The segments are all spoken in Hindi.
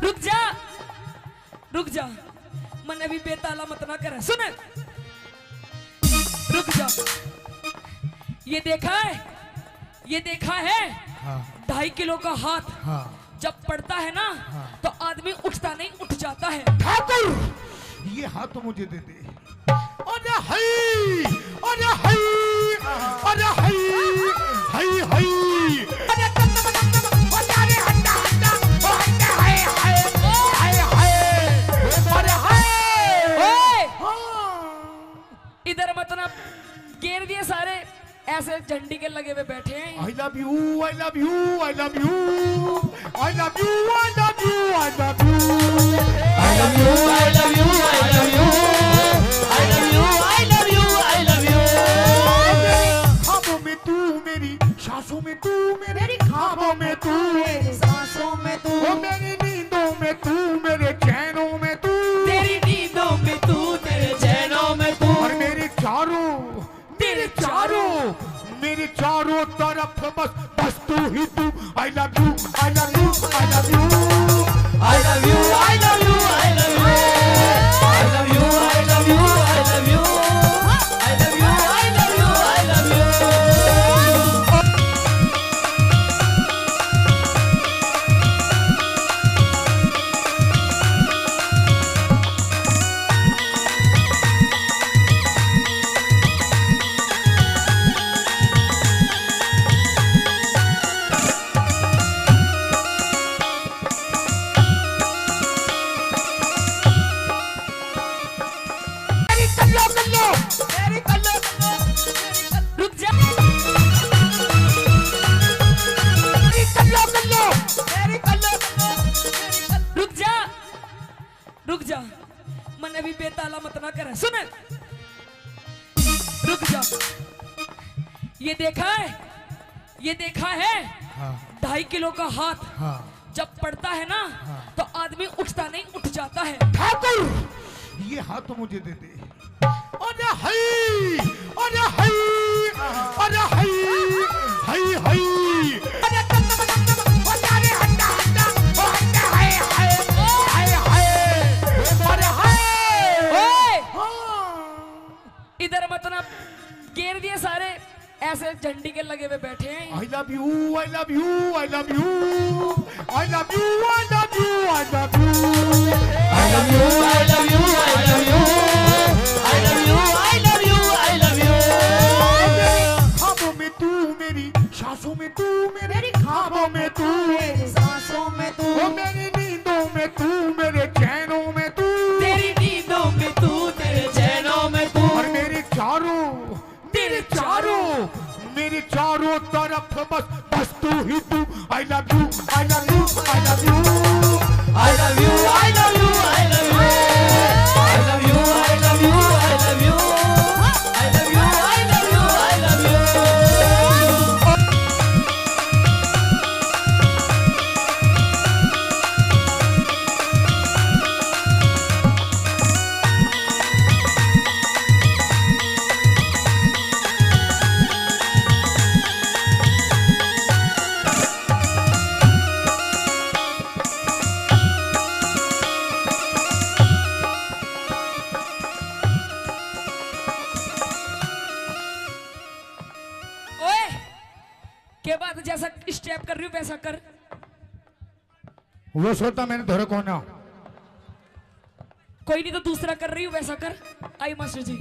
रुक जा रुक जा, मन अभी बेताला मत ना करे, सुन रुक जा। ये देखा है, ये देखा है, हाँ। 2.5 किलो का हाथ, हाँ। जब पड़ता है ना, हाँ। तो आदमी उठता नहीं, उठ जाता है। ठाकुर ये हाथ तो मुझे दे दे। अरे हई, अरे हई, अरे हई, हई हई, अरे तम तम तम तम, अरे हंडा हंडा, ओ हंडा हाय हाय, हाय हाय, अरे हाय। ओए हाँ। इधर मत ना, घेर दिए सारे, ऐसे झंडी के लगे हुए बैठे हैं। I love you, I love you, I love you, I love you, I love you, I love you, I love you, I love you, I love you, I love you, I love you, I love you। ख्वाबों में तू मेरी, सांसों में तू मेरी, ख्वाबों में तू मेरी, सांसों में तू, ओ मेरी नींदों में तू, मेरे चैनों में तू, तेरी नींदों में तू, तेरे चैनों में तू, और मेरे चारों, मेरे चारों, मेरे चारों तरफ बस बस तू ही तू। I love you, I love you, I love you, I love you, I love you, I love you, I love you, I love you, I love you, I love you, I love you, I love you। रुक जा रुक जा रुक जा, मन अभी बेताला मत ना करे, सुन रुक जा। ये देखा है, ये देखा है, हाँ। 2.5 किलो का हाथ, हाँ। जब पड़ता है ना, हाँ। तो आदमी उठता नहीं, उठ जाता है। ठाकुर ये हाथ तो मुझे दे दे। अरे हई, अरे हई, अरे हई, हई हई, अरे तम तम तम तम, अरे हंडा हंडा, ओ हंडा हाय हाय, हाय हाय, अरे हाय। ओए हाँ। इधर मत ना, घेर दिए सारे, ऐसे झंडी के लगे हुए बैठे हैं। I love you, I love you, I love you, I love you, I love you, I love you, I love you, I love you, I love you, I love you, I love you, I love you। ख्वाबों में तू मेरी, सांसों में तू मेरी, ख्वाबों में तू मेरी, सांसों में तू, ओ मेरी नींदों में तू, मेरे चैनों में तू, तेरी नींदों में तू, तेरे चैनों में तू, और मेरे चारों, मेरे चारों, मेरे चारों तरफ बस बस तू ही तू। I love you, I love you, I love you, I love you, I love you, I love you, I love you, I love you, I love you, I love you, I love you, I love you। के बाद जैसा स्टेप कर रही हूँ वैसा कर। वो सोता मैंने धोरे कोना। कोई नहीं तो दूसरा कर रही हूँ वैसा कर। आई मास्टर जी।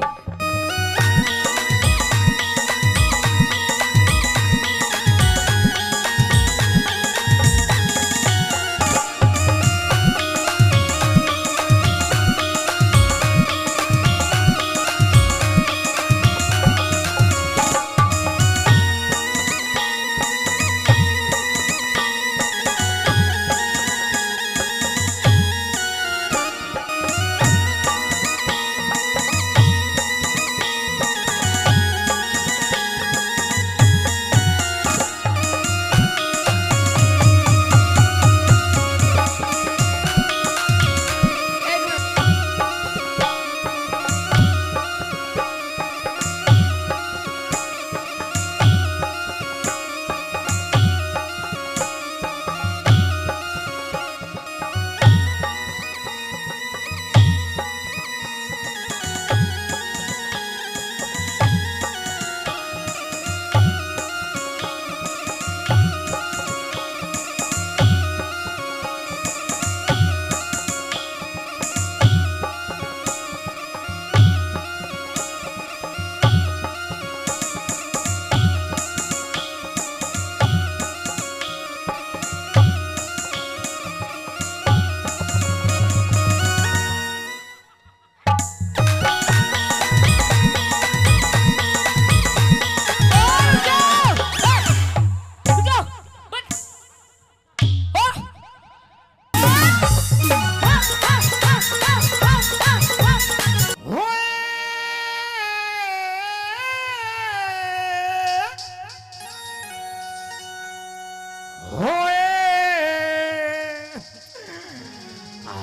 होए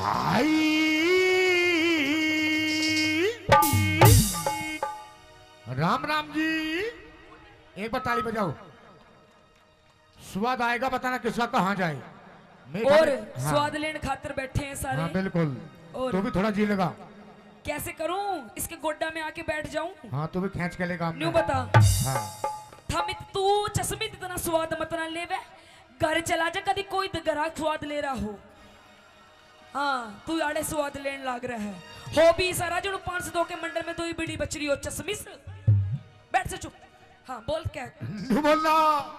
आई राम राम जी। एक बार ताली बजाओ। स्वाद आएगा बताना किसका कहाँ जाए। और हाँ, स्वाद लेने खातिर बैठे हैं सारे। हाँ बिल्कुल। और तो भी थोड़ा जी लगा। कैसे करूं, इसके गोड्डा में आके बैठ जाऊं? हाँ तू भी खींच के ले काम न्यू में। बता। हाँ थमित तू चश्मित इतना स्वाद मत ना लेवे। घर चला जा, कभी कोई ग्राहक स्वाद ले रहा हो। हाँ तू आड़े स्वाद लेने लाग रहा है। हो भी सारा जो 502 के मंडल में 2 बीड़ी बच रही हो चश्मिस। बैठ से चुप। हाँ बोल क्या बोलना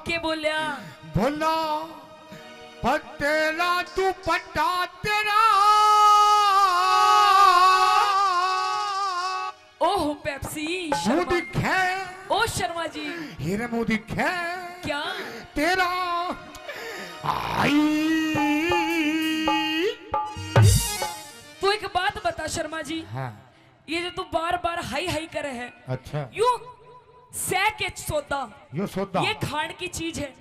के बोलिया। बोलना पतेला तू पट्टा तेरा। ओह पेप्सी मुंह शर्मा। दिखे ओ शर्मा जी हीरे मुंह दिखे क्या तेरा आई। तू एक बात बता शर्मा जी, हाँ ये जो तू बार बार हाई हाई करे है, अच्छा यू सह के सौदा, यो सौदा। ये खाने की चीज है,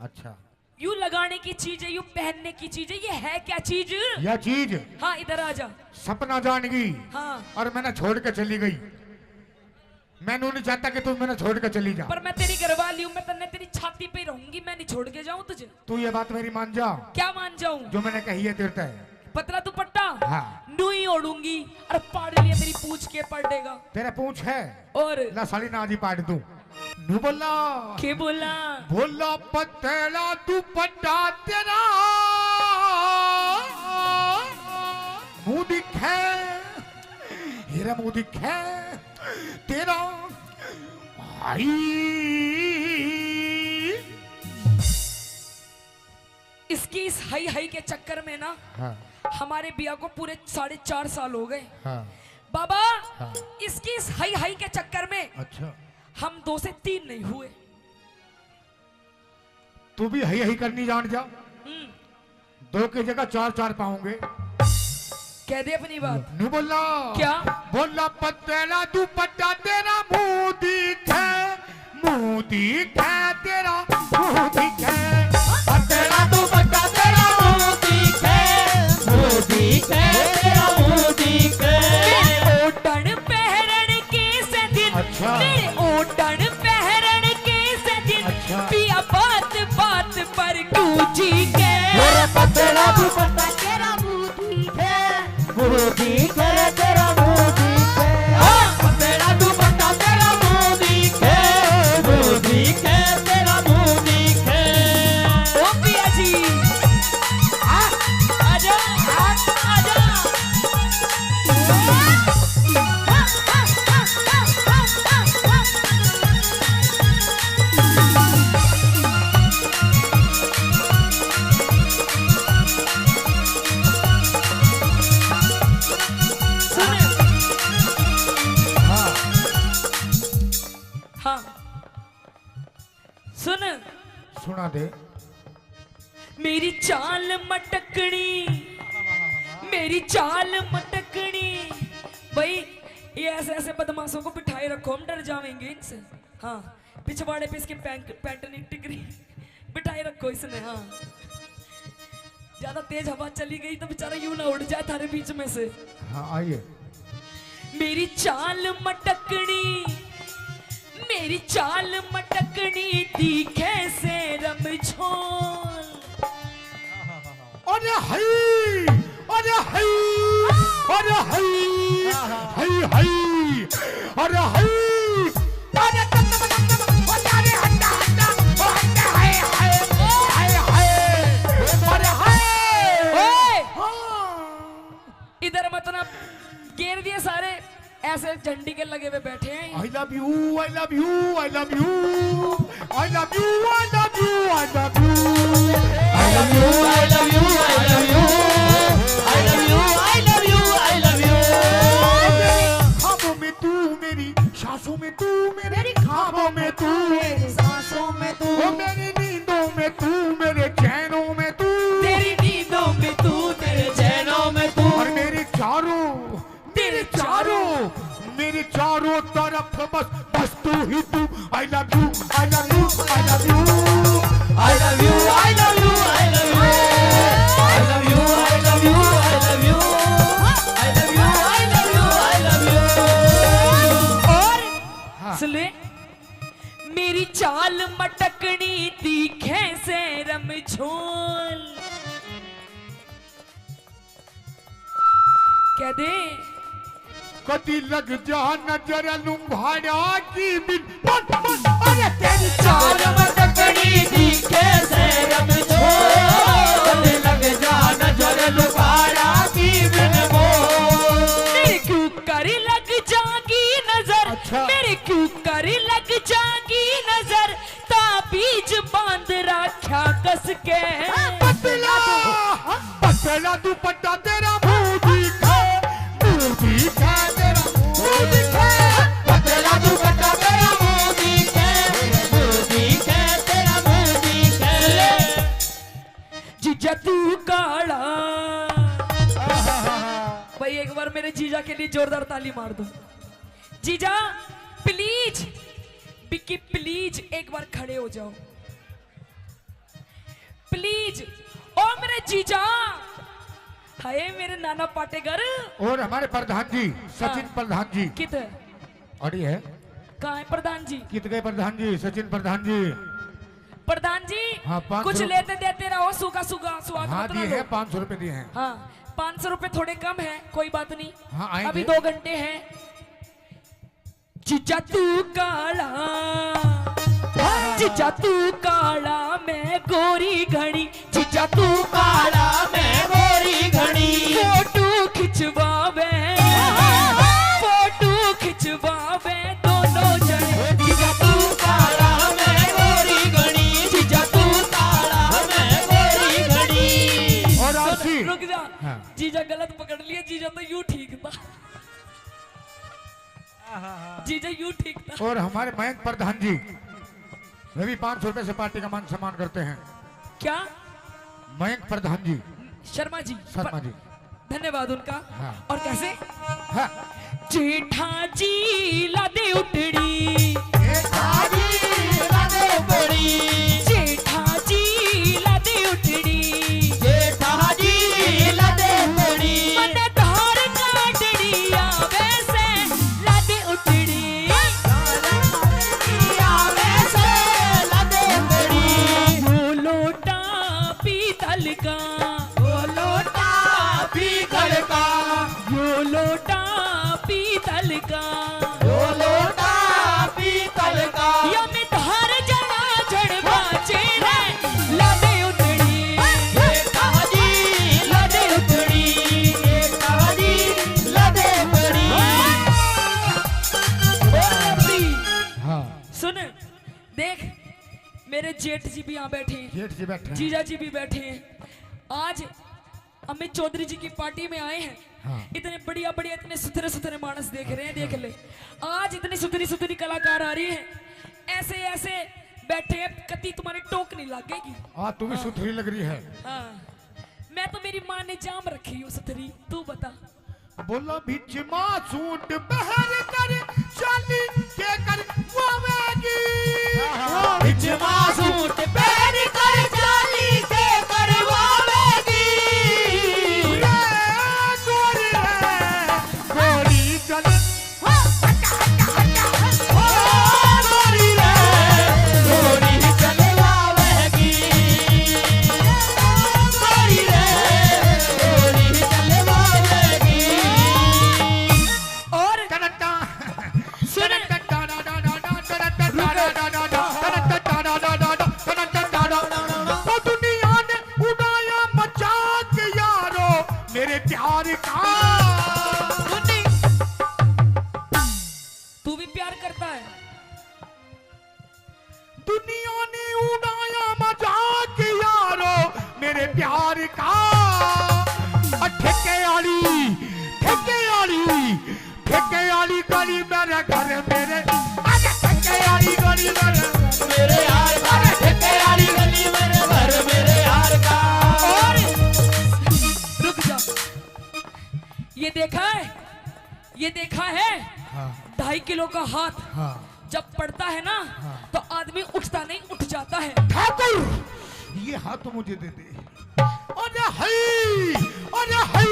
अच्छा यू लगाने की चीज है, यू पहनने की चीज है, ये है क्या चीज? यह चीज हाँ इधर आ जा। सपना जान गई हाँ और मैंने छोड़ के चली गई। मैंने नहीं चाहता कि तू मैंने छोड़ के चली जा। पर मैं तेरी घरवाली हूँ, मैं तन्ने तेरी छाती पे ही रहूंगी, मैं नहीं छोड़ के जाऊँ तुझे। तू ये बात मेरी मान जा क्या मान जाऊँ? जो मैंने कही है तेरे तय। पतला दुपट्टा हाँ नूई ओढ़ूंगी और पाड़ लिया मेरी पूछ के पड़ देगा। तेरा पूछ है और ना साली ना जी पाट दूं। नू बोला के बोला बोला पतेला तू पट्टा तेरा। मुंह दिखे हीरा मुंह दिखे तेरा आई। इसकी इस हाई हाई के चक्कर में ना हाँ हमारे बिया को पूरे 4.5 साल हो गए हाँ बाबा। हाँ इसकी इस हाई हाई के चक्कर में अच्छा हम 2 से 3 नहीं हुए। तू भी हई हई करनी जान जा। 2 की जगह 4 पाऊंगे। कह दे अपनी बात। नू बोला क्या बोला पतेला तू पट्टा तेरा। मुंह दिखे तेरा मुंह दिखे। पतेला तू पट्टा तेरा मुंह दिखे तेरा मुंह दिखे। ओटन पहरन के से दिन अच्छा। मेरे ओटन पहरन के से दिन अच्छा। पिया बात बात पर गूंजी के। पतेला तू पट्टा तेरा मुंह दिखे तेरा मुंह दिखे। पतेला तू पट्टा तेरा मुंह दिखे तेरा मुंह दिखे। ओ पिया जी आजा आजा। हाँ सुन सुना दे। मेरी चाल मटकनी मेरी चाल मटकनी। भाई ये ऐसे ऐसे बदमाशों को बिठाए रखो, हम डर जाएंगे इनसे। हाँ पिछवाड़े पे इसके पैंट नहीं टिकरी बिठाए रखो इसने। हाँ ज्यादा तेज हवा चली गई तो बेचारा यूं ना उड़ जाए थारे बीच में से। हाँ आइए। मेरी चाल मटकनी मेरी चाल मटकनी दिखे से रमझोल। अरे हई अरे हई अरे हई हई हई अरे हई अरे अरे हट्टा हट्टा ओ हट्टा हाय हाय हाय हाय अरे हाय। ओए इधर मतलब घेर दिए सारे, ऐसे झंडी के लगे हुए बैठे हैं। I love you, I love you, I love you, I love you, I love you, I love you, I love you, I love you, I love you, I love you, I love you, I love you। ख्वाबों में तू मेरी सांसों में तू मेरी ख्वाबों में तू मेरी सांसों में तू मेरी नींदों में तू मेरे चैनों में तू तेरी नींदों में तू तेरे चैनों में तू और मेरे चारों तरफ बस तू ही तू। I love you, I love you, I love you, I love you, I love रमझोल। कह दे कदी लग जा नजर लुंभाड़ा की बिन अरे तेरी चाल मटकड़ी दिखे से रमझोल। कदी लग जा नजर लुंभाड़ा की बिन मेरे क्यों कर लग जागी नजर। अच्छा। मेरे क्यों कर लग जागी नजर। ताबीज बांध रखा कस के। पतला पतला दुपट्टा तेरा मुंह दिखे तेरा मुंह दिखे। पतला दुपट्टा तेरा मुंह दिखे तेरा मुंह दिखे। जीजा तू काला। भाई एक बार मेरे जीजा के लिए जोरदार ताली मार दो। जीजा प्लीज, बिक्की प्लीज एक बार खड़े हो जाओ प्लीज। ओ मेरे जीजा, हाय मेरे नाना पाटेगर। और हमारे प्रधान जी सचिन हाँ। प्रधान जी कित अड़ी है। कहाँ है प्रधान जी? कित गए प्रधान जी सचिन प्रधान जी। प्रधान जी हाँ, 500 कुछ लेते देते रहो। सूखा सूखा स्वाद हाँ मत दिए लो। हैं 500 रुपए दिए हैं। हाँ 500 रुपए थोड़े कम है, कोई बात नहीं। हाँ, आएंगे। अभी 2 घंटे हैं। जीजा तू काला, जीजा तू काला मैं गोरी घड़ी। जीजा तू काला मैं गोरी घड़ी। फोटो खिंचवावे, फोटो खिंचवावे दोनों जने। जीजा तू काला मैं गोरी घड़ी। जीजा तू काला मैं गोरी घड़ी। और आपसी रुक जा। हाँ। जीजा गलत पकड़ लिया। जीजा तो यूं ठीक था। जीजा यूं ठीक था। और हमारे मयंक प्रधान जी वे भी 500 रुपए से पार्टी का मान सम्मान करते हैं। क्या? मयंक प्रधान जी शर्मा जी। शर्मा जी धन्यवाद उनका। हाँ। और कैसे? हाँ। जेठा जी लादे उठड़ी। जेठा जी लादे उठड़ी। जेठा जी लादे उठड़ी। जेठा जी लादे उठड़ी। मन धार काटड़ी आवे से लादे उठड़ी। आवे से लादे उठड़ी। वो लोटा पीतल का। वो लोटा पीतल का। वो लोटा पीतल का। वो लोटा पीतल का। या में धार जला झड़वा चेरे लादे उठड़ी। जेठा जी लादे उठड़ी। जेठा जी लादे उठड़ी। हाँ सुन देख, मेरे जेठ जी भी यहाँ बैठे हैं, जेठ जी बैठे हैं। जीजा जी भी बैठे हैं। आज अमित चौधरी जी की पार्टी में आए हैं। हाँ। इतने बढ़िया बढ़िया, इतने सुथरे सुथरे मानस देख रहे हैं। देख ले, आज इतनी सुथरी सुथरी कलाकार आ रही है। ऐसे ऐसे बैठे हैं, कति तुम्हारी टोक नहीं लगेगी। हाँ तू भी सुथरी लग रही है। हाँ, मैं तो मेरी माँ ने जाम रखी हूँ सुथरी। तू बता। बोला बिच मासूट बहर कर शाली के कर वावेगी। बिच मासूट बहर कर शाली के कर वावेगी। गोरी चल गोरी रे गोरी चल वावेगी। गोरी रे गोरी चल वावेगी। और सुन, दुनिया ने उड़ाया मजाक यारो मेरे प्यार का। तू भी प्यार करता है? दुनिया ने उड़ाया मजाक यारो मेरे प्यार का। ठेके आली गली मेरे घर मेरे। ठेके आली गली मेरे यार का। ठेके आली गली मेरे घर मेरे यार का। और रुक जा। ये देखा है, ये देखा है? हाँ 2.5 किलो का हाथ हाँ जब पड़ता है ना, तो आदमी उठता नहीं, उठ जाता है। ठाकुर ये हाथ तो मुझे दे दे। अरे हई अरे हई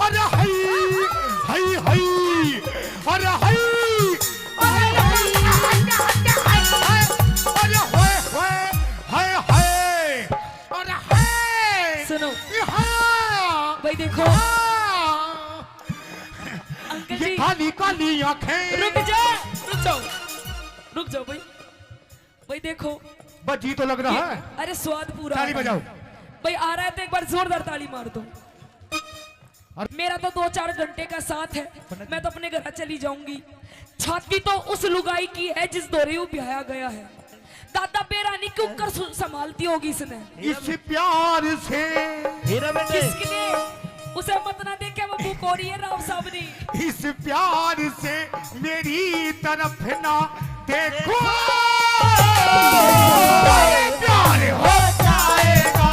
अरे हई हई हई अरे हई अरे हई अरे होए होए हाय हाय देखो अंकल ये जी काली काली आंखें। रुक जाओ भाई भाई देखो बस जी तो लग रहा है। अरे स्वाद पूरा ताली आ रहा है। बजाओ। भाई आ रहा है तो एक बार जोरदार ताली मार दो। मेरा तो 2-4 घंटे का साथ है, मैं तो अपने घर चली जाऊंगी। छाती तो उस लुगाई की है जिस दौरे वो ब्याया गया है। दादा बेरानी क्यों कर संभालती होगी इसने इस प्यार से। हीरा बेटे किसके लिए उसे मत ना देखे वो बुकोरी है राव साहब ने। इस प्यार से मेरी तरफ ना देखो, प्यार हो जाएगा,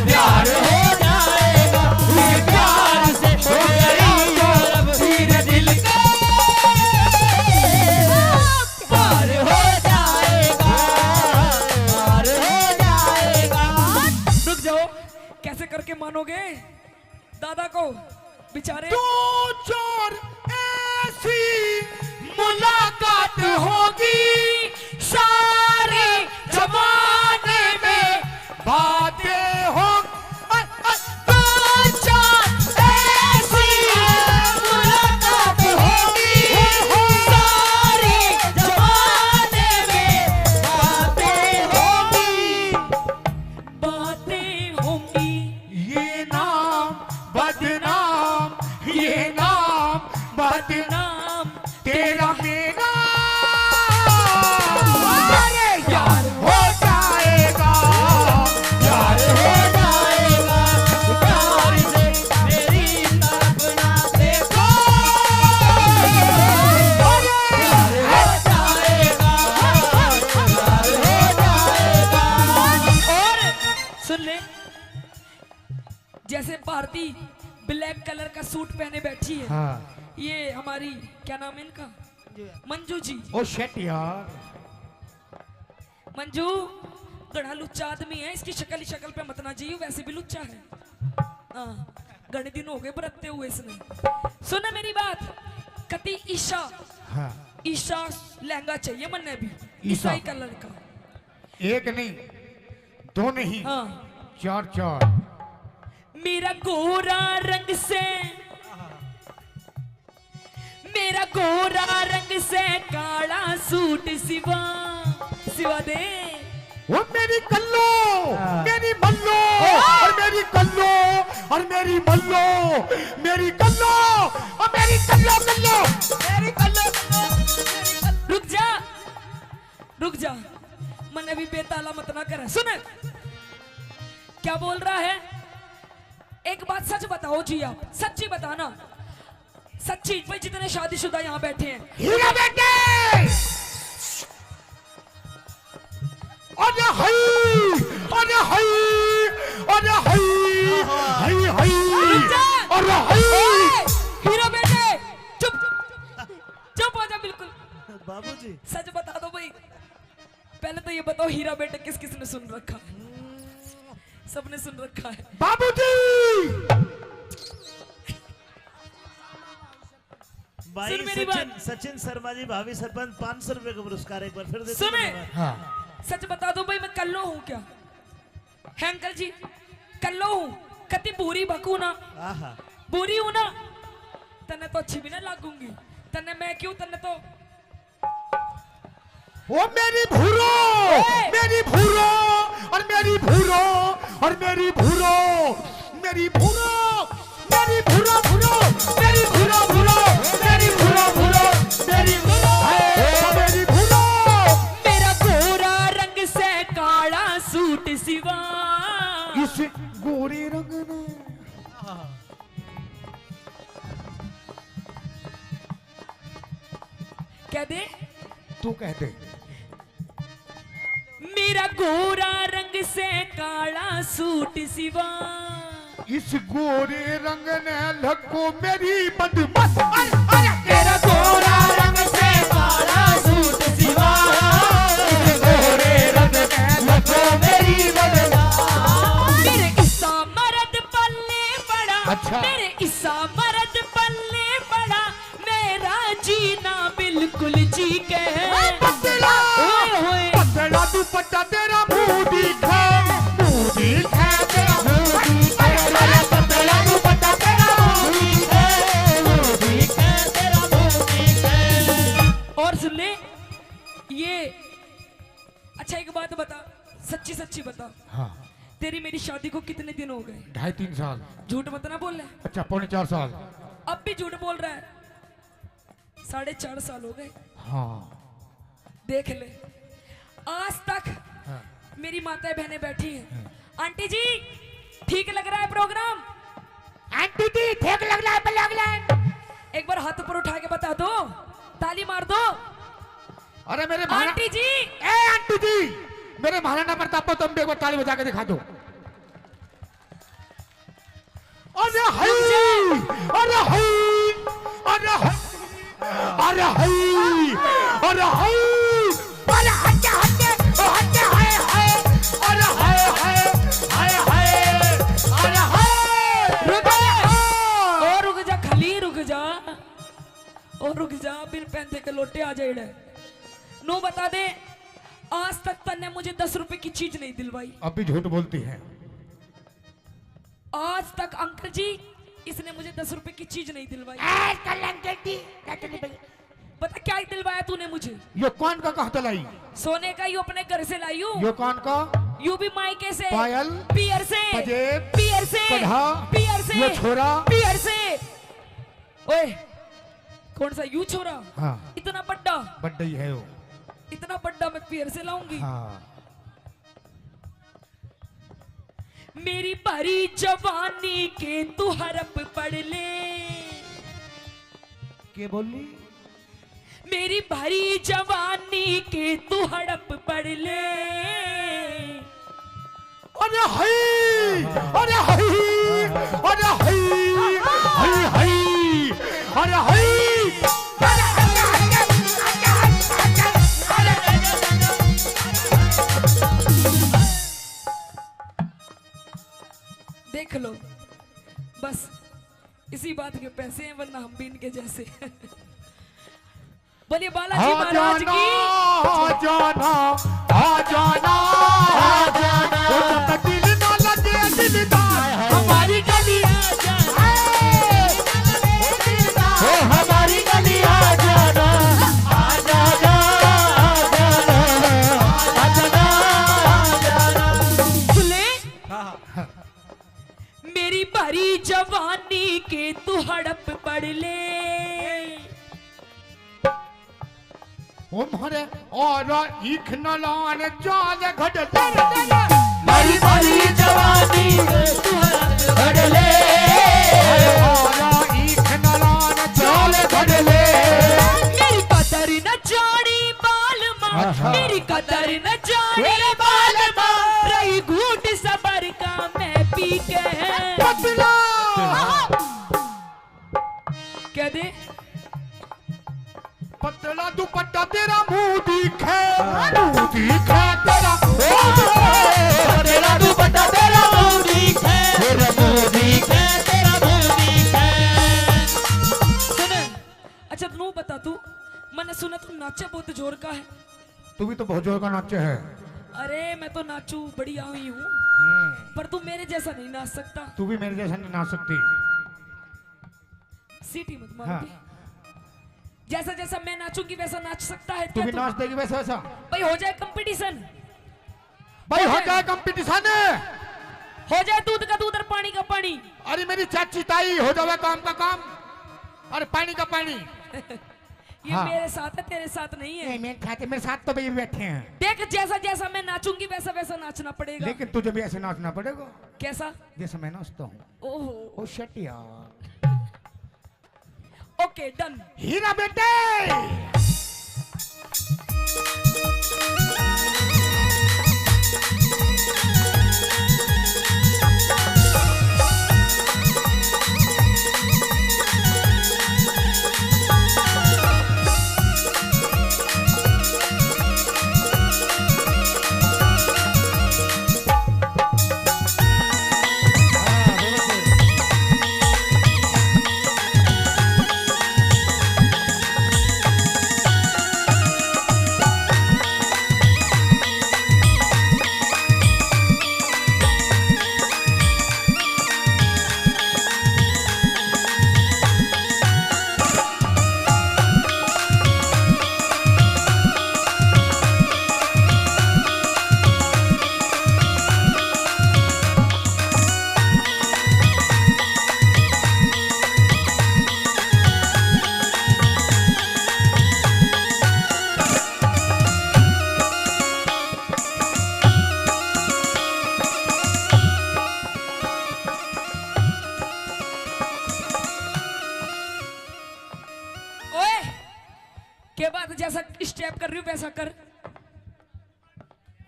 प्यार हो जाएगा, इस प्यार से हो गई मेरे दिल का पार हो जाएगा, पार हो जाएगा। रुक जाओ, कैसे करके मानोगे दादा को बेचारे। 2-4 ऐसी मुलाकात होगी सारे जमाने में, बातें हो 2-4 ऐसी मुलाकात होगी सारे जमाने में, बातें होंगी ये नाम बदनाम, ये नाम बदनाम तेरा मेरा, अरे यार हो जाएगा, यार हो जाएगा, प्यार से मेरी तरफ ना देखो, अरे यार हो जाएगा, यार हो जाएगा। और सुन ले, जैसे भारती ब्लैक कलर का सूट पहने बैठी है। हाँ। ये हमारी क्या नाम है इनका, मंजू जी। ओ शेट यार, मंजू गड़ा लुच्चा आदमी है, इसकी शक्ल पे मत ना जियो, वैसे भी लुच्चा है। हाँ, घने दिन हो गए बरतते हुए इसने। सुना मेरी बात, कति ईशा, हाँ। ईशा लहंगा चाहिए मन्ने भी, ईशा। ईसाई कलर का। एक नहीं, दो नहीं, हाँ, 4-4। मेरा गोरा रंग से, मेरा गोरा रंग से काला सूट सिवा सिवा दे। वो मेरी कल्लो, मेरी मल्लो, और मेरी कल्लो, और मेरी मल्लो, मेरी कल्लो, और मेरी कल्लो कल्लो, मेरी कल्लो कल्लो। रुक जा, मन अभी बेताला मत ना कर। सुन क्या बोल रहा है, एक बात सच बताओ जी, आप सच्ची बताना, सच्ची। भाई जितने शादीशुदा यहाँ बैठे हैं, हीरा बेटे, अरे हाय, अरे हाय, अरे हाय, हाय हाय, अरे हाय। हीरा बेटे चुप चुप हो जा बिल्कुल। बाबूजी सच बता दो भाई, पहले तो ये बताओ हीरा बेटे किस किस ने सुन रखा है? सबने सुन रखा है। बाबूजी भाई सुन मेरी सचिन शर्मा जी भावी सरपंच 500 रुपए का पुरस्कार एक बार फिर देते सुने, हैं। हाँ। सच बता दो भाई, मैं कल्लो हूँ क्या है अंकल जी? कल्लो हूँ, कति बुरी बकू ना, आहा बुरी हूँ ना, तन्ने तो अच्छी भी ना लागूंगी, तन्ने मैं क्यों, तन्ने तो वो मेरी भूरो, मेरी भूरो, और मेरी भूरो, और मेरी भूरो, मेरी भूरो, मेरी भूरो भूरो, मेरी भूरो भूरो, मेरी भूरो भूरो, मेरी भूरो, मेरी भूरो। मेरा गोरा रंग से काला सूट सिवा, इस गोरे रंग ने कह दे, तू कह दे। मेरा गोरा रंग से काला सूट सिवा, इस गोरे रंग ने लको मेरी बदमस्त, तेरा गोरा रंग से काला सूट सिवा, इस गोरे रंग ने लको मेरी बदमस्त। मेरे इसा मर्द पल्ले पड़ा, अच्छा। मेरे इसा मर्द पल्ले पड़ा, मेरा जीना बिल्कुल जी के पतला, पतला दुपट्टा तेरा मुंह दिखा, मुंह दिखा तेरा मुंह दिखा, पतला दुपट्टा बता, हाँ तेरी मेरी शादी को कितने दिन हो गए? 2.5-3 साल। झूठ मत ना बोल रहा है। अच्छा 4.25 साल। अब भी झूठ बोल रहा है। 4.5 साल हो गए। हाँ देख ले, आज तक हाँ मेरी माताएं बहनें बैठी हैं। आंटी जी ठीक लग रहा है प्रोग्राम? आंटी जी ठीक लग रहा है, लग रहा है। एक बार हाथ ऊपर उठा के बता दो, ताली मार दो। अरे मेरे आंटी जी, ए आंटी जी, मेरे महाराणा प्रताप को तुम भी एक बार ताली बजा के दिखा दो। अरे हाय, अरे हाय, अरे हाय, अरे हाय, अरे हाय, अरे हटे हटे हटे, हाय हाय, अरे हाय हाय, हाय हाय, अरे हाय। रुक जा, और रुक जा, खाली रुक जा, और रुक जा। बिन पैंते के लोटे आ जाए। नो बता दे, आज तक तन्ने मुझे 10 रुपए की चीज नहीं दिलवाई। अब भी झूठ बोलती है। आज तक अंकल जी इसने मुझे 10 रुपए की चीज नहीं दिलवाई। बता क्या दिलवाया तूने मुझे? ये कौन का कहता लाई? सोने का यू अपने घर से लाई हूँ। ये कौन का? यू भी मायके से, पायल, पियर से, पजेब, पियर से, कढ़ा, पियर से, ये छोरा, पियर से। ओए कौन सा यू छोरा? हाँ इतना बड्डा, बड्डा ही है वो। इतना बड्डा मैं पियर से लाऊंगी? हाँ मेरी भरी जवानी के तू हरप पढ़ ले। के बोली? मेरी भरी जवानी के तू हड़प पढ़ ले। अरे हाय, अरे हाय, अरे हाय, हाय हाय, अरे हाय। देख लो, बस इसी बात के पैसे हैं, वरना हम भी इनके जैसे। बोलिए बालाजी महाराज की। आ जाना, आ जाना, आ जाना, जब दिल ना लगे दिलदार, हमारी गली आ जाना, ओ हमारी गली आ जाना, आ जाना, आ जाना, आ जाना। सुने, मेरी भरी जवानी के तू हड़प पढ़ ले। ओ मारे और इख न लान जाल घड़ मेरी भरी जवानी के तू हड़प पढ़ ले। और इख न लान जाल घड़ ले। मेरी कदर न जानी बाल माँ, मेरी कदर न जानी बाल माँ, रही घूट सबर का मैं पी के पतला कह दे। पतला दुपट्टा तेरा मुंह दिखे, मुंह दिखे तेरा, तेरा दुपट्टा तेरा मुंह दिखे, तेरा मुंह दिखे, तेरा मुंह दिखे। सुन, अच्छा तू बता, तू मैंने सुना तू नाचा बहुत जोर का है। तू भी तो बहुत जोर का नाचे है। अरे मैं तो नाचू बढ़िया हुई हूँ, पर तू मेरे जैसा नहीं नाच सकता। तू भी मेरे जैसा नहीं नाच सकती। सीटी मत मार हाँ। के। जैसा जैसा मैं नाचूंगी वैसा नाच सकता है तू क्या भी तू? नाच देगी वैसा वैसा। भाई हो जाए कंपटीशन, भाई हो जाए कंपटीशन। हो जाए दूध का दूध और पानी का पानी। अरे मेरी चाची ताई हो जाए काम का काम, अरे पानी का पानी। ये हाँ। मेरे साथ है, तेरे साथ नहीं है। मेरे खाते मेरे साथ तो भाई बैठे हैं। देख जैसा जैसा मैं नाचूंगी वैसा वैसा नाचना पड़ेगा। लेकिन तुझे भी ऐसे नाचना पड़ेगा कैसा? जैसे मैं नाचता हूँ। ओहो, ओ शट यार। Okay done. हीरा बेटे स्टेप कर रही हूँ वैसा कर।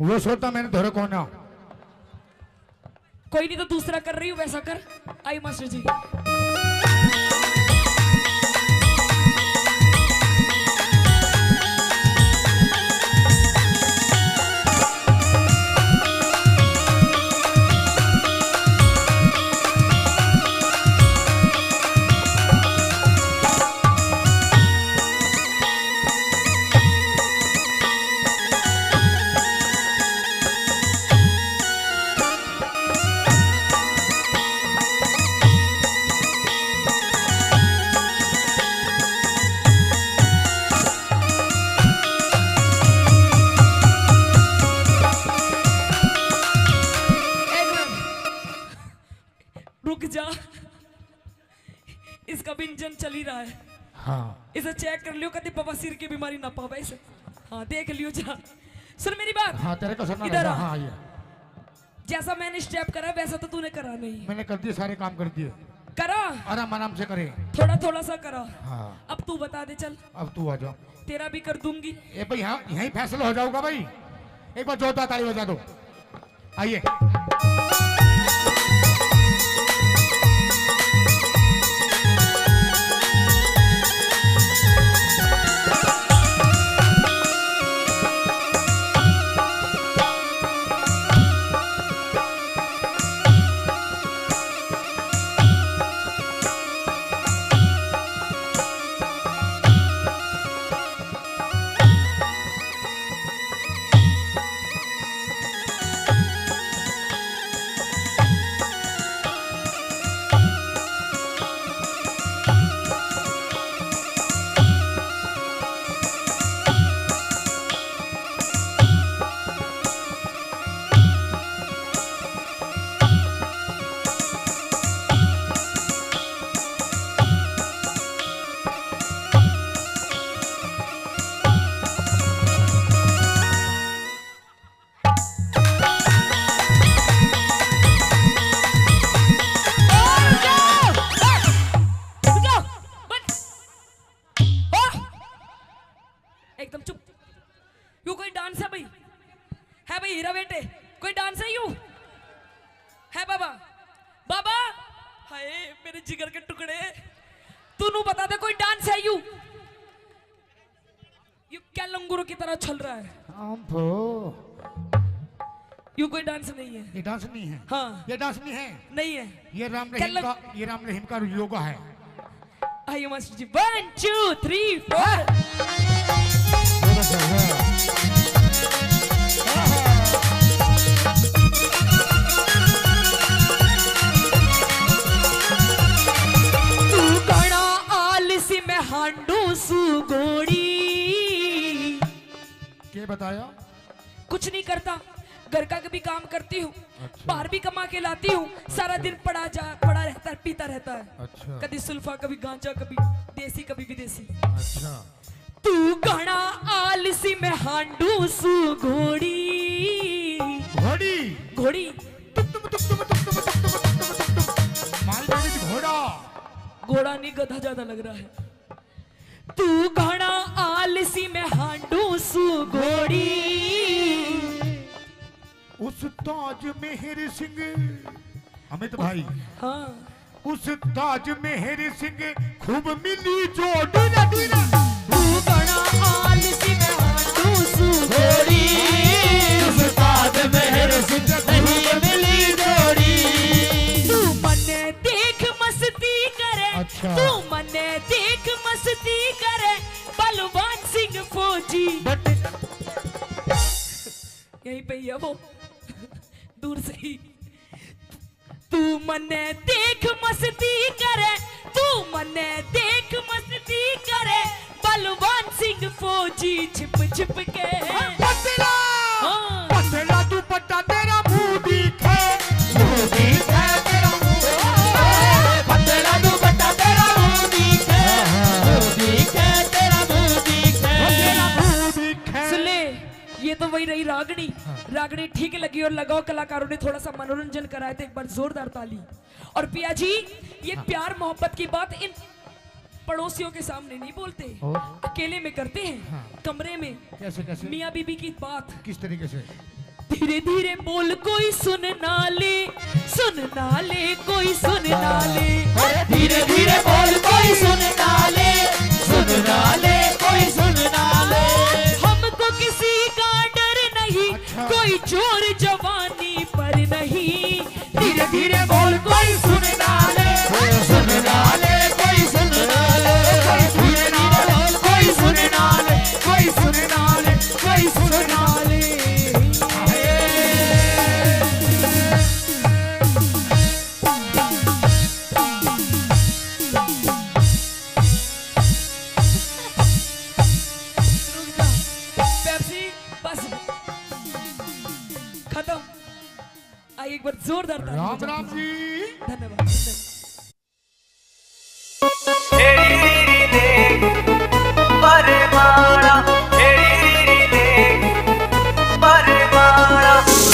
वो सोता मैंने धोरे कौन है। कोई नहीं तो दूसरा कर रही हूँ वैसा कर। आई मास्टर जी। रुक जा, इसका भी इंजन चल ही रहा है। हाँ इसे चेक कर लियो कभी बवासीर की बीमारी ना पावे इसे। हाँ देख लियो जा। सुन मेरी बात। हाँ तेरे को सुनना इधर रहेगा। आ। हाँ ये जैसा मैंने स्टेप करा वैसा तो तूने करा नहीं। मैंने कर दिए, सारे काम कर दिए। करा आराम आराम से करे। थोड़ा थोड़ा सा करा। हाँ अब तू बता दे चल। अब तू आ जाओ। तेरा भी कर दूंगी। ए भाई यहाँ यहीं फैसला हो जाऊंगा भाई। एक बार जोरदार ताली बजा दो। आइए। एकदम चुप। यू कोई डांस है भाई? है भाई हीरा बेटे कोई डांस है? यू है बाबा? बाबा हाय मेरे जिगर के टुकड़े, तू नू बता दे कोई डांस है? यू क्या लंगूरों की तरह चल रहा है? यू कोई डांस नहीं है। ये डांस नहीं है। हाँ ये डांस नहीं है। नहीं है। ये राम रहीम का योगा है। आइए मास्टर जी 1 2 3 4। तू गणा आलसी में हांडू सुगोड़ी। क्या बताया? कुछ नहीं करता, घर का कभी काम करती हूँ। अच्छा। बाहर भी कमा के लाती हूँ। सारा दिन पड़ा रहता है, पीता रहता है। अच्छा। कभी सुल्फा, कभी गांजा, कभी देसी, कभी विदेशी। अच्छा। तू घना आलसी में हांडू सु घोड़ी। घोड़ी घोड़ी मालगाड़ी घोड़ा। घोड़ा नहीं गधा ज्यादा लग रहा है। तू घना आलसी में हांडू सु घोड़ी। उस ताज मेहर सिंह अमित भाई। हाँ उस ताज मेहर सिंह खूब मिली जो डीला डीला। तू घना आलसी में हांडू सु घोड़ी। उस ताज मेहर सिंह खूब मिली जोड़ी। तू मने देख मस्ती करे। अच्छा। तू मने देख मस्ती करे बलवान सिंह फौजी। यहीं पे ही है वो दूर से ही। तू मने देख मस्ती करे। तू मने देख मस्ती करे बलवान सिंह फौजी छिप छिप के। पतला हाँ। पतला तू पट्टा तेरा मुंह दिखे। मुंह दिखे तेरा मुंह। पतला तू पट्टा तेरा मुंह दिखे। मुंह दिखे तेरा मुंह दिखे। तेरा मुंह दिखे। सुन ले, ये तो वही रही रागनी। रागनी ठीक लगी और लगाओ कलाकारों ने थोड़ा सा मनोरंजन कराया तो एक बार जोरदार ताली। और पिया जी ये प्यार मोहब्बत की बात पड़ोसियों के सामने नहीं बोलते, और अकेले में करते हैं। हाँ। कमरे में कैसे कैसे मियाँ बीबी की बात। किस तरीके से? धीरे धीरे बोल कोई सुन ना ले, सुन ना ले कोई सुन ना ले। धीरे धीरे बोल कोई सुन ना ले, सुन ना ले कोई सुन ना ले। हमको किसी का डर नहीं, अच्छा। कोई जोर जवानी पर नहीं। धीरे धीरे बोल कोई सुन ना ले, सुन ना ले कोई सुन ना ले। धीरे धीरे बोल कोई सुन ना ले, कोई सुन ना ले, कोई सुन ना ले। रुक जा, पेप्सी बस खत्म। आइए एक बार जोरदार ताली राम बजाओ। राम जी। धन्यवाद।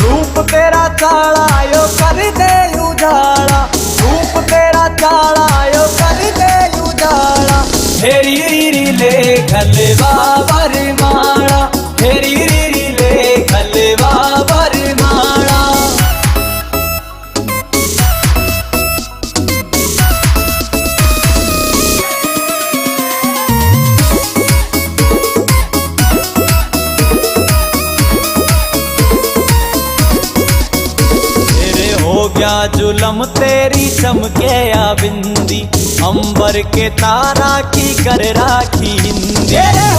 रूप तेरा काला यो कर दे उजाला, रूप तेरा काला यो कर दे उजाला। हेरी रीरी ले खलवा बरमाला, हेरी रीरी ले खलवा बरमाला। हो गया जुलम तेरी चमके या बिंदी, अंबर के तारा की कर राखी हिंदी।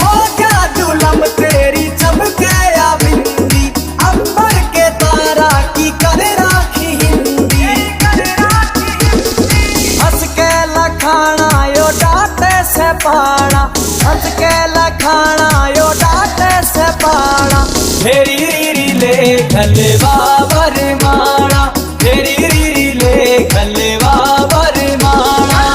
हो गया जुलम तेरी चमके या बिंदी, अंबर के तारा की कर राखी हिंदी। हंस के लखाना यो डांटे से पाना, हंस के लखाना यो डांटे से पाना। हेरी रीरी ले खलवा बरमाला, हेरी रीरी ले खलवा बरमाला।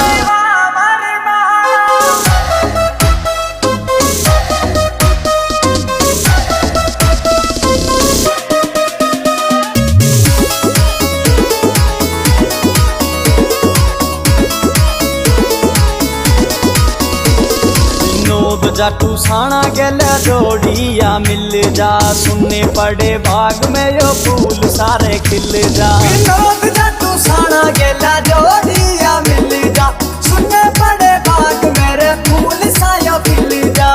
नोद जाटू साना गेले जोड़िया मिल जा, सुनने पड़े बाग में यो फूल सारे खिल जा। नोद जाटू साना गेले जोड़िया मिल जा, सुनने पड़े बाग मेरे फूल सायो खिल जा।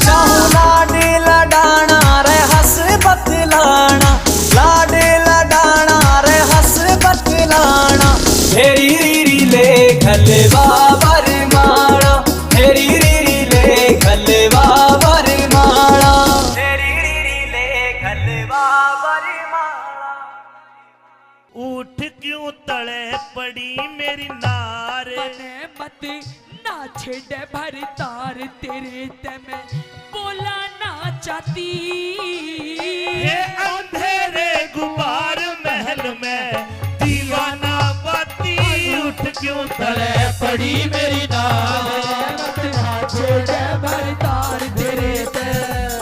चाहूं लाडी लडाना रे हंस बतलाना, लाडी लडाना रे हंस बतलाना। हेरी रीरी ले खलवा बरमाला, हेरी रीरी ले खलवा बरमाला, हेरी रीरी ले खलवा बरमाला। उठ क्यों तले पड़ी मेरी नार, मने मत ना छेड़े भर तार, तेरे ते मैं बोला ना चाहती। ये अंधेरे गुबार महल में दीवाना बाती। उठ क्यों तले पड़ी मेरी नार, छेड़े भर तार, तेरे ते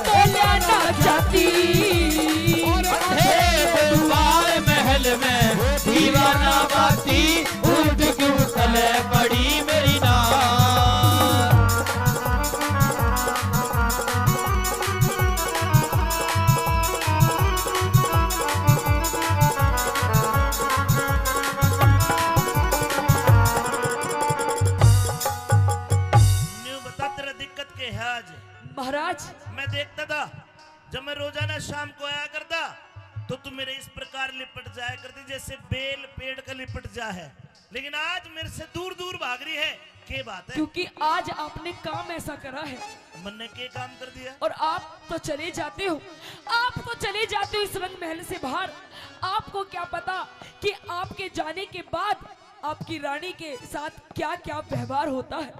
बोला ना चाहती। दुआर महल में दीवाना बाती, उठ क्यों तले पड़ी मेरी नार। न्यू बता तेरा दिक्कत क्या है आज? महाराज मैं देखता था जब मैं रोजाना शाम को आया करता तो तू मेरे इस प्रकार लिपट जाया करती जैसे बेल पेड़ का लिपट जा है, लेकिन आज मेरे से दूर दूर भाग रही है। क्या बात है? क्योंकि आज आपने काम ऐसा करा है मन ने क्या काम कर दिया? और आप तो चले जाते हो, आप तो चले जाते हो इस रंग महल से बाहर। आपको क्या पता कि आपके जाने के बाद आपकी रानी के साथ क्या क्या व्यवहार होता है।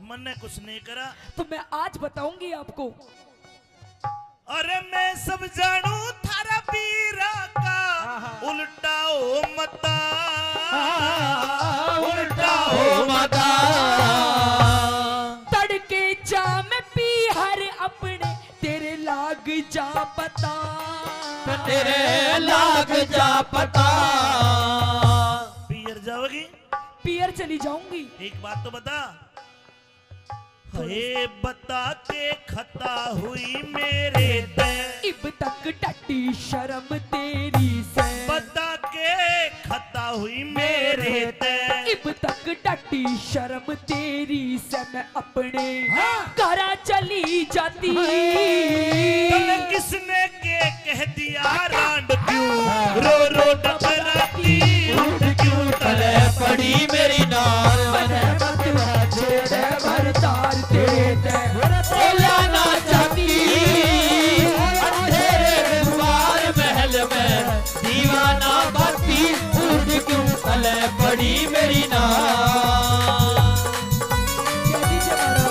मन ने कुछ नहीं करा तो मैं आज बताऊंगी आपको। अरे मैं सब जानू थारा पीरा का उल्टा हो मता, उल्टा हो मता। तड़के जाम पी हर अपने तेरे लाग जा पता, तेरे लाग जा पता। पियर जाओगी? पियर चली जाऊंगी। एक बात तो बता, हे बता के खता हुई मेरे ते, इब तक टटी शर्म तेरी से, बता के खता हुई मेरे ते, इब तक टटी शर्म तेरी से मैं अपने घरा चली जाती। तने किसने के कह दिया रांड क्यों रो रो डबराती, उठ क्यों तले पड़ी मेरी नाल, भरतार तेरे ते बोला ना चाहती अंधेरे द्वार महल में दीवाना बाती, उठ क्यों तले पड़ी मेरी नाल। कह दीजिए महाराज।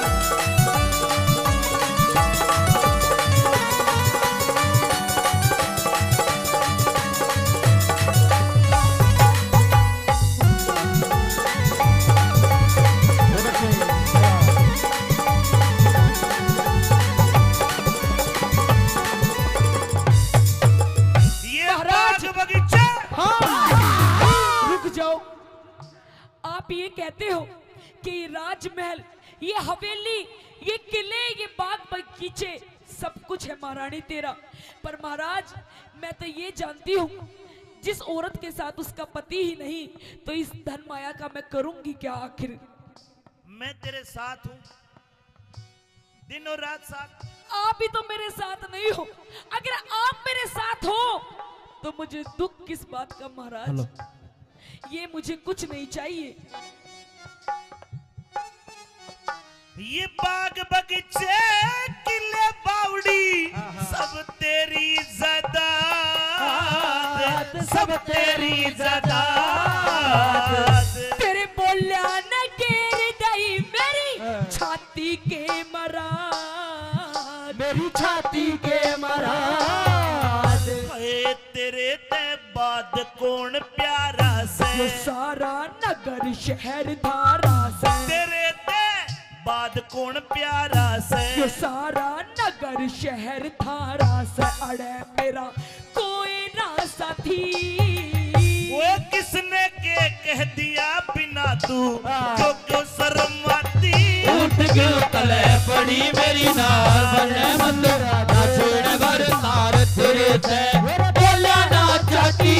ये बाग बगीचा रुक जाओ। आप ये कहते हो कि ये राजमहल, ये हवेली, ये किले, ये बाग बगीचे सब कुछ है महारानी तेरा, पर महाराज मैं तो ये जानती हूँ जिस औरत के साथ उसका पति ही नहीं तो इस धन माया का मैं करूंगी क्या आखिर। मैं तेरे साथ हूँ, दिन और रात साथ। आप ही तो मेरे साथ नहीं हो, अगर आप मेरे साथ हो तो मुझे दुख किस बात का महाराज। ये मुझे कुछ नहीं चाहिए। ये बाग बगीचे किले बावड़ी सब तेरी ज़ादात, सब तेरी ज़ादात। तेरे बोलिया न गिर गई मेरी छाती के मराद, मेरी छाती के मराद, हाय तेरे ते बाद कौन प्यारा से, जो सारा नगर शहर धारा से, तेरे ते बाद कौन प्यारा से, जो सारा नगर शहर धारा से अड़े मेरा कोई ना साथी। वो किसने के कह दिया बिना तू जो क्यों शर्माती, उठ क्यों तले पड़ी मेरी नाल, बने मंदिरा ना छोड़ घर तार तेरे थे, बोला ना चाहती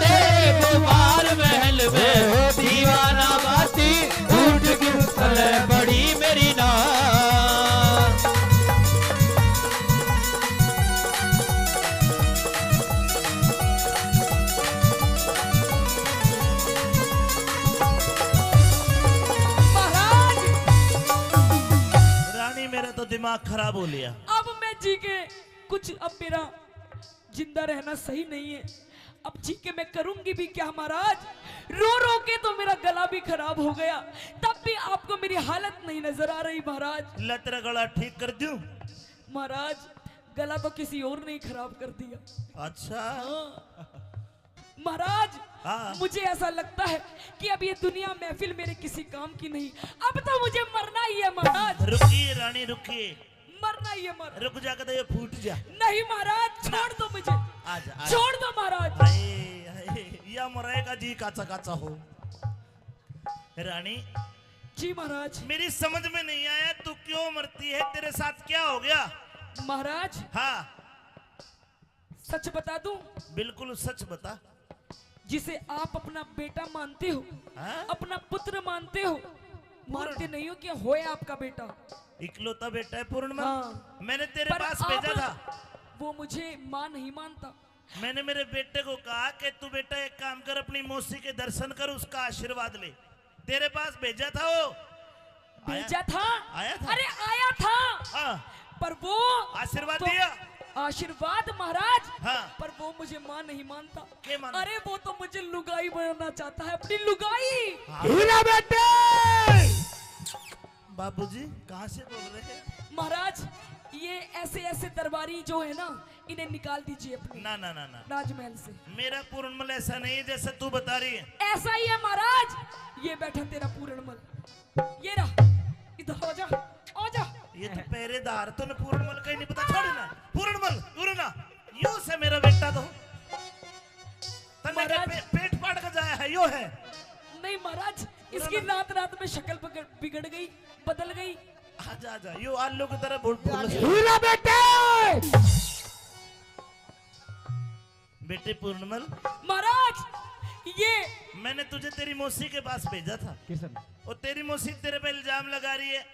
तेरे द्वार महल में दीवाना बाती, उठ क्यों तले पड़ी मेरी नाल। महाराज रानी मेरा तो दिमाग खराब हो लिया। अब मैं जी के कुछ, अब मेरा जिंदा रहना सही नहीं है, अब जी के मैं करूंगी भी क्या महाराज। रो रो के तो मेरा गला भी खराब हो गया, तब भी आपको मेरी हालत नहीं नजर आ रही महाराज। ला तेरा गला ठीक कर दूं? महाराज गला तो किसी और ने ही खराब कर दिया। अच्छा हाँ। महाराज हाँ। मुझे ऐसा लगता है कि अब ये दुनिया महफिल मेरे किसी काम की नहीं, अब तो मुझे मरना ही है महाराज, रुकिए रानी रुकिए, मरना ही है महाराज। रुक जा के तो ये फूट जा। नहीं महाराज छोड़ दो मुझे, आजा आजा। छोड़ दो महाराज। हाय, हाय, या मरेगा जी काचा काचा हो। रानी जी महाराज। मेरी समझ में नहीं आया तू क्यों मरती है, तेरे साथ क्या हो गया? महाराज हाँ सच बता दूं, बिल्कुल सच बता। जिसे आप अपना बेटा मानते हो, हाँ? अपना पुत्र मानते हो, मानते नहीं हो कि होया आपका बेटा। इकलौता बेटा है पूर्णिमा। हाँ। मैंने तेरे पर पास आप- भेजा था, वो मुझे मां नहीं मानता। मैंने मेरे बेटे को कहा कि तू बेटा एक काम कर, अपनी मौसी के दर्शन कर, उसका आशीर्वाद ले। तेरे पास भेजा था वो, भेजा था, आया था? अरे आया था, हाँ पर वो आशीर्वाद तो- दिया। आशीर्वाद महाराज, हाँ। पर वो मुझे मां नहीं मानता। क्या मानता? अरे वो तो मुझे लुगाई बनाना चाहता है, अपनी लुगाई। हीरा बेटे बाबूजी कहाँ से बोल रहे हैं? महाराज ये ऐसे ऐसे दरबारी जो है ना, इन्हें निकाल दीजिए अपने ना ना ना ना, राजमहल से। मेरा पूर्णमल ऐसा नहीं है जैसा तू बता रही है। ऐसा ही है महाराज, ये बैठा तेरा पूरणमल, ये रहा, इधर आ जा, आ जा। ये तो पहरेदार तो ने पूर्णमल का ही नहीं पता। छोड़ ना पूर्णमल, पूर्णा यो से मेरा बेटा तो तन्ने का महाराज- पेट फाड़ कर जाया है, यो है। नहीं नहीं महाराज, इसकी रात रात में शक्ल बिगड़ गई, बदल गई। आजा आजा, यो आलू की तरह फूल हीरा बेटे, बेटे पूर्णमल, महाराज ये मैंने तुझे तेरी मौसी के पास भेजा था। किशन और तेरी मौसी तेरे पे इल्जाम लगा रही है,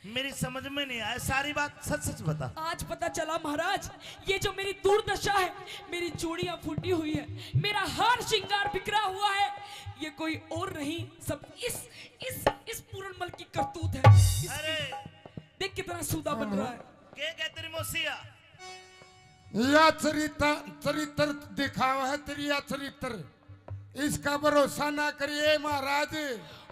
मेरी समझ में नहीं आया, सारी बात सच सच बता। आज पता चला महाराज, ये जो मेरी दुर्दशा है, मेरी चूड़ियां फूटी हुई है, मेरा हार श्रृंगार बिखरा हुआ है, ये कोई और नहीं, सब इस पूरनमल की करतूत है। अरे देख कितना सूदा बन रहा है। क्या तेरी मौसिया? या चरित्र दिखावा है तेरी, या चरित्र, इसका भरोसा ना करिए महाराज।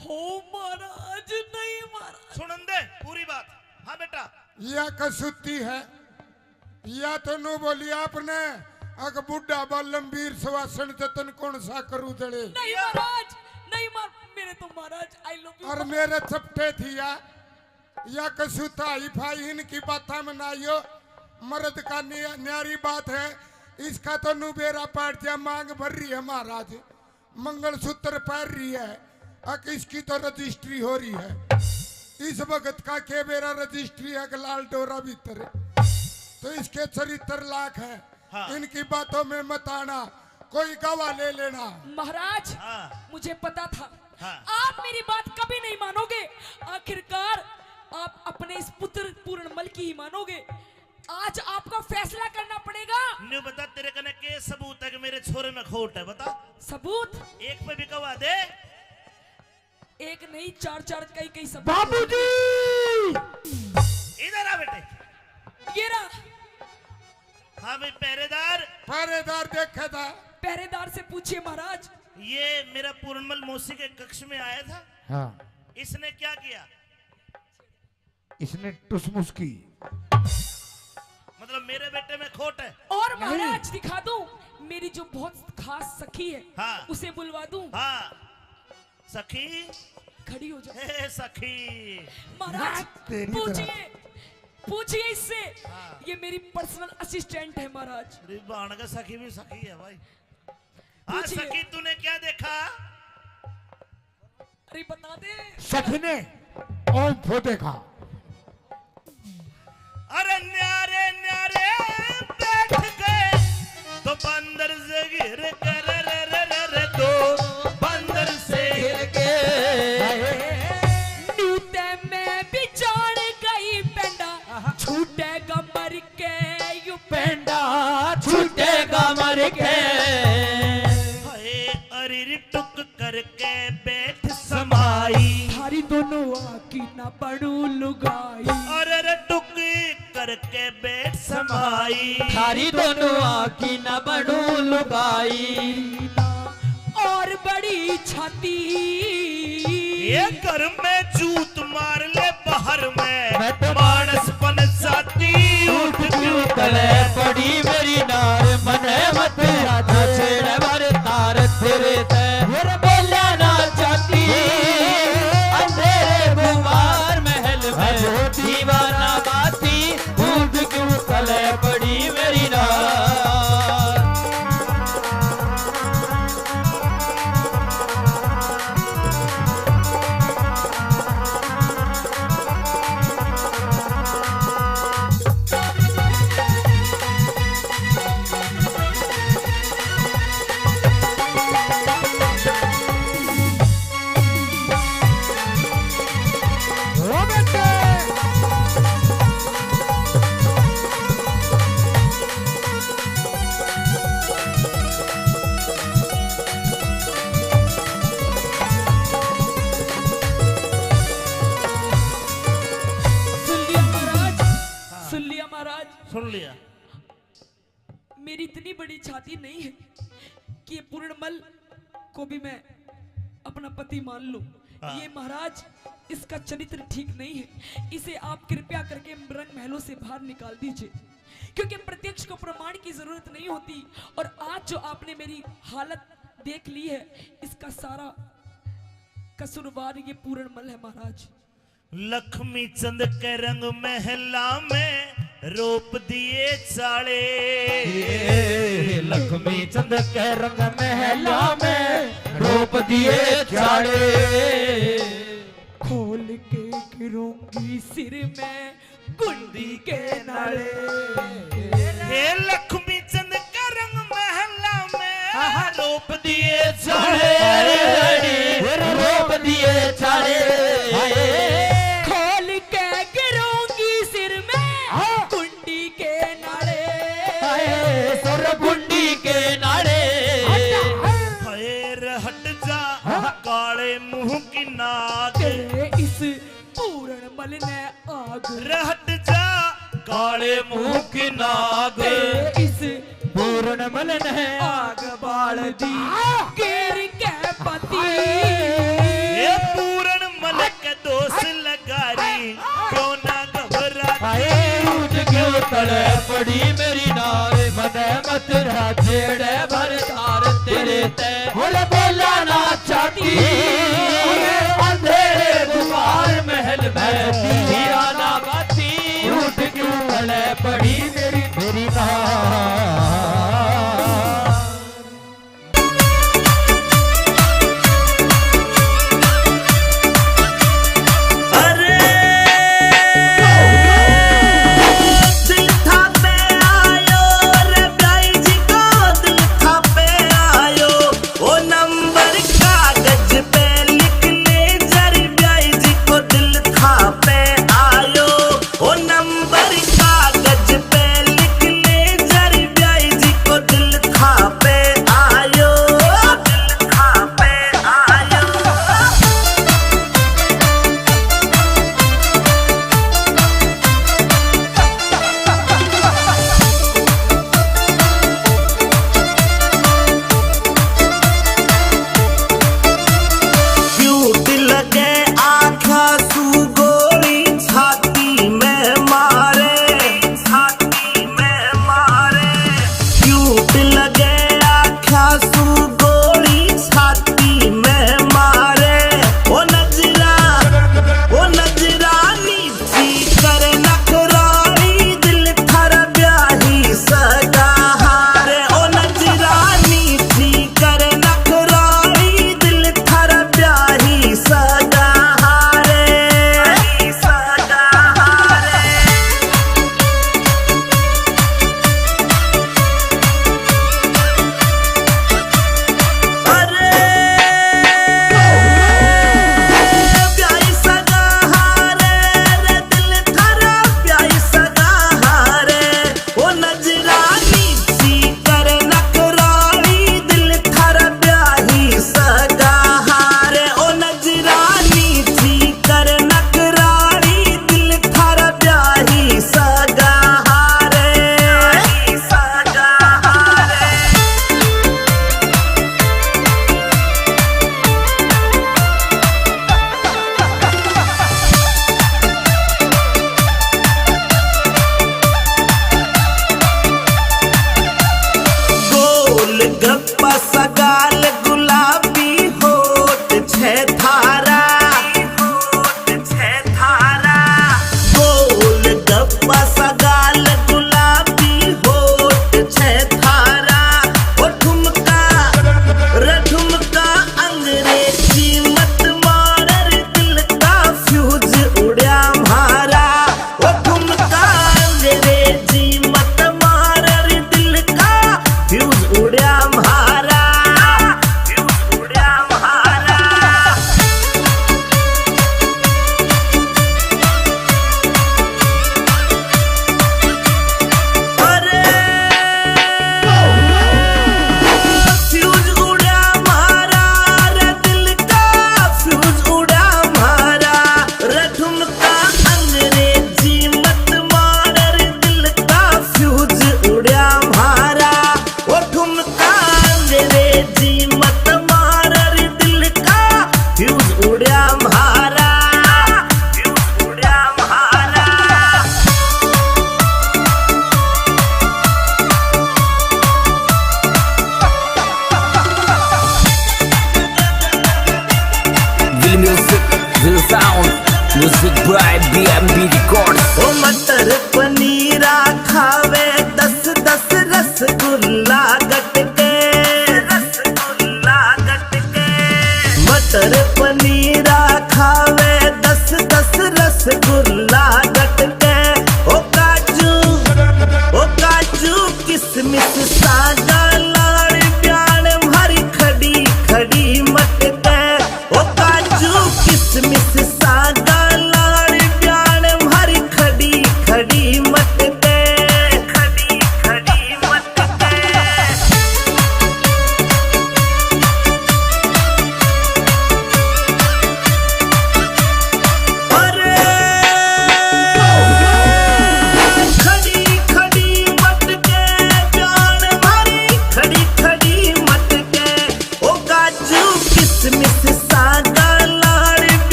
हो महाराज, नहीं महाराज। सुन दे पूरी बात। हाँ बेटा, या कसूती है, या तो नु बोली आपने अग बुढ़ा बालमवीर सुवासन जतन कौन सा करू जड़े। नहीं महाराज, नहीं मेरे तो महाराज आई लव यू। और मेरे चपटे थी या कसूता ही भाई, इनकी बात में ना यो मर्द का न्यारी बात है। इसका तो नुबेरा पाट जा मांग भर रही है महाराज, मंगलसूत्र पहन रही है, अक इसकी तो रजिस्ट्री हो रही है। इस वक्त का के बेरा रजिस्ट्री है कि लाल डोरा भीतर, तो इसके चरित्र लाख है। हाँ। इनकी बातों में मत आना, कोई गवाह ले लेना। महाराज हाँ। मुझे पता था हाँ। आप मेरी बात कभी नहीं मानोगे, आखिरकार आप अपने इस पुत्र पूर्णमल की ही मानोगे। आज आपको फैसला करना पड़ेगा। न्यू बता, तेरे कने के सबूत है कि मेरे छोरे में खोट है? बता। सबूत एक पे भी गवाह दे। एक नहीं, चार कई सबूत। बाबूजी, इधर आ बेटे। ये रहा। हाँ भाई, पहरेदार। पहरेदार देखा था। पहरेदार से पूछिए महाराज। ये मेरा पूर्णमल मौसी के कक्ष में आया था। हाँ, इसने क्या किया? इसने टुसमुस की। मतलब मेरे बेटे में खोट है? और महाराज दिखा दूं, मेरी जो बहुत खास सखी है, हाँ। उसे बुलवा दूं। हाँ सखी, खड़ी हो जाओ। हे सखी। महाराज तेरी पूछिए इससे। ये मेरी पर्सनल असिस्टेंट है महाराज। अरे बाण का सखी भी सखी है भाई। हाँ पूछिए। सखी, तूने क्या देखा? अरे बता दे। सखी ने ओम फो देखा। अरे न्यारे न्यारे बैठ गए तो बंदर से गिर कर, रे तो बंदर से गिर के। न्यूते में भी जान गई पेंडा, छूटेगा मर के यू पेंडा छूटेगा मर के। हाय अरे टुक करके बैठ समाई, थारी दोनों आकी ना पड़ू लुगाई। अरे टुक करके बैठ समाई, थारी दोनों आँखी न बनू लुगाई। और बड़ी छाती, ये घर में जूत मार ले, बाहर में मैं तो मानस बन जाती। उठ क्यों तले पड़ी मेरी नार, मने मत राधा छेड़े मारे तार तेरे ते बोला ना चाहती। अंधेरे गुमार महल में दीवाना बाती, उठ क्यों तले पड़ी मेरी नार। सुन लिया। मेरी इतनी बड़ी छाती नहीं है कि ये पूर्णमल को भी मैं अपना पति मान लूं। ये महाराज, इसका चरित्र ठीक नहीं है, इसे आप कृपया करके रंग महलों से बाहर निकाल दीजिए, क्योंकि प्रत्यक्ष को प्रमाण की जरूरत नहीं होती। और आज जो आपने मेरी हालत देख ली है, इसका सारा कसूरवार ये पूर्णमल है महाराज। लक्ष्मी चंद के रंग महला में रोप दिए चाले, लक्ष्मी चंद के रंग महला में रोप दिए छाड़े खोल के गिरूंगी सिर में कुंडी के नाले। हे लक्ष्मी चंद का रंग महला में रोप दिए छाड़े रोप दिए छाड़े खोल के गिरूंगी सिर में कुंडी के नाले। सुर कुंडी के नाड़े पैर हट जा काले मुंह की नाग तेरे इस पूर्ण मल ने आग हट जा काले मुंह की नाग तेरे इस पूर्ण मन ने आग बाल दी गिर के पति। ये पूर्ण मन के दोष लगारी क्यों ना घबरा उठ क्यों तड़े पड़ी मेरी नारे मने मत छेड़े भर तार तेरे ते बोला ना चाहती अंधेरे दुआर महल में हीरा ना बाती उठ क्यों तड़े पड़ी मेरी नार उड़्या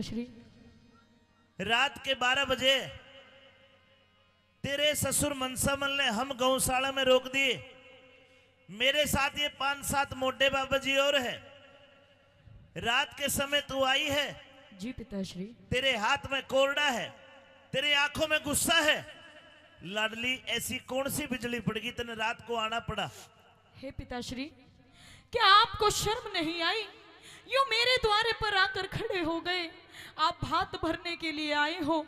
पिताश्री। रात के 12 बजे तेरे ससुर मनसामल ने हम गौशाला में रोक दिए। मेरे साथ ये 5-7 मोटे बाबा जी और है। रात के समय तू आई है। जी पिताश्री। तेरे हाथ में कोरडा है, तेरे आंखों में गुस्सा है। लाडली, ऐसी कौन सी बिजली पड़गी तने रात को आना पड़ा? हे पिताश्री, क्या आपको शर्म नहीं आई? यूं मेरे द्वारे पर आकर खड़े हो गए। आप भात भरने के लिए आए हो।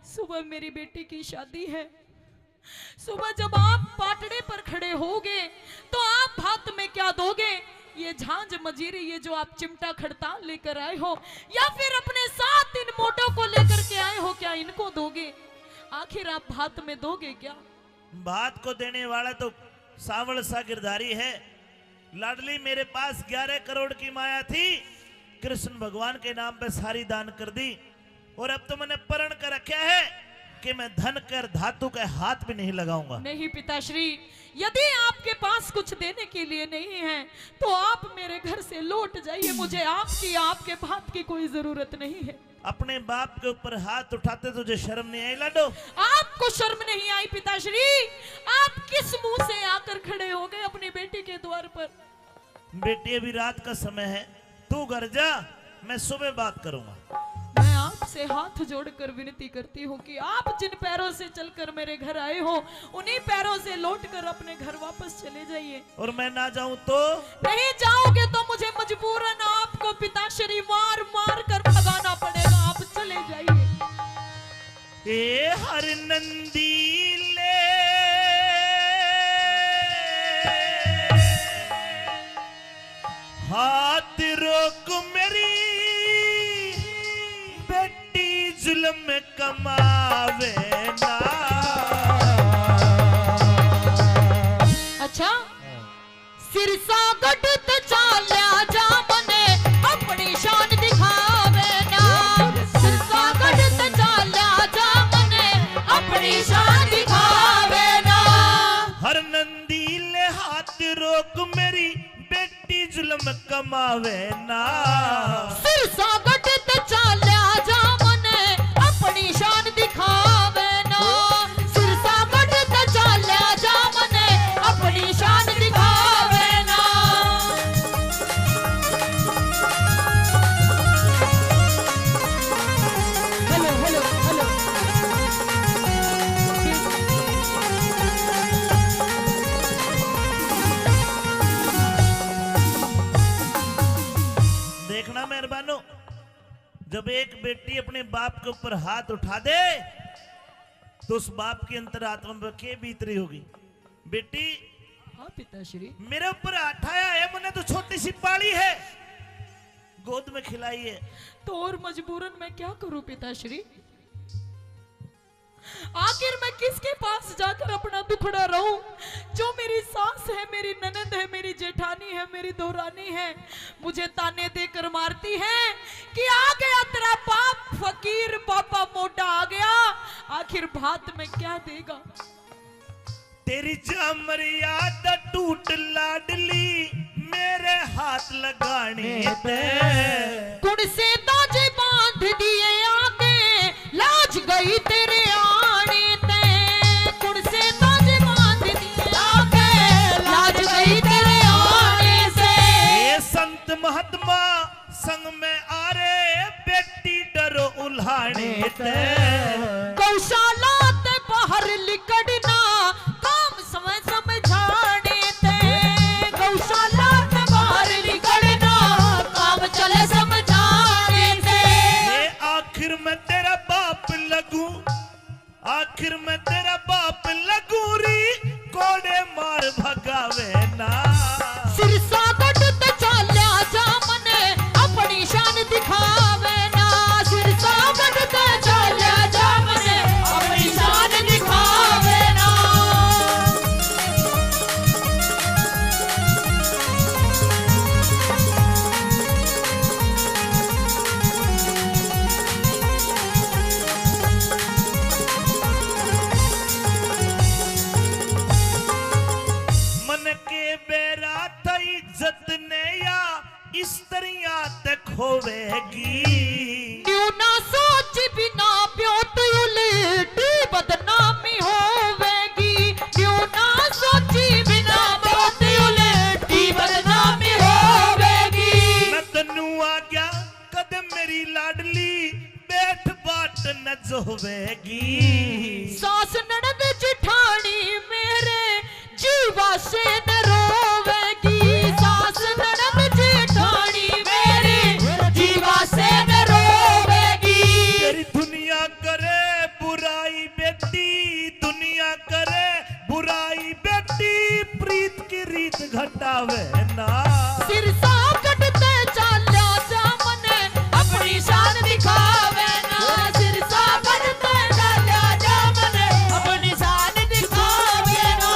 सुबह मेरी बेटी की शादी है। सुबह जब आप पाटड़े पर खड़े होगे तो आप भात में क्या दोगे? ये झांझ मजीरी, ये जो आप चिमटा खड़ताल लेकर आए हो, या फिर अपने साथ इन मोटों को लेकर के आए हो, क्या इनको दोगे? आखिर आप भात में दोगे क्या? भात को देने वाला तो सावल सा गिरधारी है। लाडली, मेरे पास 11 करोड़ की माया थी। कृष्ण भगवान के नाम पे सारी दान कर दी, और अब तो मैंने प्रण कर रखा है कि मैं धन कर धातु के हाथ भी नहीं लगाऊंगा। नहीं पिताश्री, यदि आपके पास कुछ देने के लिए नहीं है तो आप मेरे घर से लौट जाइए। मुझे आपके भात की कोई जरूरत नहीं है। अपने बाप के ऊपर हाथ उठाते तुझे शर्म नहीं आई लाडो? आपको शर्म नहीं आई पिताश्री? आप किस मुंह से आकर खड़े हो गए अपनी बेटी के द्वार पर? बेटी, अभी रात का समय है, तू घर जा, मैं सुबह बात करूंगा। मैं आपसे हाथ जोड़कर विनती करती हूँ कि आप जिन पैरों से चलकर मेरे घर आए हो, उन्हीं पैरों से लौटकर अपने घर वापस चले जाइए। और मैं ना जाऊं तो? नहीं जाओगे तो मुझे मजबूरन आपको पिताश्री मार मार कर भगाना पड़ेगा। आप चले जाइए। ए हर नंदीले हाथ रोक मेरी बेटी, जुल्म कमावे ना। अच्छा, सिरसा गढ़ चाल्या जा मने अपनी शान दिखावे ना। सिरसा गढ़ चाल्या जा मने अपनी शान दिखावे ना। हर नंदीले हाथ रोक मेरी बेटी, जुल्म कमावे ना। सिरसा गढ़ चाल्या जा मने अपनी शान दिखावे ना। सिरसा गढ़ चाल्या जा मने अपनी शान दिखावे ना। Hello hello hello. देखना मेहरबानो, जब एक बेटी अपने बाप के ऊपर हाथ उठा दे तो उस बाप की अंतरात्मा में क्या बीत रही होगी? बेटी, हाँ पिताश्री। मेरे ऊपर हाथ आया है, मैंने तो छोटी सी पाली है, गोद में खिलाई है। तो और मजबूरन मैं क्या करूं पिताश्री? आखिर मैं किसके पास जाकर अपना दुखड़ा रहूं? जो मेरी सास है, मेरी ननद है, मेरी जेठानी है, मेरी दोरानी है, मुझे ताने देकर मारती है कि आ गया तेरा बाप फकीर, पापा मोटा आ गया। आखिर भात में क्या देगा? तेरी मर्यादा टूट लाडली, मेरे हाथ लगाने पे। कुण से ताजे बांध दिए आगे, लाज गई तेरे आने ते। कुण से ताजे बांध दिए आगे, लाज गई तेरे आने से। ये संत महात्मा संग में आ रे, बेटी डरो उल्हाने ते। गौशाला ते बाहर लिकड़ना, काम समय समझाने ते। गौशाला ते बाहर लिकड़ना, काम चले समझाने ते। ये आखिर में तेरा बाप लगू, आखिर में तेरा बाप लगू री, कोड़े मार भगावे ना। सिरसा गढ़ ते चाल्या जा मने अपनी शान दिखावे ना। सिरसा गढ़ ते चाल्या जा मने अपनी शान दिखावे ना। मन के बेरा था इज्जत ने या स्त्रियां तक होवेगी। न्यून जोवेगी। सास ननद जिठानी मेरे जीवा से न रोवेगी। सास ननद जिठानी मेरे जीवा से न रोवेगी। तेरी दुनिया करे बुराई बेटी, दुनिया करे बुराई बेटी, प्रीत की रीत घटावे ना। सिरसा कटते चाल्या जा मने अपनी शान दिखावे ना। सिरसा कटते चाल्या जा मने अपनी शान दिखावे ना।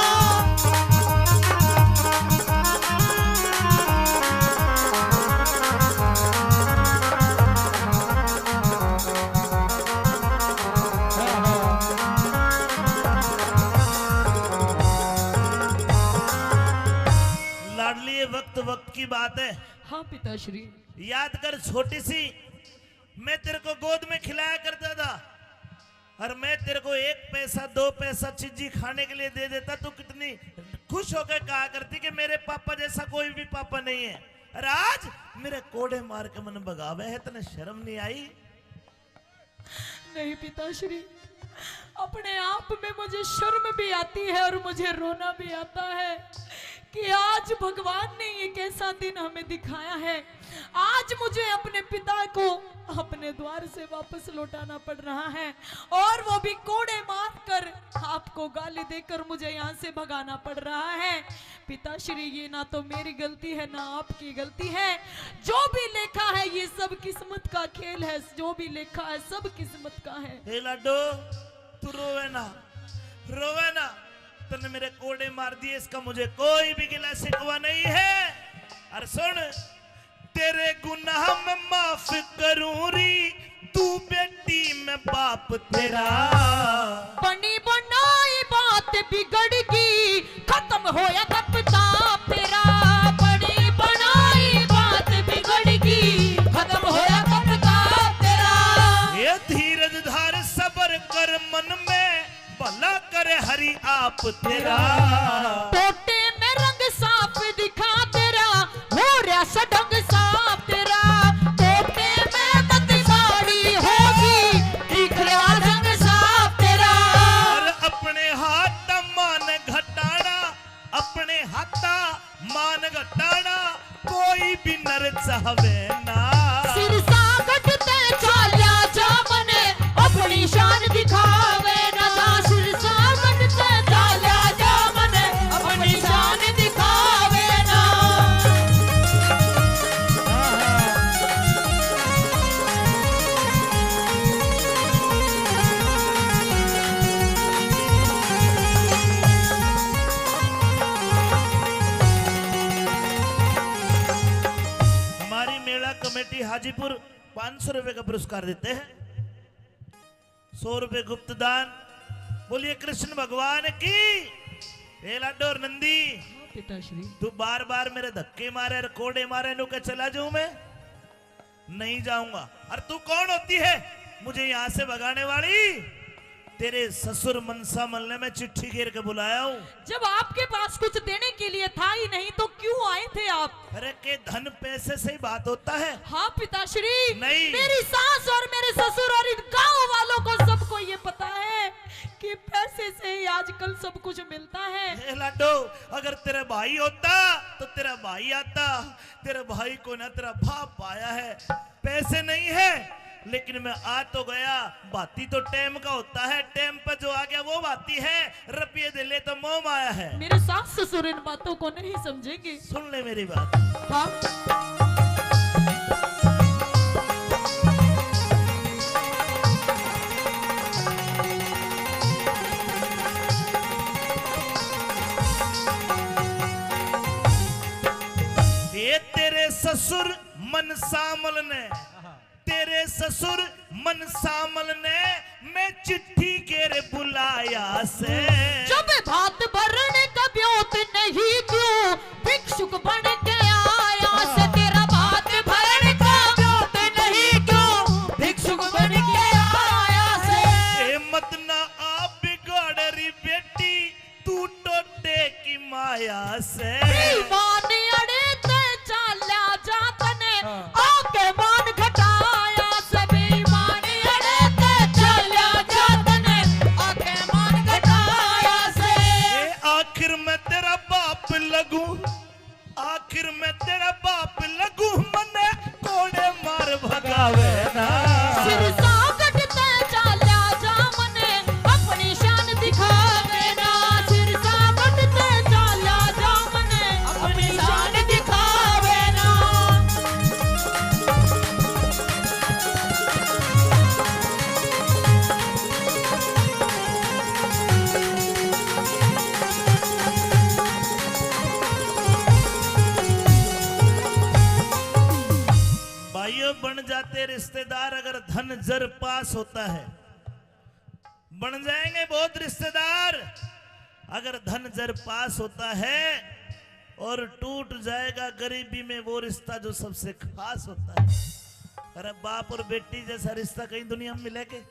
लाडली ये वक्त वक्त की बात है। हाँ पिताश्री। याद कर छोटी सी मैं तेरे को गोद में खिलाया करता था, और मैं तेरे को 1 पैसा 2 पैसा चीजी खाने के लिए दे देता, तो कितनी खुश होकर कहा करती कि मेरे पापा जैसा कोई भी पापा नहीं है। और आज मेरे कोड़े मार के मन भगावे है, तने शर्म नहीं आई? नहीं पिताश्री, अपने आप में मुझे शर्म भी आती है और मुझे रोना भी आता है कि आज भगवान ने ये कैसा दिन हमें दिखाया है। आज मुझे अपने पिता को अपने द्वार से वापस लौटाना पड़ रहा है, और वो भी कोड़े मारकर, आपको गाली देकर मुझे यहाँ से भगाना पड़ रहा है। पिताश्री, ये ना तो मेरी गलती है ना आपकी गलती है। जो भी लेखा है ये सब किस्मत का खेल है। जो भी लेखा है सब किस्मत का है। हे लाडो, तू रोवे ना, रोवे ना। तूने मेरे कोड़े मार दिए, इसका मुझे कोई भी गिला शिकवा नहीं है। और सुन, तेरे गुनाह में माफ करूं री, तू बेटी मैं बाप तेरा। बनी बनाई बात बिगड़ गई, खत्म होया तब ताप तेरा। बनी बनाई बात बिगड़ गई, खत्म होया तब ताप तेरा। ये धीरज धार सबर कर मन में, भला करे हरि आप तेरा। टोटे में रंग साफ दिखा तेरा, हो रहा सडंग साफ तेरा। टोटे में तत साड़ी होगी, दिख रहा रंग साफ तेरा। और अपने हाथ मान घटाना, अपने हाथा मान घटाना, कोई भी नर चाहवे ना। सिरसा कटते चाल्या जा मने अपनी शान दिखावे ना। सिरसा कटते चाल्या जा मने अपनी शान दिखावे ना। हमारी मेला कमेटी हाजीपुर 500 रुपए का पुरस्कार देते हैं। 100 रुपए गुप्त दान। बोलिए कृष्ण भगवान की। हे लाडो और नंदी, पिताश्री, तू बार बार मेरे धक्के मारे और कोड़े मारे, नु के चला जाऊं मैं? नहीं जाऊंगा। और तू कौन होती है मुझे यहां से भगाने वाली? तेरे ससुर मनसा मल्ले में चिट्ठी घेर के बुलाया हूं। जब आपके पास कुछ देने के लिए था ही नहीं तो क्यों आए थे आप? अरे के धन पैसे से ही बात होता है? हाँ पिताश्री, नहीं। मेरी सास और मेरे ससुर और इन गांव वालों को सबको ये पता है कि पैसे से ही आजकल सब कुछ मिलता है। हे लाडो, अगर तेरा भाई होता तो तेरा भाई आता। तेरे भाई को ना तेरा बाप आया है, पैसे नहीं है, लेकिन मैं आ तो गया। बाती तो टेम का होता है, टेम पर जो आ गया वो बाती है। रुपये दे ले तो मोह आया है। मेरे सास ससुर इन बातों को नहीं समझेंगे। सुन ले मेरी बात। हाँ? ये तेरे ससुर मनसामल ने, तेरे ससुर मनसामल ने मैं चिट्ठी के रे बुलाया से। जब भात भरने का ब्योत नहीं क्यों भिक्षुक बन के आया से। तेरा भात भरने का ब्योत नहीं क्यों भिक्षुक बन के आया से। ए मत ना आप बिगाड़ री बेटी, तू टोटे की माया से। दीवाने अड़े ते चाल्या जातने आके मान घटाया से। बेईमानी अड़े ते चाल्या आखिर में तेरा बाप लगू मने कोड़े मार भगावे ना। सिरसा कटते चाल्या जा मने अपनी शान दिखावे ना। सिरसा कटते चाल्या जा मने अपनी शान दिखावे ना। भाइयों बन जाते रिश्तेदार अगर धन जर पास होता है, बन जाएंगे बहुत रिश्तेदार अगर धन जर पास होता है, और टूट जाएगा गरीबी में वो रिश्ता जो सबसे खास होता है। अरे बाप और बेटी जैसा रिश्ता कहीं दुनिया में मिलेगा?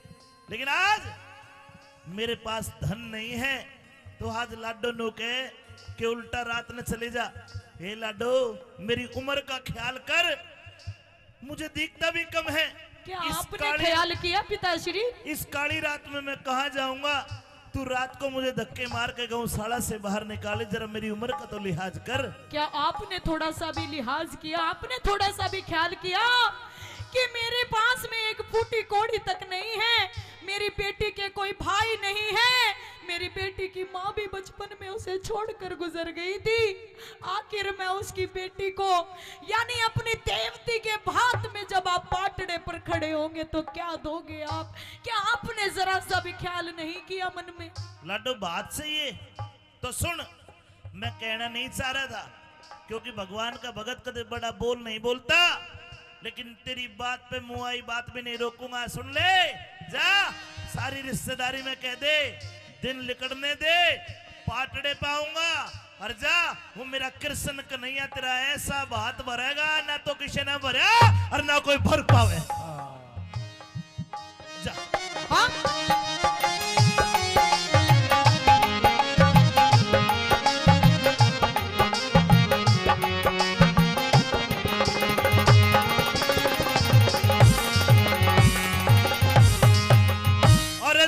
लेकिन आज मेरे पास धन नहीं है तो आज लाडो नो के उल्टा रात में चले जा। हे लाडो मेरी उम्र का ख्याल कर, मुझे दिखता भी कम है। क्या इस आपने काली- ख्याल किया पिताश्री? इस काली रात में मैं कहाँ जाऊंगा? तू रात को मुझे धक्के मार के गौशाला से बाहर निकाले, जरा मेरी उम्र का तो लिहाज कर। क्या आपने थोड़ा सा भी लिहाज किया? आपने थोड़ा सा भी ख्याल किया कि मेरे पास में एक फूटी कोड़ी तक नहीं है, मेरी बेटी के कोई भाई नहीं है, मेरी बेटी की माँ भी बचपन में उसे छोड़कर गुजर गई थी। आखिर मैं उसकी बेटी को यानी अपनी देवती के भात में जब आप पाटड़े पर खड़े होंगे तो क्या दोगे आप? क्या आपने जरा सा भी ख्याल नहीं किया मन में? लाडो बात सही है तो सुन, मैं कहना नहीं चाह रहा था क्योंकि भगवान का भगत कदे बड़ा बोल नहीं बोलता, लेकिन तेरी बात पे मुंह आई बात भी नहीं रोकूंगा। सुन ले, जा सारी रिश्तेदारी में कह दे, दिन लिकड़ने दे, पाटड़े पाऊंगा, और जा वो मेरा कृष्ण कन्हैया तेरा ऐसा बात भरेगा ना तो किसी ने भरा और ना कोई भर पावे। जा हाँ?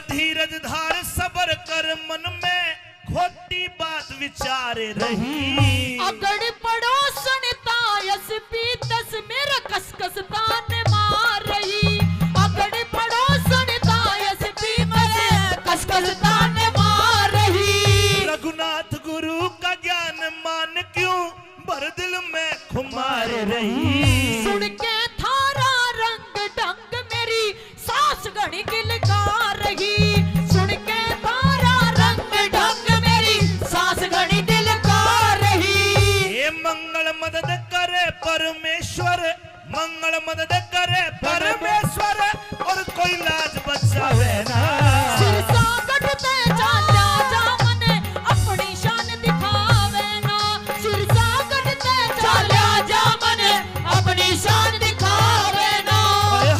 धीरज धार सबर कर मन में खोटी बात विचारे रही। अगड़ पड़ोसन तायस पीतस मेरा कसकस तान मार रही। अगड़ पड़ोसन तायस पीतस कसकस तान मार रही। रघुनाथ गुरु का ज्ञान मान क्यों भर दिल में खुमार रही। सुन के थारा रंग ढंग मेरी सास घड़ी गिलगा रही। सुन के थारा रंग ढंग मेरी सास घड़ी दिलका रही। ये मंगल मदद करे परमेश्वर, मंगल मदद करे परमेश्वर, और कोई लाज बचावे ना। सिरसा कटते चाल्या जा मने अपनी शान दिखावे ना। सिरसा कटते चाल्या जा मने अपनी शान दिखावे ना।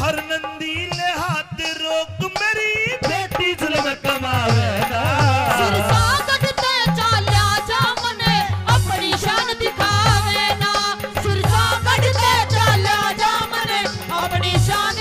हर नंदी ले हाथ रोक मेरी बेटी जुल्म कमावे ना। सिरसा कटते चाल्या जा मने अपनी शान दिखावे ना। सिरसा कटते चाल्या जा मने अपनी शान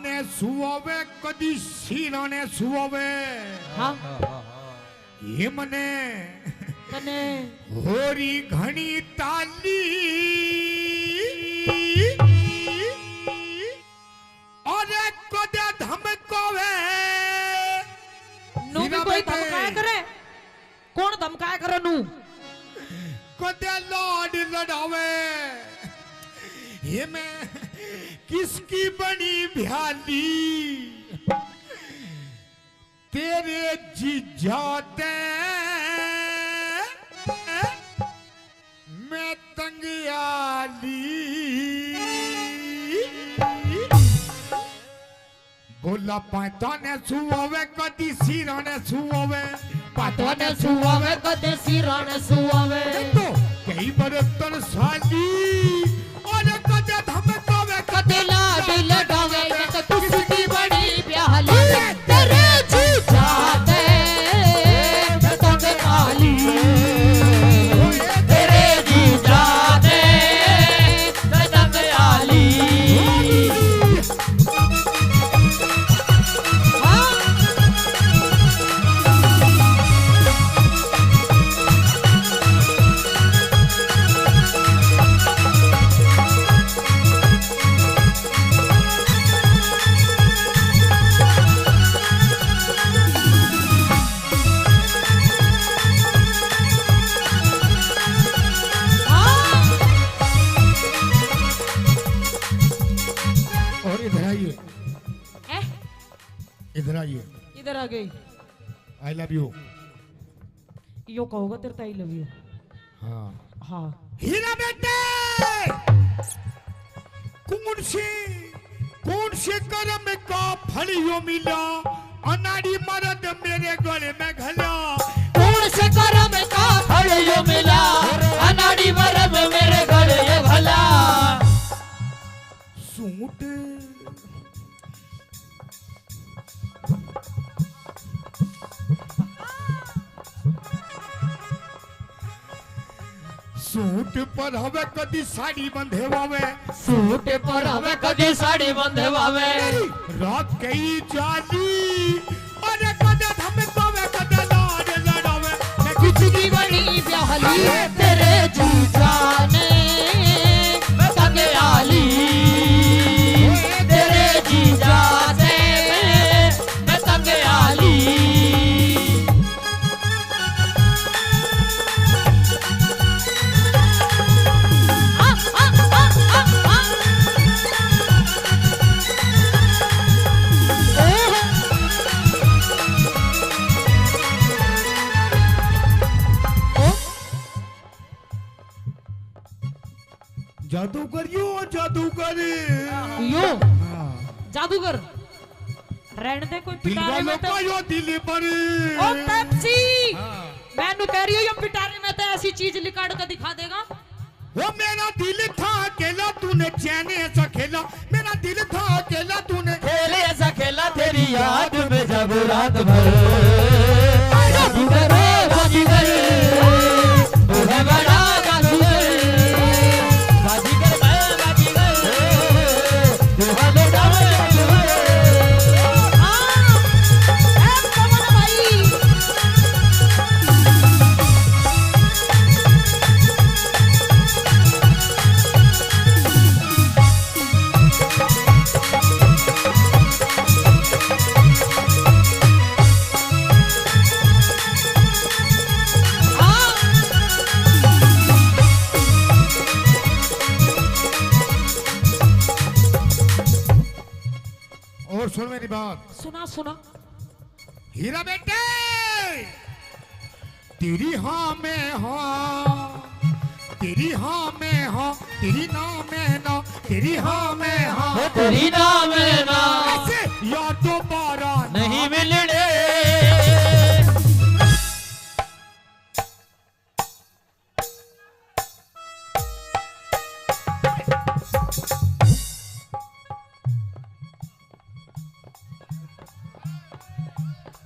ने सुवावे कदी सीरा ने सुवावे हाँ ये मने तने होरी घणी ताली और कदे धमकावे नू भी कोई धमकाया करे कौन धमकाया करे नू कदे लाड लड़ावे ये मैं किसकी बनी भ्याली तेरे जीजाते मैं तंगियाली बोला पाता ने सुवावे कदी सीरा ने सुवावे पातो ने सुवावे कदे सिरा ने सुवावे तो कई बरतन साली और कदे धमकावे कदे लाड लड़ावे तो किसकी बड़ी प्याली तेरे जीजाते तंग काली तेरे जीजाते तंग काली और इधर आइए ए इधर आइए इधर आ गई आई लव यू यो कहोगा तेरे आई लव यू हाँ हाँ हीरा बेटे कौन से कर्म का फल यो मिला अनाड़ी मर्द मेरे गले में घला कौन से करम का फल यो मिला अनाड़ी मरब मेरे घर ये भला सूट सूट पर हवे कदी साड़ी बंधे वावे सूट पर हमें कदी साड़ी बंधवावे रात कई जाली और कदे धमकावे कदे लाड लड़ावे मैं किसकी बड़ी प्याली तेरे जीजा ने तंग आली तेरे जीजा से मैं तंग आली जादूगर यो जादूगर यो जादूगर रहने दे कोई दिल पिटारे में वालों तो का यो दिल पर ओ पेप्सी मैनू कह रही हूँ ये पिटारे में तो ऐसी चीज लिकाड़ कर दिखा देगा वो मेरा दिल था अकेला तूने चैन ऐसा खेला मेरा दिल था अकेला तूने खेले ऐसा खेला तेरी याद में जब रात भर जादूगर जादूगर तू है बड़ा जादूगर बाजीगर मैं बाजीगर तू है बड़ा जादूगर भाई और सुन मेरी बात सुना सुना हीरा बेटे तेरी हाँ में हाँ तेरी हाँ में हाँ तेरी ना में ना तेरी हाँ में हाँ तेरी नाम है ना ऐसे या दोबारा ना। नहीं मिलने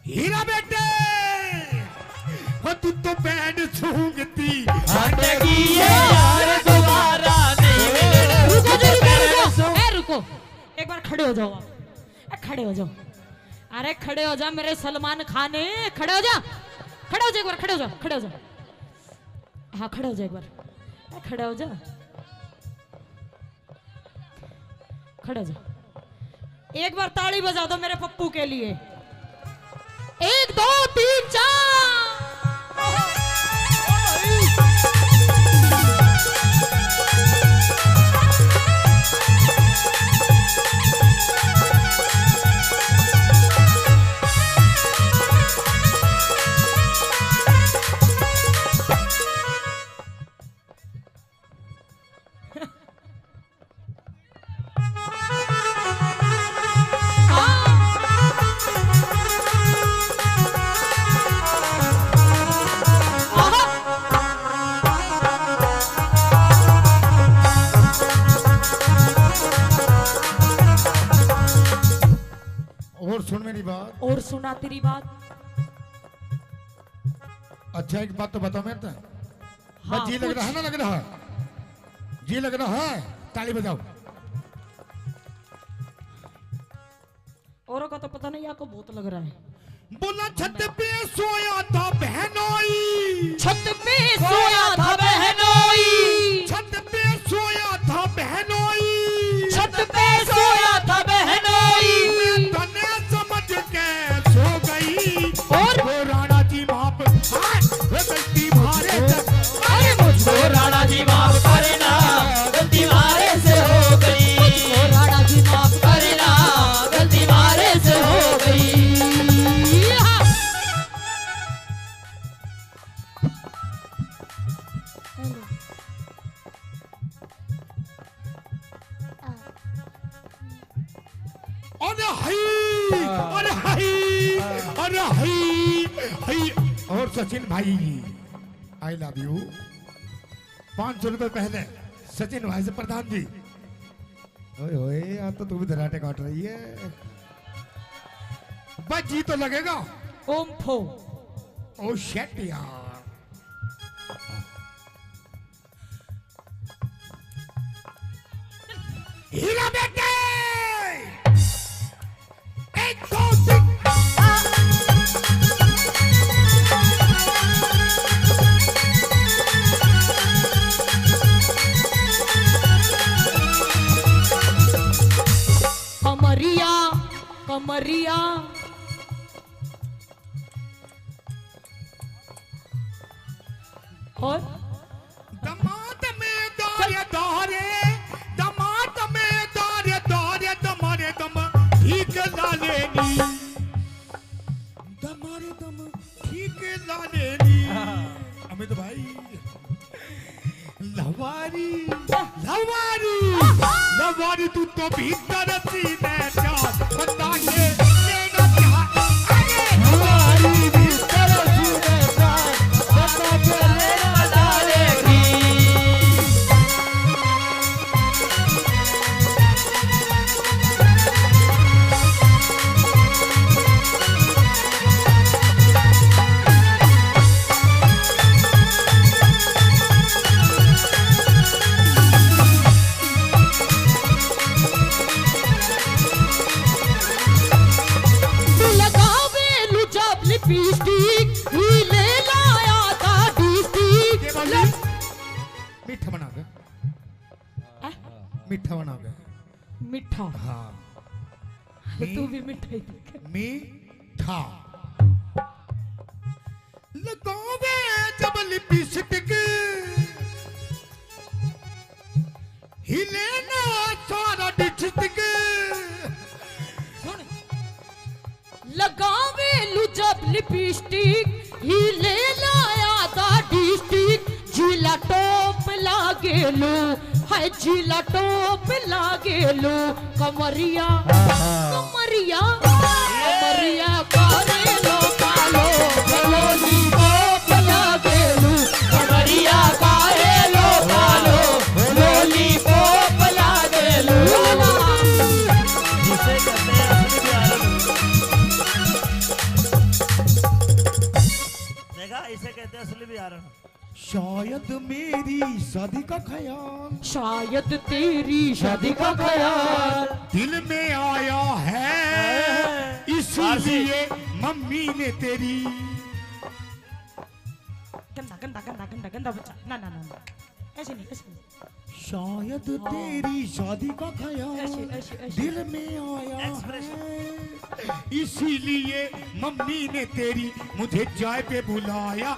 हीरा बेटे तू तो बैंड सूंघती हटगी ये यार दोबारा नहीं मिलने रुको जी रुको रुको ए रुको एक बार खड़े हो जाओ आप खड़े हो जाओ, अरे खड़े हो जा मेरे सलमान खान, खड़े हो जा, खड़े हो जा एक बार, खड़े हो जा, खड़े हो जा, हाँ खड़े हो जा एक बार, खड़े हो जा, खड़े हो जा। एक बार ताली बजा दो मेरे पप्पू के लिए। 1 2 3 4। और सुन मेरी बात। और सुना तेरी बात। अच्छा एक बात तो बताओ मेरे तो, हाँ, जी लग रहा है ना, लग रहा है, जी लग रहा है, ताली बजाओ। औरों का तो पता नहीं, आपको बहुत लग रहा है। बोला छत पे सोया था बहनोई, छत पे सोया था बहनोई, छत पे सोया था बहनोई, छत पे सोया था बहनोई, मैं तने समझ के सो गई, और वो राणा जी माफ गलती मारे, अरे मुझको राणा जी माफ करना, गलती मारे से हो गई, मुझको राणा जी माफ करना, गलती मारे से हो गई। अरे हाय, अरे हाय, अरे हाय, हाय। और सचिन भाई आई लव यू। 500 रुपए पहले सचिन भाई से प्रधान जी। ओए ओए आज तो तू भी धराटे काट रही है। बस जी तो लगेगा। ओम फो। ओ शेट यार। हीरा बेटे 1 2 3। कमरिया कमरिया और दमाद में दारे दारे, दमाद में दारे दारे, दमारे दम ठीक लालेनी, दमारे दम ठीक लालेनी। अमित भाई लवारी लवारी लवारी, तू तो भीतर सीने चार बता के लेना क्या। अरे लवारी भीतर सीने चार बता के लेना डालेगी। मीठा बना के, मीठा बना के। मिठा, हाँ तू भी मिठाई देखे। मीठा लगावे जब लिपस्टिक, हिले ना सारा डिस्ट्रिक्ट। सुन, लगावे लू जब लिपस्टिक, हिले लाया था डिस्ट्रिक्ट, जिला टॉप लागेलो, हाय जिला टॉप लागेलो, कमरिया कमरिया कमरिया कारेलो कालो, लोली टॉप लागेलो, कमरिया कारेलो कालो, लोली टॉप लागेलो। जिसे कहते हैं असली बिहारन। देखा, इसे कहते हैं असली बिहारन। शायद मेरी शादी का ख्याल, शायद तेरी शादी का ख्याल दिल में आया है, बाहर से। इसीलिए मम्मी ने तेरी गंदा गंदा गंदा गंदा गंदा बच्चा ना ना ना ना। ऐसे नहीं ऐसे नहीं। शायद तेरी शादी का ख्याल ऐसे। दिल में आया Expression. है, इसीलिए मम्मी ने तेरी मुझे चाय पे बुलाया।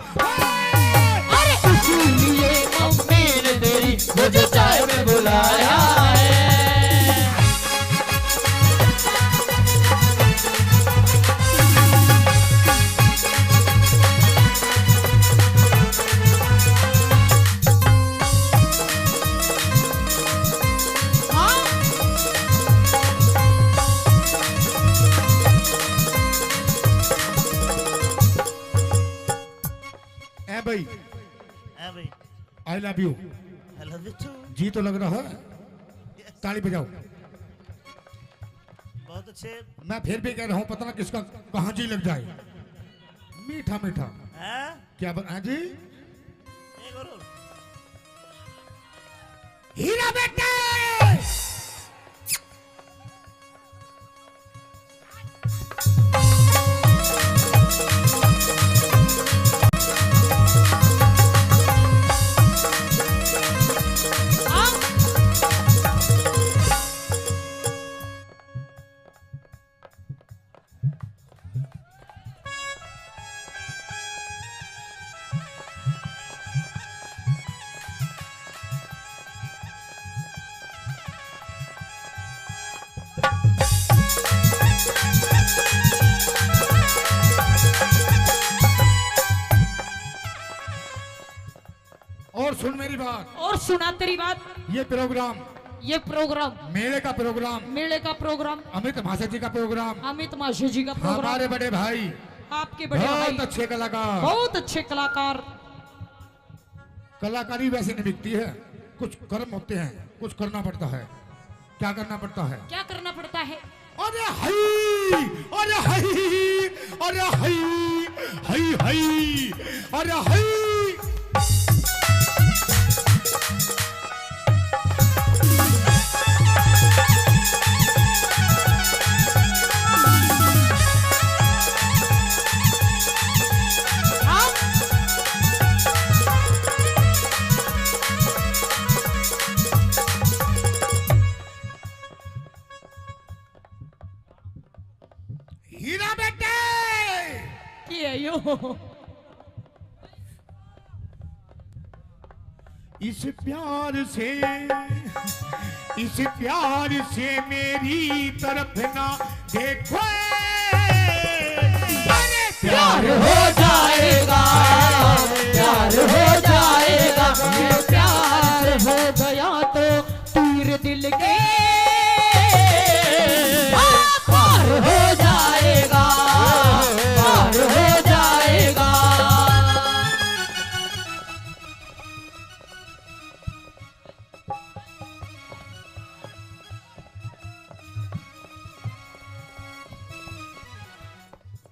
अरे इसीलिए मम्मी ने तेरी मुझे चाय में बुलाया है। ए भाई, है भाई, I love you. I love you too. जी तो लग रहा है, ताली बजाओ। बहुत अच्छे। मैं फिर भी कह रहा हूँ, पता ना किसका कहाँ जी लग जाए। मीठा मीठा हैं? क्या हाँ जी। एक और। हीरा बेटे और सुन मेरी बात, और सुना तेरी बात। ये प्रोग्राम ये प्रोग्राम मेले का प्रोग्राम, मेले का प्रोग्राम, अमित भाषा जी का प्रोग्राम, अमित माशे जी का प्रोग्राम, हमारे बड़े भाई आपके बड़े भाई बहुत अच्छे कलाकार। बहुत अच्छे कलाकार। कलाकारी वैसे नहीं बिकती है, कुछ कर्म होते हैं, कुछ करना पड़ता है। क्या करना पड़ता है? क्या करना पड़ता है? अरे हई, अरे हई, अरे हई, हई हई, अरे हई। हीरा बेटे ये यो इस प्यार से मेरी तरफ ना देखो। अरे प्यार हो जाएगा, प्यार हो जाएगा, ये प्यार हो गया तो तीर दिल के पार हो जाएगा, पार हो जाएगा।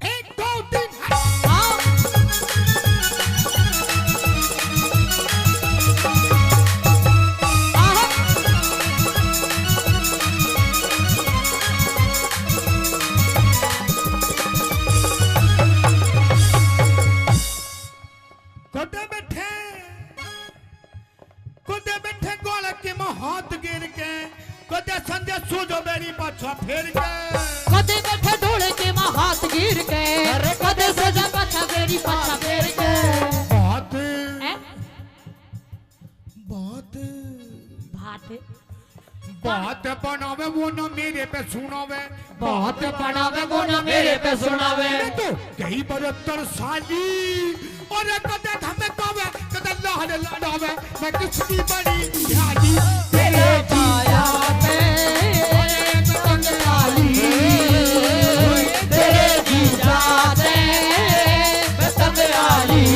एक दो तीन कुदे बैठे गोल के हाथ गिर के, कुदे संजय सूझो मेरी पाछा फेर के। कदे बैठे ढोले के माँ हाथ गिर के, कदे सजा पाछा फेरी पाछा फेर के। बात हैं? बात बात बात बनावे वो ना मेरे पे सुनावे, बात बनावे वो ना मेरे पे सुनावे। मैं तो कई 72 साली और कदे धमकावे कदे लाल लड़ावे। मैं किसकी बड़ी ख्याली तेरे छाया पे पतंग डाली, तेरे जीजा पे पतंग डाली।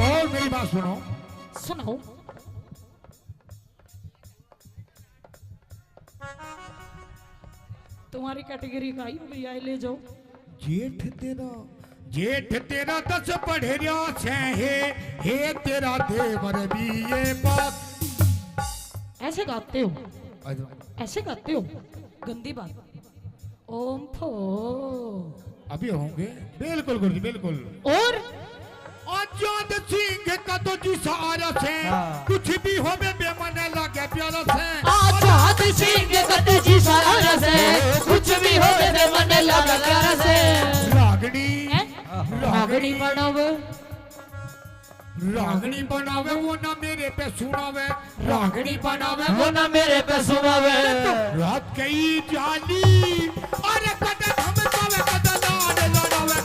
और मेरी बात सुनो, सुनो। तुम्हारी कैटेगरी का ही हो भैया, ले जाओ। जेठ तेरा 10 पढ़ेरिया से हे तेरा देवर भी ये बात। ऐसे गाते हो, ऐसे गाते हो, गंदी बात। ओम फो अभी होंगे, बिल्कुल गुरुजी बिल्कुल। और आजाद सिंह का तो जी सारा से कुछ भी हो बेमन लगे प्यारा से। आजाद सिंह कद जी सारा से कुछ भी हो बे मन लगा प्यारा से। रागनी रागनी बनावे, रागनी बनावे वो ना मेरे पे सुनावे, रागनी बनावे वो ना मेरे पे सुनावे। रात कई जाली अरे कदे हम तवे कदे लाड लड़ावे।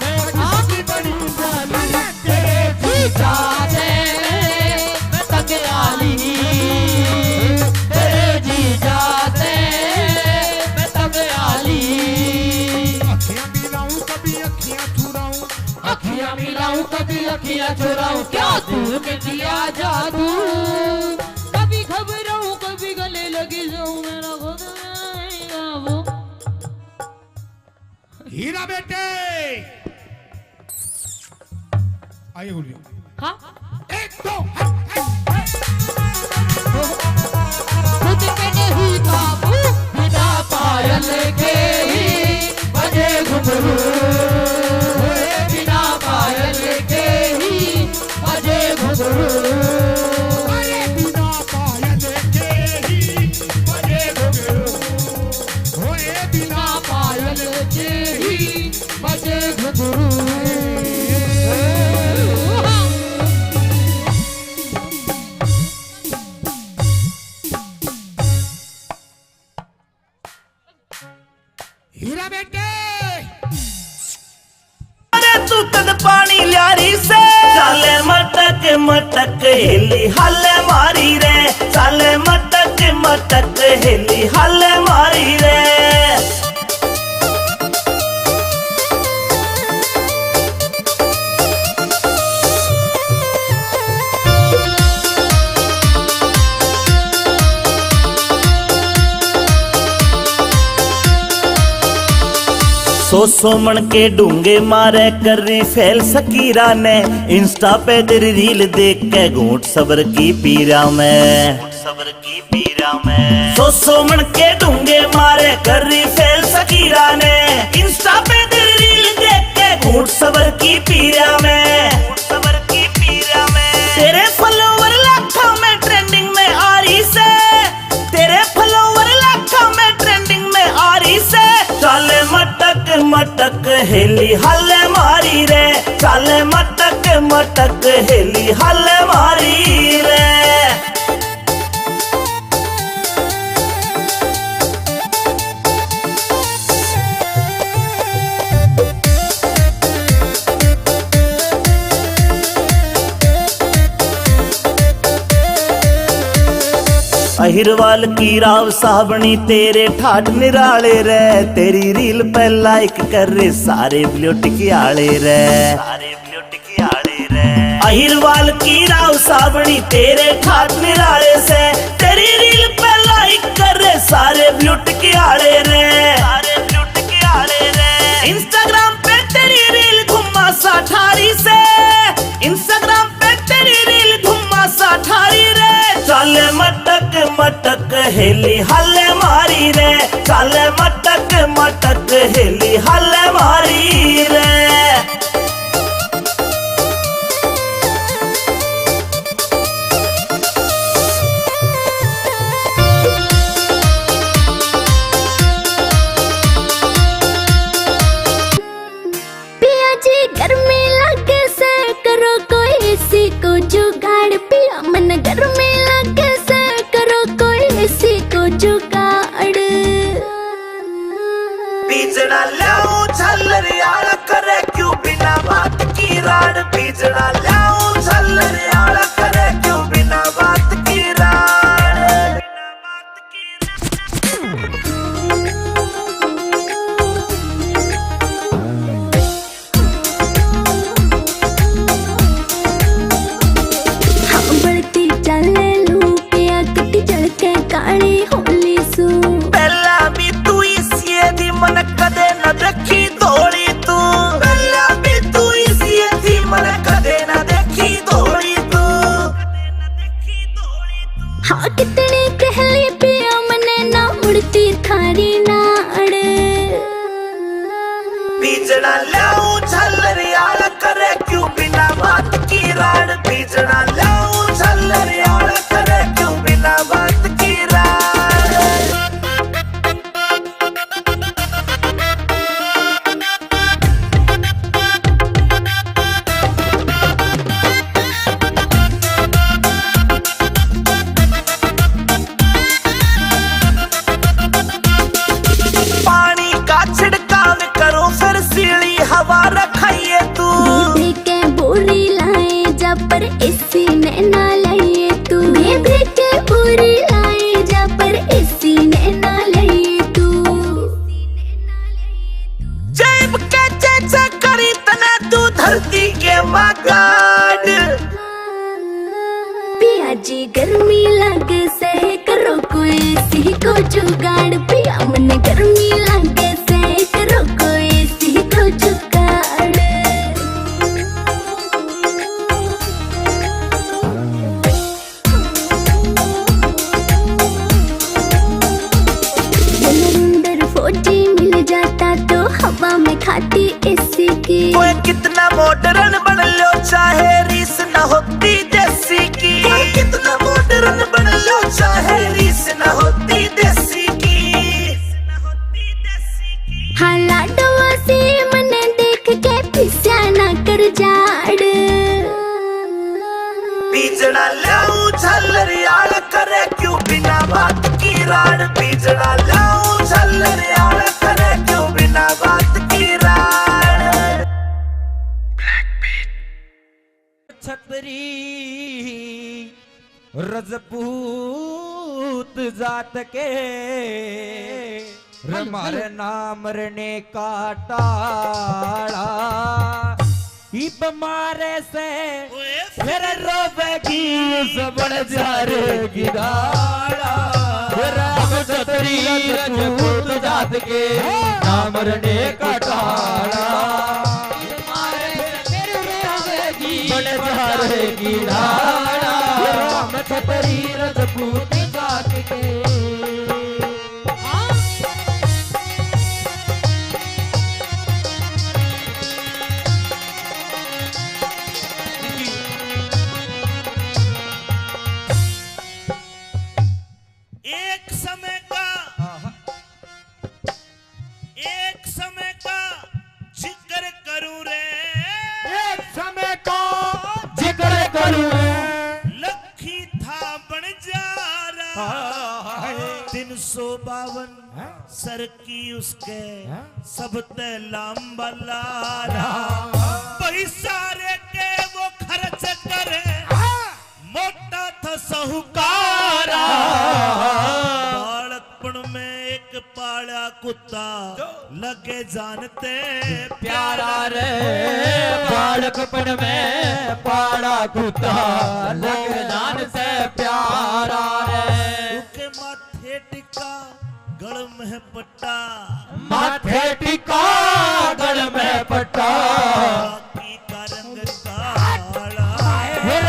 आँखी बड़ी जाली तेरे जीजा से मैं तक आली, तेरे जीजा से मैं तक आली। अखियां मिलाऊं कभी अखियां चुराऊं, अखियां मिलाऊं कभी अखियां चुराऊं, क्या तूने किया जादू। कभी घबराऊं कभी गले लगी जाऊं, मेरा खुद आएगा वो। हीरा बेटे आइए गुरुजी। हाँ एक दो खुद पे नहीं काबू, बिना पायल के ही बजे घुंघरू, बिना पायल के ही बजे घुंघरू। अरे बिना पायल के ही बजे घुंघरू, होए बिना पायल के ही बजे घुंघरू। हीरा बेटे अरे तू तद पानी ल्यारी से चाले मटक मटक हिली हल मारी रे, चाले मटक मटक हिली हल मारी रे। सो मन के डूंगे मारे कर रही फैल सकीरा ने, इंस्टा पे तेरी रील देख के घूंट सबर की पीरा में, सबर की पीरा में। सो मन के डूंगे मारे कर रही फैल सकीरा ने, इंस्टा पे तेरी रील देख के घूंट सबर की पीरा में, सबर की पीरा में। तेरे फॉलोवर लाखों में ट्रेंडिंग में आ रही से, तेरे फॉलोवर लाखों में ट्रेंडिंग में आ रही से। चाले मटक मटक हेली हल मारी रे, चाले मटक मटक हेली हल मारी रे। अहिरवाल की राव साबणी तेरे ठाठ निराले रे, तेरी रील पे लाइक कर रे सारे ब्लूटिक आले रे, सारे ब्लूटिक आले रे। अहिरवाल की राव साबणी तेरे ठाठ निराले से, तेरी रील पे लाइक कर रे सारे ब्लूटिक आले रे, सारे ब्लूटिक आले रे। इंस्टाग्राम पे तेरी रील घुमा सा ठारी से, इंस्टाग्राम पे तेरी रील घुमा सा ठारी रे। चाले मटक मटक हेली हल मारी रे, चाले मटक मटक हेली हल मारी रे। पिया जी गर्मी लगे से करो कोई इसी को जुगाड़, पिया मन गर्मी लगे से करो कोई इसी को जुगाड़। बीजना लाऊं छल्लरियाला करे क्यों बिना बात की राड, बीजना लाऊं छल्लरियाला करे क्यों बिना बात की राड, बिना बात की हाँ बढ़ती चले लू पिया कटी जल के काली होली सू। पहला भी तू इसी दिमाग हाँ कितने कहले पिया मने ना मुड़ती थारी नाड़ बीजना लाऊं झल्लर यार करे क्यों बिना बात की राड़ बीजना लाऊं झल्लर यार करे क्यों बिना बात की राड़ पानी का छिड़काव करो फिर सीढ़ी हवा रखाइए तू बेबे के बोरी लाए जा पर इसी ने ना लिए तू बेबे के बोरी लाए जा पर इसी ने ना लिए तू जेब के चेचे करी तना तू धरती के मगाड़ पिया जी गर्मी लगे से करो कोई सी को जुगाड़ पिया मन गर्मी लगे से करो कोई सी को जुगाड़ अंदर फौजी मिल जाता तो हवा में खाती एसी की कोई कितना मॉडर्न बन लो चाहे रीस न होती देसी की कोई कितना मॉडर्न बन लो चाहे रीस न होती देसी की हाँ लाडवा से मने देख के पिस्या ना कर जाड़ बीजना लाऊं झल्लर यार करे क्यों बिना बात की राड़ बीजना लाऊं झल्लर यार करे क्यों बिना बात की राड़ छतरी रजपूत जात के हमारे नाम रने का टाड़ा ही बमारे से फिर रोवेगी सबड़ जारेगी दाड़ा फिर हम छतरी रजपूत जात के नाम रने का टाड़ा बड़े जारेगी धारा राम छतरी रजपूत जात के एक समय का जिक्र करूं रे एक समय का जिक्र करूं लखी था बन जा रहा 352 सर की उसके सब ते लांबा लारा पैसारे के वो खर्च करे मोटा था साहूकारा बालकपन में एक पाला कुत्ता लगे जानते प्यारा रे बालकपन में पाड़ा कुत्ता लग जान से प्यारा रे उसके माथे टिका गल में पट्टा माथे टिका गल में पट्टा बाकी का रंग काला फिर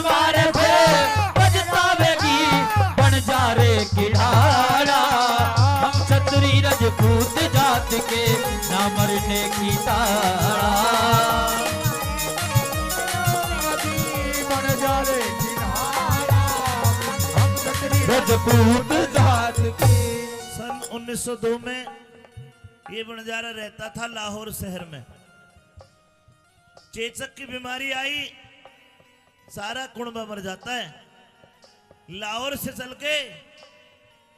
मारे से पछतावेगी बन जा रे किनारा हम छतरी रजपूत जात के ना मरने की तारा बन जा रे किनारा हम छतरी रजपूत जात के। सन 1902 में ये बंजारा रहता था लाहौर शहर में। चेचक की बीमारी आई, सारा कुणबा मर जाता है। लाहौर से चल के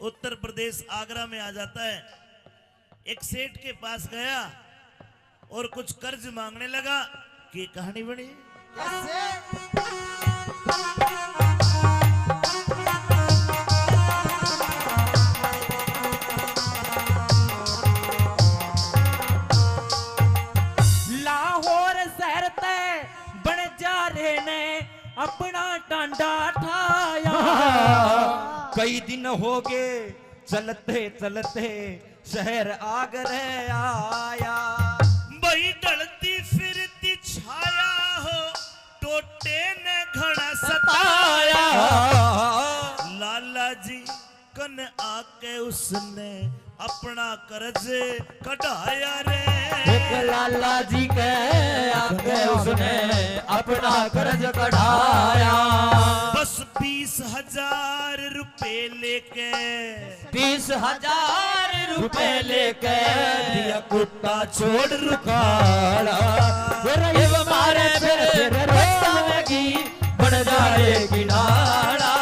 उत्तर प्रदेश आगरा में आ जाता है। एक सेठ के पास गया और कुछ कर्ज मांगने लगा कि कहानी बनी। लाहौर शहर ते बन जा रहे ने अपना टांडा ठाया कई दिन हो गए चलते चलते शहर आगरे आया वही ढलती फिरती छाया हो टोटे ने घड़ा सताया। आके उसने अपना कर्ज कढ़ाया रे। एक लाला जी के आगे उसने अपना कर्ज कढ़ाया। बस 20,000 रुपए लेके 20,000 रुपए लेके दिया कुत्ता छोड़ रुखाड़ा। फिर मारे फिर पछतावेगी बन जाएगी नाड़ा।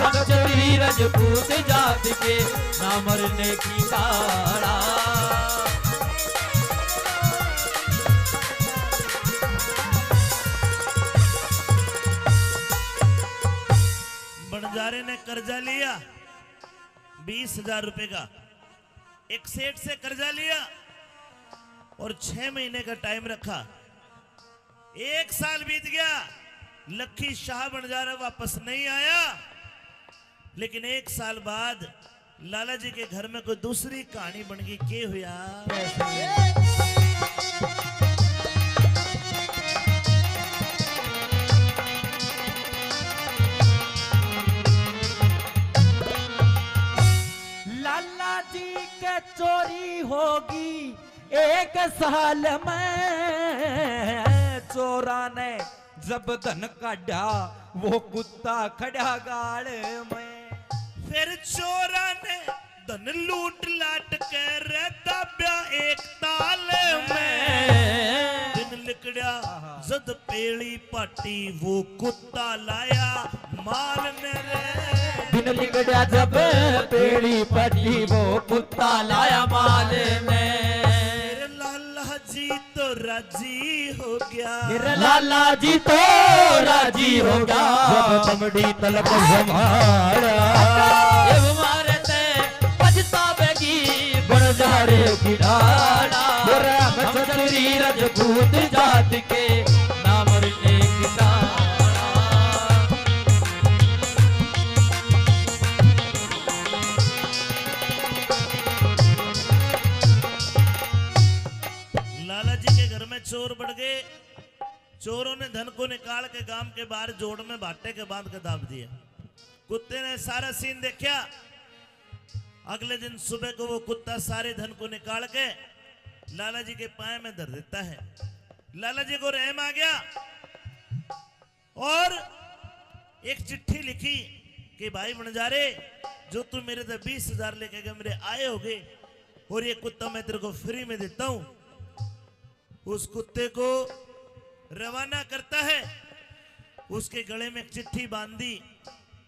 क्षत्रिय राजपूत जात के ना मरने की काड़ा। बंजारे ने कर्जा लिया 20,000 रुपए का, एक सेठ से कर्जा लिया और 6 महीने का टाइम रखा। 1 साल बीत गया, लखी शाह बंजारा वापस नहीं आया। लेकिन 1 साल बाद लाला जी के घर में कोई दूसरी कहानी बन गई। के हुआ लाला जी के चोरी होगी 1 साल में। चोरा ने जब धन काढ़ा वो कुत्ता खड़ा गाड़ में। फिर चोरा ने धन लूट लाट के रहता ब्या एक ताल में। दिन लिकड़िया जद पेड़ी पाटी वो कुत्ता लाया माल ने रे। दिन लिगड़ा जब पेड़ी पटी वो कुत्ता लाया माल में। मेरे लाला जी तो राजी हो गया। लाला जी तो राजी हो गया जब चमड़ी तलक संभाला। मारे ते पछतावेगी बन जारे की डाला। क्षत्रिय राजपूत जात के ना मरने की डाला। लाला जी के घर में चोर बढ़ गए। चोरों ने धन को निकाल के गांव के बाहर जोड़ में भाटे के बांध के दाब दिया। कुत्ते ने सारा सीन देखा। अगले दिन सुबह को वो कुत्ता सारे धन को निकाल के लाला जी के पाए में धर देता है। लाला जी को रहम आ गया और एक चिट्ठी लिखी कि भाई बंजारे, जो तू मेरे से 20,000 लेके गए मेरे आए होगे और ये कुत्ता मैं तेरे को फ्री में देता हूं। उस कुत्ते को रवाना करता है। उसके गले में एक चिट्ठी बांधी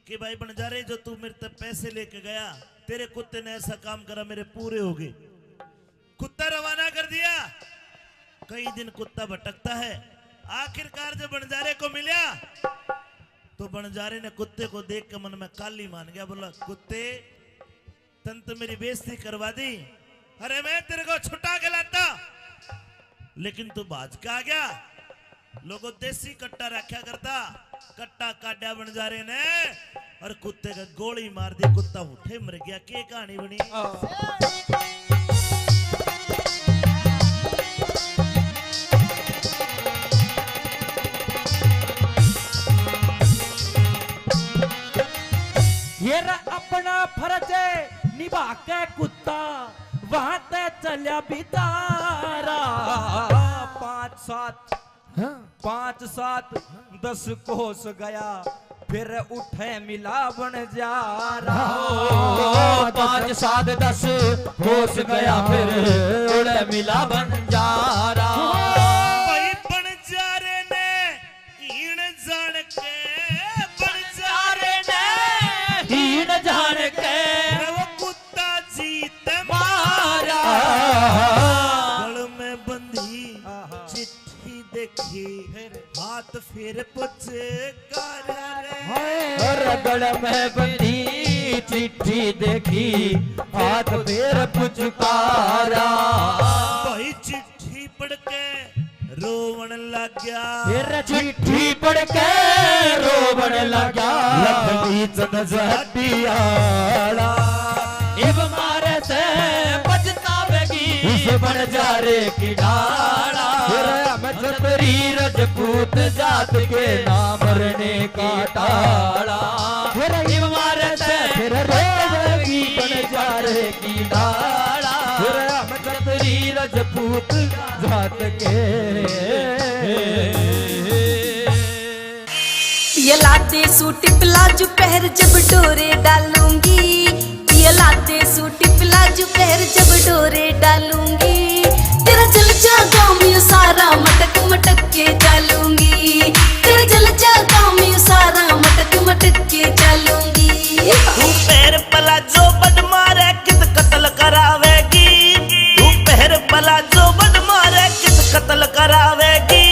कि भाई बंजारे, जो तू मेरे तक पैसे लेके गया, तेरे कुत्ते ने ऐसा काम करा, मेरे पूरे हो गए। कुत्ता रवाना कर दिया। कई दिन कुत्ता भटकता है। आखिरकार जब बंजारे को मिला तो बंजारे ने कुत्ते को देख के मन में काली मान गया। बोला, कुत्ते तन तो मेरी बेइज्जती करवा दी। अरे मैं तेरे को छुटा के लाता, लेकिन तू भाज के आ गया। लोगों देसी कट्टा रखा करता, कट्टा काटा बंजारे ने और कुत्ते का गोली मार दी। कुत्ता उठे मर गया। के कहानी बनी। ये अपना फर्ज निभा के कुत्ता वहां ते चलिया बितारा। 5, 7, 10 कोस गया फिर उठे मिला बन जा रहा। 5, 7, 10 कोस गया फिर उठे मिला बन जा रहा। भाई बंजारे ने हीण जान के, बंजारे ने हीन जान के वो कुत्ता जीत मारा। गल में बंधी चिट्ठी देखी, हाथ फिर पुछ गड़ में बंधी चिट्ठी देखी, हाथ फिर पुचकारा। भाई चिट्ठी पढ़ के रोवन लग गया। फिर चिट्ठी पढ़ के रोवन लगा। लखनी चंद जटियाला इब मारे से पछतावेगी इस बंजारे की डाला। क्षत्रिय राजपूत जात के नाम मरने का टाला। इब मारे से फिर रोवेगी रजपूत जात के। ये लाते सूट प्लाजो पहर जब डोरे डालूंगी, ये लाते सूट प्लाजो पहर जब डोरे डालूंगी, तेरा जल जागा मैं सारा मटक मटक के डालूंगी, तेरा जल जागा मैं सारा मटक मटक के डालूंगी। तू पैर प्लाजो बड मारे कित कत्ल करावेगी, तू पैर प्लाजो बड मारे कित कत्ल करावेगी,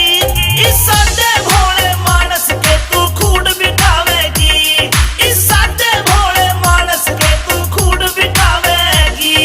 इस सादे भोले मानस के तू खूड बिठावेगी, इस सादे भोले मानस के तू खूड बिठावेगी।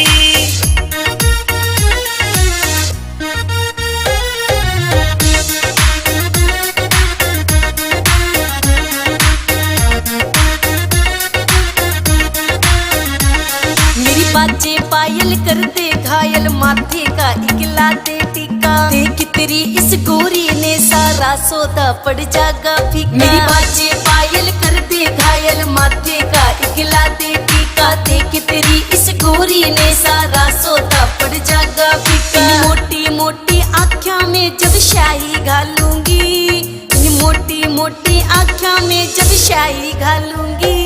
मेरी बाजे पायल कर दे घायल माथे का इकला दे टीका, देख तेरी इस गोरी ने सारा सौदा पड़ जागा फीका। मेरी बाजे पायल कर दे घायल माथे का इकला दे टीका, देख तेरी इस गोरी ने सारा सौदा पड़ जागा फीका। मोटी मोटी आँखों में जब शाही घालूंगी, मोटी मोटी आँखों में जब शाही घालूंगी,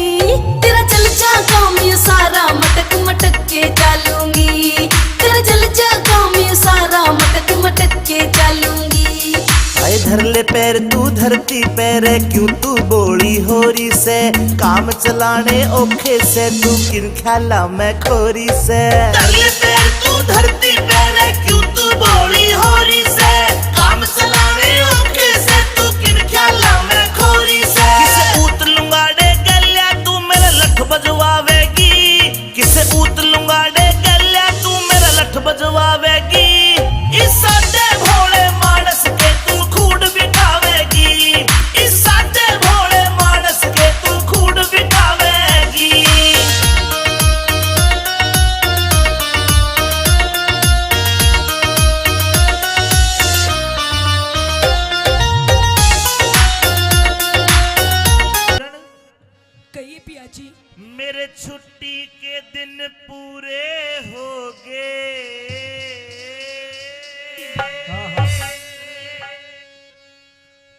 तेरा जल जागा मैं सारा मटक मटक के डालूंगी, तेरा जल जागा मैं सारा मटक मटक के डालूंगी। आए धर ले पैर तू धरती पैर क्यों तू बोली होरी से, काम चलाने ओखे से तू किन ख्याला मैं खोरी से। धर ले पैर तू धरती पैर क्यों तू बोली होरी से, काम चलाने ओखे से तू किन ख्याला मैं खोरी से। किसे ऊत लुंगाड़े गल्या तू मेरा लठ बजवावेगी, किसे ऊत लुंगाड़े गल्या तू मेरा लठ बजवावेगी, इस सादे भोले मानस के तू खूड बिठावेगी, इस सादे भोले मानस के तू खूड बिठावेगी। कहिए पिया जी। मेरे छुट्टी के दिन पूरे हो गए,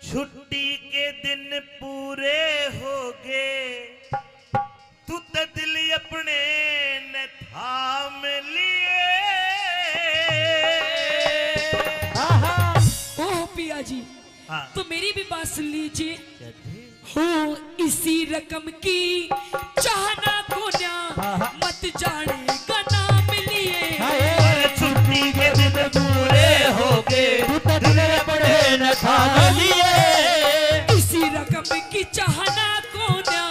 छुट्टी के दिन पूरे हो गए, तू तो दिल अपने न थाम लिए। ओह पिया जी, हाँ। तो मेरी भी बात सुन लीजिए। हो इसी रकम की चाहना को ना मत जानेगा नाम लिए। और छुट्टी के दिन पूरे हो गए, दिल बड़े न थाम लिए, इसी रकम की चाहना को ना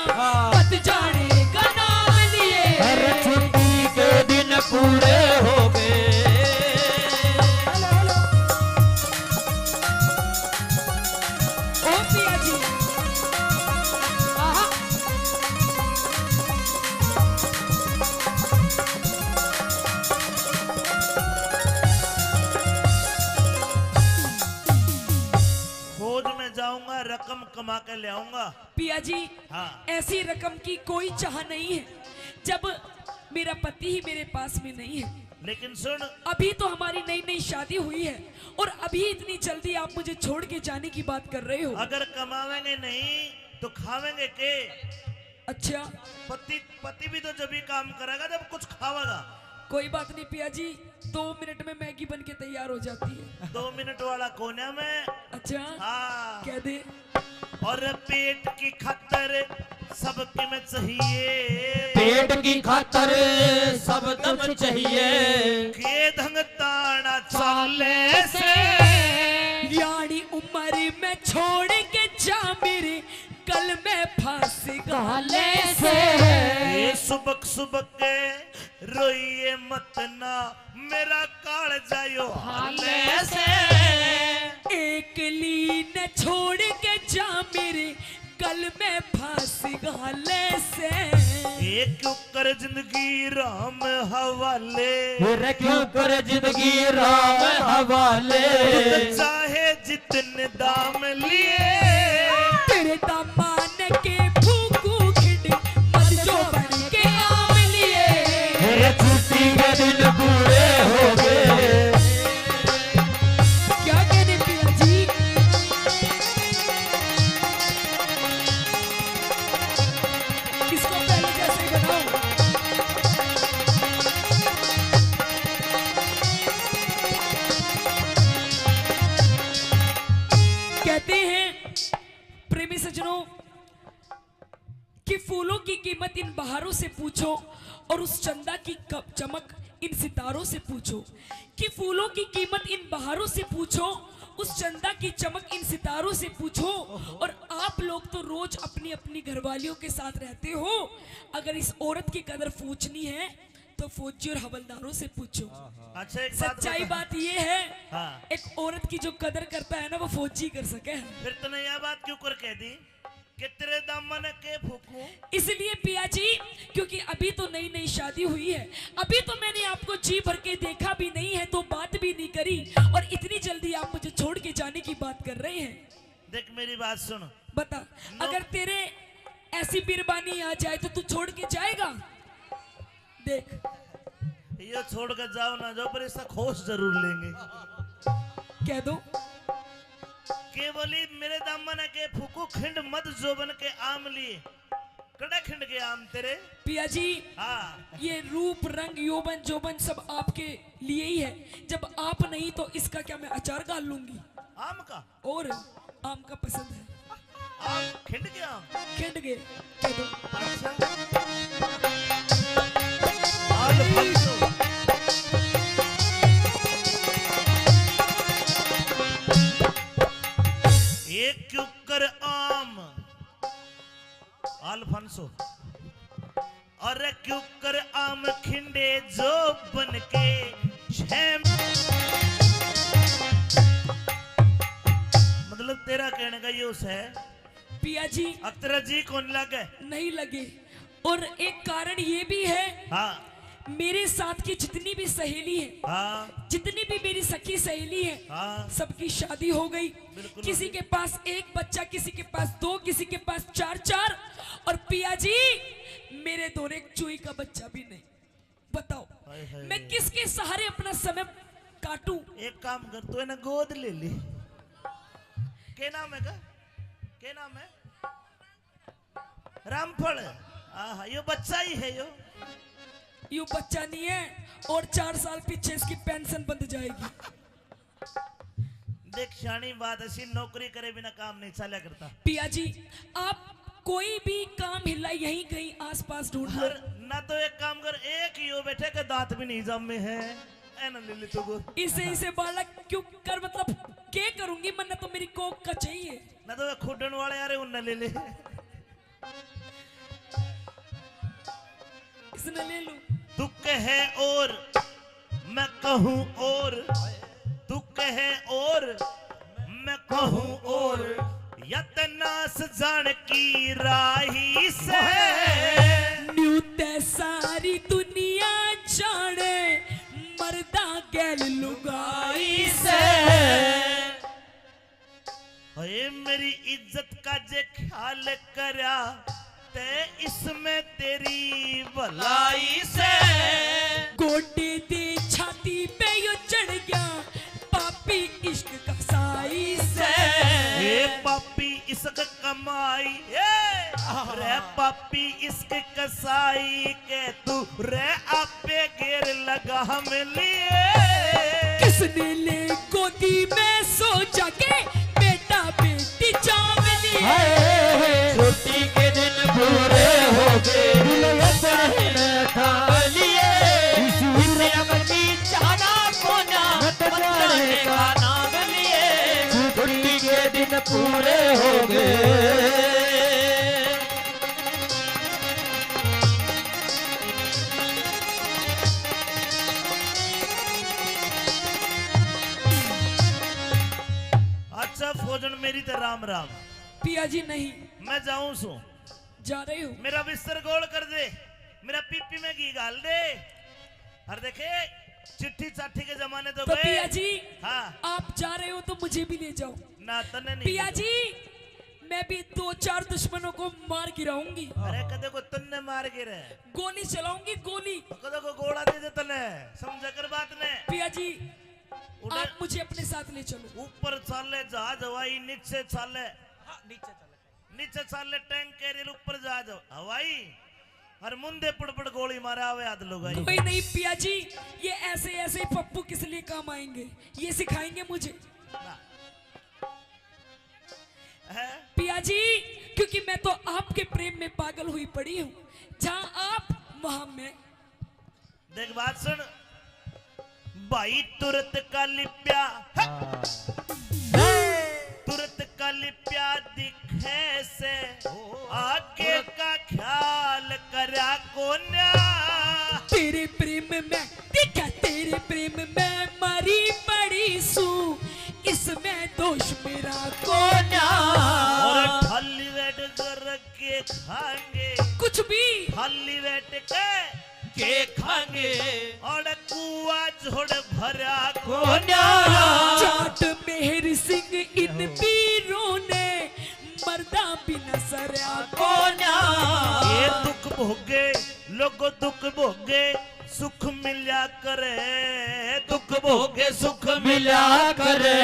मत जानेगा नाम लिए। हर छुट्टी के दिन पूरे हो गए। ओ पिया जी, आहा, खोज में जाऊंगा रकम कमा के ले आऊंगा। पिया जी, हाँ। ऐसी रकम की कोई चाह नहीं है जब मेरा पति ही मेरे पास में नहीं है। लेकिन सुन, अभी तो हमारी नई नई शादी हुई है और अभी इतनी जल्दी आप मुझे छोड़ के जाने की बात कर रहे हो। अगर कमावेंगे नहीं तो खावेंगे के? अच्छा, पति भी तो जब ही काम करेगा जब कुछ खावेगा। कोई बात नहीं पिया जी, 2 मिनट में मैगी बन के तैयार हो जाती है। 2 मिनट वाला कोने में। अच्छा, हाँ। कह दे। और पेट की खातर सबके में चाहिए, पेट की खातर सब दम चाहिए, के धंग ताना चाले से। यानी उम्र में छोड़ के जा मेरे कल में फांस गाले से। ये सुबक सुबक के रोइए मत ना मेरा काल जायो हाले से। एक लीन छोड़ के जा मेरे कल में फांस गाले से। एक क्यों कर जिंदगी राम हवाले, फिर क्यों कर जिंदगी राम हवाले, चाहे जितने दाम लिए। तेरे दामान के फूकू खिड़ मत जो बन के आम लिए। मेरे छुट्टी के दिन पूरे हो गए। कि फूलों की कीमत इन बहारों से पूछो और उस चंदा की चमक इन सितारों से पूछो। कि फूलों की कीमत इन बहारों से पूछो, उस चंदा की चमक इन सितारों से पूछो। और आप लोग तो रोज अपनी अपनी घरवालियों के साथ रहते हो, अगर इस औरत की कदर पूछनी है तो फौजी और हवलदारों से पूछो। अच्छा एक सच्चाई बात ये है, हाँ। एक औरत की जो कदर करता है ना वो फौजी कर सके। फिर तूने यह बात क्यों कर कह दी कि तेरे दामन के फूकूं? इसलिए पिया जी, क्योंकि अभी तो नई नई शादी हुई है, अभी तो मैंने आपको जी भर के देखा भी नहीं है, तो बात भी नहीं करी, और इतनी जल्दी आप मुझे छोड़ के जाने की बात कर रहे हैं। देख मेरी बात सुन। बता, अगर तेरे ऐसी बिरबानी आ जाए तो तू छोड़ के जाएगा? देख, ये छोड़ कर जाओ ना जाओ, पर इसका खोज जरूर लेंगे। कह दो केवली मेरे दामन के फूकू खिंड मत जोबन के आम लिए, कड़ा खिंड के आम तेरे। पिया जी, हाँ ये रूप रंग यौवन जोबन सब आपके लिए ही है। जब आप नहीं तो इसका क्या मैं अचार डाल लूंगी? आम का, और आम का पसंद है। आम खिंड के आम। खिंड गए, कह दो। अच्छा आल फलसो। एक क्यूकर आम अल्फांसो, और क्यूकर आम खिंडे जो बन के मतलब तेरा कहने का ये उस है पिया जी, अब तेरा जी कौन लगे? नहीं लगे। और एक कारण ये भी है, हाँ मेरे साथ की जितनी भी सहेली है, हाँ जितनी भी मेरी सखी सहेली है, हाँ सबकी शादी हो गई। बिल्कुल किसी के पास एक बच्चा, किसी के पास दो, किसी के पास चार चार, और पिया जी मेरे दोनों एक चूई का बच्चा भी नहीं। बताओ हाय हाय। मैं किसके सहारे अपना समय काटूं? एक काम कर, तू है ना गोद ले ले। के नाम है का? के नाम है? रामफल। हाँ यो बच्चा ही है यो। यू बच्चा नहीं है, और 4 साल पीछे इसकी पेंशन बंद जाएगी। देख शानी बात ऐसी, नौकरी करे बिना काम नहीं चला करता। पिया जी, आप कोई भी काम हिला यहीं कहीं आसपास ढूंढ लो। ना तो एक काम कर, एक यो बैठे के दांत भी नहीं जम में है, ऐ ना ले ले तो गो। इसे बालक क्यों कर, मतलब क्या करूंगी? मन्ना तो मेरी कोक का चाहिए। ना तो खुडन वाले यार उन्हें ले ले। इसने ले लूं। तू कहे और मैं कहूँ और, तू कहे और मैं कहूँ और, यतनास जान की राही से न्यू ते सारी दुनिया जाने, मर्दा गैल लुगाई से। अरे मेरी इज्जत का जे ख्याल करा ते इसमें तेरी भलाई से। गोटे दे छाती पे यो चढ़ गया पापी इश्क का साई से। ए पापी इश्क कमाई, रे पापी इश्क कसाई के तू रे आपे घेर लगा हम लिए। किसने ले गोदी में सो जाके बेटा बेटी चावली। छुट्टी के दिन पूरे हो गए, दुल्हन खा लिए, इसे अपनी चाहना कोना बताने का नाम लिए। छुट्टी के दिन पूरे हो गए। अच्छा फौजन मेरी तो राम राम। पिया जी नहीं, मैं जाऊं सो, जा रही हूँ। मेरा बिस्तर गोल कर दे, मेरा पीपी में घी डाल दे। और देखे चिट्ठी चाठी के जमाने तो तो गए। पिया जी, हाँ आप जा रहे हो तो मुझे भी ले जाओ। ना तने नहीं। पिया जी, मैं भी 2-4 दुश्मनों को मार गिराऊंगी। अरे कदे को तन्ने मार गिरे, गोली चलाऊंगी, गोली। कदे को गोला दे दे तने, समझ कर बात ने। पिया जी, उधर आप मुझे अपने साथ ले चलो। ऊपर चाले जहाज हवाई, नीचे चाले नीचे चाले टैंक कैरियर, ऊपर जहाज हवाई, और मुंदे पड़ गोली मारे आवे आध लोग। कोई नहीं पिया जी, ये ऐसे ऐसे पप्पू किस लिए काम आएंगे, ये सिखाएंगे मुझे। पिया जी, क्योंकि मैं तो आपके प्रेम में पागल हुई पड़ी हूँ। जहाँ आप वहां मैं। देख बात सुन भाई, तुरंत का लिप्या तुरंत का लिप्या दिखे से आगे का ख्याल करा कोन्या। तेरे प्रेम में दिखा, तेरे प्रेम में मरी पड़ी सू, इसमें दोष मेरा कोन्या। और थाली बैठ कर के खाएंगे कुछ भी थाली बैठ के खाएंगे और कुआ झोड़ भरा कोन्या। जाट मेहर सिंह इन वीरों ने मर्दा बिना सरया कोन्या। ये दुख भोगे लोगो दुख भोगे सुख मिला करे, दुख भोगे सुख मिला करे।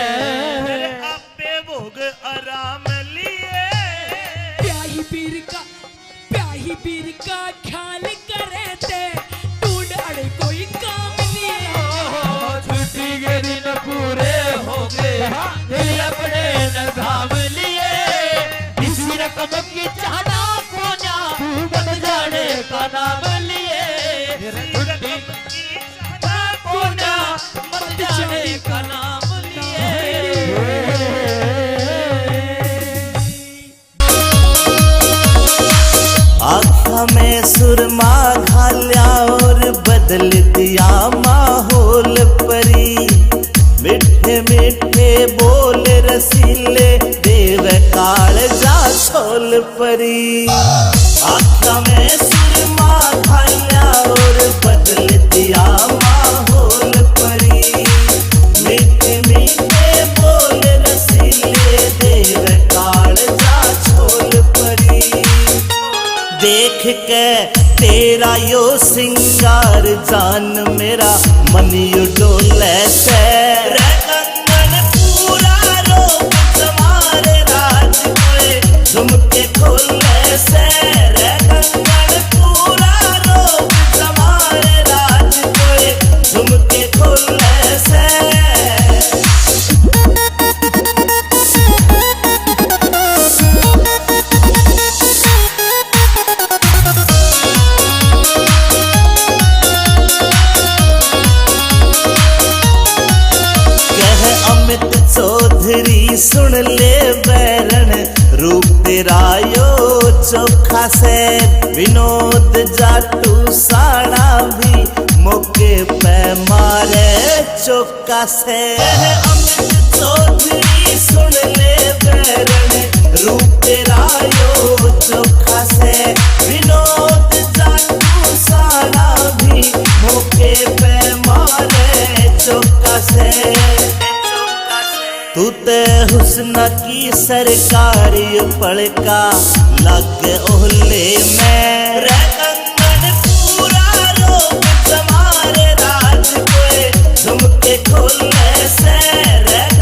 फिर आपे भोग आराम लिए। प्याही पीर का ख्याल करे थे ढूंढ अड़े कोई काम लिए। छुट्टी के दिन पूरे हो गए दिल अपने नगाम लिए। इसी रकम की चाहना कोन्या बन जाने का नाम लिए। छुट्टी की चाहना कोन्या बन जाने का नाम लिए। आँखा में सुरमा घाल्या और बदल दिया माहौल परी। मिठे मिठे बोल रसीले देव काल जा छोल परी। आँखा में सुरमा घाल्या और बदल दिया माहौल परी। मिठे मिठे बोल रसीले देव काल जा छोल परी। देख के तेरा यो सिंगार जान मेरा मन यू डोले से। कंगन पूरा रोप तुम्हारे राज कोए झुमके खोले से। कंगन पूरा रोप तुम्हारे राज कोए झुमके खोले से। चौधरी सुन ले बैरन रूप तेरा यो चोखा से। विनोद जाटू साड़ा भी मौके पे मारे चौका से। अमित चौधरी सुन ले बैरन रूप तेरा यो चोखा से। विनोद जाटू साड़ा भी मौके पे मारे चौका से। तू ते हुस्न की सरकारी पड़का लग ओहले में। कंगन पूरा रोप तुम्हारे राज कोए झुमके खोले से।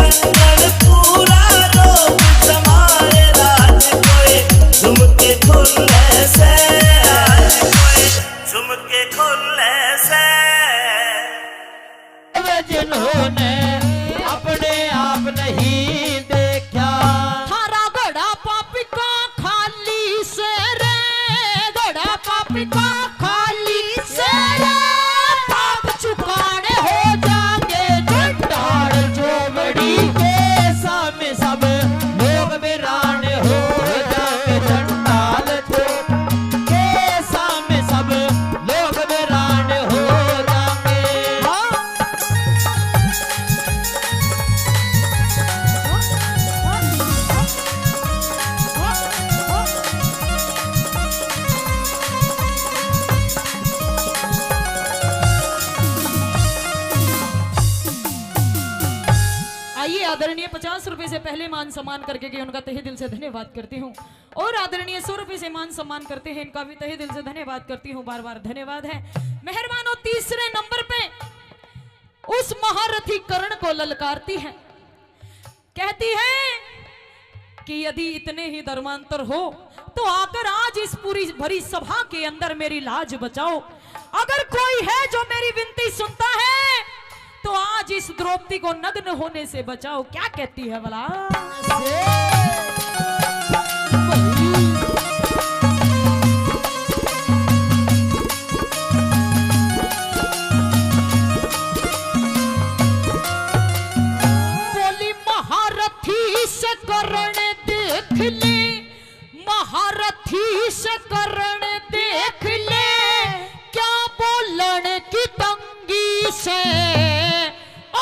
कंगन पूरा रोप तुम्हारे राज कोए झुमके खोले से। झुमके खोले से। जिन्होंने अपने आप नहीं देखा थारा घड़ा पापी का खाली से रे। घड़ा पापी का खाली से रे। पाप चुकाने हो जाएंगे चट्टान चोमड़ी के सामने सब लोग वीरान हो जाएंगे। चंडाल के सामने सब लोग वीरान हो जाएंगे। आइए आदरणीय 50 रुपए से पहले मान सम्मान करके कि उनका तहे दिल से धन्यवाद करती हूँ। और आदरणीय 100 रुपए से मान सम्मान करते हैं, इनका भी तहे दिल से धन्यवाद करती हूँ। बार बार धन्यवाद है। मेहरबानों, तीसरे नंबर पे उस महारथी कर्ण को ललकारती है, कहती है कि यदि इतने ही धर्मांतर हो तो आकर आज इस पूरी भरी सभा के अंदर मेरी लाज बचाओ। अगर कोई है जो मेरी विनती सुनता है तो आज इस द्रौपदी को नग्न होने से बचाओ। क्या कहती है भला? से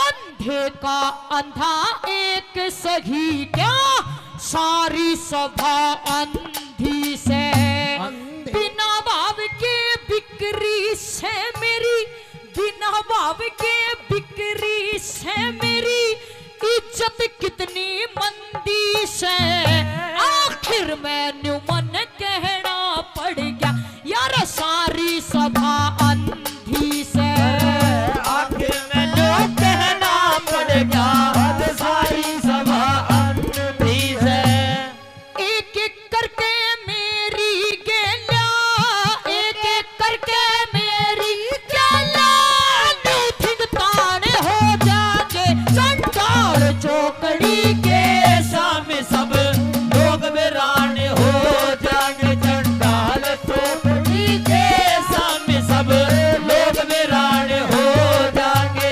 अंधे का अंधा एक सही क्या सारी सभा अंधी से बिना भाव के बिक्री से मेरी बिना भाव के बिक्री से मेरी इज्जत कितनी मंदी से आखिर मैंने मन कहना पड़ गया यार सारी सभा अंधी से आखिर मैंने कहना पड़ेगा सारी सभा अंधी से एक एक करके मेरी गेला एक एक करके मेरी गेला मीटिंग ताने हो जाके चंडाल चौकड़ी के सामने सब लोग वीरान हो जाएंगे चंडाल चौकड़ी के सामने सब लोग वीरान हो जाएंगे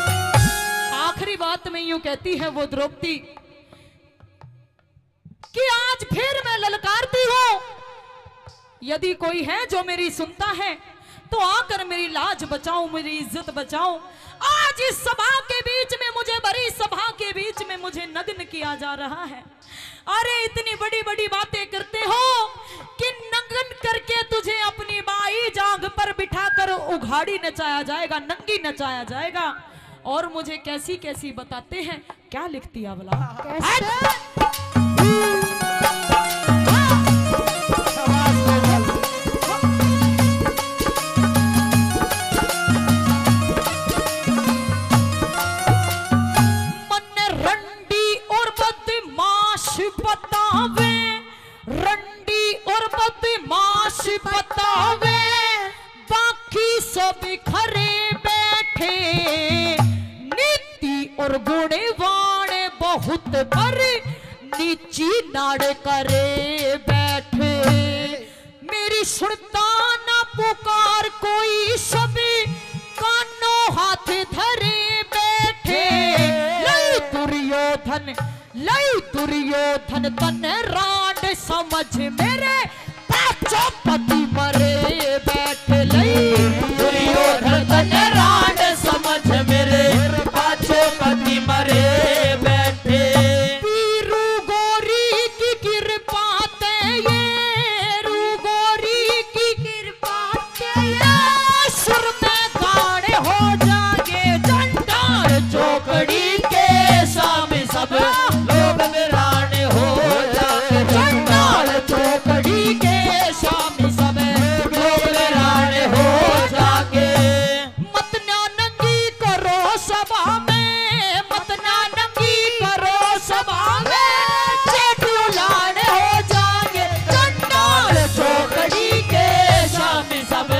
आखिरी बात में यूं कहती है वो द्रौपदी कि आज फिर मैं ललकारती हूं यदि कोई है जो मेरी सुनता है तो आकर मेरी लाज बचाओ मेरी इज्जत बचाओ आज इस सभा के बीच में मुझे बड़ी सभा के बीच में मुझे नग्न किया जा रहा है अरे इतनी बड़ी बड़ी बातें करते हो कि नग्न करके तुझे अपनी बाई जांघ पर बिठाकर उघाड़ी नचाया जाएगा नंगी नचाया जाएगा और मुझे कैसी कैसी बताते हैं क्या लिखती है भला मन रंडी और बदमाश बतावे रंडी और बदमाश बतावे बाकी सब खरे बैठे नीति और गुणवान बहुत पर नीची नाड़ करे बैठे मेरी सुनता ना पुकार कोई सब कानों हाथ धरे बैठे लई दुर्योधन तन रांड समझ मेरे पांचों पति मरे बैठे लई दुर्योधन तन रांड समझ मेरे पांचों पति मरे बैठे पीरू गोरी की कृपा ते ये रू गोरी की कृपा ते ये सुर में गाड़े हो जागे चंडाल चौकड़ी के सामने सब लोग वीरान हो जाएंगे चंडाल चौकड़ी के सामने सब लोग वीरान हो जाएंगे मत ना नंगी करो सभा में मत ना नंगी करो सभा में चेटू लाड़ हो जाएंगे चंडाल चौकड़ी के सामने सब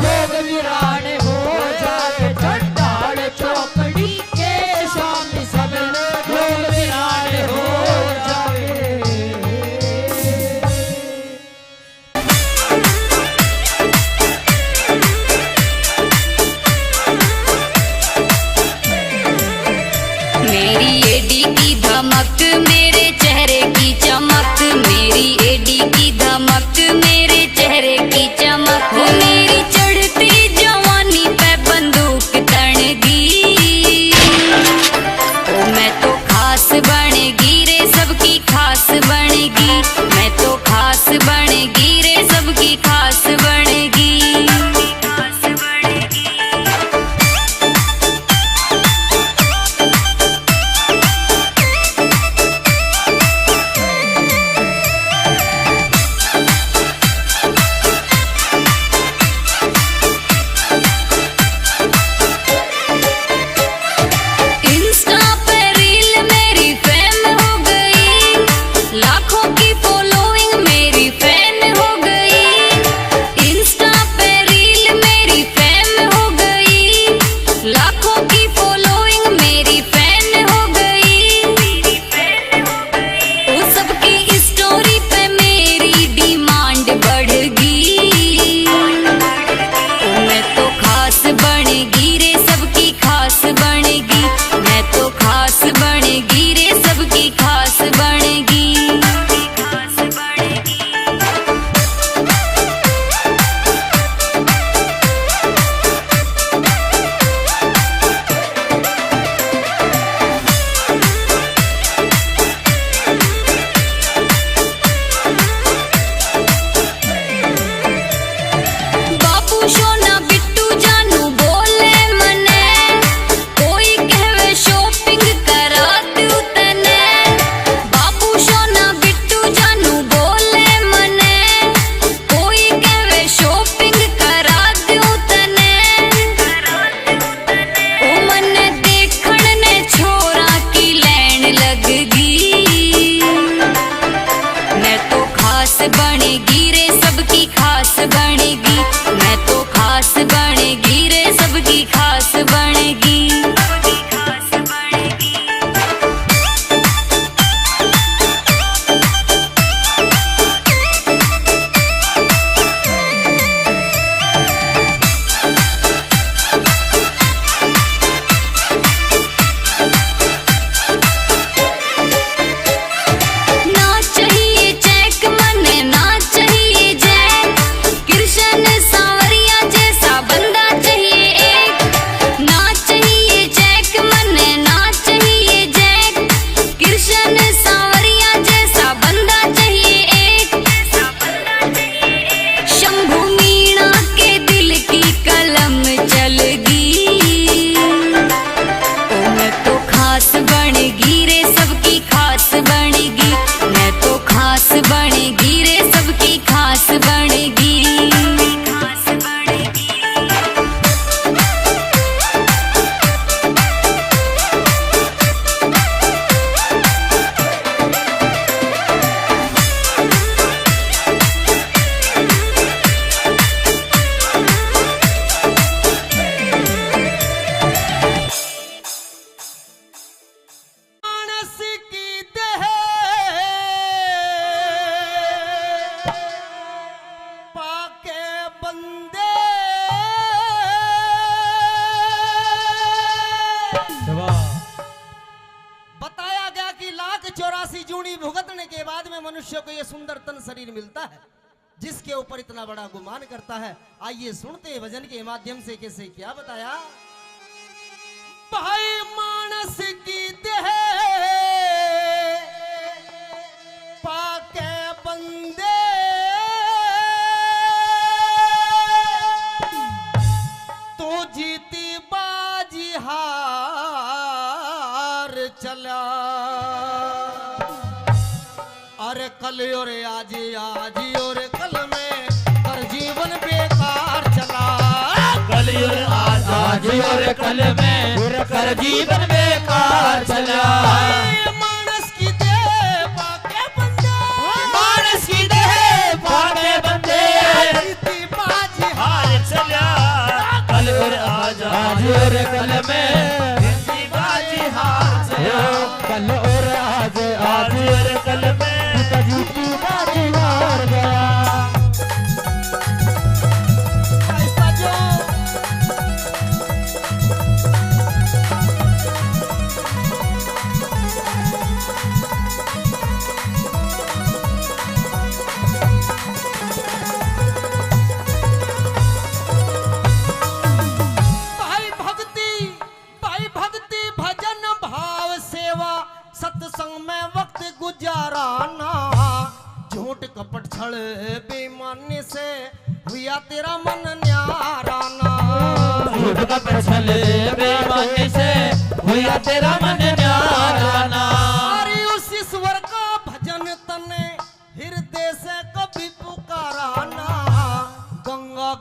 लोग वीरान हो जाएंगे चंडाल चौकड़ी के सामने सब लोग वीरान हो जाएंगे मेरी एडी की धमक मेरे चेहरे की चमक मेरी एडी की धमक मेरे चेहरे की चमक मेरी चढ़ती जवानी पे बंदूक तड़गी ओ मैं तो खास बनेगी रे सबकी खास बनेगी मैं तो खास बनेगी रे सबकी खास बनेगी बंदे बताया गया कि 1,84 जूनी भुगतने के बाद में मनुष्य को यह सुंदर तन शरीर मिलता है, जिसके ऊपर इतना बड़ा गुमान करता है। आइए सुनते हैं भजन के माध्यम से कैसे क्या बताया। भाई मानस की देह पाके बंदे तो जीती बाजी हार चला। अरे कल और आज और कल में कर जीवन बेकार चला। कल और आज और कल में कर जीवन बेकार चला। मानस की देह पाके बंदे, मानस की देह पाके बंदे जीती बाजी हार चला। कल और आज और कल में बाजी हार चला। कल और आज और कल में जीती बाजी हार गया। ऐसा जो भाई भक्ति भजन भाव सेवा सत्संग में वक्त गुजाराना। झूठ कपट छल बेईमानी से हुआ तेरा मन न्याराना। झूठ का पछल बेईमानी से हुआ तेरा मन न्याराना। अरे उस ईश्वर का भजन तने हृदय से कभी पुकाराना। गंगा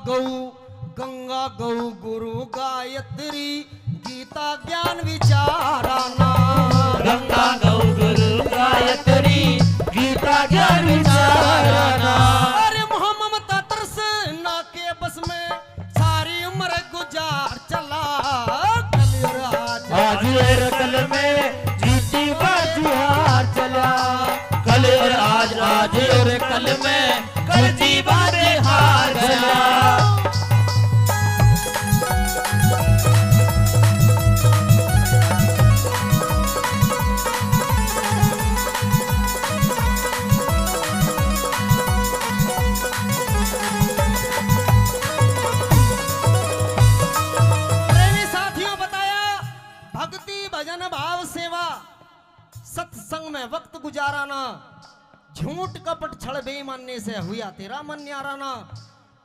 गौ गुरु गायत्री गीता ज्ञान विचाराना। गंगा गौ गुरु गायत्री गीता ज्ञान विचाराना। अरे मोह ममता तरस ना के बस में सारी उम्र गुजार चला। कल और आज और कल में जीती बाजी हार चला। कल और आज और कल में कर जीवन हार चला। प्रेमी साथियों बताया भक्ति भजन भाव सेवा सत्संग में वक्त गुजाराना। झूठ कपट छल बेईमानी से हुआ तेरा मन न्याराना।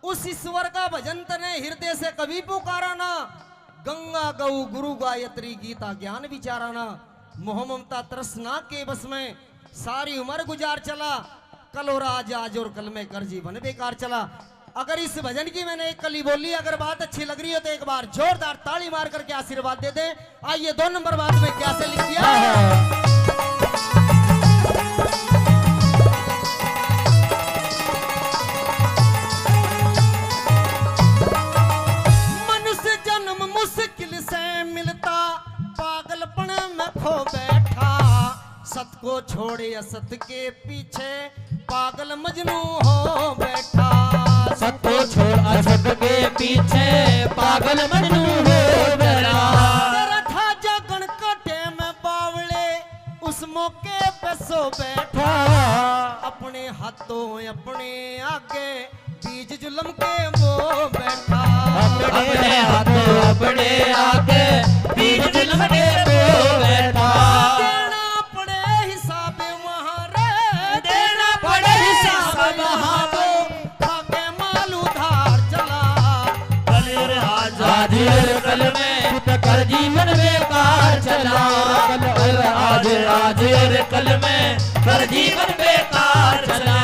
उस ईश्वर का भजन तने हृदय से कभी पुकाराना। गंगा गौ गुरु गायत्री गीता ज्ञान विचाराना। मोह ममता तृष्णा के बस में सारी उम्र गुजार चला। कल और आज और कल में कर जीवन बेकार चला। अगर इस भजन की मैंने एक कली बोली, अगर बात अच्छी लग रही हो तो एक बार जोरदार ताली मार करके आशीर्वाद दे दे। आइए 2 नंबर बात में क्या से लिख दिया। मनुष्य जन्म मुश्किल से मिलता, पागलपन में खो बैठा। सत को छोड़े असत के पीछे पागल मजनू हो बैठा। सत को छोड़ असत के पीछे पागल मजनू हो बैठा। तेरा था जागण काटे में बावले उस मौके पे सो बैठा। अपने हाथों अपने आगे बीज जुल्म के वो बैठा। अपने हाथों अपने आगे बीज जुल्म के वो बैठा। देना पड़े हिसाब महारे, देना पड़े हिसाब वहाँ को। भागे माल उधार चला। कल और आज आज और कल में कर जीवन बेकार चला। कल और आज और कल में कर जीवन बेकार चला।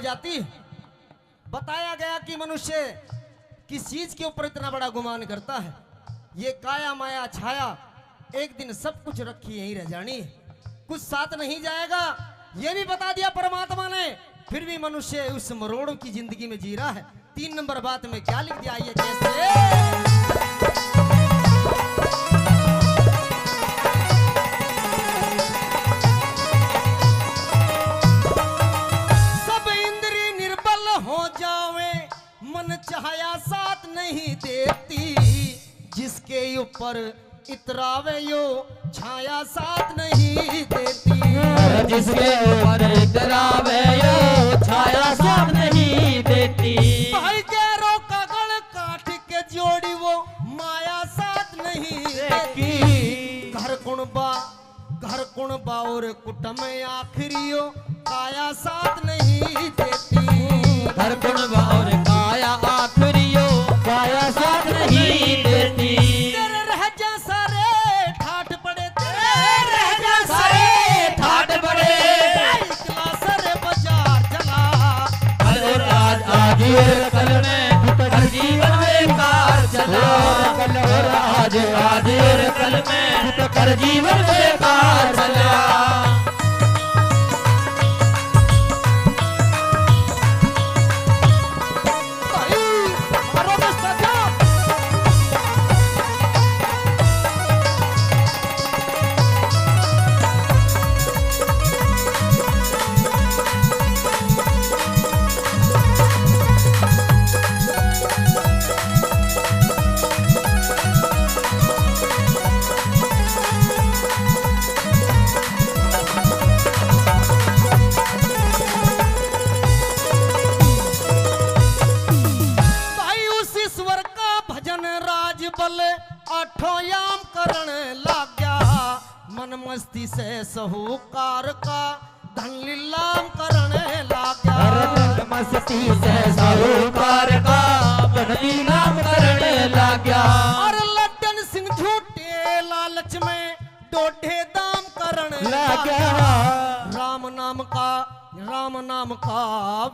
जाती। बताया गया कि मनुष्य किस चीज के ऊपर इतना बड़ा गुमान करता है? ये काया माया छाया एक दिन सब कुछ रखी यहीं रह जानी है, कुछ साथ नहीं जाएगा, ये भी बता दिया परमात्मा ने। फिर भी मनुष्य उस मरोड़ों की जिंदगी में जी रहा है। 3 नंबर बात में क्या लिख दिया, ये कैसे? छाया साथ नहीं देती, जिसके ऊपर इतरावे यो छाया साथ नहीं देती, जिसके ऊपर इतरावे यो छाया साथ नहीं देती। भाई गैरों का गल काट के जोड़ी वो माया साथ नहीं देती। घर कुणबा और कुटुंब आखिरियो काया साथ नहीं देती। घर कुणबा और काया आखिरियो काया साथ नहीं देती। तेरे रह जा सारे ठाठ पड़े, तेरे रह जा सारे ठाट बड़े, इकला सरे बाजार चला। और आज और कल में हर जीवन बेकार चला। और आज और कल में हर जीवन बेकार चला। आठोयाम करण लाग गया, मन मस्ती से साहूकार का धन लीलाम करण लाग गया। मस्ती से साहूकार का धन लीलाम करने लग गया। और लड्डन सिंह झूठे लालच में डोढे दाम करण लग गया। राम नाम का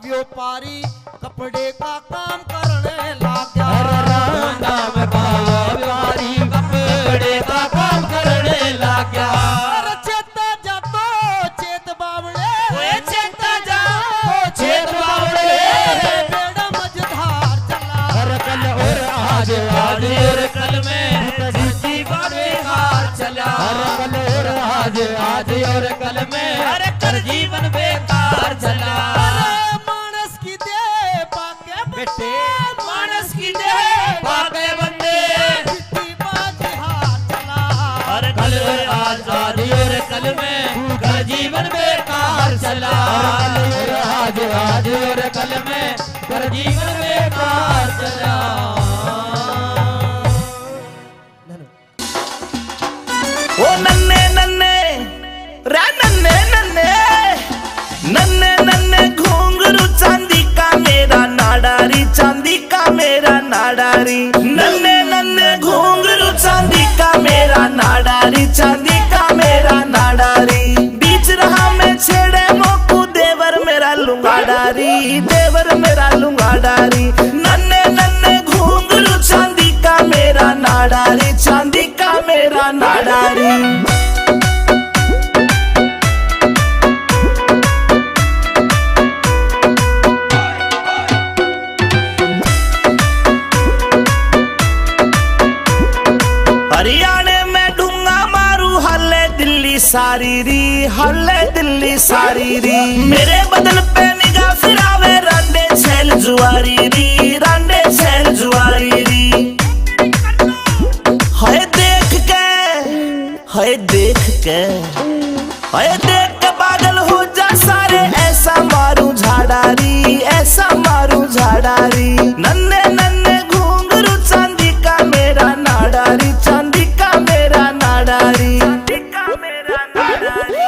व्यापारी कपड़े का काम करने लग गया। राम नाम का व्यापारी कपड़े का काम करने लग गया। अरे चेता जा तो चेत बावड़े, चेता जा तो चेत बावड़े, बेड़ा मझधार चला। हर कल और आज और कल में जीवन बेकार चला। हर कल और आज और कल में हर जीवन बेकार चला। मानस की दे पाके बेटे, मानस की दे पाके बंदे, हर कल और आज और कल में हर जीवन बेकार चला। और आज और कल में हर जीवन बेकार चला। ओ नन्ने नन्ने रे नन्ने नन्ने नन्ने नन्ने घुंघरू चांदी का मेरा नाडारी, चांदी का मेरा नाडारी। नन्ने नन्ने घुंघरू चांदी का मेरा नाडारी, चांदी का मेरा नाडारी। बीच रहा में छेड़े मोकू देवर मेरा लुंगाडारी, देवर मेरा लुंगाडारी। नन्ने नन्ने घुंघरू चांदी का मेरा नाडारी, चांदी का मेरा नाडारी। हरियाणे में ढूंगा मारू हल्ले दिल्ली सारी री, हल्ले दिल्ली सारी री। मेरे बदन पे निगाह फिरावे रांडे छेल जुआरी री, रांडे छेल जुआरी री। हाय देख के, हाय देख के, हाय देख के पागल हो जा सारे। ऐसा मारू झाड़ारी, ऐसा मारू झाड़ारी। नन्हे नन्हे घुंघरू चांदी का मेरा नाडारी, चांदी का मेरा नाडारी, चांदी का मेरा नाडारी।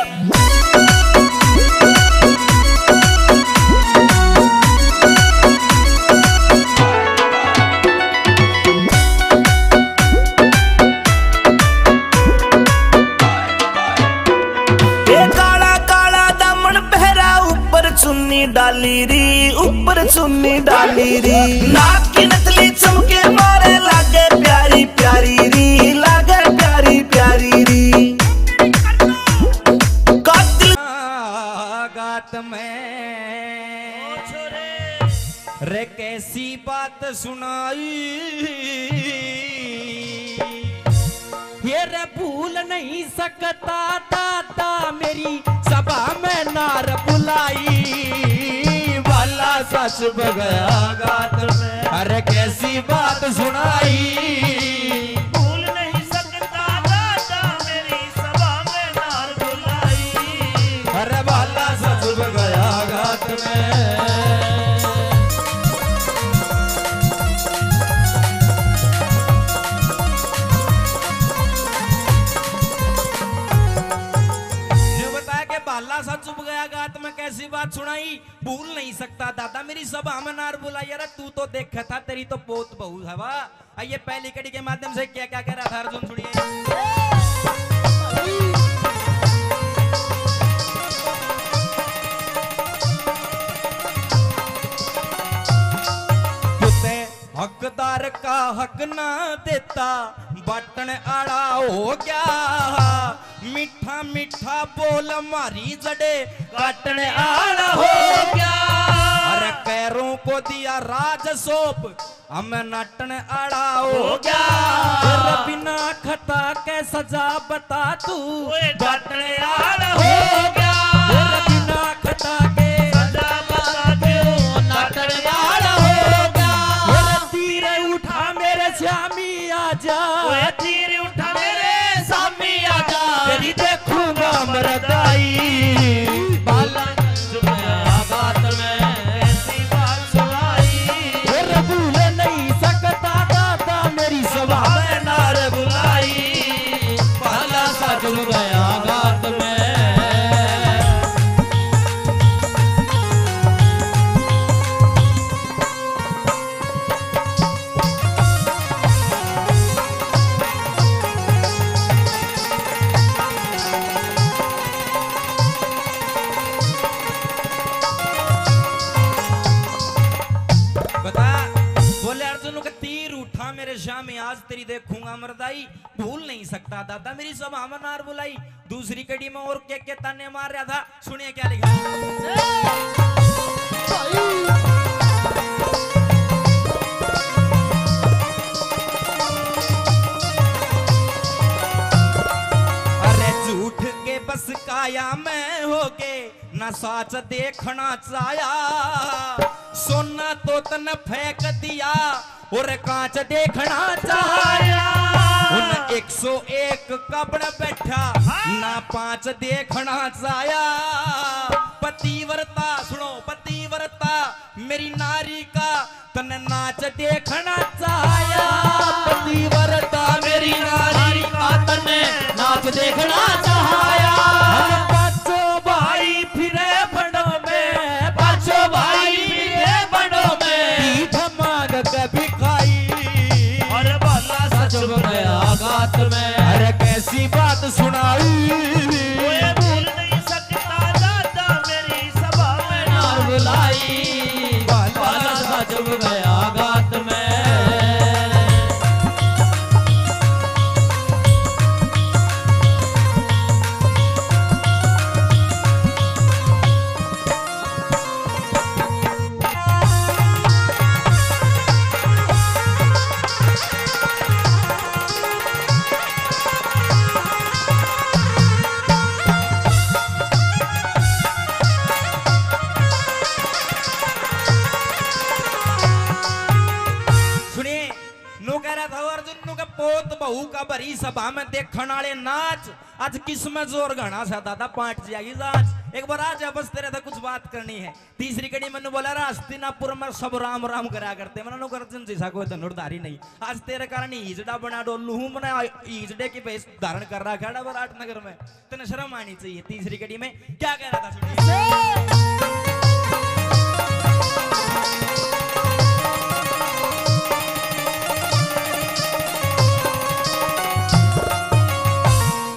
चुन्नी डाली री, ऊपर चुन्नी डाली री। नाक की नथली चमक बात सुनाई, ये रे भूल नहीं सकता दादा मेरी सभा में नार बुलाई, वाला सच बगया गात में अरे कैसी बात सुनाई, भूल नहीं सकता दादा मेरी सभा में नार बुलाई, अरे वाला सच बगया गात में। बाला सा चुप गया गात में कैसी बात सुनाई, भूल नहीं सकता दादा मेरी सभा में नार बुलाई, अरे तू तो देखा था तेरी तो पोत बहू है वाह। आइए पहली कड़ी के माध्यम से क्या क्या कह रहा था अर्जुन सुनिए। हकदार का हक ना देता बटन आड़ा हो गया, मीठा मीठा बोल मारी जड़े काटने आड़ा हो गया, अरे पैरों को दिया राज सौंप हमें नटन आड़ा हो गया, बिना खता के सजा बता तू बटने आड़ा हो गया, बिना खता के सजा बता तू नटन आड़ा हो गया, तीरे उठा मेरे श्यामी आजा, तीरे उठा मेरे सामी आजा, तेरी देखूंगा मरदाई, बाला बात में ऐसी बात सुनाई, भूल नहीं सकता दादा मेरी सभा में नार बुलाई, बाला सा जुड़ गया बात में। मेरे श्यामी आज तेरी देखूंगा मरदाई, भूल नहीं सकता दादा मेरी सभा में नार बुलाई। दूसरी कड़ी में और क्या ताने मार रहा था, सुनिए क्या लिखा। अरे झूठ के बस काया में होगे न साच देखना चाया, सोना तो तन फेंक दिया और कांच देखना चाया, उन 101 कब्र बैठा ना 5 देखना चाया, पतिव्रता सुनो पतिव्रता मेरी नारी का तन नाच देखना चाया, पतिव्रता मेरी नारी का तन नाच देखना चाया, पांचों भाई फिरे बड़ों में, पांचों भाई फिरे बड़ों में, पीठ मांग कभी गात में, अरे कैसी बात सुनाई, भूल नहीं सकता दादा मेरी सभा में नार बुलाई, बाला सा जब गया गात में। पोत बहू का भरी सभा में देखने वाले नाच, आज किसमें जोर घना सा दादा पाट जाएगी जांच, एक बार आज बस तेरे था कुछ बात करनी है। तीसरी कड़ी मैंने बोला हस्तिनापुर में सब राम राम करा करते, मैंने गर्जन जैसा कोई धनुर्धारी नहीं, आज तेरे कारण ईजड़ा बना डोलू हूं, मैंने ईजड़े की भेष धारण कर रहा खड़ा विराटनगर में, तेने शर्म आनी चाहिए। तीसरी कड़ी में क्या कह रहा था सुनिए।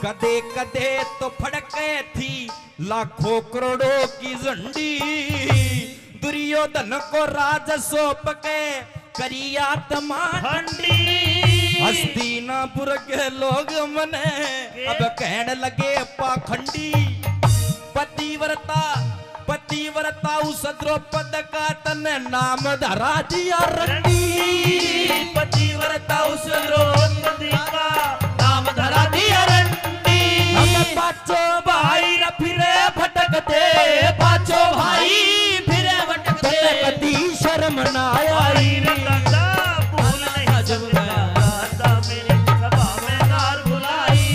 कदे कदे तो फड़के थी लाखों करोड़ों की झंडी, दुर्योधन को राज सौंप के करिया तमांडी, हस्तिनापुर के लोग मने अब कहने लगे पाखंडी, पतिव्रता पतिव्रता उस द्रौपद का तने नाम धरा दिया रंडी। पतिव्रता उस द्रौपदी का नाम धरा दिया रंडी। हम पांचों भाई रे फिरे भटकते, पांचों भाई फिरे भटकते, कदी शर्म ना आई रे दादा भूल नहीं सकता दादा मेरी सभा में नार बुलाई।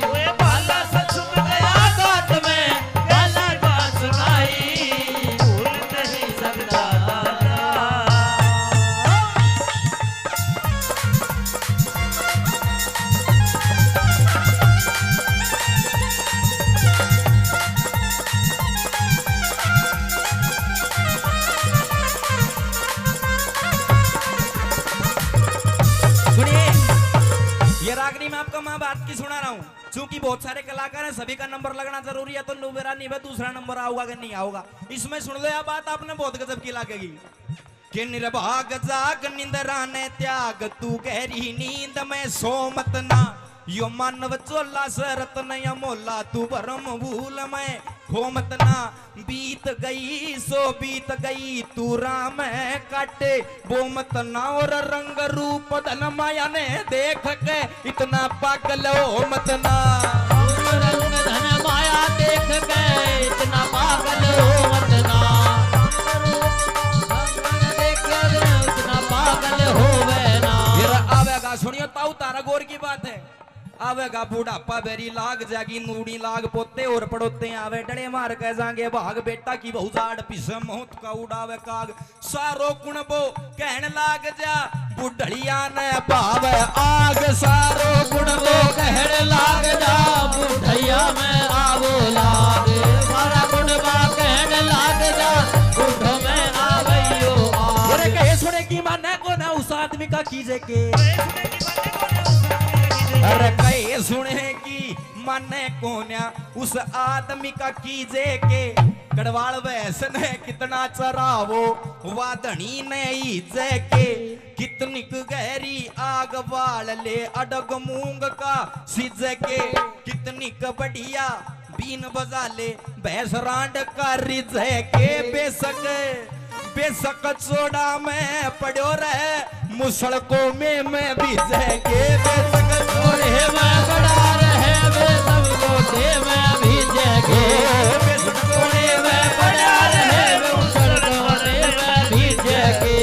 ओए भाला सच में गया गात में गलत बात सुनाई। भूल नहीं सकता दादा। सुनिए, ये रागनी में आपको मैं बात की सुना रहा हूँ। चूंकि बहुत सारे कलाकार हैं, सभी का नंबर लगना जरूरी है, तो मेरा नहीं है दूसरा नंबर आऊगा कि नहीं आऊगा। इसमें सुन लो यह बात, आपने बहुत गजब की लगेगी कि निर्भाग जाग निंदरा ने त्याग, तू गहरी नींद में सो मत ना। यो मानव चोला सरत नया मोला, तू भरम भूल में खो मत ना। बीत गई सो बीत गई, तू राम है काटे वो मत ना। और रंग रूप धन माया ने देख के इतना पागल हो मत ना। रंग धन माया देख के इतना पागल हो मत ना। देख के इतना पागल होवे ना। फिर आवेगा, सुनियो ताऊ तारा गौर की बात है, आवेगा बूढ़ापा बेरी लाग जागी नूड़ी लाग पोते और पड़ोते आवे डड़े मार के जागे भाग। बेटा की बहु जाड़ पिस मौत का उड़ावे काग, सारो कुणबो कहन लाग जा बुढ़िया ने भाव आग। सारो कुणबो कहन लाग जा बुढ़ैया में आवो लाग, सारा कुंडबा कहने लाग जा बुढ़ो में आवैयो आग। अरे कहे सुने की माने को ना उस आदमी का कीजे के, अरे कहे सुने की माने कोन्या उस आदमी का कीजे के। गढ़वाल वैसन है कितना चरावो वादनी ने ईजे के। कितनी गहरी आग बाल ले अडग मूंग का सिजे के। कितनी बढ़िया बीन बजा ले भैंस रांड का रिजे के। बेशक बेशक चोड़ा में पड़ो रहे मुसड़कों में मैं भीजे के। बेशक ओढ़े में बड़ा रहे वे सब गोटे में भीजेगे। बेशक चोड़े में बड़ा रहे वे उछलकोटे में भीजेगे।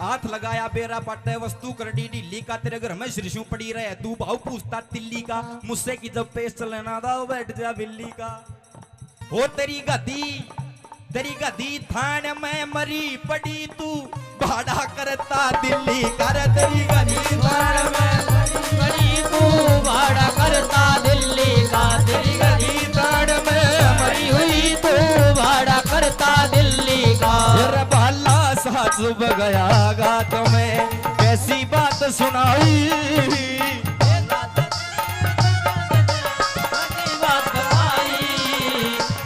हाथ लगाया बेरा पट्टे वस्तु कर डी ढीली का। तेरे घर में श्रीशु पड़ी रहे तू भाव पूछता तिल्ली का। मुझसे की जब पेश चलना था बैठ जा बिल्ली का। हो तेरी गदी थान में मरी पड़ी तू भाड़ा करता दिल्ली कर। तेरी गदी थान में मरी तू भाड़ा करता दिल्ली का। तेरी गदी थान में मरी हुई तू भाड़ा करता दिल्ली का। तेरा भाला सा चुभ गया गात में कैसी बात सुनाई। बात बताई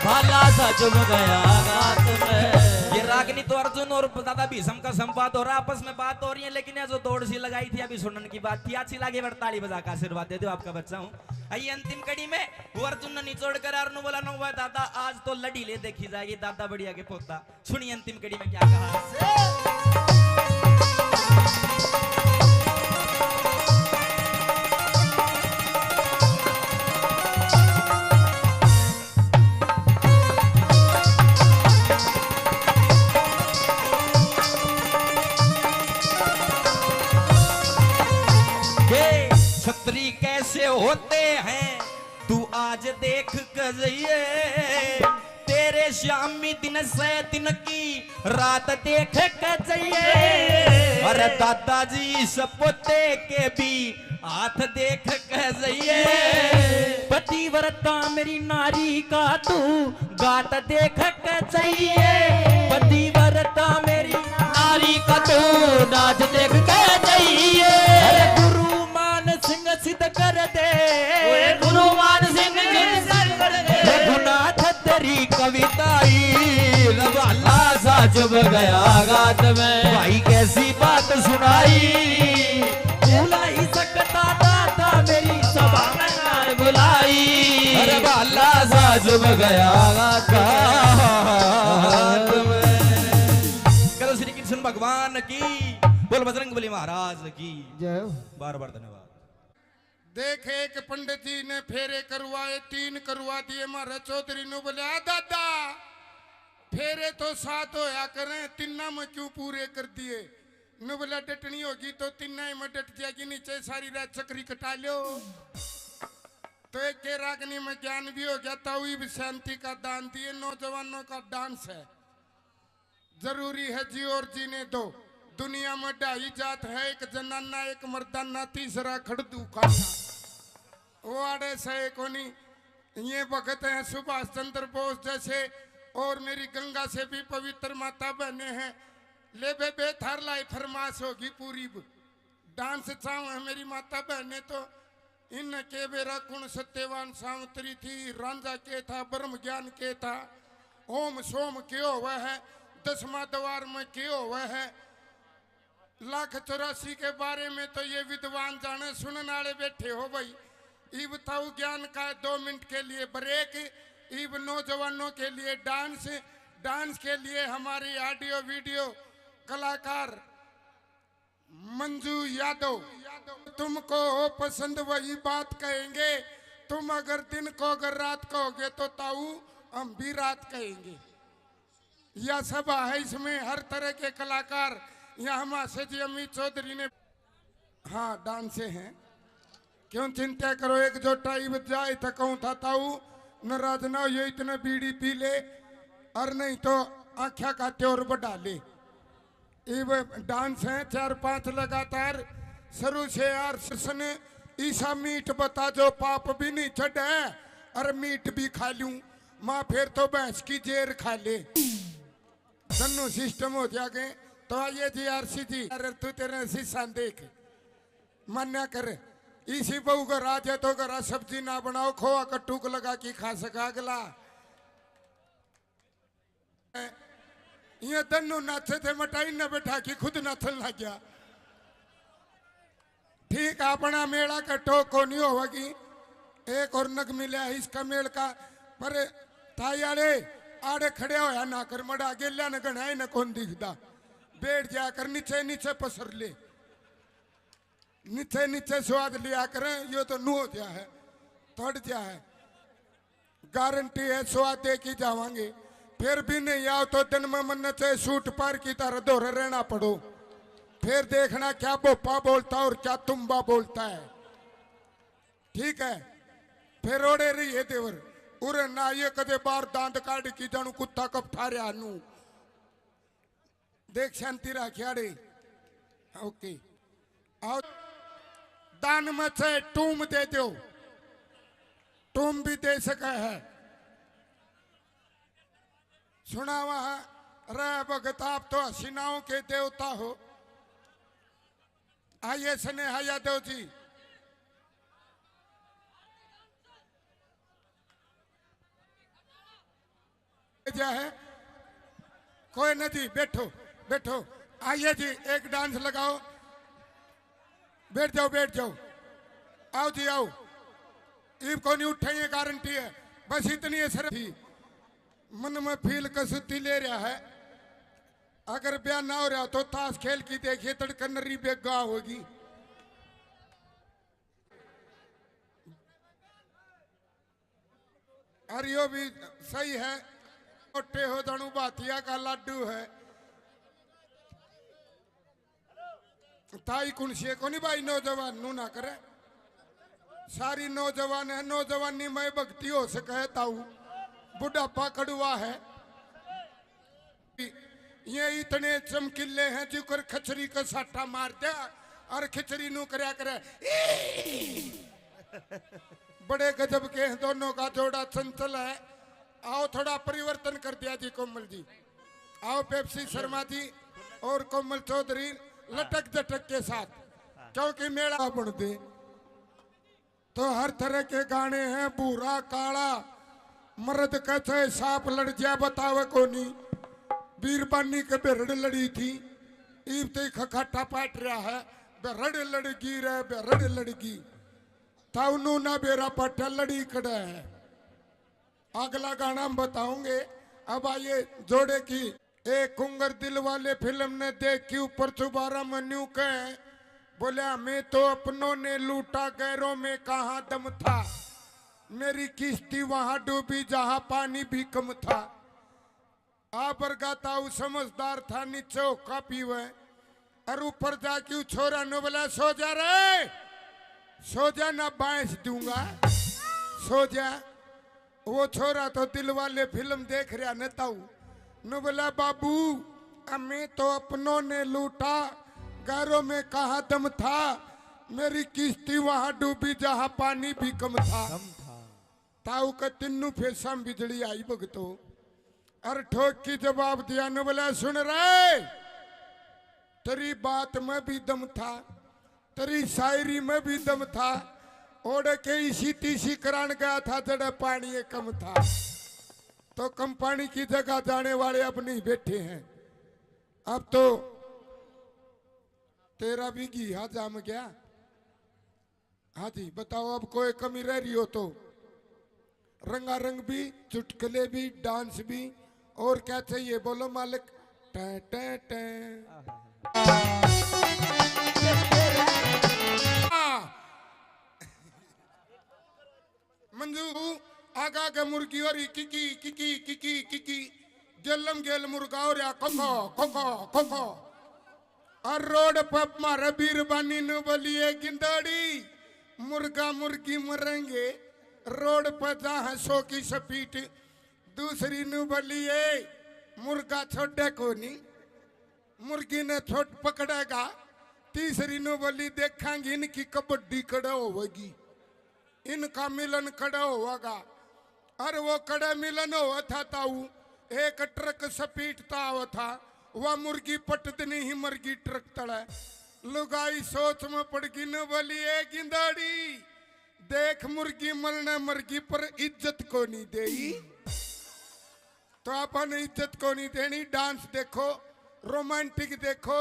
भाला सा चुभ गया गात में। ये रागनी तो अर्जुन और दादा भीष्म का संवाद हो रहा, आपस में बात हो रही है। लेकिन ये जो दौड़ सी लगाई थी अभी सुनने की बात थी, अच्छी लगी ताली बजा का आशीर्वाद दे दो, आपका बच्चा हूँ। आइए अंतिम कड़ी में वो अर्जुन ने निचोड़ कर अर्जुन बोला नो दादा आज तो लड़ी ले देखी जाएगी। दादा बढ़िया के पोता सुनिए अंतिम कड़ी में क्या कहा। क्षत्रिय कैसे होते हैं तू आज देख कर जाइए। तेरे श्यामी दिन से दिन की रात देख कर जाइए। अरे दादाजी सपोते के भी हाथ देख कर जाइए। पतिव्रता मेरी नारी का तू गात देख कर जाइए। पतिव्रता मेरी नारी का तू नाच देख के जाइए। गुरु मान सिंह सिद्ध कर दे। गुरु मान सिंह सिद्ध कर दे। रघुनाथ तेरी कविताई रवाला सा चुभ गया गात में। भाई कैसी बात सुनाई। भूला ही सकता दाता मेरी सभा में बुलाई अरे वाला सा आजम गया घाट में। करो श्री कृष्ण भगवान की, बोल बजरंगबली महाराज की जय हो। बार बार धन्यवाद। देख एक पंडित जी ने फेरे करवाए, 3 करवा दिए। मारे चौधरी ने बोले दादा फेरे तो 7 होया करें, 3 में क्यों पूरे कर दिए? ने बोला डटनी होगी तो 3 में डट जाएगी, नीचे सारी रात चक्री कटा लो। तो एक के रागनी में ज्ञान भी हो गया। ताऊ भी शांति का दान दिए। नौजवानों का डांस है, जरूरी है जी और जीने दो। दुनिया में 2 जात है, एक जनाना एक मर्दाना, तीसरा खड़दू खाना। वो आड़े से कोनी ये भगत हैं सुभाष चंद्र बोस जैसे, और मेरी गंगा से भी पवित्र माता बहने हैं। ले बे थार लाई फरमाश होगी पूरी। डांस चाहूँ है मेरी माता बहने तो इन के बेरा कुण सत्यवान सावंतरी थी, रांझा के था, ब्रह्म ज्ञान के था, ओम सोम क्यों हुआ है, 10वां द्वार में क्यों हुआ है, 1,84 के बारे में तो ये विद्वान जाने। सुनने वाले बैठे हो भाई। ई बताओ ज्ञान का 2 मिनट के लिए ब्रेक। ईब नौजवानों के लिए डांस। डांस के लिए हमारी ऑडियो वीडियो कलाकार मंजू यादव। तुमको हो पसंद वही बात कहेंगे, तुम अगर दिन को अगर रात कहोगे तो ताऊ हम भी रात कहेंगे। यह सभा है, इसमें हर तरह के कलाकार। यहाँ हमारे जी अमित चौधरी ने हाँ डांसे हैं, क्यों चिंता करो। एक जो टाइम जाए थकाऊ था ताऊ नाराज ना हो, ये इतने बीड़ी पी ले और नहीं तो आख्या खाते और बढ़ा ले। ये डांस है 4-5 लगातार शुरू से यार सन ईसा मीट बता जो पाप भी नहीं छड़ है, और मीट भी खा लूं माँ फिर तो भैंस की जेर खा ले। दोनों सिस्टम हो जाएंगे। तो आइए जी आरसी जी, अरे तू तेरे शीशा देख मान्या कर। इसी बहू का राज है तो घर सब्जी ना बनाओ, खोआ कट्टू को लगा के खा सका अगला। ये दोनों नाचे थे, मटाई न बैठा कि खुद नाचन लग गया। ठीक अपना मेला कट्टो को नहीं होगी। एक और नग मिला इसका मेल का, पर थाई आड़े खड़े होया ना कर, मड़ा गेल्या न गणाए न कौन दिखता। बैठ जाकर नीचे नीचे पसर ले, नीचे नीचे स्वाद लिया करें। यो तो नू हो गया है, थोड़ गया है, गारंटी है स्वाद दे के जावांगे। फिर भी नहीं आओ तो दिन में मन चाहे सूट पार की तरह दोहरे रहना पड़ो। फिर देखना क्या बोपा बोलता और क्या तुम्बा बोलता है। ठीक है, फिर ओड़े रही है देवर उरे ना ये कदे बार दांत काट की जानू कुत्ता कब थारे आनू। देख शांति राखियाड़े। ओके आओ, दान में से टूम दे दो, टूम भी दे सका है। सुना वहां रे भगत आप तो हसीनाओं के देवता हो। आइए स्नेहा यादव जी। क्या है कोई नहीं जी, बैठो बैठो। आइए जी एक डांस लगाओ, बैठ जाओ बैठ जाओ। आओ जी आओ, ईब को नहीं उठेंगे गारंटी है। बस इतनी है सर थी मन में फील कसुती ले रहा है। अगर ब्याह ना हो रहा तो ताश खेल की देखिए, तड़कनरी बेगा होगी। और यो भी सही है, मोटे हो दणु बातिया का लड्डू है। ताई कुनसी को नहीं भाई नौजवान नू ना करे। सारी नौजवान है, नौजवानी में भक्ति हो सके। ताऊ बुढ़ापा कड़ुआ है। ये इतने चमकीले हैं जिकर खचरी का साटा मार दिया और खिचड़ी नू करया करे। बड़े गजब के हैं दोनों का जोड़ा, चंचल है। आओ थोड़ा परिवर्तन कर दिया जी कोमल जी। आओ पेप्सी शर्मा जी और कोमल चौधरी लटक जटक के साथ, क्योंकि मेला बन दे तो हर तरह के गाने हैं। बूढ़ा काला मर्द कैसे सांप लड़ जाए बतावे कोनी। बीरबानी के बेरड़ लड़ी थी, ईब ते खखाटा पाट रहा है। बेरड़ लड़गी रे बेरड़ लड़गी, ताउनू ना बेरा पट्टा लड़ी कड़ा है। अगला गाना हम बताओगे। अब आइए जोड़े की एक कुंगर दिल वाले फिल्म ने देखी ऊपर चुबारा मन्यू के बोला मैं तो अपनों ने लूटा गैरों में कहाँ दम था, मेरी किश्ती वहां डूबी जहां पानी भी कम था। आप गाता समझदार था नीचे कापी हुए और ऊपर जाके छोरा ने बोला सो जा रे, सो जा ना बांस दूंगा, सो जा। वो छोरा तो दिल वाले फिल्म देख रहा न ताऊ न बोला बाबू मैं तो अपनों ने लूटा गैरों में कहा दम था, मेरी किश्ती वहां डूबी जहां पानी भी कम था। ताऊ का तिन्नू फेसा बिजली आई भगतो और ठोक की जवाब दिया न बोला सुन रहे, तेरी बात में भी दम था, तेरी शायरी में भी दम था, ओढ़ के इसी तीसी करान गया था जड़ा पानी कम था। तो कम पानी की जगह जाने वाले अब नहीं बैठे हैं, अब तो तेरा भी घिया जाम गया। हाँ जी बताओ अब कोई कमी रह रही हो तो रंगारंग भी, चुटकुले भी, डांस भी, और क्या चाहिए बोलो मालिक। टे टे टे मंजू आगा के मुर्गी और किकी किकी किकी किकी गेलम गेल मुर्गा और या कोको कोको कोको और रोड पर मारे बीरबानी न बोलिए गिंदड़ी मुर्गा मुर्गी मरेंगे रोड पर जहाँ 100 की स्पीड। दूसरी न बोलिए मुर्गा छोटे को नहीं, मुर्गी ने छोट पकड़ेगा। तीसरी न बोली देखेंगे इनकी कबड्डी कड़ा होगी, इनका मिलन कड़ा होगा। और वो कड़ा मिलन हुआ था ताऊ एक ट्रक स्पीड हुआ था, वह मुर्गी पटदनी ही मुर्गी ट्रक तड़े। लुगाई सोच में पड़ गई न बोली ए गिंदाड़ी देख मुर्गी मरने मुर्गी पर इज्जत को नहीं देगी, तो अपन इज्जत को नहीं देनी। डांस देखो, रोमांटिक देखो,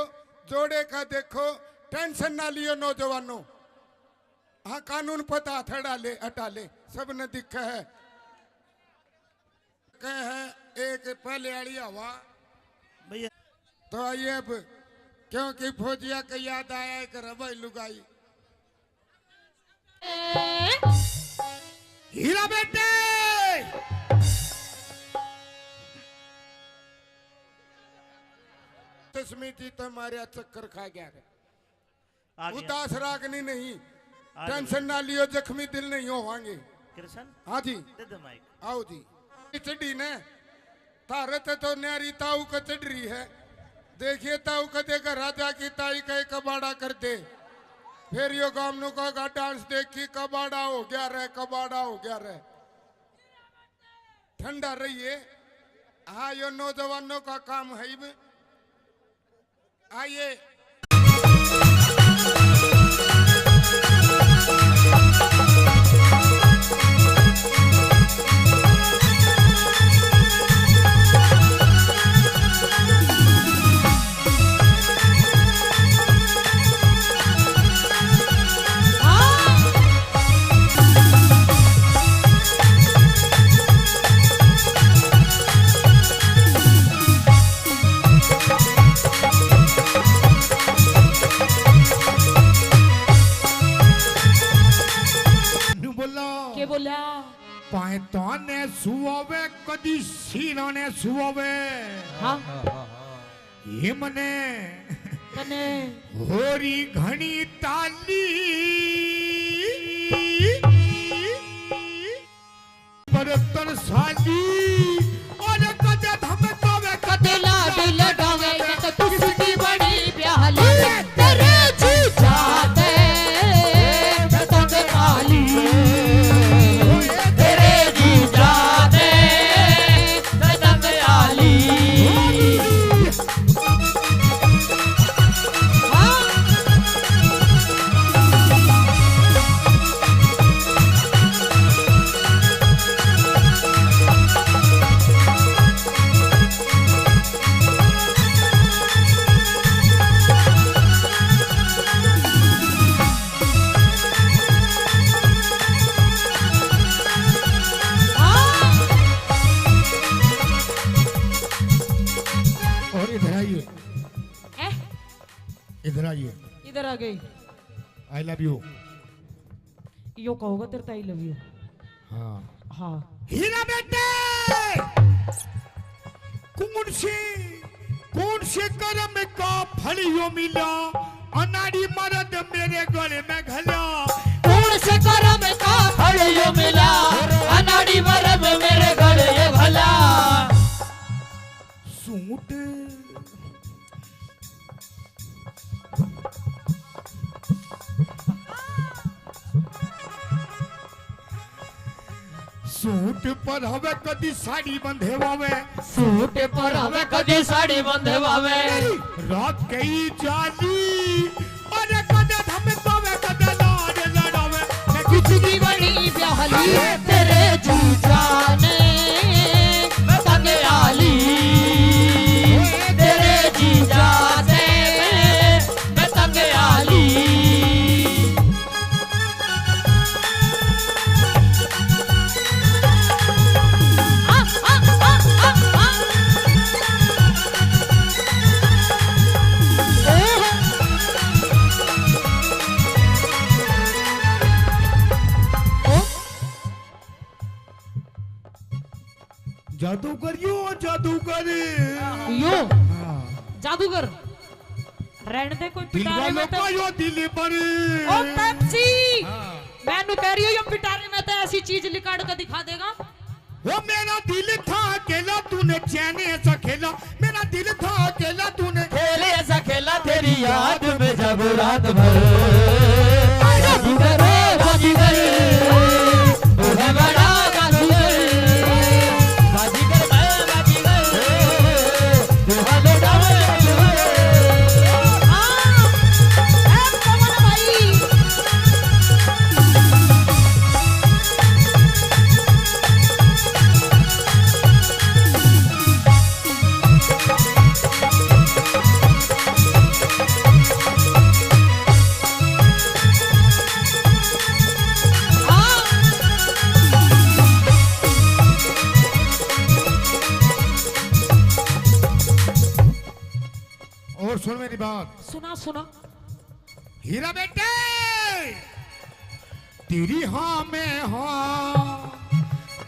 जोड़े का देखो, टेंशन ना लियो नौजवानों। हाँ कानून पता हटा ले हटा ले, सब ने दिखा है। है एक पहले आड़ी हवा भैया तो आइए अब क्योंकि फौजिया का याद आया एक रबाई लुगाई। हीरा बेटे तस्मीती तो हमारे चक्कर खा गया है। आ गया। उदास रागनी नहीं, आ टेंशन ना लियो, जख्मी दिल नहीं होवांगे। कृष्ण हाँ जी दे दे माइक। आओ जी चढ़ी ने तारे तो न्यारी ताऊ का चढ़ रही है। देखिए ताऊ का देखा राजा की ताई का कबाड़ा कर दे, फिर यो गामनों का डांस देखी कबाड़ा हो गया रहे, कबाड़ा हो गया रहे। ठंडा रहिए। हाँ यो नौजवानों का काम है। आइए के बोला पायतों ने सुवे कदी सीनों ने सुवे हाँ हिमने कने होरी घनी ताली बरतन साली और कदे धम तोवे कदे लाड लगावे तो तुझकी बड़ी प्याली तेरे जी जाते पतंग काली तेरे जी जाते पतंग काली। इधर आ गई। आई लव यू। यो कहोगा तेरे आई लव यू। हाँ हाँ हीरा बेटे, कौन से कर्म का फल यो मिला, अनाड़ी मर्द मेरे गले में घला। कौन से कर्म का फल यो मिला, अनाड़ी मर्द मेरे गले में भला। सूट सूट पर हवे कदी साड़ी बंधे वावे, सूट पर हमें कदी साड़ी बंधे वावे। रात कई जाली और कदे धम तवे कदे लाड लड़ावे। मैं कुछ की बनी ब्याहली तेरे जीजा ने तंग आली, तेरे जीजा ने मैं तंग आली। जादूगर यो जादूगर यो जादूगर रहने दे कोई दिल पिटारे में वालों तो का यो दिल पर। ओ पेप्सी मैनू कह रही हो यो पिटारे में तो ऐसी चीज लिकाड़ कर दिखा देगा। वो मेरा दिल था अकेला तूने चैन ऐसा खेला, मेरा दिल था अकेला तूने खेले ऐसा खेला तेरी याद में जब रात भर। जादूगर जादूगर वो है बड़ा जादूगर, जादूगर मैं जादूगर तू है जादूगर। और सुन मेरी बात, सुना सुना हीरा बेटे, तेरी हाँ में हाँ,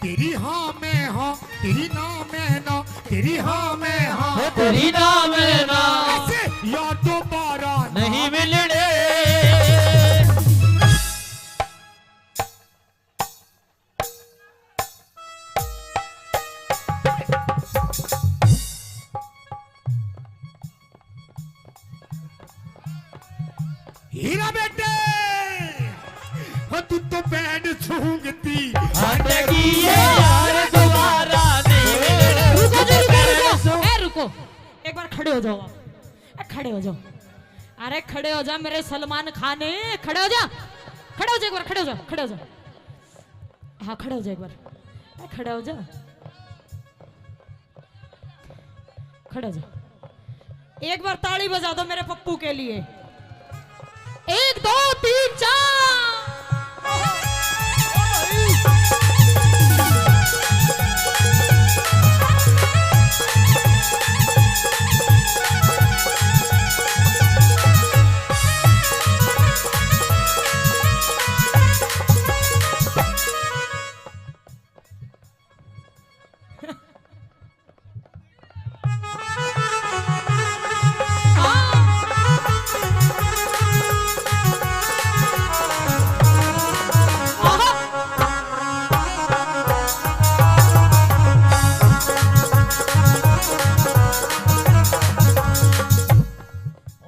तेरी हाँ में हाँ, तेरी ना में ना, तेरी हाँ में हाँ, तेरी नाम है ना ऐसे यार दोबारा नहीं मिलने। हीरा बेटे, हो तू तो बैंड सूंघती अटकी ये यार दोबारा नहीं मिलने। रुको एक बार खड़े हो जाओ आप। खड़े हो जाओ, अरे खड़े हो जा मेरे सलमान खान, खड़े हो जा, खड़े हो जा एक बार, खड़े हो जा, खड़े हो जा। हाँ खड़े हो जा एक बार, खड़े हो जा, खड़े हो जा। एक बार ताली बजा दो मेरे पप्पू के लिए। 1 2 3 4।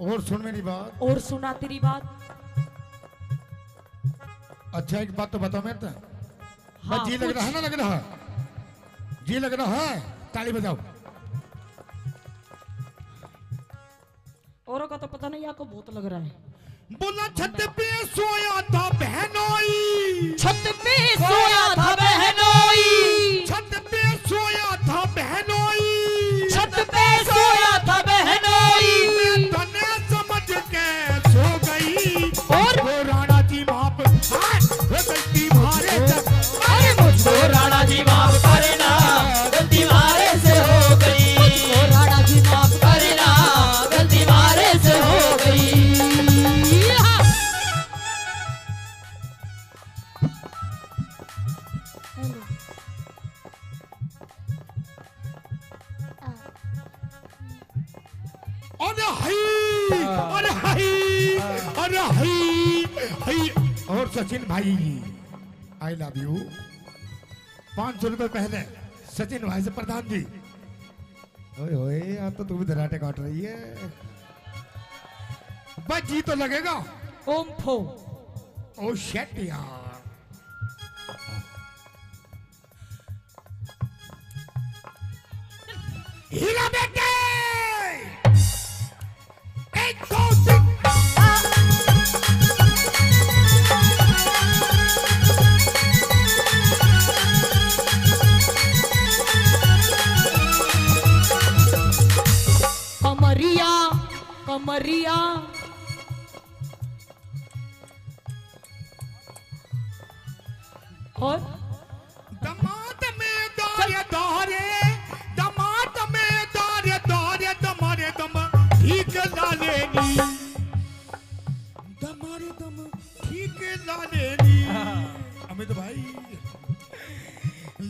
और सुन मेरी बात, और सुना तेरी बात। अच्छा एक बात तो बताओ मेरे तो, हाँ, जी लग रहा है ना, लग रहा है जी लग रहा है, ताली बजाओ। औरों का तो पता नहीं, आपको बहुत लग रहा है। बोला छत पे सोया था बहनोई, छत पे सोया था बहनोई, छत पे सोया था बहनोई, छत पे सोया था बहनोई। तने समझ के सो गई और वो राणा जी माप गलती मारे अरे मुझको राणा जी माफ करना, गलती मारे से हो गई। राणा जी माफ करना, गलती मारे से हो गई। भाई और सचिन भाई आई लव यू। 500 रुपए पहले सचिन भाई से प्रधान जी। ओए होए यार तो तू भी दराटे काट रही है। बस जी तो लगेगा। ओम फो। ओ शेट यार। हीरा बेटे एक दो तीन। कमरिया कमरिया और दमाद में दारे दारे दमाद में दारे दारे दमारे दम ठीक ला लेनी दमारे दम ठीक ला लेनी। अमित भाई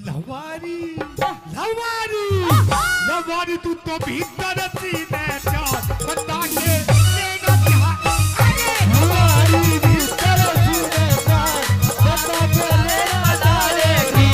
लवारी लवारी लवारी तू तो भीतर सीने चार बंदा के लेगा क्या। अरे लवारी भीतर सीने चार बंदा के लेगा डालेगी।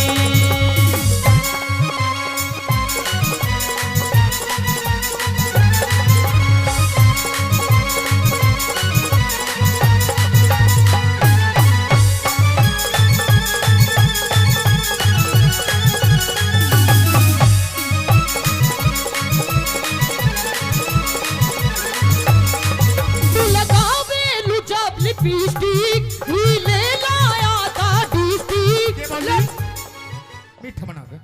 मीठा बना दे।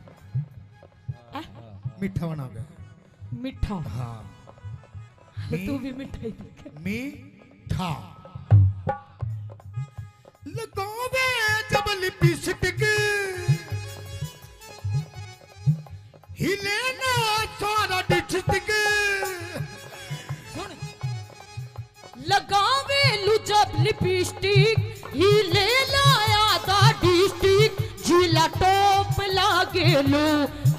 मीठा बना दे। मिठा। हाँ तू भी मिठाई देख। मीठा लगावे जब लिपस्टिक हिले ना सारा डिस्ट्रिक्ट। लगावे लू जब लिपस्टिक ही ले लाया दा डिस्ट्रिक्ट। झीला टोप लागे लो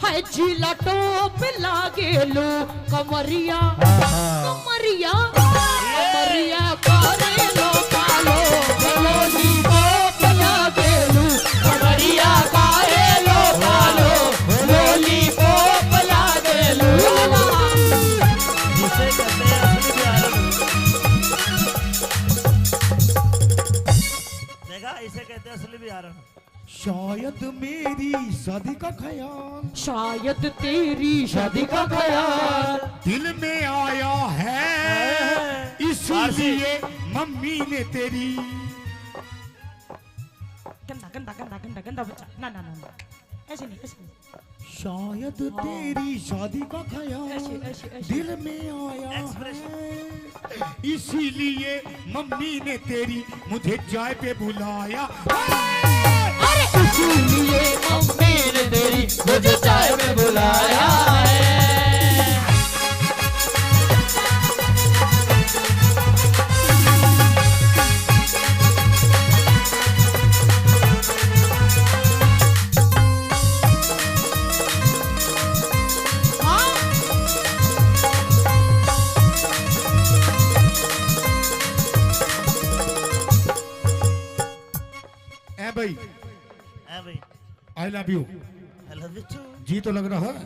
है झीला टोप लागे लो। कमरिया कमरिया कमरिया करे लो कालो लोली टोप लागे लो। कमरिया करे लो कालो लोली टोप लागे लो। जिसे कहते हैं असली प्यार। देखा इसे कहते हैं असली प्यार। शायद मेरी शादी का ख्याल शायद तेरी शादी का ख्याल दिल में आया है इसलिए मम्मी ने तेरी। गंदा गंदा गंदा गंदा गंदा बच्चा ना ना ना ऐसे नहीं ऐसे नहीं। शायद तेरी शादी का ख्याल ऐसे ऐसे ऐसे। दिल में आया है इसीलिए मम्मी ने तेरी मुझे चाय पे बुलाया। अरे इसीलिए मम्मी ने तेरी मुझे चाय में बुलाया है। भाई भाई I love you. I love you too. जी तो लग रहा है।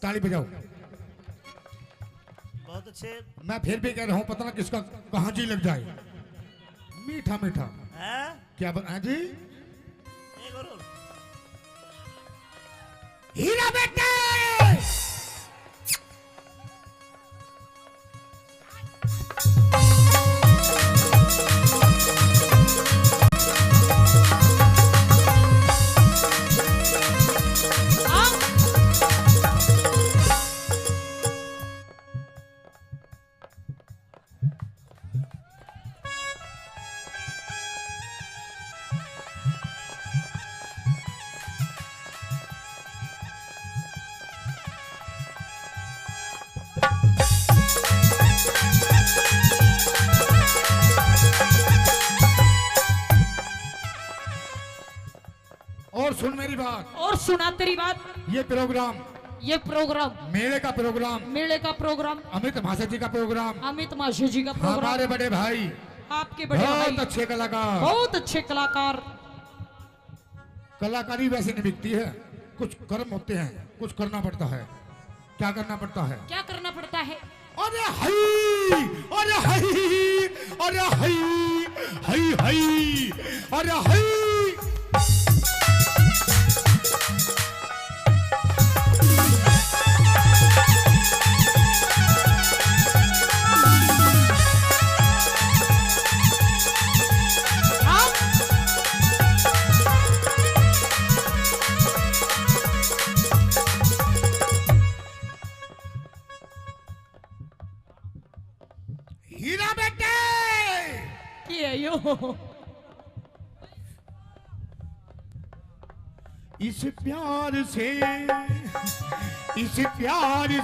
ताली बजाओ। बहुत अच्छे। मैं फिर भी कह रहा हूँ पता ना किसका कहाँ जी लग जाए। मीठा मीठा हैं? क्या बना जी। एक और। हीरा बेटे और सुन मेरी बात। और सुना तेरी बात। ये प्रोग्राम मेले का प्रोग्राम मेले का प्रोग्राम अमित माशा जी का प्रोग्राम अमित माशा जी का प्रोग्राम हमारे बड़े भाई आपके बड़े बहुत भाई अच्छे कलाकार। बहुत अच्छे कलाकार। कलाकारी वैसे नहीं बिकती है, कुछ कर्म होते हैं, कुछ करना पड़ता है। क्या करना पड़ता है? क्या करना पड़ता है? अरे हई, अरे हई, अरे हई, हई हई, अरे हई। हीरा बेटे ये यो इस प्यार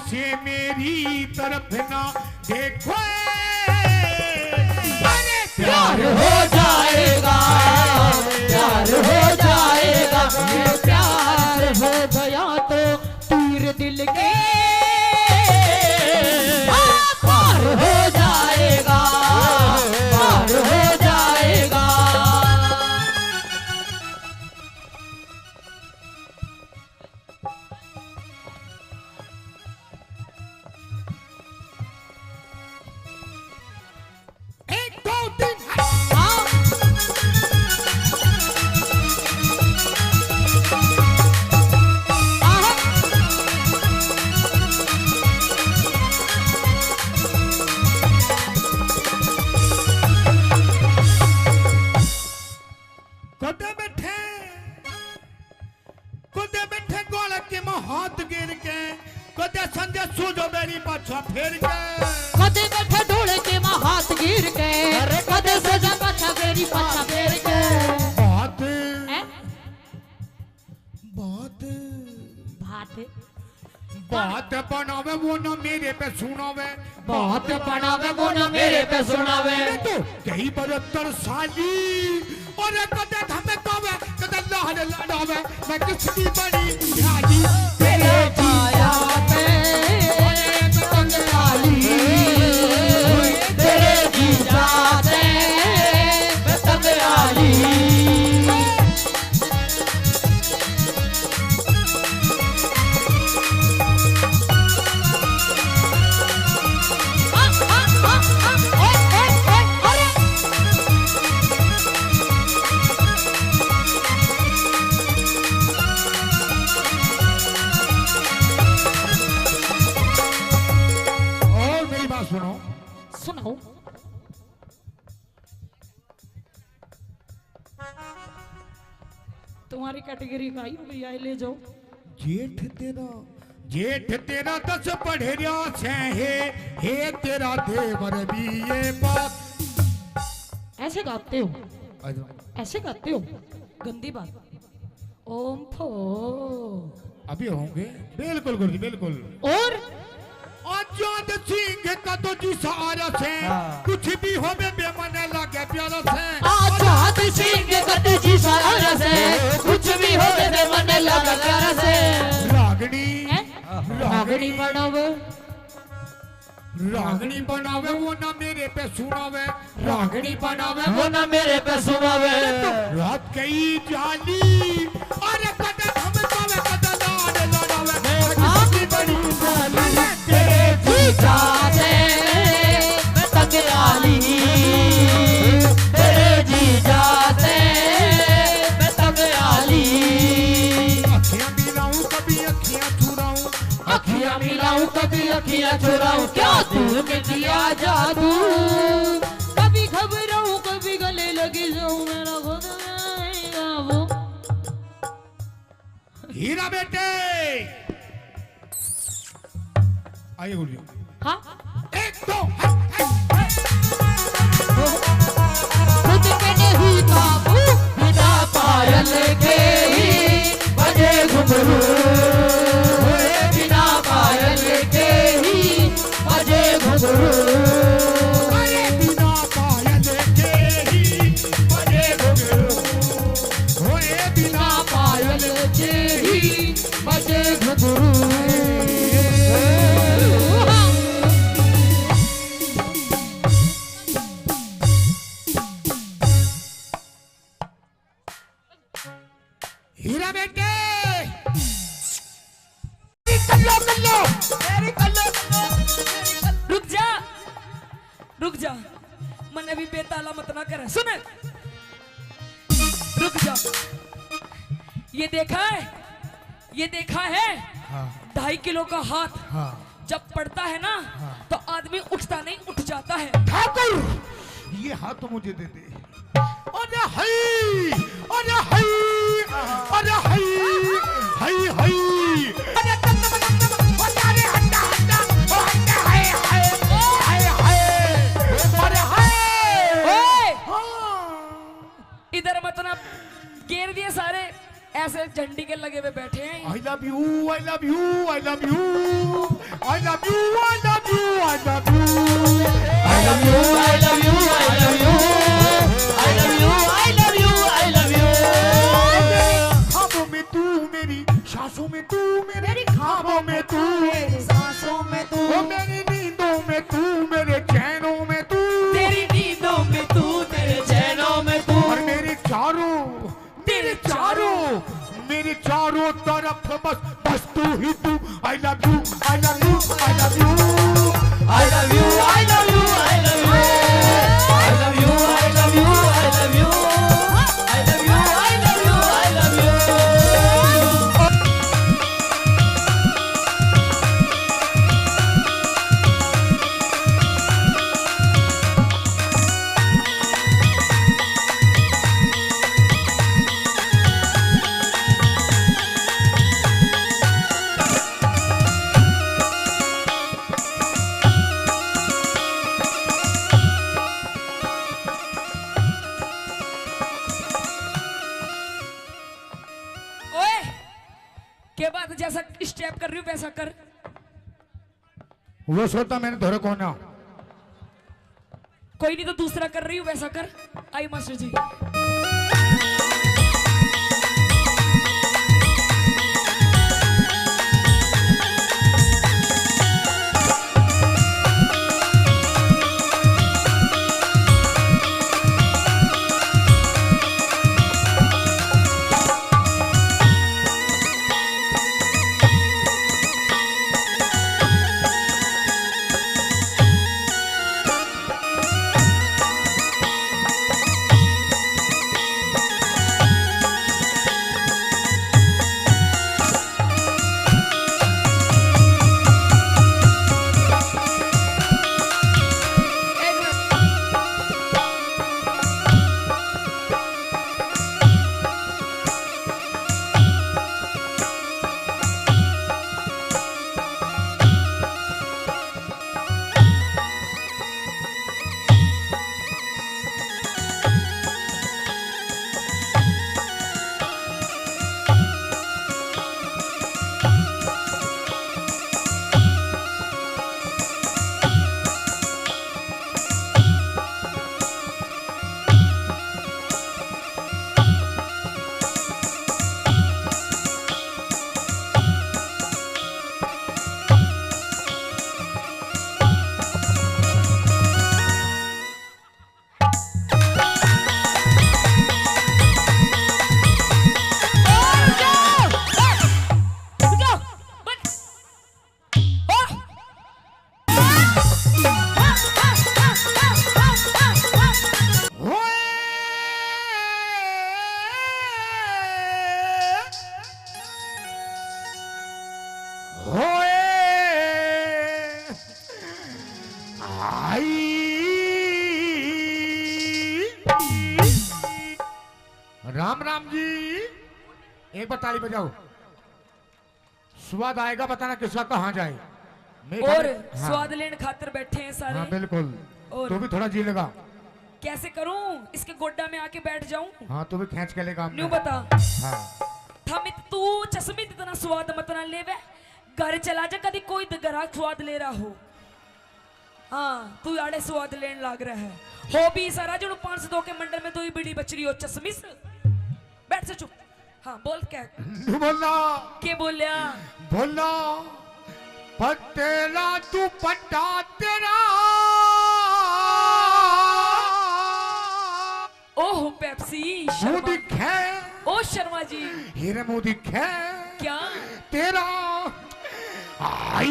से मेरी तरफ ना देखो। अरे प्यार हो जाएगा, प्यार हो जाएगा, ये प्यार हो गया तो तीर दिल के पार हो जाएगा, पार हो जाएगा। एक दो तीन कुदे बैठे गोल के हाथ गिर के कुदे संजय सूझो मेरी पाछा फेर के कदे बैठे ढोले के माँ हाथ गिर के कदे सजा पाछा मेरी पाछा फेर के बात हैं? बात बात बात बनावे वो ना मेरे पे सुनावे, बात बनावे वो ना मेरे पे सुनावे। तो कई 72 साली और कदे धमे कावे कदे लहर लड़ावे। मैं किसकी बड़ी ध्यानी तेरे पाया पे पतंग डाली, तेरे जीजा से पतंग डाली। और मेरी बात सुनो, सुनो तुम्हारी कैटेगरी का ही भैया ले जाओ। जेठ तेरा 10 पढ़ेरिया से हे तेरा देवर भी ये बात। ऐसे गाते हो, ऐसे गाते हो, गंदी बात। ओम फो अभी होंगे बिल्कुल गुरुजी बिल्कुल। और आजाद सिंह का तो जी सहारा से कुछ भी हो बेमने लगे प्यारा से। आजाद सिंह कद जी सारा से कुछ भी हो दे मन लगा प्यारा से। रागनी रागनी बनावे, रागनी बनावे वो ना मेरे पे सुनावे, रागनी बनावे वो ना मेरे पे सुनावे। रात कई जाली अरे कदे हम कावे कदे लाड लड़ावे। आपकी बड़ी साली तेरे जीजा से पतंग डाली, तेरे जीजा से पतंग डाली। अखियां मिलाऊं कभी अखियां चुराऊं, अखियां मिलाऊं कभी अखियां चुराऊं, क्या तू में दिया जादू। कभी घबराऊं कभी गले लगी जाऊं, मेरा खुद आएगा वो। हीरा बेटे आइए गुरुजी। हाँ एक दो खुद पे नहीं काबू, बिना पायल के ही बजे घुंघरू, बिना पायल के ही बजे घुंघरू। अरे बिना पायल के ही बजे घुंघरू, होए बिना पायल के ही बजे घुंघरू। दूसरा बेटे कल्लो रुक जा मन अभी बेताला मत ना करे सुन रुक जा ये देखा है हाँ 2.5 किलो का हाथ हाँ जब पड़ता है ना तो आदमी उठता नहीं उठ जाता है ठाकुर ये हाथ तो मुझे दे दे अरे हई अरे हई अरे हई हई हई अरे अरे हंडा हंडा ओ हंडा हाय हाय हाय हाय अरे हाय ओए इधर मत ना घेर दिए सारे ऐसे झंडी के लगे हुए बैठे हैं I love you I love you I love you I love you I love you I love you I love you I love you I love you I love you I love you I love you ख्वाबों में तू मेरी सांसों में तू मेरी ख्वाबों में तू मेरी सांसों में तू ओ मेरी नींदों में तू मेरे चैनों में तू तेरी नींदों में तू तेरे चैनों में तू और मेरे चारों तरफ बस तू ही तू I love you I love you I love you I love you I love you I love you I love you I love you I love you I love you I love you I love you ओए के बाद जैसा स्टेप कर रही हूँ वैसा कर वो सोता मैंने धोरे को ना कोई नहीं तो दूसरा कर रही हूँ वैसा कर आई मास्टर जी राम राम जी एक बार ताली बजाओ स्वाद आएगा बताना किसका कहाँ जाए और स्वाद लेने खातिर बैठे हैं सारे हाँ बिल्कुल और तू भी थोड़ा जी लगा कैसे करूं इसके गोड्डा में आके बैठ जाऊं हाँ तू भी खींच के लेगा न्यू बता हाँ थमित तू चश्मित इतना स्वाद मत ना लेवे घर चला जा कभी कोई ग्राहक स्वाद ले रहा हो हाँ तू आड़े स्वाद लेने लाग रहा है हो भी सारा जो 502 के मंडल में 2 बीड़ी बच रही हो चश्मिस बैठ से चुप हाँ बोल क्या बोलना के बोलिया बोलना पटेला तू पट्टा तेरा ओह पेप्सी वो दिखे ओ शर्मा जी हीरे मुंह दिखे क्या तेरा आई।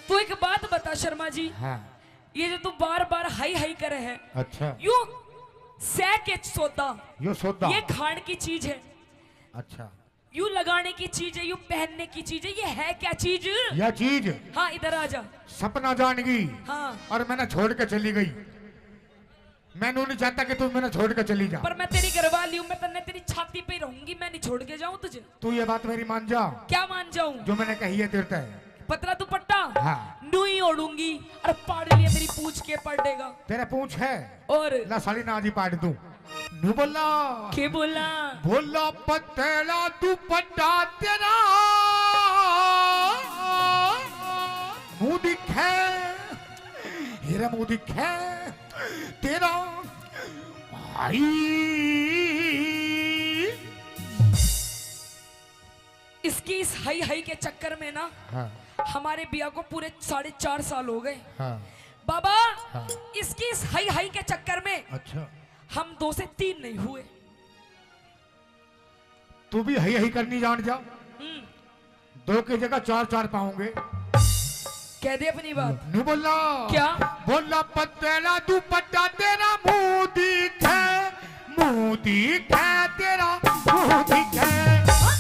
तू एक बात बता शर्मा जी, हाँ ये जो तू बार बार हाई हाई करे है, अच्छा यू सह के सौदा, यो सौदा ये खाने की चीज है, अच्छा यू लगाने की चीज है, यू पहनने की चीज है, ये है क्या चीज? यह चीज हाँ इधर आ जा। सपना जान गई हाँ और मैंने छोड़ के चली गई। मैं नहीं चाहता कि तू मैंने छोड़ के चली जा। पर मैं तेरी घरवाली हूँ, मैं तन्ने तेरी छाती पे रहूंगी, मैं नहीं छोड़ के जाऊँ तुझे। तू ये बात मेरी मान जा, क्या मान जाऊँ? जो मैंने कही है तेरे तय। पतला दुपट्टा हाँ। नूई ओढ़ूंगी और पाड़ लिया मेरी पूछ के पड़ देगा। तेरा पूछ है और ला साली ना जी पाड़ दूं। नू बोला के बोला बोला पतला दुपट्टा तेरा मुंह दिखे हीरा मुंह दिखे तेरा आई। इसकी इस हाई हाई के चक्कर में ना हाँ हमारे बिया को पूरे 4.5 साल हो गए हाँ बाबा। हाँ। इसकी इस हाई हाई के चक्कर में अच्छा हम 2 से 3 नहीं हुए। तू भी हई हई करनी जान जा। 2 की जगह 4 पाऊंगे। कह दे अपनी बात। नू बोला क्या बोला पतला दुपट्टा तेरा मुंह दिखे तेरा मुंह दिखे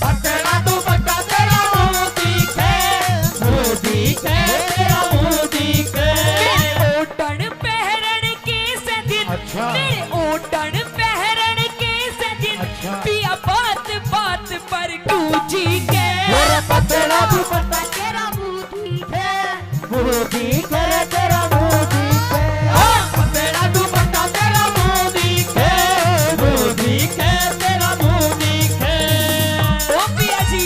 पतला दुपट्टा तेरा मुंह दिखे तेरा मुंह दिखे। ओटन पहरन के सदिन अच्छा। मेरे ओटन पहरन के सदिन अच्छा। पिया बात बात पर गूंजी के पतला दुपट्टा तेरा मुंह दिखे तेरा मुंह दिखे पतला दुपट्टा तेरा मुंह दिखे तेरा मुंह दिखे। ओ पिया जी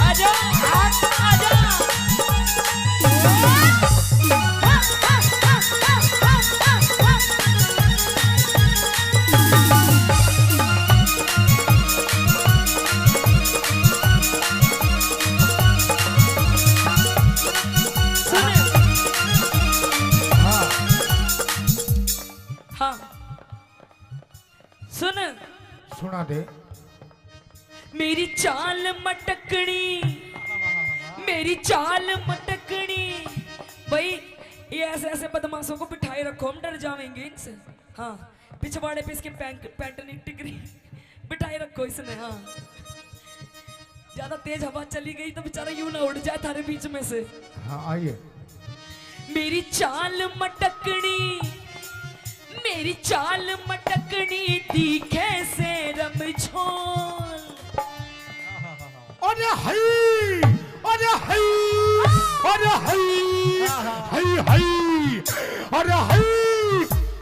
आजा आजा। हाँ सुन सुना दे मेरी चाल मटकनी मेरी चाल मटकनी। भाई ये ऐसे ऐसे बदमाशों को बिठाए रखो, हम डर जाएंगे इनसे। हाँ पिछवाड़े पे इसके पैंट नहीं टिकरी बिठाए रखो इसने। हाँ ज्यादा तेज हवा चली गई तो बेचारा यूं ना उड़ जाए थारे बीच में से। हाँ आइए। मेरी चाल मटकनी मेरी चाल मटकनी दिखे से रमझोल। अरे हई अरे हई अरे हई हई हई अरे हई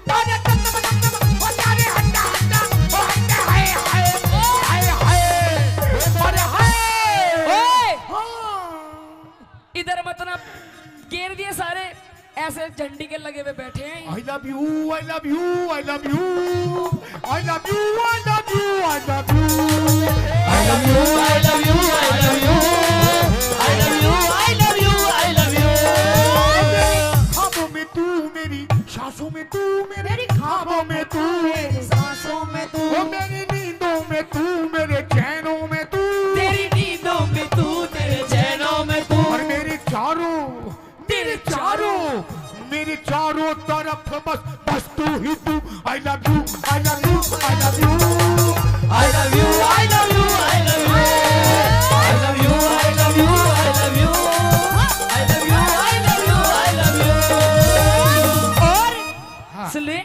अरे अरे हंडा हंडा ओ हंडा हाय हाय हाय हाय अरे हाय। ओए इधर मतलब घेर दिए सारे ऐसे झंडी के लगे हुए बैठे हैं। I love you I love you I love you I love you I love you I love you I love you I love you I love you I love you I love you I love you। ख्वाबों में तू मेरी सांसों में तू मेरी ख्वाबों में तू मेरी सांसों में तू मेरी नींदों में तू मेरे चैनों में तू तेरी नींदों में तू तेरे चैनों में तू और मेरे चारों तरफ बस तू ही तू। I love you I love you I love you I love you I love you I love you I love you I love you I love you I love you I love you I love you। और सुने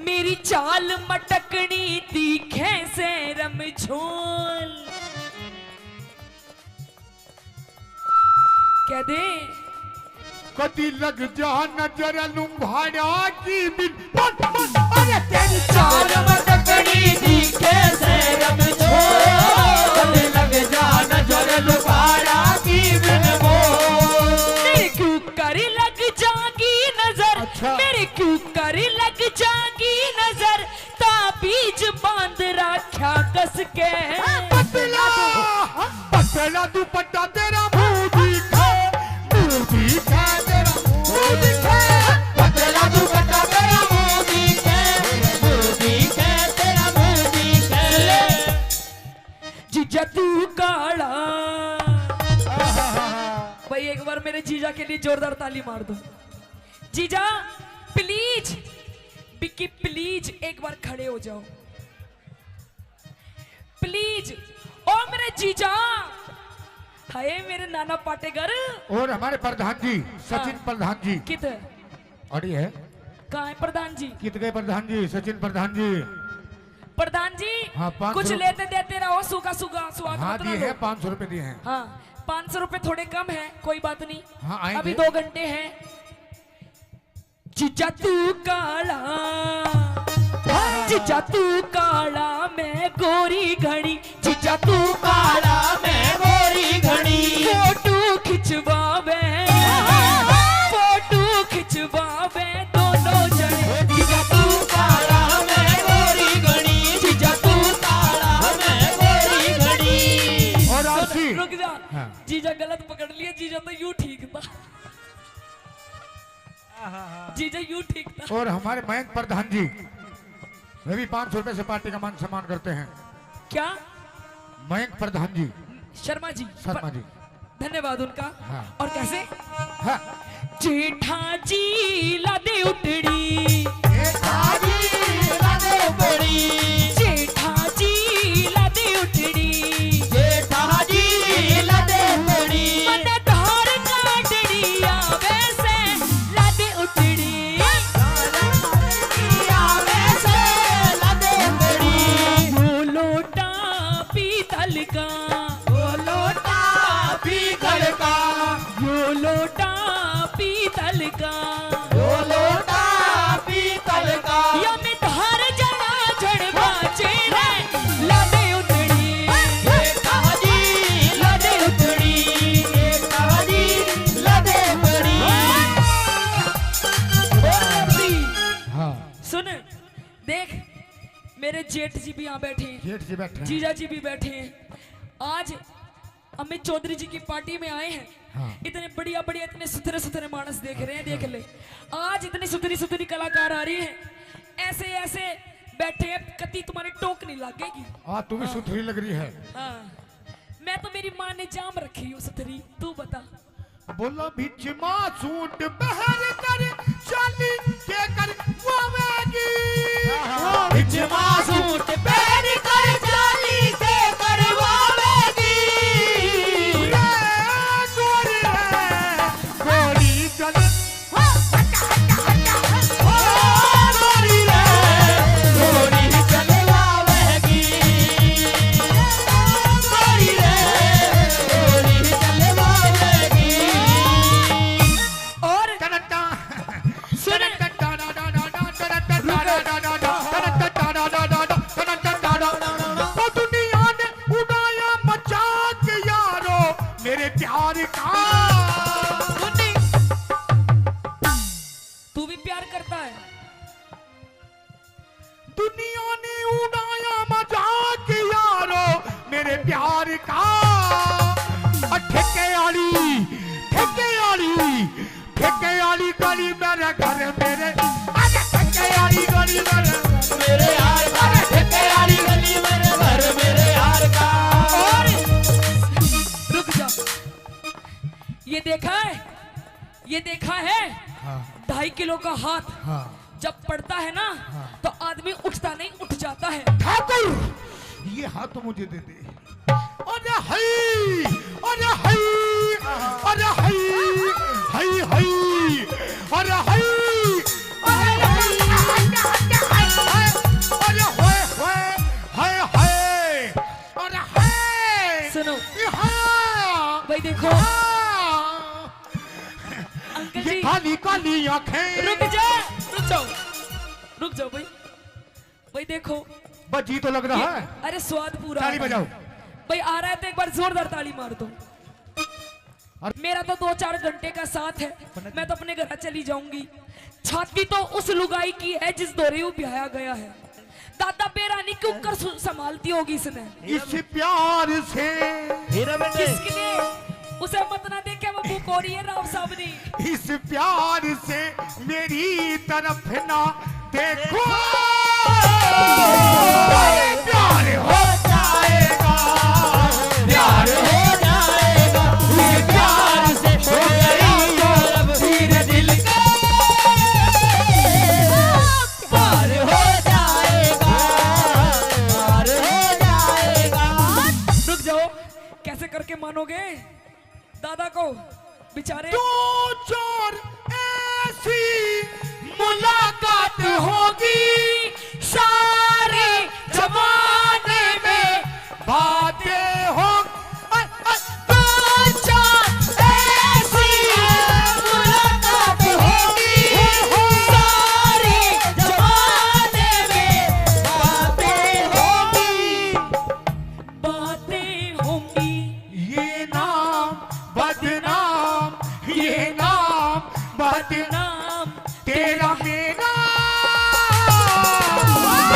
मेरी चाल मटकनी दिखे से रमझोल। कह दे कदी लग जा नजर लुम्भाड़ा की बिन अरे तेरी चाल मटकनी दिखे से रमझोल। कदी लग जा नजर लुम्भाड़ा की बिन बोल। मेरे क्यों कर लग जागी नजर। अच्छा। मेरे क्यों कर लग जागी नजर ताबीज बांध रखा कस के। पतला दुपट्टा तेरा मुंह दिखे तेरा मुंह दिखे पतला दुपट्टा तेरा मुंह जोरदार ताली मार दो। जीजा प्लीज, बिक्की प्लीज एक बार खड़े हो जाओ प्लीज। ओ मेरे जीजा, हाय मेरे नाना पाटेगर। और हमारे प्रधान जी सचिन हाँ। प्रधान जी किधर अड़ी है, कहाँ है प्रधान जी? कित गए प्रधान जी, सचिन प्रधान जी। प्रधान जी हाँ, 500 कुछ लेते देते रहो, सूखा सूखा स्वाद हाँ मत ना दिए लो। हैं, 500 रुपए दिए हैं। हाँ 500 रुपए थोड़े कम है, कोई बात नहीं। हाँ, आएंगे। अभी 2 घंटे हैं। जीजा तू काला, जीजा तू काला मैं गोरी घड़ी, जीजा तू काला मैं गोरी घड़ी। फोटो खिंचवावे, फोटो खिंचवावे दोनों जने। जीजा तू काला मैं गोरी घड़ी, जीजा तू काला मैं गोरी घड़ी। और आपसी रुक जा, हाँ। जीजा गलत पकड़ लिया, जीजा तो यूं ठीक था, जीजा यूं ठीक था। और हमारे मयंक प्रधान जी वे भी 500 रुपए से पार्टी का मान सम्मान करते हैं। क्या? मयंक प्रधान जी, शर्मा जी, शर्मा जी। धन्यवाद उनका। हाँ। और कैसे? हाँ। जेठा जी लादे उठड़ी, जेठा जी लादे उठड़ी, जेठा जी लादे उठड़ी, जेठा जी लादे उठड़ी। मन धार काटड़ी आवे से लादे उठड़ी, आवे से लादे उठड़ी। यो लोटा पीतल का, यो लोटा पीतल का, यो लोटा पीतल का, ओ लोटा पीतल का। या में धार जड़ा झड़ बाचे रे लादे उतड़ी, जेठा जी लादे उठड़ी, जेठा जी लादे उठड़ी। हाँ, सुन देख, मेरे जेठ जी भी यहाँ बैठे हैं, जेठ जी बैठे हैं। जीजा जी भी बैठे हैं। आज अमित चौधरी जी की पार्टी में आए हैं। हाँ। इतने बढ़िया बढ़िया, इतने सुथरे सुथरे मानस देख रहे हैं, देख ले। आज इतनी सुथरी सुथरी कलाकार आ रही है, ऐसे ऐसे बैठे हैं, कति तुम्हारी टोक नहीं लगेगी। हाँ, तू भी सुथरी लग रही है। हाँ, मैं तो मेरी माँ ने जाम रखी हूँ सुथरी, तू बता। बोला बिच सूट बहर कर चाली के कर वावेगी। बिच सूट बहर कर चाली के कर वावेगी। गोरी है गोरी चल, गोरी है गोरी चल वावेगी। गोरी है गोरी चल वावेगी। और सुन, दुनिया ने उड़ाया मजाक यारो मेरे प्यार का। तू भी प्यार करता है? दुनिया ने उड़ाया मजाक यारो मेरे प्यार का। ठेके आली गली मेरे घर मेरे, ठेके आली गली मेरे यार का, ठेके आली गली मेरे घर मेरे यार का। और रुक जा, ये देखा है, ये देखा है? हाँ, 2.5 किलो का हाथ हाँ। जब पड़ता है ना, तो आदमी उठता नहीं, उठ जाता है। ठाकुर ये हाथ तो मुझे दे दे। अरे हई, अरे हई, अरे हई, हई हई, अरे हई, अरे हई, अरे होए होए, हाय हाय, अरे हाय। सुनो हाँ, भाई, देखो हाँ। अंकल ये जी, काली काली आंखें। रुक जा, रुक जाओ, रुक जाओ भाई। भाई देखो, बजी तो लग रहा है। अरे स्वाद पूरा ताली आ रहा बजाओ। है। भाई आ रहा है तो एक बार जोरदार ताली मार दो। मेरा तो 2-4 घंटे का साथ है, मैं तो अपने घर चली जाऊंगी। छाती तो उस लुगाई की है जिस दौरे वो ब्याया गया है। दादा बेरानी क्यों कर संभालती होगी इसने, इस प्यार से। हीरा बेटे, किसके लिए? उसे मत ना देखे, वो बुकोरी है राव साहबनी। इस प्यार से मेरी तरफ ना देखो, प्यार हो जाएगा, प्यार हो जाएगा, इस प्यार से मेरी तरफ तेरा मेरा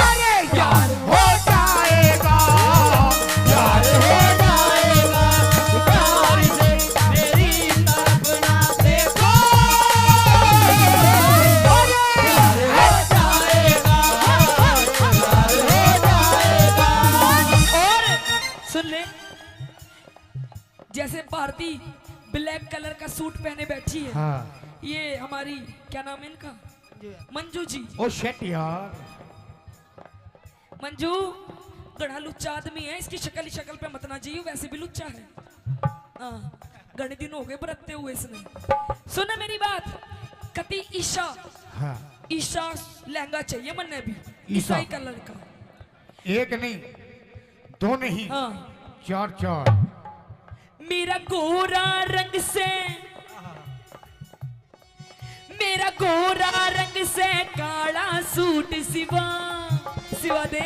अरे यार हो जाएगा, यार हो जाएगा, प्यार से मेरी तरफ ना देखो, अरे यार हो जाएगा, यार हो जाएगा। और सुन ले, जैसे भारती ब्लैक कलर का सूट पहने बैठी है, हाँ ये हमारी क्या नाम है इनका, मंजू जी। ओ शेट यार, मंजू गड़ा लुच्चा आदमी है, इसकी शक्ल पे मत ना जियो, वैसे भी लुच्चा है। हाँ घने दिन हो गए बरतते हुए इसने। सुना मेरी बात, कति ईशा, हाँ ईशा लहंगा चाहिए मन्ने भी, ईशा। ईसाई कलर का। एक नहीं, दो नहीं, हाँ चार चार। मेरा गोरा रंग से, मेरा गोरा रंग से काला सूट सिवा, सिवा दे।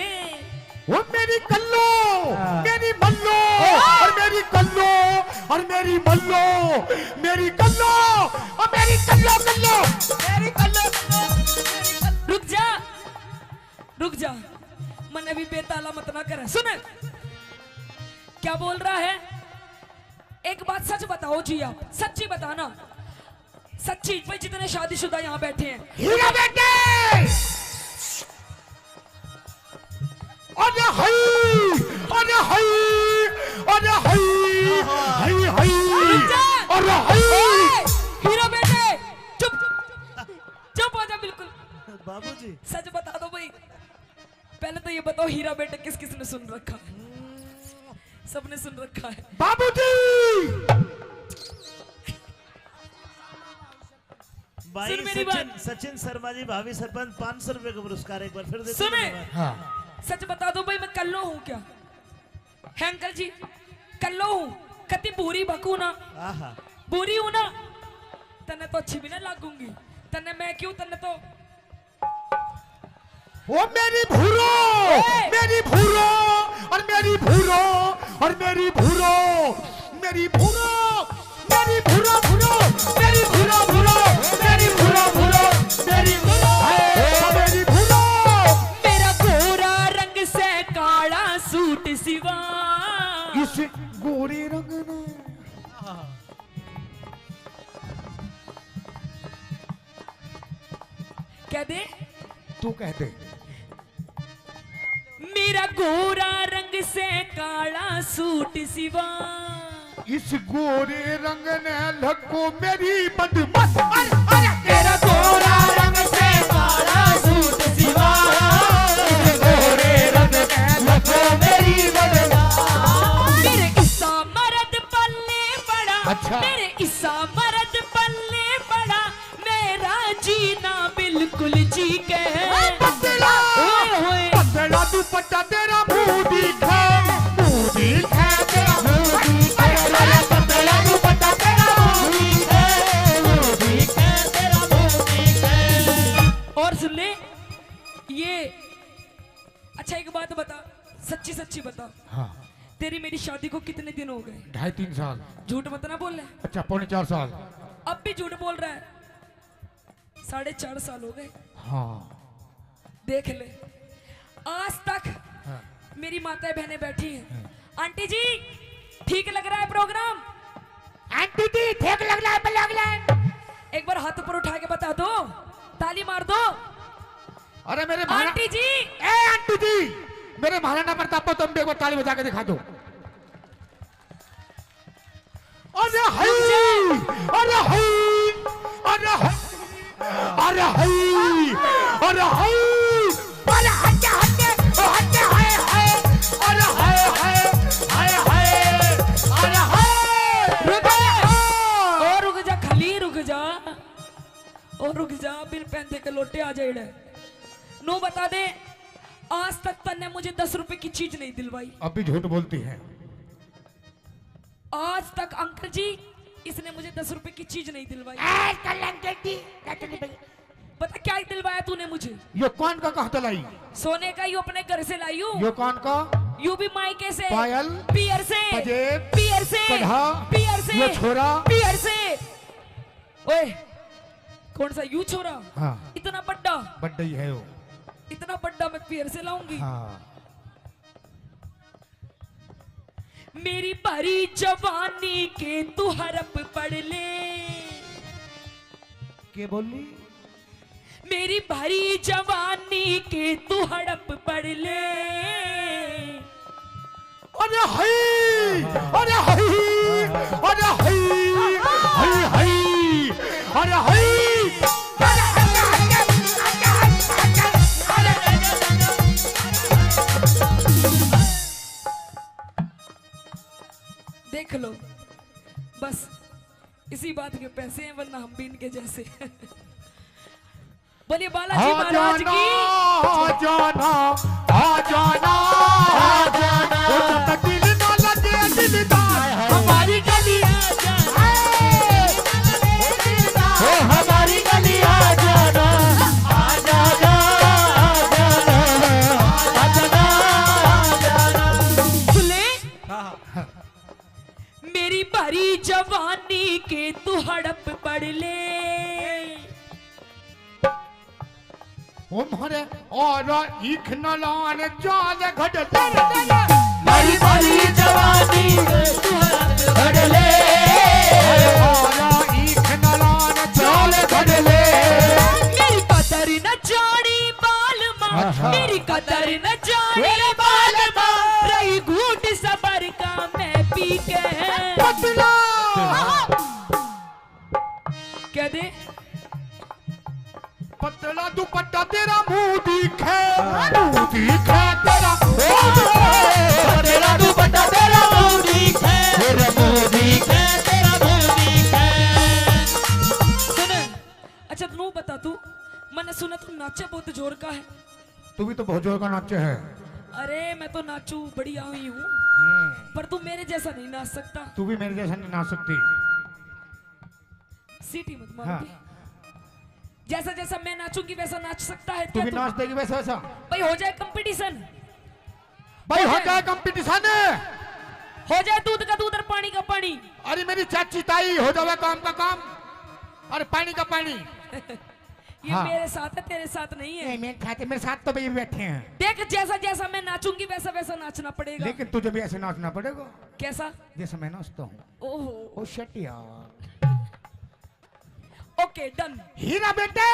वो मेरी कल्लो, मेरी मल्लो, और मेरी कल्लो, और मेरी मल्लो, मेरी कल्लो, और मेरी कल्लो कल्लो, मेरी कल्लो कल्लो। रुक जा, रुक जा, मन अभी बेताला मत ना कर। सुन क्या बोल रहा है, एक बात सच बताओ जी, आप सच्ची बताना, सच्ची। भाई जितने शादीशुदा यहाँ बैठे हैं, हीरा बेटे, अरे हई, अरे हई, अरे हई, हई हई, रुक जा। अरे हई। ओए, हीरा बेटे चुप, चुप हो जा बिल्कुल। बाबूजी सच बता दो भाई, पहले तो ये बताओ हीरा बेटे किस किस ने सुन रखा है? सबने सुन रखा है। बाबूजी, भाई सुन मेरी सचिन, सचिन शर्मा जी भाभी सरपंच 500 रुपए का पुरस्कार एक बार फिर देते सुने। हैं। हाँ सच बता दो भाई, मैं कल्लो हूँ क्या? है अंकल जी, कल्लो हूँ, कति बुरी बकू ना, आहा बुरी हूँ ना, तन्ने तो अच्छी भी ना लागूंगी, तन्ने मैं क्यों, तन्ने तो वो मेरी भूरो, मेरी भूरो, और मेरी भूरो, और मेरी भूरो, मेरी भूरो, मेरी भूरो भूरो, मेरी भूरो भूरो, मेरी भूरो भूरो, मेरी भूरो, मेरी भूरो। मेरा गोरा रंग से काला सूट सिवा, इस गोरे रंग ने कह दे, तू कह दे। मेरा गोरा रंग से काला सूट सिवा, इस गोरे रंग ने लगो मेरी बदमस्त। तेरा गोरा रंग से काला सूट सिवा, इस गोरे रंग ने लगो मेरी बदमस्त। मेरे इसा मर्द पल्ले पड़ा, अच्छा। मेरे इसा मर्द पल्ले पड़ा, मेरा जीना बिल्कुल जी के। पतला, ओए होए, पतला दुपट्टा तेरा मुंह दिखा, मुंह दिखा तेरा मुंह दिखा, पतला दुपट्टा तेरा मुंह दिखा, मुंह दिखा तेरा मुंह दिखा। और सुन ले ये, अच्छा एक बात बता, सच्ची सच्ची बता, हाँ तेरी मेरी शादी को कितने दिन हो गए? 2.5-3 साल। झूठ मत ना बोल ले, अच्छा 4.5 साल। अब भी झूठ बोल रहा है। 4.5 साल हो गए, हाँ देख ले, आज तक हाँ। मेरी माताएं बहनें बैठी हैं। आंटी जी ठीक लग रहा है प्रोग्राम? आंटी जी ठीक लग रहा है, लग रहा है। एक बार हाथ ऊपर उठा के बता दो, ताली मार दो। अरे मेरे आंटी जी, ए आंटी जी, मेरे महाराणा प्रताप को तुम भी एक बार ताली बजा के दिखा दो। अरे हाय, अरे हाय, अरे हाय, अरे हाय, अरे हाय, अरे हटे हटे हटे, हाय हाय, अरे हाय हाय, हाय हाय, अरे हाय। रुक जा, और रुक जा, खाली रुक जा, और रुक जा, बिन पहनते के लोटे आ जाए। नो बता दे, आज तक तन्ने मुझे 10 रुपए की चीज नहीं दिलवाई। अब भी झूठ बोलती है। आज तक अंकल जी इसने मुझे 10 रुपए की चीज नहीं दिलवाई। बता क्या दिलवाया तूने मुझे? ये कौन का कहता लाई? सोने का यू अपने घर से लाई हूँ। ये कौन का? यू भी मायके से, पायल, पियर से, पजेब, पियर से, कढ़ा, पियर से, ये छोरा, पियर से। ओए कौन सा यू छोरा? हाँ इतना बड्डा? बड्डा ही है वो। इतना बड्डा मैं फिर से लाऊंगी। हाँ मेरी भरी जवानी के तू हड़प पढ़ ले। के बोली? मेरी भरी जवानी के तू हड़प पढ़ ले। अरे हाय, अरे हाय, अरे हाय, हाय हाय, अरे हाय। देख लो, बस इसी बात के पैसे हैं, वरना हम भी इनके जैसे। बोलिए बालाजी महाराज की। आ जाना, आ जाना, आ जाना, जब तक दिल ना लगे दिलदार, हमारी गली आ जाना, ओ हमारी गली आ जाना, आ जाना, आ जाना, आ जाना, आ जाना। सुले, मेरी भरी जवानी के तू हड़प पढ़ ले। ओ मारे और ईख न लान जाल घड़ मेरी भरी जवानी तू घड़ ले, और ईख न लान जाल घड़ ले। मेरी कदर न जानी बाल मां, मेरी कदर न जानी बाल मां, रही घूट सबर का मैं पी के पतला कह दे। पतला दुपट्टा तेरा मुंह दिखे, मुंह दिखे तेरा, तेरा दुपट्टा तेरा मुंह दिखे, तेरा मुंह दिखे, तेरा मुंह दिखे। सुन, अच्छा तू बता, तू मैंने सुना तू नाचे बहुत जोर का है। तू भी तो बहुत जोर का नाचे है। अरे मैं तो नाचू बढ़िया हुई हूँ, पर तू मेरे जैसा नहीं नाच सकता। तू भी मेरे जैसा नहीं नाच सकती। सीटी मत मार हाँ। दे। जैसा जैसा मैं नाचूंगी वैसा नाच सकता है तू क्या भी तू? नाच देगी वैसा वैसा। भाई हो जाए कंपटीशन, भाई हो जाए कंपटीशन। हो जाए दूध का दूध और पानी का पानी। अरे मेरी चाची ताई हो जाए काम का काम, अरे पानी का पानी। ये हाँ। मेरे साथ है, तेरे साथ नहीं है। मेरे खाते मेरे साथ तो भी बैठे हैं। देख जैसा जैसा मैं नाचूंगी वैसा वैसा नाचना पड़ेगा। लेकिन तुझे भी ऐसे नाचना पड़ेगा कैसा? जैसे मैं नाचता हूँ। ओहो, ओ शिट यार। Okay done. हीरा बेटे,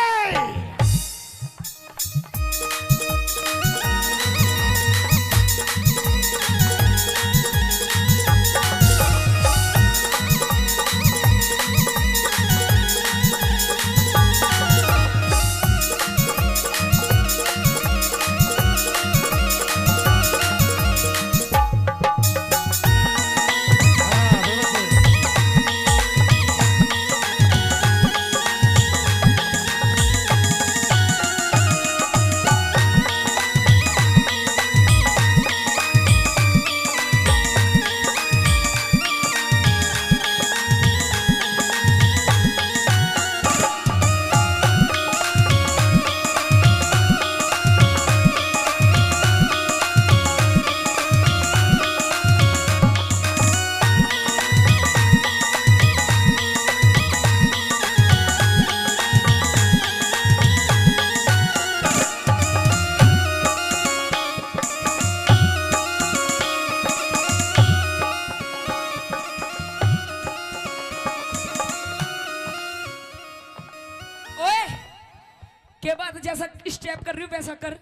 के बाद जैसा स्टेप कर रही हूँ वैसा कर।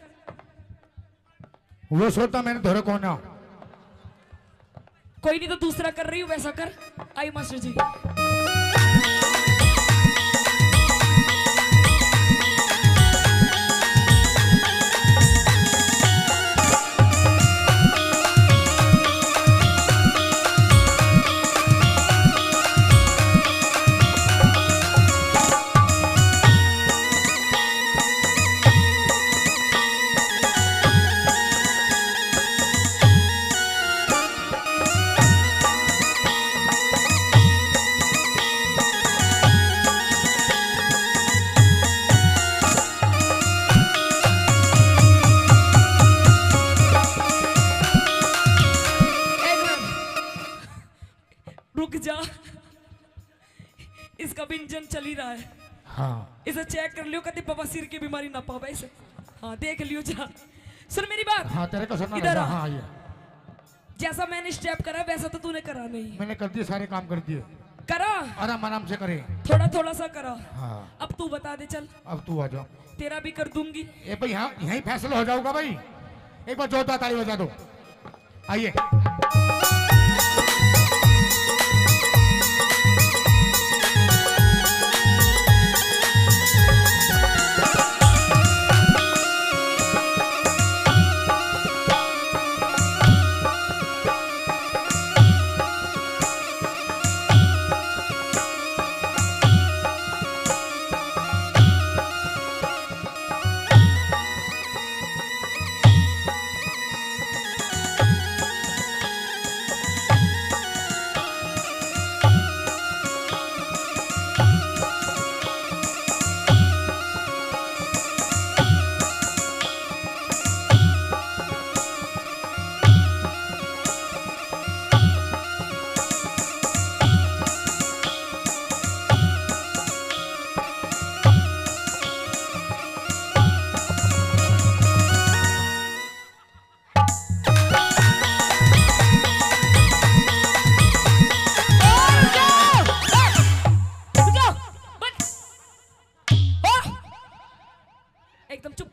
वो सोता मैंने धोरे कौन है? कोई नहीं तो दूसरा कर रही हूँ वैसा कर। आई मास्टर जी। रुक जा, इसका भी इंजन चल ही रहा है। हाँ इसे चेक कर लियो कभी बवासीर की बीमारी ना पावे इसे। हाँ देख लियो जा। सुन मेरी बात। हाँ तेरे को सुनना इधर रहेगा। आ। हाँ ये जैसा मैंने स्टेप करा वैसा तो तूने करा नहीं। मैंने कर दिए, सारे काम कर दिए, करा आराम आराम से करे। थोड़ा थोड़ा सा करा। हाँ अब तू बता दे चल। अब तू आ जाओ। तेरा भी कर दूंगी। ए भाई यहाँ यहीं फैसला हो जाऊंगा भाई। एक बार जोरदार ताली बजा दो। आइए एकदम चुप।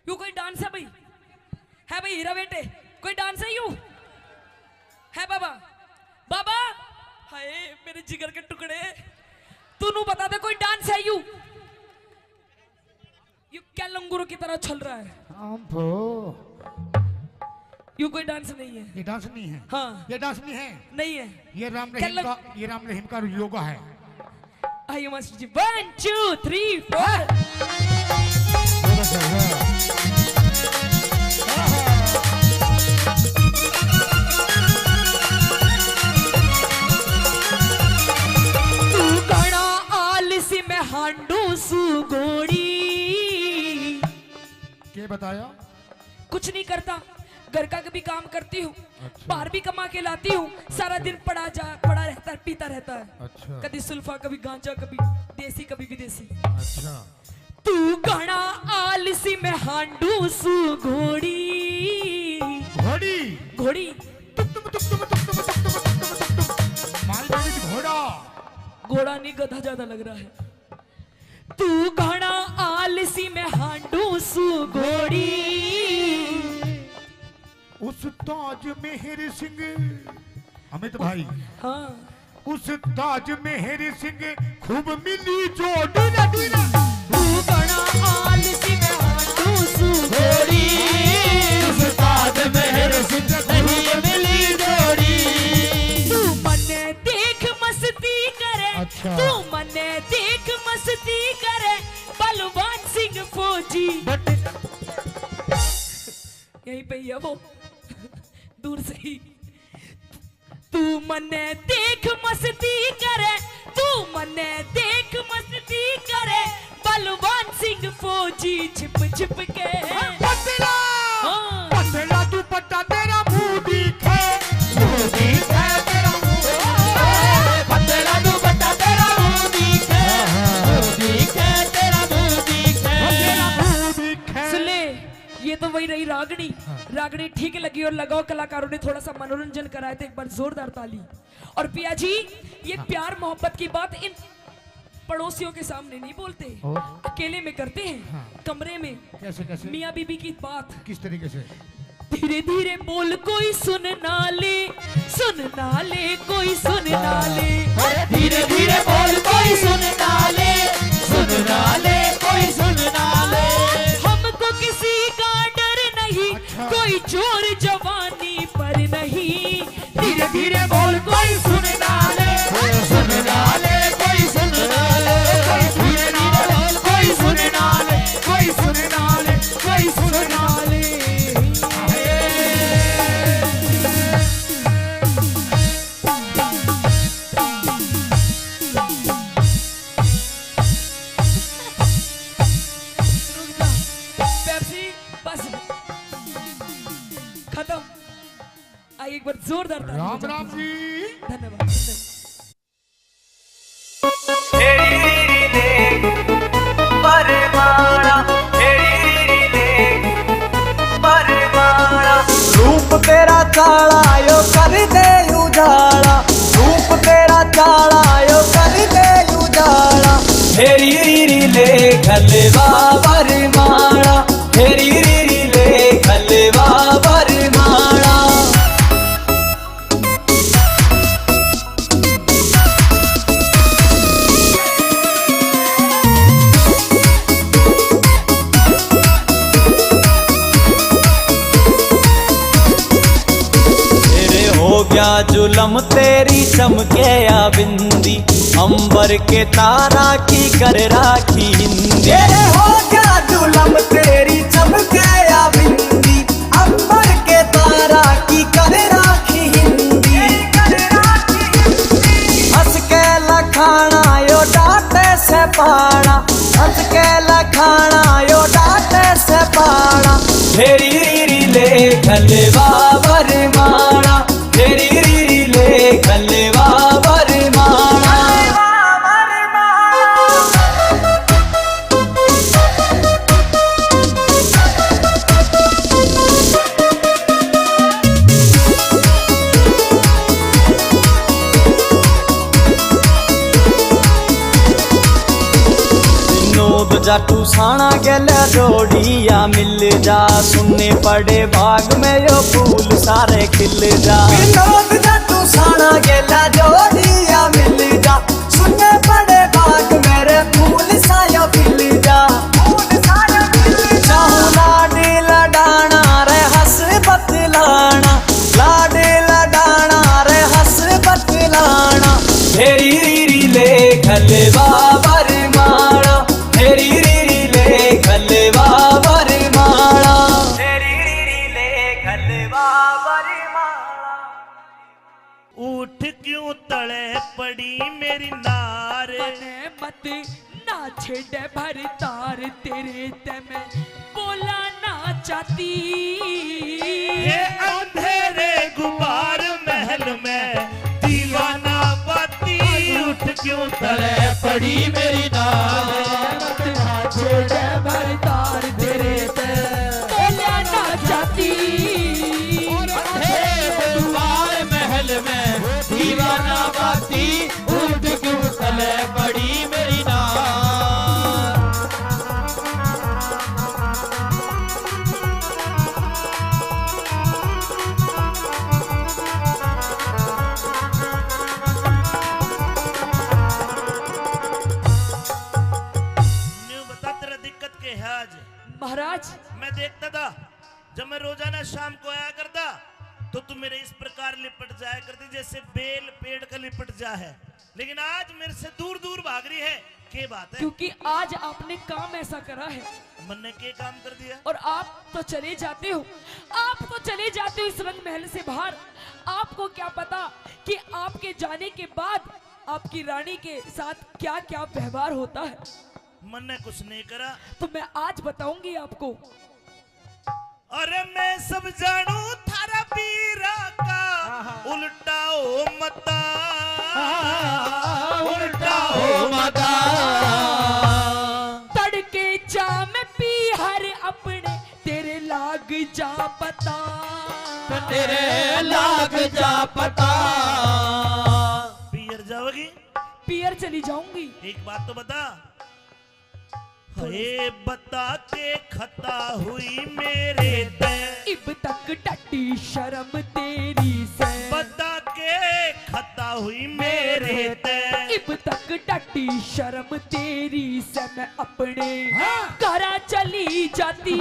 यू कोई डांस है भाई? है भाई हीरा बेटे कोई डांस है यू? है बाबा? बाबा हाय मेरे जिगर के टुकड़े। तू बता दे कोई डांस है यू? यू क्या लंगूरों की तरह चल रहा है? यू कोई डांस नहीं है। ये डांस नहीं है। हाँ ये डांस नहीं है। नहीं है। ये राम रहीम का योगा है। आइए मास्टर जी 1 2 3 4। तू कड़ा आलसी में हांडू सुगोड़ी। क्या बताया? कुछ नहीं करता, घर का भी काम करती हूँ। अच्छा। बाहर भी कमा के लाती हूँ। सारा दिन पड़ा रहता है, पीता रहता है। अच्छा। कभी सुल्फा, कभी गांजा, कभी देसी, कभी विदेशी। अच्छा। तू घड़ा आलसी में हांडू सु घोड़ी। घोड़ी घोड़ी मालगाड़ी घोड़ा। घोड़ा नहीं गधा ज्यादा लग रहा है। तू घड़ा आलसी में हांडू सु घोड़ी। उस ताज मेहर सिंह अमित भाई। हाँ उस ताज मेहर सिंह खूब मिली जोड़ी नदीना। तू घड़ा आलसी में हांडू सु घोड़ी। उस ताज मेहर सिंह खूब मिली जोड़ी। तू मने देख मस्ती करे। अच्छा। तू मने देख मस्ती करे बलवान सिंह फौजी। यहीं पे ही है वो दूर से ही। तू मने देख मस्ती करे। तू मने देख मस्ती करे बलवान सिंह फौजी छिप छिप के। पतला हाँ। पतला तू पट्टा तेरा मुंह दिखे। मुंह दिखे तेरा मुंह। पतला तू पट्टा तेरा मुंह दिखे। मुंह दिखे तेरा मुंह दिखे। तेरा मुंह दिखे। सुन ले ये तो वही रही रागनी। रागनी ठीक लगी और लगाओ कलाकारों ने थोड़ा सा मनोरंजन कराया था। एक बार जोरदार ताली। और पिया जी ये प्यार मोहब्बत की बात इन पड़ोसियों के सामने नहीं बोलते, अकेले में करते हैं। कमरे में कैसे कैसे? मियाँ बीबी की बात किस तरीके से? धीरे धीरे बोल कोई सुन ना ले। सुन ना ले कोई सुन ना ले। धीरे धीरे बोल कोई सुन ना ले। सुन ना ले कोई सुन ना ले। हमको किसी का डर नहीं। अच्छा। कोई जोर जवानी पर नहीं। धीरे धीरे बोल कोई सुन ना ले। सुन ना ले कोई सुन ना ले। धीरे धीरे बोल कोई सुन ना ले। कोई सुन ना ले। कोई सुन ना ले। पेप्सी बस खत्म। आइए एक बार जोरदार ताली राम बजाओ। राम जी। धन्यवाद। तेरी देख काला यो कर दे उजाला, रूप तेरा काला यो कर दे उजाला। फेरी रीरी ले खलवा वरमाला, फेरी रीरी ले खलवा वरमाला। क्या जुलम तेरी चमके या बिंदी, अंबर के तारा की कर राखी हिंदी। हो क्या जुलम तेरी चमके या बिंदी, अंबर के तारा की कर राखी हिंदी। हंस के लखाना यो डांटे से पाना, हंस के लखाना यो डांटे से पाना। फेरी रीरी ले खलवा वरमाला, फेरी रीरी ले खलवा वरमाला। विनोद जाटू साणा गेले जोड़िया मिल जा, सुनने पड़े बाग में यो फूल सारे खिल जा। विनोद जाटू साणा गेले जोड़िया मिल जा, सुनने पड़े बाग मेरे फूल सायो खिल जा। चाहूं लाडी लडाना रे हंस बतलाना, लाडी लडाना रे हंस बतलाना। फेरी रीरी ले खलवा वरमाला, फेरी रीरी ले खलवा वरमाला, फेरी रीरी ले खलवा वरमाला। उठ क्यों तले पड़ी मेरी नार, मने मत ना छेड़े भर तार, तेरे ते मैं बोला ना चाहती। ये अंधेरे गुबार महल में दीवाना बाती। उठ क्यों तले पड़ी मेरी नार, मत ना छेड़े भर तार, तेरे ते बोला ना चाहती। दुआर महल में दीवाना बाती, उठ क्यों तले पड़ी मेरी नार। न्यू बता तेरा दिक्कत क्या है आज? महाराज मैं देखता था जब मैं रोजाना शाम को आया करता तो तुम मेरे इस प्रकार लिपट जाया करती जैसे बेल पेड़ का लिपट जा है, लेकिन आज मेरे से दूर दूर भाग रही है। क्या बात है? क्योंकि आज आपने काम ऐसा करा है मन ने क्या काम कर दिया? और आप तो चले जाते हो, आप तो चले जाते हो इस रंग महल से बाहर। आपको क्या पता कि आपके जाने के बाद आपकी रानी के साथ क्या क्या व्यवहार होता है। मन ने कुछ नहीं करा तो मैं आज बताऊंगी आपको। अरे मैं सब जानू थारा पीरा का, उल्टा हो मता, उल्टा हो मता। तड़के जा में पी हर अपने, तेरे लाग जा पता, तेरे लाग जा पता। पियर जाओगी? पियर चली जाऊंगी। एक बात तो बता, हे बता के खता हुई मेरे ते, इब तक टटी शर्म तेरी से, बता के खता हुई मेरे ते। इब तक टटी शर्म तेरी से, मैं अपने घरा चली जाती।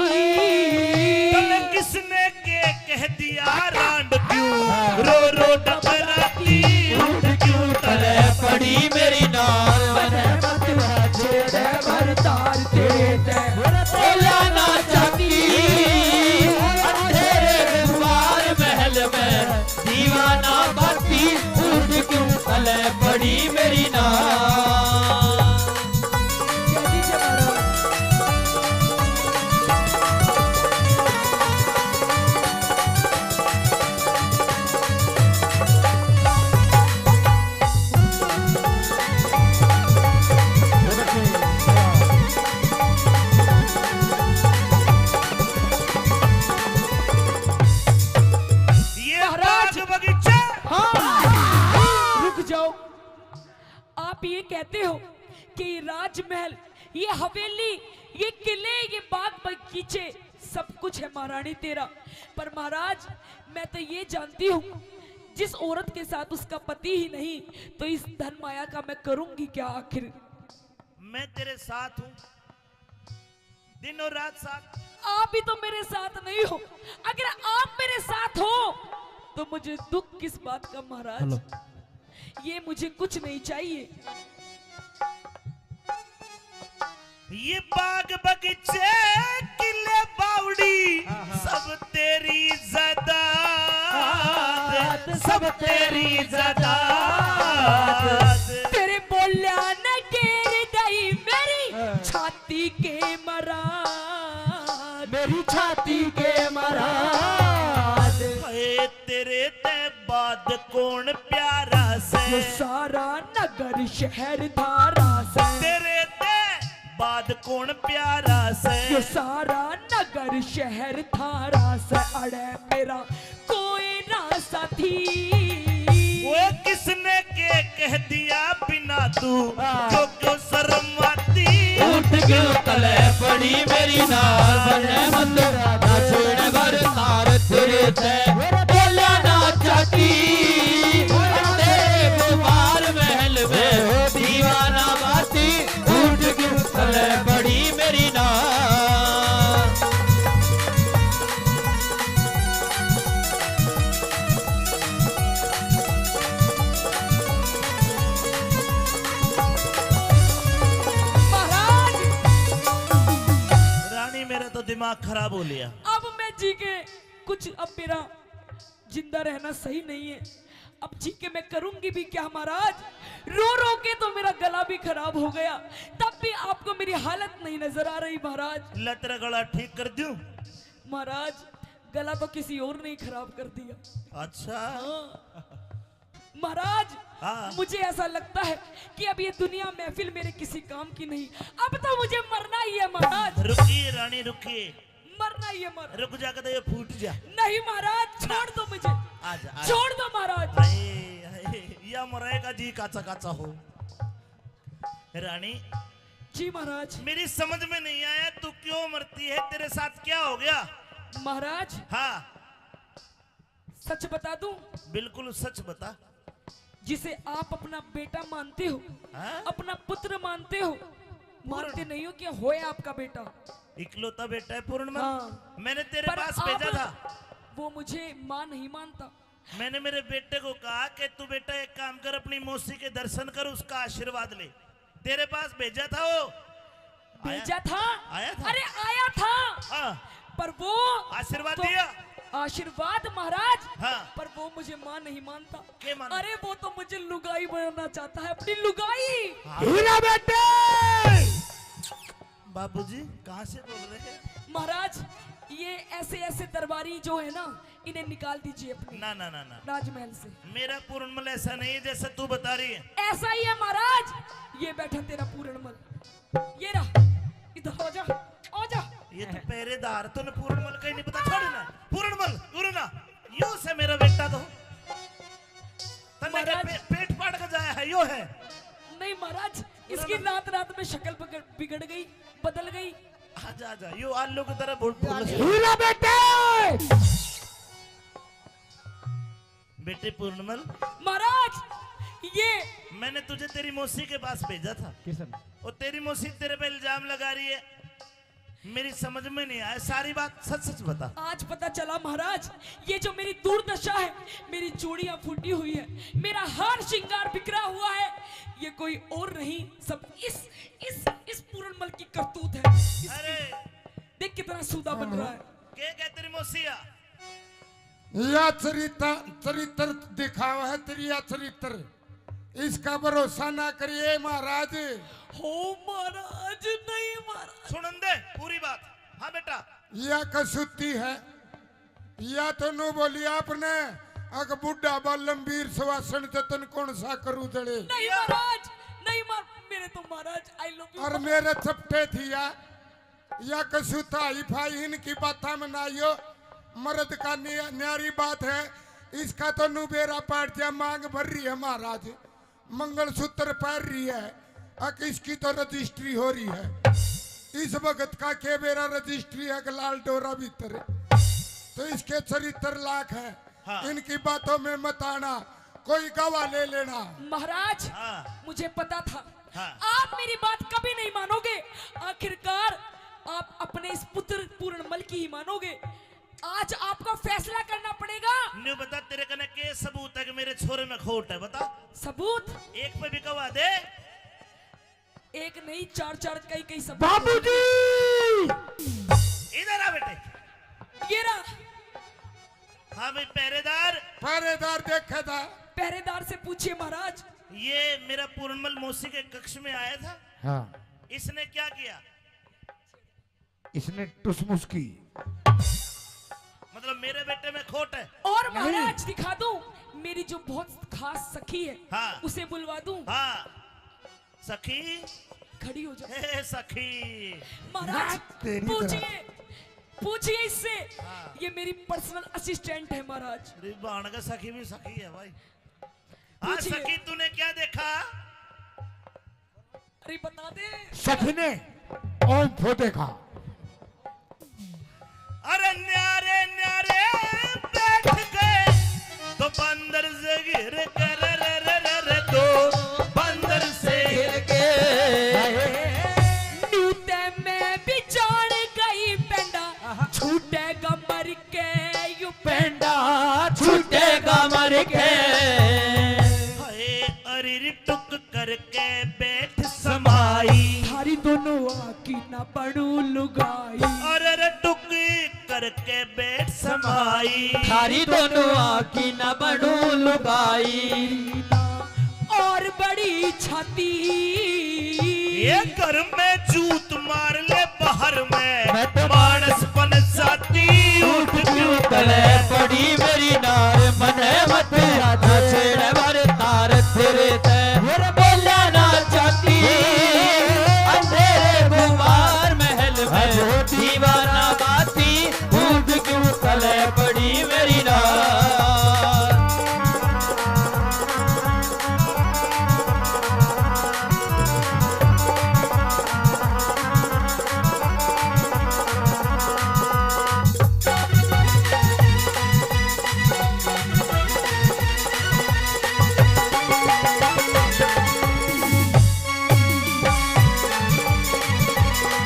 तने किसने के कह दिया रांड क्यों रो रो डबराती। उठ क्यों तले पड़ी मेरी नार, तार तेरे ते बोला ना चाहती। अंधेरे दुआर महल में दीवाना बाती, उठ क्यों तले पड़ी मेरी नार। कहते हो कि ये राजमहल, ये हवेली, ये किले, ये बाग बगीचे सब कुछ है महारानी तेरा, पर महाराज मैं तो ये जानती हूँ जिस औरत के साथ उसका पति ही नहीं, तो इस धन माया का मैं करूंगी क्या आखिर? मैं तेरे साथ हूँ, दिन और रात साथ। आप भी तो मेरे साथ नहीं हो। अगर आप मेरे साथ हो तो मुझे दुख किस बात का महाराज? ये मुझे कुछ नहीं चाहिए। ये बाग बगीचे किले बावड़ी सब तेरी ज़ात, सब तेरी ज़ात। तेरे बोलिया न गिर गई मेरी छाती के मराद, मेरी छाती के मराद। हाय तेरे ते बाद कौन प्यारा से, ये सारा नगर शहर धारा से, तेरे ते बाद कौन प्यारा से, ये सारा नगर शहर धारा से। अड़े मेरा कोई ना साथी, वो किसने के कह दिया बिना तू जो क्यों शर्म आती? उठ क्यों तले पड़ी मेरी नार, बने मत ना छोड़ बर तार तेरे ते बोला ना चाहती। तेरे कुमार महल में दीवाना बाती, उठ क्यों तले पड़ी मेरी नार। महाराज रानी मेरा तो दिमाग खराब हो लिया। अब मैं जी के कुछ, अब मेरा जिंदा रहना सही नहीं है। अब जी के मैं करूंगी भी क्या महाराज? रो रो के तो मेरा गला भी खराब हो गया, तब भी आपको मेरी हालत नहीं नजर आ रही महाराज। लतरा गला ठीक कर दूं? महाराज गला तो किसी और ने खराब कर दिया। अच्छा महाराज हाँ। मुझे ऐसा लगता है कि अब ये दुनिया महफिल मेरे किसी काम की नहीं, अब तो मुझे मरना ही है महाराज। रुकिए रानी रुकिए, मरना ही है महाराज। रुक जा के तो ये फूट जा। नहीं महाराज छोड़ दो मुझे, आजा छोड़ दो महाराज। या मरेगा जी काचा काचा हो। रानी जी महाराज। मेरी समझ में नहीं आया तू क्यों मरती है, तेरे साथ क्या हो गया? महाराज हाँ सच बता दूं, बिल्कुल सच बता। जिसे आप अपना बेटा मानते हो, हाँ? अपना पुत्र मानते हो, मानते नहीं हो कि होया आपका बेटा। इकलौता बेटा है पूर्णिमा। हाँ। मैंने तेरे पर पास आप- भेजा था, वो मुझे मां नहीं मानता। मैंने मेरे बेटे को कहा कि तू बेटा एक काम कर, अपनी मौसी के दर्शन कर, उसका आशीर्वाद ले। तेरे पास भेजा था वो, भेजा था? आया था? अरे आया था, हाँ पर वो आशीर्वाद तो- दिया। आशीर्वाद महाराज, हाँ। पर वो मुझे मां नहीं मानता। क्या मानता? अरे वो तो मुझे लुगाई बनाना चाहता है, अपनी लुगाई। हीरा बेटे, बाबूजी कहाँ से बोल रहे हैं? महाराज ये ऐसे ऐसे दरबारी जो है ना, इन्हें निकाल दीजिए अपने ना ना ना ना, राजमहल से। मेरा पूर्णमल ऐसा नहीं है जैसा तू बता रही है। ऐसा ही है महाराज, ये बैठा तेरा पूरणमल, ये रहा, इधर आ जा, आ जा। ये तो पहरेदार, तूने पूर्णमल का ही नहीं पता। छोड़ ना पूर्णमल, उड़ना यो से मेरा बेटा तो तन्ने का पेट फाड़ कर जाया है, यो है। नहीं महाराज, इसकी रात रात में शक्ल बिगड़ गई, बदल गई। आजा आजा, यो आलू की तरह बोल हीरा बेटे, बेटे पूर्णमल, महाराज ये मैंने तुझे तेरी मौसी के पास भेजा था, और तेरी मौसी तेरे पे इल्जाम लगा रही है। मेरी समझ में नहीं आया, सारी बात सच सच बता। आज पता चला महाराज, ये जो मेरी दुर्दशा है, मेरी चूड़ियां फूटी हुई है, मेरा हार श्रृंगार बिखरा हुआ है, ये कोई और नहीं, सब इस पूरणमल की करतूत है। अरे देख कितना सूदा बन रहा है। क्या तेरी मौसिया? या चरित्र दिखावा है तेरी, या चरित्र, इसका भरोसा ना करिए महाराज। हो महाराज, नहीं महाराज। सुन दे पूरी बात। हाँ बेटा, या कसूती है, या तो नु बोली आपने अग बुढ़ा बालमवीर सुवासन जतन कौन सा करू जड़े। नहीं महाराज, नहीं मेरे तो महाराज आई लव यू। और मेरे चपटे थी या कसूता ही फाई इनकी बात में ना यो मर्द का न्यारी बात है। इसका तो नु बेरा पाट जा, मांग भर रही है महाराज, मंगलसूत्र पहन रही है, इसकी तो रजिस्ट्री हो रही है इस वक्त का के मेरा रजिस्ट्री है कि लाल डोरा भीतर है। तो इसके चरित्र लाख है। हाँ। इनकी बातों में मत आना, कोई गवाह ले लेना। महाराज हाँ। मुझे पता था हाँ। आप मेरी बात कभी नहीं मानोगे। आखिरकार आप अपने इस पुत्र पूर्णमल की ही मानोगे। आज आपको फैसला करना पड़ेगा। न्यू बता तेरे कने के सबूत है कि मेरे छोरे में खोट है, बता। सबूत एक पे भी गवाह दे। एक नहीं, चार चार कई कई सबूत। बाबूजी इधर आ बेटे। ये रहा। हाँ भाई पहरेदार। पहरेदार देखा था। पहरेदार से पूछिए महाराज। ये मेरा पूर्णमल मौसी के कक्ष में आया था। हाँ इसने क्या किया? इसने टुसमुस की। मतलब मेरे बेटे में खोट है। और महाराज दिखा दूं, मेरी जो बहुत खास सखी है हाँ। उसे बुलवा दूं। हाँ सखी खड़ी हो जाओ। हे सखी। महाराज तेरी पूछिए पूछिए इससे। ये मेरी पर्सनल असिस्टेंट है महाराज। अरे बाण का सखी भी सखी है भाई। हाँ पूछिए। सखी तूने क्या देखा? अरे बता दे। सखी ने ओम फो देखा। अरे न्यारे न्यारे बैठ गए तो बंदर से गिर कर रे तो बंदर से गिर के। न्यूते में भी जान गई पेंडा छूटेगा मर के यू पेंडा छूटेगा मर के। हाय अरे टुक करके बैठ समाई। थारी दोनों आकी ना पड़ू लुगाई। अरे टुक करके बैठ समाई। थारी दोनों आँखी न बनू लुगाई। और बड़ी छाती ये घर में जूत मार ले बाहर में मैं तो मानस बन जाती। उठ क्यों तले पड़ी मेरी नार मने मत राजा छेड़े भर तार तेरे ते बोला ना चाहती। अंधेरे गुमार महल में दीवाना बाती। उठ क्यों तले पड़ी मेरी नार।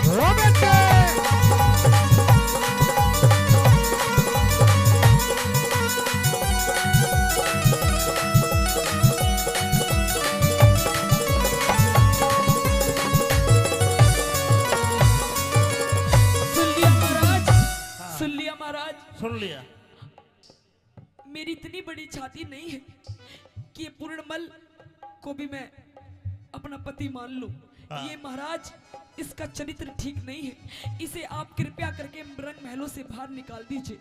ओ बेटे सुन लिया महाराज। सुन लिया महाराज। सुन लिया। मेरी इतनी बड़ी छाती नहीं है कि ये पूर्णमल को भी मैं अपना पति मान लूं। ये महाराज इसका चरित्र ठीक नहीं है। इसे आप कृपया करके रंग महलों से बाहर निकाल दीजिए,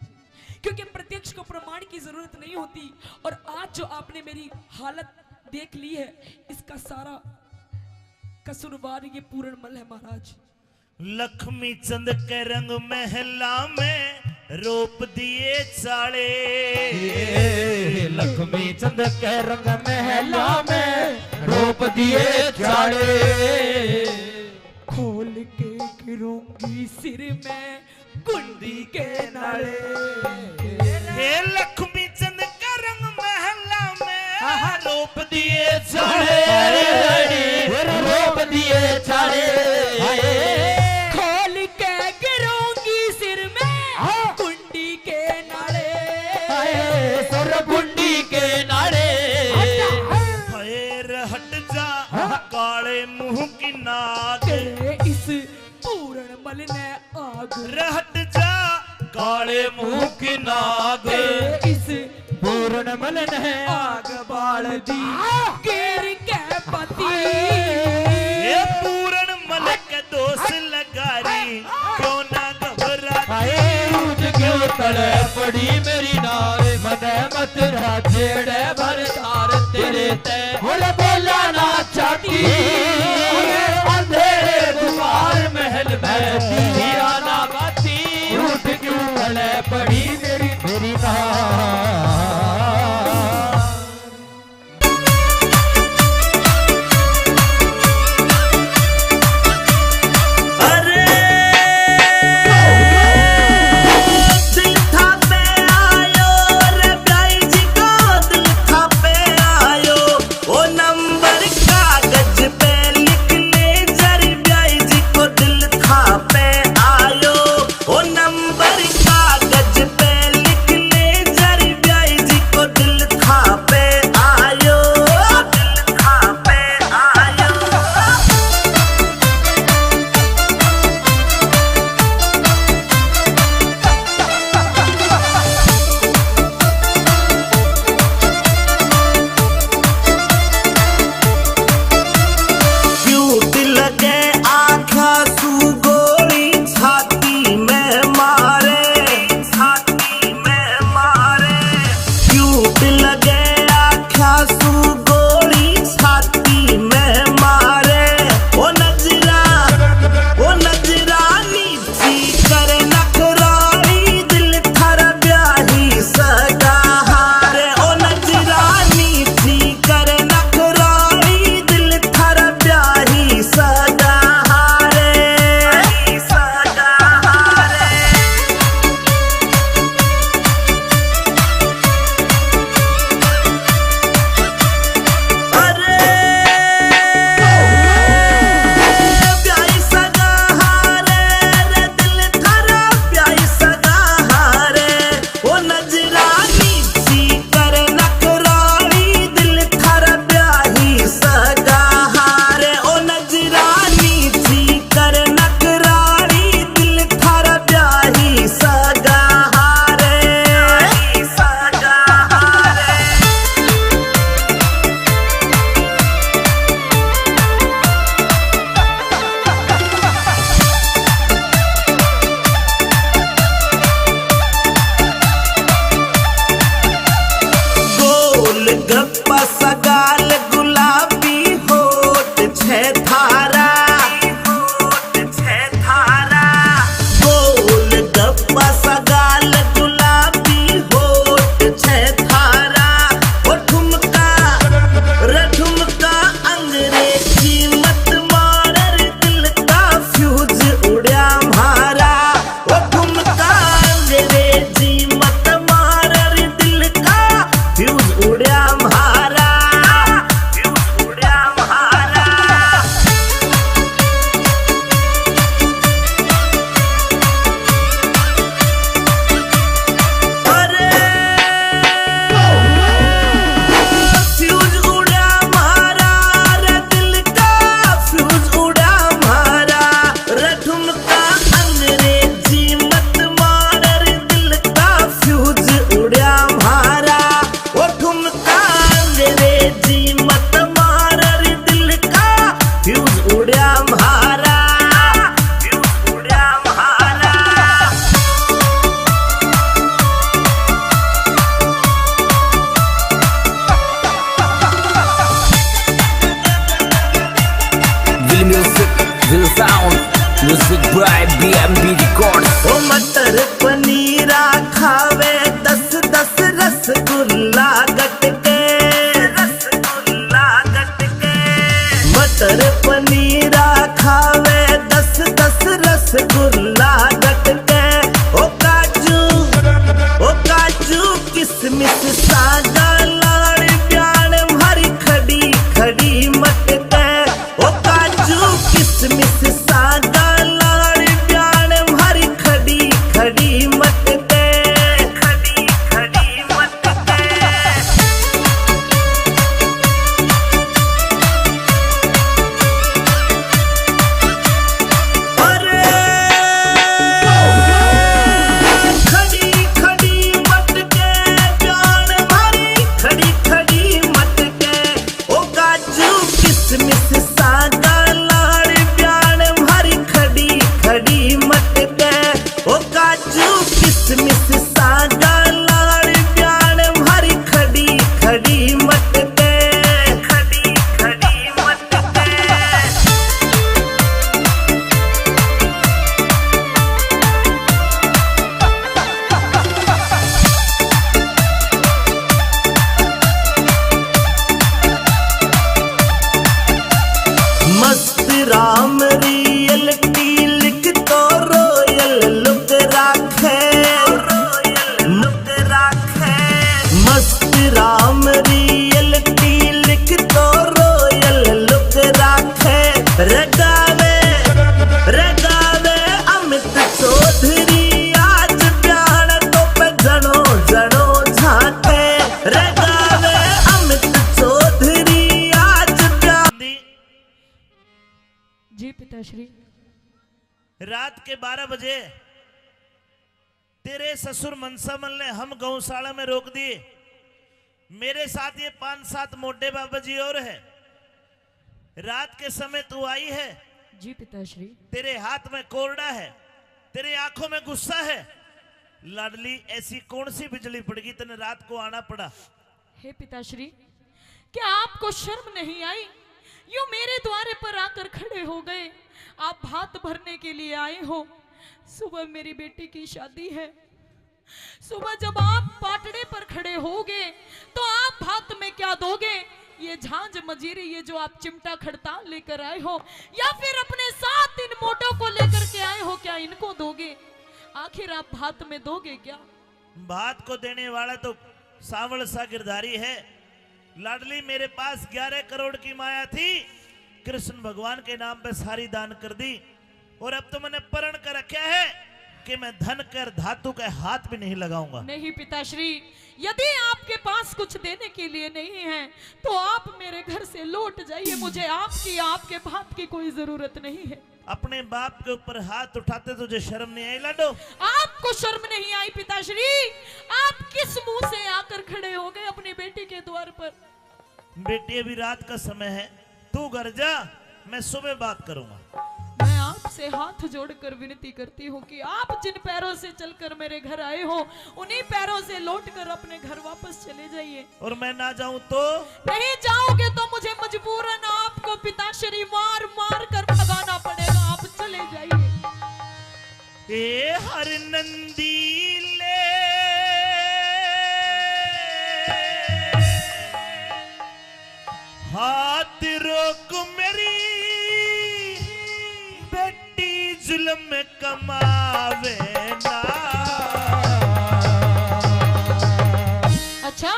क्योंकि प्रत्यक्ष को प्रमाण की जरूरत नहीं होती। और आज जो आपने मेरी हालत देख ली है, इसका सारा कसूरवार ये पूर्णमल है महाराज। लक्ष्मी चंद के रंग महला में रोप दिए चाले। लक्ष्मी चंद के रंग महला में रोप दिए चाले। खोल के गिरूंगी सिर में कुंडी के नाले। हे लक्ष्मी चंद के रंग महला में रोप दिए चाले। रोप दिए चाले। खोल के गिरूंगी सिर में कुंडी के नाले। सर गुंडी के नारे। हाय हट जा काले मुंह की नाग। तेरे इस पूर्णमल ने आग। रहट जा काले मुंह की नाग। तेरे इस पूर्णमल ने आग बाल दी। गिर के पति। ये पूर्ण मल के दोष लगारी क्यों ना घबराती। उठ क्यों तले पड़ी मेरी नार मने मत छेड़े भर तार तेरे ते बोला ना चाहती। अंधेरे दुआर महल में दीवाना बाती। उठ क्यों तले पड़ी मेरी नार। लागत के ओ काजू किसमिस सागा लाड़ प्याण भरी खड़ी खड़ी मटके ओ काजू किसमिस सागा लाड़ प्याण भरी खड़ी खड़ी मटके खड़ी खड़ी मटके खड़ी खड़ी मटके प्याण भरी खड़ी खड़ी मटके ओ काजू किसमिस सागा लाड़ प्याण भरी खड़ी खड़ी मटके ओ काजू किसमिस सागा लाड़ प्याण भरी खड़ी खड़ी मटके खड़ी खड़ी मटके मस्त राम रियलिटी लिख तो रोयल लुक राखे मस्त राम रियलिटी लिख तो रोयल लुक राखे रगावे अमित चौधरी आज प्याण तो पे जनो जनो झाके रगावे अमित चौधरी आज प्याण जी पिताश्री। रात के 12 बजे तेरे ससुर मनसामल ने हम गौशाला में रोक दिए। मेरे साथ ये 5-7 मोटे बाबा जी और है। रात के समय तू आई है, जी पिताश्री। तेरे हाथ में कोरडा है, तेरे आंखों में गुस्सा है। लाडली ऐसी कौन सी बिजली पड़गी तने रात को आना पड़ा? हे पिताश्री, क्या आपको शर्म नहीं आई? यूं मेरे द्वारे पर आकर खड़े हो गए। आप भात भरने के लिए आए हो। सुबह मेरी बेटी की शादी है। सुबह जब आप पाटड़े पर खड़े होगे तो आप भात में क्या दोगे? ये झांझ मजीरी, ये जो आप चिमटा खड़ताल लेकर आए हो, या फिर अपने साथ इन मोटों को लेकर के आए हो, क्या इनको दोगे? आखिर आप भात में दोगे क्या? भात को देने वाला तो सावल सा गिरधारी है। लाडली मेरे पास 11 करोड़ की माया थी, कृष्ण भगवान के नाम पे सारी दान कर दी। और अब तो मैंने प्रण कर रखा है कि मैं धन कर धातु के हाथ भी नहीं लगाऊंगा। नहीं पिताश्री, यदि आपके पास कुछ देने के लिए नहीं है तो आप मेरे घर से लौट जाइए। मुझे आपके भात की कोई जरूरत नहीं है। अपने बाप के ऊपर हाथ उठाते तुझे शर्म नहीं आई लाडो? आपको शर्म नहीं आई पिताश्री? आप किस मुंह से आकर खड़े हो गए अपनी बेटी के द्वार पर? बेटी अभी रात का समय है, तू घर जा, मैं सुबह बात करूंगा। मैं आपसे हाथ जोड़कर विनती करती हूँ कि आप जिन पैरों से चलकर मेरे घर आए हो, उन्हीं पैरों से लौटकर अपने घर वापस चले जाइए। और मैं ना जाऊं तो? नहीं जाओगे तो मुझे मजबूरन आपको पिताश्री मार मार कर भगाना पड़ेगा। आप चले जाइए। ए हर नंदीले हाथ रोक मेरी बेटी जुल्म कमावे ना। अच्छा,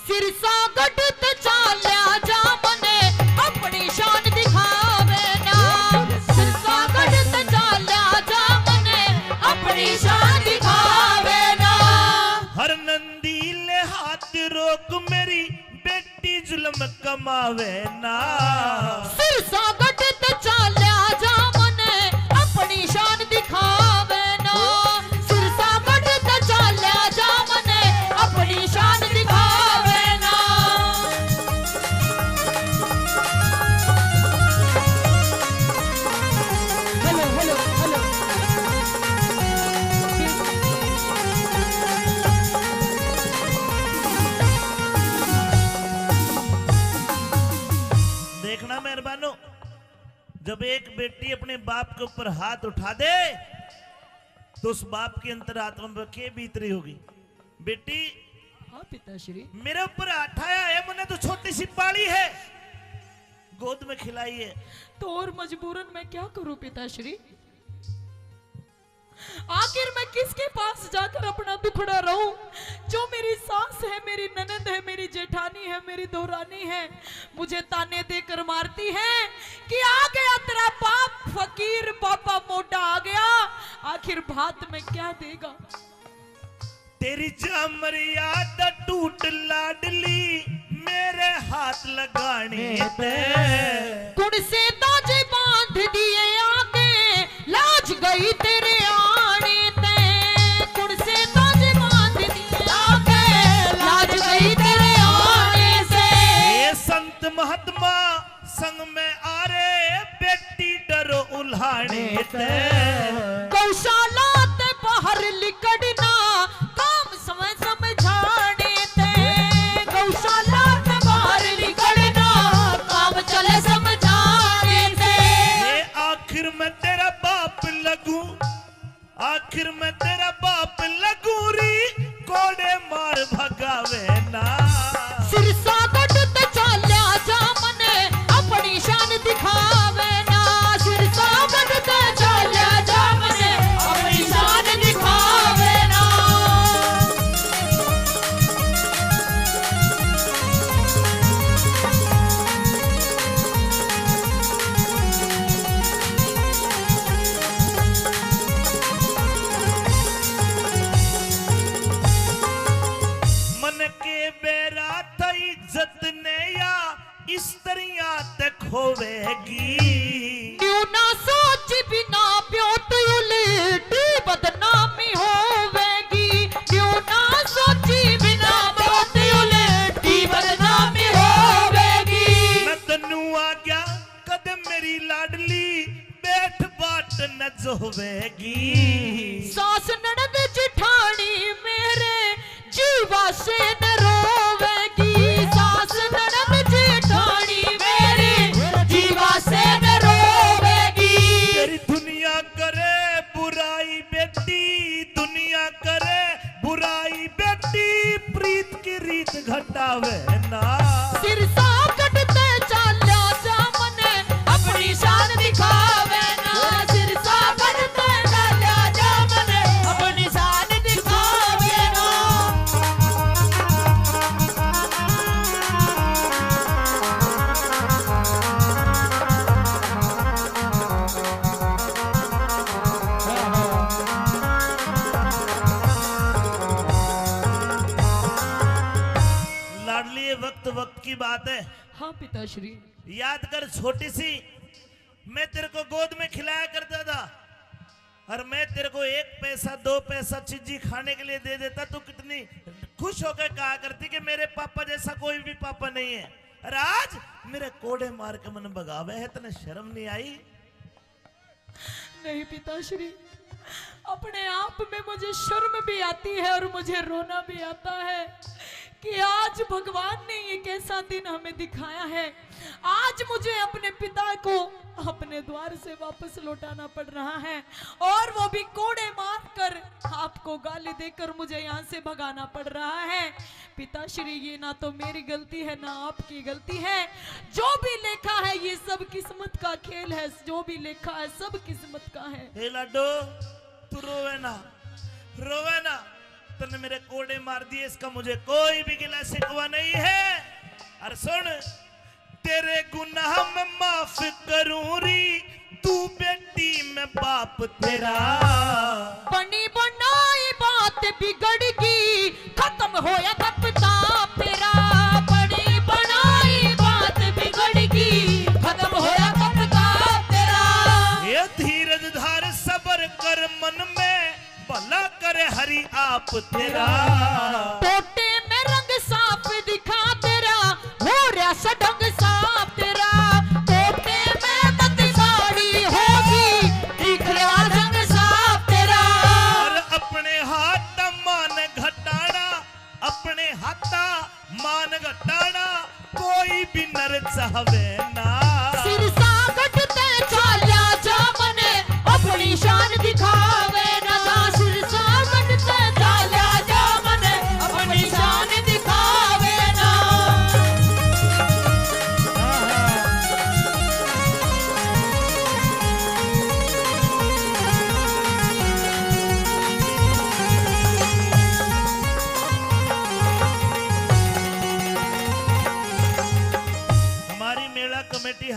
सिरसा गढ़ चाल्या जा मने अपनी शान दिखावे ना। सिरसा गढ़ चाल्या जा मने अपनी शान दिखावे ना। हर नंदीले हाथ रोक मेरी बेटी जुल्म कमावे ना। सिरसा गढ़ चाल्या जा मने अपनी शान दिखावे ना। सिरसा गढ़ चाल्या जा मने अपनी शान दिखावे ना। Hello hello hello. देखना मेहरबानो, जब एक बेटी अपने बाप के ऊपर हाथ उठा दे तो उस बाप की अंतरात्मा में क्या बीत रही होगी? बेटी, हाँ पिताश्री। मेरे ऊपर हाथ आया है, मैंने तो छोटी सी पाली है, गोद में खिलाई है। तो और मजबूरन मैं क्या करूं पिताश्री? आखिर मैं किसके पास जाकर अपना दुखड़ा रहूं? जो मेरी सास है, मेरी ननद है, मेरी जेठानी है, मेरी दोरानी है, मुझे ताने देकर मारती है कि आ गया तेरा बाप फकीर, पापा मोटा आ गया, आखिर भात में क्या देगा? तेरी मर्यादा टूट लाडली, मेरे हाथ लगाने पे कुड़ से ताजे बांध दिए आगे, लाज गई तेरे आने ते। कुड़ से ताजे बांध दिए आगे, लाज गई तेरे आने से। ये संत महात्मा संग में आ रे, बेटी डरो उल्हाने ते। गौशाला ते बाहर लिकड़ना, काम समय समझाने ते। गौशाला ते बाहर लिकड़ना, काम चले समझाने ते। ये आखिर में तेरा बाप लगू, आखिर में तेरा बाप लगू री, कोड़े मार भगावे ना। सिरसा गढ़ ते चाल्या जा मने, अपनी शान दिखावे ना। सिरसा गढ़ ते चाल्या जा मने, अपनी शान दिखावे ना। मन के बेरा था इज्जत ने या स्त्रियां ते खोवेगी। न्यू ना सोच बिना प्योट उलटी बदनामी होवेगी। न्यू ना सोची बिना प्योट उलटी बदनामी होवेगी। मैं तन्नू आ गया कदम मेरी लाडली, बैठ बाट न जोवेगी। सास ननद जिठानी मेरे जीवा से न रोवेगी। सास ननद जिठानी मेरे जीवा से न रोवेगी। तेरी दुनिया करे बुराई बेटी, दुनिया करे बुराई बेटी, प्रीत की रीत घटावे ना। सिरसा कटते चाल्या जा मने, अपनी शान दिखावे ना। सिरसा कटते चाल्या जा मने, अपनी शान दिखावे ना। लाडली ये वक्त वक्त की बात है। हाँ पिताश्री। याद कर छोटी सी, मैं तेरे को गोद में खिलाया करता था, और मैं तेरे को 1 पैसा 2 पैसा चीजी खाने के लिए दे देता, तो कितनी खुश होकर कहा करती कि मेरे पापा जैसा कोई भी पापा नहीं है। और आज मेरे कोड़े मार के मन भगावे है, तने शर्म नहीं आई? नहीं पिताश्री, अपने आप में मुझे शर्म भी आती है और मुझे रोना भी आता है कि आज भगवान ने ये कैसा दिन हमें दिखाया है। आज मुझे अपने पिता को अपने द्वार से वापस लौटाना पड़ रहा है, और वो भी कोड़े मारकर, आपको गाली देकर मुझे यहाँ से भगाना पड़ रहा है। पिताश्री, ये ना तो मेरी गलती है ना आपकी गलती है। जो भी लिखा है ये सब किस्मत का खेल है। जो भी लिखा है सब किस्मत का है। हे लाडो, तू रोवे ना, रोवे ना। तूने मेरे कोड़े मार दिए, इसका मुझे कोई भी गिला शिकवा नहीं है। और सुन, तेरे गुनाह में माफ करूं री, तू बेटी में बाप तेरा। बनी बनाई बात बिगड़गी, खत्म होया तब ताप तेरा। बनी बनाई बात बिगड़गी, खत्म होया तब ताप तेरा। ये धीरज धार सबर कर मन में, भला करे हरि आप तेरा। टोटे में रंग साफ दिखा तेरा, हो रहा सडंग साफ तेरा। टोटे में तत साड़ी होगी, दिख रहा रंग साफ तेरा। और अपने हाथ मान घटाना, अपने हाथा मान घटाना, कोई भी नर चाहवे ना। सिरसा कटते चाल्या जा मने, अपनी शान दिखावे ना। सिरसा कटते चाल्या जा मने, अपनी शान दिखावे ना।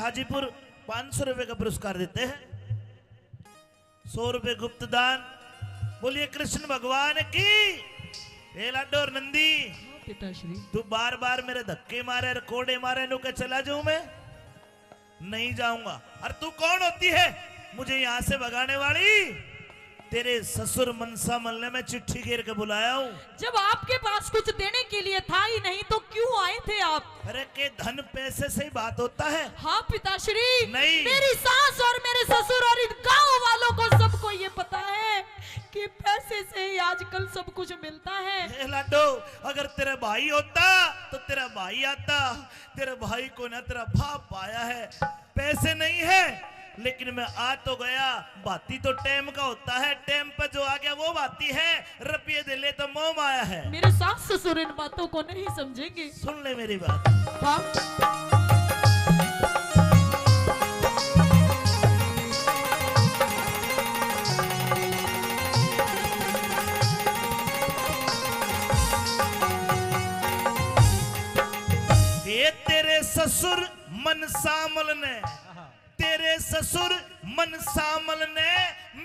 हाजीपुर 500 रुपए का पुरस्कार देते हैं, 100 रुपए गुप्त दान। बोलिए कृष्ण भगवान की। ए लाडो और नंदी, पिताश्री तू बार बार मेरे धक्के मारे और कोड़े मारे नु के चला जाऊं मैं? नहीं जाऊंगा। और तू कौन होती है मुझे यहां से भगाने वाली? तेरे ससुर मनसा मल्ले में चिट्ठी घेर के बुलाया हूं। जब आपके पास कुछ देने के लिए था ही नहीं तो क्यों आए थे आप? अरे के धन पैसे से ही बात होता है? हाँ पिताश्री, नहीं। मेरी सास और मेरे ससुर और इन गांव वालों को सबको ये पता है कि पैसे से ही आजकल सब कुछ मिलता है। ए लाडो, अगर तेरा भाई होता तो तेरा भाई आता। तेरे भाई को ना तेरा बाप आया है, पैसे नहीं है, लेकिन मैं आ तो गया। बाती तो टेम का होता है, टेम पे जो आ गया वो बाती है। रुपये दे ले तो मोम आया है। मेरे सास ससुर इन बातों को नहीं समझेंगे। सुन ले मेरी बात। हाँ ये तेरे ससुर मनसामल ने, तेरे ससुर मनसामल ने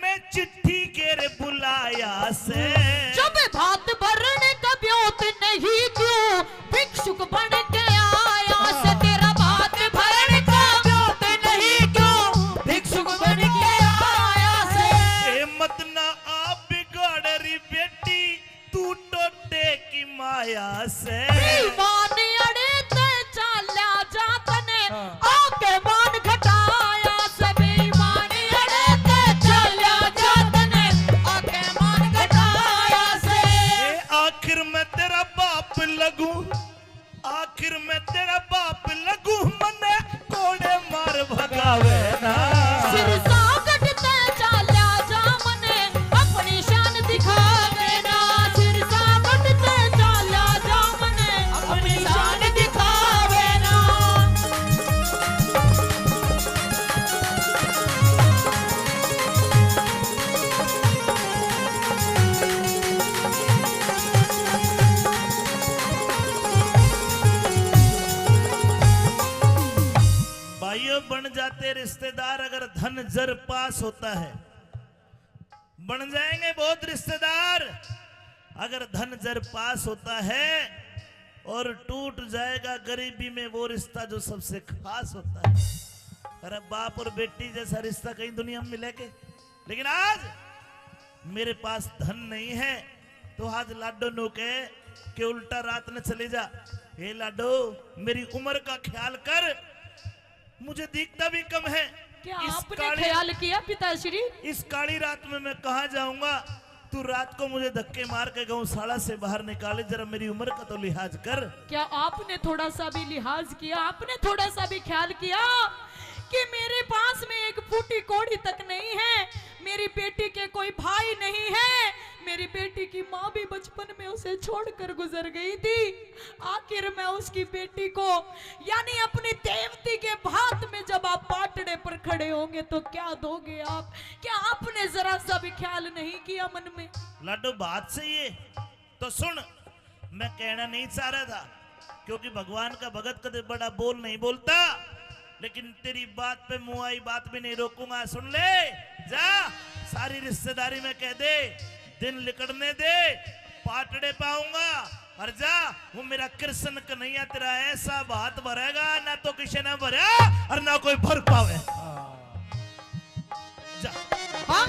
मैं चिट्ठी के बुलाया से। जब भात भरने का ब्योत नहीं क्यों भिक्षुक बन के आया से। तेरा भात भरने का ब्योत नहीं क्यों भिक्षुक बन के आया से। ए मत ना आप बिगाड़ रही बेटी, तू टोटे की माया से। मान अड़े ते चाल्या जातने आके मान घटाया से। बेईमान अड़े ते चाल्या जातने आके मान घटाया से। ए आखिर मैं तेरा बाप लगूं, आखिर मैं तेरा बाप लगूं, मने कोड़े मार भगावे ना। सिर सागट ते चाल्या जामने अपनी शान दिखावे ना। सिर सागट ते चाल्या जामने अपनी शान दिखावे ना। भाइयों, बन जाते रिश्तेदार अगर धन जर पास होता है। बन जाएंगे बहुत रिश्तेदार अगर धन जर पास होता है, और टूट जाएगा गरीबी में वो रिश्ता जो सबसे खास होता है। अरे बाप और बेटी जैसा रिश्ता कहीं दुनिया में मिलेगा? लेकिन आज मेरे पास धन नहीं है, तो आज लाडो नो के उल्टा रात में चले जा। हे लाडो, मेरी उम्र का ख्याल कर, मुझे दिखता भी कम है। क्या इस आपने काली- ख्याल किया पिताश्री? इस काली रात में मैं कहाँ जाऊंगा? तू रात को मुझे धक्के मार के गौशाला से बाहर निकाले, जरा मेरी उम्र का तो लिहाज कर। क्या आपने थोड़ा सा भी लिहाज किया? आपने थोड़ा सा भी ख्याल किया कि मेरे पास में एक फूटी कोड़ी तक नहीं है, मेरी बेटी के कोई भाई नहीं है, मेरी बेटी की माँ भी बचपन में उसे छोड़कर गुजर गई थी। आखिर मैं उसकी बेटी को यानी अपनी देवती के भात में जब आप पाटड़े पर खड़े होंगे तो क्या दोगे आप? क्या आपने जरा सा भी ख्याल नहीं किया मन में? लाडो, बात सही है तो सुन। मैं कहना नहीं चाह रहा था, क्योंकि भगवान का भगत कदे बड़ा बोल नहीं बोलता, लेकिन तेरी बात पे मुंह आई बात भी नहीं रोकूंगा। सुन ले, जा सारी रिश्तेदारी में कह दे, दिन लिकड़ने दे, पाटड़े पाऊंगा। और जा, वो मेरा कृष्ण कन्हैया तेरा ऐसा बात भरेगा ना तो किसी ने भरा और ना कोई भर पावे। जा। हाँ?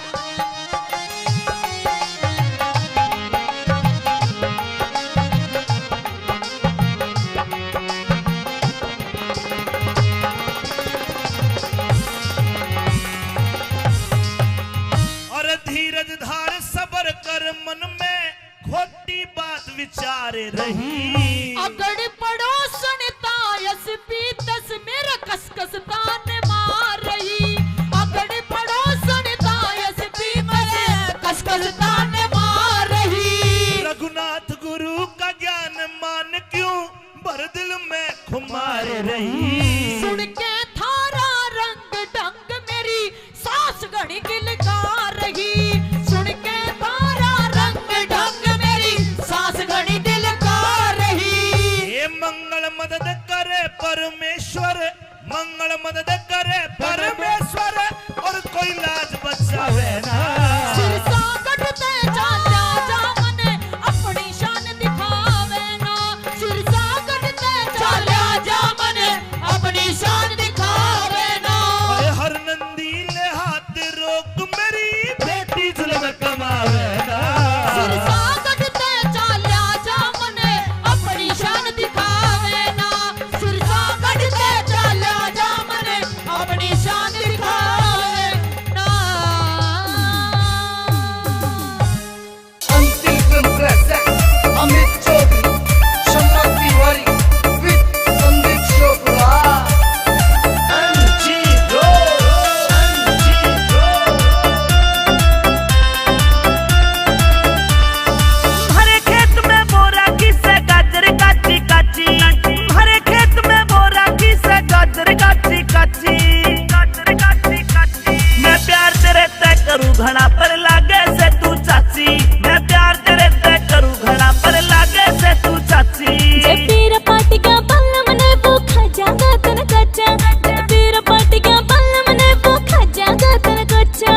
और धीरज धार सबर कर, मन में खोटी बात विचारे रही। अगड़ पड़ोसन तायस पीतस मेरा कसकस तान मार रही। अगड़ पड़ोसन तायस पीतस कसकस तान मार रही। रघुनाथ गुरु का ज्ञान मान क्यों भर दिल में खुमार रही। सुन के थारा रंग ढंग मेरी सास घड़ी गिलकार रही। सुन के थारा रंग ढंग मेरी सास घड़ी दिलकार रही। ये मंगल मदद करे परमेश्वर, मंगल मदद कोई लाज बचावे ना। सिरसा कटते चाल्या जामने अपनी शान दिखावे ना। सिरसा कटते चाल्या जामने अपनी शान दिखावे ना। हर नंदी ले हाथ रोक मेरी बेटी जुल्म कमावे ना। सिरसा कटते चाल्या जामने अपनी शान दिखावे ना। सिरसा कटते चाल्या जामने अपनी शान दिखावे ना। अंतिम present Amit Chaudhary, Shamma Tiwari with Sandeep Chopra. हरे खेत में बोरा किसे गाजर काची काची। हरे खेत में बोरा किसे गाजर काची काची। मैं प्यार तेरे तय करूं घड़ा पर लागे से तू चाची। मैं प्यार तेरे तय करूं घड़ा पर लागे से तू चाची। जब तेरा पार्टी का बल्लम ने वो खा जागा तन कच्चा। जब तेरा पार्टी का बल्लम ने वो खा जागा तन कच्चा।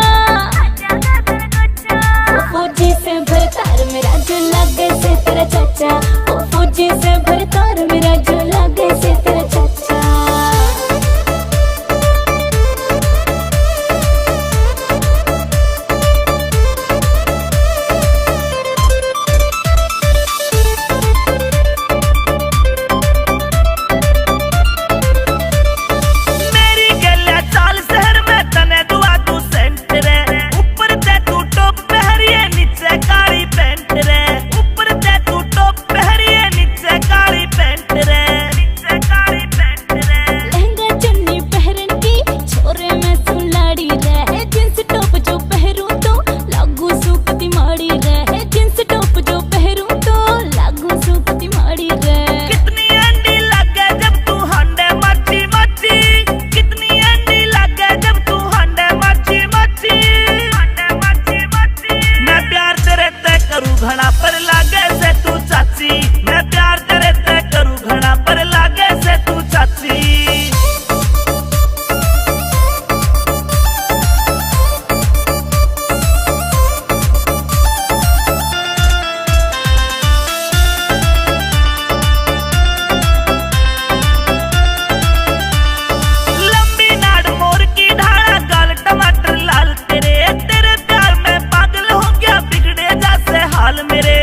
वो फौजी से भरतार मेरा जो लागे से तेरा चाचा। वो फौजी से भरतार मेरा जो लागे से तेरा चाचा। मेरी गलिया चाल शहर में तने दुआ तू सेंट रे। ऊपर ते तू टॉप पहरिए नीचे काली पैंट रे। ऊपर ते तू टॉप पहरिए नीचे काली पैंट रे। नीचे काली पैंट रे। लहंगा चुन्नी पहरन की छोरे में सुलाड़ी रहे। जींस टॉप जो पहरूं तो लागू सूखती माड़ी रहे। जींस टॉप जो पहरूं तो लागू सूखती माड़ी रहे। कितनी अंडी लगे जब तू हंडे मची मची। कितनी अंडी लगे जब तू हंडे मची मची। हंडे मची मची। मैं प्यार तेरे तय करूं घड़ा पर लागे से तू चाची। मैं प्यार तेरे तय करूं घड़ा पर लागे से तू चाची। लंबी नाड़ मोर की ढाला गाल टमाटर लाल तेरे। तेरे प्यार में पागल हो गया बिगड़े जैसे हाल मेरे।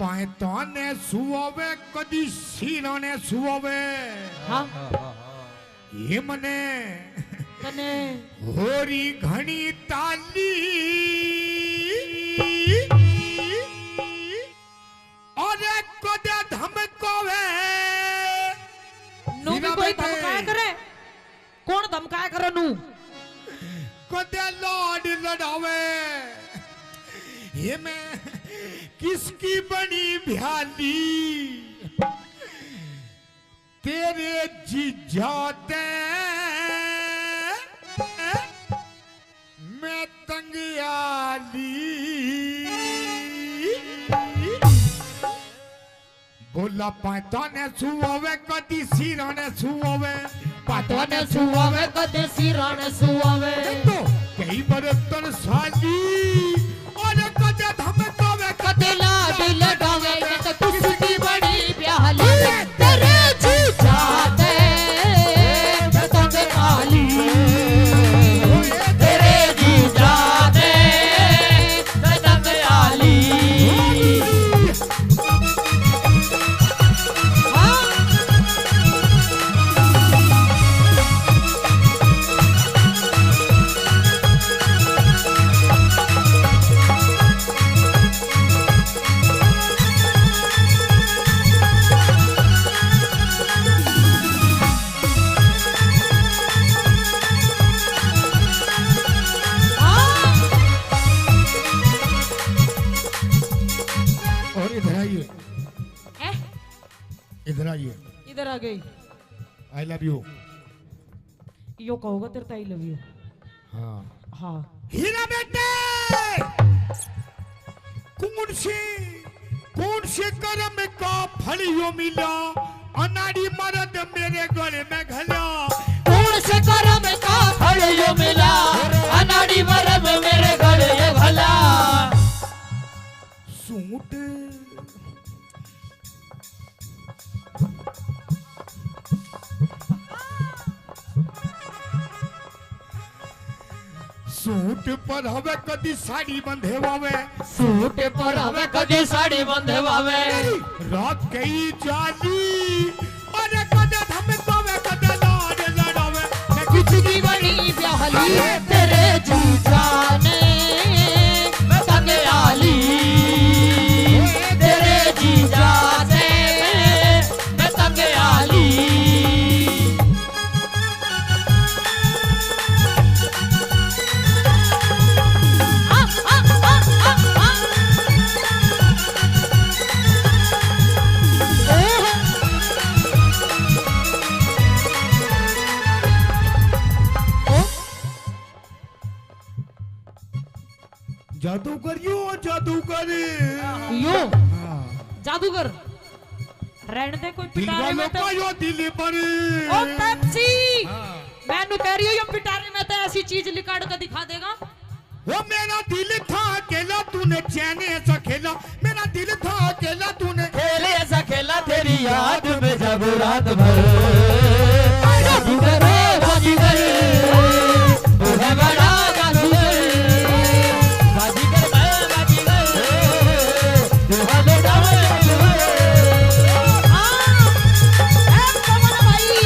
પાયતોને સુવે કદી શીરાને સુવે हाँ એ મને तने હોરી ઘણી તાલી અરે કદે ધમકાવે नू भी हीरा कोई बेटे। धमकाया करे कौन धमकाया करे नू कदे लाड लड़ावे ये मैं किसकी बनी भ्याली तेरे जीजाते मैं तंगियाली बोला पाता ने सुवे कदी सिरा ने सुवे पाता ने सुवे कदे सिराने सुआवे तो कई बरतन साली और कदे धमकावे कदे लाड लड़ावे ये तो किसकी बड़ी प्याली तेरे जी जाते तंग काली तेरे जी जाते तंग आली और इधर आइए ए, इधर आइए इधर आ गई आई लव यू यो कहोगा तेरे आई लव यू हाँ हाँ हीरा बेटे कौन से कर्म का फल यो मिला अनाड़ी मर्द मेरे गले में घला कौन से करम का फल यो मिला अनाड़ी मरम मेरे घर ये भला सूट सूट पर हवे कदी साड़ी बंधे वावे सूट पर हमें कदी साड़ी बंधवावे रात कई जाली और कदे धमकावे कदे लाड लड़ावे मैं किसकी बड़ी प्याली तेरे जीजा ने तंग आली तेरे जीजा से मैं तंग आली जादूगर यो जादूगर यो जादूगर रहने दे कोई दिल पिटारे वालों में का तो यो दिल पर ओ पेप्सी मैनू कह रही हूँ ये पिटारे में तो ऐसी चीज लिकाड़ कर दिखा देगा वो मेरा दिल था अकेला तूने चैन ऐसा खेला मेरा दिल था अकेला तूने खेले ऐसा खेला तेरी याद में जब रात भर जादूगर बाजीगर तू है बड़ा जादूगर बाजीगर मैं बाजीगर तू है बड़ा जादूगर भाई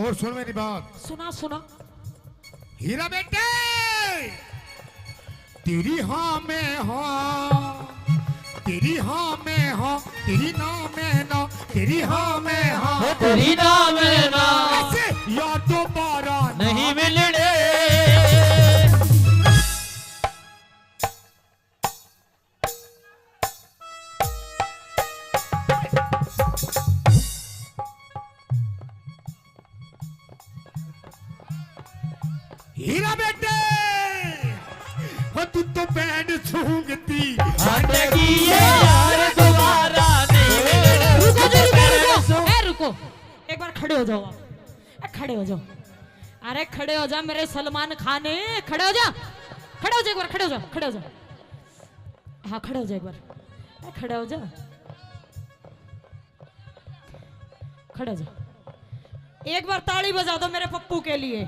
और सुन मेरी बात सुना सुना हीरा बेटे तेरी हाँ में हाँ तेरी हाँ में हाँ तेरी ना में ना तेरी हाँ में हाँ तेरी नाम है ना ऐसे या दोबारा नहीं मिलने हीरा बेटे हो तू तो बैंड सूंघती हटगी ये यार दोबारा नहीं मिलने रुको रुको रुको ए रुको एक बार खड़े हो जाओ आप। खड़े हो जाओ, अरे खड़े हो जा मेरे सलमान खान, खड़े हो जा, खड़े हो जा एक बार, खड़े हो जा, खड़े हो जा, हाँ खड़े हो जा एक बार, खड़े हो जा, खड़े हो जा। एक बार ताली बजा दो मेरे पप्पू के लिए।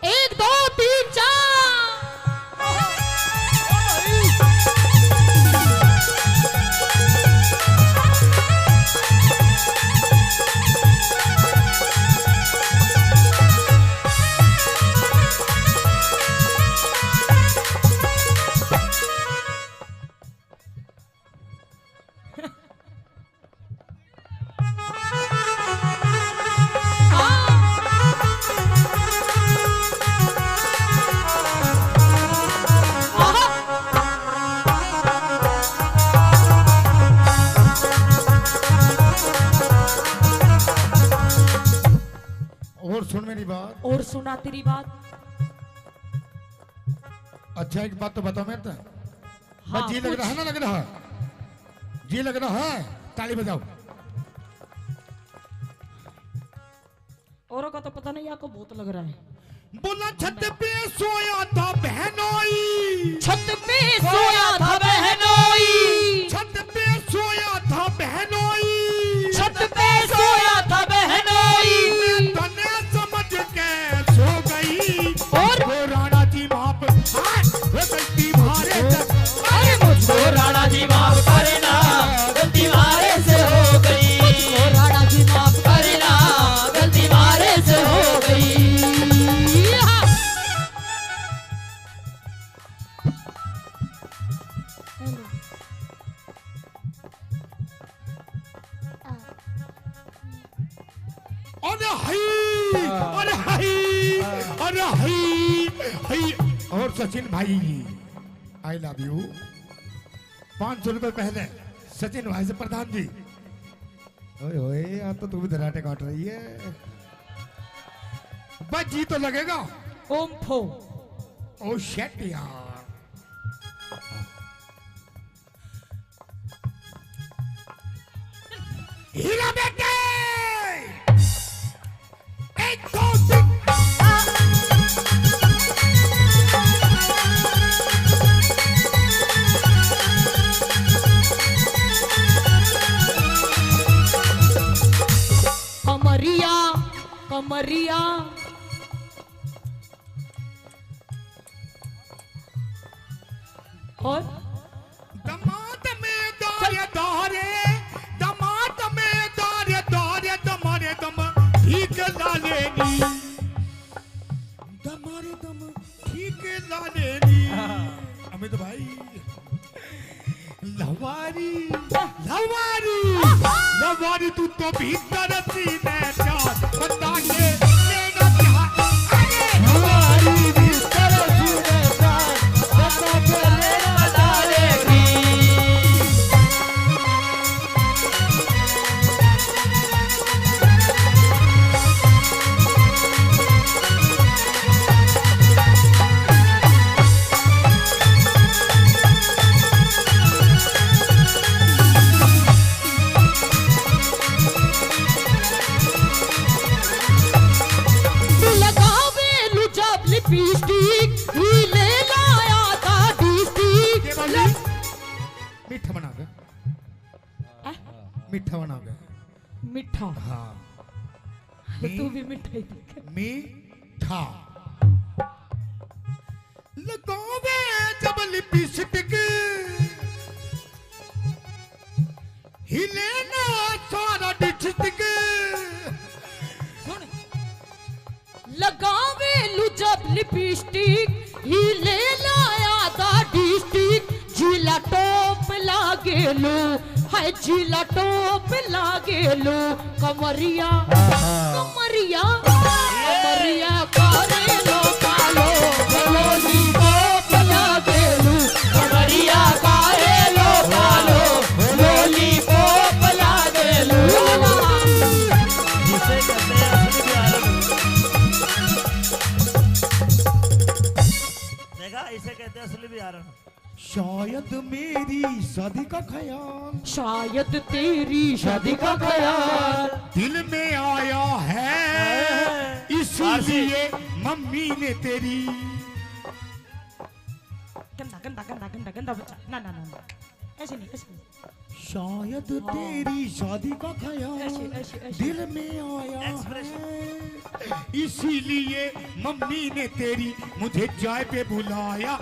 1 2 3 4। और सुन मेरी बात। और सुना तेरी बात। अच्छा एक बात तो बताओ मेरे तो, हाँ, जी लग रहा है ना, लग रहा है, जी लग रहा है, ताली बजाओ। औरों का तो पता नहीं, आपको बहुत लग रहा है। बोला छत पे सोया था बहनोई, छत पे सोया था बहनोई, छत पे सोया था बहनोई, छत पे सोया था बहनोई। मैं तने समझ के सो गई और वो राणा जी माफ, वो गलती मारे अरे मुझको राणा जी माफ करना, गलती मारे से हो गई, राणा जी माफ करना, गलती मारे से हो गई। अरे हाय, अरे हाय, अरे हाय, हाय। और सचिन भाई आई लव यू। 500 रुपए पहले सचिन भाई से प्रधान जी। ओए ओए यार तो तू भी धराटे काट रही है। बस जी तो लगेगा। ओम फो। ओ शेट यार। हीरा बेटे 1 2 3। कमरिया कमरिया और दमाद में दारे दारे, दमाद में दारे दारे, दमारे दम ठीक लालेनी, दमारे दम ठीक लालेनी। अमित भाई लवारी लवारी लवारी, तू तो भीतर सीने चार बंदा के लेना चाह। अरे लवारी भीतर सीने चार बंदा के लेना चाहेगी। लगावे लुजब लिपस्टिक, ही ले लाया था डिस्टिक। मीठा बना दे, मीठा बना दे। मिठा, हाँ तू भी मिठा ही दिख। मीठा लगावे जब लिपस्टिक, हिले ना सारा डिस्ट्रिक्ट। लगावे लुजब लिपस्टिक, ही ले लाया था डिस्टिक। जिला टॉप लागे लो, हाय जिला टॉप लागे लो। कमरिया कमरिया कमरिया करे लो कालो, लोली टॉप लागे लो। कमरिया कारे लो कालो, लोली पोप लागे लो। जिसे कहते हैं असली बिहारन। देखा, इसे कहते हैं असली बिहारन। शायद मेरी शादी का ख्याल, शायद तेरी शादी का ख्याल दिल में आया है, इसीलिए मम्मी ने तेरी। गंदा गंदा गंदा गंदा गंदा बच्चा, ना ना ना ना, ऐसे नहीं ऐसे नहीं, शायद तेरी शादी का ख्याल ऐसे ऐसे ऐसे। दिल में आया है, इसीलिए मम्मी ने तेरी मुझे चाय पे बुलाया।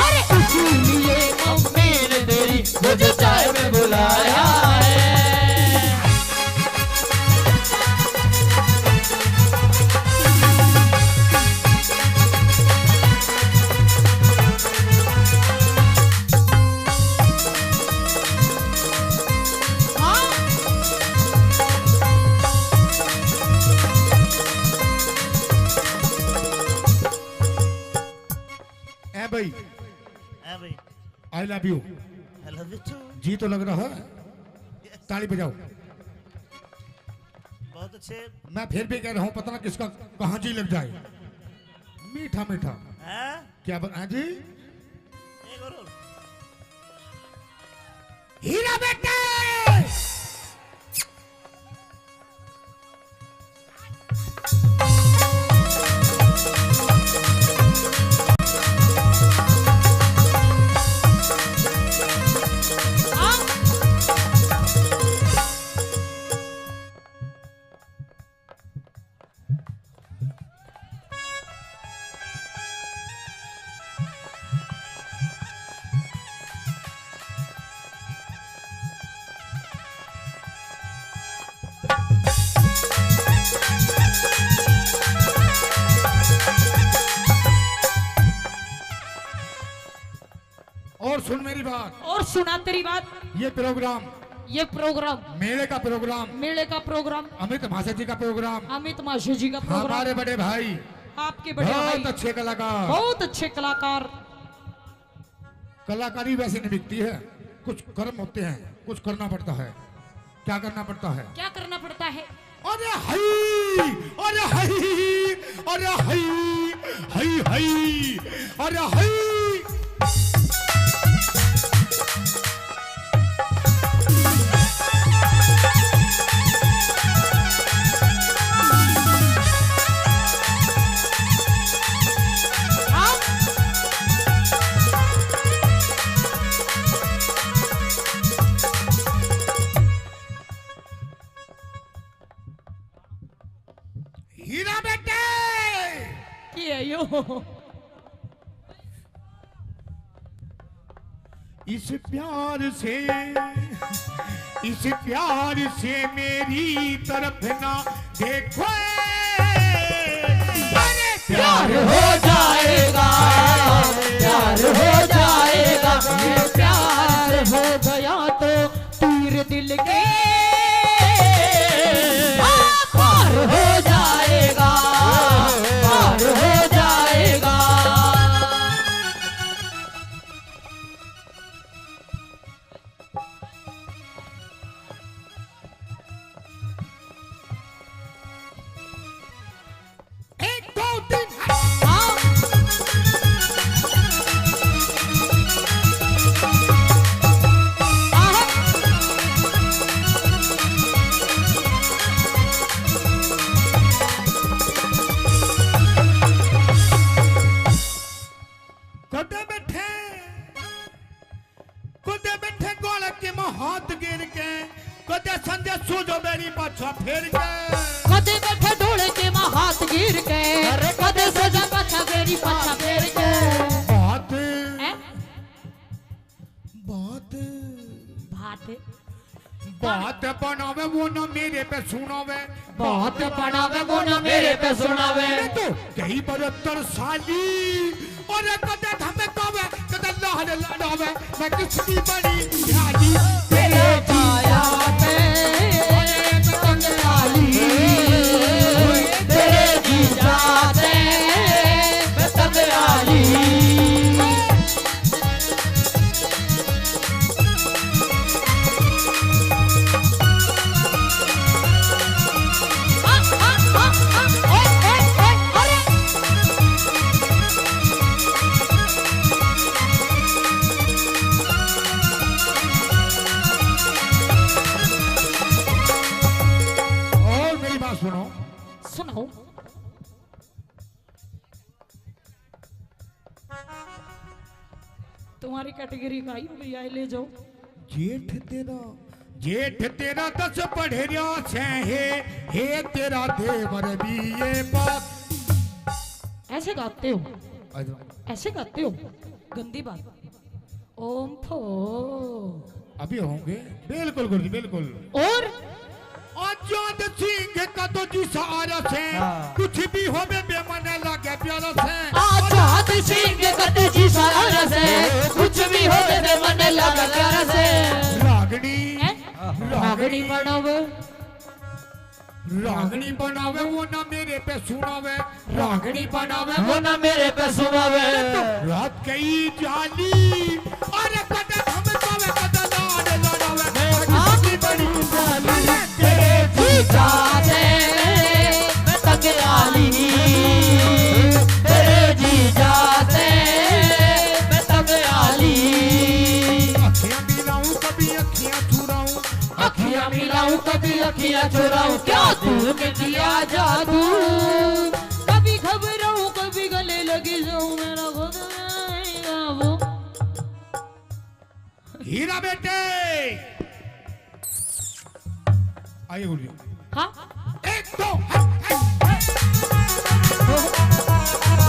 अरे इसीलिए मम्मी ने तेरी मुझे चाय में बुलाया है। भाई भाई I love you, I love you too। जी तो लग रहा है, ताली बजाओ। बहुत अच्छे। मैं फिर भी कह रहा हूँ, पता ना किसका कहाँ जी लग जाए। मीठा मीठा हैं? क्या हाँ जी। एक और। हीरा बेटे और सुन मेरी बात, और सुना तेरी बात। ये प्रोग्राम मेले का प्रोग्राम, अमित माशा जी का प्रोग्राम, अमित माशा जी का प्रोग्राम, हमारे बड़े भाई, आपके बड़े भाई बहुत अच्छे कलाकार, बहुत अच्छे कलाकार। कलाकारी वैसे नहीं बिकती है, कुछ कर्म होते हैं, कुछ करना पड़ता है। क्या करना पड़ता है? क्या करना पड़ता है? अरे हई, अरे हई, अरे हई, हई हई, अरे हई। हीरा बेटे यो इस प्यार से मेरी तरफ ना देखो, प्यार हो जाएगा, प्यार हो जाएगा, ये प्यार हो गया तो तीर दिल के पार हो जाएगा, पार हो जाएगा। एक दो तीन कुदे बैठे गोल के हाथ गिर के, कुदे संजय सूझो मेरी पाछा फेर के, कदे बैठे ढोले के माँ हाथ गिर के, कदे सजा पाछा मेरी पाछा फेर के। बात हैं? बात बात बात बनावे वो ना मेरे पे सुनावे, बात बनावे वो ना मेरे पे सुनावे। तो कई 72 साली और कदे धमकावे, कदे लाल लड़ावे, मैं किसकी बड़ी ध्यानी तेरे काया पे पतंग डाली, तेरे जीजा पे पतंग डाली। कैटेगरी का ही भैया ले जाओ। जेठ तेरा 10 पढ़ेरिया से हे तेरा देवर भी ये बात। ऐसे गाते हो, ऐसे गाते हो, गंदी बात। ओम फो अभी होंगे बिल्कुल गुरुजी बिल्कुल। और आजाद सिंह का तो जी सारा से कुछ भी हो बेमन लगे प्यारा से। आजाद सिंह का तो जी सारा से कुछ भी हो बेमन लगे प्यारा से। रागनी बनावे, रागनी बनावे वो ना मेरे पे सुनावे। रागनी बनावे वो ना मेरे पे सुनावे। रात कई जाली अरे कदम हम तोवे कदम लाड लड़ावे। आगे बड़ी जाली तेरे जीजा दे मैं तगयाली। तेरे जीजा दे मैं तगयाली। अखियां मिलाऊं कभी अखियां चुराऊं। अखियां मिलाऊं कभी अखियां चुराऊं। क्या तू के दिया जादू। कभी घबराऊं कभी गले लगी जाऊं। मेरा खुद आएगा वो। हीरा बेटे आइए गुरुजी। हाँ एक दो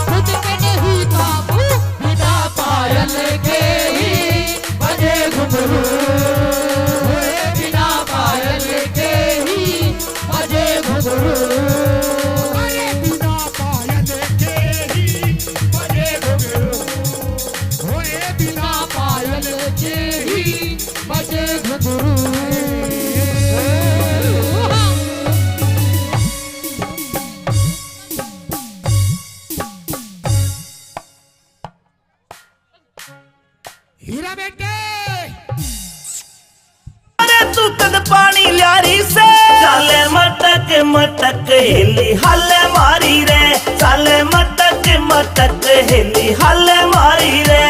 खुद पे नहीं काबू बिना पायल के ही बजे घुंघरू। बिना पायल के ही बजे घुंघरू। अरे बिना पायल के ही बजे घुंघरू। होए बिना पायल के ही बजे घुंघरू। हीरा बेटे अरे तू तद पानी ल्यारी से चाले मटक मटक हिली हल मारी रे। चाले मटक मटक हिली हल मारी रे।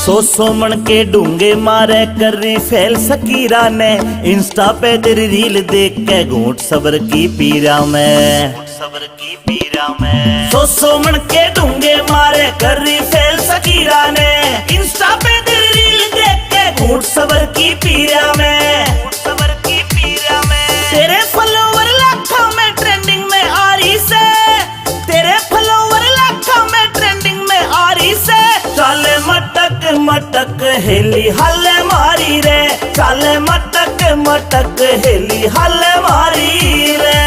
सो मन के डूंगे मारे कर रही फैल सकीरा ने। इंस्टा पे तेरी रील देख के घूट सबर की पीरा में। सबर की पीरा में सो मन के डूंगे मारे कर रही फैल सकीरा ने। इंस्टा पे तेरी रील देख के घूट सबर की पीरा में। सबर की पीरा में तेरे फॉलोवर लाखों में ट्रेंडिंग में आ रही से। तेरे फॉलोवर लाखों में ट्रेंडिंग में आ रही से। चाले मटक मटक हेली हल मारी रे। चाले मटक मटक हेली हल मारी रे।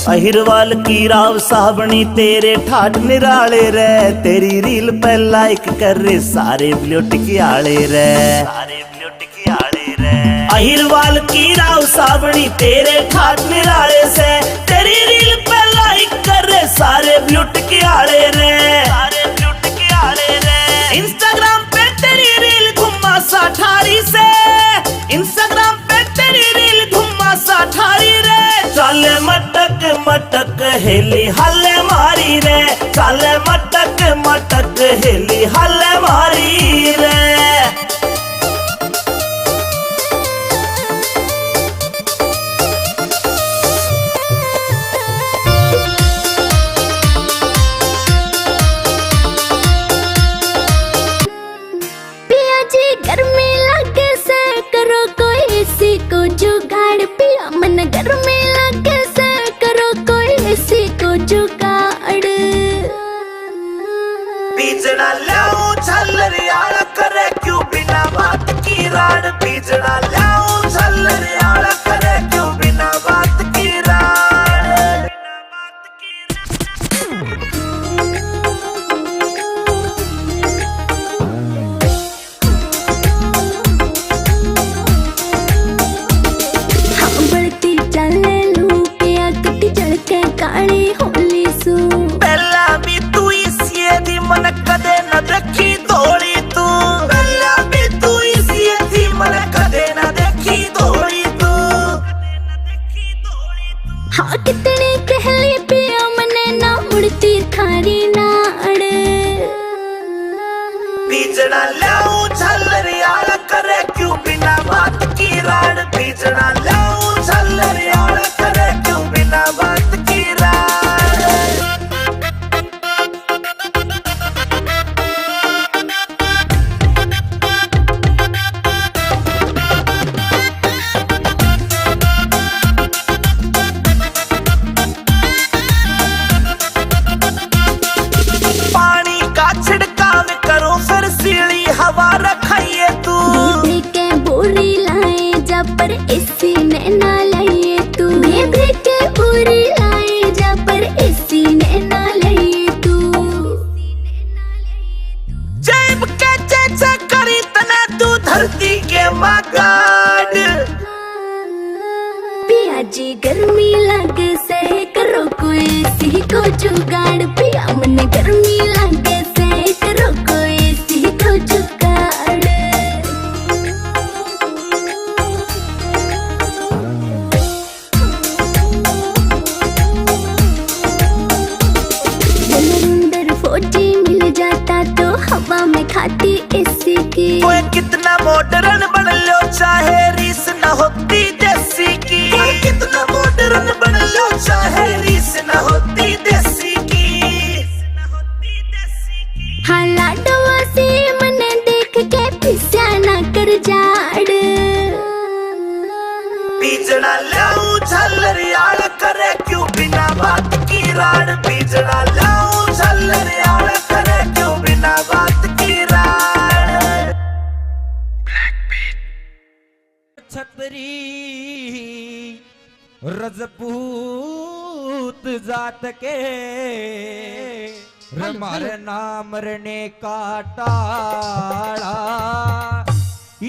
अहिरवाल की राव साबणी तेरे ठाठ निराले रे। तेरी रील पे लाइक कर रे सारे ब्लूटिक आले रे। सारे ब्लूटिक आले रे। अहिरवाल की राव साबणी तेरे ठाठ निराले से। तेरी रील पे लाइक कर रे सारे ब्लूटिक आले रे। सारे ब्लूटिक आले रे। इंस्टाग्राम पे तेरी रील घुमा सा ठारी से। इंस्टाग्राम पे तेरी रील घुमा सा ठारी रे। चाले मटक मटक हेली हल मारी रे। चाले मटक मटक हेली हल मारी रे। पिया जी घर में लाके से करो कोई इसी को जुगाड़। पिया मन घर में लाके से करो कोई इसी को जुगाड़। बीजना लाऊं छल्लरियाड़ा करे क्यों बिना बात की राड। बीजना लाऊं छल्लरियाड़ा करे क्यों बिना बात की राड। बिना बात की हाँ बढ़ती चले लू पिया कटी जड़ के काली होली सू। पहला भी तू इस ये दी मनक बीजना लाऊं झल्लरियाल करे क्यों बिना बात की राड बीजना लाऊं झल्लरियाल करे क्यों बिना बात की राड पानी का छिड़काव करो फिर सीढ़ी हवा रखाइए तू के बोरी लाए जा पर इसी ने ना लाइए तू बेबे के बोरी लाए जा पर इसी ने ना लाइए तू जेब के चेचे करी तना तू धरती के मगाड पिया जी गर्मी लगे से करो कोई सी को जुगाड़ पिया मन गर्मी लगे से करो कोई सी को जुगाड़ अंदर फौजी मिल जाता तो हवा में खाती एसी की ओए कितना मॉडर्न बन लो चाहे रीस न होती देसी की ओए कितना मॉडर्न बन लो चाहे रीस न होती देसी की हाला डवा से मने देख के पिस्या ना कर जाड़ बीजना लाऊं झल्लरियाल करे क्यों बिना बात की राड बीजना लाऊं झल्लरियाल करे क्यों बिना बात की राड छतरी रजपूत जात के हमारे नाम रने का टाड़ा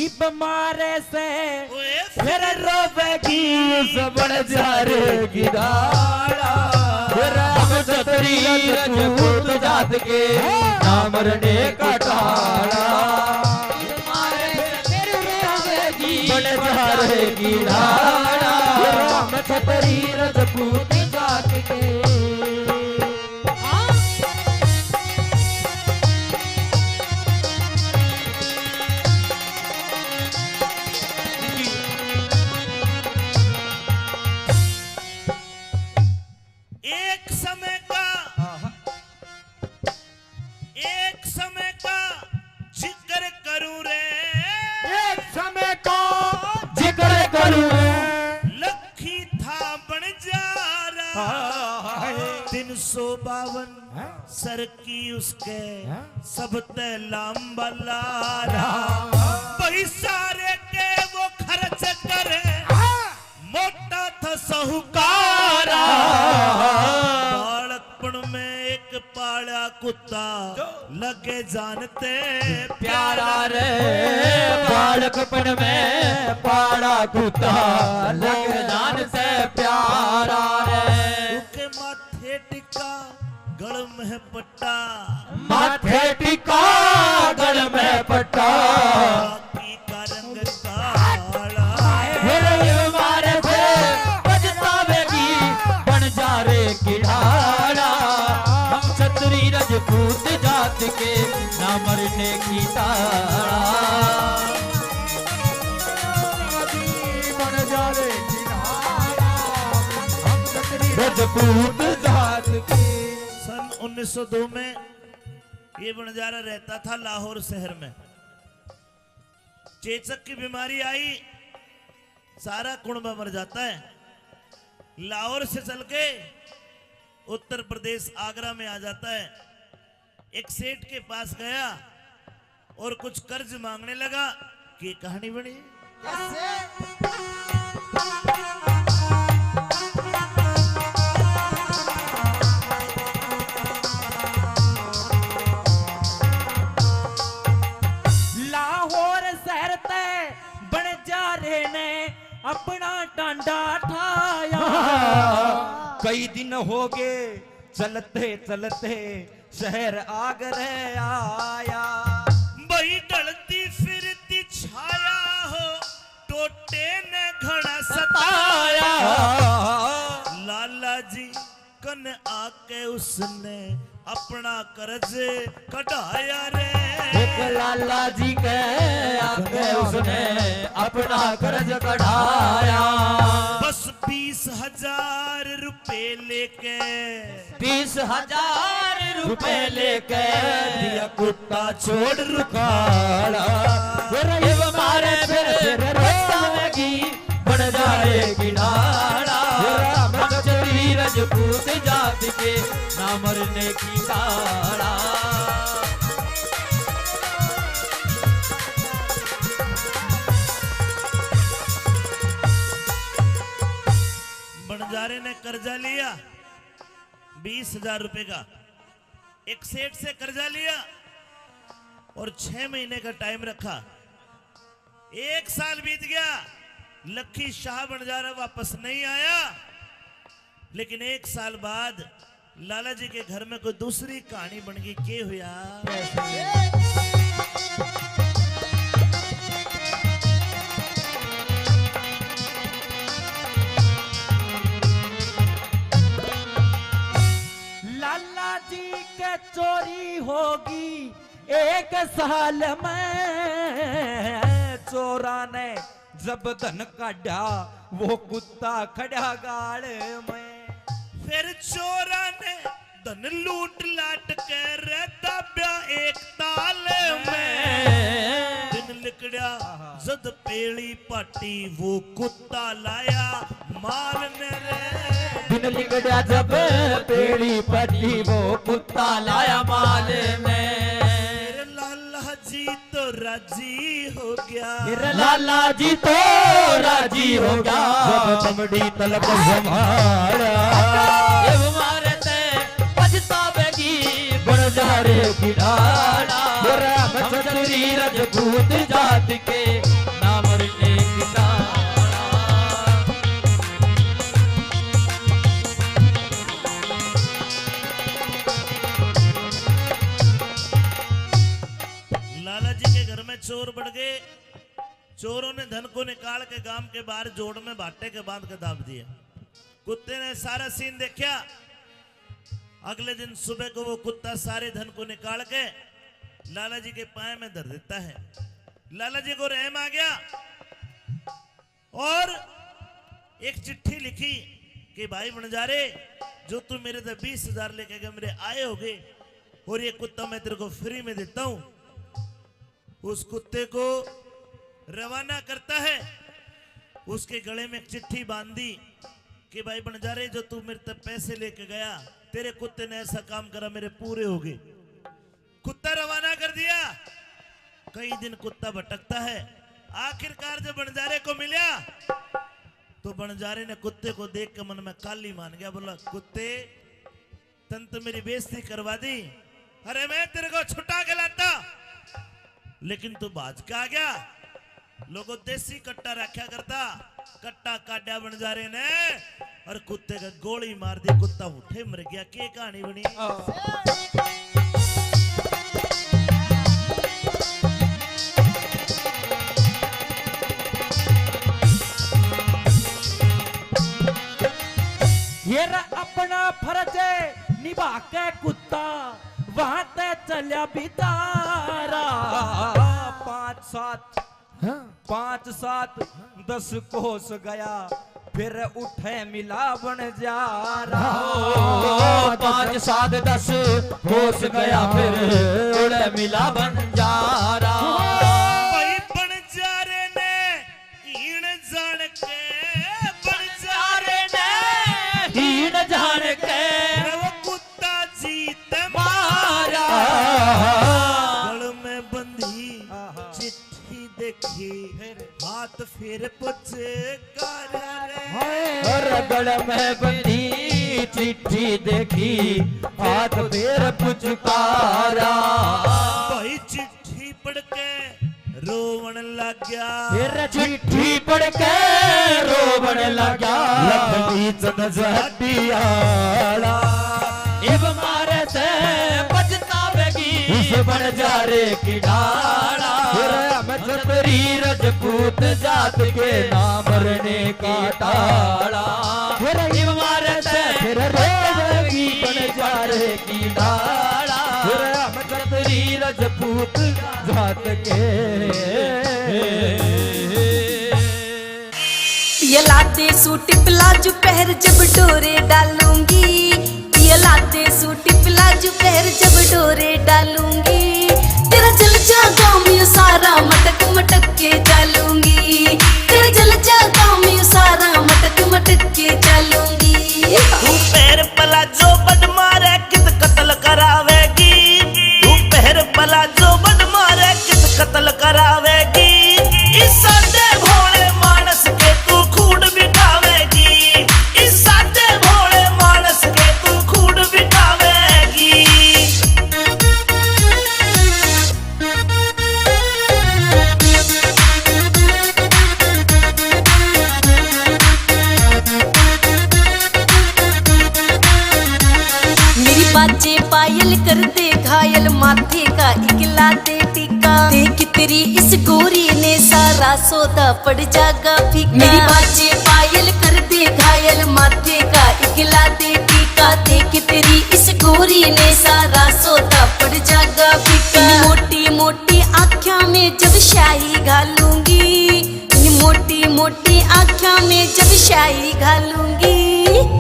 इब मारे से फिर रोवेगी सबड़ जारेगी दाड़ा फिर हम छतरी रजपूत जात के नाम रने का टाड़ा बड़े जारेगी धारा राम छतरी रजपूत जात के एक समय का जिक्र करूं रे एक समय का जिक्र करूं लखी था बन जा रहा 352 सर की उसके सब ते लांबा लारा पैसारे के वो खर्च करे मोटा था साहूकारा बालकपन में एक पाला कुत्ता लगे जानते प्यारा रे बालकपन में पाड़ा कुत्ता लग जान से प्यारा रे उसके माथे टिका गल में पट्टा माथे टिका गल में पट्टा बाकी का रंग काला फिर मारे से पछतावेगी बन जा रे किढ़ाड़ा हम छतरी रजपूत जात के ना मरने की ताड़ा बन जा रे किनारा हम छतरी रजपूत जात के सन 1902 में ये बंजारा रहता था लाहौर शहर में चेचक की बीमारी आई सारा कुणबा मर जाता है लाहौर से चल के उत्तर प्रदेश आगरा में आ जाता है एक सेठ के पास गया और कुछ कर्ज मांगने लगा कि कहानी बनी लाहौर शहर ते बन जा रे ने अपना टांडा ठाया कई दिन हो गए चलते चलते शहर आगरे आया बही ढलती फिरती छाया हो टोटे ने घड़ा सताया लाला जी कन आके उसने अपना कर्ज कढ़ाया रे लाला जी के आगे उसने अपना कर्ज कढ़ाया। बस 20,000 रुपए लेके 20,000 रुपए लेके दिया कुत्ता छोड़ रुखाड़ा। फिर मारे फिर पछतावेगी बन जाएगी नाड़ा। क्षत्रिय राजपूत जात के ना मरने की ताड़ा। बंजारे ने कर्जा लिया 20,000 रुपए का, एक सेठ से कर्जा लिया और 6 महीने का टाइम रखा। 1 साल बीत गया, लखी शाह बंजारा वापस नहीं आया। लेकिन 1 साल बाद लाला जी के घर में कोई दूसरी कहानी बन गई। के हुआ लाला जी के चोरी होगी 1 साल में। चोरा ने जब धन काढ़ा वो कुत्ता खड़ा गाड़ में। फिर चोरा ने धन लूट लाट कर दाब्या एक ताल में। दिन लिकड़ा जद पेड़ी पाटी वो कुत्ता लाया माल ने रे। दिन लिकड़ा जब पेड़ी पटी वो कुत्ता लाया माल में। लाला जी तो राजी हो गया। लाला जी तो राजी हो गया जब चमड़ी तलक संभाला। मारे ते पछतावेगी बन जा रे की डाला। क्षत्रिय राजपूत जात के ना मरने की ताड़ा। लाला जी के घर में चोर बढ़ गए। चोरों ने धन को निकाल के गांव के बाहर जोड़ में भाटे के बांध के दाब दिया। कुत्ते ने सारा सीन देखा। अगले दिन सुबह को वो कुत्ता सारे धन को निकाल के लाला जी के पाए में धर देता है। लाला जी को रहम आ गया और एक चिट्ठी लिखी कि भाई बंजारे, जो तू मेरे से 20,000 लेके गए मेरे आए होगे और ये कुत्ता मैं तेरे को फ्री में देता हूं। उस कुत्ते को रवाना करता है। उसके गले में एक चिट्ठी बांधी कि भाई बंजारे, जो तू मेरे तक पैसे लेके गया, तेरे कुत्ते ने ऐसा काम करा, मेरे पूरे हो गए। कुत्ता रवाना कर दिया। कई दिन कुत्ता भटकता है। आखिरकार जब बंजारे को मिला तो बंजारे ने कुत्ते को देख के मन में काली मान गया। बोला, कुत्ते तन तो मेरी बेइज्जती करवा दी। अरे मैं तेरे को छुटा के लाता, लेकिन तू भाज के आ गया। लोगों देसी कट्टा रखा करता, कट्टा काटा बंजारे ने और कुत्ते का गोली मार दी। कुत्ता उठे मर गया। के कहानी बनी। ये अपना फर्ज निभा के कुत्ता वहां ते चलिया बितारा। 5 7 10 कोस गया फिर उठे मिला बन जा रहा। 5 7 10 कोस गया फिर उठे मिला बन जा रहा। भाई बंजारे ने हीण जान के, बंजारे ने हीन जान के वो कुत्ता जीत मारा। गल में बंधी चिट्ठी देखी, हाथ फिर पुछ और गल में बंधी चिट्ठी देखी, हाथ फिर पुचकारा। भाई चिट्ठी पढ़ के रोवन लग गया। फिर चिट्ठी पढ़ के रोवन लगा। लखनी चंद जटियाला इब मारे से पछतावेगी इस बंजारे की डाला। क्षत्रिय राजपूत जात के नाम मरने का टाला। इब मारे से फिर रोवेगी बंजारे की डाला। क्षत्रिय राजपूत हाथ के। ये लाते सूट प्लाजो पहर जब डोरे डालूंगी, ये लाते सूट प्लाजो पहर जब डोरे डालूंगी, तेरा जल जागा मैं सारा मटक मटक के डालूंगी, तेरा जल जागा मैं सारा मटक मटक के डालूंगी। तू पैर प्लाजो बड मारे कित कत्ल करावेगी, तू पैर प्लाजो बड मारे कित कत्ल करावेगी, इस सादे भोले मानस के तू खूड बिठावेगी, इस सादे भोले मानस के तू खूड बिठावेगी। मेरी बाजे पायल कर दे घायल माथे का इकलाते टीका, देख तेरी इस गोरी ने सारा सौदा पड़ जागा फीका। मेरी बाजे पायल कर दे घायल माथे का इकलाते टीका, देख तेरी इस गोरी ने सारा सौदा पड़ जागा फीका। मोटी मोटी आँखों में जब शाही घालूंगी, मोटी मोटी आँखों में जब शाही घालूंगी,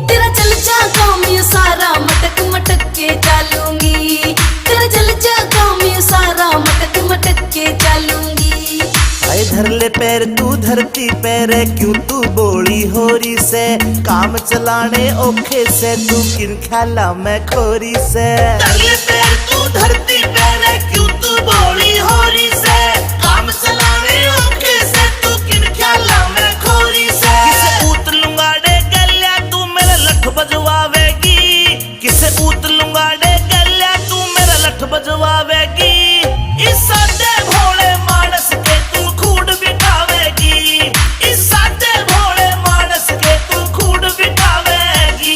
तेरा जल जागा मैं सारा मटक मटक के डालूंगी, तेरा जल जागा मैं सारा मटक मटक के डालूंगी। आए धर ले पैर तू धरती पैर क्यों तू बोली होरी से, काम चलाने ओखे से तू किन ख्याला मैं खोरी से। धर ले पैर तू धरती पैर क्यों तू बोली होरी से, काम चलाने ओखे से तू किन ख्याला मैं खोरी से। किसे ऊत लुंगाड़े गल्या तू मेरा लठ बजवावेगी, किसे ऊत लुंगाड़े गल्या तू मेरा लठ बजवावेगी, इस सादे भोले मानस के तू खूड बिठावेगी, इस सादे भोले मानस के तू खूड बिठावेगी।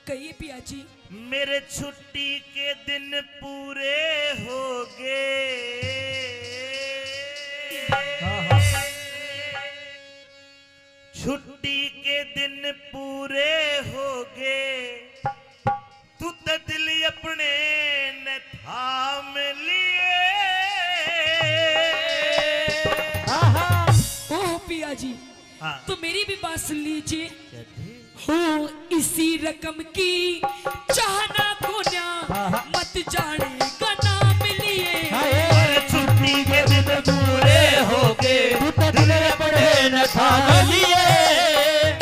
कहिए पिया जी। मेरे छुट्टी के दिन पूरे हो गए, छुट्टी के दिन पूरे हो गए, तू तो दिल अपने न थाम लिए। ओह पिया जी, हाँ। तो मेरी भी बात सुन लीजिए। हो इसी रकम की चाहना को ना मत जाने का नाम लिए। और छुट्टी के दिन पूरे हो गए, दिल अपने न थाम लिए।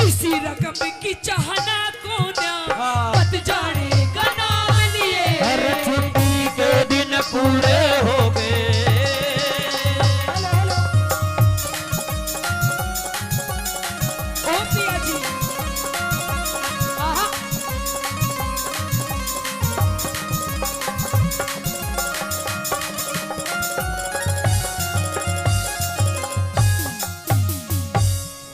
इसी रकम की चाहना को ना मत जाने का नाम लिए। हर छुट्टी के दिन पूरे हो गए। ओ पिया जी, आहा,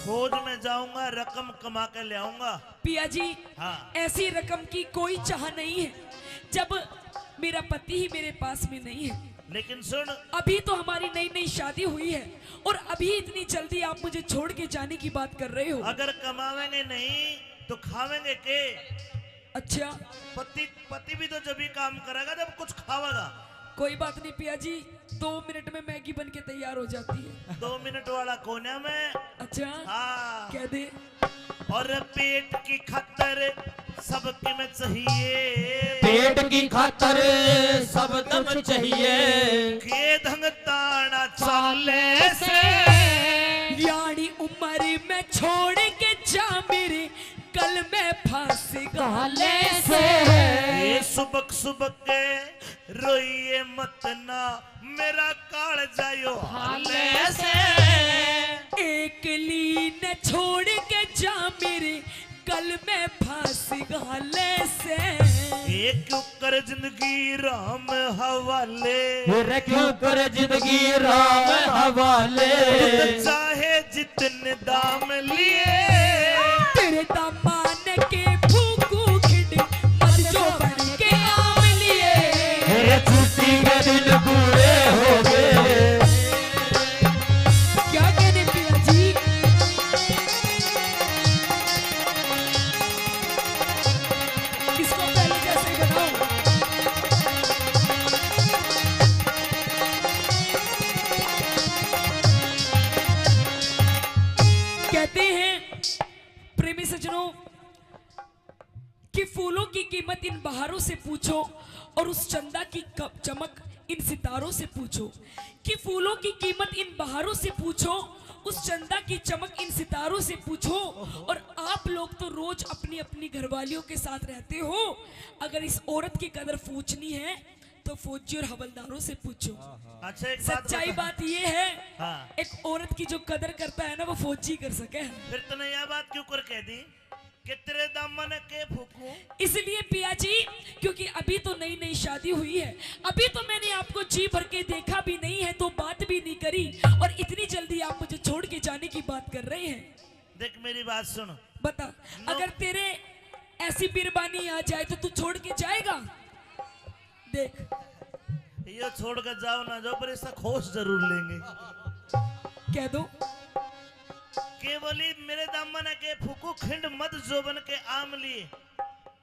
खोज में जाऊंगा, रकम कमा के ले आऊंगा। पिया जी, हाँ। ऐसी रकम की कोई चाह नहीं है जब मेरा पति ही मेरे पास में नहीं है। लेकिन सुन, अभी तो हमारी नई नई शादी हुई है और अभी इतनी जल्दी आप मुझे छोड़ के जाने की बात कर रहे हो। अगर कमावेंगे नहीं तो खावेंगे के? अच्छा, पति भी तो जब ही काम करेगा जब कुछ खावेगा। कोई बात नहीं पिया जी, 2 मिनट में मैगी बन के तैयार हो जाती है। 2 मिनट वाला कोने में। अच्छा, हाँ। कह दे। और पेट की खातर सबके में चाहिए, पेट की खातर सब दम चाहिए। के धंग ताना चाले से, यानी उम्र में छोड़ के जा मेरे कल में फांस गाले से। ये सुबक सुबक के रोइए मत ना मेरा काल जायो हाले से। एक लीन छोड़ के जा मेरे कल में फांसी गाले से। एक क्यों कर जिंदगी राम हवाले, फिर क्यों कर जिंदगी राम हवाले। चाहे जितने दाम लिए, तेरे दामान के फूकू खिंड मत जो बन के आम लिए। मेरे छुट्टी के दिन पूरे हो गए। प्रेमी सज्जनों कि फूलों की कीमत इन बहारों से पूछो और उस चंदा की चमक इन सितारों से पूछो। कि फूलों की कीमत इन बहारों से पूछो, उस चंदा की चमक इन सितारों से पूछो। और आप लोग तो रोज अपनी अपनी घरवालियों के साथ रहते हो, अगर इस औरत की कदर पूछनी है तो फौजी और हवलदारों से पूछो। अच्छा एक सच्चाई बात ये है, हाँ। एक औरत की जो कदर करता है ना वो फौजी कर सके। फिर तूने यह बात क्यों कर कह दी कि तेरे दामन के फूकूं? इसलिए पिया जी क्योंकि अभी तो नई नई शादी हुई है, अभी तो मैंने आपको जी भर के देखा भी नहीं है, तो बात भी नहीं करी, और इतनी जल्दी आप मुझे छोड़ के जाने की बात कर रहे हैं। देख मेरी बात सुन, बता, अगर तेरे ऐसी बिरबानी आ जाए तो तू छोड़ के जाएगा? देख ये छोड़ कर जाओ ना जाओ, पर इसका खोज जरूर लेंगे। कह दो केवली मेरे दामन के फूकू खिंड मत जोबन के आम लिए,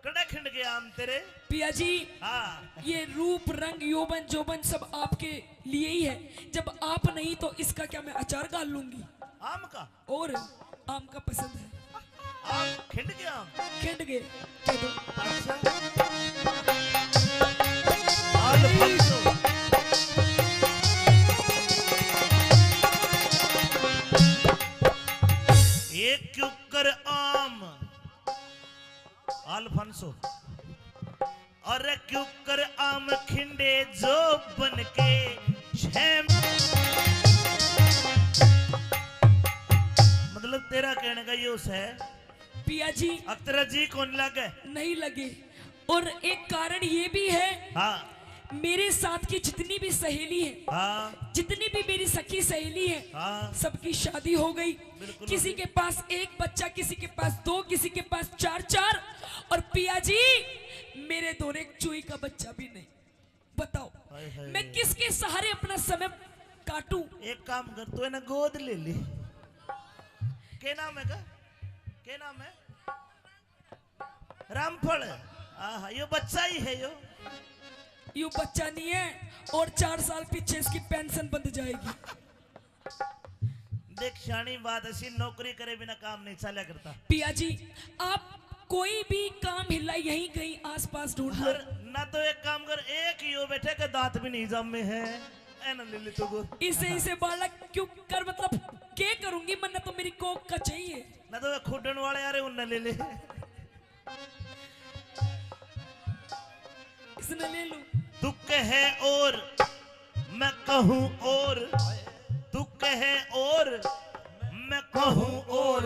कड़ा खिंड के आम तेरे। पिया जी हाँ ये रूप रंग यौवन जोबन सब आपके लिए ही है, जब आप नहीं तो इसका क्या मैं अचार डाल लूंगी? आम का, और आम का पसंद है, आम खिंड के आम। खिंड गए। कह दो अच्छा अल्फांसो। एक क्यूकर आम अल्फांसो, और क्यूकर आम खिंडे जो बन के मतलब तेरा कहने का यूज है पिया जी अब तेरा जी कौन लगे? नहीं लगे, और एक कारण ये भी है, हाँ मेरे साथ की जितनी भी सहेली है, हाँ जितनी भी मेरी सखी सहेली है, हाँ सबकी शादी हो गई। बिल्कुल किसी के पास एक बच्चा, किसी के पास दो, किसी के पास चार चार, और पिया जी मेरे दोनों एक चूई का बच्चा भी नहीं। बताओ हाय हाय। मैं किसके सहारे अपना समय काटूं? एक काम कर, तू है ना गोद ले ली। के नाम है का? के नाम है? रामफल। आहा यो बच्चा ही है यो। यू बच्चा नहीं है, और 4 साल पीछे इसकी पेंशन बंद जाएगी। देख शानी बात ऐसी, नौकरी करे बिना काम नहीं चला करता। पिया जी आप कोई भी काम हिला यहीं कहीं आसपास ढूंढ लो। और ना तो एक काम कर, एक यो बैठे के दांत भी नहीं जमे हैं, ऐना ले ले तू को। इसे बालक क्यों कर, मतलब क्या करूंगी, मन्ना तो मेरी कोक का चाहिए। ना तो खुडन वाले यार उन्हें ले ले। इसने ले लो। तू कहे और मैं कहूँ और, तू कहे और मैं कहूँ और,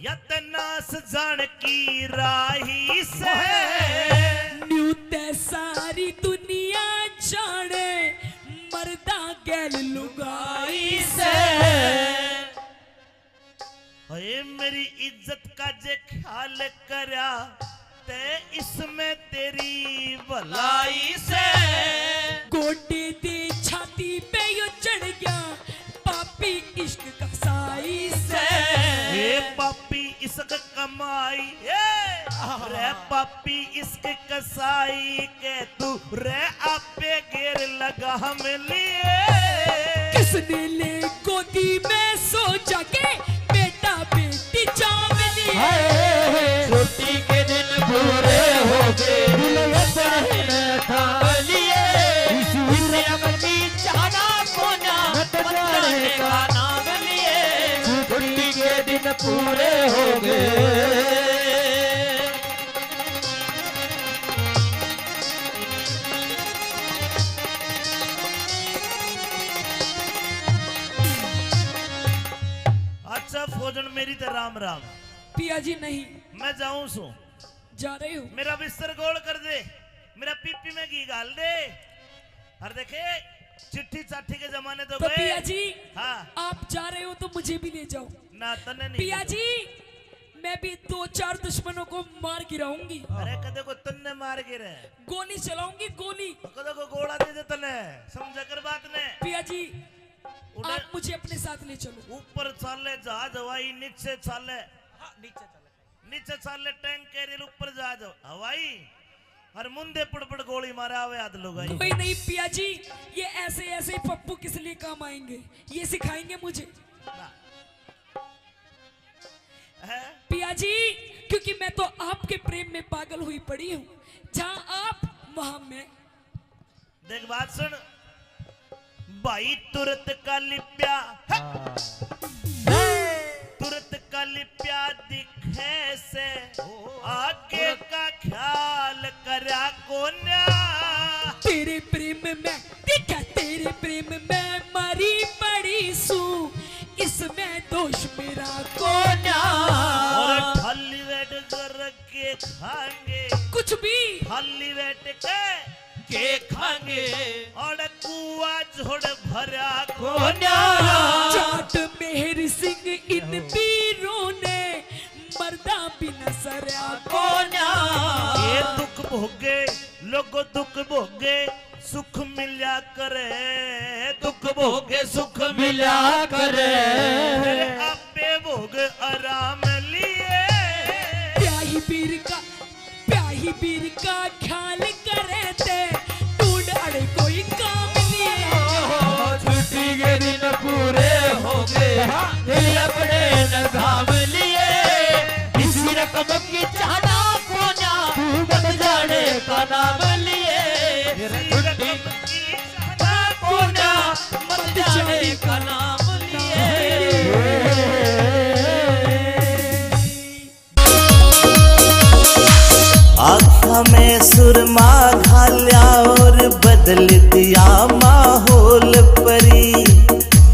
यतनास जान की राही से न्यू ते सारी दुनिया जाने, मर्दा गैल लुगाई से। अरे मेरी इज्जत का जे ख्याल करा ते इसमें तेरी भलाई से। गोटे दे छाती पे यो चढ़ गया पापी इश्क का साई से। हे पापी इश्क कमाई, रे पापी इश्क कसाई के तू रे आपे घेर लगा हम लिए। किसने ले गोदी में सो जाके बेटा बेटी चाव लिए। छुट्टी के दिन पूरे हो गए, दुल्हन था लिए, इसे अपनी जाना कोना बताने का नाम लिए। छुट्टी के दिन पूरे हो गए। अच्छा फौजन मेरी तो राम राम। पिया जी नहीं मैं जाऊं सो, जा रही हूँ। मेरा बिस्तर गोल कर दे, मेरा पीपी में घी डाल दे। और देखे चिट्ठी चाठी के जमाने तो तो गए। पिया जी हाँ आप जा रहे हो तो मुझे भी ले जाओ। ना तने नहीं पिया जी मैं भी 2-4 दुश्मनों को मार गिराऊंगी। अरे कदे को तन्ने मार गिरे, गोली चलाऊंगी, गोली। कदे को गोला दे दे तने, समझ कर बात ने। पिया जी उधर- आप मुझे अपने साथ ले चलो। ऊपर चाले जहाज हवाई, नीचे चाले नीचे चाले टैंक कैरियर, ऊपर जहाज हवाई, और मुंदे पड़ गोली मारे आवे आध लोग आई। कोई नहीं पिया जी, ये ऐसे ऐसे पप्पू किस लिए काम आएंगे, ये सिखाएंगे मुझे। ना। है? पिया जी, क्योंकि मैं तो आपके प्रेम में पागल हुई पड़ी हूँ। जहाँ आप वहां मैं। देख बात सुन भाई, तुरंत का लिप्या तुरंत का लिप्या दिखे से आगे का ख्याल करा कोन्या। तेरे प्रेम में देखा, तेरे प्रेम में मरी पड़ी सू, इसमें दोष मेरा कोन्या। और थाली बैठ कर के खाएंगे कुछ भी थाली बैठ के खाएंगे और कुआ झोड़ भरा कोन्या। जाट मेहर सिंह इन पीरों ने मर्दा बिना सरया कोन्या। ये दुख भोगे लोगो दुख भोगे सुख मिला करे, दुख भोगे सुख मिला करे। आपे भोग आराम लिए। प्याही पीर का ख्याल करे थे, ढूंढ अड़े कोई काम लिए। छुट्टी के दिन पूरे हो गए, दिल अपने नजाम लिए। इसी रकम की चाहना कोन्या, तू बन जाने का नाम लिए। छुट्टी की चाहना कोन्या, बन जाने का नाम लिए। आँखा में सुरमा घाल्या और बदल दिया माहौल परी।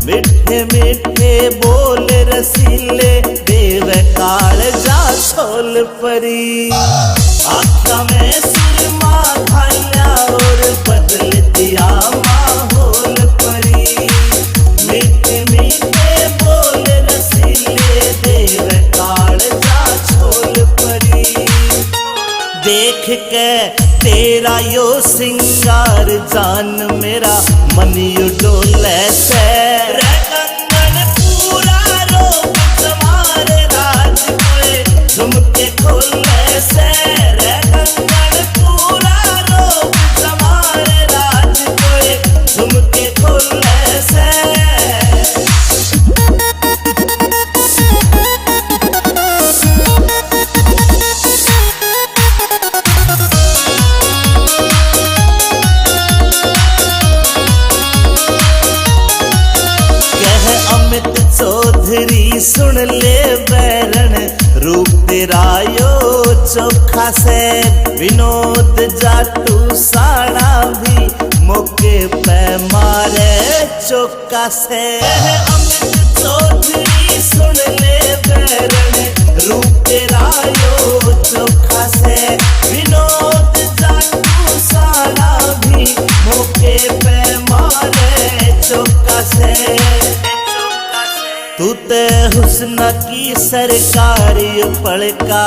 मिठे मिठे बोल रसीले देव काल जा छोल परी। आँखा में सुरमा घाल्या और बदल दिया माहौल परी। मिठे मिठे बोल रसीले देव काल जा छोल परी। देख के तेरा यो सिंगार जान मेरा मन यू डोले से। रे कंगन पूरा रोक तुम्हारे राज कोए झुमके खोले से। रे कंगन पूरा रोक तुम्हारे राज कोए झुमके खोले से। चौधरी सुन ले बैरन रूप तेरा यो चोखा से। विनोद जाटू साड़ा भी मौके पे मारे चौका से। अमित चौधरी सुन ले बैरन रूप तेरा यो चोखा से। विनोद जाटू साड़ा भी मौके पे मारे चौका से। तू ते हुस्न की सरकारी पड़का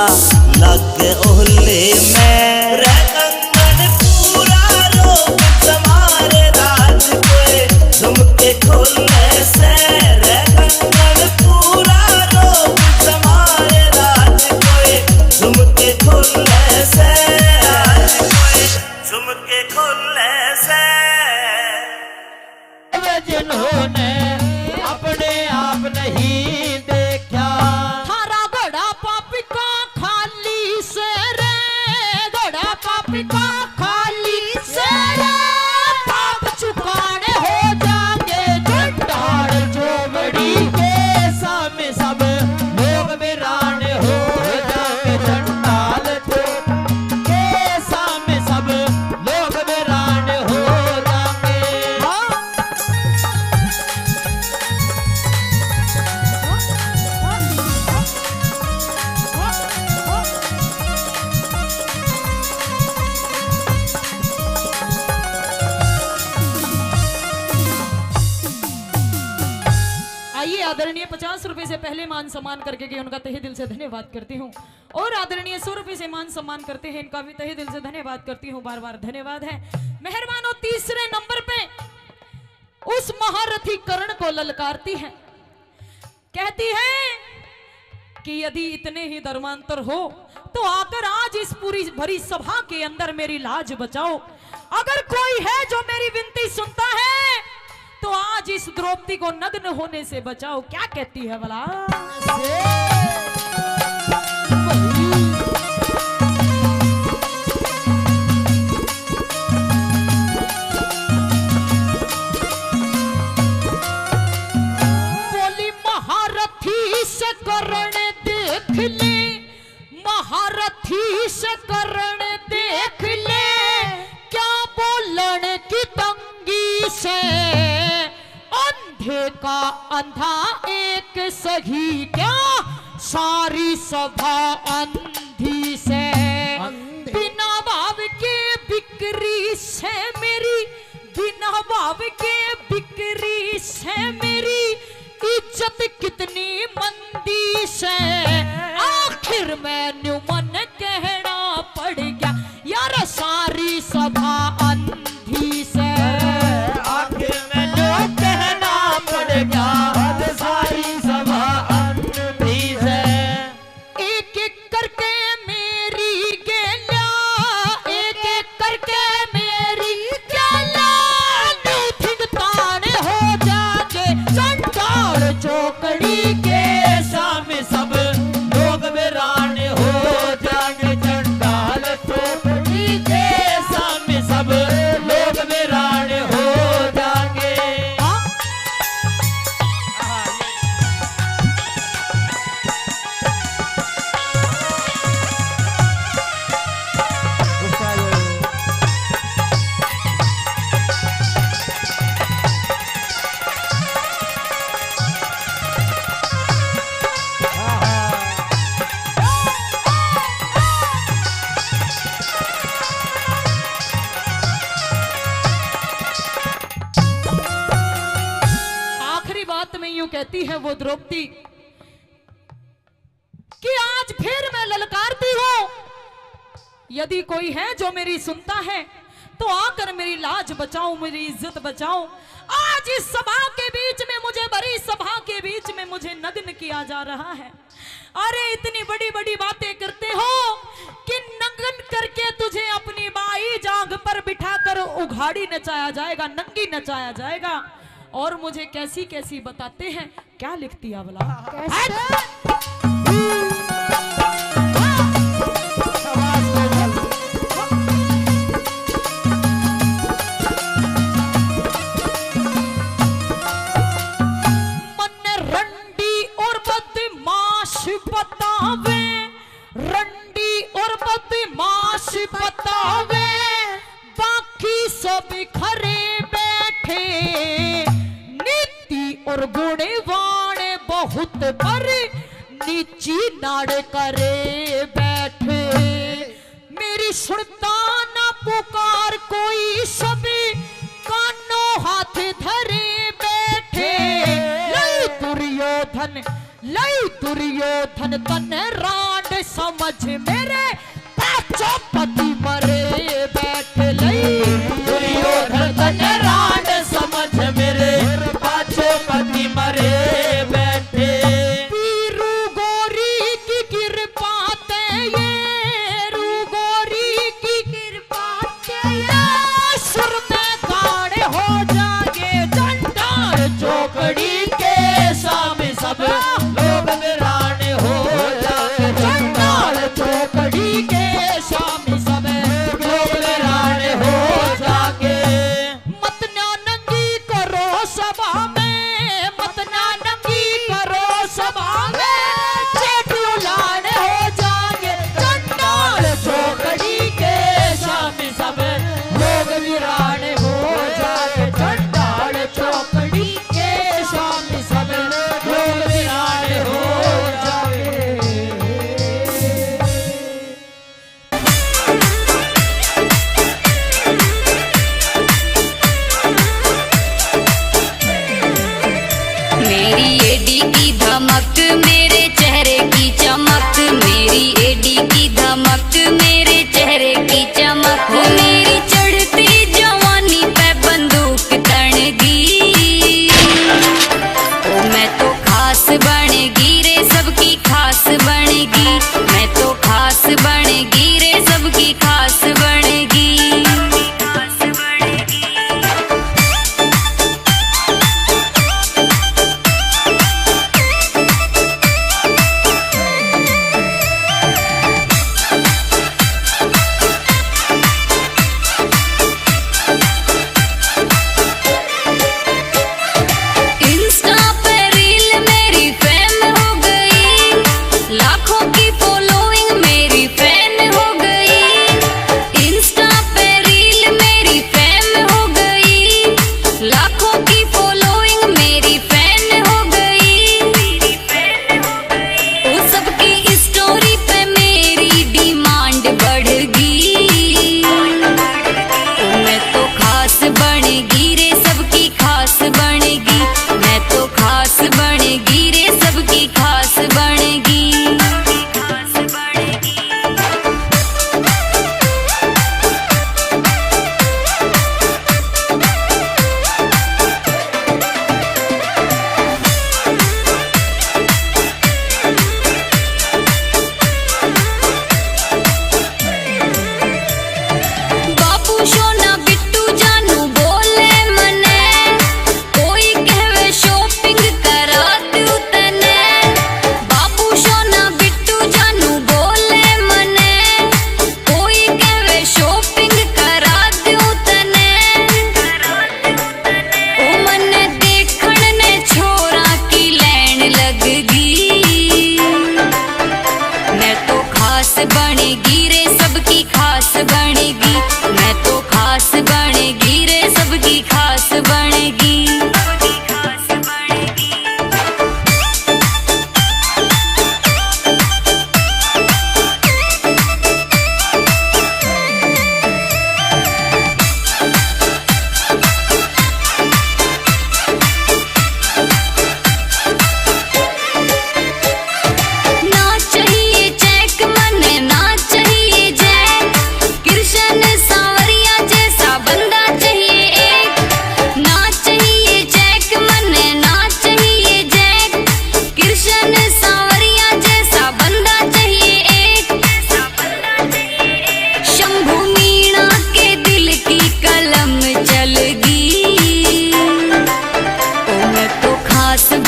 लग ओहले में। रे कंगन पूरा रोक तुम्हारे राज कोए झुमके खोले से। रे कंगन पूरा रोक तुम्हारे राज कोए झुमके खोले से। झुमके खोले से। जिन्होंने अपने आप नहीं देखा, थारा घोड़ा पापी का खाली से रे, घोड़ा पापी का खाली से रे। पाप चुकाने हो जाएंगे चट्टान चोमड़ी के सामने सब लोग वीराने हो जाएंगे। चंडाल के सामने सब लोग वीराने हो जाएंगे। आइए आदरणीय 50 रुपए से पहले मान सम्मान करके कि उनका तहे दिल से धन्यवाद करती हूँ। और आदरणीय 100 रुपए से मान सम्मान करते हैं, इनका भी तहे दिल से धन्यवाद करती हूँ। बार बार धन्यवाद है। मेहरबानो तीसरे नंबर पे उस महारथी कर्ण को ललकारती है, कहती है कि यदि इतने ही धर्मांतर हो तो आकर आज इस पूरी भरी सभा के अंदर मेरी लाज बचाओ। अगर कोई है जो मेरी विनती सुनता है तो आज इस द्रौपदी को नग्न होने से बचाओ। क्या कहती है भला? करण देख ले, महारथी से करण देख ले, क्या बोलन की तंगी से, अंधे का अंधा एक सही, क्या सारी सभा अंधी से, बिना भाव के बिक्री से मेरी, बिना भाव के बिक्री से मेरी इज्जत कितनी मंदी से, आखिर मैंने मन कहना पड़ गया यार सारी सभा अंधी से, आखिर मैंने कहना पड़ गया सारी सभा अंधी से। एक एक करके मेरी गेला, एक एक करके मेरी गेला, मीटिंग ताने हो जाके चंडाल चौकड़ी के सामने सब लोग वीरान हो जाएंगे, चंडाल चौकड़ी के सामने सब लोग वीरान हो जाएंगे। आखिरी बात में यूं कहती है वो द्रौपदी कि आज फिर मैं ललकारती हूं, यदि कोई है जो मेरी सुनता है तो आकर मेरी लाज बचाओ, मेरी इज्जत बचाओ। आज इस सभा के बीच में मुझे, बड़ी सभा के बीच में मुझे नग्न किया जा रहा है। अरे इतनी बड़ी बड़ी बातें करते हो कि नग्न करके तुझे अपनी बाई जांग पर बिठाकर उघाड़ी नचाया जाएगा, नंगी नचाया जाएगा। और मुझे कैसी कैसी बताते हैं, क्या लिखती है भला? मन रंडी और बदमाश बतावे, रंडी और बदमाश बतावे, बाकी सब खरे बैठे, नीति और गुणवान बहुत पर नीची नाड़ करे बैठे। मेरी सुनता ना पुकार कोई, सब कानों हाथ धरे बैठे। लई दुर्योधन, लई दुर्योधन तन राड समझ मेरे पांचों पति मरे बैठे। लई दुर्योधन तन राड समझ मेरे पांचों पति मरे बैठे। वीरू गौरी की कृपा ते ये, रू गौरी की कृपा ते ये, सुर में गाड़े हो जागे चंडाल चौकड़ी के सामने सब लोग वीरान हो जागे। चंडाल चौकड़ी के सामने सब लोग वीरान हो जागे। मत ना नंगी करो सभा में, मत ना नंगी करो सभा में, चेटू लाड हो जागे। चंडाल चौकड़ी के सामने सब लोग वीरान हो जागे। चंडाल चौकड़ी के सामने सब लोग वीरान हो जागे। मेरी एडी की धमक, मेरे चेहरे की चमक, मेरी एडी की धमक, मेरे चेहरे की चमक, मेरी चढ़ती जवानी पे बंदूक तड़गी। ओ मैं तो खास बनेगी रे, सबकी खास बनेगी। मैं तो खास बनेगी रे, सबकी खास बनेगी।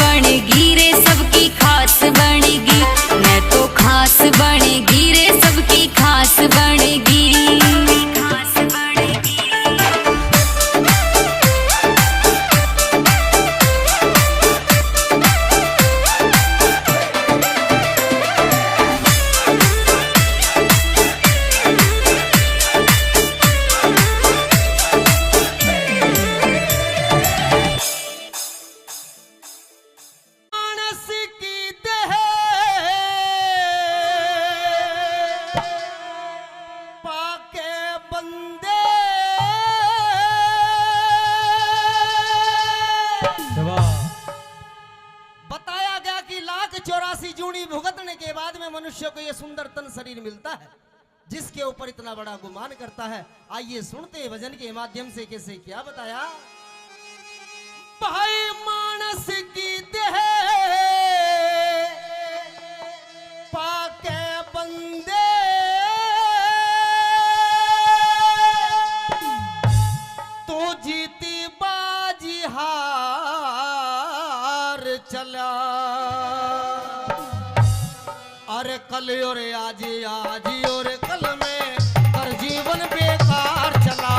बनेगी रे सबकी खास बनेगी, मैं तो खास बनेगी रे सबकी खास बनेगी। खास बनेगी मानस की देह पाके बंदे बताया गया कि 1,84 जूनी भुगतने के बाद में मनुष्य को यह सुंदर तन शरीर मिलता है जिसके ऊपर इतना बड़ा गुमान करता है। आइए सुनते हैं भजन के माध्यम से कैसे क्या बताया। भाई मानस की देह पाके बंदे तो जीती बाजी हार चला, अरे कल और आज और कल में कर जीवन बेकार चला।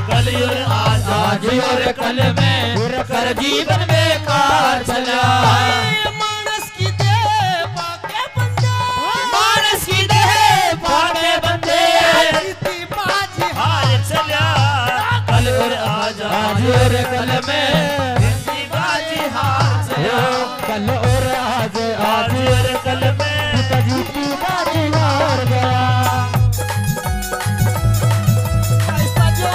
कल और आज और कल में कर जीवन बेकार चला। मानस की देह पाके बंदे, मानस की देह पाके बंदे जीती बाजी हार चला। कल और आज और कल में बाजी हार चला। कल और आज और कल में जीती बाजी हार गया। ऐसा जो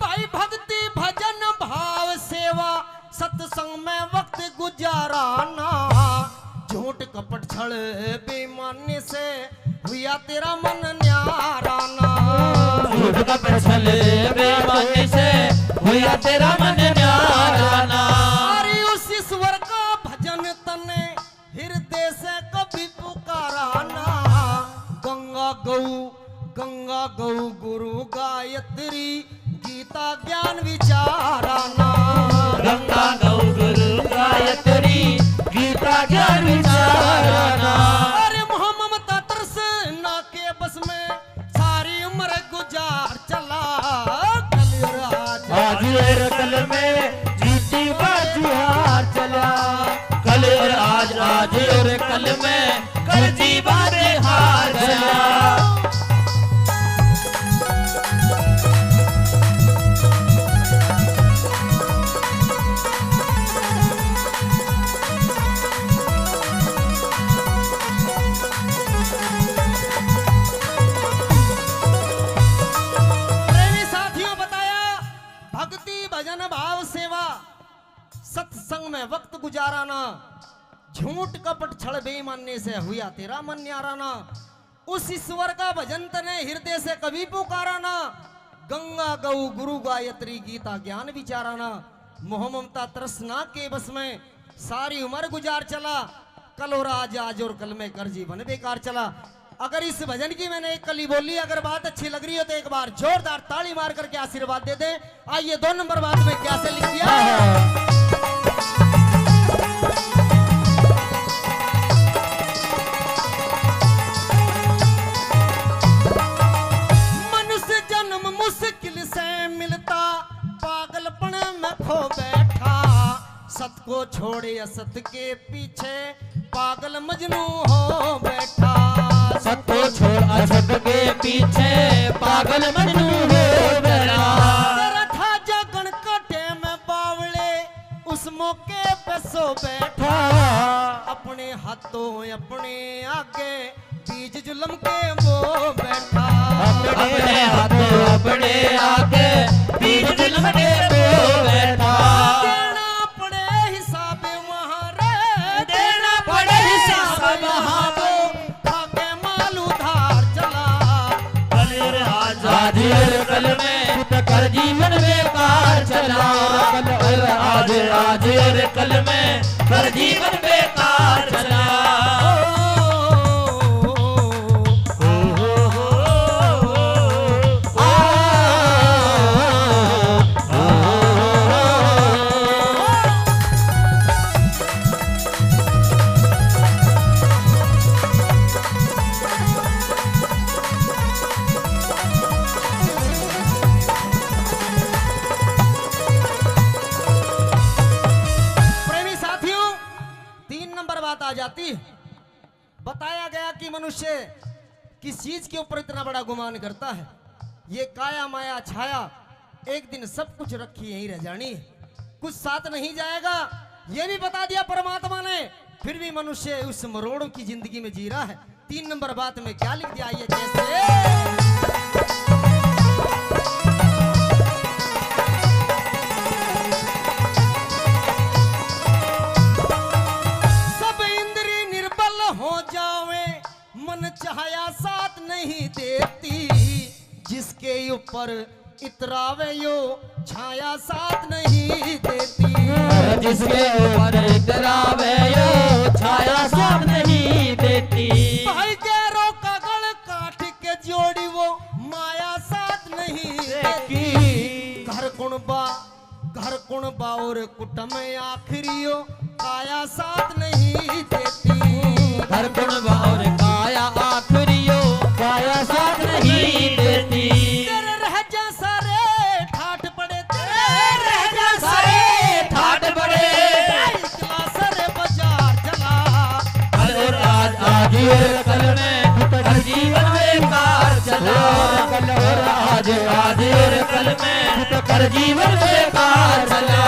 भाई भक्ति भजन भाव सेवा सत्संग में वक्त गुजाराना, झूठ कपट छल बेईमानी से हुआ तेरा मन न्याराना। झूठ कपट छल बेईमानी से हुआ तेरा मन न्याराना। अरे उस ईश्वर का भजन तने हृदय से कभी पुकाराना। गंगा गौ गुरु गायत्री गीता ज्ञान विचाराना। गंगा गौ गुरु गायत्री गीता ज्ञान विचाराना। अरे मोह ममता तरस ना के बस में सारी उम्र गुजार चला। कल और आज और कल में जीती बाजी हार चला। कल और आज और कल में कर जी बाजी हार चला। प्रेमी साथियों बताया भक्ति भजन भाव सेवा सत्संग में वक्त गुजाराना, झूठ कपट छल बेईमानी से हुआ तेरा मन न्याराना। उस ईश्वर का भजन तने हृदय से कभी पुकाराना। गंगा गौ गुरु गायत्री गीता ज्ञान विचाराना। मोह ममता तृष्णा के बस में सारी उम्र गुजार चला। कल और आज और कल में कर जीवन बेकार चला। अगर इस भजन की मैंने एक कली बोली, अगर बात अच्छी लग रही हो तो एक बार जोरदार ताली मार करके आशीर्वाद दे दे। आइए 2 नंबर बात में क्या से लिख दिया। मनुष्य जन्म मुश्किल से मिलता, पागलपन में खो बैठा। सत को छोड़े असत के पीछे पागल मजनू हो बैठा। सत को छोड़ असत के पीछे पागल मजनू हो बैठा। तेरा था जगन कटे में बावले उस मौके पे सो बैठा। अपने हाथों अपने आगे बीज जुल्म के वो बैठा। अपने हाथों अपने आगे बीज जुल्म के वो बैठा। देना पड़े हिसाब वहाँ रे, देना पड़े हिसाब वहाँ तो आगे माल उधार चला। कल और आज आज और कल में कर जीवन बेकार चला। कल और आज और कल में कर जीवन बेकार चला। प्रेमी साथियों, 3 नंबर बात आ जाती है। बताया गया कि मनुष्य किस चीज के ऊपर इतना बड़ा गुमान करता है। ये काया माया छाया एक दिन सब कुछ रखी यहीं रह जानी है, कुछ साथ नहीं जाएगा। ये भी बता दिया परमात्मा ने, फिर भी मनुष्य उस मरोड़ों की जिंदगी में जी रहा है। 3 नंबर बात में क्या लिख दिया, ये कैसे? मन चाहया साथ नहीं देती, जिसके ऊपर इतरावे यो छाया साथ नहीं देती। जिसके ऊपर इतरावे यो छाया साथ नहीं देती। भाई गैरों का गल काट के जोड़ी वो माया साथ नहीं देती। घर कुणबा और कुटुंब आखिरियो काया साथ नहीं देती। घर कुणबा और काया आखिरियो काया साथ नहीं देती। तेरे रह जा सारे ठाठ पड़े, तेरे रह जा सारे ठाट बड़े। इकला सरे बाजार चला। कल और आज और कल में हर जीवन बेकार चला। कल और आज और कल में हर जीवन बेकार चला।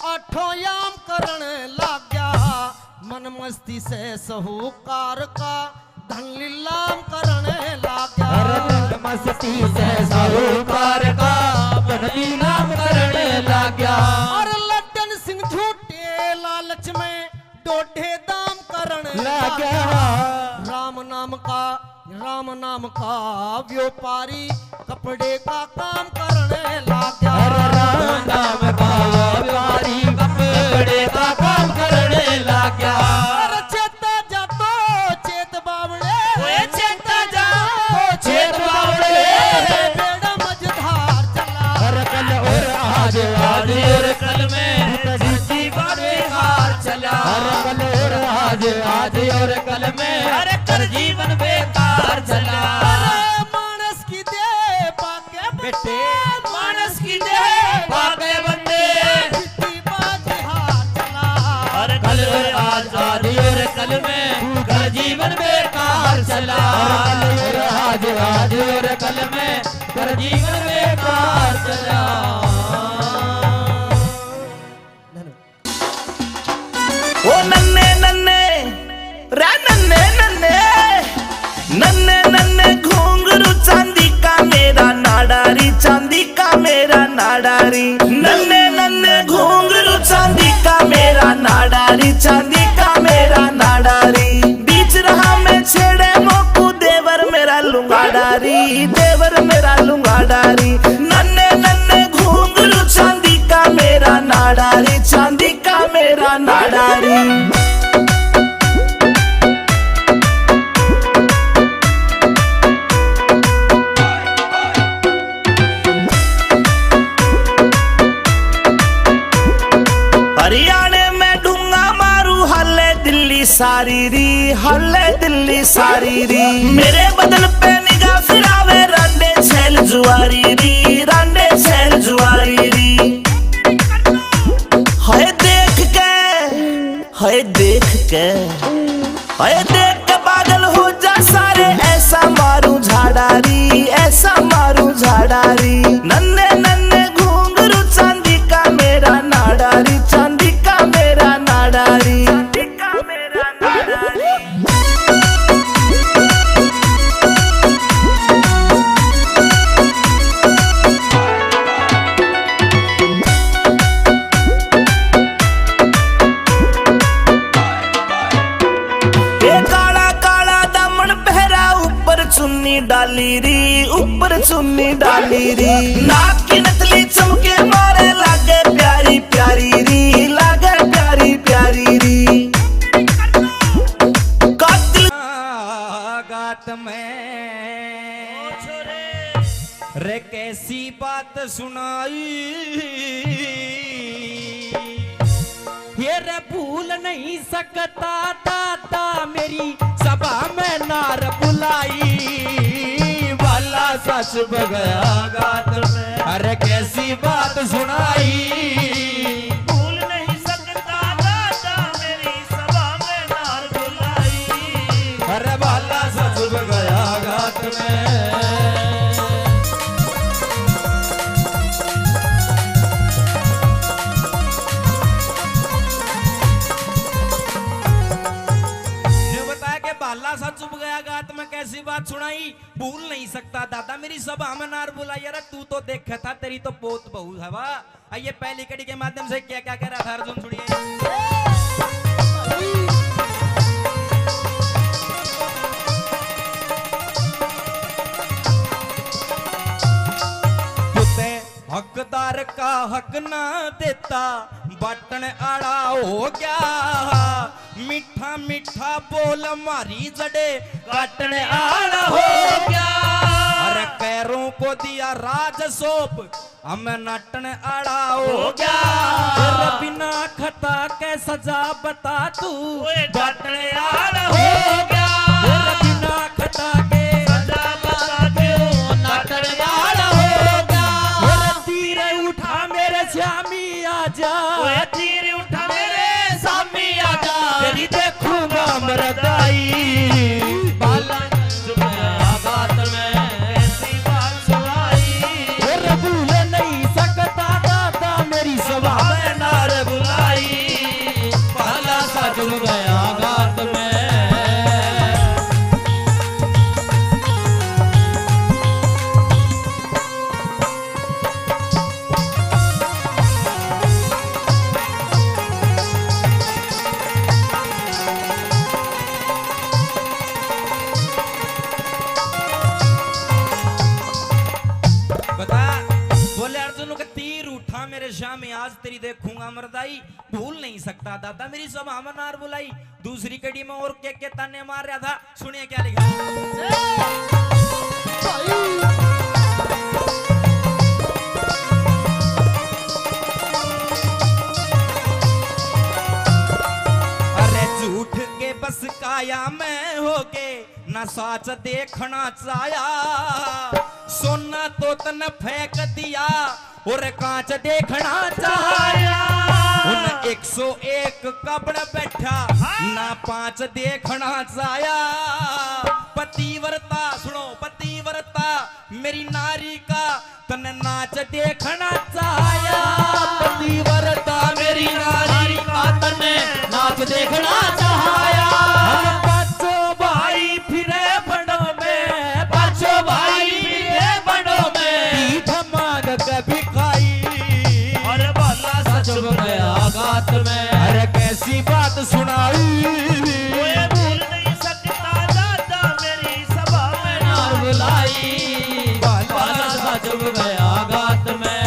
आठोयाम करण लाग गया, मन मस्ती से सहूकार का धन लीलाम करण लाग गया। मस्ती से साहूकार का धन लीलाम करने लाग गया। और लड्डन सिंह झूठे लालच में डोढे दाम करण लाग गया। राम नाम का व्यापारी कपड़े का काम करने लाग गया। राम नाम का व्यापारी कपड़े का काम करने लाग गया। अरे चेता जा तो चेत बावड़े, चेता जा तो चेत बावड़े। बेड़ा मझधार चला। हर कल और आज और कल में जीवन बेकार चला। हर कल और आज और कल में हर कर जीवन बेकार चला। मानस की दे पाके बेटे मानस की दे पाके बंदे। हर कल और आज और कल में कर जीवन बेकार चला। हर आज और कल में कर जीवन बेकार चला। ओ नन्ने नन्ने रे नन्ने नन्ने नन्ने नन्ने घुंघरू चांदी का मेरा नाडारी, चांदी का मेरा नाडारी। नन्ने नन्ने घुंघरू चांदी का मेरा नाडारी, चांदी का मेरा नाडारी। बीच रहा मैं छेड़े मोकू देवर मेरा लुंगाडारी, देवर मेरा लुंगाडारी। नन्ने नन्ने घुंघरू चांदी का मेरा नाडारी, चांदी का मेरा नाडारी। हरियाणे में ढूंगा मारू हल्ले दिल्ली सारी री, हल्ले दिल्ली सारी री। मेरे बदन पे निगाह फिरावे रांडे छेल जुआरी री, रांडे छेल जुआरी री। हाय देख के हाय देख के हाय देख के बाग झाड़ारी ऐसा मारू झाड़ारी नन्हे नन्हे घूंघरू चांदी का मेरा नाडारी चांदी का मेरा नाडारी चांदी का मेरा नाडारी चुन्नी डाली री ऊपर चुन्नी डाली री नाक की नथली चमके मारे लागे प्यारी प्यारी री लागे प्यारी प्यारी री कातिल गात में रे कैसी बात सुनाई ये रे भूल नहीं सकता दादा मेरी सभा में नार बुलाई वाला सच बगया गात में अरे कैसी बात सुनाई भूल नहीं सकता दादा मेरी सभा में नार बुलाई अरे वाला सच बगया गात में बाला सा चुप गया गात में कैसी बात सुनाई भूल नहीं सकता दादा मेरी सभा में नार बुलाई अरे तू तो देखा था तेरी तो बहुत बहुत हवा आइए पहली कड़ी के माध्यम से क्या क्या कह रहा था अर्जुन सुनिए हकदार का हक ना देता बटन आड़ा हो गया मीठा मीठा बोल मारी जड़े काटने आड़ा हो गया अरे पैरों को दिया राज सोप हमें नटन आड़ा हो गया बिना खता के सजा बता तू बटने आड़ा हो गया बिना खता के सजा बता तू नटन आड़ा हो श्यामी आजा तीर उठा मेरे सामी आजा तेरी देखूंगा मरदाई बाला बात में ऐसी बात सुनाई और भूल नहीं सकता दादा मेरी सभा में नार बुलाई बाला सा जुड़ गया बात में मेरे शाम में आज तेरी देखूंगा मरदाई भूल नहीं सकता दादा मेरी सब हमनार बुलाई दूसरी कड़ी में और के ताने मार रहा था सुनिए क्या लिखा अरे झूठ के बस काया में होके न साच देखना चाया सोना तो तन फेंक दिया और कांच देखना चाहा उन 101 कब्र बैठा ना 5 देखना चाया पतिव्रता सुनो पतिव्रता मेरी नारी का तन नाच देखना चाया पतिव्रता मेरी नारी का तन नाच देखना चाया पांचों भाई फिरे बड़ों में पांचों भाई फिरे बड़ों में पीठ मांग कभी गात में अरे कैसी बात सुनाई भूल नहीं सकता दादा मेरी सभा में नार बुलाई बाला सा चुप गया गात में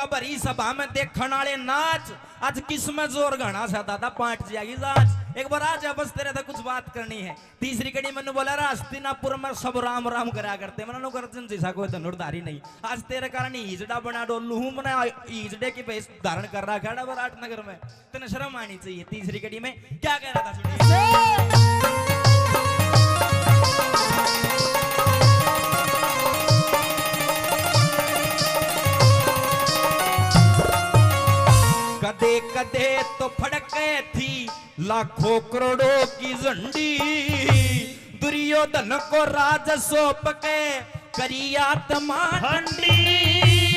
का भरी सभा में देखने वाले नाच आज किस में जोर घना सा दादा पाट जाएगी जांच एक बार आज बस तेरे तो कुछ बात करनी है। तीसरी कड़ी मैंने बोला हस्तिनापुर में सब राम राम करा करते मैंने गर्जन जैसा कोई धनुर्धारी नहीं। आज तेरे कारण ईजड़ा बना डोलू हूं मैंने ईजड़े की भेष धारण कर रहा है विराट नगर में तेने शर्म आनी चाहिए। तीसरी कड़ी में क्या कह रहा था सुनिए। कदे कदे तो फड़के थी लाखों करोड़ों की झंडी दुर्योधन को राज सौंप के करिया ठंडी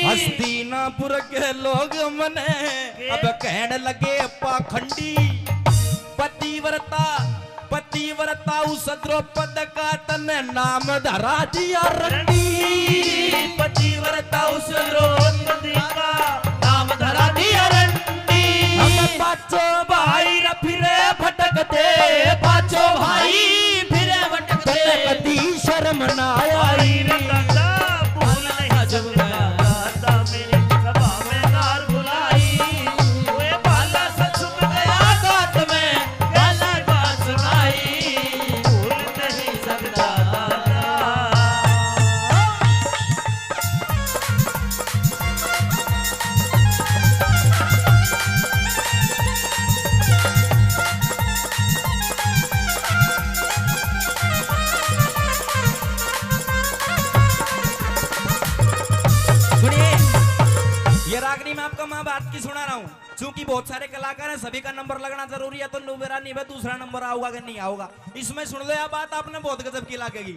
हस्तिनापुर के लोग मने अब कहने लगे पाखंडी पतिव्रता उस द्रौपद का तने नाम धरा दिया रंडी पतिव्रता उस द्रौपद का नाम धरा दिया रंडी। पाचो भाई र फिरे भटकते पाचो भाई फिरे भटकते कदी शर्म ना आई रे दादा भूल नहीं जब दादा मेरे सभा में कार बुलाई ओए भाला सच में गया गात में गाला बात सुनाई भूल नहीं सकता रागनी में आपको मैं बात की सुना रहा हूँ चूंकि बहुत सारे कलाकार हैं सभी का नंबर लगना जरूरी है तो मेरा नहीं है दूसरा नंबर आऊगा कि नहीं आऊगा। इसमें सुन लो यह बात आपने बहुत गजब की लगेगी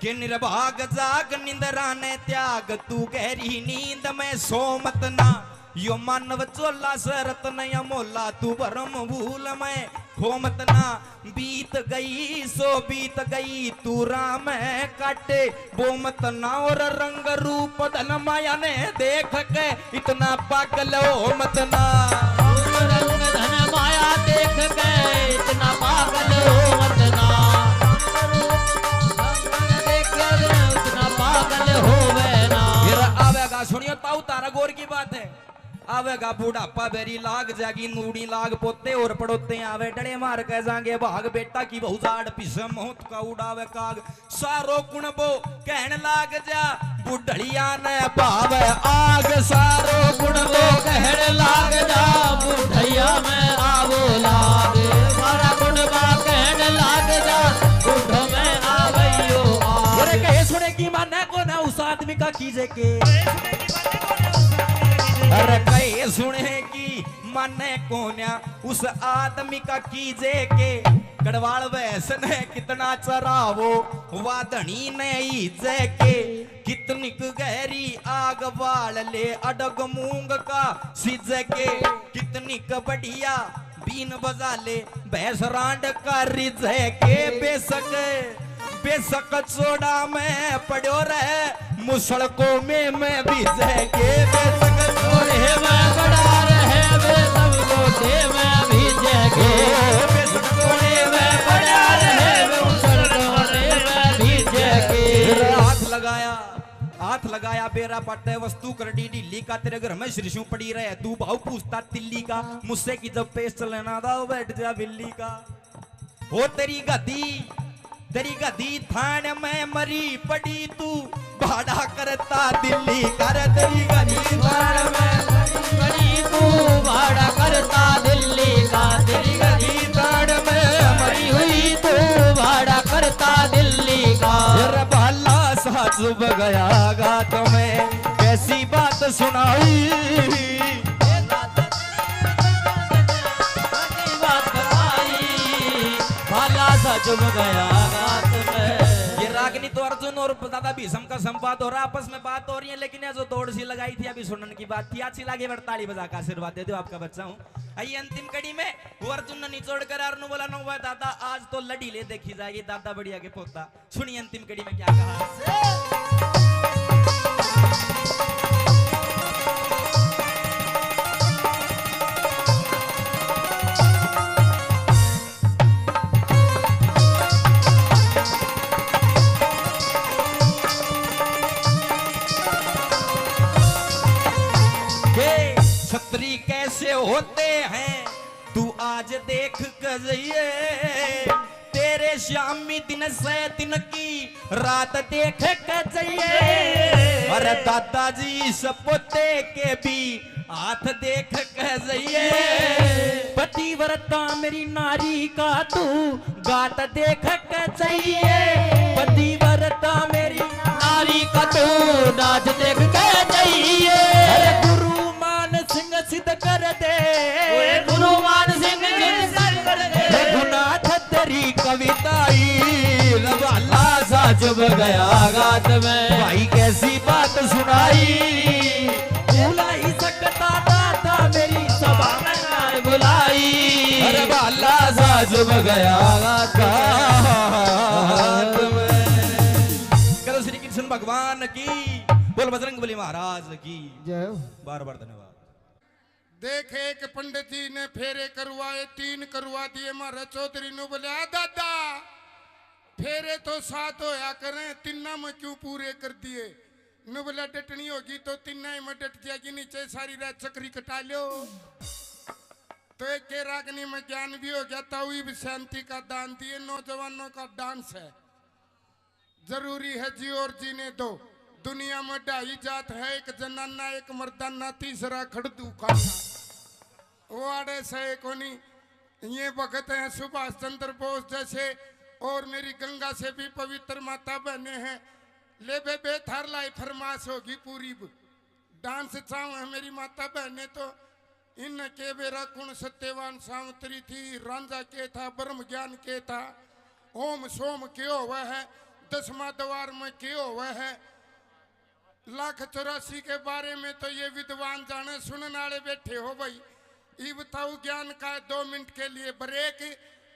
कि निर्भाग जाग निंदरा ने त्याग तू गहरी नींद में सो मत ना यो मानव चोला सरत नया मोला तू भरम भूल में हो मत ना बीत गई सो बीत गई तू राम है काटे वो मत ना और रंग रूप धन माया ने देख के इतना पागल हो मत ना रंग धन माया देख के इतना पागल हो मत ना इतना पागल हो ना। फिर आवेगा सुनियो ताऊ तारा गौर की बात है आवेगा बूढ़ापा बेरी लाग जागी नूड़ी लाग पोते और पड़ोते आवे डड़े मार के जाएंगे भाग बेटा की बहु जाड़ पिसे मौत का उड़ावे काग सारो कुणबो कहने लाग जा बुढ़िया ने भाव आग सारो कुणबो कहने लाग जा बुढ़िया में आवो लाग सारा कुणबा कहने लाग जा बुढ़ो में आवयो आग कहे सुने की माने को ना उस आदमी का कीजे के अरे कहे सुने की माने कोन्या उस आदमी का कीजे के कड़वाल वैसन है कितना चरावो वादनी ने ईजे के कितनी गहरी आग बाल ले अडग मूंग का सिजे के कितनी बढ़िया बीन बजा ले भैंस रांड का रिजे के बेशक चोड़ा में पड़ो रहे मुसड़कों में मैं भीजे के बेशक चोड़े में पड़ा रहे वे सब लोटे में भीजे के बेशक चोड़े में पड़ा रहे वे मुसड़कों में भीजे के। हाथ लगाया बेरा पट्टे वस्तु कर डी ढीली का तेरे घर में श्रीशु पड़ी रहे तू भाव पूछता तिल्ली का मुझसे की जब पेश चलना था बैठ जा बिल्ली का हो तेरी गदी थान में मरी पड़ी तू भाड़ा करता दिल्ली कर तेरी गदी थान में मरी तू भाड़ा करता दिल्ली का तेरी गदी थान में मरी हुई तू भाड़ा करता दिल्ली का। भाला सा चुभ गया गा तुम्हें कैसी बात सुनाई चुभ गया ये रागनी तो अर्जुन और दादा भीष्म का संवाद हो रहा आपस में बात हो रही है लेकिन ये जो दौड़ सी लगाई थी अभी सुनने की बात थी अच्छी लगी ताली बजा का आशीर्वाद दे दो आपका बच्चा हूँ। आइए अंतिम कड़ी में वो अर्जुन ने निचोड़ कर अर्नु बोला नो दादा आज तो लड़ी ले देखी जाएगी दादा बढ़िया के पोता। सुनिए अंतिम कड़ी में क्या कहा। हैं तू आज देख कजइए तेरे शामी दिन से दिन की रात देख कजइए अरे दादाजी सपोते के भी हाथ देख कजइए पतिव्रता मेरी नारी का तू गात देख कजइए पतिव्रता मेरी नारी का तू नाच देख कजइए अरे गुरु मान सिंह सिद्ध कर दे गुरु मान सिंह सिद्ध कर दे रघुनाथ तेरी कविताई रवाला सा जब गया गात में भाई कैसी बात सुनाई भूला ही सकता था मेरी सभा में ना बुलाई अरे वाला सा जब गया गात में करो श्री कृष्ण भगवान की बोल बजरंगबली महाराज की जय हो। बार बार धन्यवाद। देख एक पंडित जी ने फेरे करवाए 3 करवा दिए मारे चौधरी नु बोले दादा फेरे तो 7 होया करें 3 में क्यों पूरे कर दिए नु बोला डटनी होगी तो 3 में डट जाएगी नीचे सारी रात चक्री कटा लो तो एक के रागनी में ज्ञान भी हो गया ताऊ भी शांति का दान दिए नौजवानों का डांस है जरूरी है जी और जीने दो दुनिया में 2.5 जात है एक जनाना एक मर्दाना तीसरा खड़दू खाना वो आड़े से कोनी ये भगत हैं सुभाष चंद्र बोस जैसे और मेरी गंगा से भी पवित्र माता बहने हैं ले बे थार लाई फरमाश होगी पूरी डांस चाव है मेरी माता बहने तो इन के बेरा कुण सत्यवान सावत्री थी रांझा के था ब्रह्म ज्ञान के था ओम सोम क्यों हुआ है 10वां द्वार में क्यों हुआ है 1,84 के बारे में तो ये विद्वान जाने सुनने वाले बैठे हो भाई ई बताओ ज्ञान का 2 मिनट के लिए ब्रेक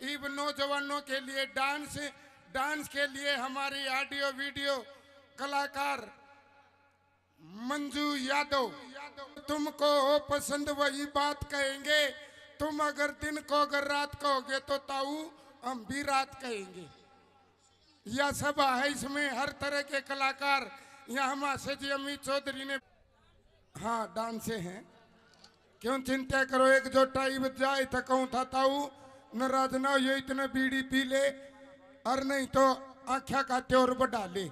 ईब नौजवानों के लिए डांस के लिए हमारी ऑडियो वीडियो कलाकार मंजू यादव तुमको पसंद वही बात कहेंगे तुम अगर दिन को अगर रात कहोगे तो ताऊ हम भी रात कहेंगे यह सभा है इसमें हर तरह के कलाकार यहाँ हमारे जी अमित चौधरी ने हाँ डांस हैं क्यों चिंता करो एक जो टाई बज जाए थकाऊ था ताऊ नाराज ना ये इतने बीड़ी पी ले और नहीं तो आख्या खाते और बढ़ा ले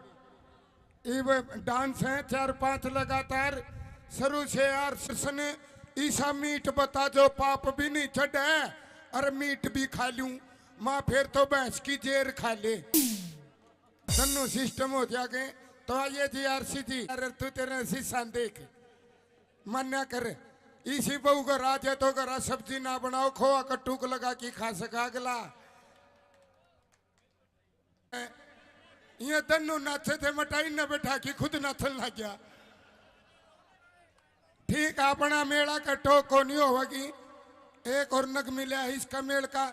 डांस है 4-5 लगातार शुरू से यार सन ईसा मीट बता जो पाप भी नहीं छड़ है और मीट भी खा लूं माँ फिर तो भैंस की जेर खा ले दोनों सिस्टम हो जाएंगे तो आइए जी आरसी जी अरे तू तेरे शीशा देख मान्या कर इसी बहू का राज है तो घर सब्जी ना बनाओ खोआ कट्टू को लगा के खा सका अगला ये दोनों नाचे थे मटाई न बैठा कि खुद नाचन लग गया ठीक अपना मेला का टोक को नहीं होगी एक और नग मिला इसका मेल का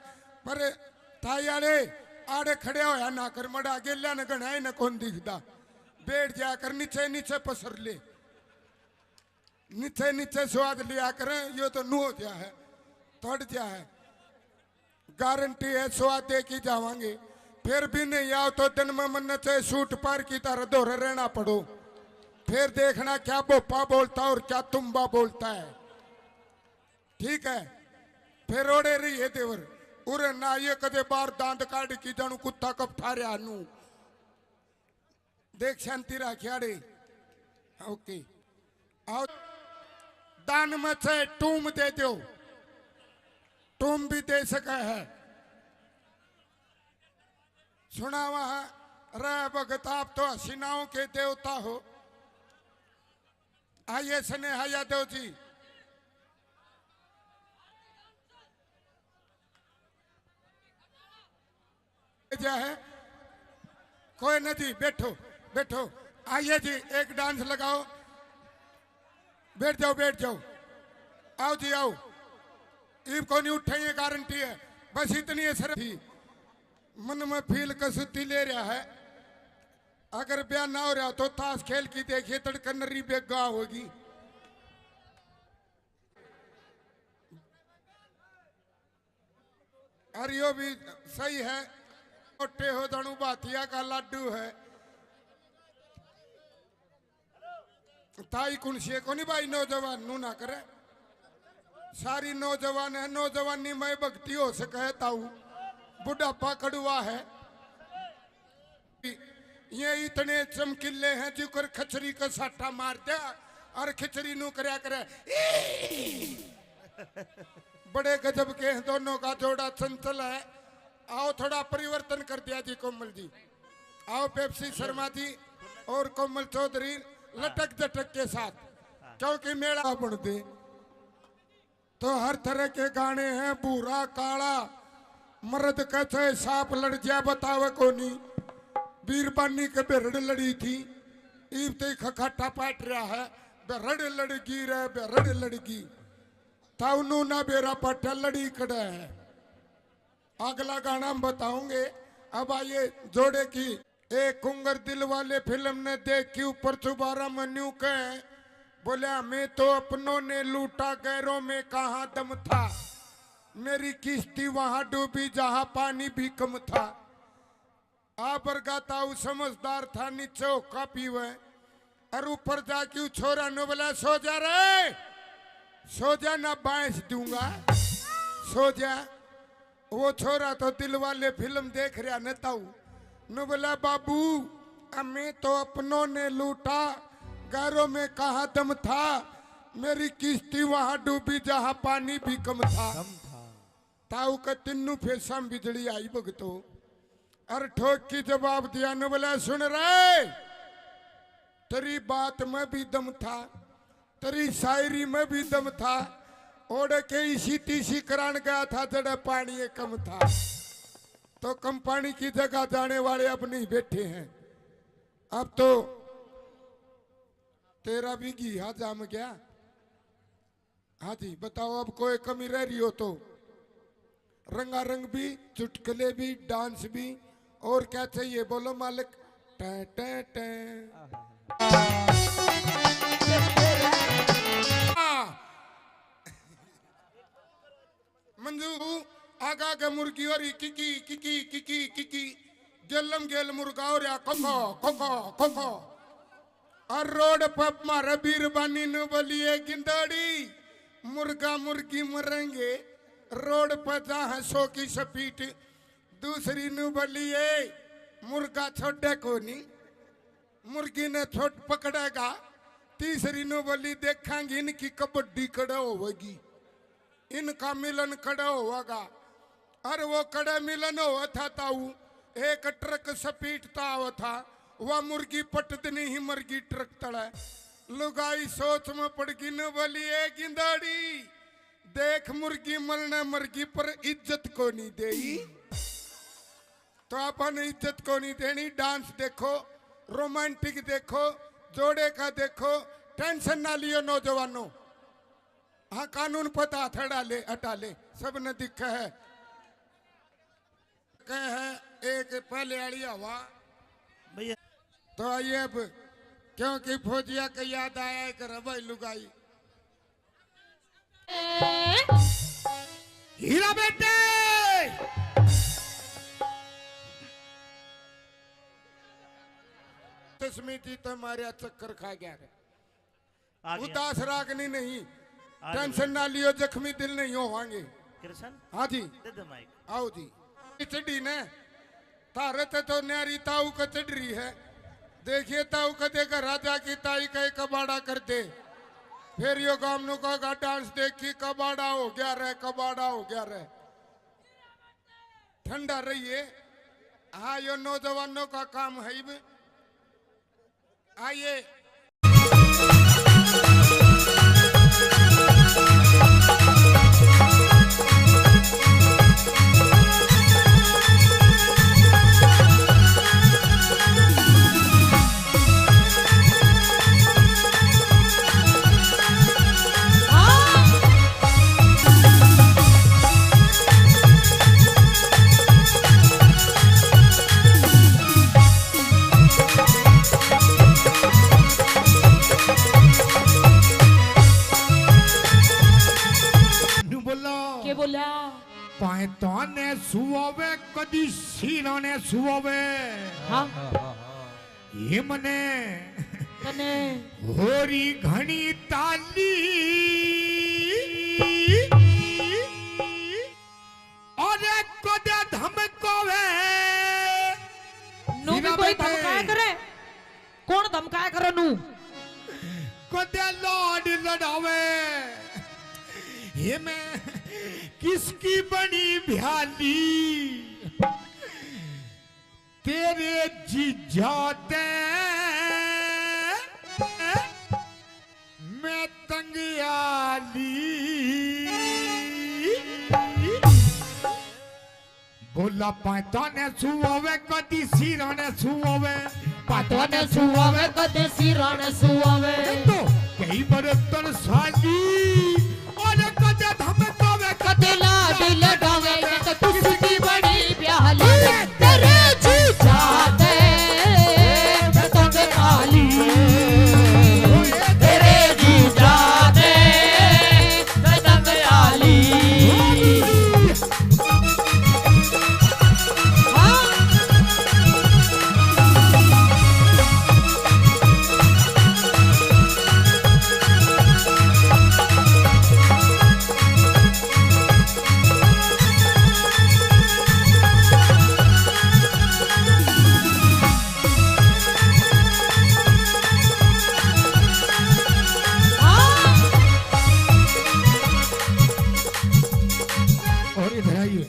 पर थाई आड़े आड़े खड़े होया ना कर मड़ा गेल्या न गणाए न कौन दिखता बैठ जाकर नीचे नीचे पसर ले नीचे नीचे स्वाद लिया करें ये तो नू हो गया है थोड़ गया है गारंटी है स्वाद दे की जावांगे फिर भी नहीं आओ तो दिन में मन चाहे सूट पार की तरह दोहरे रहना पड़ो फिर देखना क्या बोपा बोलता और क्या तुम्बा बोलता है ठीक है फिर ओड़े रही है देवर उरे ना ये कदे बार दांत काट की जानू कुत्ता कब थारे आनू देख शांति राखियाड़े ओके आओ दान में से टूम दे दो टूम भी दे सका है सुना वहां रह भगत आप तो हसीनाओं के देवता हो आइए स्नेहा यादव जी है कोई नहीं जी बैठो बैठो आइए जी एक डांस लगाओ बैठ जाओ आओ जी आओ ईब को नहीं उठाइए गारंटी है बस इतनी असर थी मन में फील कसुती ले रहा है अगर ब्याह ना हो रहा तो ताश खेल की देखिए तड़कनरी बेगा होगी और यो भी सही है मोटे हो दणु बातिया का लड्डू है ताई कुणसी को नहीं भाई नौजवान नू ना करे सारी नौजवान है, नौजवानी में भक्ति हो सकता हूँ, बुढ़ापा कड़वा है। ये इतने चमकीले हैं जिकर खचरी का साटा मार दिया और खिचड़ी नू करया करे। बड़े गजब के हैं दोनों का जोड़ा, चंचल है। आओ थोड़ा परिवर्तन कर दिया जी कोमल जी। आओ पेप्सी शर्मा जी और कोमल चौधरी लटक झटक के साथ, क्योंकि मेला बन दे तो हर तरह के गाने हैं। बूढ़ा काला मर्द कैसे सांप लड़ जाए बतावे कोनी। बीरबानी के बेरड़ लड़ी थी, ईबते खखाटा पाट रहा है। बेरड़ लड़गी रे बेरड़ लड़गी, ताउनू ना बेरा पाटा लड़ी कड़ा है। अगला गाना हम बताओगे। अब आइए जोड़े की एक कुंगर दिल वाले फिल्म ने देखी, ऊपर चुबारा मन्यू के बोला मैं तो अपनों ने लूटा गैरों में कहाँ दम था। मेरी किश्ती वहां डूबी जहां पानी भी कम था। आप गाता समझदार था, नीचे होका पीवे और ऊपर जाके छोरा नो बोला सो जा रे, सो जा ना बांस दूंगा, सो जा। वो छोरा तो दिल वाले फिल्म देख रहा न ताऊ नो बोला बाबू मैं तो अपनों ने लूटा गैरों में कहा दम था। मेरी किश्ती वहां डूबी जहां पानी भी कम था। ताऊ का तिन्नू फेसा बिजली आई भगतो और ठोक की जवाब दिया न बोला सुन रहे, तेरी बात में भी दम था, तेरी शायरी में भी दम था। ओढ़ के इसी तीसी करान गया था जड़ा पानी कम था। तो कम पानी की जगह जाने वाले अब नहीं बैठे हैं। अब तो तेरा भी घिया जाम गया। हाँ जी बताओ, अब कोई कमी रह रही हो तो रंगारंग भी, चुटकुले भी, डांस भी, और क्या चाहिए बोलो मालिक। टे टे टे। मंजू आगा के मुर्गी और किकी किकी किकी किकी गेलम गेल मुर्गा और कोको कोको कोको। और रोड पर मारे बीरबानी न बोलिए गिंदड़ी मुर्गा मुर्गी मरेंगे। रोड पर जहाँ 100 की स्पीड। दूसरी नु बोलिए मुर्गा छोटे को नहीं, मुर्गी ने छोट पकड़ेगा। तीसरी नु बोली देखेंगे इनकी कबड्डी कड़ा होगी, इनका मिलन कड़ा होगा। और वो कड़ा मिलन हुआ था ताऊ, एक ट्रक स्पीड हुआ था। वह मुर्गी पटदनी ही मरगी ट्रक तड़ा। लुगाई सोच में पड़ गई न बोली ए गिंदाड़ी देख मुर्गी मरना मरगी पर इज्जत को नहीं देई। तो अपन इज्जत को नहीं देनी। डांस देखो, रोमांटिक देखो, जोड़े का देखो, टेंशन ना लियो नौजवानों। हाँ कानून पता हटा ले हटा ले, सब ने दिखा है। कह है एक पहले आड़ी हवा भैया। तो आइए अब, क्योंकि फौजिया का याद आया है कर भाई लुगाई। हीरा बेटे तस्मीती तो हमारे चक्कर खा गया है। आ गया। उदास रागनी नहीं, आ टेंशन ना लियो, जख्मी दिल नहीं होवांगे। कृष्ण हाँ जी दे दे माइक। आओ जी। चढ़ी ने तारे तो न्यारी ताऊ का चढ़ रही है। देखिए ताऊ का देखा राजा की ताई का एक कबाड़ा कर दे। फिर यो गामनों का डांस देखी कबाड़ा हो गया रे, कबाड़ा हो गया रे। ठंडा रहिए। हाँ यो नौजवानों का काम है। आइए के बोला पायतों ने सुओवे कदी सीनों ने सुओवे। हाँ ये मने कने होरी घनी ताली धमकाया करो नू कदे लाड लड़ावे ये मैं किसकी बनी भ्याली तेरे जीजा दे मैं तंगियाली बोला पाता ने सुआवे कदी सिरा ने सुआवे पातो ने सुआवे कदे सिरा ने सुआवे तो कई बरतन साली और कदे धमकावे कदे लाड लड़ावे तो किसकी बड़ी ब्याहली तेरे जीजा दे मैं तंगियाली तेरे जीजा दे मैं तंगियाली और इधर आइए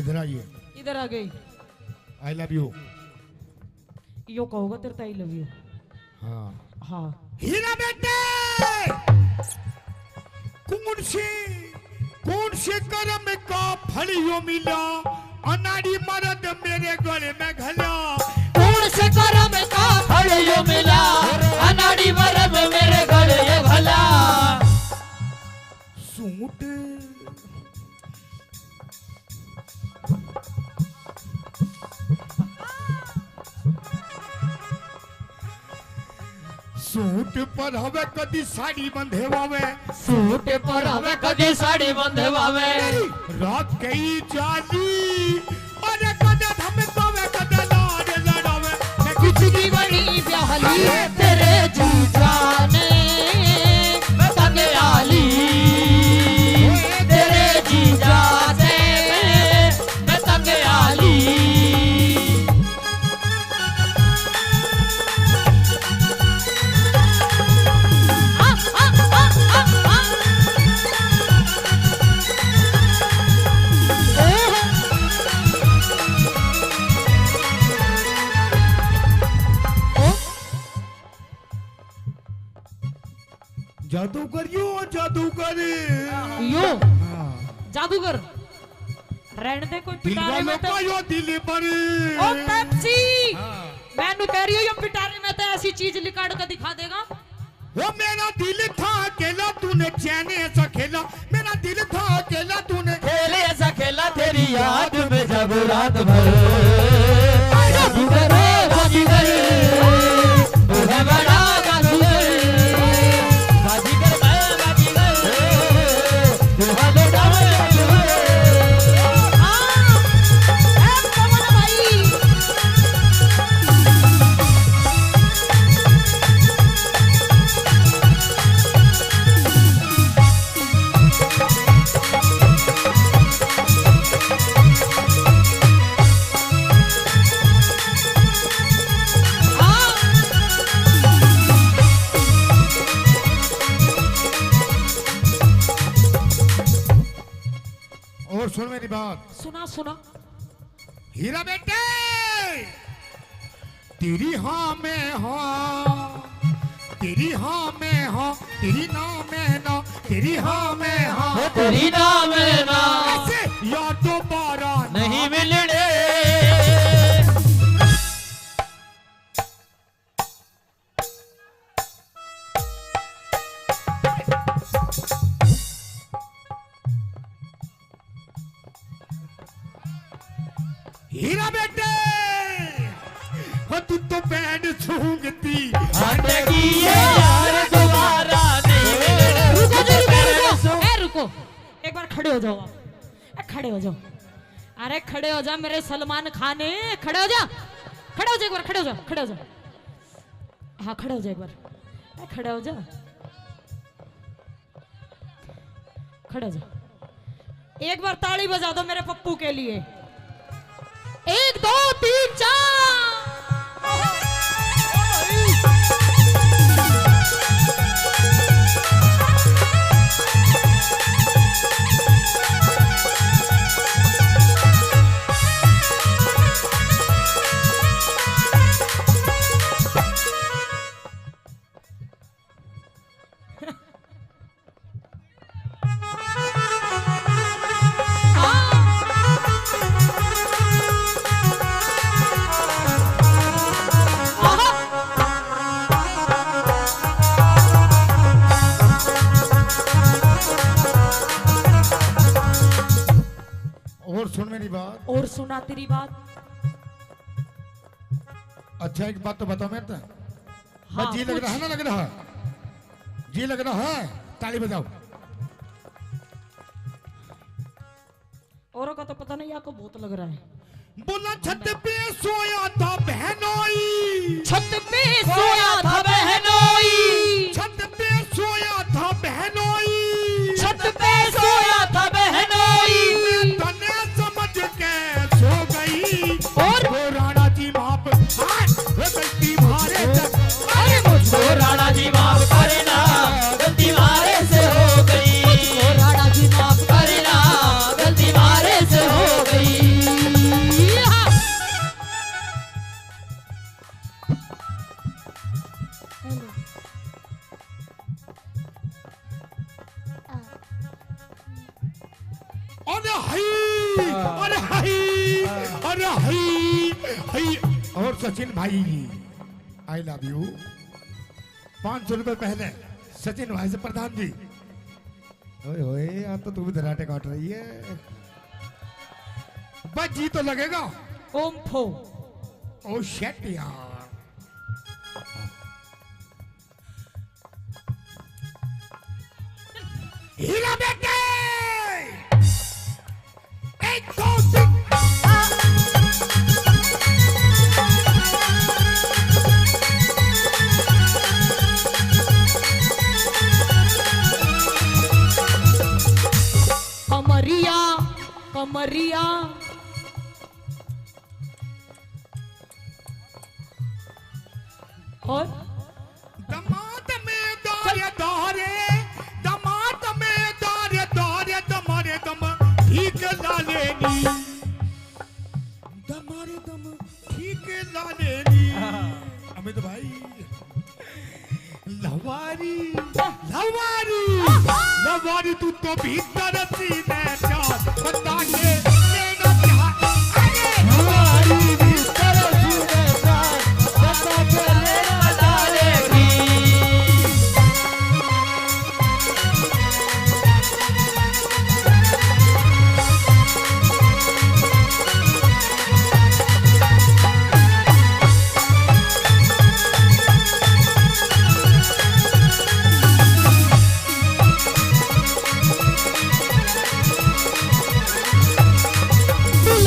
इधर आइए इधर आ गई आई लव यू यो कहोगा तेरे आई लव यू हाँ हाँ हीरा बेटे कौन से कर्म का फल यो मिला अनाड़ी मर्द मेरे गले में घला कौन से कर्म का फल यो मिला अनाड़ी मरब मेरे गले ये भला सूट सूट पर हवे कदी साड़ी बंधेवावे सूट पर हवे कदी साड़ी बंधवावे रात कई जाली और कदे धमकावे कदे लाड लड़ावे मैं किसकी बड़ी ब्याहली तेरे जीजा ने मैं तंगियाली तेरे जीजा ने मैं तंगियाली जादूगर यो जादूगर यो जादूगर रहने दे कोई पिटारे में तो यो दिल पर ओ पेप्सी मैं नु कह रही हूं ये पिटारे में तो ऐसी चीज लिकाड़ कर दिखा देगा वो मेरा दिल था अकेला तूने चैन ऐसा खेला मेरा दिल था अकेला तूने खेले ऐसा खेला तेरी याद में जब रात भर जादूगर जादूगर तू है बड़ा जादूगर बाजीगर मैं बाजीगर तू है बड़ा जादूगर ए कमल भाई और सुन मेरी बात सुना सुना हीरा बेटे तेरी हाँ में हाँ तेरी हाँ में हाँ तेरी ना में ना तेरी हाँ में हाँ तेरी नाम है ना ऐसे या दोबारा नहीं मिलने हीरा बेटे हो तू तो बैंड सूंघती हटेगी ये यार दोबारा नहीं मिलने रुको जी रुको ए रुको एक बार खड़े हो जाओ आप खड़े हो जाओ अरे खड़े हो जा मेरे सलमान खान खड़े हो जा खड़े हो जा एक बार खड़े हो जा खड़े हो जा हाँ खड़े हो जा एक बार खड़े हो जा खड़े हो जा एक बार ताली बजा दो मेरे पप्पू के लिए 1 2 3 4 मेरी बात। और सुना तेरी बात। अच्छा एक बात तो बताओ मेरे तो। हाँ, जी लग रहा है ना, लग रहा है, जी लग रहा है, ताली बजाओ। औरों का तो पता नहीं, आपको बहुत लग रहा है। बोला छत पे सोया था बहनोई, छत पे सोया था बहनोई, छत पे सोया था बहनोई, छत पे सोया था बहनोई। मैं तने समझ के सो गई और वो राणा जी माप गलती मारे। अरे मुझको राणा जी माफ करना, गलती मारे से हो गई। मुझको राणा जी माफ करना, गलती मारे से हो गई। अरे हाय, अरे हाय, अरे हाय, हाय। और सचिन भाई आई लव यू। 500 रुपए पहले सचिन भाई से प्रधान जी। ओए ओए यहाँ तो तू भी धराटे काट रही है। बस जी तो लगेगा। ओम फो। ओ शेट यार। हीरा बेटे, एक दो तीन। कमरिया कमरिया और दमाद में दारे दारे, दमाद में दारे दारे, दमारे दम ठीक लालेनी, दमारे दम ठीक लालेनी। अमित भाई लवारी, लवारी, लवारी तू तो भीतर सीने चार बता के लेना चाह। अरे लवारी भीतर सीने चार बता के लेना चाहेगी।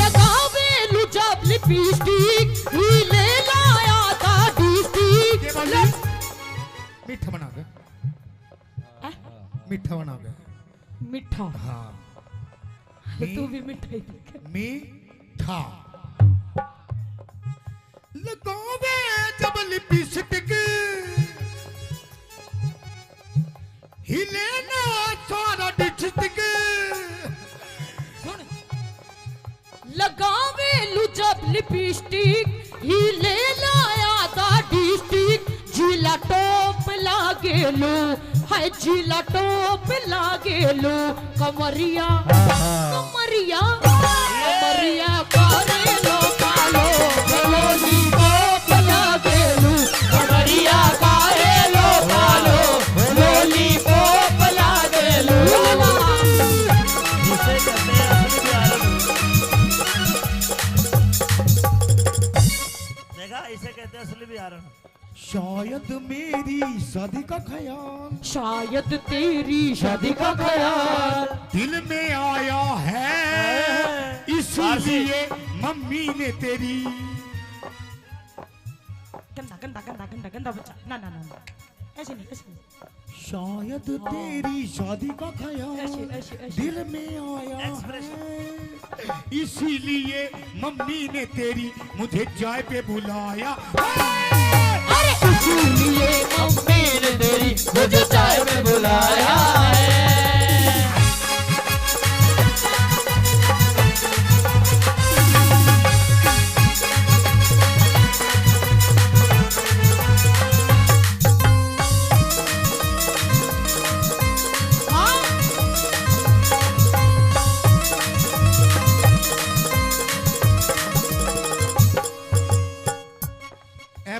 लगावे लुजब लिपस्टिक, हिले लाया था डिस्टिक। ये बोली मीठा बना दे, मीठा बना दे। मिठा, हाँ तू भी मिठाई दिख। मीठा लगावे जब लिपस्टिक, हिले ना सारा डिस्ट्रिक्ट। लगावे लुजब लिपस्टिक, हिले लाया था डिस्टिक। जिला टॉप लागेलो, है जिला टॉप लागेलो। कमरिया कमरिया कमरिया कारेलो कालो, लॉलीपॉप लागेलो। कमरिया कारेलो कालो, लॉलीपॉप लागेलो। जिसे कहते हैं असली बिहार। देखा, इसे कहते हैं असली बिहार। शायद मेरी शादी का ख्याल, शायद तेरी शादी का ख्याल दिल में आया है, इसीलिए मम्मी ने तेरी। गंदा गंदा गंदा गंदा गंदा बच्चा। ना ना ना ना, ऐसे नहीं ऐसे नहीं। शायद तेरी शादी का ख्याल ऐसे ऐसे ऐसे। दिल में आया है, इसीलिए मम्मी ने तेरी मुझे चाय पे बुलाया। अरे इसीलिए मम्मी ने तेरी मुझे चाय में बुलाया है।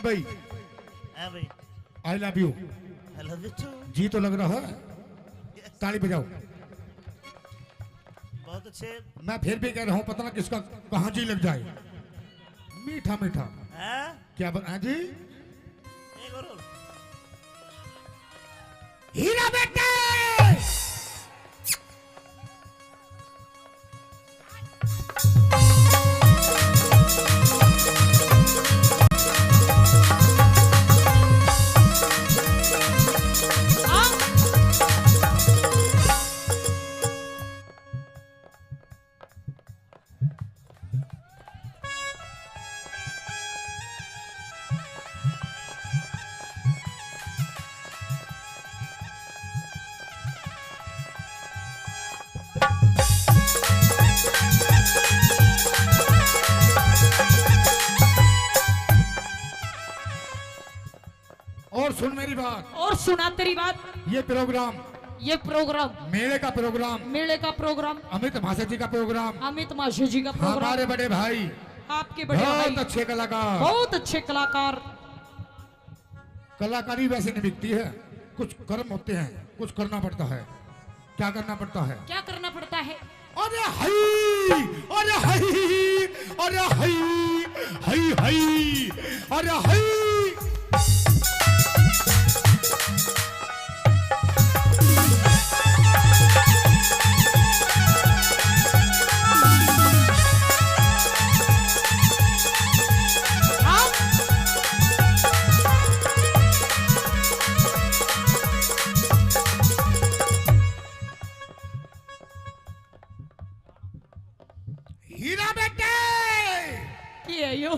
भाई भाई I love you. I love you too. जी तो लग रहा है, ताली बजाओ। बहुत अच्छे। मैं फिर भी कह रहा हूँ, पता ना किसका कहाँ जी लग जाए। मीठा मीठा हैं? क्या बता जी? एक और। हीरा बेटे और सुन मेरी बात, और सुना तेरी बात। ये प्रोग्राम मेले का प्रोग्राम अमित माशा जी का प्रोग्राम, अमित माशा जी का प्रोग्राम, हमारे बड़े भाई, आपके बड़े भाई बहुत अच्छे कलाकार। बहुत अच्छे कलाकार। कलाकारी वैसे नहीं बिकती है, कुछ कर्म होते हैं, कुछ करना पड़ता है। क्या करना पड़ता है? क्या करना पड़ता है? अरे हई, अरे हई, अरे हई, हई हई, अरे हई। हीरा बेटे यो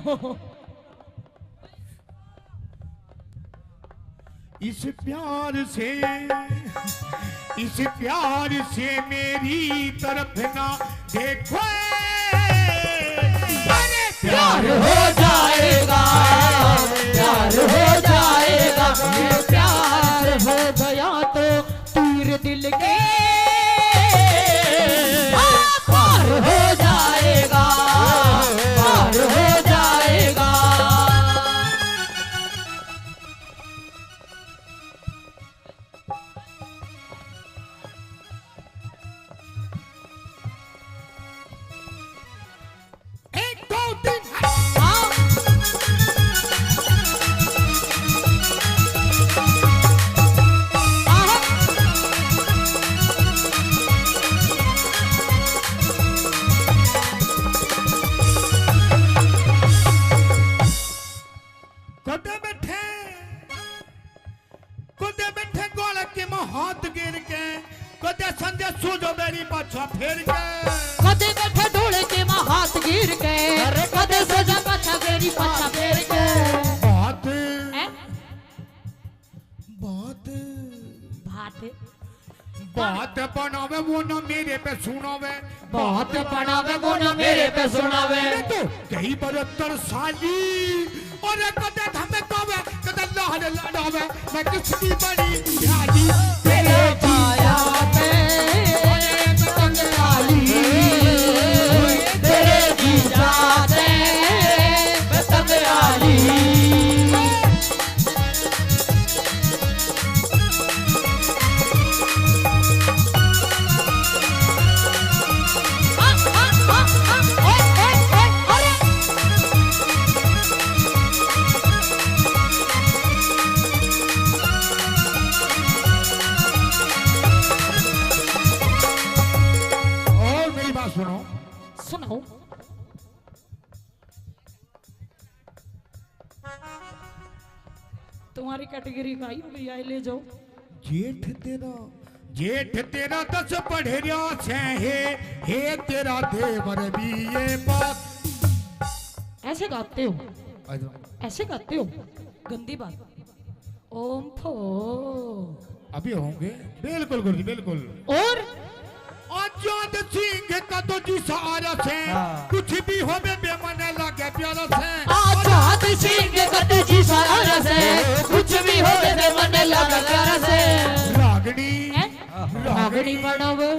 इस प्यार से मेरी तरफ ना देखो, अरे प्यार हो जाएगा, प्यार हो जाएगा, ये प्यार हो गया तो तीर दिल के पार हो जाएगा, पार हो जाएगा। एक दो तीन कुदे बैठे गोल के हाथ गिर के, कुदे संजय सूझो मेरी पाछा फिर के, कदे बैठे ढोले के माँ हाथ गिर के, कदे सजा पाछा मेरी पाछा फेर के। बात हैं? बात बात बात बनावे वो ना मेरे पे सुनावे, बात बनावे वो ना मेरे पे सुनावे। मैं तो कई बरतर साली और कदे धमकावे, कदे लाहौर लड़ावे, मैं किसकी बड़ी ध्यानी तेरे पाया पे पतंग डाली, तेरे जी जाते पतंग डाली। और मेरी बात सुनो, सुनो तुम्हारी कैटेगरी का ही हो गई है, ले जाओ। जेठ तेरा 10 पढ़े से हे तेरा देवर भी ये बात। ऐसे गाते हो, ऐसे गाते हो, गंदी बात। ओम फो अभी होंगे, बिल्कुल गुरुजी बिल्कुल। और आजाद सिंह का तो जी सहारा से कुछ भी हो बेमन लगे प्यारा से, आजाद सिंह गद जी सारा से कुछ भी हो दे मन लगा प्यारा से। रागनी रागनी बनावे,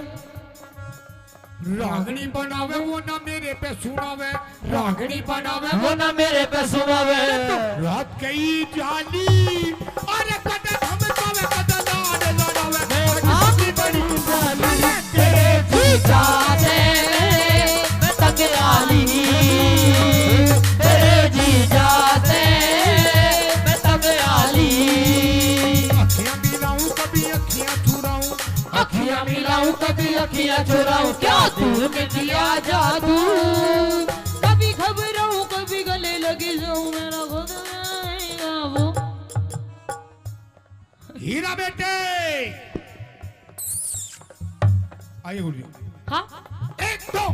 रागनी बनावे वो ना मेरे पे सुनावे, रागनी बनावे वो ना मेरे पे सुनावे। रात कई जाली अरे कदे धमकावे, कदे लाड लड़ावे, आपकी बड़ी जाली तेरे जीजा से मैं तंग आली, तेरे जीजा से मैं तंग आली। अखियां मिलाऊं कभी अखियां चुराऊं, अखियां मिलाऊं कभी अखियां चुराऊं, क्या दूर में दिया जादू। कभी घबराऊं कभी गले लगी जाऊं, मेरा खुद आएगा वो। हीरा बेटे आइए बोलिए। हाँ एक दो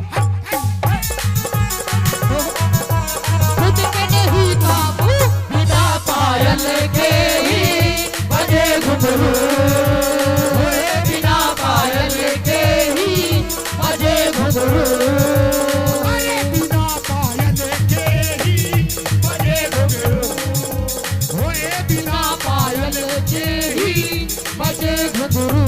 खुद पे नहीं काबू, बिना पायल के ही बजे घुंघरू, बिना पायल के ही बजे घुंघरू। अरे बिना पायल के ही बजे घुंघरू, होए बिना पायल के ही बजे घुंघरू।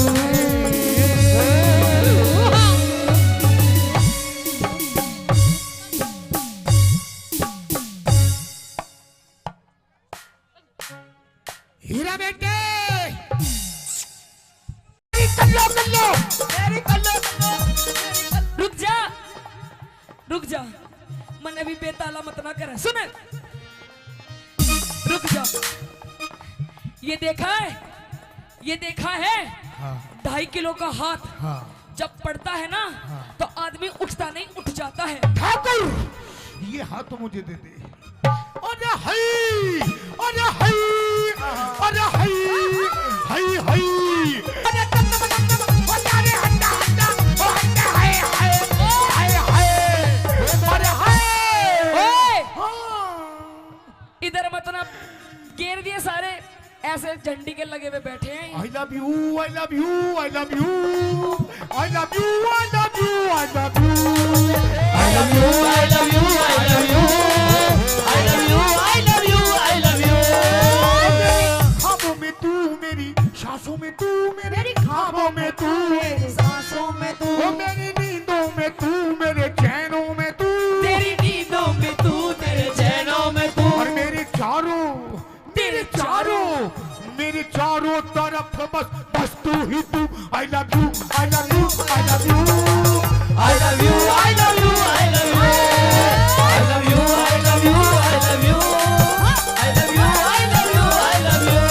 हीरा बेटे मेरी कल्लो रुक जा, रुक जा, मन अभी बेताला मत ना करे। सुन, रुक जा। ये देखा है, ये देखा है 2.5 किलो का हाथ जब पड़ता है ना तो आदमी उठता नहीं, उठ जाता है। ठाकुर ये हाथ तो मुझे दे दे। अरे हई, अरे हई, अरे हई, हई हई, अरे तम तम तम तम, अरे हंडा हंडा, ओ हंडा हाय हाय, हाय हाय, अरे हाय। ओए इधर मत ना, घेर दिए सारे, ऐसे झंडी के लगे हुए बैठे हैं। I love you, I love you, I love you, I love you, I love you, I love you, I love you, I love you, I love you, I love you, I love you, I love you। ख्वाबों में तू मेरी, सांसों में तू मेरी, ख्वाबों में तू मेरी, सांसों में तू, ओ मेरी नींदों में तू, मेरे चैनों में तू, तेरी नींदों में तू, तेरे चैनों में तू, और मेरे चारों, तेरे चारों, मेरे चारों तरफ बस बस तू ही तू। I love you, I love you, I love you, I love you, I love you, I love you, I love you, I love you, I love you, I love you, I love you, I love you।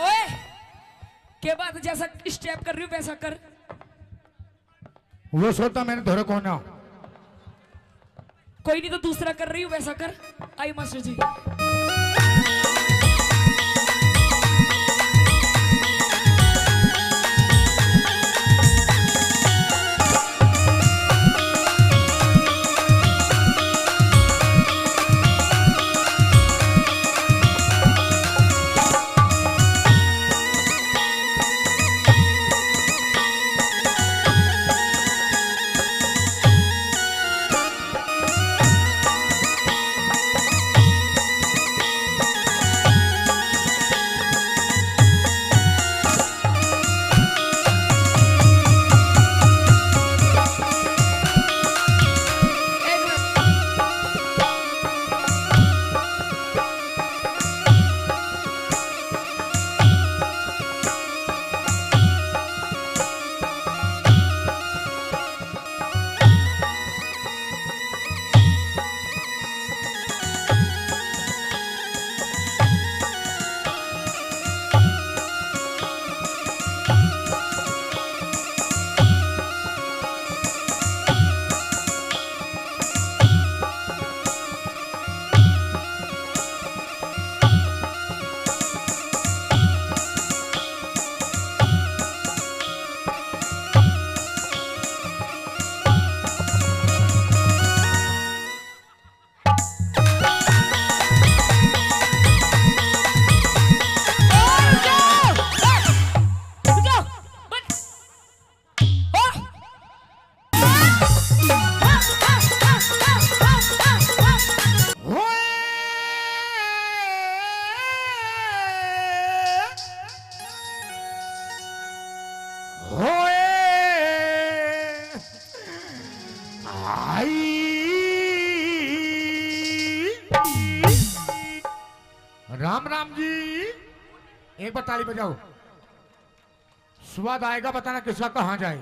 ओए के बाद जैसा स्टेप कर रही हूँ वैसा कर। वो सोता मैंने धोरे को ना। कोई नहीं तो दूसरा कर रही हूँ वैसा कर। आई मास्टर जी। राम राम जी। एक बार ताली बजाओ। स्वाद आएगा, बताना किसका कहाँ जाए।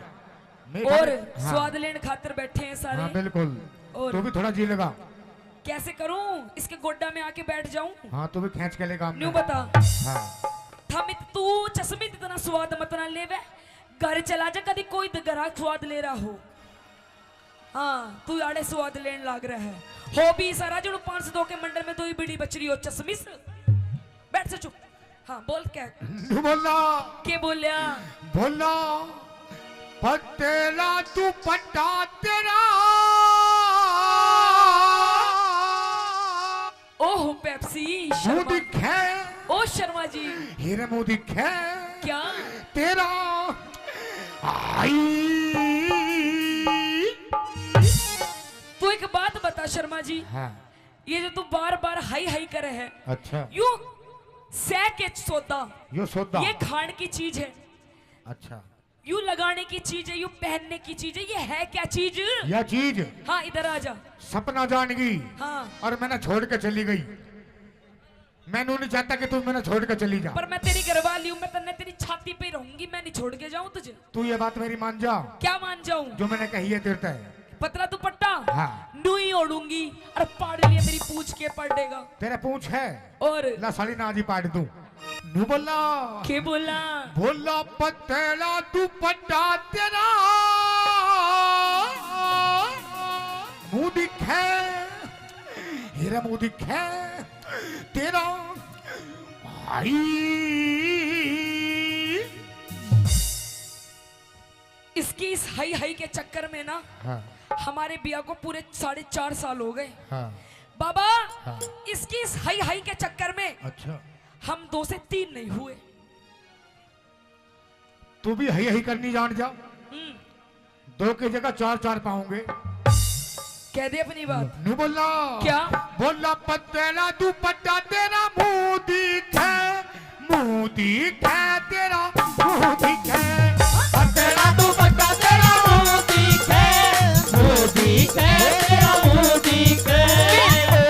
और हाँ। स्वाद लेने खातिर बैठे हैं सारे। हाँ बिल्कुल। और तू भी थोड़ा जी लगा। कैसे करूं, इसके गोड्डा में आके बैठ जाऊं? हाँ तू भी खींच के ले काम न्यू में। बता। हाँ थमित तू चश्मित इतना स्वाद मत ना लेवे, घर चला जा, कभी कोई ग्राहक स्वाद ले रहा हो। हाँ तू आड़े स्वाद लेने लाग रहा है। हो भी सारा जो 502 के मंडल में 2 ही बीड़ी बच रही हो चश्मिस। बैठ से चुप। हाँ बोल क्या न्यू बोलना। के बोलिया बोलना पतेला तू पट्टा तेरा। ओह पेप्सी शर्मा। मोदी खे। ओ शर्मा जी। हीरे मोदी खे। क्या तेरा आई। तू एक बात बता शर्मा जी, हाँ ये जो तू बार बार हाई हाई करे है, अच्छा यू सह के सोता, यो सौदा। ये खाने की चीज है, अच्छा यू लगाने की चीज है, यू पहनने की चीज है, ये है क्या चीज? यह चीज हाँ इधर आ जा। सपना जान गई हाँ और मैंने छोड़ के चली गई। मैं नहीं चाहता कि तू मैंने छोड़ के चली जा। पर मैं तेरी घरवाली हूँ, मैं तन्ने तेरी छाती पे रहूंगी, मैं नहीं छोड़ के जाऊं तुझे। तू ये बात मेरी मान जा। क्या मान जाऊं? जो मैंने कही है तेरे है। पतला दुपट्टा हाँ। नूई ओढ़ूंगी और पाड़ लिए मेरी पूछ के पड़ देगा। तेरे पूछ है और ला साली ना जी पाड़ दूं। नू बोला के बोला बोला पतेला तू पट्टा तेरा। मुंह दिखे हीरा मुंह दिखे तेरा आई। इसकी इस हाई हाई के चक्कर में ना हाँ हमारे बिया को पूरे 4.5 साल हो गए हाँ बाबा। हाँ। इसकी इस हाई हाई के चक्कर में अच्छा हम 2 से 3 नहीं हुए। तू भी हई हई करनी जान जा। 2 की जगह 4 पाऊंगे। कह दे अपनी बात। नू बोला क्या बोला पतेला तू पट्टा तेरा। मुंह दिखे तेरा मुंह दिखे। पतेला तू पट्टा तेरा मुंह दिखे तेरा मुंह दिखे।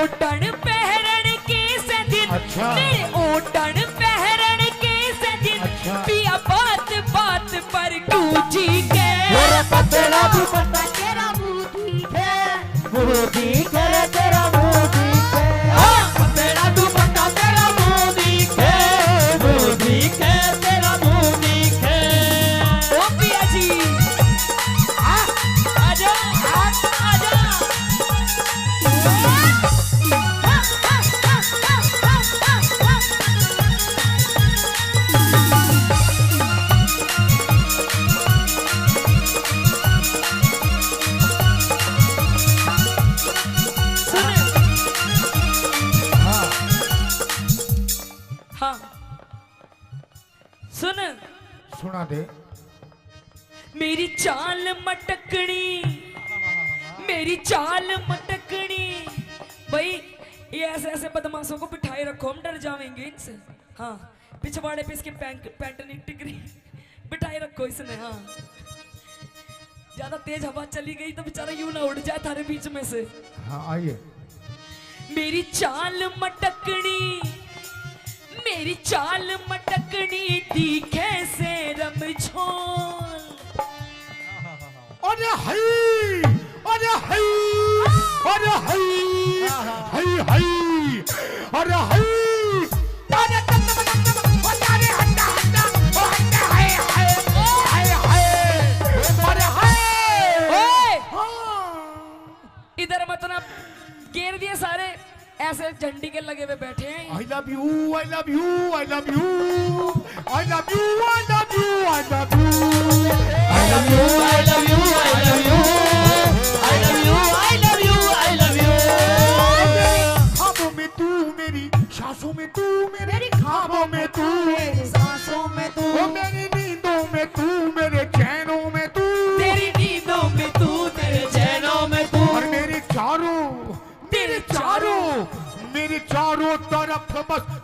ओटन पहरन के सदिन। अच्छा। मेरे ओटन पहरन के सदिन। अच्छा। पिया बात बात पर गूंजी के। पतेला तू पट्टा तेरा मुंह दिखे तेरा मुंह दिखे। पतेला तू पट्टा तेरा मुंह दिखे तेरा मुंह दिखे। ओ पिया जी आजा आजा। हाँ सुन। सुना दे। मेरी चाल मटकनी, मेरी चाल मटकनी। भाई ये ऐसे ऐसे बदमाशों को बिठाए रखो, हम डर जाएंगे इनसे। हाँ पिछवाड़े पे इसके पैंट नहीं टिकरी बिठाए रखो इसने। हाँ ज्यादा तेज हवा चली गई तो बेचारा यूं ना उड़ जाए थारे बीच में से। हाँ आइए। मेरी चाल मटकनी, मेरी चाल मटकनी दिखे से रमझोल। अरे हई अरे हई अरे हई हई हई अरे हई। अरे अरे हंडा हंडा ओ हंडा हाय हाय हाय हाय अरे हाय। ओए इधर मतलब घेर दिए सारे, ऐसे झंडी के लगे हुए बैठे हैं। I love you, I love you, I love you, I love you, I love you, I love you, I love you, I love you, I love you, I love you, I love you, I love you। ख्वाबों में तू मेरी सांसों में तू मेरी ख्वाबों में तू मेरी सांसों में तू। ओ मेरी नींदों में तू मेरे चैनों में तू। तेरी नींदों में तू तेरे चैनों में तू। और मेरे चारों मेरे चारों तरफ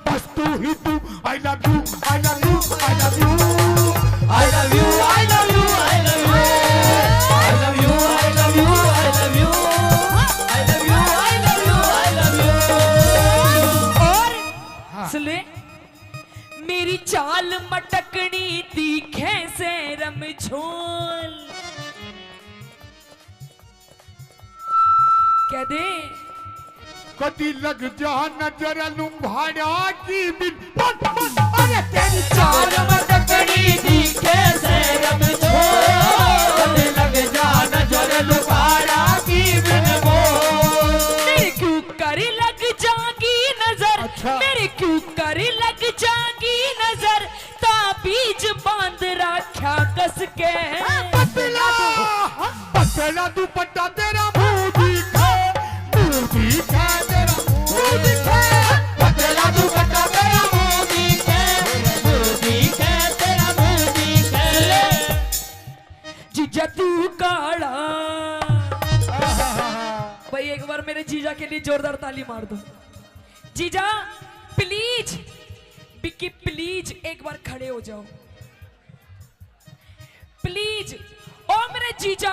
बस तू ही तू। I love you, I love you, I love you, I love you, I love you, I love you, I love you, I love you, I love you, I love you, I love you, I love you। चाल मटकनी तीखे से रमझोल। कह दे कदी लग जा नजर लुम्भाड़ा की बिन अरे तेरी चाल मटकनी तीखे से रमझोल, कदी लग जा नजर लुम्भाड़ा की बिन बोल। मेरे क्यों कर लग जागी नजर, अच्छा। मेरे क्यों कर लग जागी नजर, ताबीज बांध रखा कस के। पतला दुपट्टा तेरा मुंह दिखे तेरा मुंह दिखे, पतला दुपट्टा तेरा मुंह दिखे तेरा मुंह दिखे। जीजा तू काला। भाई एक बार मेरे जीजा के लिए जोरदार ताली मार दो। जीजा प्लीज, बिक्की प्लीज एक बार खड़े हो जाओ प्लीज। ओ मेरे जीजा,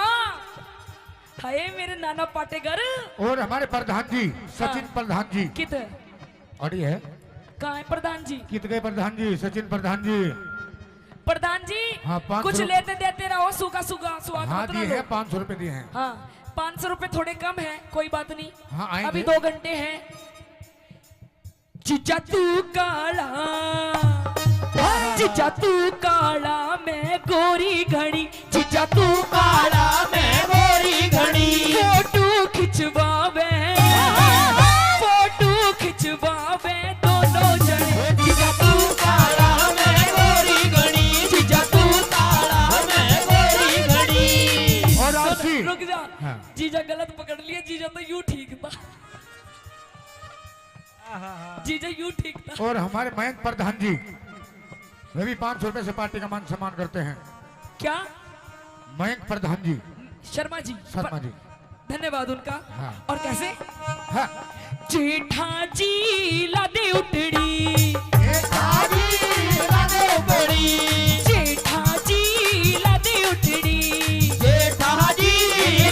हाय मेरे नाना पाटेगर। और हमारे प्रधान जी सचिन हाँ। प्रधान जी कित अड़ी है, कहाँ है प्रधान जी? कित गए प्रधान जी, सचिन प्रधान जी। प्रधान जी हाँ, 500 कुछ लेते देते रहो, सूखा सूखा स्वाद हाँ मत ना दिए लो। हैं, 500 रुपए दिए हैं। हाँ 500 रुपए थोड़े कम है, कोई बात नहीं। हाँ, आएंगे। अभी 2 घंटे हैं। जीजा तू काला, जीजा तू काला मैं गोरी घड़ी, जीजा तू काला मैं गोरी घड़ी। फोटो खिंचवावे, फोटो खिंचवावे दोनों जने, जीजा तू काला मैं गोरी घड़ी, जीजा तू काला मैं गोरी घड़ी। और आरसी रुक जा, हाँ। जीजा गलत पकड़ लिया, जीजा तो यूं ठीक था, जीजा यूं ठीक था। और हमारे मयंक प्रधान जी वे भी 500 रुपए से पार्टी का मान सम्मान करते हैं। क्या? मयंक प्रधान जी शर्मा जी, शर्मा जी। धन्यवाद उनका। हाँ। और कैसे? हाँ। जेठा जी लादे उठड़ी, जेठा जी लादे उठड़ी, जेठा जी लादे उठड़ी, जेठा जी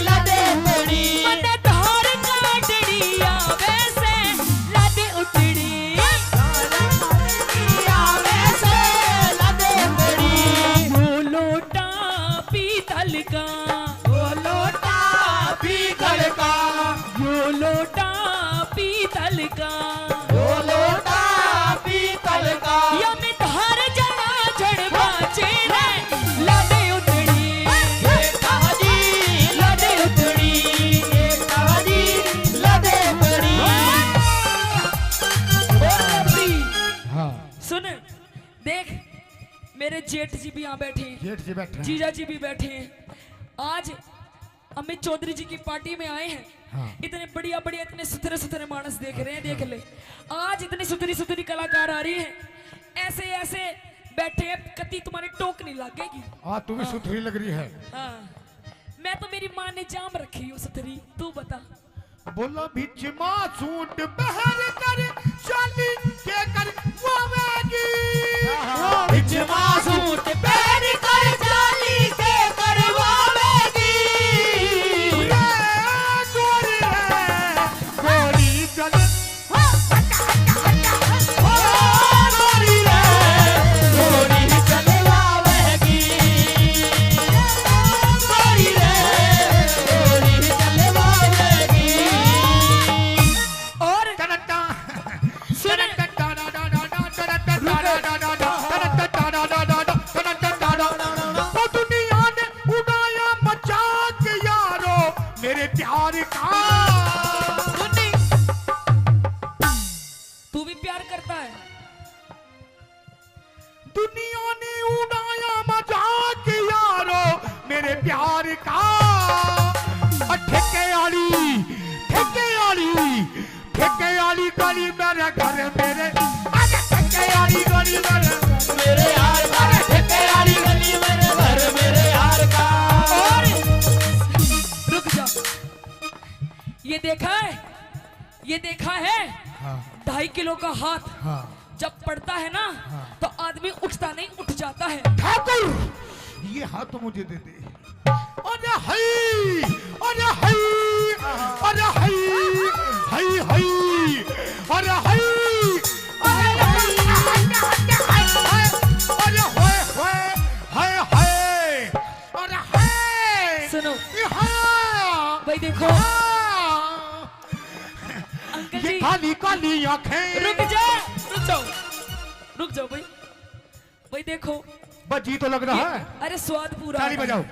लादे उठड़ी। मन धार काटड़ी आवे से लादे उठड़ी, आवे से लादे उठड़ी। वो लोटा पीतल का, वो लोटा पीतल का, वो लोटा पीतल का, वो लोटा पीतल का। या में धार जड़ा जड़ बाचे रे लादे उठड़ी, जेठा जी लादे उठड़ी, जेठा जी लादे उठड़ी। हाँ, सुन देख, मेरे जेठ जी भी यहाँ बैठे हैं, जेठ जी बैठे हैं। जीजा जी भी बैठे हैं। आज अमित चौधरी जी की पार्टी में आए हैं। हाँ। इतने बढ़िया बढ़िया, इतने सुथरे सुथरे मानस देख रहे हैं, देख ले। आज इतनी सुथरी सुथरी कलाकार आ रही है, ऐसे ऐसे बैठे हैं, कति तुम्हारी टोक नहीं लगेगी। तू भी सुथरी लग रही है। हाँ, मैं तो मेरी माँ ने जाम रखी हूँ सुथरी, तू बता। बोला बिच मासूट बहर कर चाली के कर वावेगी, बिच मासूट बहर कर चाली के कर वावेगी। गोरी चल, गोरी रे गोरी चल वावेगी, गोरी रे गोरी चल वावेगी। और सुन, दुनिया ने उड़ाया मजाक यारो मेरे प्यार का। तू भी प्यार करता है? दुनिया ने उड़ाया मजाक यारो मेरे प्यार का। ठेके आली गली मेरे घर मेरे, ठेके आली गली मेरे यार का, ठेके आली गली मेरे घर मेरे यार का। और रुक जा, ये देखा है, ये देखा है? हाँ, 2.5 किलो का हाथ हाँ। जब पड़ता है ना, तो आदमी उठता नहीं, उठ जाता है। ठाकुर ये हाथ तो मुझे दे दे। अरे हई, अरे हई, अरे हई, हई हई, अरे हई, अरे हई, अंकल ये जी काली काली आंखें। रुक जाओ भाई। भाई देखो बजी तो लग रहा है। अरे स्वाद पूरा ताली आ रहा बजाओ। है।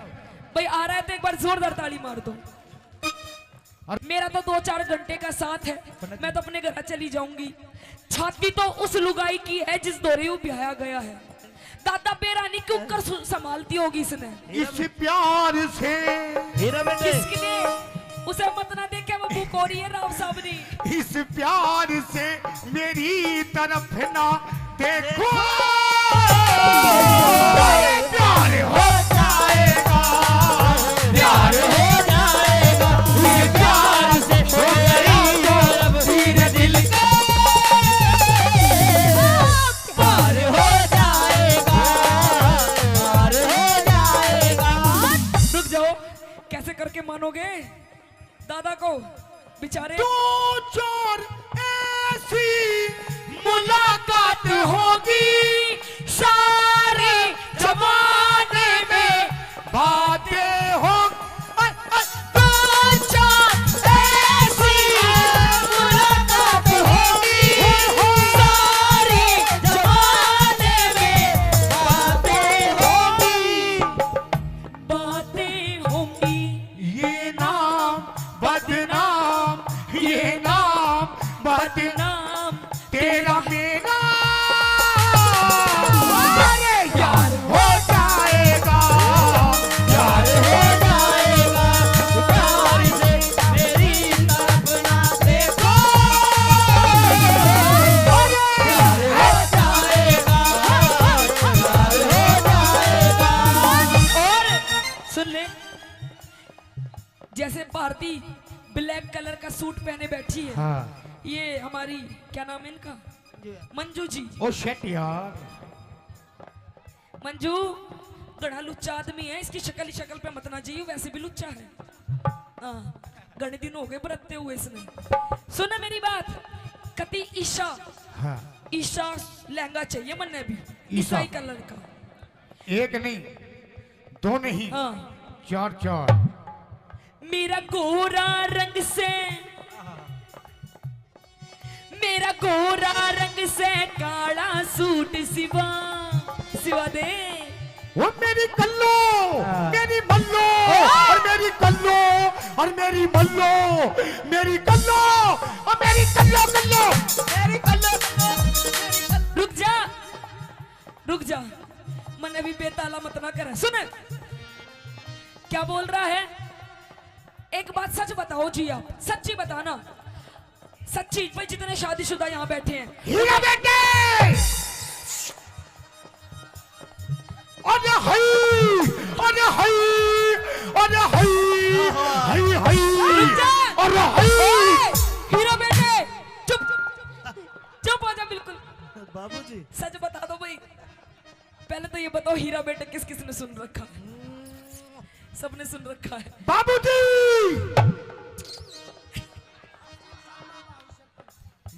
भाई आ रहा है तो एक बार जोरदार ताली मार दो। मेरा तो 2-4 घंटे का साथ है, मैं तो अपने घर चली जाऊंगी। छाती तो उस लुगाई की है जिस दौरे वो ब्याया गया है। दादा बेरानी क्यों कर संभालती होगी इसने इस प्यार से। हीरा बेटे किसके लिए? उसे मत ना देखे वो बुकोरी है राव साहब ने। इस प्यार से मेरी तरफ ना देखो, प्यार हो जाएगा, प्यार हो जाएगा, ये प्यार से मेरी तरफ तेरे दिल का प्यार हो जाएगा, प्यार हो जाएगा। रुक जाओ, कैसे करके मानोगे दादा को बेचारे? 2-4 ऐसी मुलाकात होगी सारे जमाने में, बातें हो 2-4 ऐसी मुलाकात होगी सारे जमाने में, बातें होगी, बातें होंगी। ये नाम बदनाम, ये नाम बदनाम तेरा मेरा, अरे यार हो जाएगा, यार हो जाएगा, प्यार से मेरी तरफ ना देखो, अरे यार हो जाएगा, यार हो जाएगा। और सुन ले, जैसे भारती ब्लैक कलर का सूट पहने बैठी है, हाँ। ये हमारी क्या नाम है इनका, मंजू जी। ओ शेट यार, मंजू गड़ा लुच्चा आदमी है, इसकी शक्ल पे मत ना जाइए, वैसे भी लुच्चा है। हाँ, घने दिन हो गए बरतते हुए इसने। सुना मेरी बात, कति ईशा, हाँ। ईशा लहंगा चाहिए मन्ने भी, ईशा। ईसाई कलर का। एक नहीं, दो नहीं, हाँ, 4-4। मेरा गोरा रंग से, मेरा गोरा रंग से काला सूट सिवा दे। वो मेरी कल्लो, मेरी मल्लो, और मेरी कल्लो, और मेरी मल्लो, मेरी कल्लो, और मेरी कल्लो कल्लो, मेरी कल्लो कल्लो। रुक जा, मन अभी बेताला मत ना कर। सुन क्या बोल रहा है, एक बात सच बताओ जी, आप सच्ची बताना, सच्ची। भाई जितने शादीशुदा यहाँ बैठे हैं, हीरा बेटे, अरे हई, अरे हई, अरे हई, हई हई, अरे हई। हीरा बेटे चुप हो जा बिल्कुल। बाबूजी सच बता दो भाई, पहले तो ये बताओ हीरा बेटे किस किस ने सुन रखा? सबने सुन रखा है। बाबूजी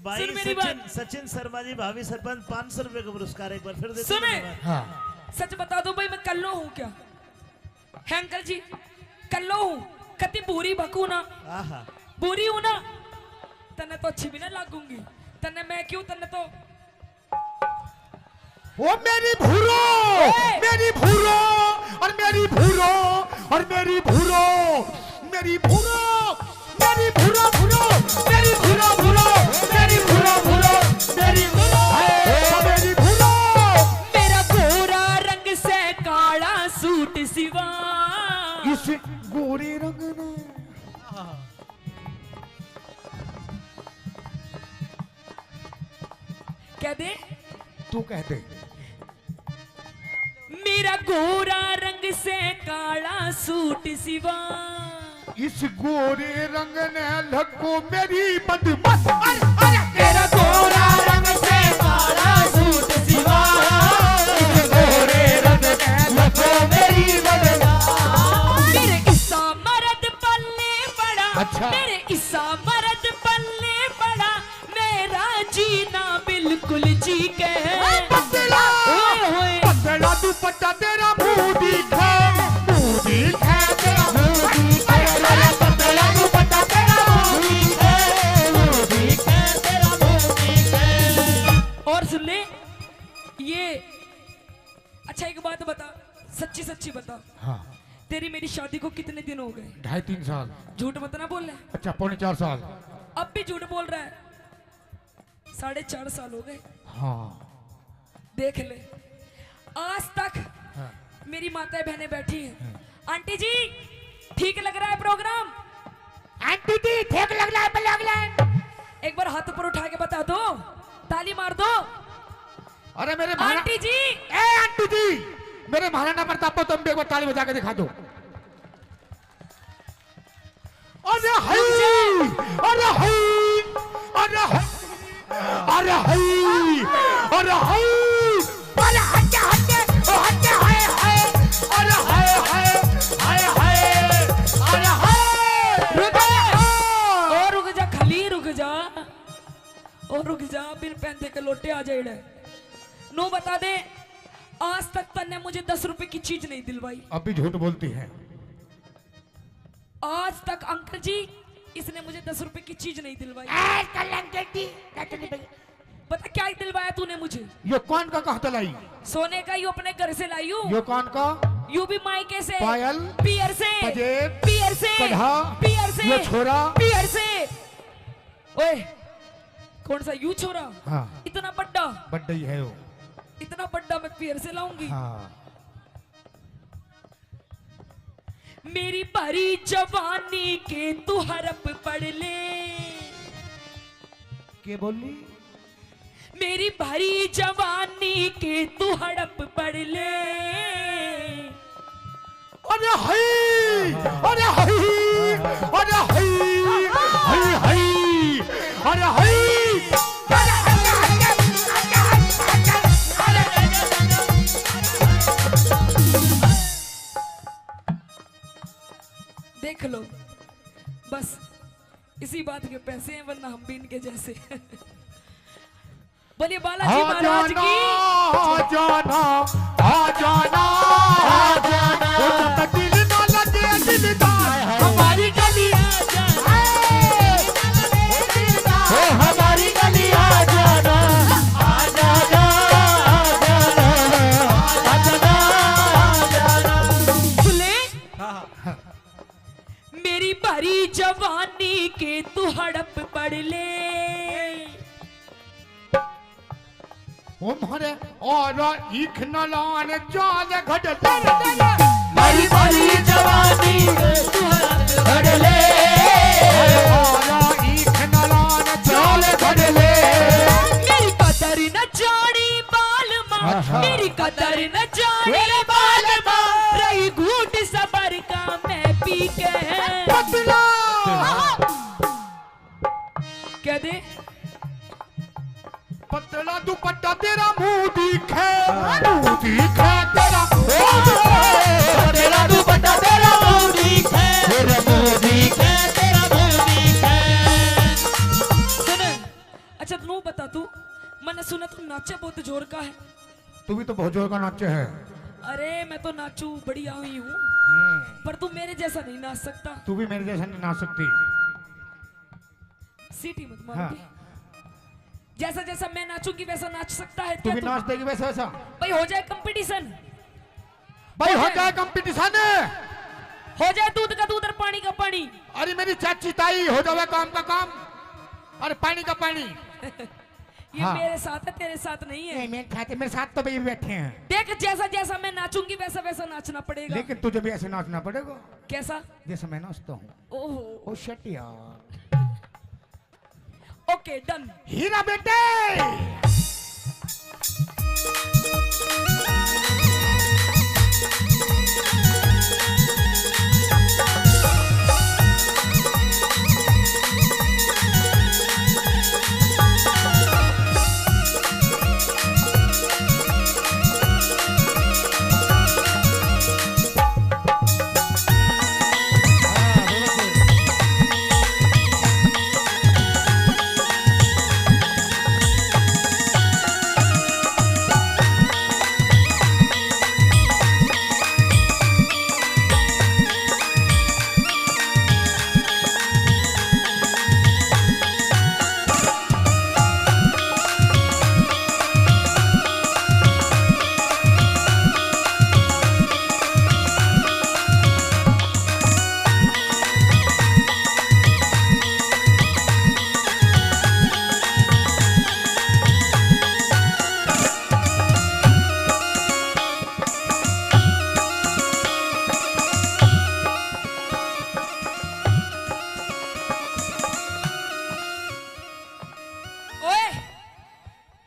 भाई सुन मेरी सचिन शर्मा जी भाभी सरपंच 500 रुपए का पुरस्कार एक बार फिर देते सुने, हैं। हाँ। सच बता दो भाई, मैं कल्लो हूँ क्या? है अंकल जी, कल्लो हूँ, कति बुरी बकू ना, आहा बुरी हूँ ना, तन्ने तो अच्छी भी ना लागूंगी, तन्ने मैं क्यों, तन्ने तो वो मेरी भूरो, मेरी भूरो, और मेरी भूरो, और मेरी भूरो, मेरी भूरो, मेरी भूरो भूरो, मेरी भूरो भूरो, मेरी भूरो भूरो, मेरी भूरो, मेरी भूरो। मेरा गोरा रंग से काला सूट सिवा, इस गोरे रंग ने कह दे, तू कह दे। मेरा गोरा रंग से काला सूट सिवा, इस गोरे रंग ने लगो मेरी बदबस, अरे मेरा गोरा रंग से काला सूट सिवा, इस गोरे रंग ने लगो मेरी बदबस। मेरे ईसा मर्द पल्ले पड़ा, अच्छा। मेरे ईसा मर्द पल्ले पड़ा, मेरा जीना बिल्कुल जी के पतला, पतला दुपट्टा तेरा मुंह दिखे, मुंह दिखे तेरा मुंह दिखे, पतला दुपट्टा तेरा मुंह दिखे, मुंह हाँ तेरी मेरी शादी को कितने दिन हो गए? 2.5-3 साल। झूठ मत ना बोल ले। अच्छा 4.25 साल। अब भी झूठ बोल रहा है। 4.5 साल हो गए। हाँ देख ले, आज तक हाँ। मेरी माताएं बहनें बैठी हैं। आंटी जी ठीक लग रहा है प्रोग्राम? आंटी जी ठीक लग रहा है, लग रहा है। एक बार हाथ ऊपर उठा के बता दो, ताली मार दो। अरे मेरे आंटी जी, ए आंटी जी, मेरे महाराणा प्रताप को तुम भी एक बार ताली बजा के दिखा दो। अरे हाय, अरे हाय, अरे हाय, अरे हाय, अरे हाय, अरे हटे हटे हटे, हाय हाय, अरे हाय हाय, हाय हाय, अरे हाय। और रुक जा खली, रुक जा और रुक जा। बिन पैंते के लोटे आ जाए। नो बता दे, आज तक तन्ने मुझे 10 रुपए की चीज नहीं दिलवाई। अब भी झूठ बोलती है। आज तक अंकल जी इसने मुझे 10 रुपए की चीज नहीं दिलवाई। पता क्या दिलवाया तूने मुझे? ये कौन का कहता लाई? सोने का यू अपने घर से लाई हूँ। ये कौन का? यू भी मायके से, पायल, पियर से, पजेब, पियर से, कढ़ा, पियर से, ये छोरा, पियर से। ओए कौन सा यू छोरा? हाँ इतना बड्डा, बड्डा ही है वो। इतना बड्डा मैं पियर से लाऊंगी? हाँ मेरी भरी जवानी के तू हरप पढ़ ले। के बोली? मेरी भरी जवानी के तू हड़प पढ़ ले। अरे हाय, अरे हाय, अरे हाय, हाय हाय, अरे हाय। देख लो, बस इसी बात के पैसे हैं, वरना हम भी इनके जैसे। बोलिए बालाजी महाराज की। आ जाना, आ जाना, आ जाना, जब दिल ना लगे दिलदार, हमारी गली आ जाना, हमारी गली आ जाना, आ जाना, आ जाना, आ जाना। सुले, मेरी भरी जवानी के तू हड़प पढ़ ले। ओ मारे और ईख न लान जाल घट मेरी भरी जवानी तू घट ले, और ईख न लान जाल घट ले। मेरी कदर न जानी बाल मां, मेरी कदर न जानी बाल मां, रही घूट सबर का मैं पी के पतला कह दे। पतला दुपट्टा तेरा मुंह दिखे, मुंह दिखे तेरा, तेरा दुपट्टा तेरा मुंह दिखे, तेरा मुंह दिखे, तेरा मुंह दिखे। सुन, अच्छा तू बता, तू मैंने सुना तू नाचे बहुत जोर का है। तू भी तो बहुत जोर का नाचे है। अरे मैं तो नाचू बढ़िया हुई हूँ, पर तू मेरे जैसा नहीं नाच सकता। तू भी मेरे जैसा नहीं नाच सकती। सीटी मत मार हाँ। दी। जैसा जैसा मैं नाचूंगी वैसा नाच सकता है तू क्या भी तू? नाच देगी वैसा वैसा? भाई हो जाए कंपटीशन, भाई हो जाए कंपटीशन, हो जाए दूध का दूध और पानी का पानी। अरे मेरी चाची ताई हो जाए काम का काम, अरे पानी का पानी। ये हाँ। मेरे साथ है, तेरे साथ नहीं है। मेरे साथ तो भी बैठे हैं। देख जैसा जैसा मैं नाचूंगी वैसा वैसा नाचना पड़ेगा। लेकिन तुझे भी ऐसे नाचना पड़ेगा कैसा? जैसे मैं नाचता हूँ। ओहो, ओ शिट यार। Okay done. हीरा बेटे,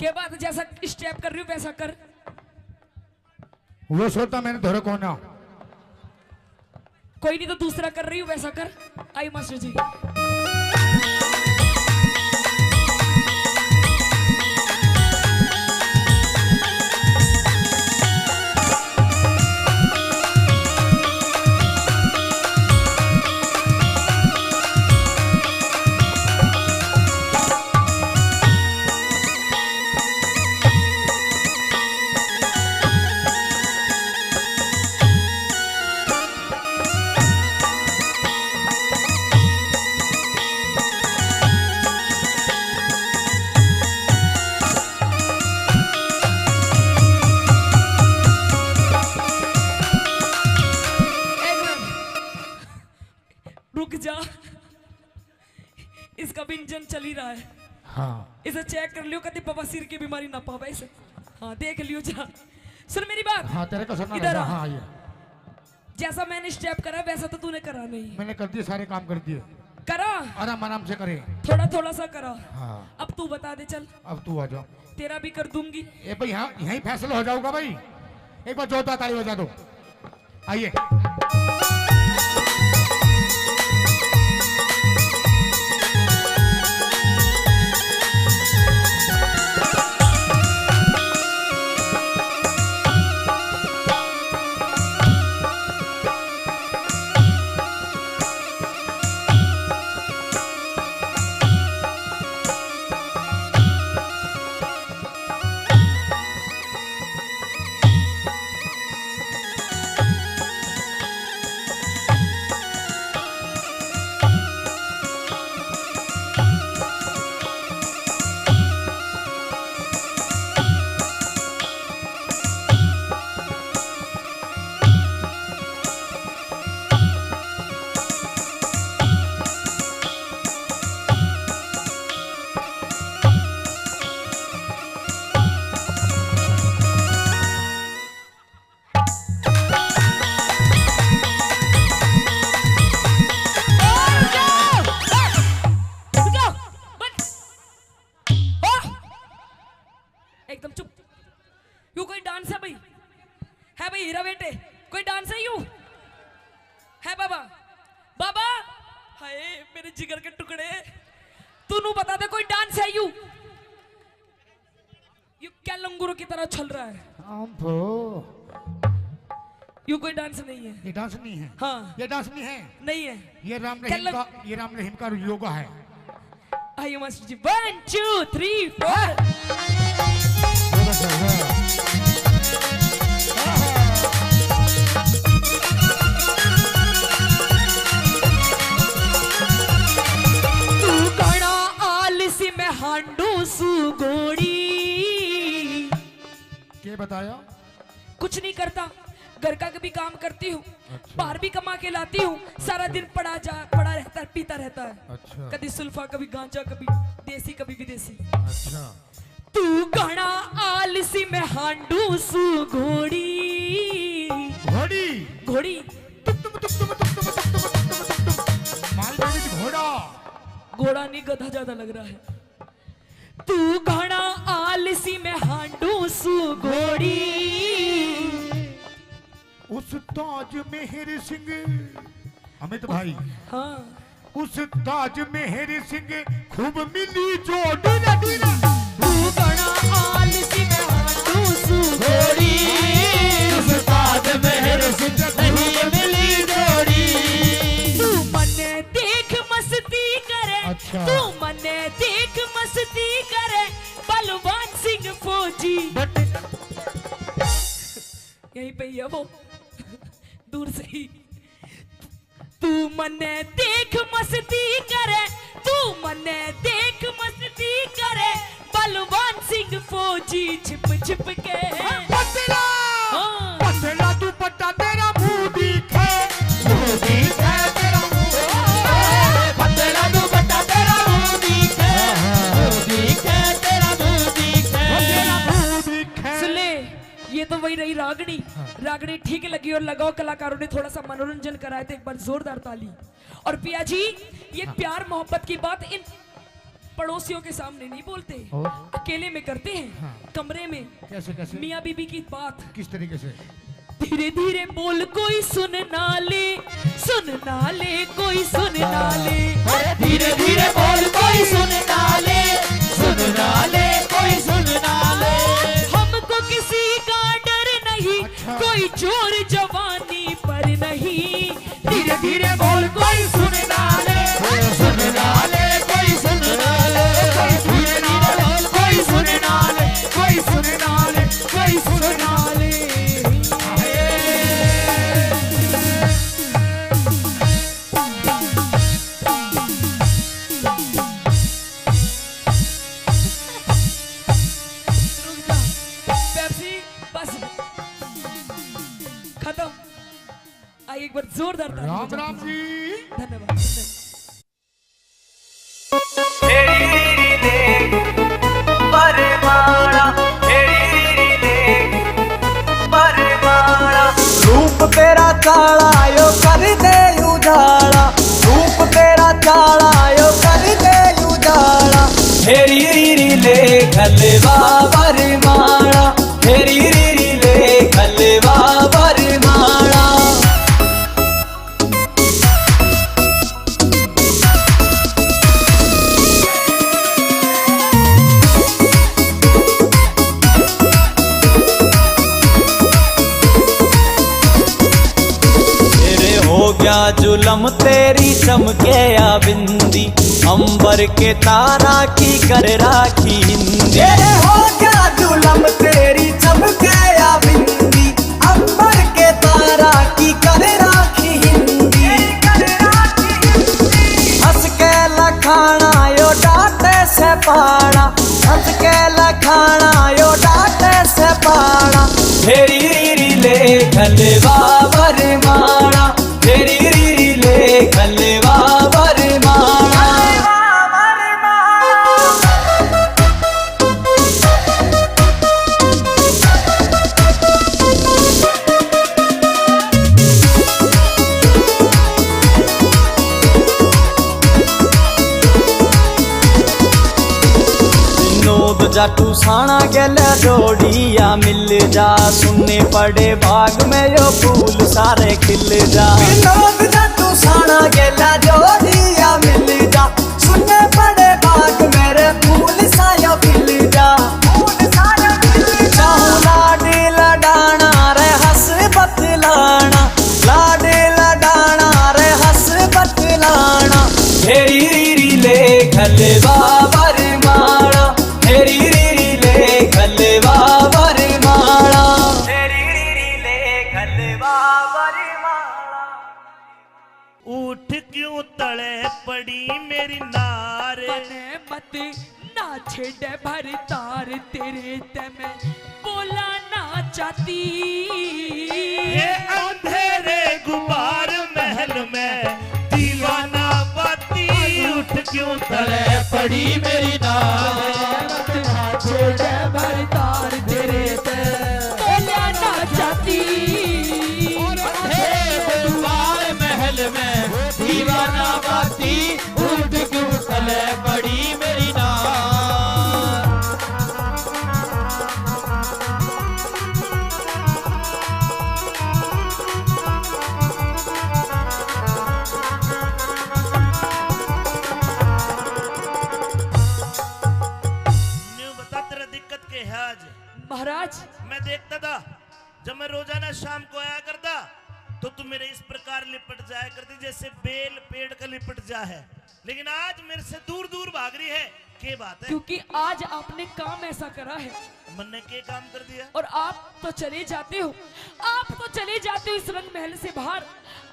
के बाद जैसा स्टेप कर रही हूँ वैसा कर। वो सोता मैंने धोरे कौन है? कोई नहीं तो दूसरा कर रही हूँ वैसा कर। आई मास्टर जी। रुक जा, इसका भी इंजन चल ही रहा है। हाँ इसे चेक कर लियो कभी बवासीर की बीमारी ना पावे इसे। हाँ देख लियो जा। सुन मेरी बात। हाँ तेरे को सुनना इधर रहेगा। आ। हाँ ये जैसा मैंने स्टेप करा वैसा तो तूने करा नहीं। मैंने कर दिए, सारे काम कर दिए। करा आराम आराम से करे। थोड़ा थोड़ा सा करा। हाँ अब तू बता दे चल। अब तू आ जाओ। तेरा भी कर दूंगी। ए भाई यहाँ यहीं फैसला हो जाऊंगा भाई। एक बार जोरदार ताली बजा दो। आइए। एकदम चुप। यू कोई डांस है भाई? है भाई हीरा बेटे कोई डांस है यू? है बाबा? बाबा हाय मेरे जिगर के टुकड़े, तू बता दे कोई डांस है यू? यू क्या लंगूरों की तरह चल रहा है? यू कोई डांस नहीं है। ये डांस नहीं है। हाँ ये डांस नहीं है। नहीं है। ये राम रहीम का योगा है। आइए मास्टर जी 1 2 3 4। तू कड़ा आलसी में हांडू सुगोड़ी। क्या बताया? कुछ नहीं करता, घर का भी काम करती हूँ। अच्छा। बाहर भी कमा के लाती हूँ। सारा दिन पड़ा रहता है, पीता रहता है। अच्छा। कभी सुल्फा, कभी गांजा, कभी देसी, कभी विदेशी। अच्छा। तू घड़ा आलसी में हांडू सु घोड़ी। घोड़ी घोड़ी मालगाड़ी घोड़ा। घोड़ा नहीं गधा ज्यादा लग रहा है। तू घड़ा आलसी में हांडू सु घोड़ी। उस ताज मेहर सिंह अमित भाई। हाँ उस ताज मेहर सिंह खूब मिली जोड़ी नदीना। तू घड़ा आलसी में हांडू सु घोड़ी। उस ताज मेहर सिंह खूब मिली जोड़ी। तू मने देख मस्ती करे। अच्छा। तू मने देख मस्ती करे बलवान सिंह फौजी। यहीं पे ही है वो दूर से ही। तू मने देख मस्ती करे। तू मने देख मस्ती करे बलवान सिंह फौजी छिप छिप के। पतला हाँ। पतला तू पट्टा तेरा मुंह दिखे। मुंह दिखे तेरा मुंह। पतला तू पट्टा तेरा मुंह दिखे। मुंह दिखे तेरा मुंह दिखे। तेरा मुंह दिखे। सुन ले, ये तो वही रही रागनी। रागनी ठीक लगी और लगाओ कलाकारों ने थोड़ा सा मनोरंजन कराया तो एक बार जोरदार ताली। और पिया जी ये प्यार मोहब्बत की बात इन पड़ोसियों के सामने नहीं बोलते, और? अकेले में करते हैं। हाँ। कमरे में कैसे कैसे मियाँ बीबी की बात। किस तरीके से? धीरे धीरे बोल कोई सुन ना ले, सुन ना ले कोई सुन ना ले। धीरे धीरे बोल कोई सुन ना ले, सुन ना ले कोई सुन ना ले। हमको किसी का डर नहीं, अच्छा। कोई जोर जवानी पर नहीं। धीरे धीरे बोल कोई सुन ना ले, सुन ना ले कोई सुन ना ले। धीरे धीरे बोल कोई सुन ना ले, कोई सुन ना ले, कोई सुन ना ले। रुक जा, पेप्सी बस खत्म। आइए एक बार जोरदार ताली राम बजाओ। राम जी। धन्यवाद। रूप तेरा काला यो कर दे उजाला, रूप तेरा काला यो कर दे उजाला। हेरी रीरी ले खलवा बरमाला, हेरी रीरी ले खलवा बरमाला। हो गया जुलम तेरी चमके या बिंदी, अंबर के तारा की कर राखी हिंदी। हो गया जुलम तेरी चमके या बिंदी, अंबर के तारा की कर राखी हिंदी। हंस के लखाना यो डांटे से पाड़ा, हंस के लखाना यो डांटे से पाड़ा। हेरी रीरी ले खलवा बरमाला, हेरी रीरी ले खलवा बरमाला। विनोद जाटू साणा गेले जोड़िया मिल जा, सुनने पड़े बाग में यो फूल सारे खिल जा। विनोद जाटू साणा गेले जोड़िया मिल जा, सुनने पड़े बाग मेरे फूल सायो खिल जा। चाहूं लाडी लडाना रे हंस बतलाना, लाडी लडाना रे हंस बतलाना। हेरी रीरी ले खलवा बरमाला, हेरी रीरी ले खलवा बरमाला, हेरी रीरी ले खलवा बरमाला। उठ क्यों तले पड़ी मेरी नार, मने मत ना छेड़े भर तार, तेरे ते मैं बोला ना चाहती। ये अंधेरे गुबार महल में दीवाना बाती। उठ क्यों तले पड़ी मेरी नार, छेड़े भर तार, तेरे ते बोला ना चाहती। द्वार महल में दीवाना बाती। उठ क्यों तले पड़ी मेरी नार। न्यू बता तेरा दिक्कत क्या है आज? महाराज मैं देखता था जब मैं रोजाना शाम को आया करता तो तुम मेरे इस प्रकार लिपट जाया करती जैसे बेल पेड़ का लिपट जा है, लेकिन आज मेरे से दूर दूर भाग रही है। क्या बात है? क्योंकि आज आपने काम ऐसा करा है मन ने क्या काम कर दिया? और आप तो चले जाते हो, आप तो चले जाते हो इस रंग महल से बाहर।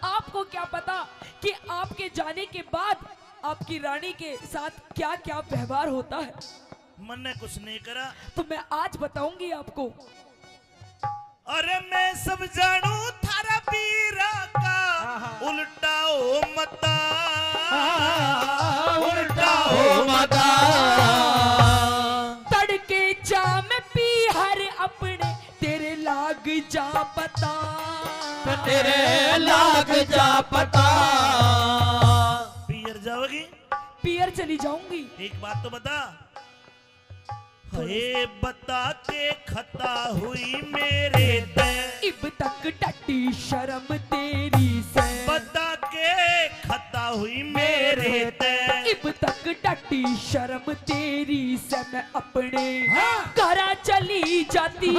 आपको क्या पता कि आपके जाने के बाद आपकी रानी के साथ क्या क्या व्यवहार होता है। मन ने कुछ नहीं करा तो मैं आज बताऊंगी आपको। अरे मैं सब जानू थारा पीरा का उल्टा हो मता, उल्टा हो मता। तड़के जाम पी हर अपने तेरे लाग जा पता, तेरे लाग जा पता। पियर जाओगी? पी क्लियर चली जाऊंगी। एक बात तो बता, हे बता के खता हुई मेरे ते, इब तक टटी शर्म तेरी से, बता के खता हुई मेरे ते, इब तक टटी शर्म तेरी से मैं अपने घरा चली जाती।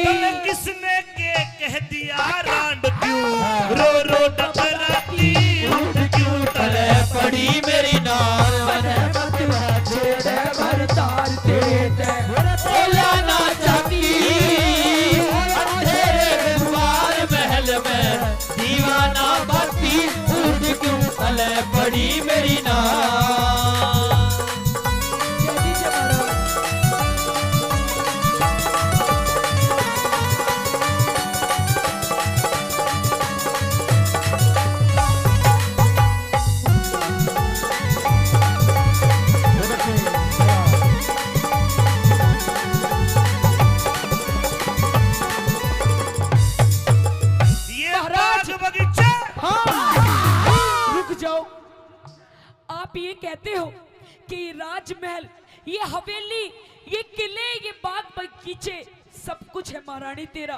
तने किसने के कह दिया रांड क्यों रो रो टकराती, उठ क्यों तले पड़ी मेरी नाल भरतार तेरे ते बोला ना चाहती, अंधेरे द्वार महल में दीवाना बाती, उठ क्यों तले पड़ी मेरी नाल। आप ये कहते हो कि राजमहल, ये हवेली, ये किले, ये बाग बगीचे सब कुछ है महारानी तेरा,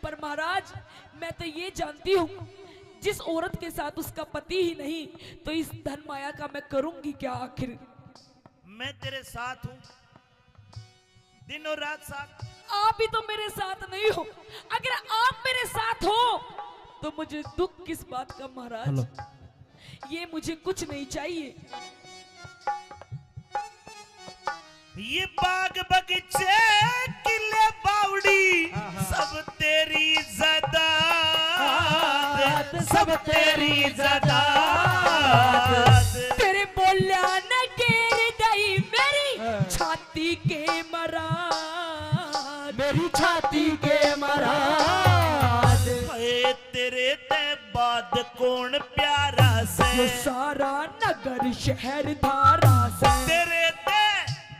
पर महाराज मैं तो ये जानती हूँ जिस औरत के साथ उसका पति ही नहीं तो इस धन माया का मैं करूंगी क्या आखिर। मैं तेरे साथ हूँ, दिन और रात साथ। आप भी तो मेरे साथ नहीं हो, अगर आप मेरे साथ हो तो मुझे दुख किस बात का महाराज। ये मुझे कुछ नहीं चाहिए। ये बाग बगीचे किले बावड़ी सब तेरी ज़ात, सब तेरी ज़ात। तेरे बोलिया न गिर गई मेरी छाती के मरा, मेरी छाती के मराद। तेरे ते बाद कौन प्यारा से, सारा नगर शहर धारा से, तेरे ते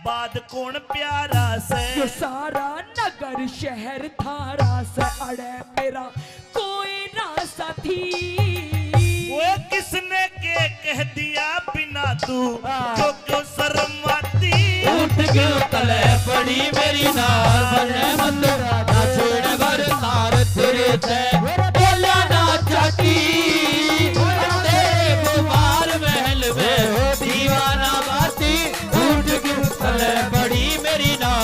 बाद कौन प्यारा से, सारा नगर शहर धारा से अड़े मेरा कोई ना साथी। वो किसने के कह दिया बिना तू जो क्यों शर्माती, उठ क्यों तले पड़ी मेरी नाल, बने मंदिर ना छोड़ बरसार तेरे ते बोला ना चाहती, तेरे कुमार महल में दीवाना बाती, उठ क्यों तले पड़ी मेरी नाल।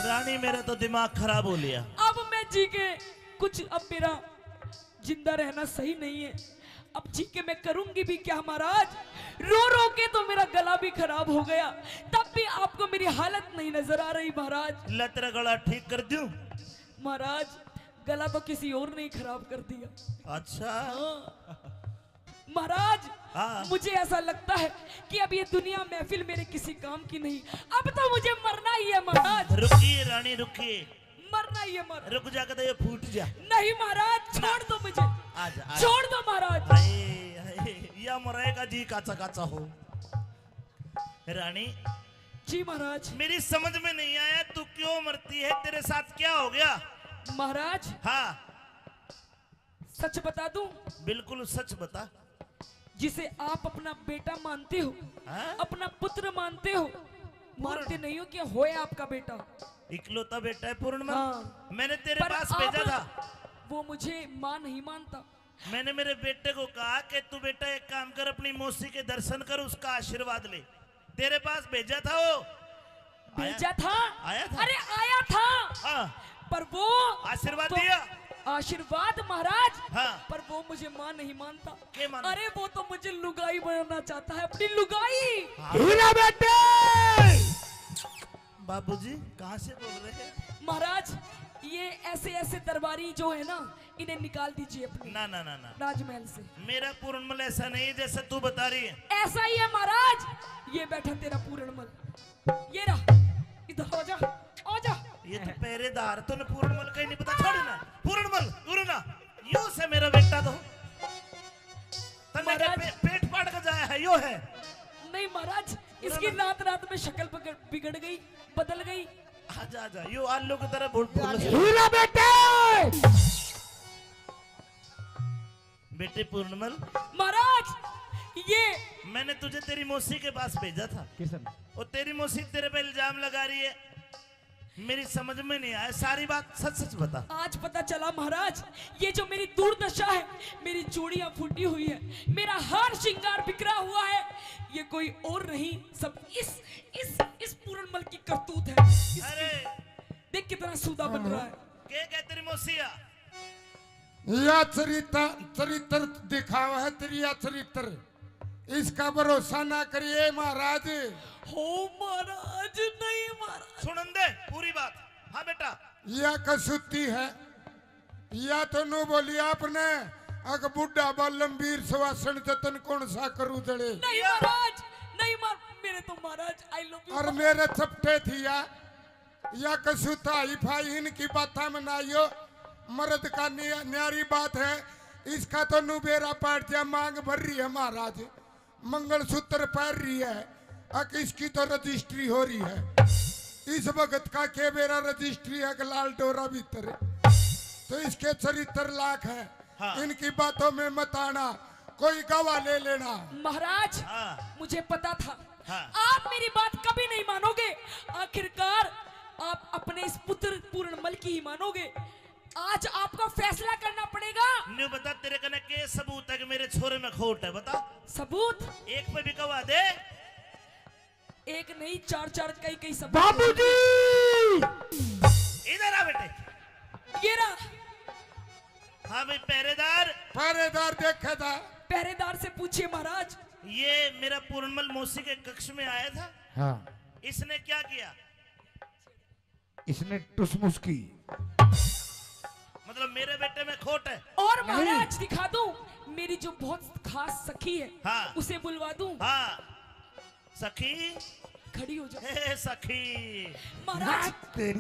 रानी मेरा तो दिमाग खराब हो लिया। अब मैं जी के कुछ, अब मेरा जिंदा रहना सही नहीं है, अब जी के मैं करूंगी भी क्या महाराज। रो रो के तो मेरा गला भी खराब हो गया, तब भी आपको मेरी हालत नहीं नजर आ रही महाराज। ला तेरा गला ठीक कर दूं? महाराज गला तो किसी और ने खराब कर दिया। अच्छा महाराज हाँ। मुझे ऐसा लगता है कि अब ये दुनिया महफिल मेरे किसी काम की नहीं, अब तो मुझे मरना ही है महाराज। रुकिए रानी रुकिए, मरना ही है महाराज। रुक जा के तो ये फूट जा। नहीं महाराज छोड़ दो मुझे, आजा छोड़ दो महाराज। या मरेगा जी काचा काचा हो। रानी जी महाराज। मेरी समझ में नहीं आया तू क्यों मरती है, तेरे साथ क्या हो गया? महाराज हाँ सच बता दूं, बिल्कुल सच बता। जिसे आप अपना बेटा मानते हो, हाँ? अपना पुत्र मानते हो, मानते नहीं हो कि होया आपका बेटा इकलौता बेटा है पूर्णिमा। हाँ। मैंने तेरे पर पास आप- भेजा था, वो मुझे मां नहीं मानता। मैंने मेरे बेटे को कहा कि तू बेटा एक काम कर, अपनी मौसी के दर्शन कर, उसका आशीर्वाद ले। तेरे पास भेजा था वो, भेजा था, आया था? अरे आया था, हाँ पर वो आशीर्वाद तो- दिया। आशीर्वाद महाराज, हाँ। पर वो मुझे मां नहीं मानता। क्या मानता? अरे वो तो मुझे लुगाई बनाना चाहता है, अपनी लुगाई। हीरा बेटे बाबूजी कहाँ से बोल रहे हैं? महाराज ये ऐसे ऐसे दरबारी जो है ना, इन्हें निकाल दीजिए अपने ना ना ना ना, राजमहल से। मेरा पूर्णमल ऐसा नहीं है जैसा तू बता रही है। ऐसा ही है महाराज, ये बैठा तेरा पूरणमल, ये रहा, इधर आ जा, आ जा। ये तो पहरेदार, तूने पूर्णमल का ही नहीं पता। छोड़ ना पूर्णमल, गुरु ना, यो से मेरा बेटा तो तन्ने के पेट फाड़ कर जाया है, यो है। नहीं महाराज, इसकी रात रात में शक्ल बिगड़ गई, बदल गई। आजा आजा, यो आलू की तरह बोल हीरा बेटे, बेटे पूर्णमल, महाराज ये मैंने तुझे तेरी मौसी के पास भेजा था। किशन और तेरी मौसी तेरे पे इल्जाम लगा रही है, मेरी समझ में नहीं आया, सारी बात सच सच बता। आज पता चला महाराज, ये जो मेरी दुर्दशा है, मेरी चूड़ियां फूटी हुई है, मेरा हार श्रृंगार बिखरा हुआ है, ये कोई और नहीं, सब इस पूरनमल की करतूत है। अरे देख कितना सूदा बन रहा है। क्या तेरी मौसिया? या चरित्र दिखावा है तेरी, या चरित्र, इसका भरोसा ना करिए महाराज। हो महाराज, नहीं महाराज। सुन दे पूरी बात। हाँ बेटा, या कसूती है, या तो नु बोली आपने अग बुढ़ा बलमवीर सुवासन जतन कौन सा करू जड़े। नहीं महाराज, नहीं मेरे तो महाराज आई लव यू। और मेरे चपटे थी या कसूता हिफाई इनकी बात में ना यो मर्द का न्यारी बात है। इसका तो नुबेरा पाट जा मांग भर रही है महाराज, मंगलसूत्र पहन रही है, अक इसकी तो रजिस्ट्री हो रही है। इस वक्त का के बेरा रजिस्ट्री है कि लाल डोरा भीतर, तो इसके चरित्र लाख है। हाँ। इनकी बातों में मत आना, कोई गवाह ले लेना। महाराज हाँ। मुझे पता था हाँ। आप मेरी बात कभी नहीं मानोगे, आखिरकार आप अपने इस पुत्र पूर्णमल की ही मानोगे। आज आपको फैसला करना पड़ेगा। न्यू बता, तेरे कने के सबूत है कि मेरे छोरे में खोट है? बता। सबूत एक पे भी गवाह दे। एक नहीं, चार कई सबूत। बाबूजी, इधर आ बेटे। ये रहा। हाँ भाई, पहरेदार। पहरेदार देखे था, पहरेदार से पूछिए महाराज। ये मेरा पूर्णमल मौसी के कक्ष में आया था। हाँ, इसने क्या किया? इसने टुसमुस की। मतलब मेरे बेटे में खोट है। और महाराज दिखा दूं, मेरी जो बहुत खास सखी है, हाँ। उसे बुलवा दूं। हाँ सखी, खड़ी हो जाओ। हे सखी। महाराज तेरी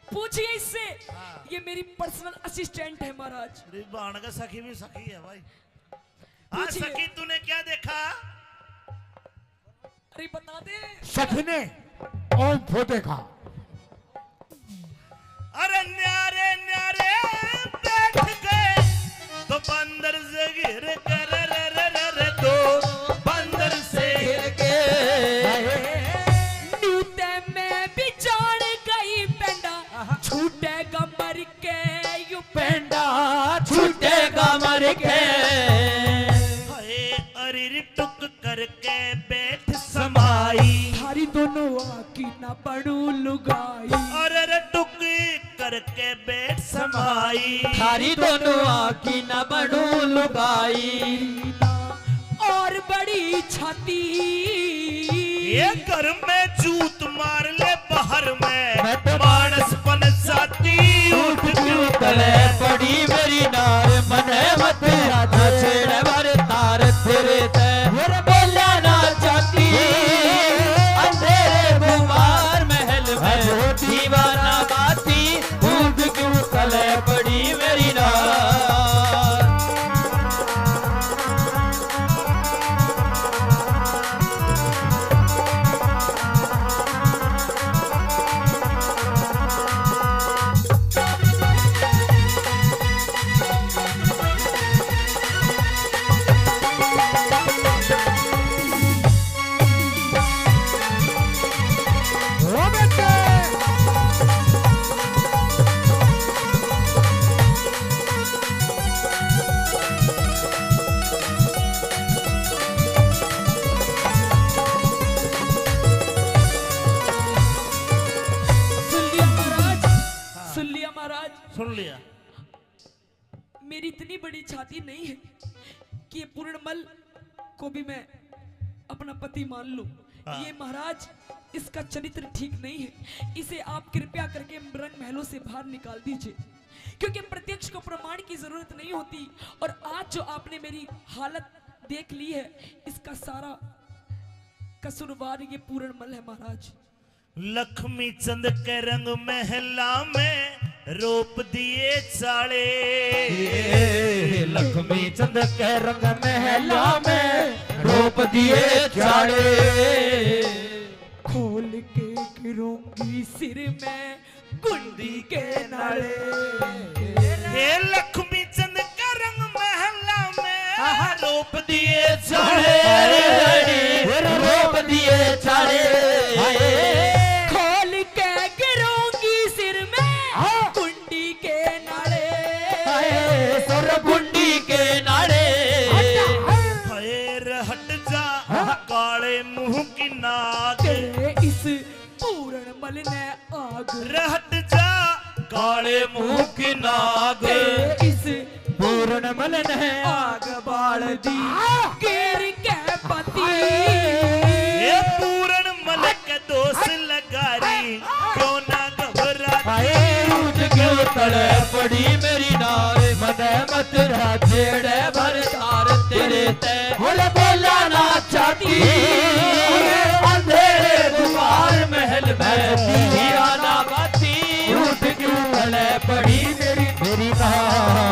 पूछिए इससे। ये मेरी पर्सनल असिस्टेंट है महाराज। अरे बाण का सखी भी सखी है भाई। हाँ पूछिए। सखी, तूने क्या देखा? अरे बता दे। सखी ने ओम फो देखा। अरे न्यारे न्यारे बैठ गए तो बंदर से गिर कर, रे तो बंदर से गिर के। न्यूते में भी जान गई पेंडा, छूटेगा मर के यू पेंडा छूटेगा मर के। हाय अरे टुक करके बैठ समाई, थारी दोनों आकी ना पड़ू लुगाई। अरे टुक करके बैठ समाई, थारी दोनों आँखी न बनू लुगाई। और बड़ी छाती, ये घर में जूत मार ले, बाहर में मैं तो मानस बन जाती। उठ क्यों तले पड़ी मेरी नार, मने मत आजा छेड़े मारे तार तेरे ते। बोला ना चाहती अंधेरे गुमार महल में दीवाना बाती। उठ क्यों तले पड़ी मेरी नार। सुन लिया। मेरी इतनी बड़ी छाती नहीं है कि ये पूर्णमल को भी मैं अपना पति मान लूं। ये महाराज, इसका चरित्र ठीक नहीं है, इसे आप कृपया करके रंग महलों से बाहर निकाल दीजिए, क्योंकि प्रत्यक्ष को प्रमाण की जरूरत नहीं होती। और आज जो आपने मेरी हालत देख ली है, इसका सारा कसूरवार ये पूर्णमल है महाराज। लक्ष्मी चंद के रंग महला में रोप दिए चाले। लक्ष्मी चंद के रंग महला में रोप दिए चाड़े खोल के गिरूंगी सिर में कुंडी के नाले। हे लक्ष्मी चंद का रंग महला में रोप दिए चाड़े रोप दिए चाड़े खोल के गिरूंगी सिर में कुंडी के नाले। सुर कुंडी के नाड़े फैर हट जा काले मुंह की नाग तेरे इस पूर्ण मल ने आग। रहट जा काले मुंह की नाग तेरे इस पूर्ण मलन है आग बाल दी गिर के पति। ये पूर्ण मल के दोष लगारी क्यों ना घबरा रूठ क्यों तड़े पड़ी मेरी नारे मने मत रहा छेड़े भर तार तेरे ते बोले बोला ना चाहती अंधेरे दुआर महल में हीरा ना बाती रूठ क्यों तड़े पड़ी मेरी नार।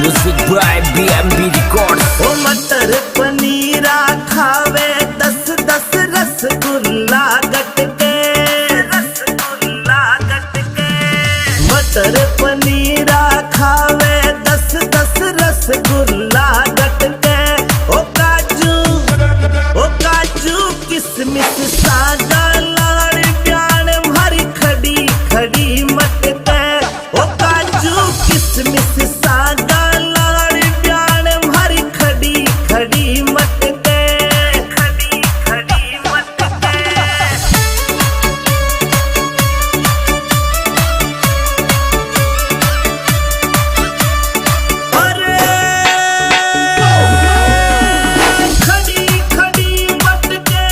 Music by BMB Records. ओ मटर पनीरा खावे 10-10 रसगुल्ला गट के, रसगुल्ला गट के। किसमिस सागा लाड़ प्याण भारी खड़ी खड़ी मत के खड़ी खड़ी मत के खड़ी खड़ी मत के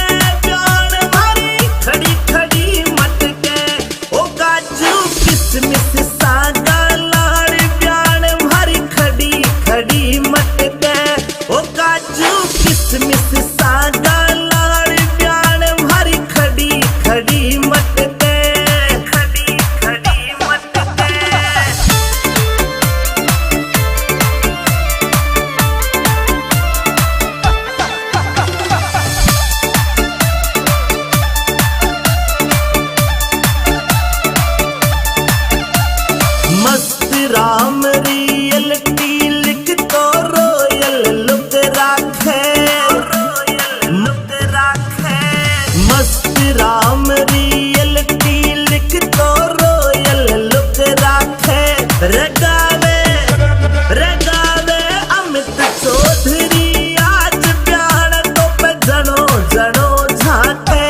प्याण भारी खड़ी खड़ी मत के ओ काजू किसमिस सागा लाड़ प्याण भारी खड़ी खड़ी मत के ओ काजू किसमिस सागा लाड़ प्याण भारी खड़ी खड़ी मत के खड़ी खड़ी मत के मस्त राम रियलिटी लिख तो रोयल लुक राखे लुक राखे मस्त राम रियलिटी लिख तो रोयल लुक राखे रगावे रगावे अमित चौधरी आज प्यार तो पे जनो जनो झाके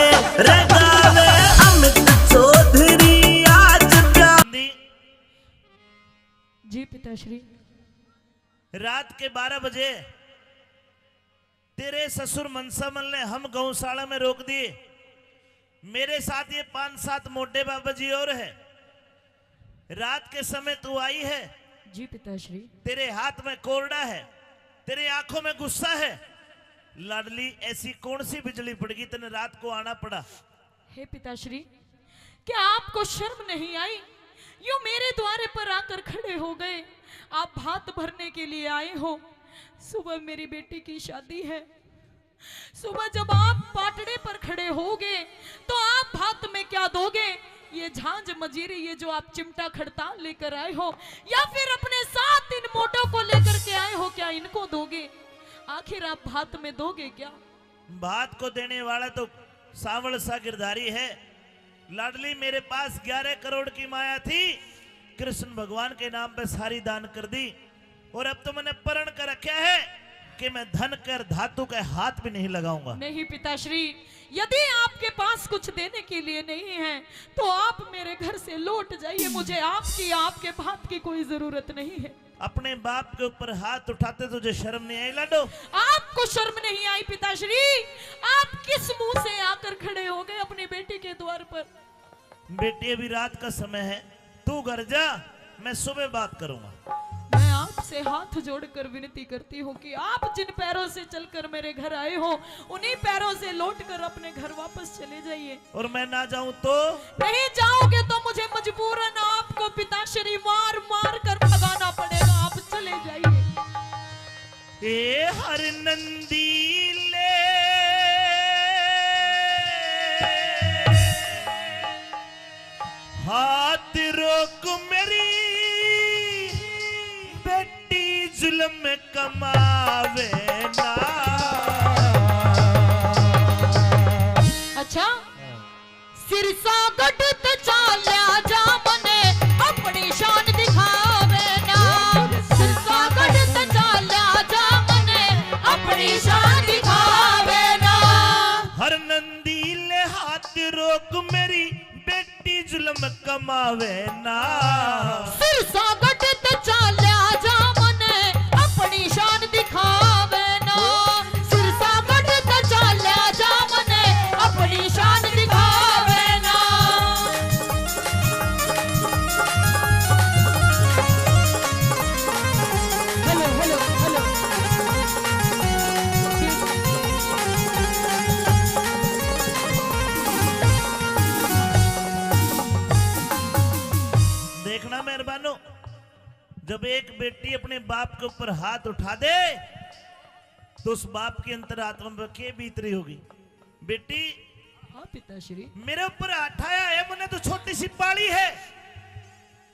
रगावे अमित चौधरी आज प्यार जी पिताश्री। रात के 12 बजे तेरे ससुर मनसामल ने हम गौशाला में रोक दिए। मेरे साथ ये 5-7 मोटे बाबा जी और है। रात के समय तू आई है। जी पिताश्री। तेरे हाथ में कोरडा है, तेरे आंखों में गुस्सा है। लाडली ऐसी कौन सी बिजली पड़गी तने रात को आना पड़ा? हे पिताश्री, क्या आपको शर्म नहीं आई? यूं मेरे द्वारे पर आकर खड़े हो गए। आप भात भरने के लिए आए हो। सुबह मेरी बेटी की शादी है। सुबह जब आप पाटड़े पर खड़े होगे तो आप भात में क्या दोगे? ये झांझ मजीरी, ये जो आप चिमटा खड़ताल लेकर आए हो, या फिर अपने साथ इन मोटों को लेकर के आए हो, क्या इनको दोगे? आखिर आप भात में दोगे क्या? भात को देने वाला तो सावल सा गिरधारी है। लाडली मेरे पास 11 करोड़ की माया थी, कृष्ण भगवान के नाम पे सारी दान कर दी। और अब तो मैंने प्रण कर रखा है कि मैं धन कर धातु के हाथ भी नहीं लगाऊंगा। नहीं पिताश्री, यदि आपके पास कुछ देने के लिए नहीं है तो आप मेरे घर से लौट जाइए। मुझे आपके भात की कोई जरूरत नहीं है। अपने बाप के ऊपर हाथ उठाते तुझे शर्म नहीं आई लाडो? आपको शर्म नहीं आई पिताश्री? आप किस मुंह से आकर खड़े हो गए अपनी बेटी के द्वार पर? बेटी अभी रात का समय है, तू घर जा, मैं सुबह बात करूंगा। मैं आपसे हाथ जोड़कर विनती करती हूँ कि आप जिन पैरों से चलकर मेरे घर आए हो, उन्हीं पैरों से लौटकर अपने घर वापस चले जाइए। और मैं ना जाऊं तो? नहीं जाओगे तो मुझे मजबूरन आपको पिताश्री मार मार कर भगाना पड़ेगा। आप चले जाइए। ए हर नंदीले हाथ रोक मेरी बेटी जुल्म कमावे ना। अच्छा, सिरसा गढ़ चाल्या जा मने अपनी शान दिखावे ना। सिरसा गढ़ चाल्या जा मने अपनी शान दिखावे ना। हर नंदीले हाथ रोक मेरी बेटी जुल्म कमावे ना। सिरसा गढ़ चाल्या जा मने अपनी शान दिखावे ना। सिरसा गढ़ चाल्या जा मने अपनी शान दिखावे ना। Hello hello hello. देखना मेहरबानो, जब एक बेटी अपने बाप के ऊपर हाथ उठा दे तो उस बाप की अंतरात्मा में क्या बीत रही होगी? बेटी, हाँ पिताश्री। मेरे ऊपर हाथ आया है, मैंने तो छोटी सी पाली है,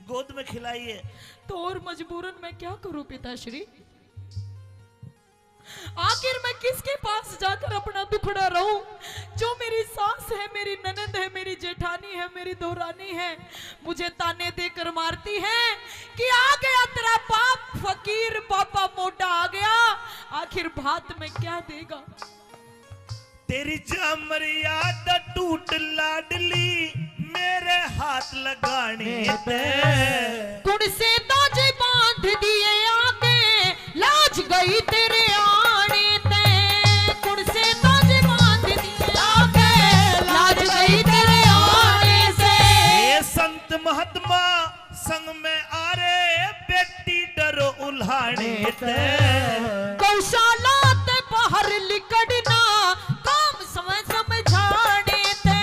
गोद में खिलाई है। तो और मजबूरन मैं क्या करूं पिताश्री? आखिर मैं किसके पास जाकर अपना दुखड़ा रहूं? जो मेरी सास है, मेरी ननद है, मेरी जेठानी है, मेरी दोरानी है, मुझे ताने देकर मारती है कि आ गया तेरा बाप फकीर, पापा मोटा आ गया, आखिर भात में क्या देगा? तेरी मर्यादा टूट लाडली, मेरे हाथ लगाने पे कुड़ से ताजे बांध दिए आगे, लाज गई तेरे आने ते। कुड़ से ताजे बांध दिए आगे, लाज गई तेरे आने से। ये संत महात्मा संग में आ रे, बेटी डरो उल्हाने ते। गौशाला ते बाहर लिकड़ना, काम समय समझाने ते।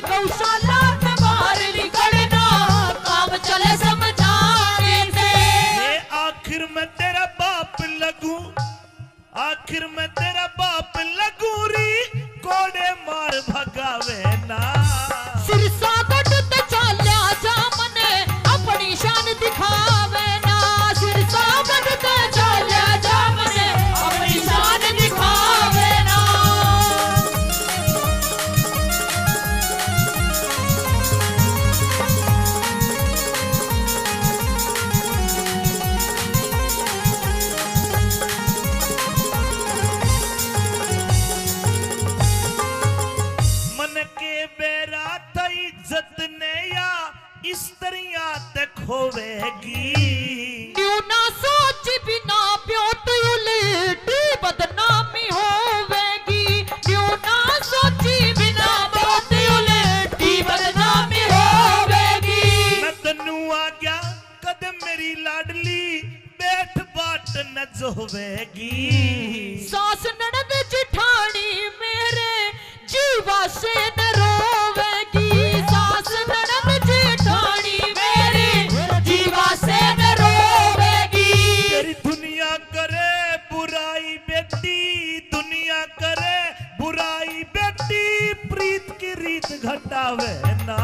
गौशाला ते बाहर लिकड़ना, काम चले समझाने ते। ये आखिर में तेरा बाप लगू, आखिर में तेरा बाप लगू री, कोड़े मार भगावे ना। सिरसा गढ़ ते चाल्या जा मने, अपनी शान दिखावे ना। सिरसा गढ़ ते चाल्या जा मने, अपनी शान दिखावे ना। मन के बेरा था इज्जत ने या स्त्रियां ते खोवेगी। न्यू ना सोच बिना प्योत उलटी बदनामी होवेगी। न्यू ना सोची बिना प्योत उलटी बदनामी होवेगी। मैं तन्नू आ गया कदम मेरी लाडली, बैठ बाट न जोवेगी। सास ननद जिठानी मेरे जीवा से न रोवेगी। सास ननद जिठानी मेरे जीवा से न रोवेगी। तेरी दुनिया करे बुराई बेटी, दुनिया करे बुराई बेटी, प्रीत की रीत घटावे ना।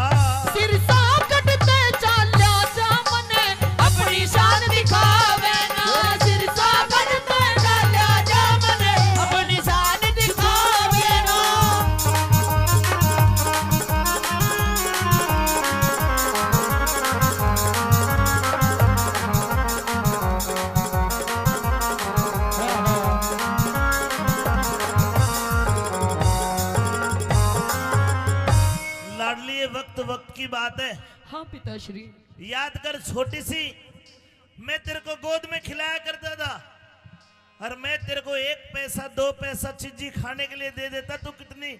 सिरसा कटते चाल्या जा मने, अपनी शान दिखावे ना। सिरसा कटते चाल्या जा मने, अपनी शान दिखावे ना। लाडली ये वक्त वक्त की बात है। हाँ पिताश्री। याद कर छोटी सी, मैं तेरे को गोद में खिलाया करता था, और मैं तेरे को 1 पैसा 2 पैसा चीजी खाने के लिए दे देता, तो कितनी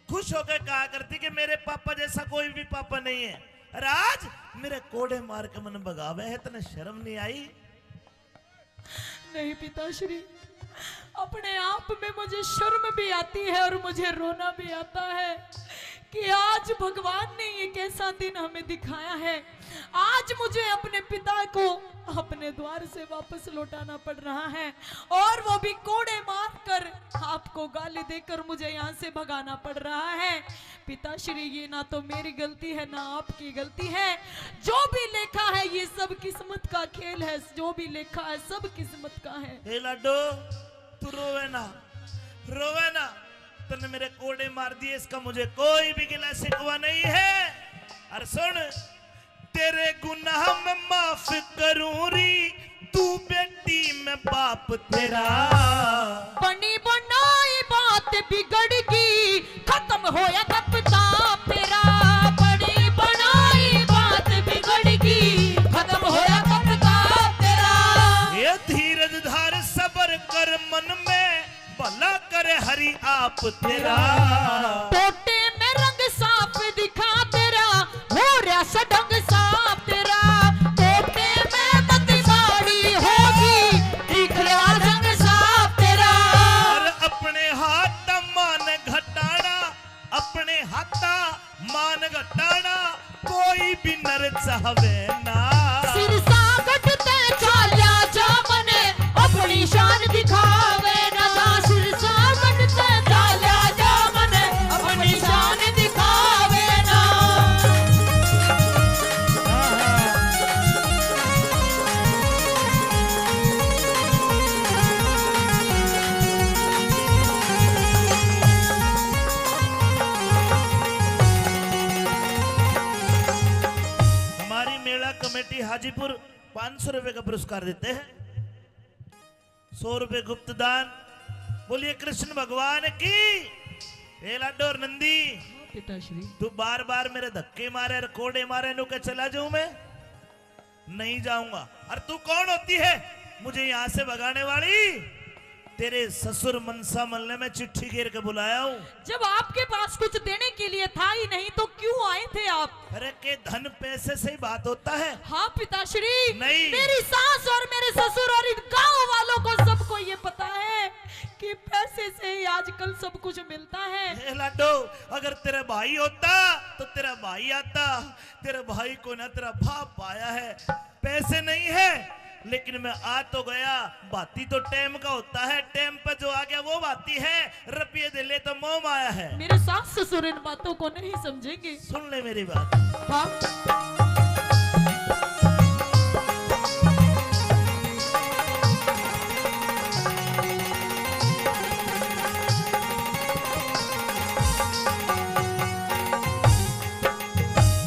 खुश होकर कहा करती कि मेरे पापा जैसा कोई भी पापा नहीं है। और आज मेरे कोड़े मार के मन भगावे है, तने शर्म नहीं आई? नहीं पिताश्री, अपने आप में मुझे शर्म भी आती है और मुझे रोना भी आता है कि आज भगवान ने ये कैसा दिन हमें दिखाया है। आज मुझे अपने पिता को अपने द्वार से वापस लौटाना पड़ रहा है, और वो भी कोड़े मारकर, आपको गाली देकर मुझे यहाँ से भगाना पड़ रहा है। पिताश्री, ये ना तो मेरी गलती है ना आपकी गलती है। जो भी लेखा है ये सब किस्मत का खेल है। जो भी लेखा है सब किस्मत का है। ए लाडो, तू रोवे ना, रोवे ना। तूने मेरे कोड़े मार दिए, इसका मुझे कोई भी गिला शिकवा नहीं है। और सुन, तेरे गुनाह में माफ करूं री, तू बेटी में बाप तेरा। बनी बनाई बात बिगड़ गई, खत्म होया कब ताप तेरा। बनी बनाई बात बिगड़ गई, खत्म होया कब ताप तेरा। ये धीरज धार सबर कर मन में, भला करे हरि आप तेरा। टोटे में रंग साफ दिखा तेरा, हो रहा सडंग साफ तेरा। टोटे में बत्ती साड़ी होगी, दिख रहा रंग साफ तेरा। और अपने हाथ मान घटाना, अपने हाथ मान घटाना, कोई भी नर चाहवे ना। सिरसा गढ़ते चाल्या जा मने, अपनी शान दिखावे ना। सिरसा गढ़ते चाल्या जा मने, अपनी हाजीपुर 500 रुपए का पुरस्कार देते हैं, 100 रुपए गुप्त दान। बोलिए कृष्ण भगवान की। ए लाडो और नंदी, पिताश्री तू बार बार मेरे धक्के मारे और कोड़े मारे नु के चला जाऊं मैं? नहीं जाऊंगा। और तू कौन होती है मुझे यहां से भगाने वाली? तेरे ससुर मनसा मल्ले में चिट्ठी गिर के बुलाया हूं। जब आपके पास कुछ देने के लिए था ही नहीं तो क्यों आए थे आप? अरे के धन पैसे से ही बात होता है? हाँ पिताश्री, नहीं। मेरी सास और मेरे ससुर और इन गांव वालों को सबको ये पता है कि पैसे से ही आजकल सब कुछ मिलता है। लाडो, अगर तेरा भाई होता तो तेरा भाई आता। तेरे भाई को ना तेरा बाप आया है, पैसे नहीं है, लेकिन मैं आ तो गया। बाती तो टाइम का होता है, टाइम पर जो आ गया वो बाती है। रुपये दे ले तो मोम आया है। मेरे सास ससुर इन बातों को नहीं समझेंगे। सुन ले मेरी बात। हाँ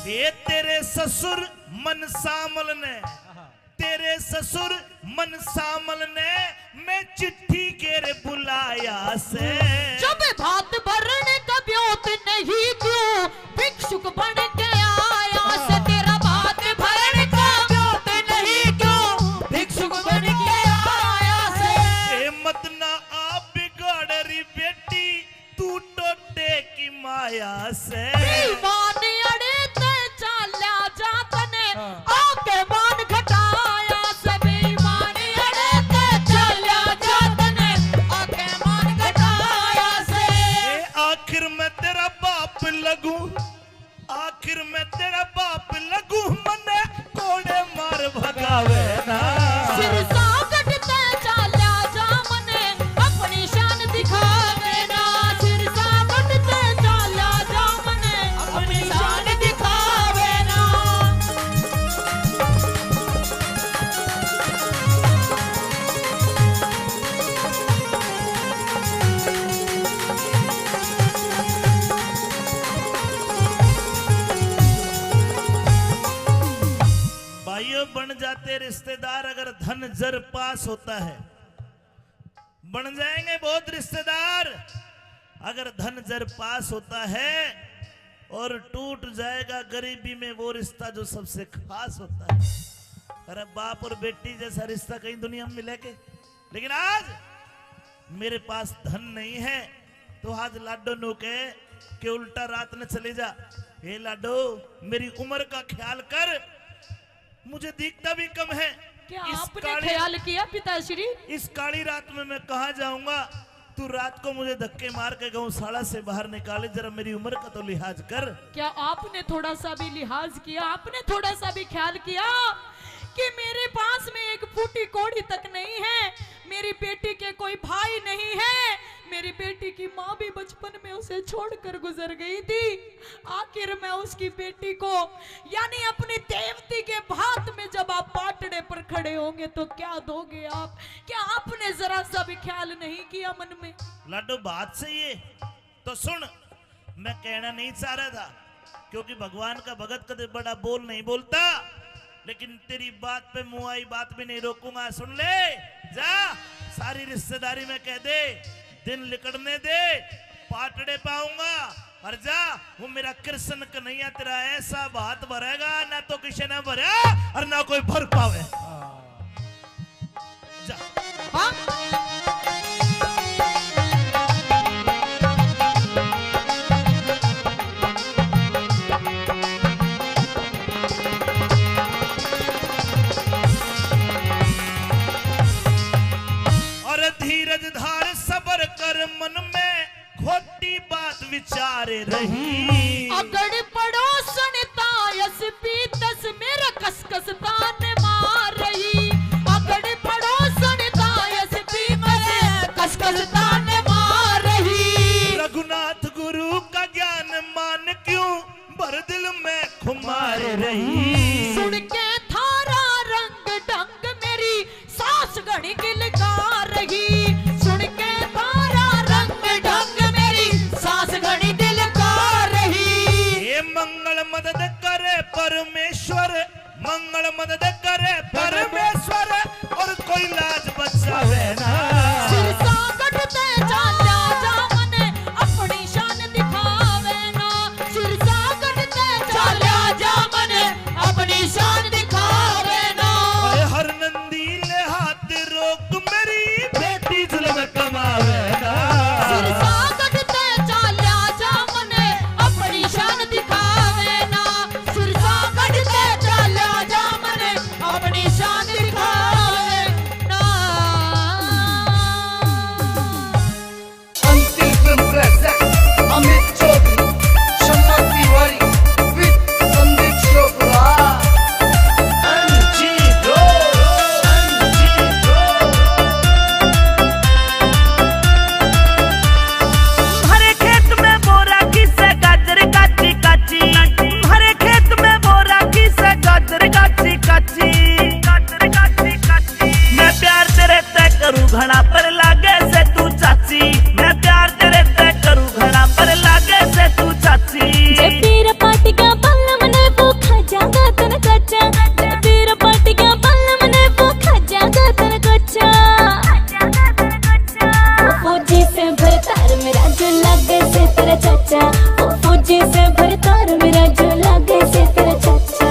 ये तेरे ससुर मनसामल ने, तेरे ससुर मनसामल ने मैं चिट्ठी के रे बुलाया से। जब भात भरने का ब्योत नहीं क्यों भिक्षुक बन के आया से। तेरा भात भरने का ब्योत नहीं क्यों भिक्षुक बन के आया से। ए मत ना आप बिगाड़ री बेटी, तू टोटे की माया से। दीवानी अड़े ते चाल्या जातने आके मान घटाया से। बेईमानी अड़े ते चाल्या जातने आके मान घटाया से। ए आखिर मैं तेरा बाप लगूं, आखिर मैं तेरा बाप लगूं, मने कोड़े मार भगावे ना। सिर सागट ते चाल्या जामने अपनी शान दिखावे ना। सिर सागट ते चाल्या जामने अपनी शान दिखावे ना। भाइयों, बन जाते रिश्तेदार अगर धन जर पास होता है। बन जाएंगे बहुत रिश्तेदार अगर धन जर पास होता है, और टूट जाएगा गरीबी में वो रिश्ता जो सबसे खास होता है। अरे बाप और बेटी जैसा रिश्ता कहीं दुनिया में मिलेगा? लेकिन आज मेरे पास धन नहीं है, तो आज लाडो नो के उल्टा रात में चले जा। हे लाडो, मेरी उम्र का ख्याल कर, मुझे दिखता भी कम है। क्या इस आपने काली- ख्याल किया पिताश्री? इस काली रात में मैं कहाँ जाऊंगा? तू रात को मुझे धक्के मार के गौशाला से बाहर निकाले, जरा मेरी उम्र का तो लिहाज कर। क्या आपने थोड़ा सा भी लिहाज किया? आपने थोड़ा सा भी ख्याल किया कि मेरे पास में एक फूटी कोड़ी तक नहीं है, मेरी बेटी के कोई भाई नहीं है, मेरी बेटी की माँ भी बचपन में उसे छोड़कर गुजर गई थी। आखिर मैं उसकी बेटी को यानी अपनी देवती के भात में जब आप पाटड़े पर खड़े होंगे तो क्या दोगे आप? क्या आपने जरा सा भी ख्याल नहीं किया मन में? लाडो, बात सही है तो सुन। मैं कहना नहीं चाह रहा था, क्योंकि भगवान का भगत कदे बड़ा बोल नहीं बोलता, लेकिन तेरी बात पे मुंह आई बात भी नहीं रोकूंगा। सुन ले, जा सारी रिश्तेदारी में कह दे, दिन लिकड़ने दे, पाटड़े पाऊंगा। और जा, वो मेरा कृष्ण कन्हैया तेरा ऐसा बात भरेगा ना तो किसी ने भरा और ना कोई भर पावे। जा। हाँ? और धीरज धार सबर कर, मन में खोटी बात विचारे रही। अगड़ पड़ोसन तायस पीतस मेरा कसकस तान मार रही। अगड़ पड़ोसन तायस पीतस कसकस तान मार रही। रघुनाथ गुरु का ज्ञान मान क्यों भर दिल में खुमार रही। सुन के थारा रंग ढंग मेरी सास घड़ी गिलकार रही। सुन के थारा रंग ढंग मेरी सास घड़ी दिलकार रही। ये मंगल मदद करे परमेश्वर, मंगल मदद करे कोई लाज बचावे ना। सिरसा कटते चाल्या जामने अपनी शान दिखावे ना। सिरसा कटते चाल्या जामने अपनी शान दिखावे ना। हर नंदी ले हाथ रोक मेरी बेटी जुल्म कमावे ना। सिरसा कटते चाल्या जामने अपनी शान दिखावे ना। सिरसा कटते चाल्या जामने अपनी शान दिखावे ना। Until the present, Amit Chaudhary, Shamma Tiwari, with Sandeep Chopra. हरे खेत में बोरा की से गाजर काची काची, हरे खेत में बोरा की से गाजर काची काची, गाजर काची काची। मैं प्यार तेरे तय करूं घड़ा पर लागे से तू चाची, मैं प्यार तेरे तय करूं घड़ा पर लागे से तू चाची। जब तेरा पार्टी का बल्लम ने वो खा जागा तन कच्चा। जब तेरा पार्टी का बल्लम ने वो खा जागा तन कच्चा। वो फौजी से भरतार मेरा जो लागे से तेरा चाचा। वो फौजी से भरतार मेरा जो लागे से तेरा चाचा।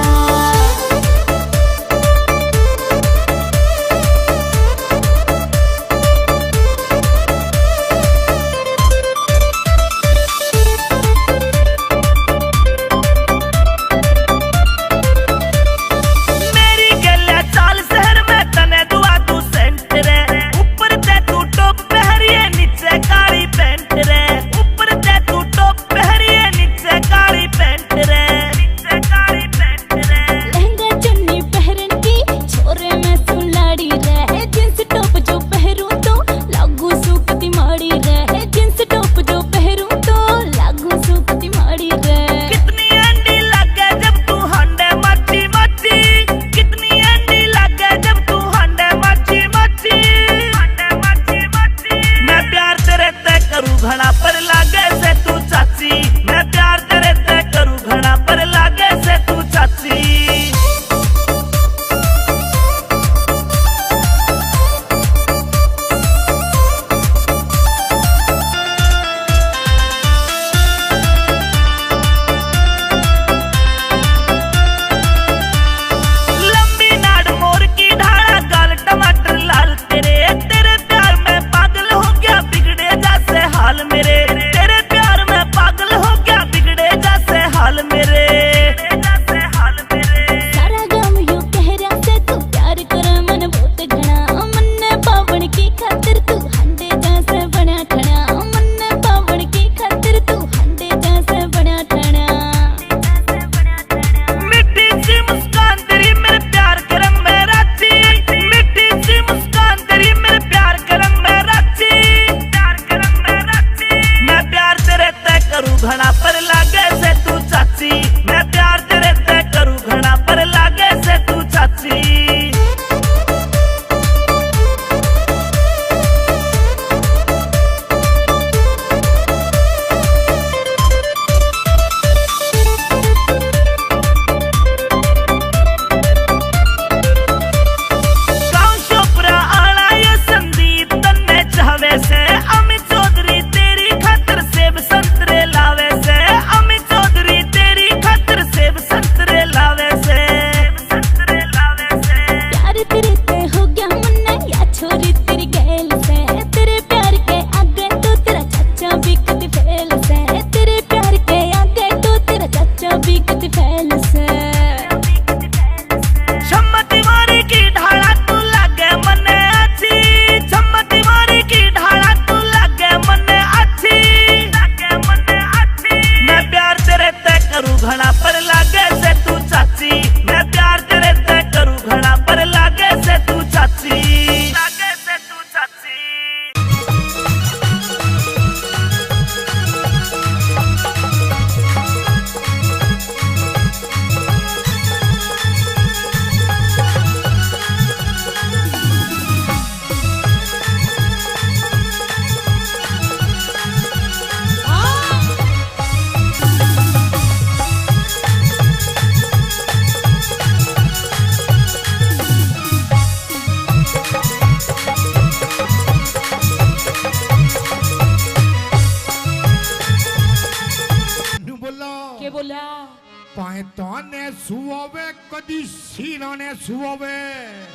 તને સુવે કદી શીરાને સુવે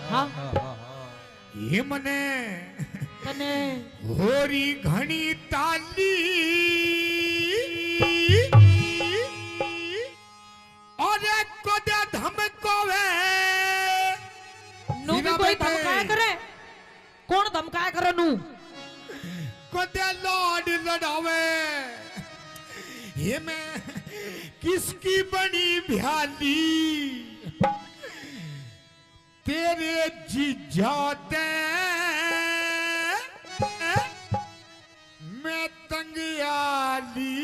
हाँ એ મને तने હોરી ઘણી તાલી અરે કદે ધમકોવે नू भी कोई धमकाया करे कौन धमकाया करे नू कदे लाड लड़ावे ये मैं किसकी बनी भ्याली तेरे जीजा दे मैं तंगियाली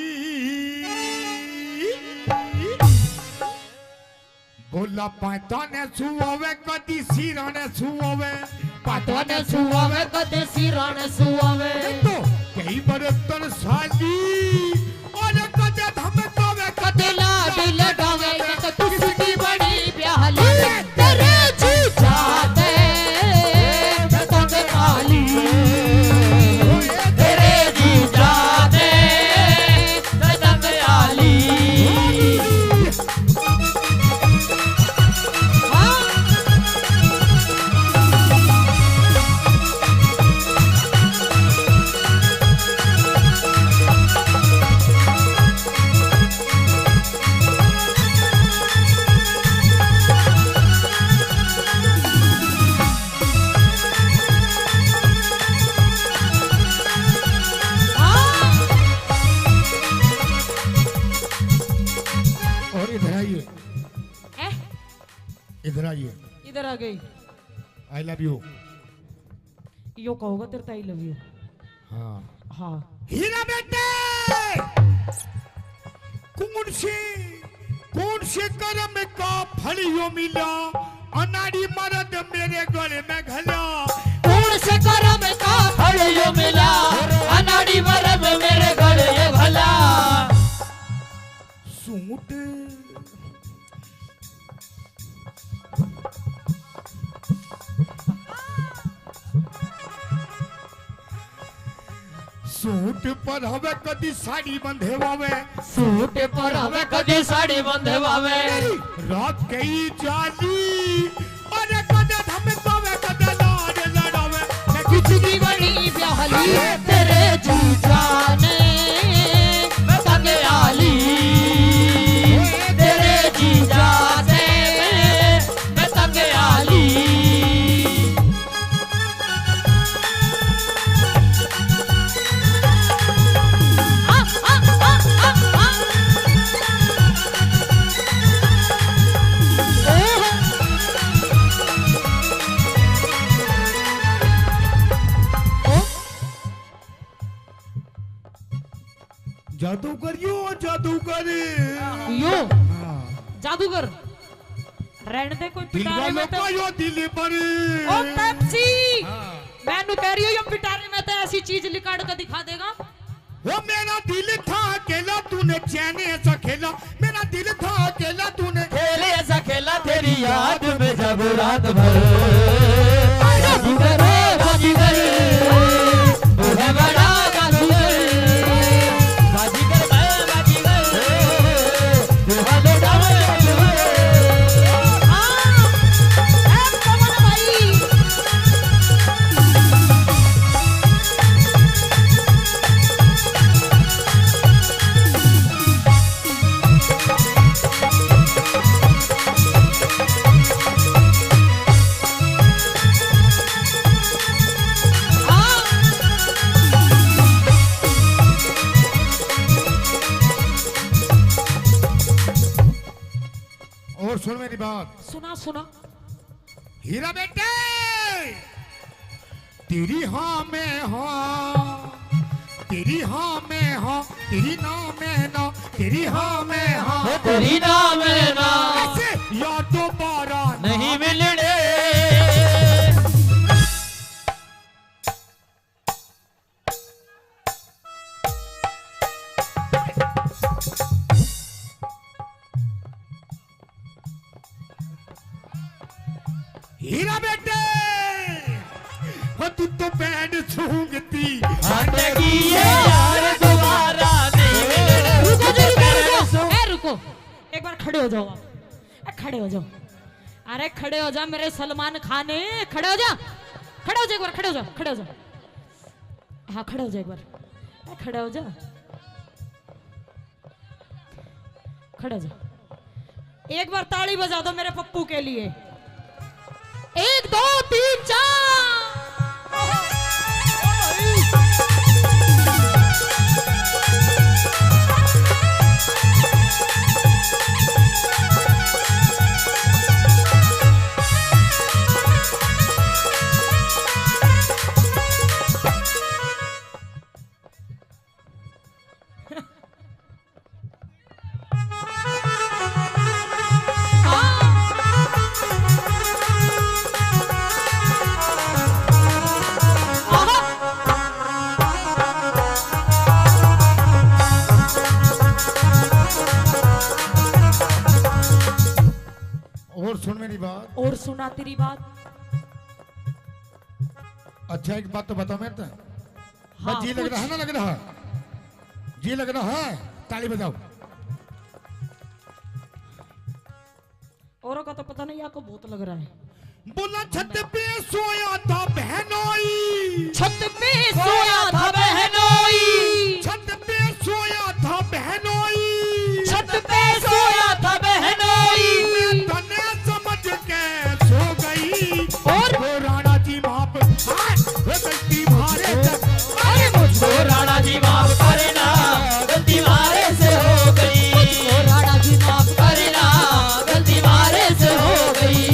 बोला पाता ने सुवे कदी सिरा ने सुवे पाता ने सुवे कदे सिराने सुआवे तो कई बरतर साली और कदे धमकावे कदे लाड लड़ावे तो किसकी बड़ी प्याली तेरे जीजा दे तंग काली तेरे जीजा दे तंग काली और इधर आइए ए इधर आइए इधर आ गई आई लव यू यो कहोगा तेरे आई लव यू हाँ हाँ हीरा बेटे कौन से कर्म का फल यो मिला अनाड़ी मर्द मेरे गले में घला कौन से करम का फल यो मिला अनाड़ी मरद मेरे गले ये भला सूट सूट पर हवे कदी साड़ी बंधे वावे सूट पर हमें कदी साड़ी बंधे वावे रात कई जाली और कदे धमकावे कदे लाड लड़ावे किसकी बड़ी प्याली तेरे जीजा ने तंग आली तेरे जीजा ने तंग आली जादूगर यो जादूगर यो जादूगर रहने दे कोई दिल पिटारे वालों में का तो यो दिल पर ओ पेप्सी मैनू कह रही हूं ये पिटारे में तो ऐसी चीज लिकाड़ कर दिखा देगा वो मेरा दिल था अकेला तूने चैन ऐसा खेला मेरा दिल था अकेला तूने खेले ऐसा खेला तेरी याद में जब रात भर जादूगर जादूगर तू है बड़ा जादूगर बाजीगर मैं बाजीगर तू है लोटा और सुन मेरी बात सुना सुना हीरा बेटे तेरी हाँ में हाँ तेरी हाँ में हाँ तेरी ना में ना तेरी हाँ में हाँ तेरी नाम है ना ऐसे या दोबारा नहीं मिलने हीरा बेटे हो तू तो बैंड सूंघती हटगी यार दोबारा नहीं मिलने रुको रुको रुको ए रुको एक बार खड़े हो जाओ आप। खड़े हो जाओ, अरे खड़े हो जा मेरे सलमान खान, खड़े हो जा, खड़े हो जा एक बार, खड़े हो जा, खड़े हो जा, हाँ खड़े हो जा एक बार, खड़े हो जा, खड़े हो जा। एक बार ताली बजा दो मेरे पप्पू के लिए। 1 2 3 4। और सुन मेरी बात। और सुना तेरी बात। अच्छा एक बात तो बताओ मेरे तो, हाँ, जी लग रहा है ना, लग रहा है, जी लग रहा है, ताली बजाओ। औरों का तो पता नहीं, आपको बहुत लग रहा है। बोला छत पे सोया था बहनोई, छत पे सोया था बहनोई, छत पे सोया था बहनोई, छत पे सोया था बहनोई, मैं तने समझ के सो गई और वो राणा जी माफ, वो गलती मारे अरे मुझको राणा जी माफ करना, गलती मारे से हो गई, मुझको राणा जी माफ करना, गलती मारे से हो गई।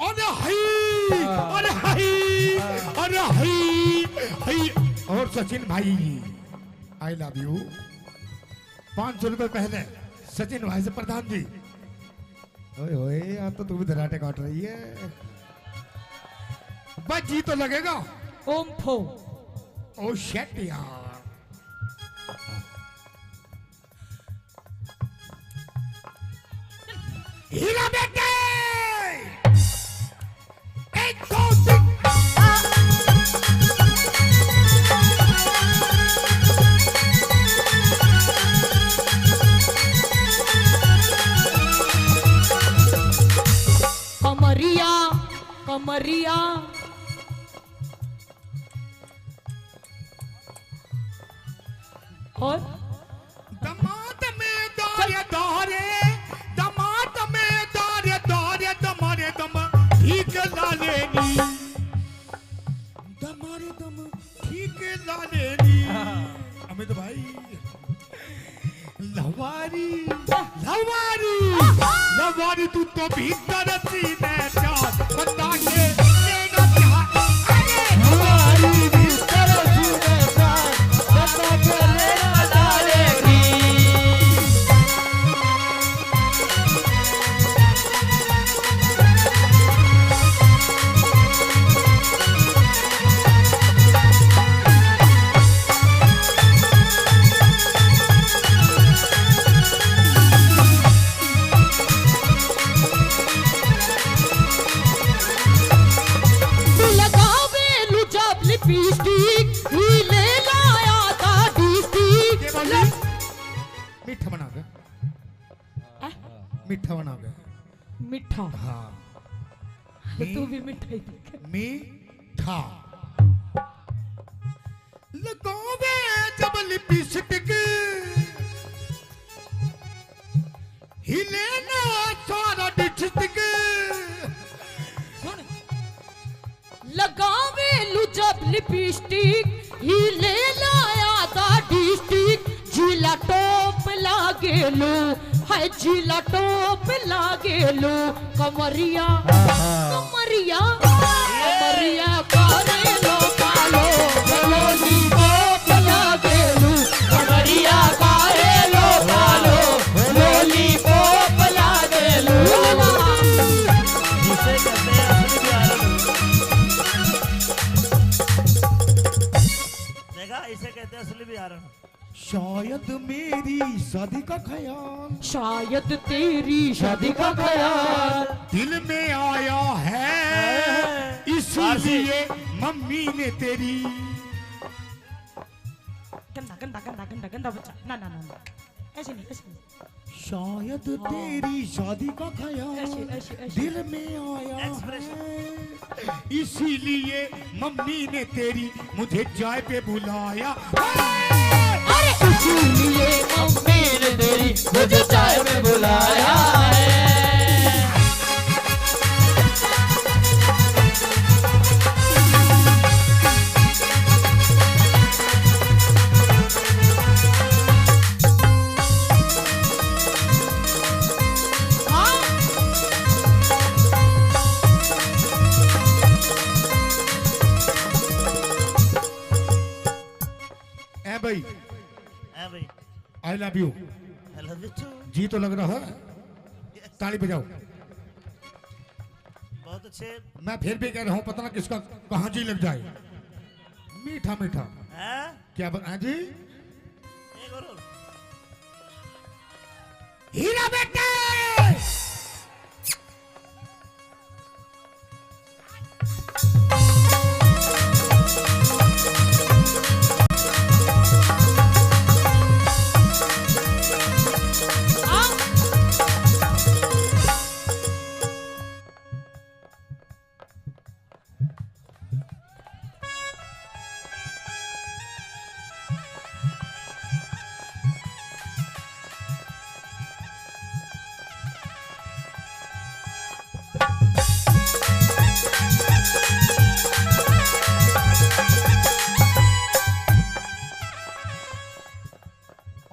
अरे हाय, अरे हाय, अरे हाय, हाय। और सचिन भाई आई लव यू। 500 रुपए पहले सचिन भाई से प्रधान जी। ओए ओए यार तो तू भी दराटे काट रही है। बस जी तो लगेगा। ओम फो। ओ शेट यार। हीरा बेटे 1 2 3। कमरिया कमरिया और दमाद में दारे दारे, दमाद में दारे दारे, दमारे दम ठीक ला लेनी, दमारे दम ठीक ला लेनी। अमित भाई लवारी लवारी लवारी, तू तो भीतर सीने चार बता के लेना चाह। अरे लवारी भीतर सीने चार बता के लेना चाहेगी। मीठा बना दे, मीठा बना दे। मिठा, हाँ तू भी मिठा ही दिखे। मीठा लगावे जब लिपस्टिक, हिले ना सारा डिस्ट्रिक्ट। लगावे लू जब लिपस्टिक, ही ले लाया था डिस्ट्रिक्ट। जिला टॉप लागे लो, है जिला टॉप लागे लो। कमरिया कमरिया कमरिया करे लो कालो, लोली टॉप लागे लो। कमरिया करे लो कालो, लोली टॉप लागे लो। जिसे कहते हैं असली बिहारन। देखा, इसे कहते हैं असली बिहारन। शायद मेरी शादी का ख्याल, शायद तेरी शादी का ख्याल दिल में आया है, इसलिए मम्मी ने तेरी। गंदा गंदा गंदा गंदा गंदा बच्चा, ना ना ना ना, ऐसे नहीं ऐसे नहीं, शायद तेरी शादी का ख्याल ऐसे ऐसे ऐसे। दिल में आया है, इसीलिए मम्मी ने तेरी मुझे चाय पे बुलाया। इसीलिए मम्मी ने तेरी मुझे चाय में बुलाया है। भाई भाई I love you. I love you too. जी तो लग रहा है, ताली बजाओ। बहुत अच्छे। मैं फिर भी कह रहा हूँ, पता ना किसका कहाँ जी लग जाए। मीठा मीठा हैं? क्या बता जी? एक और। हीरा बेटे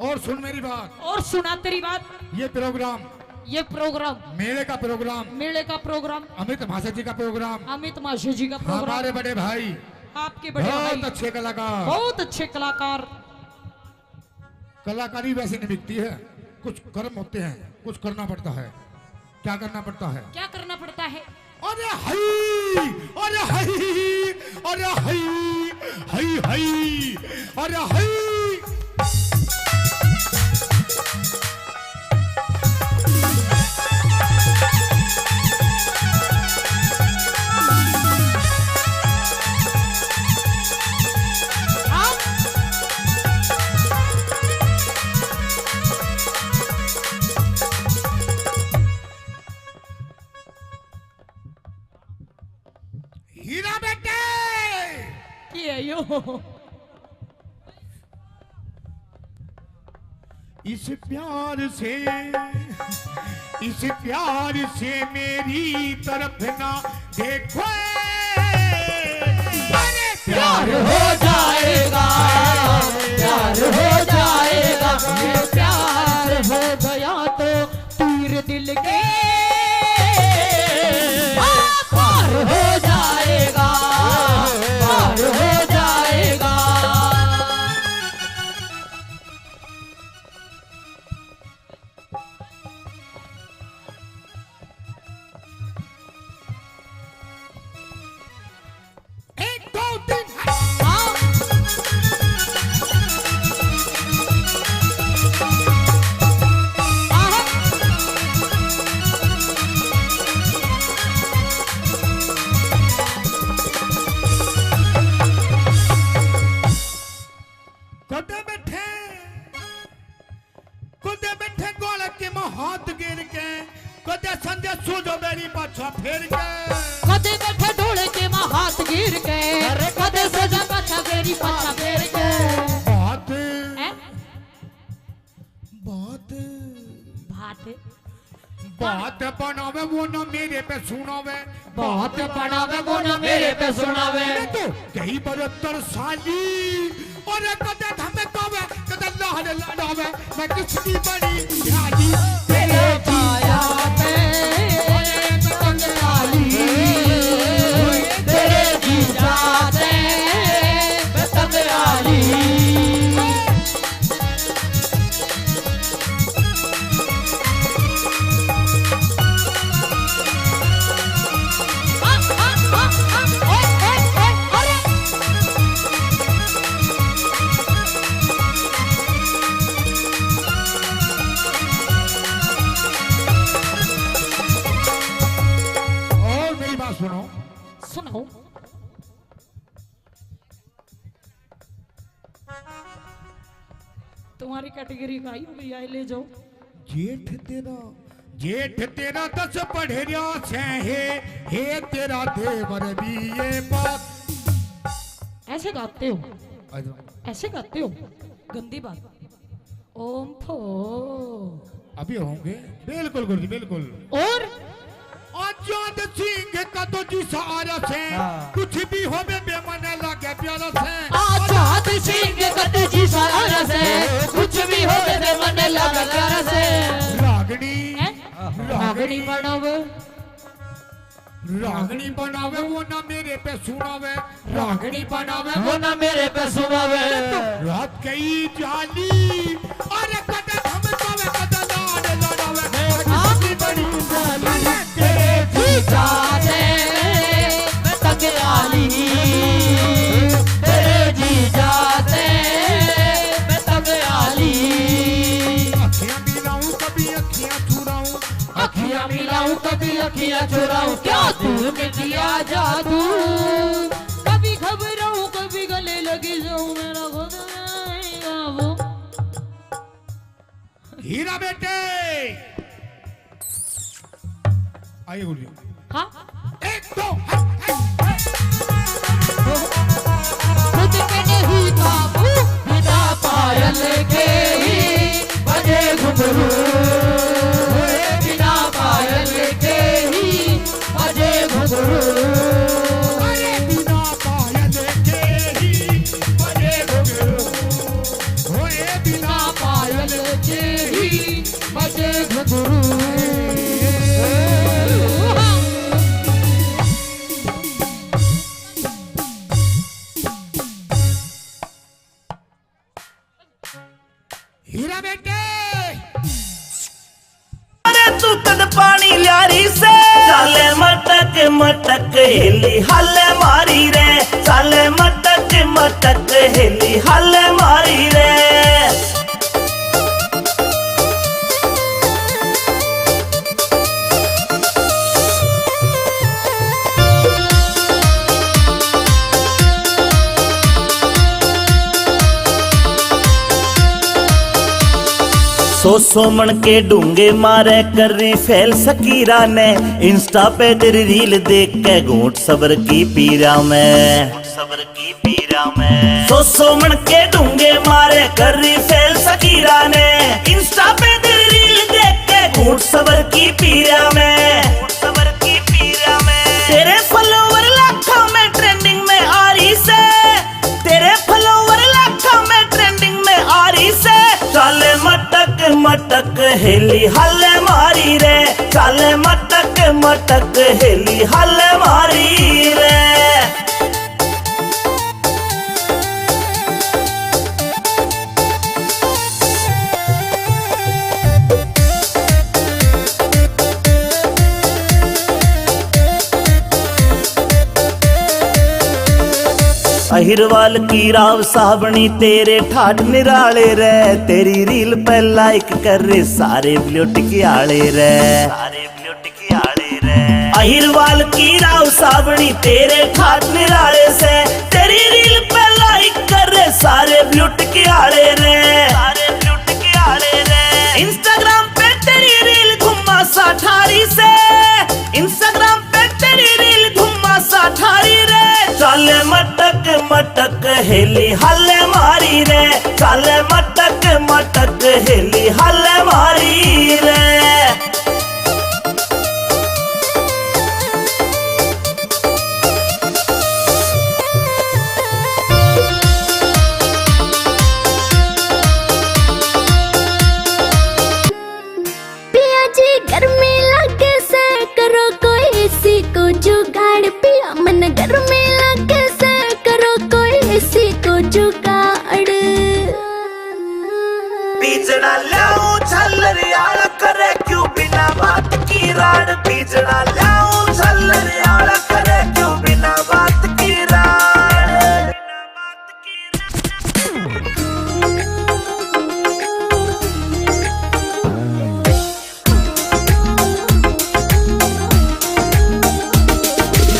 और सुन मेरी बात, और सुना तेरी बात। ये प्रोग्राम मेले का प्रोग्राम, अमित माशा जी का प्रोग्राम, अमित माशा जी का प्रोग्राम, हमारे बड़े भाई, आपके बड़े बहुत भाई, अच्छे कलाकार, बहुत अच्छे कलाकार। कलाकारी वैसे नहीं बिकती है, कुछ कर्म होते हैं, कुछ करना पड़ता है। क्या करना पड़ता है? क्या करना पड़ता है? अरे हई, अरे हई, अरे हई, हई हई, अरे हई। हीरा बेटे यो इस प्यार से मेरी तरफ ना देखो, प्यार हो जाएगा, प्यार हो जाएगा, ये प्यार हो गया तो तीर दिल के पार हो जाएगा, पार हो जाएगा। एक दो तीन कुदे बैठे गोल के हाथ गिर के, कुदे संजय सूझो मेरी पाछा फेर के, कदे बैठे ढोले के माँ हाथ गिर के, कदे सजा पाछा मेरी पाछा फेर के। बात हैं? बात बात बात बनावे वो ना मेरे पे सुनावे, बात बनावे वो ना मेरे पे सुनावे। तो कई 72 साली और कदे धमकावे, कदे लहर लड़ावे, मैं किसकी बड़ी प्यारी तेरे छाया पे पतंग डाली, तेरे जीजा से पतंग डाली। तुम्हारी कैटेगरी का ही हो भैया, ले जाओ। जेठ तेरा 10 पढ़ेरिया से हे तेरा देवर भी ये बात। ऐसे गाते हो, ऐसे गाते हो, गंदी बात। ओम फो अभी होंगे बिल्कुल गुरुजी बिल्कुल। और आजाद सिंह का तो जी सारा से कुछ भी हो बेमन लगे प्यारा से। आजाद सिंह का तो जी सारा से कुछ भी हो बेमन लगे प्यारा से। रागनी रागनी बनावे, रागनी बनावे वो ना मेरे पे सुनावे। रागनी बनावे वो ना मेरे पे सुनावे। रात कई जाली अरे कदे हम तोवे कदे लाड लड़ावे। आँखी बड़ी जाली तेरे जी जाने मैं तगयाली, तेरे जी जाने मैं तगयाली। अखियां मिलाऊं कभी अखियां चुराऊं। अखियां मिलाऊं कभी अखियां चुराऊं। क्या तूने किया जादू, कभी घबराऊं कभी गले लगी जाऊं। मेरा खुद आएगा वो। हीरा बेटे आइए गुरुजी। हाँ एक दो खुद पे नहीं काबू, बिना पायल के ही बजे घुंघरू। बिना पायल के ही बजे घुंघरू। अरे बिना पायल के ही बजे घुंघरू। होए बिना पायल के ही बजे घुंघरू। हीरा बेटे अरे तू तद पानी ल्यारी से साले मटक मटक हिली हल मारी रे। साले मटक मटक हिली हल मारी रे। सो मन के डूंगे मारे कर रही फैल सकीरा ने। इंस्टा पे तेरी रील देख के घूट सबर की पीरा में। सबर की पीरा में सो मन के डूंगे मारे कर रही फैल सकीरा ने। इंस्टा पे तेरी रील देख के घूट सबर की पीरा में। सबर की पीरा में तेरे फॉलोवर लाखों में ट्रेंडिंग में आ रही से। तेरे फॉलोवर लाखों में ट्रेंडिंग में आ रही से। चाले मटक मटक हेली हल मारी रे। चाले मटक मटक हेली हल मारी रे। अहिरवाल की राव साबणी तेरे ठाठ निराले रे। तेरी रील पे लाइक कर रे सारे ब्लूटिक आले रे। सारे ब्लूटिक आले रे। अहिरवाल की राव साबणी तेरे ठाठ निराले से। तेरी रील पे लाइक कर रे सारे ब्लूटिक आले रे। सारे ब्लूटिक आले रे। इंस्टाग्राम पे तेरी रील घुमा सा ठारी से। इंस्टाग्राम पे तेरी रील घुमा सा ठारी रे। चाले मटक मटक हेली हल मारी रे। चाले मटक मटक हेली हल मारी रे। पिया जी गर्मी लगे से करो कोई इसी को जुगाड़। पिया मन गर्मी लगे से करो कोई इसी को जुगाड़। बीजड़ा लाऊं झल्लरियाला करे क्यों बिना बात की राड। बीजड़ा लाऊं झल्लरियाला करे क्यों बिना बात की राड।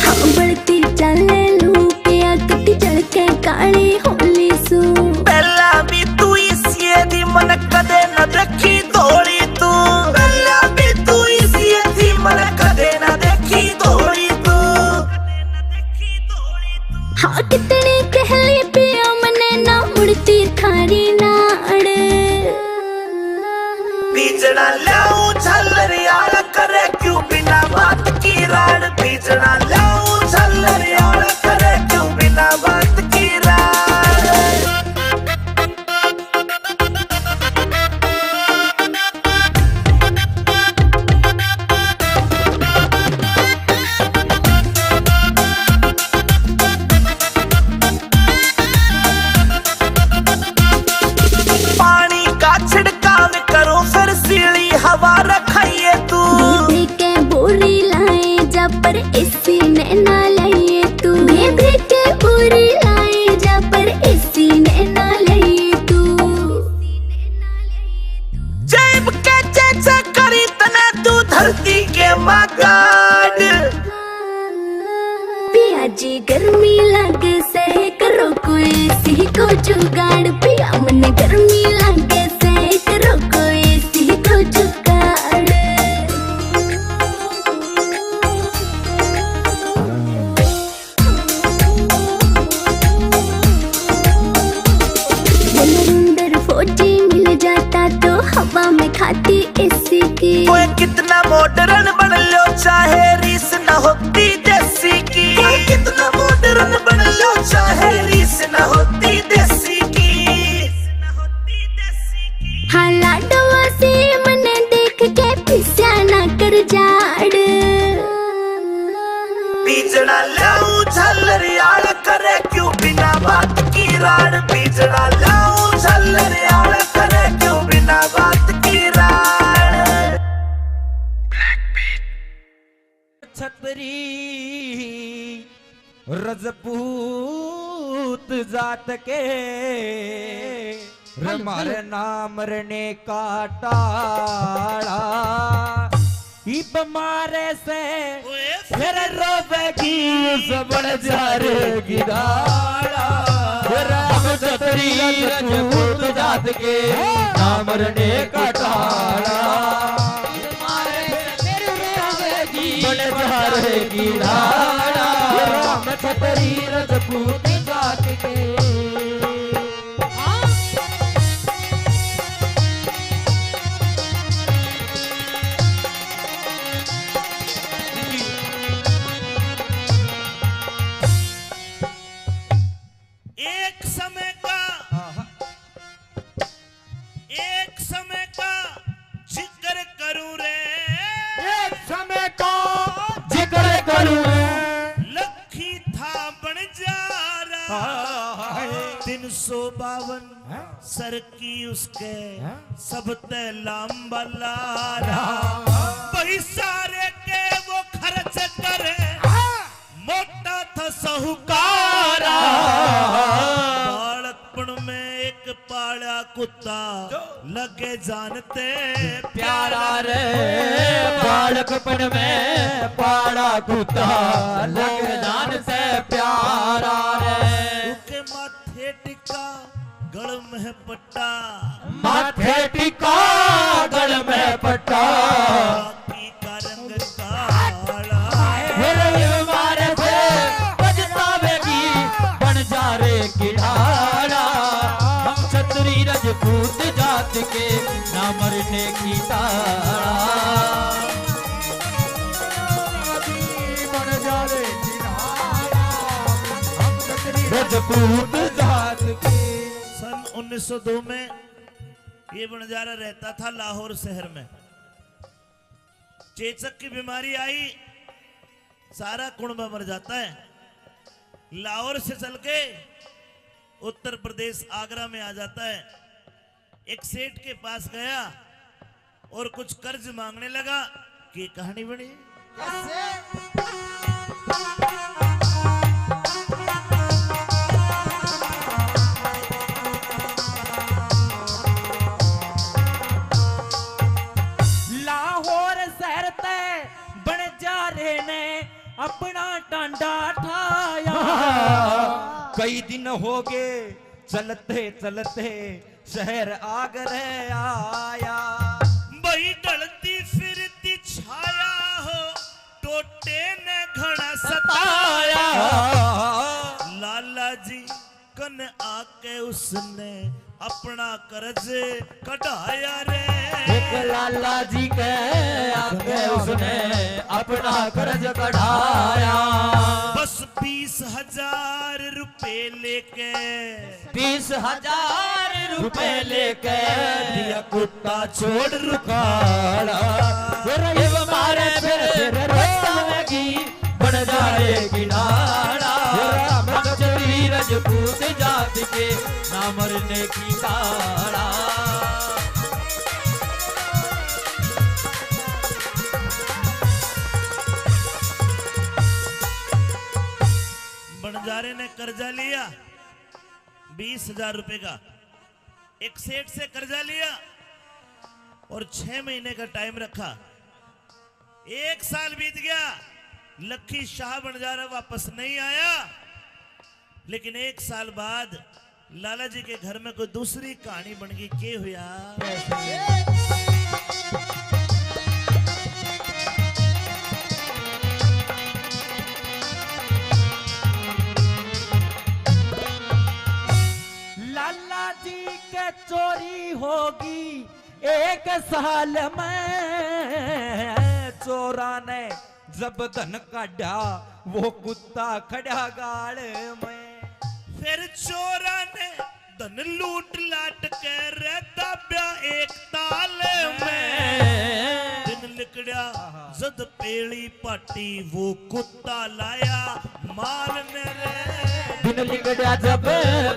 हाँ बढ़ती चले लू पिया कटी चढ़ के काली होली सू। पहला भी तू इस ये दी बीजना लाऊं झल्लर यार करे क्यों बिना बात की राड बीजना लाऊं झल्लर यार करे क्यों बिना बात की राड पानी का छिड़काव करो फिर सीढ़ी हवा रखाइए तू बेबे के बोरी लाए जा पर इसी ने ना लिए तू बेबे के बोरी लाए जा पर इसी ने ना लिए तू जेब के चेचा करी तना तू धरती के मगाड पिया जी गर्मी लगे से करो कोई सी को जुगाड़ पिया मन गर्मी लगे से करो कोई सी को जुगाड़ अंदर फौजी मिल जाता तो हवा में खाती एसी की ओए कितना मॉडर्न बन लो चाहे रीस न होती देसी की ओए कितना मॉडर्न बन लो चाहे रीस न होती देसी की हाला डवा से मने देख के पिस्या ना कर जाड़ बीजना लाऊं झल्लर यार करे क्यों बिना बात की राड बीजना लाऊं झल्लर यार करे क्यों बिना बात की राड छतरी रजपूत जात के हमारे नाम रने का टाड़ा ही बमारे से फिर रोवेगी सबड़ जारेगी दाड़ा फिर हम छतरी रजपूत जात के नाम रने का टाड़ा बड़े जारेगी धारा हम छतरी रजपूत जात के एक समय का जिक्र करूं रे एक समय का जिक्र करूं लखी था बन जा रहा 352 सर की उसके सब ते लांबा लारा पैसारे के वो खर्च करे मोटा था साहूकारा बालकपन में एक पाड़ा कुत्ता लगे जानते प्यारा रे बालकपन में पाड़ा कुत्ता लग जान से प्यारा रे उसके माथे टिका गल में पट्टा माथे टिका गल में पट्टा बाकी का रंग काला मेरे मारे से पछतावेगी बन जा रे किनारा हम छतरी रजपूत जात के ना मरने की तारा बन जा रे किनारा हम छतरी रजपूत जात के सन 1902 में ये बंजारा रहता था लाहौर शहर में चेचक की बीमारी आई सारा कुनबा मर जाता है लाहौर से चल के उत्तर प्रदेश आगरा में आ जाता है एक सेठ के पास गया और कुछ कर्ज मांगने लगा कि कहानी बनी लाहौर शहर ते बन जा रे ने अपना टांडा ठाया कई दिन हो गए चलते चलते शहर आगरे आया बही ढलती फिरती छाया हो टोटे ने घड़ा सताया लाला जी कन आके उसने अपना कर्ज कढ़ाया रे। एक लाला जी के आगे उसने अपना कर्ज कढ़ाया। बस 20,000 रुपए लेके 20,000 रुपए लेके दिया कुत्ता छोड़ रुखाड़ा। फिर मारे फिर पछतावेगी बन जाएगी नाड़ा। चली रजपूत जात के ना मरने की काड़ा। बंजारे ने कर्जा लिया 20,000 रुपए का, एक सेठ से कर्जा लिया और 6 महीने का टाइम रखा। 1 साल बीत गया, लखी शाह बंजारा वापस नहीं आया। लेकिन 1 साल बाद लाला जी के घर में कोई दूसरी कहानी बन गई। के हुआ लाला जी के चोरी होगी 1 साल में। चोरा ने जब धन काढ़ा वो कुत्ता खड़ा गाड़ में। फिर चोरा ने धन लूट लाट के दाब्या एक ताल में। दिन लिकड़िया जद पेड़ी पाटी वो कुत्ता लाया माल ने रे। दिन लिकड़िया जब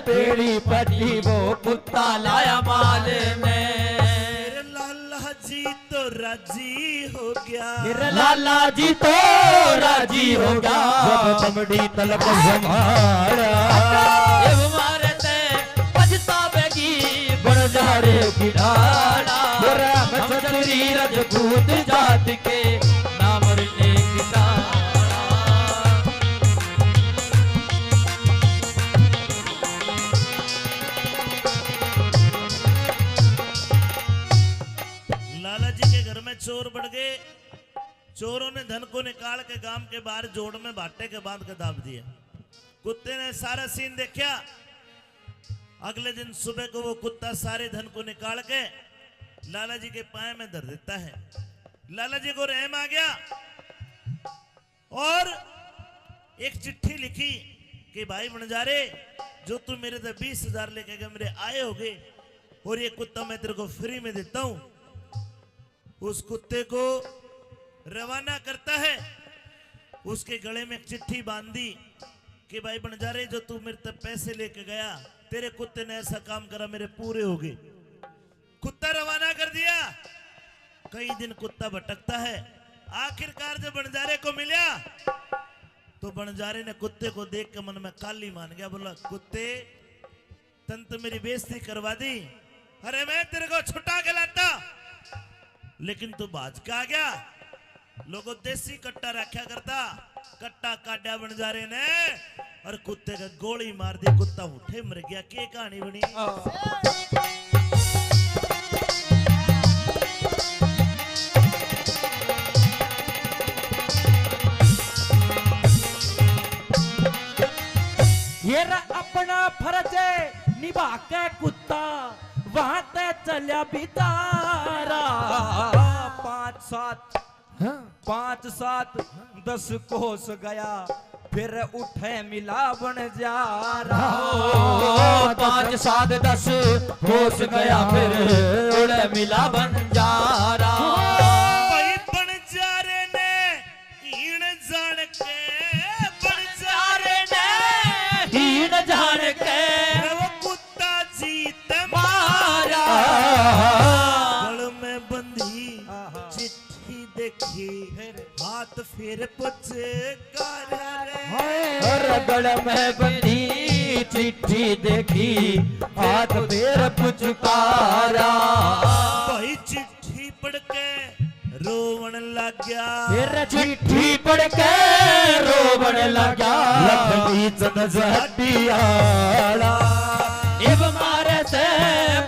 पेड़ी पटी वो कुत्ता लाया माल में। लाला जी तो राजी हो गया। लाला जी तो राजी हो गया जब चमड़ी तलक संभाला। मारे ते पछतावेगी बन जारे की डाला। चतुरी रजपूत जात के ना मरने की डाला। लाला जी के घर में चोर बढ़ गए। चोरों ने धन को निकाल के गांव के बाहर जोड़ में भाटे के बांध के दाब दिया। कुत्ते ने सारा सीन देखा। अगले दिन सुबह को वो कुत्ता सारे धन को निकाल के लाला जी के पाए में धर देता है। लाला जी को रहम आ गया और एक चिट्ठी लिखी कि भाई बंजारे, जो तू मेरे से 20,000 लेके गए मेरे आए होगे और ये कुत्ता मैं तेरे को फ्री में देता हूं। उस कुत्ते को रवाना करता है। उसके गले में एक चिट्ठी बांधी कि भाई बंजारे, जो तू मेरे तक पैसे लेके गया, तेरे कुत्ते ने ऐसा काम करा, मेरे पूरे हो गए। कुत्ता रवाना कर दिया। कई दिन कुत्ता भटकता है। आखिरकार जब बंजारे को मिला तो बंजारे ने कुत्ते को देख के मन में काली मान गया। बोला, कुत्ते तन तो मेरी बेइज्जती करवा दी। अरे मैं तेरे को छुटा के लाता, लेकिन तू भाज के आ गया। लोगों देसी कट्टा रखा करता, कट्टा काटा बंजारे ने और कुत्ते का गोली मार दी। कुत्ता उठे मर गया। के कहानी बनी। ये अपना फर्ज निभा के कुत्ता वहां ते चलिया बितारा। 5 7 10 कोस गया फिर उठे मिला बन जा रहा। 5 7 10 कोस गया फिर उड़े मिला बन जा रहा। भाई बंजारे ने हीण जान के, बंजारे ने हीन जान के वो कुत्ता जीत मारा। गल में बंधी चिट्ठी देखी, हाथ फिर पुछ गड़ में बंधी चिट्ठी देखी, हाथ फिर पुचकारा। भाई चिट्ठी पढ़ के रोवन लग गया। फिर चिट्ठी पढ़ के रोवन लगा। लखनी चंद जटियाला इब मारे से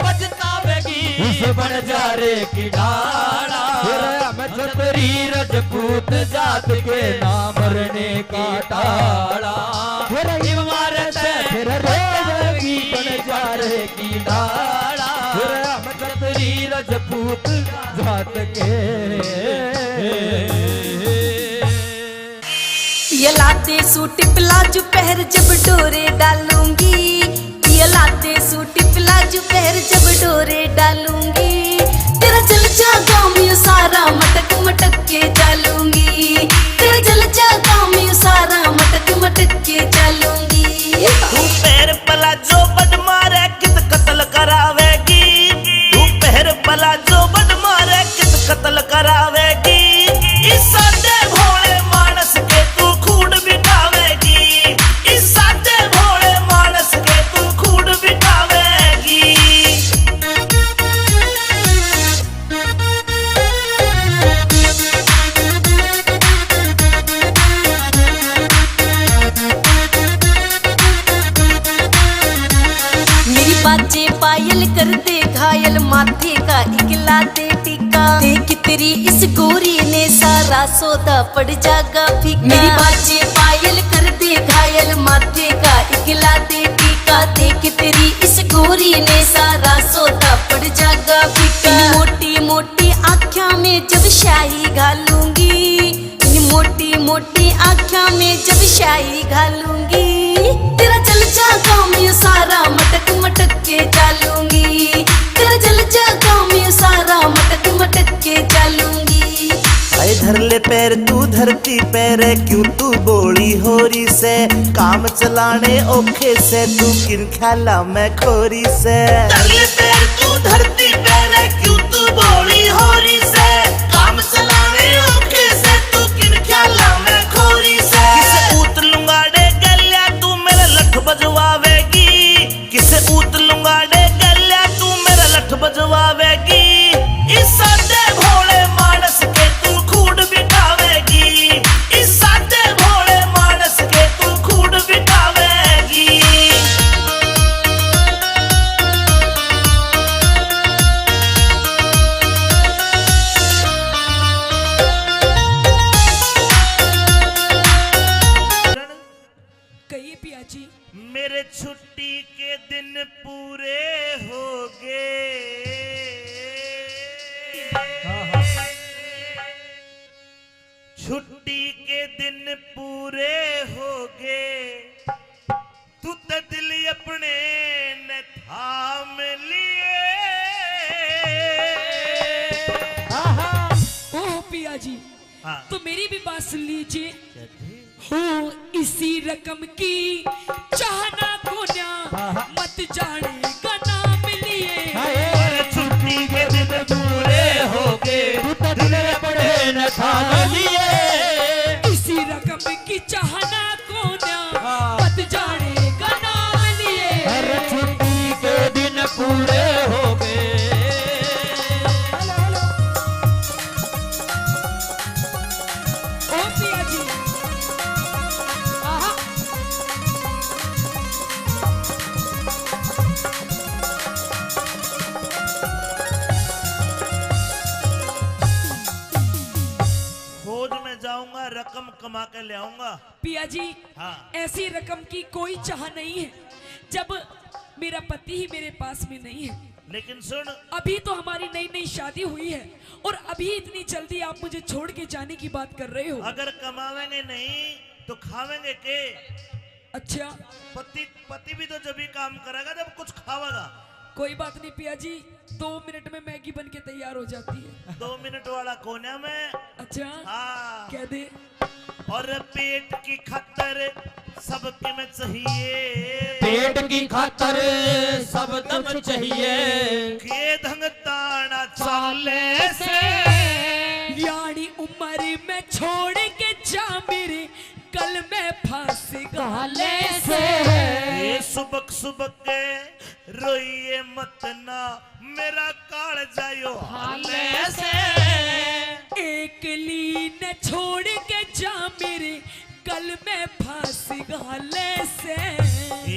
पछतावेगी उस बंजारे की डाला। छतरी रजपूत जात के नाम मरने का टाला। फिर इब मारे से फिर रोवेगी बन जा रे की नाड़ा फिर हम छतरी रजपूत जात के ये लाते सूट प्लाजो पहर जब डोरे डालूंगी ये लाते सूट प्लाजो पहर जब डोरे डालूंगी तेरा जल जागा मैं सारा मटक मटक के डालूंगी तेरा जल जागा मैं सारा मटक मटक के डालूंगी तू पैर प्लाजो बड मारे कित कत्ल करावेगी तू पैर प्लाजो बड मारे कित कत्ल करावेगी इस सादे भोले मानस के तू खूड बिठावेगी इस सादे भोले मानस के तू खूड बिठावेगी मेरी बाजे पायल कर दे घायल माथे का इकला दे टीका देख तेरी इस गोरी ने सारा सौदा पड़ जागा फीका मेरी बाजे पायल कर दे घायल माथे का इकला दे टीका देख तेरी इस गोरी ने सारा सौदा पड़ जागा फीका मोटी मोटी आँखों में जब शाही घालूंगी मोटी मोटी आँखों में जब शाही घालूंगी तेरा जल जागा मैं सारा मटक मटक के डालूंगी तेरा जल जागा मैं सारा मटक मटक के डालूंगी आए धर ले पैर तू धरती पैर क्यों तू बोली होरी से काम चलाने ओखे से तू किन ख्याला मैं खोरी से धर ले पैर तू धरती पैर क्यों तू बोली होरी से काम चलाने ओखे से तू किन ख्याला मैं खोरी से किसे ऊत लुंगाड़े गलिया तू मेरा लठ बजवावेगी किसे ऊत लुंगाड़े गलिया तू मेरा लठ बजवावेगी इस सादे भोले मानस के तू खूड बिठावेगी इस सादे भोले मानस के तू खूड बिठावेगी कहिए पिया जी। मेरे छुट्टी के दिन पूरे हो गए छुट्टी के दिन पूरे हो गए तू तो दिल अपने न थाम लिए ओह पिया जी, हाँ। तो मेरी भी बात सुन लीजिए। हो इसी रकम की चाहना को ना मत जाने का नाम लिए और छुट्टी के दिन पूरे हो गए दिल पड़े न थाम लिए इसी रकम की चाहना को ना मत जाने का नाम लिए हर छुट्टी के दिन पूरे हो गए ओ पिया जी, आहा, खोज में जाऊंगा रकम कमा के ले आऊंगा पिया जी, हाँ। ऐसी रकम की कोई चाह नहीं है जब मेरा पति ही मेरे पास में नहीं है। लेकिन सुन अभी तो हमारी नई नई शादी हुई है और अभी इतनी जल्दी आप मुझे छोड़ के जाने की बात कर रहे हो। अगर कमावेंगे नहीं तो खावेंगे के अच्छा, पति भी तो जब ही काम करेगा जब कुछ खावेगा कोई बात नहीं पिया जी, 2 मिनट में मैगी बन के तैयार हो जाती है। 2 मिनट वाला कोने में अच्छा, हाँ कह दे। और पेट की खातर सबके में चाहिए पेट की खातर सब दम चाहिए के धंग ताना चाले से यानी उम्र में छोड़ के जा मेरे कल में फांस गाले से ये सुबक सुबक के रोइए मत ना मेरा काल जायो हाले से एक लीन छोड़ के जा मेरे कल में फांस गाले से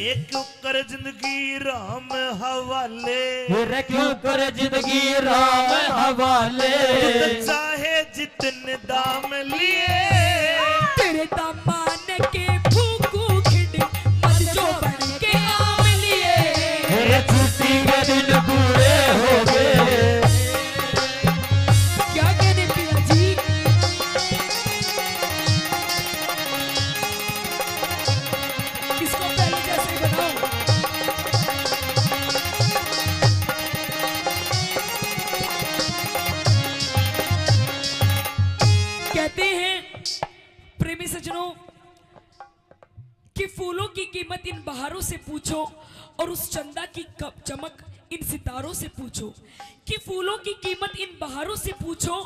एक क्यों कर जिंदगी राम हवाले फिर क्यों कर जिंदगी राम हवाले चाहे जितने दाम लिए तेरे दामान के फूकू खिंड मत जो बन के आम लिए प्रेमी सज्जनों कि फूलों की कीमत इन बहारों से पूछो और उस चंदा की चमक इन सितारों से पूछो। कि फूलों की कीमत इन बहारों से पूछो,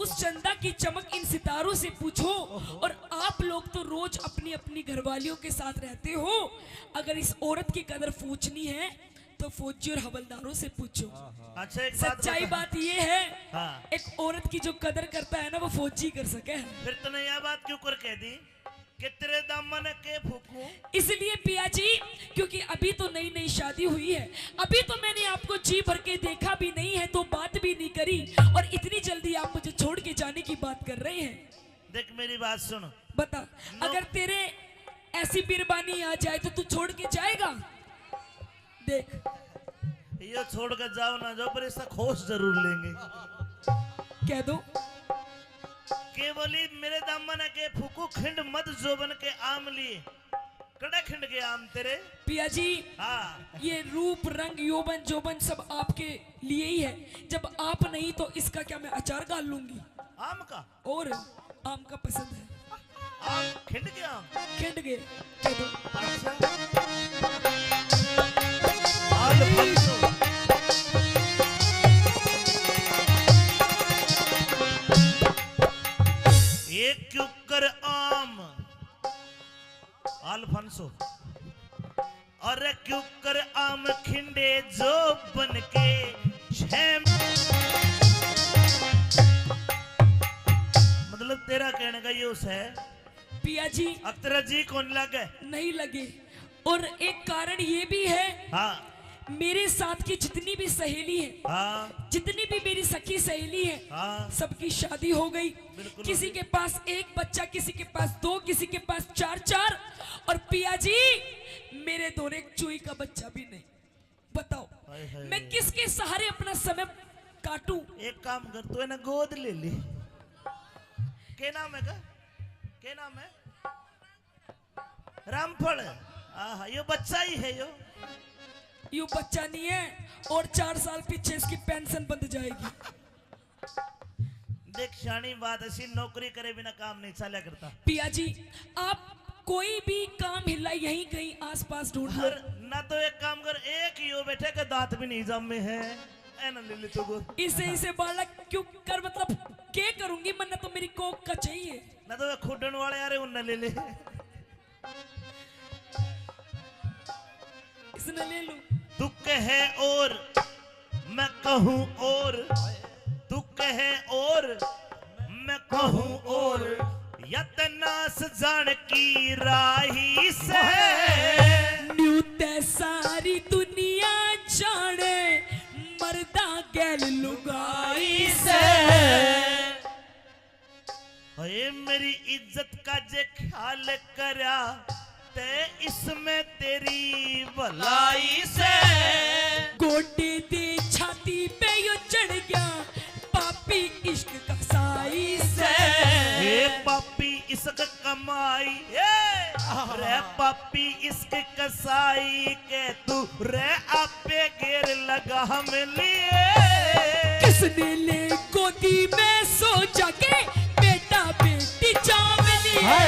उस चंदा की चमक इन सितारों से पूछो। और आप लोग तो रोज अपनी अपनी घरवालियों के साथ रहते हो, अगर इस औरत की कदर पूछनी है तो फौजी और हवलदारों से पूछो। अच्छा एक सच्चाई बात ये है, हाँ। एक औरत की जो कदर करता है ना वो फौजी कर सके। फिर तूने यह बात क्यों कर कह दी कि तेरे दामन के फूकूं? इसलिए पिया जी क्योंकि अभी तो नई नई शादी हुई है, अभी तो मैंने आपको जी भर के देखा भी नहीं है, तो बात भी नहीं करी, और इतनी जल्दी आप मुझे छोड़ के जाने की बात कर रहे हैं। देख मेरी बात सुन, बता, अगर तेरे ऐसी बिरबानी आ जाए तो तू छोड़ के जाएगा? देख ये छोड़ कर जाओ ना जाओ, पर इसका खोज जरूर लेंगे। कह दो केवली मेरे दामन के फूकू खिंड मत जोबन के आम लिए, कड़ा खिंड के आम तेरे। पिया जी हाँ ये रूप रंग यौवन जोबन सब आपके लिए ही है, जब आप नहीं तो इसका क्या मैं अचार डाल लूंगी? आम का और आम का पसंद है, आम खिंड के आम। खिंड गए। कह दो अल्फांसो। एक क्यूकर आम अल्फांसो, और क्यूकर आम खिंडे जो बन के मतलब तेरा कहने का ये उस है पिया जी अब तेरा जी कौन लगे? नहीं लगे, और एक कारण ये भी है, हाँ मेरे साथ की जितनी भी सहेली है, हाँ जितनी भी मेरी सखी सहेली है, हाँ सबकी शादी हो गई। बिल्कुल किसी के पास एक बच्चा, किसी के पास दो, किसी के पास चार चार, और पिया जी मेरे दोनों एक चूई का बच्चा भी नहीं। बताओ हाय हाय। मैं किसके सहारे अपना समय काटूं? एक काम कर, तू है ना गोद ले ली। के नाम है का? के नाम है? रामफल। आहा यो बच्चा ही है यो। यू बच्चा नहीं है, और 4 साल पीछे इसकी पेंशन बंद जाएगी। देख शानी बात ऐसी, नौकरी करे बिना काम नहीं चला करता। पिया जी आप कोई भी काम हिला यहीं कहीं आसपास ढूंढ लो। और ना तो एक काम कर, एक यो बैठे का दांत भी नहीं जमे है, ए ना ले ले तो गो। इसे बालक क्यों कर, मतलब क्या करूंगी, मन्ना तो मेरी कोक का चाहिए। ना तो खुडन वाले यार उन्हें ले ले। इसने ले लूं। तू कहे और मैं कहूँ और, तू कहे और मैं कहूँ और, यतनास जान की राही से न्यू ते सारी दुनिया जाने, मर्दा गैल लुगाई से। अये मेरी इज्जत का जे ख्याल करा ते इसमें तेरी भलाई से। गोटे दे छाती पे यो चढ़ गया पापी इश्क का साई से। हे पापी इश्क कमाई, रे पापी इश्क कसाई के तू रे आपे घेर लगा हम लिए। किसने ले गोदी में सो जाके बेटा बेटी चाव लिए।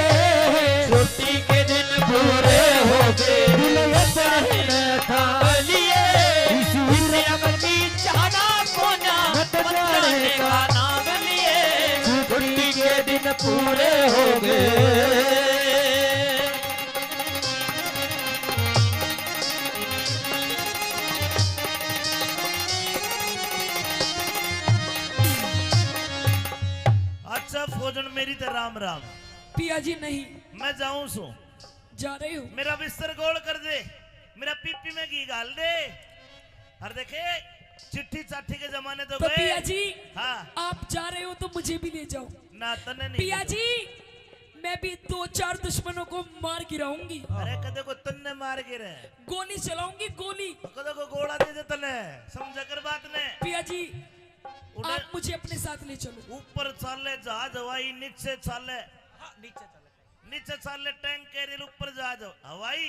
छुट्टी के दिन पूरे हो गए, दुल्हन खा लिए, चाहना कोना बताने का नाम लिए। छुट्टी के दिन पूरे हो गए। अच्छा फौजन मेरी तो राम राम। पिया जी नहीं मैं जाऊं सो, जा रही हूँ। मेरा बिस्तर गोल कर दे, मेरा पीपी में घी डाल दे। और देखे चिट्ठी चाठी के जमाने तो तो गए। पिया जी हाँ आप जा रहे हो तो मुझे भी ले जाओ। ना तने नहीं पिया जी मैं भी 2-4 दुश्मनों को मार गिराऊंगी। अरे कदे को तन्ने मार गिरे, गोली चलाऊंगी, गोली। कदे को गोला दे दे तने, समझ कर बात ने। पिया जी उधर आप मुझे अपने साथ ले चलो। ऊपर चाले जहाज हवाई, नीचे चाले नीचे चाले टैंक कैरियर, ऊपर जहाज हवाई,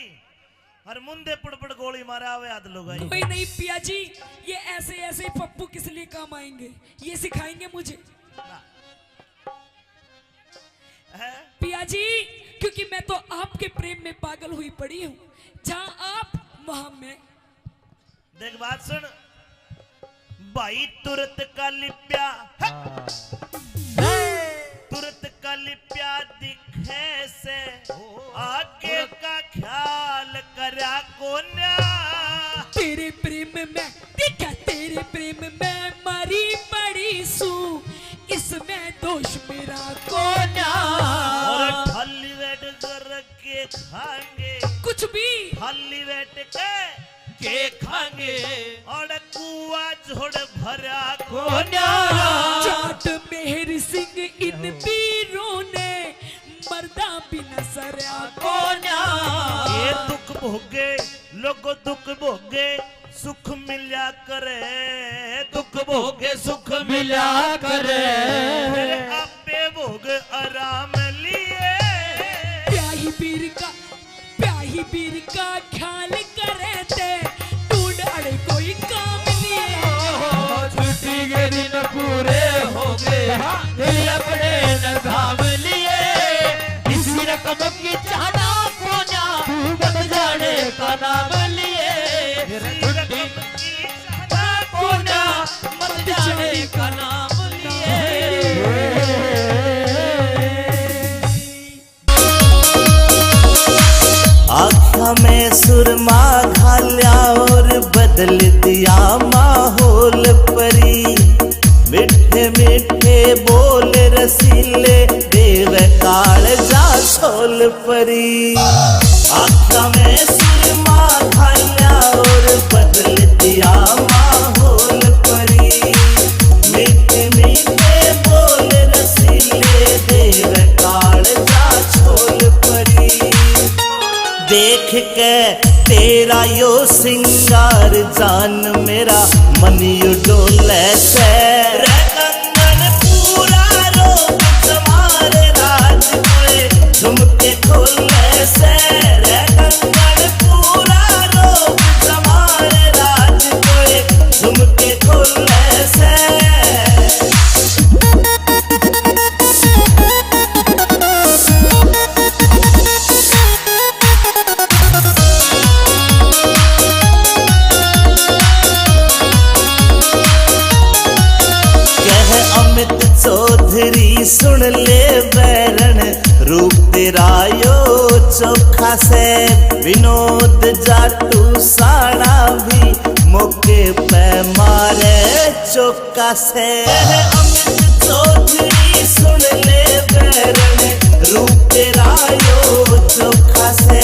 और मुंदे पड़ गोली मारे आवे आध लोग। कोई नहीं पिया जी, ये ऐसे ऐसे पप्पू किस लिए काम आएंगे, ये सिखाएंगे मुझे। पिया जी, क्योंकि मैं तो आपके प्रेम में पागल हुई पड़ी हूँ। जहाँ आप वहाँ मैं। देख बात सुन भाई, तुरंत का लिप्या तुरंत का लिप्या दिखे से आगे का ख्याल करा कोन्या। तेरे प्रेम में दिखा, तेरे प्रेम में मरी पड़ी सू, इसमें दोष मेरा कोन्या। और थाली बैठ कर के खाएंगे कुछ भी थाली बैठ के खाएंगे और कुआ झोड़ भरा कोन्या। जाट मेहर सिंह इन वीरों ने मर्दा बिना सरया कोन्या। ये दुख भोगे लोगो दुख भोगे सुख मिला करे, दुख भोगे सुख मिला करे, फिर आपे भोग आराम लिए। प्याही पीर का ख्याल करे थे, ढूंढ अड़े कोई काम लिए। छुट्टी के दिन पूरे हो गए, दिल अपने नजाम लिए। इसी रकम की चाहना कोना, बद जाने का नाम लिए। छुट्टी की चाहना कोना, बद जाने का नाम लिए। आँखा में सुरमा घाल्या और बदल दिया माहौल परी। मिठे मिठे बोल रसीले देव काल जा सोल परी। आँखा में सुरमा घाल्या और बदल दिया माहौल परी। मिठे मिठे बोल रसीले देव काल जा सोल परी। देख के तेरा यो सिंगार जान मेरा मन यू डोले से। कंगन पूरा रोक तुम्हारे राज कोए झुमके खोले से। कंगन पूरा रोक तुम्हारे राज कोए झुमके खोले से। चौधरी सुन ले बैरन रूप तेरा यो चोखा से। विनोद जाटू साड़ा भी मौके पे मारे चौका से। अमित चौधरी सुन ले बैरन रूप तेरा यो चोखा से।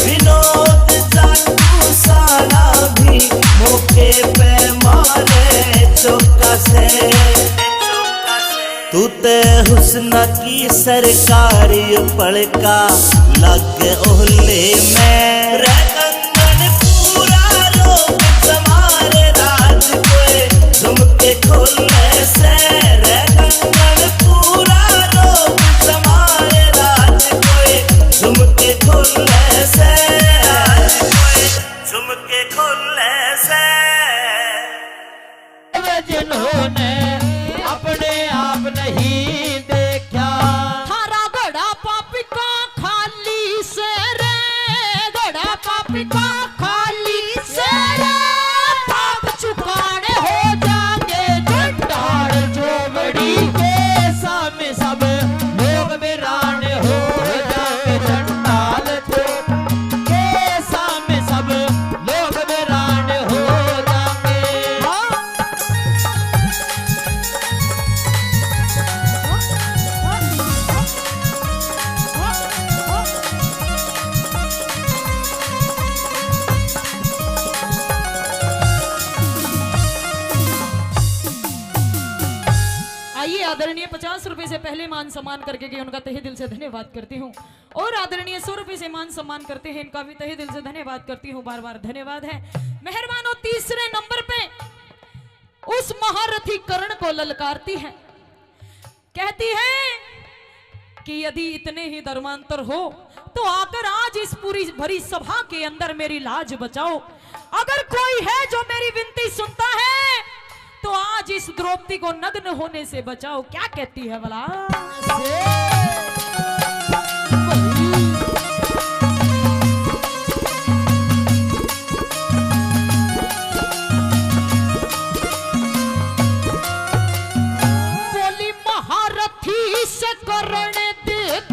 विनोद जाटू साड़ा भी मौके पे मारे चौका से। तू ते हुस्न की सरकारी पड़का लग ओहले में। कंगन पूरा रोक तुम्हारे राज कोए झुमके खोले से। कंगन पूरा रोक तुम्हारे राज कोए झुमके खोले से। झुमके खोले से। जिन्होंने अपने आप नहीं देखा, थारा घड़ा पापी का खाली से रे, घड़ा पापी का खाली से रे। पाप चुकाने हो जाएंगे चट्टान चोबड़ी के सामने सब लोग वीरान हो जाएंगे। चंडाल के सामने सब लोग वीरान हो जाएंगे। आइए आदरणीय 50 रुपए से पहले मान सम्मान करके कि उनका तहे दिल से धन्यवाद करती हूँ। और आदरणीय 100 रुपए से मान सम्मान करते हैं, इनका भी तहे दिल से धन्यवाद करती हूँ। बार बार धन्यवाद है। मेहरबान हो तीसरे नंबर पे उस महारथी कर्ण को ललकारती है, कहती है कि यदि इतने ही धर्मांतर हो तो आकर आज इस पूरी भरी सभा के अंदर मेरी लाज बचाओ। अगर कोई है जो मेरी विनती सुनता है तो आज इस द्रौपदी को नग्न होने से बचाओ। क्या कहती है भला?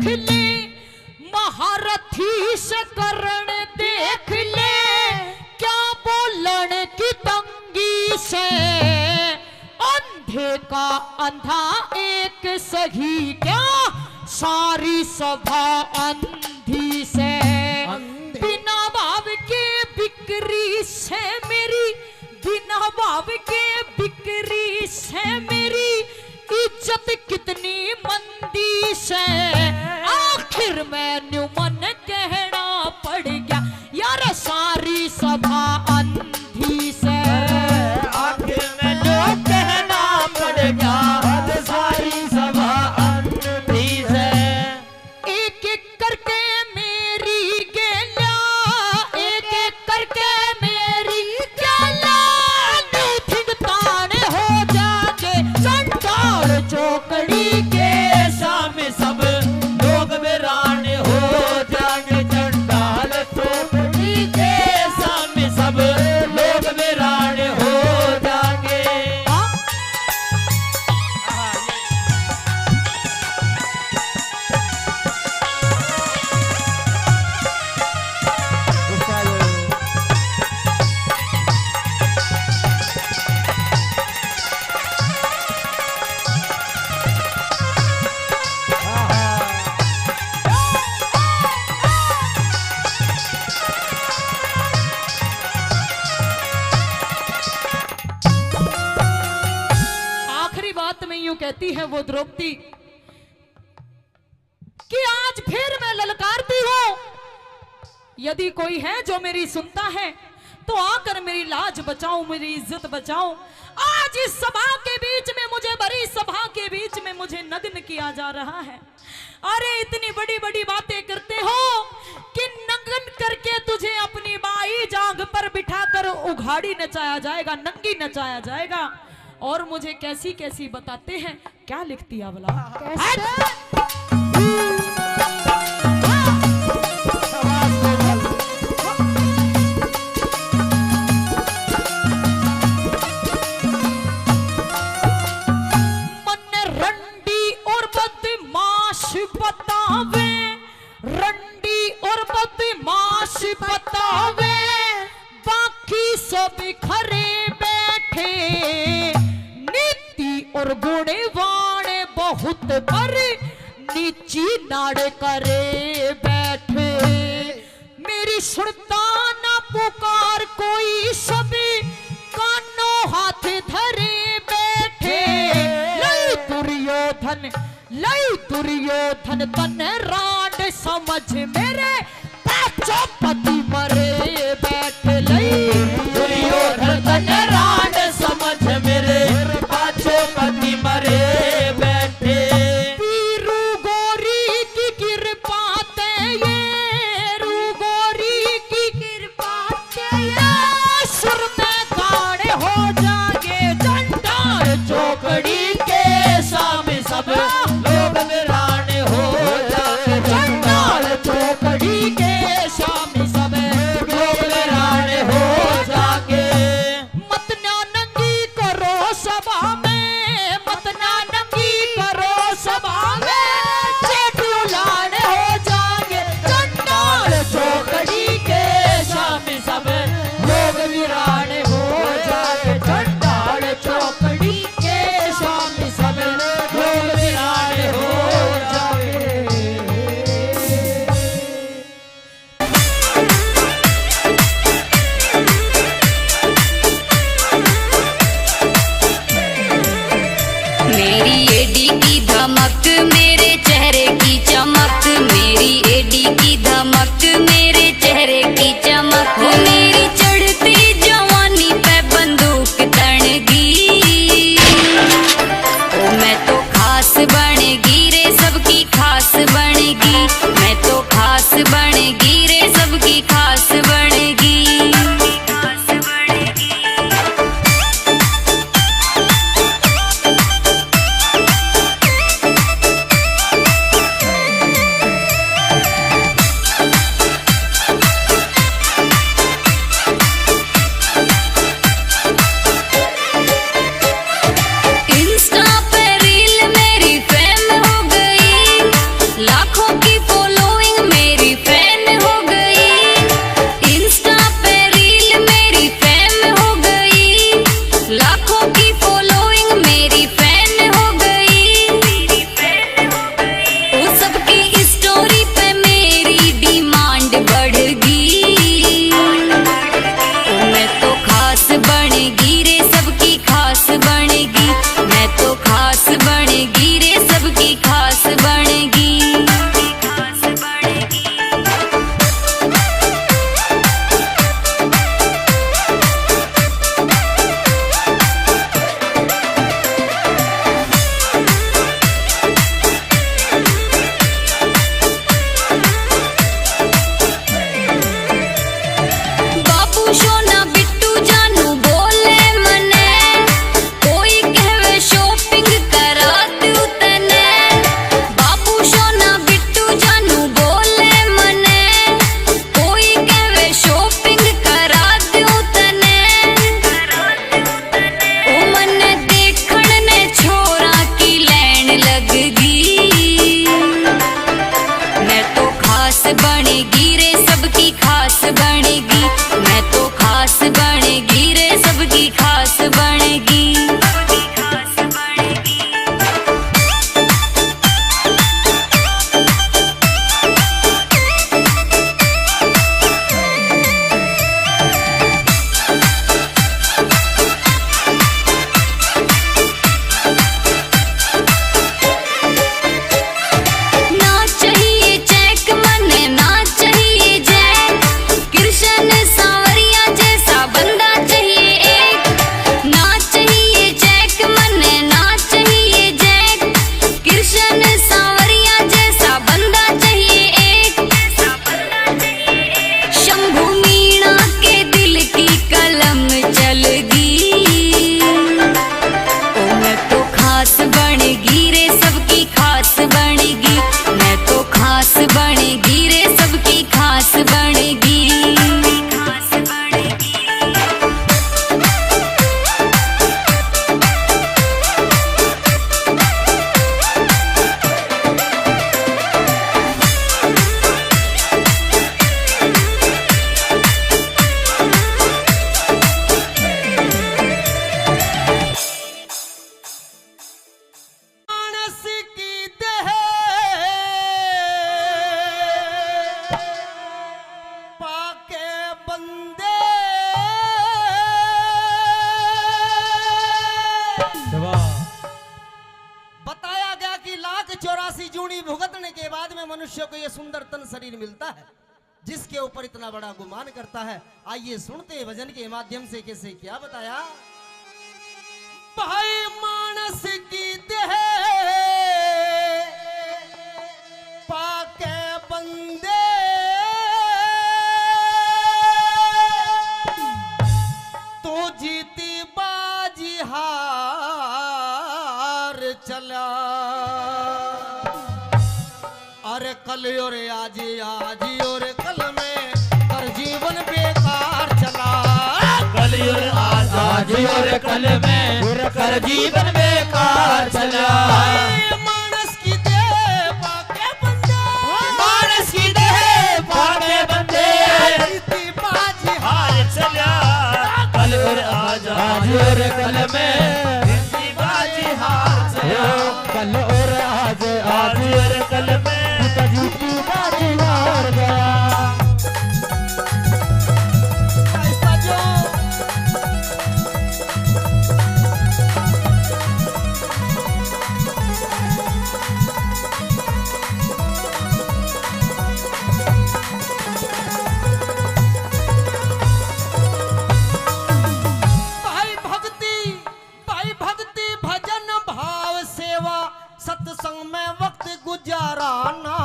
देख ले, महारथी से करण देख ले, क्या बोलन की तंगी से, अंधे का अंधा एक सही, क्या सारी सभा अंधी से, बिना भाव के बिक्री से मेरी, बिना भाव के बिक्री से मेरी इज्जत कितनी मंदी से, आखिर मैंने मन कहना पड़ गया यार सारी सभा अंधी से, आखिर में जो कहना पड़ गया सारी सभा अंधी से। एक एक करके मेरी गेला, एक एक करके मेरी गेला, मीटिंग ताने हो जाके चंडाल चौकड़ी के सामने सब लोग वीरान हो जाएंगे, चंडाल चौकड़ी के सामने सब लोग वीरान हो जाएंगे। आखिरी बात में यूं कहती है वो द्रौपदी कि आज फिर मैं ललकारती हूं, यदि कोई है जो मेरी सुनता है तो आकर मेरी लाज बचाओ, मेरी इज्जत बचाओ। आज इस सभा के बीच में मुझे, बड़ी सभा के बीच में मुझे नग्न किया जा रहा है। अरे इतनी बड़ी बड़ी बातें करते हो कि नग्न करके तुझे अपनी बाई जांग पर बिठाकर उघाड़ी नचाया जाएगा, नंगी नचाया जाएगा। और मुझे कैसी कैसी बताते हैं, क्या लिखती है भला? मन रंडी और बदमाश बतावे, रंडी और बदमाश बतावे, बाकी सब खरे बैठे, नीति और गुणवान बहुत पर नीची नाड़ करे बैठे। मेरी सुनता ना पुकार कोई, सभी कानों हाथ धरे बैठे। लई दुर्योधन, लई दुर्योधन तन राड समझ मेरे पांचों पति मरे बैठे। लई दुर्योधन तन राड समझ मेरे पांचों पति मरे बैठे। वीरू गौरी की कृपा ते ये, रू गौरी की कृपा ते ये, सुर में गाड़े हो जागे चंडाल चौकड़ी के सामने सब लोग वीरान हो जाएंगे, चंडाल चौकड़ी के सामने सब लोग वीरान हो जाएंगे। मत ना नंगी करो सभा में, मत ना नंगी करो सभा में, चेटू लाड़ हो जाएंगे चंडाल चौकड़ी के सामने सब लोग वीरान हो जाएंगे, चंडाल चौकड़ी के सामने सब लोग वीरान हो जाएंगे। मेरी एडी की धमक, मेरे चेहरे की चमक, मेरी एडी की धमक, मेरे चेहरे की चमक, वो मेरी चढ़ती जवानी पे बंदूक तड़गी। ओ मैं तो खास बनेगी रे, सबकी खास बनेगी, मैं तो खास बनेगी रे, सबकी खास बनेगी। भी भुगतने के बाद में मनुष्य को यह सुंदर तन शरीर मिलता है, जिसके ऊपर इतना बड़ा गुमान करता है। आइए सुनते हैं भजन के माध्यम से कैसे क्या बताया। भाई मानस की देह पाके बंदे तो जीती बाजी हार चला। अरे कल और आज और कल में कर जीवन बेकार चला। कल और आज और कल में कर जीवन बेकार चला। मानस की देह पाके बंदे, मानस की देह पाके बंदे जीती बाजी हार चला। कल और आज और कल में बाजी हार चला। कल और आज और कल में जीती बाजी हार गया। ऐसा जो भाई भक्ति भजन भाव सेवा सत्संग में वक्त गुजाराना।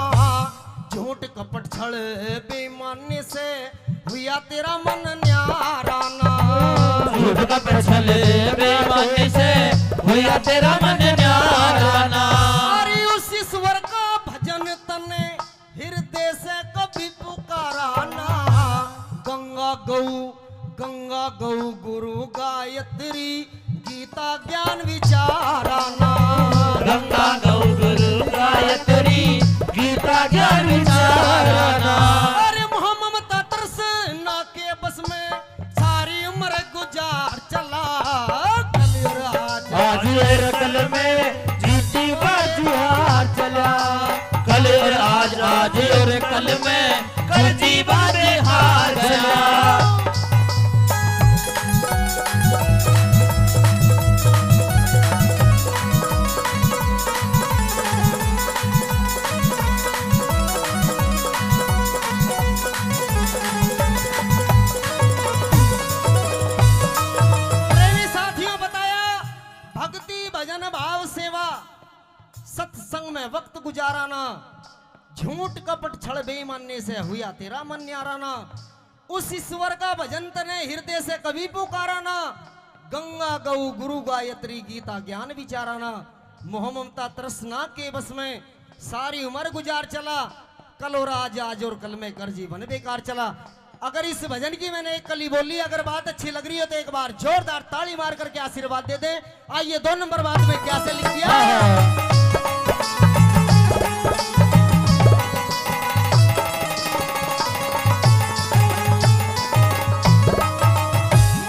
झूठ कपट छल बेईमानी से हुआ तेरा मन न्याराना। झूठ कपट छल बेईमानी से हुआ तेरा मन न्याराना। अरे उस ईश्वर का भजन तने हृदय से कभी पुकाराना। गंगा गौ गुरु गायत्री गीता ज्ञान विचाराना। गंगा गौ गुरु गायत्री गीता ज्ञान विचाराना। अरे ममता तरस ना के बस में सारी उम्र गुजार चला। कल और आज और कल में जीती बाजी हार चला। कल और आज और कल में कर जीवन हार चला। प्रेमी साथियों बताया भक्ति भजन भाव सेवा सत्संग में वक्त गुजाराना। झूठ कपट छल बेईमानी से हुआ तेरा मन न्याराना। उस ईश्वर का भजन तने हृदय से कभी पुकाराना। गंगा गौ गुरु गायत्री गीता ज्ञान विचाराना। मोह ममता तृष्णा के बस में सारी उम्र गुजार चला। कल और आज और कल में कर जीवन बेकार चला। अगर इस भजन की मैंने एक कली बोली, अगर बात अच्छी लग रही हो तो एक बार जोरदार ताली मार करके आशीर्वाद दे दे। आइए 2 नंबर बात में क्या से लिख दिया।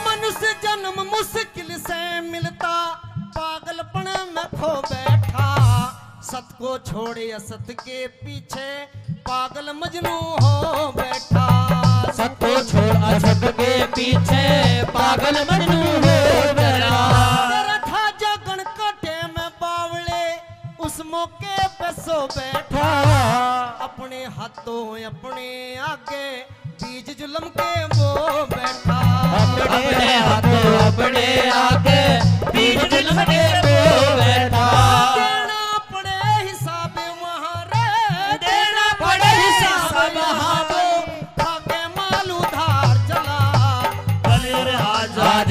मनुष्य जन्म मुश्किल से मिलता, पागलपन में खो बैठा। सत को छोड़े असत के पीछे पागल मजनू हो बैठा। सत को छोड़ असत के पीछे पागल मजनू हो बैठा। तेरा था जगन कटे में बावले उस मौके पे सो बैठा। अपने हाथों अपने आगे बीज जुल्म के वो बैठा। अपने हाथों अपने आगे बीज जुल्म के वो बैठा। देना पड़े हिसाब महारे, देना पड़े हिसाब महाबो आगे माल उधार चला। कल और आज और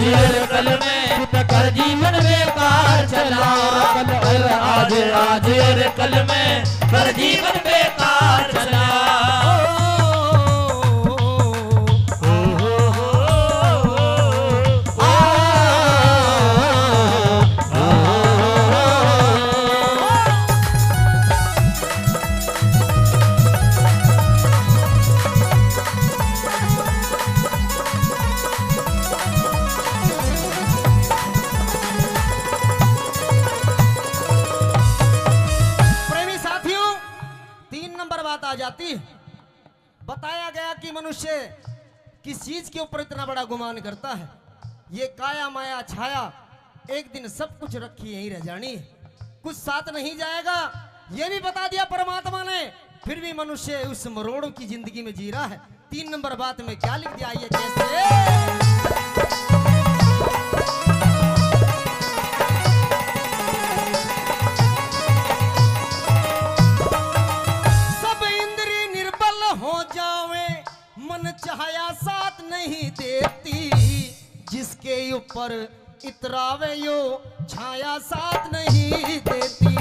कल में कर जीवन बेकार चला। कल और आज और कल में कर जीवन बेकार चला। जाती। बताया गया कि मनुष्य किस चीज के ऊपर इतना बड़ा गुमान करता है। ये काया माया छाया एक दिन सब कुछ रखी यहीं रह जानी है। कुछ साथ नहीं जाएगा। ये भी बता दिया परमात्मा ने, फिर भी मनुष्य उस मरोड़ों की जिंदगी में जी रहा है। 3 नंबर बात में क्या लिख दिया ये कैसे? छाया साथ नहीं देती, जिसके ऊपर इतरावे यो छाया साथ नहीं देती,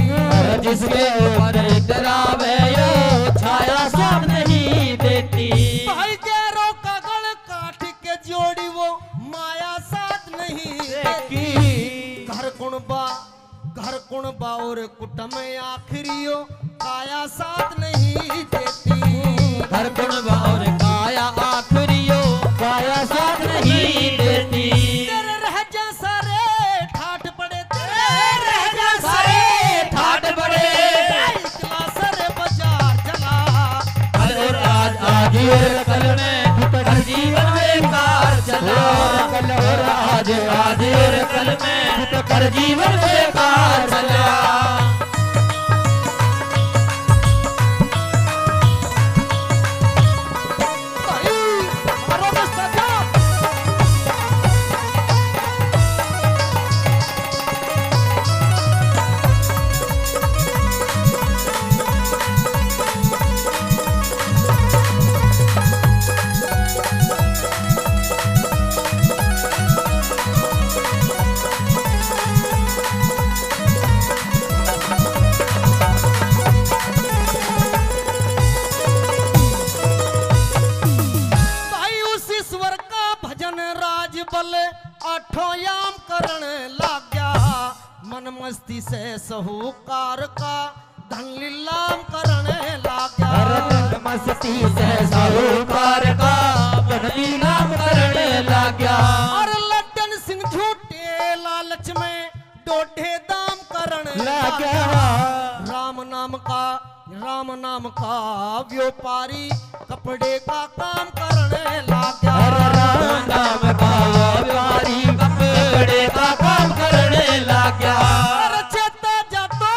जिसके ऊपर इतरावे यो छाया साथ नहीं देती। भाई तेरो का गल काट के जोड़ी वो माया साथ नहीं देती। घर कुणबा और कुटुंब आखिरियो काया साथ नहीं देती। घर कुणबा और काया आखिरियो काया साथ नहीं देती। तेरे रह जा सारे ठाठ पड़े, तेरे रह जा सारे ठाट बड़े, इकला सरे बाजार चला। और आज और कल में हर जीवन बेकार चला। और आज और कल में हर जीवन बेकार चला। आठोयाम करण लाग गया, मन मस्ती से साहूकार का धन लीलाम करण लाग गया। मस्ती से साहूकार का धन लीलाम करण लाग गया। और लड्डन सिंह झूठे लालच में डोढे दाम करण लाग गया। राम नाम का व्यापारी कपड़े का काम करने लाग गया। राम नाम का व्यापारी कपड़े का काम करने लाग गया। अरे चेता जा तो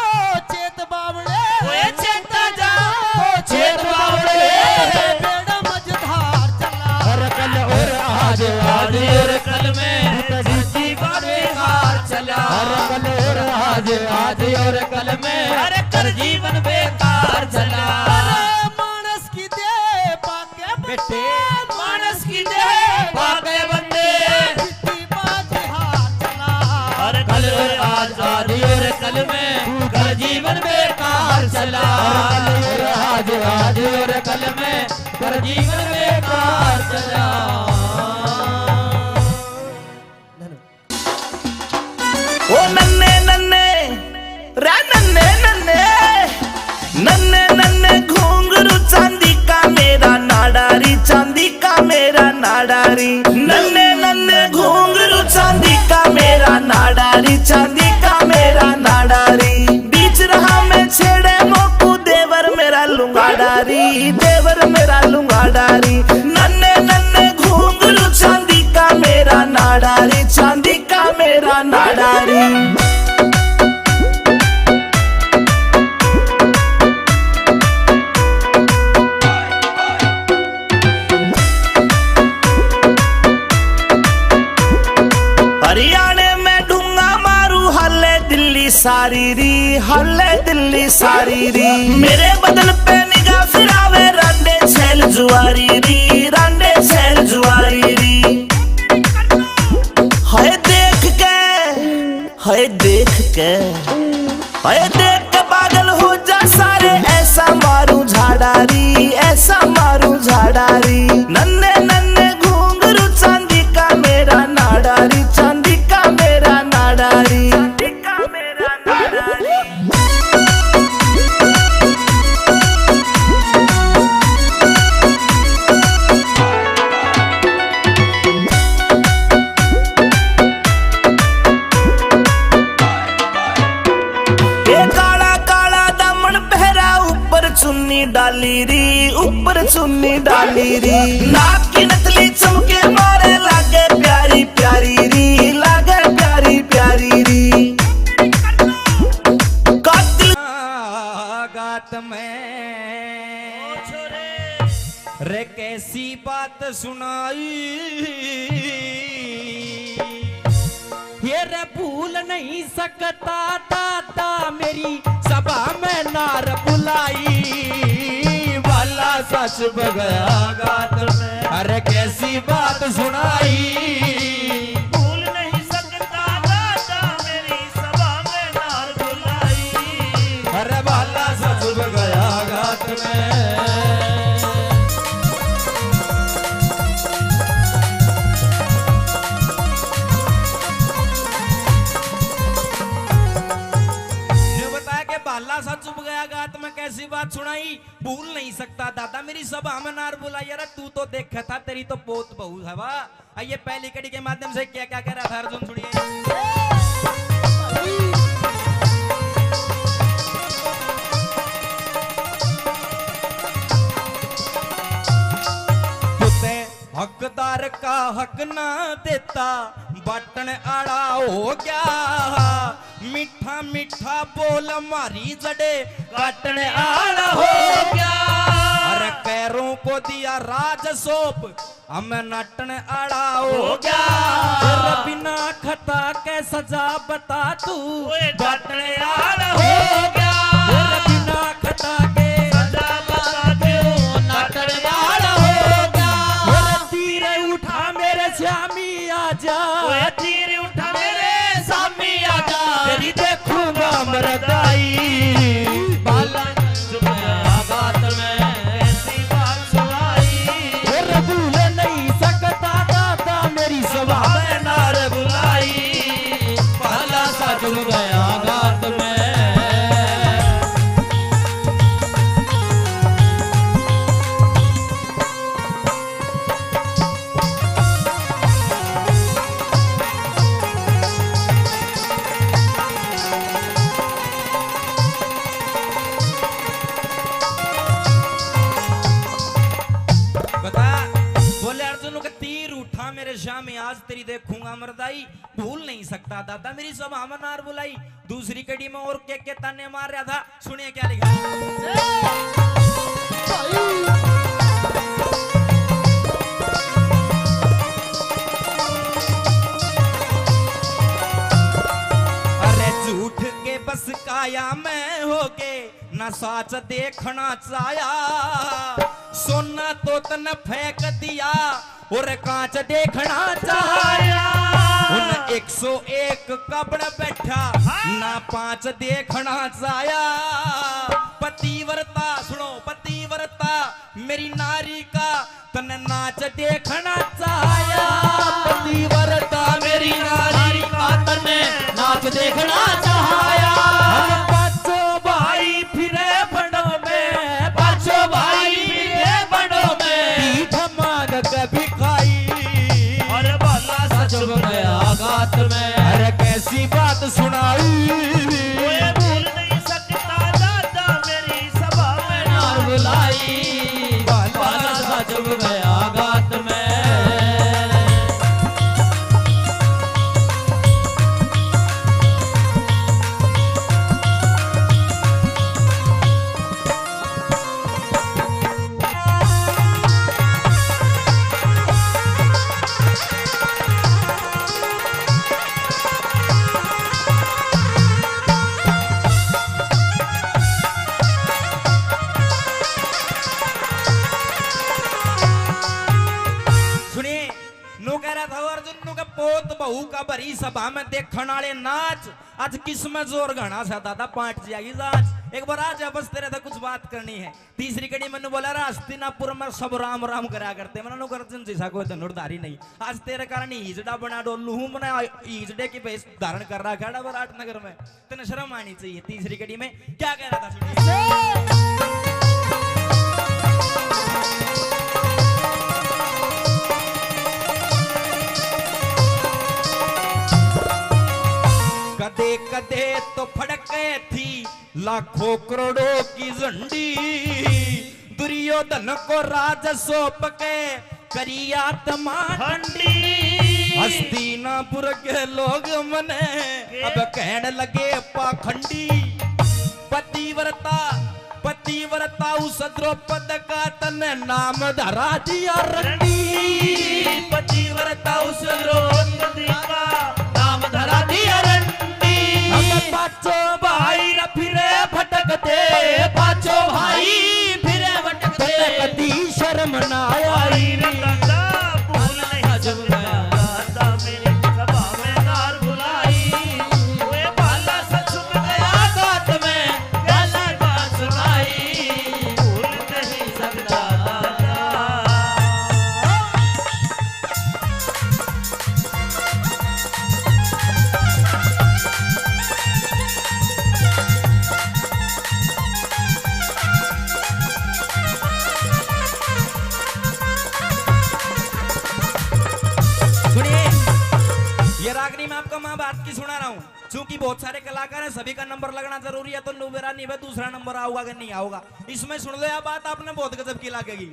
चेत बावड़े, चेता जा तो चेत बावड़े, बेड़ा मझधार चला। और कल और आज और कल में जीवन बेकार चला। और कल और आज और कल में कर जीवन बेकार चला। मानस की दे पाके बेटे, मानस की दे पाके बंदे, और कल और आज और कल में कर जीवन बेकार चला। और आज और कल में कर जीवन बेकार चला। ओ नन्ने नन्ने रे नन्ने नन्ने नन्ने नन्ने घुंघरू चांदी का मेरा नाडारी, चांदी का मेरा नाडारी। नन्ने नन्ने घुंघरू चांदी का मेरा नाडारी, चांदी का मेरा नाडारी। बीच रहा मैं छेड़े मोकू देवर मेरा लुंगाडारी, देवर मेरा लुंगाडारी। नन्ने नन्ने घुंघरू चांदी का मेरा नाडारी, चांदी का मेरा नाडारी। हरियाणे में ढूंगा मारू हल्ले दिल्ली सारी री, हल्ले दिल्ली सारी री। मेरे बदन पे निगाह फिरावे रांडे छैल जुआरी री, रांडे छैल जुआरी री। हाय देख के, हाय देख के, हाय देख के पागल हो जा सारे। ऐसा मारू झाड़ारी, ऐसा मारू झाड़ारी। नन्ने नन्ने घुंघरू चांदी का मेरा नाडारी, चांदी का मेरा नाडारी, चांदी का मेरा नाडारी। ये काला काला दामन पहरा ऊपर चुन्नी डाली री, ऊपर चुन्नी डाली री। नाक की नथली चमके मारे लागे प्यारी प्यारी री, लागे प्यारी प्यारी री। कातिल गात में रे कैसी बात सुनाई ये रे भूल नहीं सकता दादा मेरी सभा में नार बुलाई वाला सच बगया गात में अरे कैसी बात सुनाई भूल नहीं सकता दादा मेरी सभा में नार बुलाई अरे वाला सच बगया गात में बाला सा चुप गया गात में कैसी बात सुनाई भूल नहीं सकता दादा मेरी सभा में नार बुलाई यार तू तो देखा था तेरी तो बहुत बहुत हवा आइए पहली कड़ी के माध्यम से क्या क्या कह रहा था अर्जुन सुनिए हकदार का हक ना देता बटन आड़ा हो गया मीठा मीठा बोल मारी जड़े काटन आड़ा हो गया अरे पैरों को दिया राज सोप हमें नटन आड़ा हो गया बिना खता के सजा बता तू बटन आड़ा हो गया बिना खता के सजा बता तू नटन आड़ा हो गया उठा मेरे श्यामी आजा तीर उठा मेरे सामी आजा तेरी देखूंगा मरदाई बाला बात में ऐसी बात सुनाई भूल नहीं सकता दादा मेरी सभा में नार बुलाई बाला सा जुड़ गया बात में मेरे शाम में आज तेरी देखूंगा मरदाई भूल नहीं सकता दादा मेरी सब हमनार बुलाई दूसरी कड़ी में और के ताने मार रहा था सुनिए क्या लिखा अरे झूठ के बस काया मैं होके न साच देखना चाया सोना तो तन फेंक दिया और कांच देखना चाया उन 101 कबड़ बैठा ना 5 देखना चाया पतिव्रता सुनो पतिव्रता मेरी नारी का तन नाच देखना चाया पतिव्रता मेरी नारी का तन नाच देखना चाया पांचों भाई फिरे बड़ों में पांचों भाई फिरे बड़ों में पीठ मांग कभी गात में अरे कैसी बात सुनाई भूल नहीं सकता दादा मेरी सभा में नार बुलाई बाला सा चुप गया गात में बहू का भरी सभा में देखने वाले नाच आज किसमें जोर घना सा दादा पाट जाएगी आज एक बार आज बस तेरे तो कुछ बात करनी है तीसरी कड़ी मैंने बोला हस्तिनापुर में सब राम राम करा करते मैंने गर्जन जैसा कोई धनुर्धारी नहीं आज तेरे कारण ईजड़ा बना डोलू हूं मैंने ईजड़े की भेष धारण कर रहा खड़ा विराटनगर में तेने शर्म आनी चाहिए तीसरी कड़ी में क्या कह रहा था सुनिए कदे कदे तो फड़के थी लाखों करोड़ों की झंडी दुर्योधन को राज सौंप के करिया तमा ठंडी हस्तिनापुर के लोग मने अब कहने लगे पाखंडी पतिव्रता पतिव्रता उस द्रौपद का तन नाम धरा दिया रंडी। पतिव्रता उस द्रौपदी का नाम धरा दिया रंडी। हम पांचों भाई न फिरे भटकते, पांचों भाई फिरे भटकते, कदी शर्म न आई रे दादा भूल नहीं सकता दादा मेरी सभा में नार बुलाई। वे भाला सच में गया गात में कैसी बात सुनाई। भूल नहीं सकता दादा। सुनिए, ये रागनी मैं आपको माँ बात की सुना रहा हूँ। चूंकि बहुत सारे कलाकार हैं, सभी का नंबर लगना जरूरी है, तो मेरा नहीं है, दूसरा नंबर आऊगा कि नहीं आऊगा। इसमें सुन लो यह बात, आपने बहुत गजब की लगेगी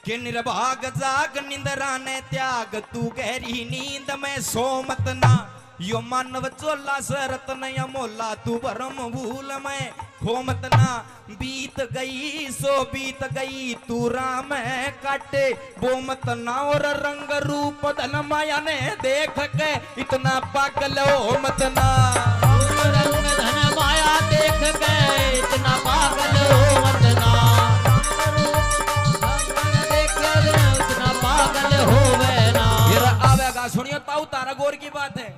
कि निर्भाग जाग निंदरा ने त्याग, तू गहरी नींद में सो मत ना। यो मानव चोला सरत नय मोला, तू भरम भूल में खो मत ना। बीत गई सो बीत गई, तू राम है काटे वो मत ना। और रंग रूप धन माया ने देख के इतना पागल हो मत ना। रंग धन माया देख के इतना पागल हो मत ना। देख इतना पागल होवे ना। फिर आवेगा, सुनियो ताऊ तारा गौर की बात है,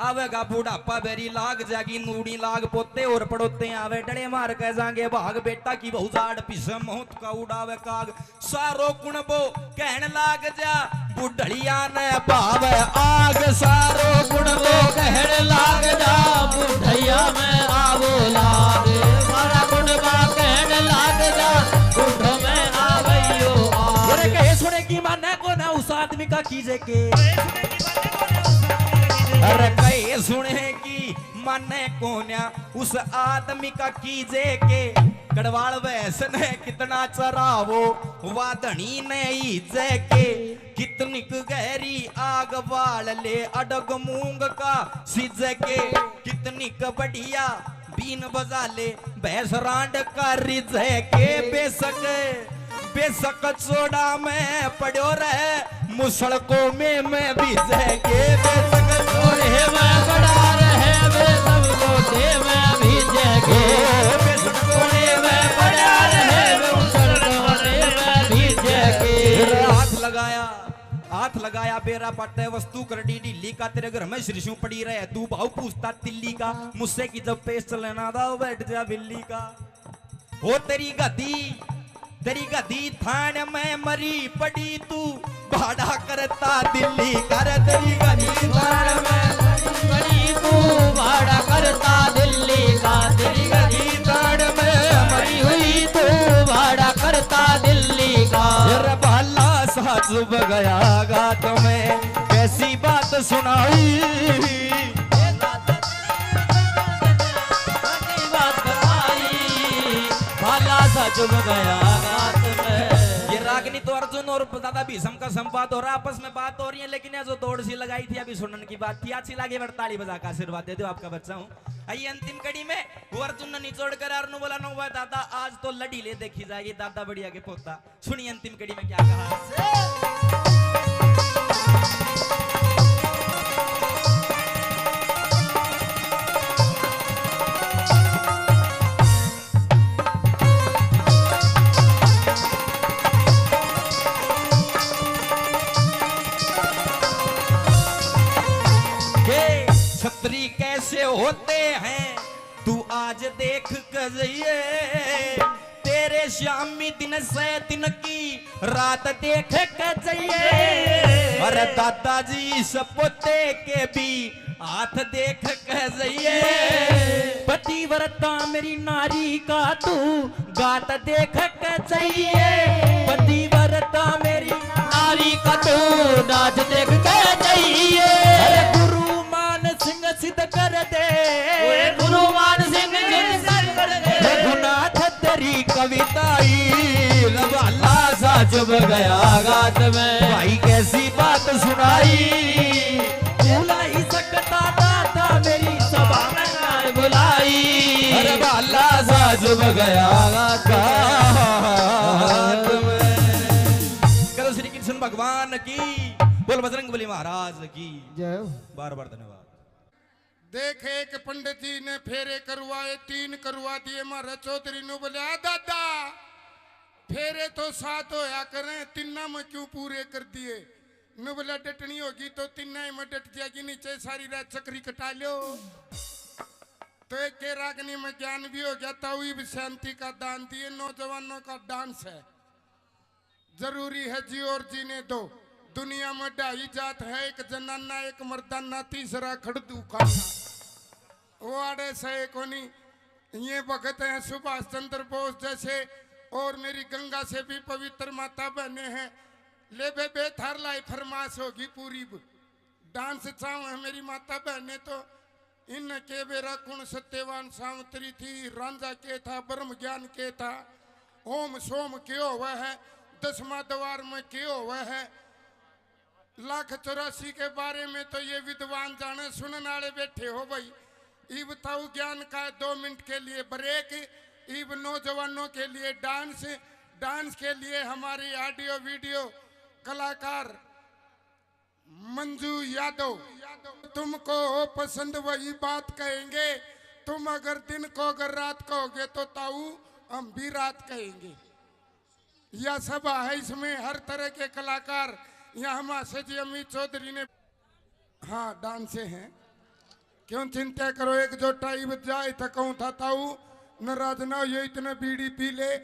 आवेगा बुढ़ापा बेरी लाग जागी नूड़ी लाग पोते और पड़ोते आवे डड़े मार के जाएंगे भाग। बेटा की बहु जाड़ पिसे मौत का उड़ावे काग, सारो कुणबो कहन लाग जा बुढ़िया ने भाव आग। सारो कुणबो कहन लाग जा बुढ़ैया में आवो लाग, मारा कुंडबा कहने लाग जा बुढ़ो में आवैयो आग। अरे कहे सुने की माने को ना उस आदमी का कीजे के, अरे कहे सुने की माने कोन्या उस आदमी का कीजे के। कड़वाल वैस ने कितना चरावो वादनी ने ईजे के। कितनी गहरी आग बाल ले अडग मूंग का सिज के। कितनी बढ़िया बीन बजा ले भैंस रांड का रिज के। बेशक चोड़ा में पड़ो रहे मुसड़कों में मैं भीजे के। बेशक ओढ़े में बड़ा रहे वे सब लोटे में भीजेगे। बेशक चोड़े में बड़ा रहे वे उछलने में भीजेगे। हाथ लगाया बेरा पट्टे वस्तु कर डी ढीली का। तेरे घर में श्रीशु पड़ी रहे तू भाव पूछता तिल्ली का। मुझसे की जब पेश चलना था बैठ जा बिल्ली का। हो तेरी गधी थान में मरी पड़ी, तू भाड़ा करता दिल्ली कर। तेरी गधी थान में मरी तू भाड़ा करता दिल्ली का। तेरी गधी थान में मरी हुई तू भाड़ा करता दिल्ली का। भाला सा चुभ गया गात में कैसी बात सुनाई। भाला सा चुभ गया गात में। ये रागनी तो अर्जुन और दादा भीष्म का संवाद हो रहा, आपस में बात हो रही है। लेकिन ये जो दौड़ सी लगाई थी अभी सुनने की बात थी, अच्छी लगी ताली बजा का आशीर्वाद दे दो, आपका बच्चा हूँ। आइए अंतिम कड़ी में वो अर्जुन ने निचोड़ कर अर्नु बोला नो दादा आज तो लड़ी ले देखी जाएगी। दादा बढ़िया के पोता सुनिए अंतिम कड़ी में क्या कहा। छतरी कैसे होते हैं तू आज देख कर जाइए। तेरे शामी दिन से दिन की रात देख कर जाइए। अरे दादाजी सपोते के भी हाथ देख कर जाइए। पतिव्रता मेरी नारी का तू गात देख कर जाइए। पतिव्रता मेरी नारी का तू नाच देख कर जाइए। सिद्ध कर दे गुरु मान सिंह रघुनाथ तेरी कविताई। भाला सा चुभ गया गात में भाई कैसी बात सुनाई। भूला ही सकता दादा मेरी सभा में बुलाई। अरे भाला सा शुभ गया घाट में। करो श्री कृष्ण भगवान की, बोल बजरंगबली महाराज की जय हो। बार बार धन्यवाद। देख एक पंडित जी ने फेरे करवाए 3 करवा दिए। मारा चौधरी नु बोले दादा फेरे तो 7 होया करें 3 में क्यों पूरे कर दिए। नु बोला डटनी होगी तो 3 में डट जाएगी, नीचे सारी रात चक्री कटा लो। तो एक के रागनी में ज्ञान भी हो गया। ताऊ भी शांति का दान दिए। नौजवानों का डांस है, जरूरी है जी और जीने दो। दुनिया में 2 जात है, एक जनाना एक मर्दाना, तीसरा खड़दू खाना। वो आड़े से कोनी ये भगत हैं सुभाष चंद्र बोस जैसे, और मेरी गंगा से भी पवित्र माता बहने हैं। ले बे थार लाई फरमाश होगी पूरी। डांस चाव है मेरी माता बहने तो इन के बेरा कुण सत्यवान सावंतरी थी, रांझा के था, ब्रह्म ज्ञान के था, ओम सोम क्यों हुआ है, 10वां द्वार में क्यों हुआ है, 1,84 के बारे में तो ये विद्वान जाने। सुनने वाले बैठे हो भाई। ई बताओ ज्ञान का 2 मिनट के लिए ब्रेक। ईब नौजवानों के लिए डांस। डांस के लिए हमारी ऑडियो वीडियो कलाकार मंजू यादव। तुमको पसंद वही बात कहेंगे, तुम अगर दिन को अगर रात कहोगे तो ताऊ हम भी रात कहेंगे। यह सभा है, इसमें हर तरह के कलाकार। यहाँ हमारे जी अमित चौधरी ने हाँ डांसे हैं, क्यों चिंता करो। एक जो टाइम जाए थकाऊ था ताऊ नाराज ना हो, ये इतने बीड़ी पी ले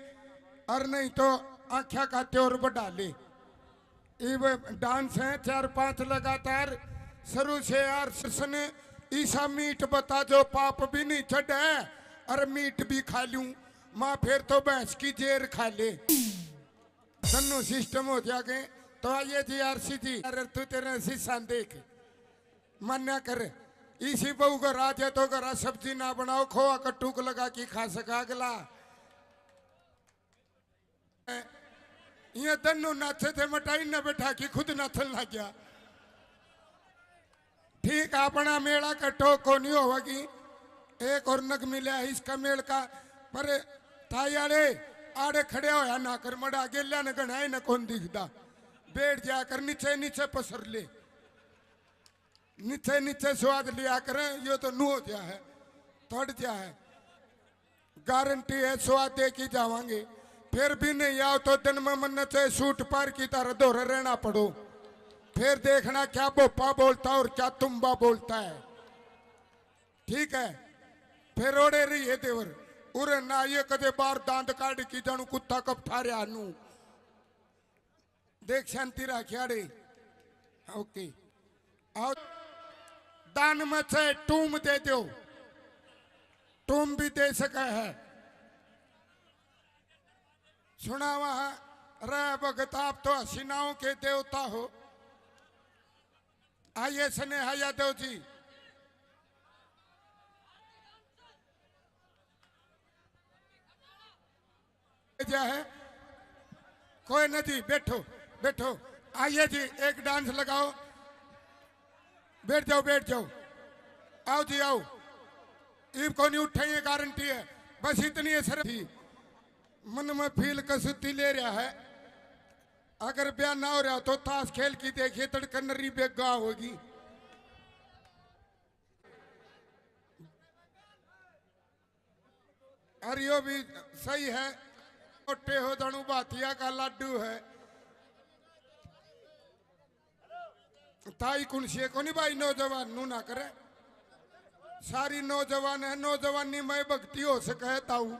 और नहीं तो आख्या खाते और बढ़ा ले। डांस है 4-5 लगातार शुरू से यार सन ईसा मीट बता जो पाप भी नहीं छड़ है, और मीट भी खा लूं माँ फिर तो भैंस की जेर खा ले। दोनों सिस्टम हो जाएंगे। तो आइए जी आरसी जी, अरे तू तेरे शीशा देख मान्या कर। इसी बहू का राज है तो घर सब्जी ना बनाओ, खोआ कट्टूक लगा के खा सका अगला। ये दोनों नाचे थे, मटाई न बैठा कि खुद नाचन लग गया। ठीक अपना मेला कटो को नहीं होगी। एक और नग मिला इसका मेल का, पर थाई आड़े खड़े होया ना कर, मड़ा गेला न गणाए न कौन दिखता। बैठ जाकर नीचे नीचे पसर ले, नीचे नीचे स्वाद लिया करें। यो तो नू हो जा है, थोड़ जा है, गारंटी है स्वाद दे की जावांगे। फिर भी नहीं आओ तो दिन में मन चाहे सूट पार की तरह दोहरे रहना पड़ो। फिर देखना क्या बोपा बोलता है और क्या तुम्बा बोलता है। ठीक है, फिर ओड़े रही है देवर उरे ना ये कदे बार दांत काट की जानू कुत्ता कब थारे आनू। देख शांति राखियाड़े। ओके आओ दान में से टूम दे दो, टूम भी दे सका है। सुना वहां रे भगत आप तो हसीनाओं के देवता हो। आइए स्नेहा यादव जी। है कोई न जी, बैठो बैठो। आइए जी एक डांस लगाओ, बैठ जाओ बैठ जाओ। आओ जी आओ, ईब को नहीं उठाइए गारंटी है। बस इतनी है सर थी मन में फील कसुती ले रहा है। अगर ब्याह ना हो रहा तो ताश खेल की देखिए तड़कनरी बेगा होगी। और यो भी सही है, मोटे हो दणु बातिया का लाडू है। ताई कुनसी को नहीं भाई नौजवान नू ना करे। सारी नौजवान है, नौजवानी में भक्ति हो सके ताऊ।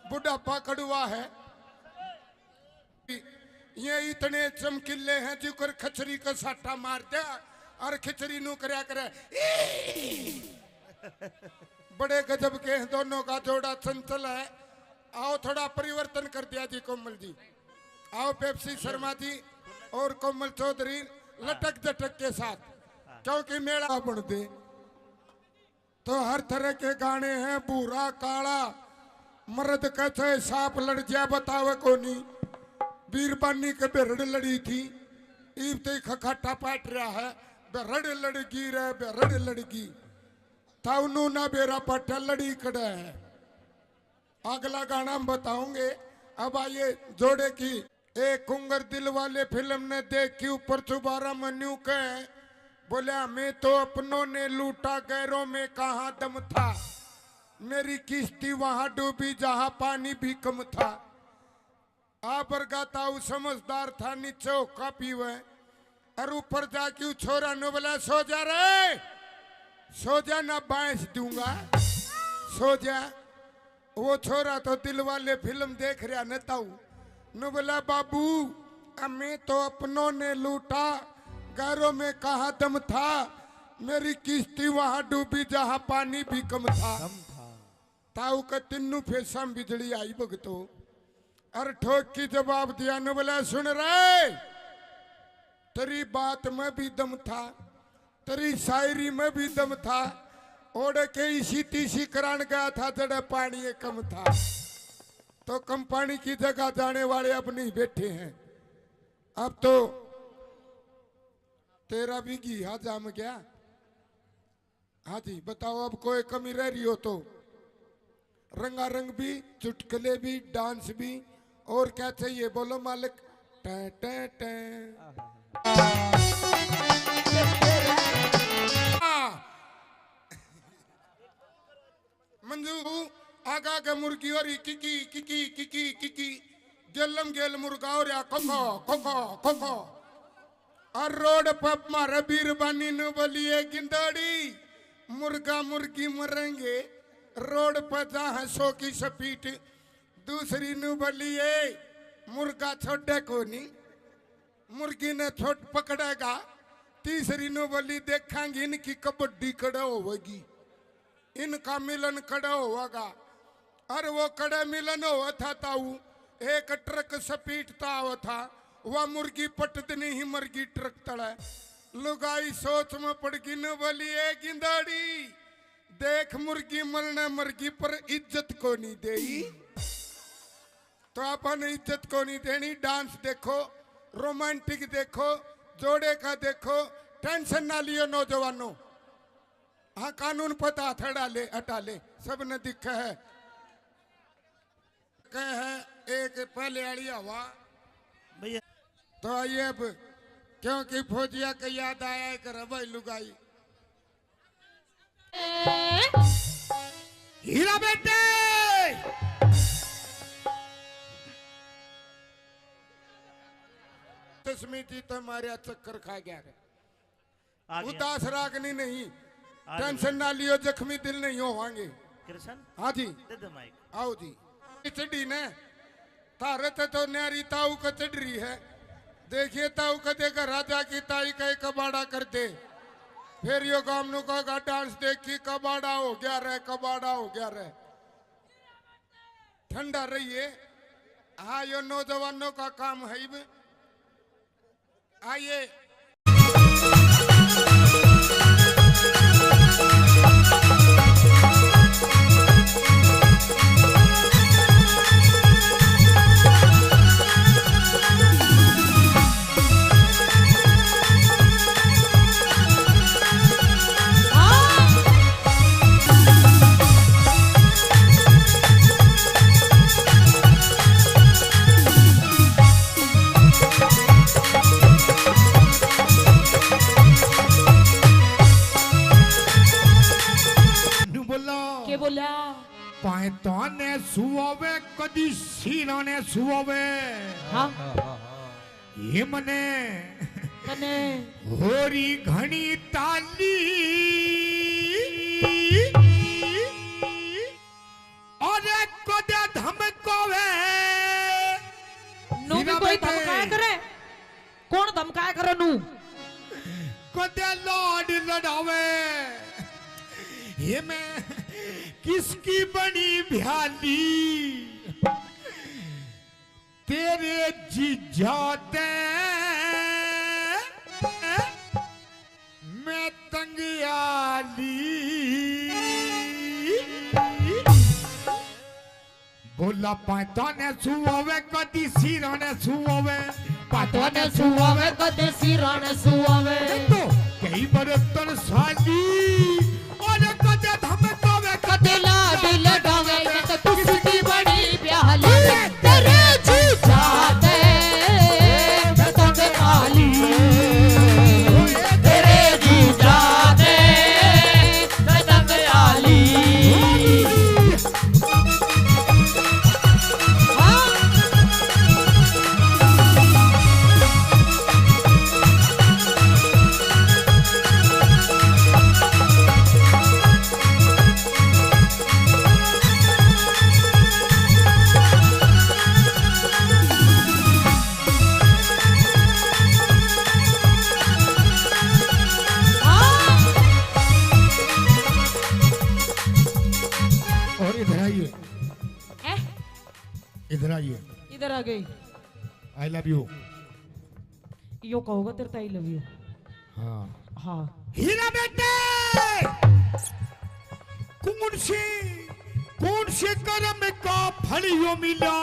बुढ़ापा कड़वा है। ये इतने चमकीले हैं जिकर खचरी का साटा मार दे और खिचड़ी नू करया करे। बड़े गजब के हैं दोनों का जोड़ा, चंचल है। आओ थोड़ा परिवर्तन कर दिया जी कोमल जी। आओ पेप्सी शर्मा जी और कोमल चौधरी लटक झटक के साथ, क्योंकि मेला बन दे तो हर तरह के गाने हैं। बूढ़ा काला मर्द कहते सांप लड़ जाए बतावे को नहीं। बीरबानी के बेरड़ लड़ी थी, ईब ते खखाटा पाट रहा है। बेरड़ लड़गी रे बेरड़ लड़गी ताउनू ना बेरा पट्टा लड़ी कड़ा है। अगला गाना हम बताओगे। अब आइए जोड़े की एक कुंगर दिल वाले फिल्म ने देख के ऊपर चुबारा मन्यू कहे बोला मैं तो अपनों ने लूटा गैरों में कहाँ दम था, मेरी किश्ती वहां डूबी जहां पानी भी कम था। आप गाता समझदार था नीचे का पीवे और ऊपर जाके छोरा नो बोला सो जा रे, सो जा ना बांस दूंगा, सो जा। वो छोरा तो दिल वाले फिल्म देख रहा न ताऊ नो बोला बाबू मैं तो अपनों ने लूटा गैरों में कहा दम था, मेरी किश्ती वहां डूबी जहां पानी भी कम था। ताऊ का तिन्नू फेसा बिजली आई भगतो और ठोक की जवाब दिया न बोला सुन रहे, तेरी बात में भी दम था, तेरी शायरी में भी दम था, ओढ़ के इसी तीसी करान गया था जड़ा पानी कम था। तो कम पानी की जगह जाने वाले अब नहीं बैठे हैं, अब तो तेरा भी घिया जाम गया। हाँ जी बताओ अब कोई कमी रह रही हो तो रंगारंग भी, चुटकुले भी, डांस भी, और क्या चाहिए बोलो मालिक। टे टे टे मंजू आगा के मुर्गी और किकी किकी किकी किकी गेलम गेल मुर्गा और या कोको कोको कोको और रोड पर मारे बीरबानी न बोलिए गिंदड़ी मुर्गा मुर्गी मरेंगे रोड पर जहाँ 100 की स्पीड, दूसरी नु बोलिए मुर्गा छोटे को नहीं, मुर्गी ने छोट पकड़ेगा, तीसरी नु बोली देखेंगे इनकी कबड्डी कड़ा होगी, इनका मिलन कड़ा होगा। और वो कड़ा मिलन हुआ था ताऊ एक ट्रक स्पीड हुआ था, वह मुर्गी पटदनी ही मरगी ट्रक तड़ा। लुगाई सोच में पड़ गई न बोली ए गिंदाड़ी देख मुर्गी मरना मरगी पर इज्जत को नहीं देई, तो अपन इज्जत को नहीं देनी। डांस देखो, रोमांटिक देखो, जोड़े का देखो, टेंशन ना लियो नौजवानों। हाँ कानून पता हटा ले सब ने दिखा है। कह है एक पहले आड़ी हवा भैया तो आइए अब क्योंकि फौजिया का याद आया है कर भाई लुगाई हीरा बेटे तस्मीती तो हमारे चक्कर खा गया है। आ गया। उदास रागनी नहीं, आ टेंशन ना लियो, जख्मी दिल नहीं होवांगे। कृष्ण हाँ जी दे दे माइक। आओ जी चढ़ी ने तारे तो न्यारी ताऊ का चढ़ रही है। देखिए ताऊ का देखा राजा की ताई का एक कबाड़ा कर दे, फिर यो गामनू का डांस देखी कबाड़ा हो गया रे, कबाड़ा हो गया रे। ठंडा रहिए। हाँ यो नौजवानों का काम है। आइए के बोला पायता ने सुआवे कदी सीना ने सुआवे। हाँ ये मने कने होरी घनी ताली और कदे धमकावे। नू भी कोई धमकाया करे? कौन धमकाया करे नू? कदे लाड लड़ावे। ये मैं किसकी बनी भ्याली तेरे जीजाते मैं तंगियाली। बोला पाता ने सुआवे कदी सिरा ने सुआवे, पातो ने सुआवे कदे सिरा ने सुआवे। तो कई बरतन साली और कदे धमकावे कदे लाड लड़ावे। ये तो किसकी हैं? इधर आइए। इधर आ गई। आई लव यू। यो कहोगा तेरे आई लव यू। हाँ हाँ हीरा बेटे, कौन से कर्म का फल यो मिला,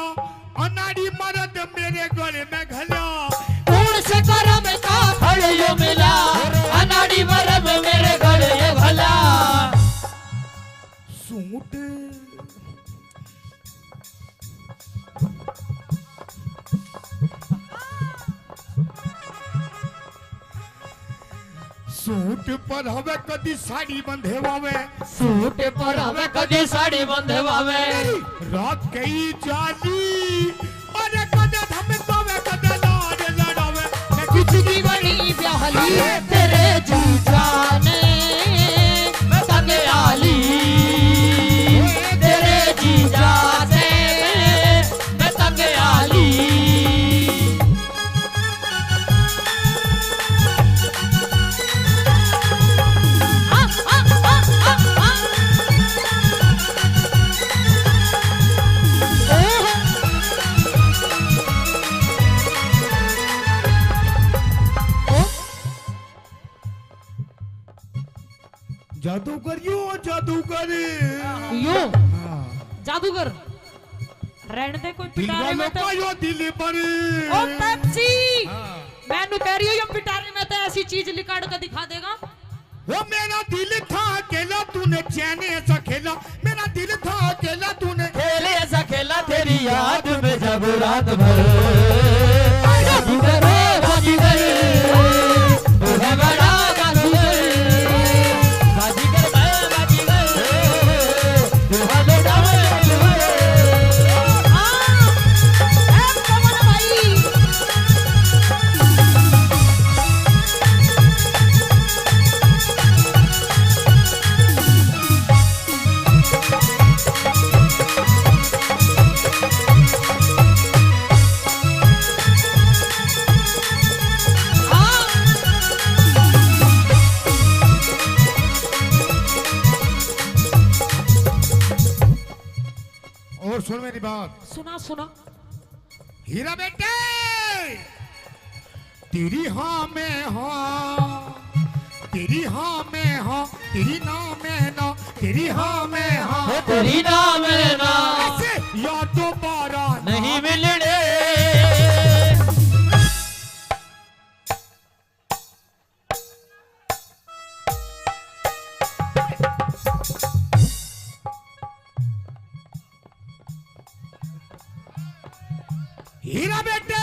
अनाड़ी मर्द मेरे गले में घला। कौन से कर्म का फल यो मिला, अनाड़ी मर्द मेरे गले ये भला। सूट सूट पर हवे कदी साड़ी बंधेवावे, सूट पर हमें कदी साड़ी बंधवावे। रात कई जाली अरे कदे धमकावे कदे लाड लड़ावे। किसकी बड़ी ब्याहली तेरे जीजा ने, मैं तंगे आली तेरे जीजा से, मैं तंगे आली। जादूगर यो जादूगर यो जादूगर रहने दे कोई दिल पिटारे में वालों तो का यो दिल पर। ओ पेप्सी मैनू कह रही हो ये पिटारे में तो ऐसी चीज लिकाड़ कर दिखा देगा। वो मेरा दिल था अकेला तूने चैन ऐसा खेला, मेरा दिल था अकेला तूने खेले ऐसा खेला तेरी याद में जब रात भर। बाजीगर बाजीगर तू है बड़ा बाजीगर, बाजीगर बाजीगर तू है बड़ा बाजीगर। और सुन मेरी बात। सुना सुना हीरा बेटे, तेरी हाँ में हाँ, तेरी हाँ में हाँ, तेरी ना में ना, तेरी हाँ में हाँ, तेरी नाम है ना ऐसे या दोबारा नहीं मिलने। हीरा बेटे,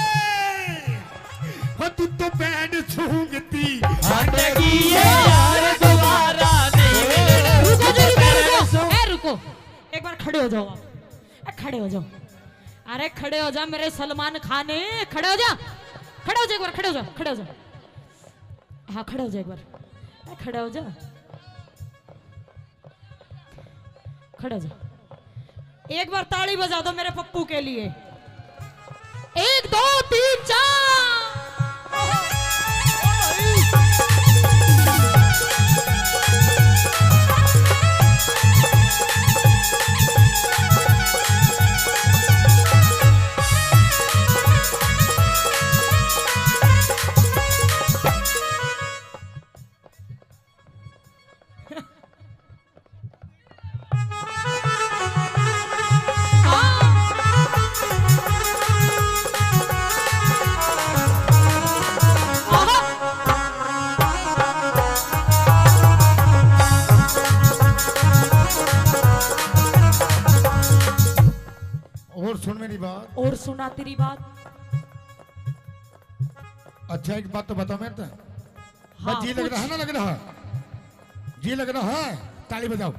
तू तो बैंड सूंघती हटगी ये यार दोबारा नहीं मिलने। रुको जी, रुको रुको। ए रुको एक बार खड़े हो जाओ आप। खड़े हो जाओ। अरे खड़े हो जा मेरे सलमान खान, खड़े हो जा, खड़े हो जा एक बार, खड़े हो जा, खड़े हो जा। हाँ खड़े हो जा एक बार, खड़े हो जा, खड़े हो जा। एक बार ताली बजा दो मेरे पप्पू के लिए। 1 2 3 4। और सुन मेरी बात। और सुना तेरी बात। अच्छा एक बात तो बताओ मेरे तो। हाँ, बस जी लग रहा है ना, लग रहा है जी लग रहा है, ताली बजाओ।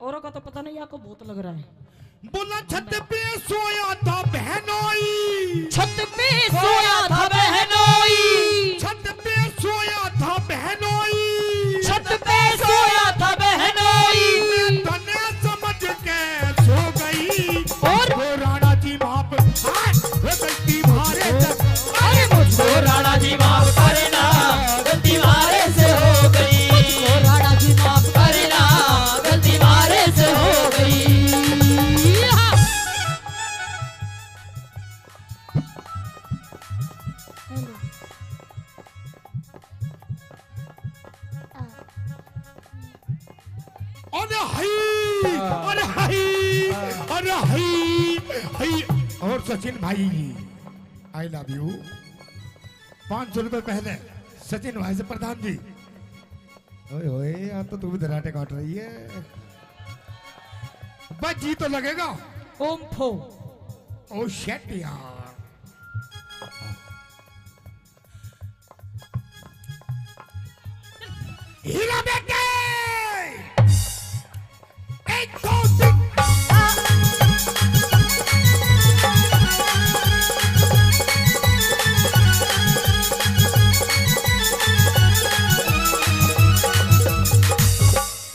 औरों का तो पता नहीं, आपको बहुत लग रहा है। बोला छत पे सोया था बहनोई, छत पे सोया था बहनोई, छत पे सोया था बहनोई, छत पे सोया था बहनोई। मैं तने समझ के सो गई और वो राणा जी माप गलती मारे। अरे मुझको राणा जी माफ करना, गलती मारे से हो गई। मुझको राणा जी माफ करना, अरे हाय, अरे हाय, अरे हाय, हाय। और सचिन भाई आई लव यू। 500 रुपए पहले सचिन भाई से प्रधान जी। ओए ओए यार तो तू भी दराटे काट रही है। बस जी तो लगेगा। ओम फो। ओ शेट यार। हीरा बेटे 1 2 3।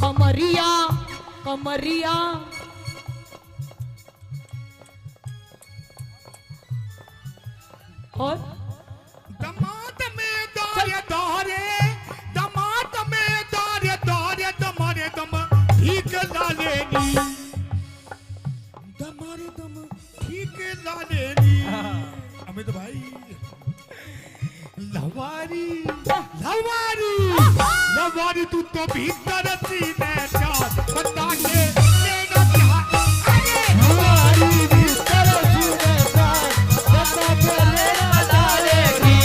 कमरिया कमरिया और दमाद में दारे दारे, दमाद में दारे दारे, दमारे दम ठीक लालेनी, दमारे दम ठीक लालेनी। अमित भाई लवारी लवारी लवारी तू तो भीतर सीने चार बता के लेना क्या। अरे लवारी भीतर सीने चार बता के लेना चाहेगी।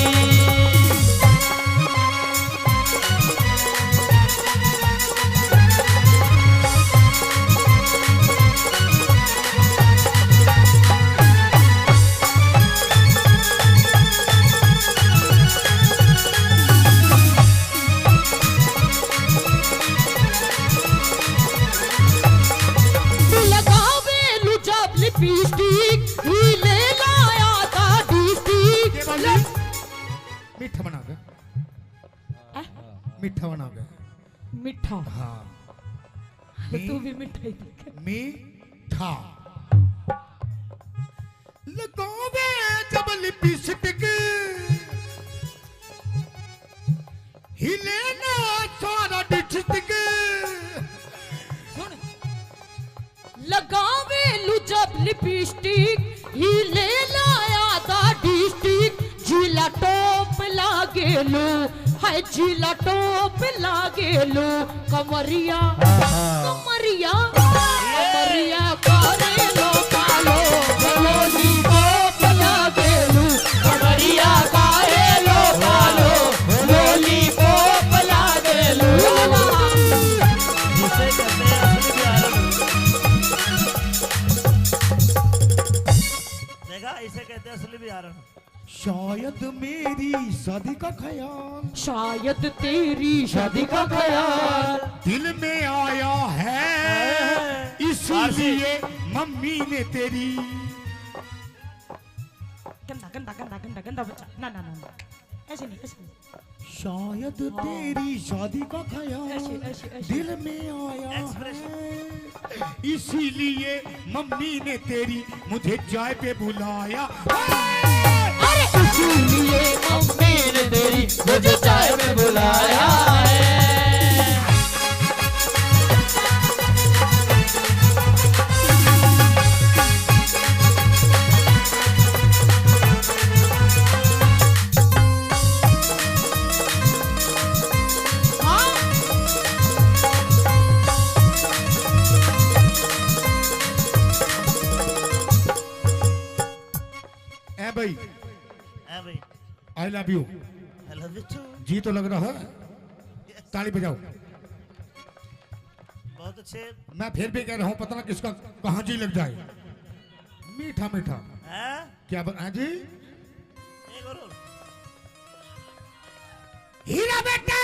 लगावे लुजब लिपस्टिक ही ले लाया था डिस्ट्रिक्ट। मीठा बना के, मीठा बना के। मिठा हाँ तू भी मिठाई दिखा। मीठा लगावे जब लिपस्टिक हिले ना सारा डिस्ट्रिक्ट। लगावे लुजब लिपस्टिक ही ले लाया था डिस्ट्रिक्ट। जिला टॉप लागे लो हाय जिला टॉप लागे लो। कमरिया कमरिया कमरिया करे लो कालो लोली टॉप लागे लो। कमरिया करे लो कालो लोली टॉप लागे लो। जिसे कहते हैं असली बिहारन। देखा इसे कहते हैं असली बिहारन। शायद मेरी शादी का ख्याल, शायद तेरी शादी का ख्याल दिल में आया है इसीलिए मम्मी ने तेरी। गंदा गंदा गंदा गंदा गंदा बच्चा ना ना ना ऐसे नहीं ऐसे नहीं। शायद तेरी शादी का ख्याल ऐसे ऐसे ऐसे दिल में आया Expression. है इसीलिए मम्मी ने तेरी मुझे चाय पे बुलाया। अरे इसीलिए मम्मी ने तेरी मुझे चाय में बुलाया है। ए भाई है भाई। I love you. I love you too। जी तो लग रहा है। ताली बजाओ। बहुत अच्छे। मैं फिर भी कह रहा हूँ पता ना किसका कहाँ जी लग जाए। मीठा मीठा हैं? क्या बता जी। एक और। हीरा बेटे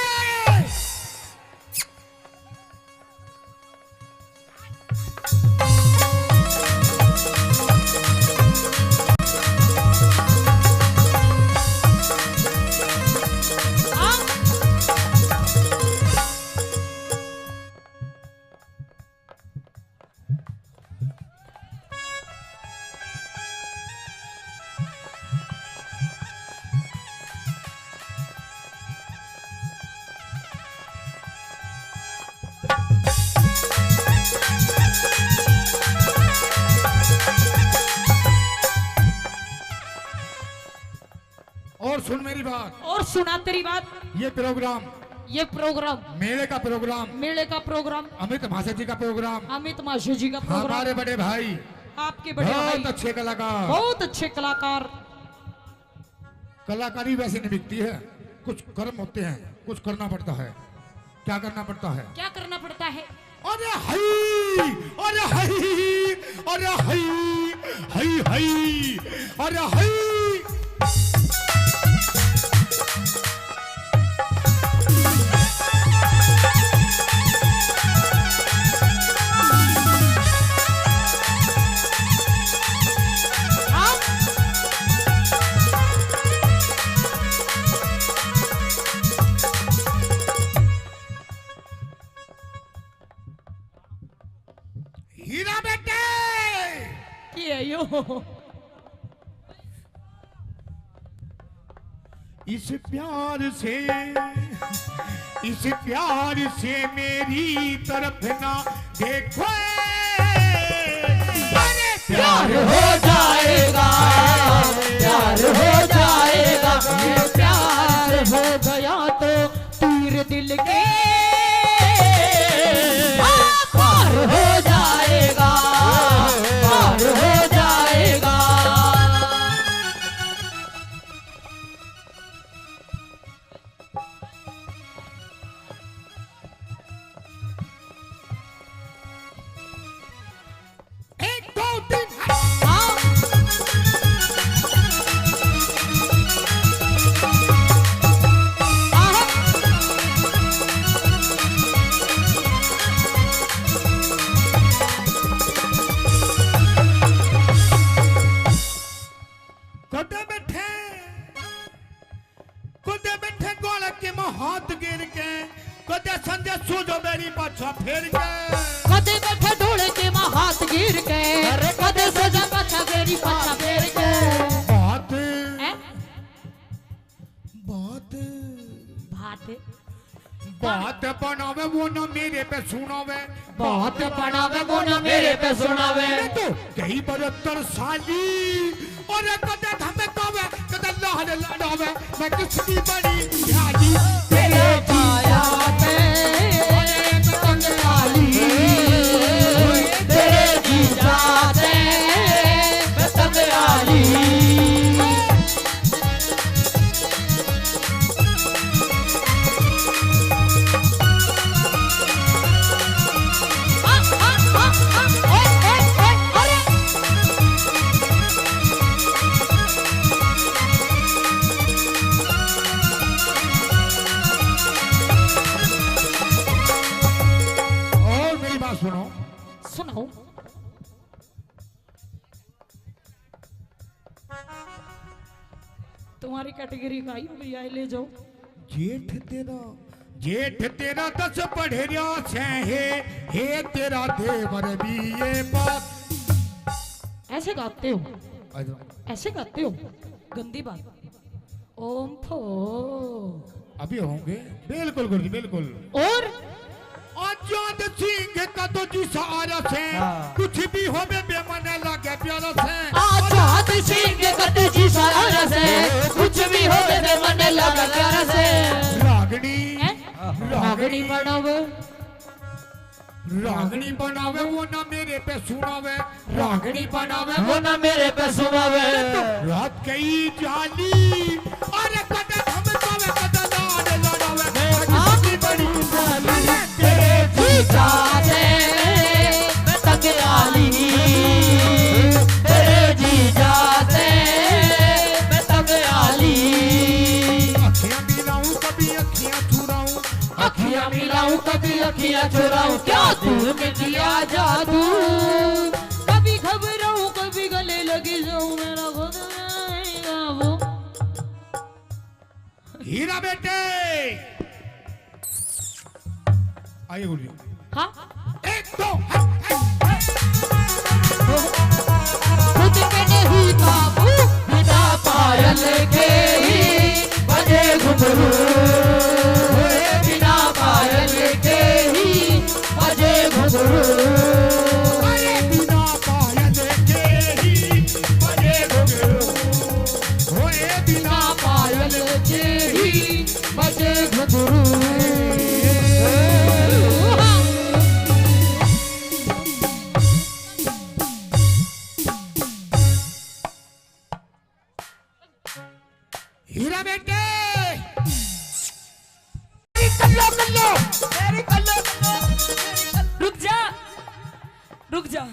और सुन मेरी बात। और सुना तेरी बात। ये प्रोग्राम ये प्रोग्राम मेले का प्रोग्राम, मेले का प्रोग्राम, अमित महाशय जी का प्रोग्राम, अमित माशु जी का प्रोग्राम, हमारे बड़े भाई, आपके बड़े भाई बहुत अच्छे कलाकार। बहुत अच्छे कलाकार। कलाकारी वैसे नहीं बिकती है, कुछ कर्म होते हैं, कुछ करना पड़ता है। क्या करना पड़ता है? क्या करना पड़ता है? अरे हई, अरे हई, अरे हई, हई हई, अरे हई। हीरा बेटे ये यो इस प्यार से मेरी तरफ ना देखो, अरे प्यार हो जाएगा, प्यार हो जाएगा, ये प्यार हो गया तो तीर दिल के पार हो जाएगा, पार हो जाएगा। एक दो तीन कुदे बैठे गोल के हाथ गिर के, कुदे संजय सूझो मेरी पाछा फेर के, कदे बैठे ढोले के माँ हाथ गिर के, कदे सजा पाछा गेरी पाछा फेर के। बात हैं? बात बात बात बनावे वो ना मेरे पे सुनावे, बात बनावे वो ना मेरे पे सुनावे। तो कई 72 साली और कदे धमकावे, कदे लाल लड़ावे, मैं किसकी बड़ी ख्याली तेरे पाया पे पतंग डाली, तेरे जीजा से पतंग डाली। और मेरी बात सुनो, सुनो तुम्हारी कैटेगरी का आई हो भैया, ले जाओ। जेठ तेरा 10 पढ़े रिया से हे तेरा देवर भी ये बात। ऐसे गाते हो, ऐसे गाते हो, गंदी बात। ओम फो अभी होंगे, बिल्कुल गुरुजी बिल्कुल। और आजाद सिंह का तो जी सहारा से, कुछ भी हो बेमन लगे प्यारा से। आजाद सिंह कत जी सहारा से, कुछ भी हो बे मन लगा प्यारा से। रागनी रागनी बनावे, रागनी बनावे वो ना मेरे पे सुनावे, रागनी बनावे वो ना मेरे पे सुनावे। रात कई जाली अरे कदे धमकावे, कदे लाड लड़ावे, किसकी बड़ी ख्याली तेरे जीजा से पतंग डाली, तेरे जीजा से पतंग डाली। अखियां मिलाऊं कभी अखियां चुराऊं, अखियां मिलाऊं कभी अखियां चुराऊं, क्या तू में किया जादू। कभी घबराऊं कभी गले लगी जाऊं, मेरा खुद रहेगा वो। हीरा बेटे आइए गुरुजी। हाँ एक दो खुद पे नहीं काबू, बिना पायल के ही बजे घुंघरू, बिना पायल के ही बजे घुंघरू। अरे बिना पायल के ही बजे घुंघरू, होए बिना पायल के ही बजे घुंघरू। रुक जा,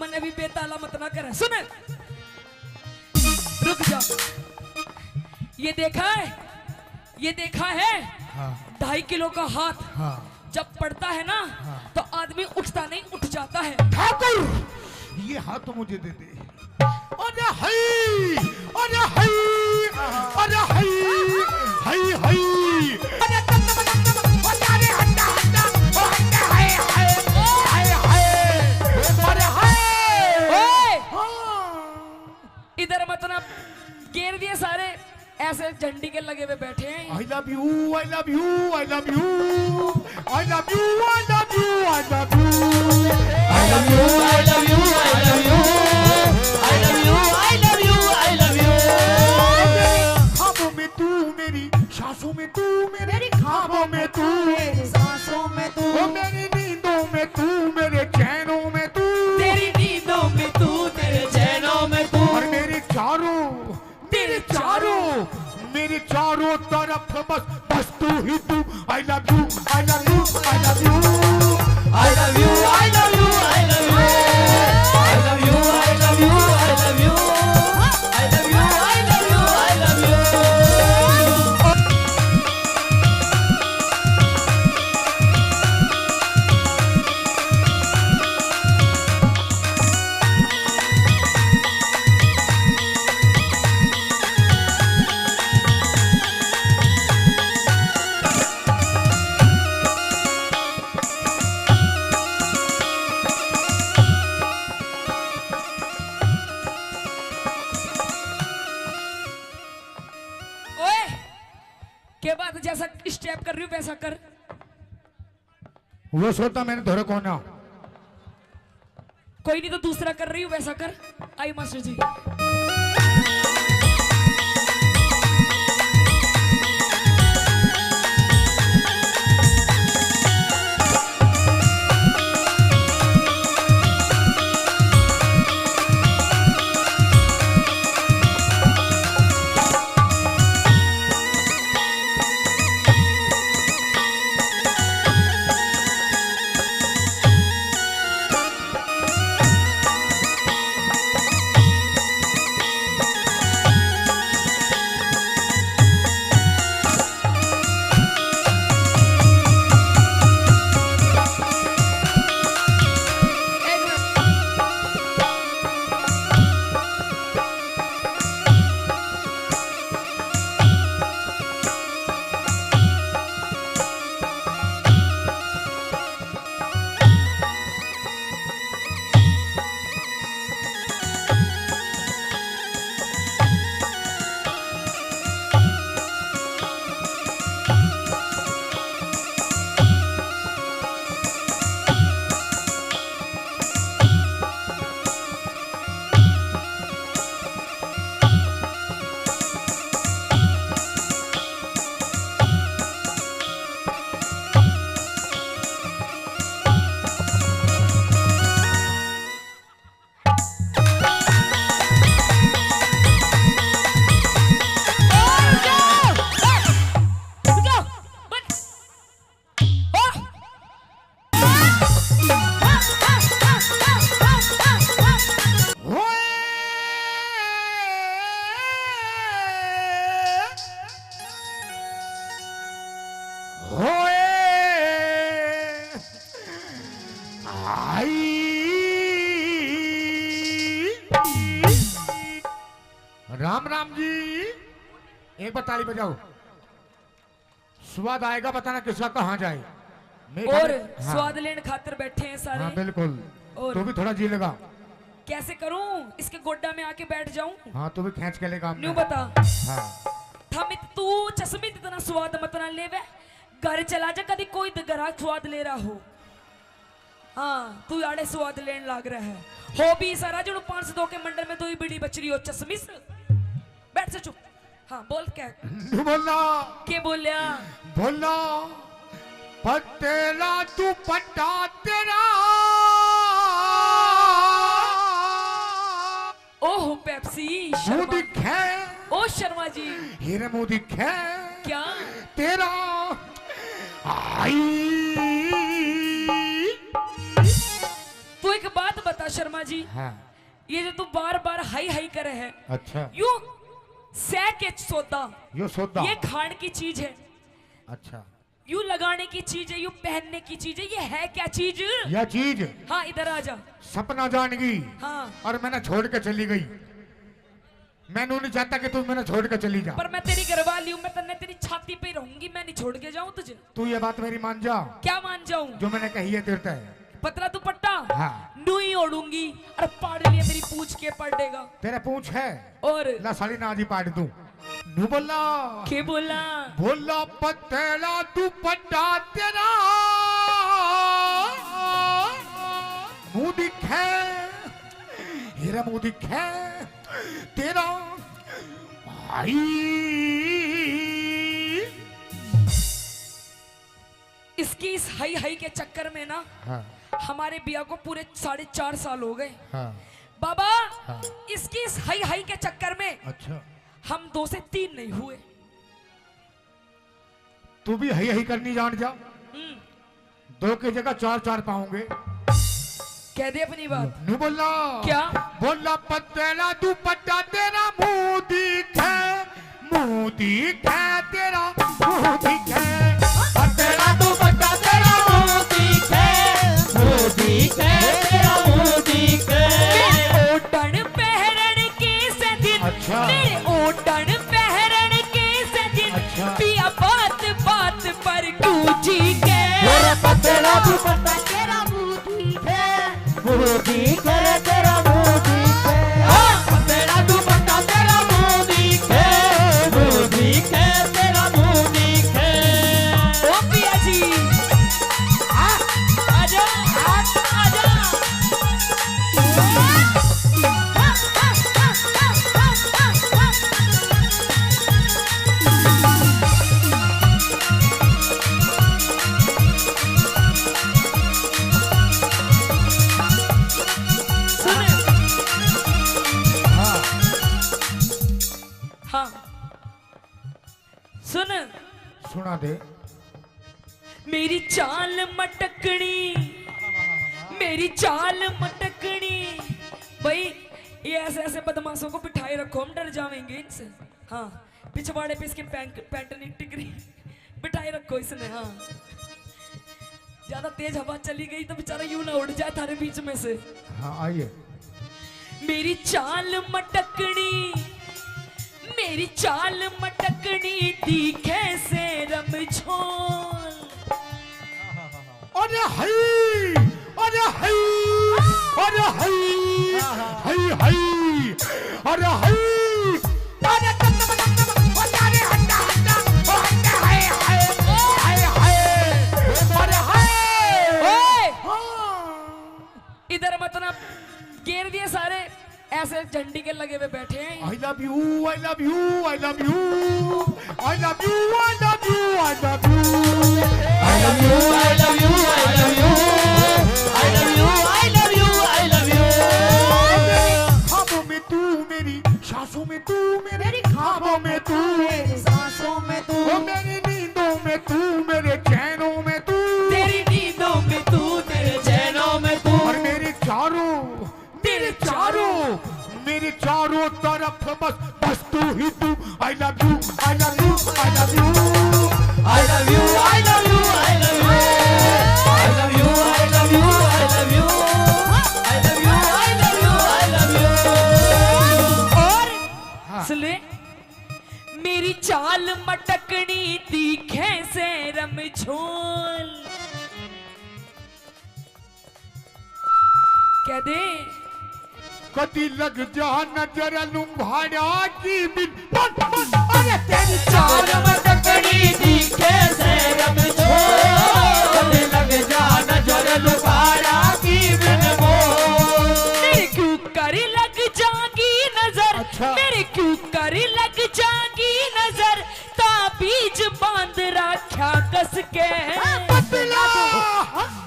मन अभी बेताला मत ना कर। सुन, रुक जा। ये देखा है, ये देखा है, हाँ 2.5 किलो का हाथ हाँ जब पड़ता है ना तो आदमी उठता नहीं, उठ जाता है। ठाकुर, ये हाथ तो मुझे दे दे। अरे हाय, अरे हाय, अरे हाय, हाय हाय, अरे अरे हट्टा हट्टा, ओ हट्टा, हाय हाय, हाय हाय, अरे हाय। ओए, हाँ। इधर मत ना, घेर दिए सारे, ऐसे झंडी के लगे हुए बैठे हैं। I love you, I love you, I love you, I love you, I love you, I love you, I love you, I love you, I love you, I love you, I love you, I love you। ख्वाबों में तू मेरी, सांसों में तू मेरी, ख्वाबों में तू मेरी, सांसों में तू, ओ मेरी नींदों में तू, मेरे चैनों में तू, तेरी नींदों में तू, तेरे चैनों में तू, और मेरे चारों तरफ बस तू ही तू। I love you, I love you, I love you, I love you, I love you, I love you, I love you, I love you, I love you, I love you, I love you, I love you। ओए, के बाद जैसा स्टेप कर रही हूँ वैसा कर। वो सोता मैंने धोरे कौन है? कोई नहीं तो दूसरा कर रही हूँ वैसा कर। आई मास्टर जी। राम राम जी, एक बार ताली बजाओ। स्वाद आएगा, बताना किसका कहाँ जाए। और हाँ, स्वाद लेने खातिर बैठे हैं सारे। हाँ बिल्कुल। और तो भी थोड़ा जी लेगा। कैसे करूं, इसके गोड्डा में आके बैठ जाऊं? हाँ तो भी खींच के लेगा। न्यू बता। हाँ थमित तू चश्मित इतना स्वाद मत ना लेवे, घर चला जा, कभी कोई ग्राहक स्वाद ले रहा हो। हाँ तू आड़े स्वाद लेने लग रहा है। हो भी सारा जो 502 के मंडल में 2 बीड़ी बच रही हो चश्मिस। बैठ से चुप। हाँ बोल क्या बोलना, के बोलिया बोलना पतेला तू पट्टा तेरा। ओह पेप्सी शर्मा। मोदी खे, ओ शर्मा जी। हीरे मोदी खे क्या तेरा आई। तू एक बात शर्मा जी, हाँ ये जो तू बार बार हाई हाई करे है, अच्छा यू सह के सौदा, यो सौदा ये खाने की चीज है, अच्छा यू लगाने की चीज है, यू पहनने की चीज है, ये है क्या चीज? यह चीज हाँ इधर आ जा। सपना जान गई हाँ और मैंने छोड़ के चली गई। मैं नहीं चाहता कि तू मैंने छोड़ के चली जा, पर मैं तेरी घरवाली हूँ, मैं तन्ने तेरी छाती पे रहूंगी, मैं नहीं छोड़ के जाऊं तुझे। तू ये बात मेरी मान जा, क्या मान जाऊं? जो मैंने कही है तेरे है। पतला दुपट्टा हाँ। नूई ओढ़ूंगी और पाड़ लिए मेरी पूछ के पड़ेगा। तेरे पूछ है और ला साली ना जी पाड़ दूं। नू बोला के बोला बोला पतला दुपट्टा तेरा मुंह दिखे, हीरा मुंह दिखे तेरा आई। इसकी इस हाई हाई के चक्कर में ना हाँ हमारे बिया को पूरे 4.5 साल हो गए हाँ बाबा। हाँ। इसकी इस हाई हाई के चक्कर में अच्छा हम 2 से 3 नहीं हुए। तू भी हई हई करनी जान जा, 2 की जगह 4 पाऊंगे। कह दे अपनी बात। नू बोला क्या बोला पतला दुपट्टा तेरा मुंह दिखे, मुंह दिखे तेरा मुंह दिखे, पतला दुपट्टा तेरा मुंह दिखे, मुंह दिखे तेरा मुंह दिखे। ओटन पहरन के सदिन, अच्छा। मेरे ओटन पहरन के सदिन, अच्छा। पिया बात बात पर गूंजी के। तेरा पतला दुपट्टा तेरा मुंह दिखे, मुंह दिखे तेरा मुंह दिखे, पतला दुपट्टा तेरा मुंह दिखे, मुंह दिखे तेरा मुंह दिखे। ओ पिया जी आजा आजा। हाँ सुन, सुना दे। मेरी चाल मटकनी, मेरी चाल मटकनी। भाई ये ऐसे ऐसे बदमाशों को बिठाए रखो, हम डर जाएंगे इनसे। हाँ पिछवाड़े पे इसके पैंट नहीं टिकरी बिठाए रखो इसने। हाँ ज्यादा तेज हवा चली गई तो बेचारा यूं ना उड़ जाए थारे बीच में से। हाँ आइए। मेरी चाल मटकनी, मेरी चाल मटकनी दिखे से रमझोल। अरे हई, अरे हई, अरे हई, हई हई, अरे हई, अरे अरे हंडा हंडा, ओ हंडा हाय हाय हाय हाय, अरे हाय। ओए इधर मत ना घेर दिए सारे, ऐसे झंडी के लगे हुए बैठे हैं। I love you, I love you, I love you, I love you, I love you, I love you, I love you, I love you, I love you, I love you, I love you, I love you। ख्वाबों में तू मेरी, सांसों में तू मेरे, ख्वाबों में तू मेरी, सांसों में तू, ओ मेरी नींदों में तू, मेरे चैनों में तू, तेरी नींदों में तू, तेरे चैनों में तू, और मेरे चारों, मेरे चारों तरफ बस बस तू ही तू। I love you, I love you, I love you, I love you, I love you, I love you, I love you, I love you, I love you, I love you, I love you, I love you। और सुन ले, मेरी चाल मटकनी दिखे से रमझोल। कह दे कदी लग जा नजर लुम्भाड़ा की बिन, अरे तेरी चाल मटकनी दिखे से रमझोल, कदी लग जा नजर लुम्भाड़ा की बिन मोल। मेरे क्यों कर लग जागी नजर, अच्छा। मेरे क्यों कर लग जागी नजर, ताबीज बांध रखा कस के। पतला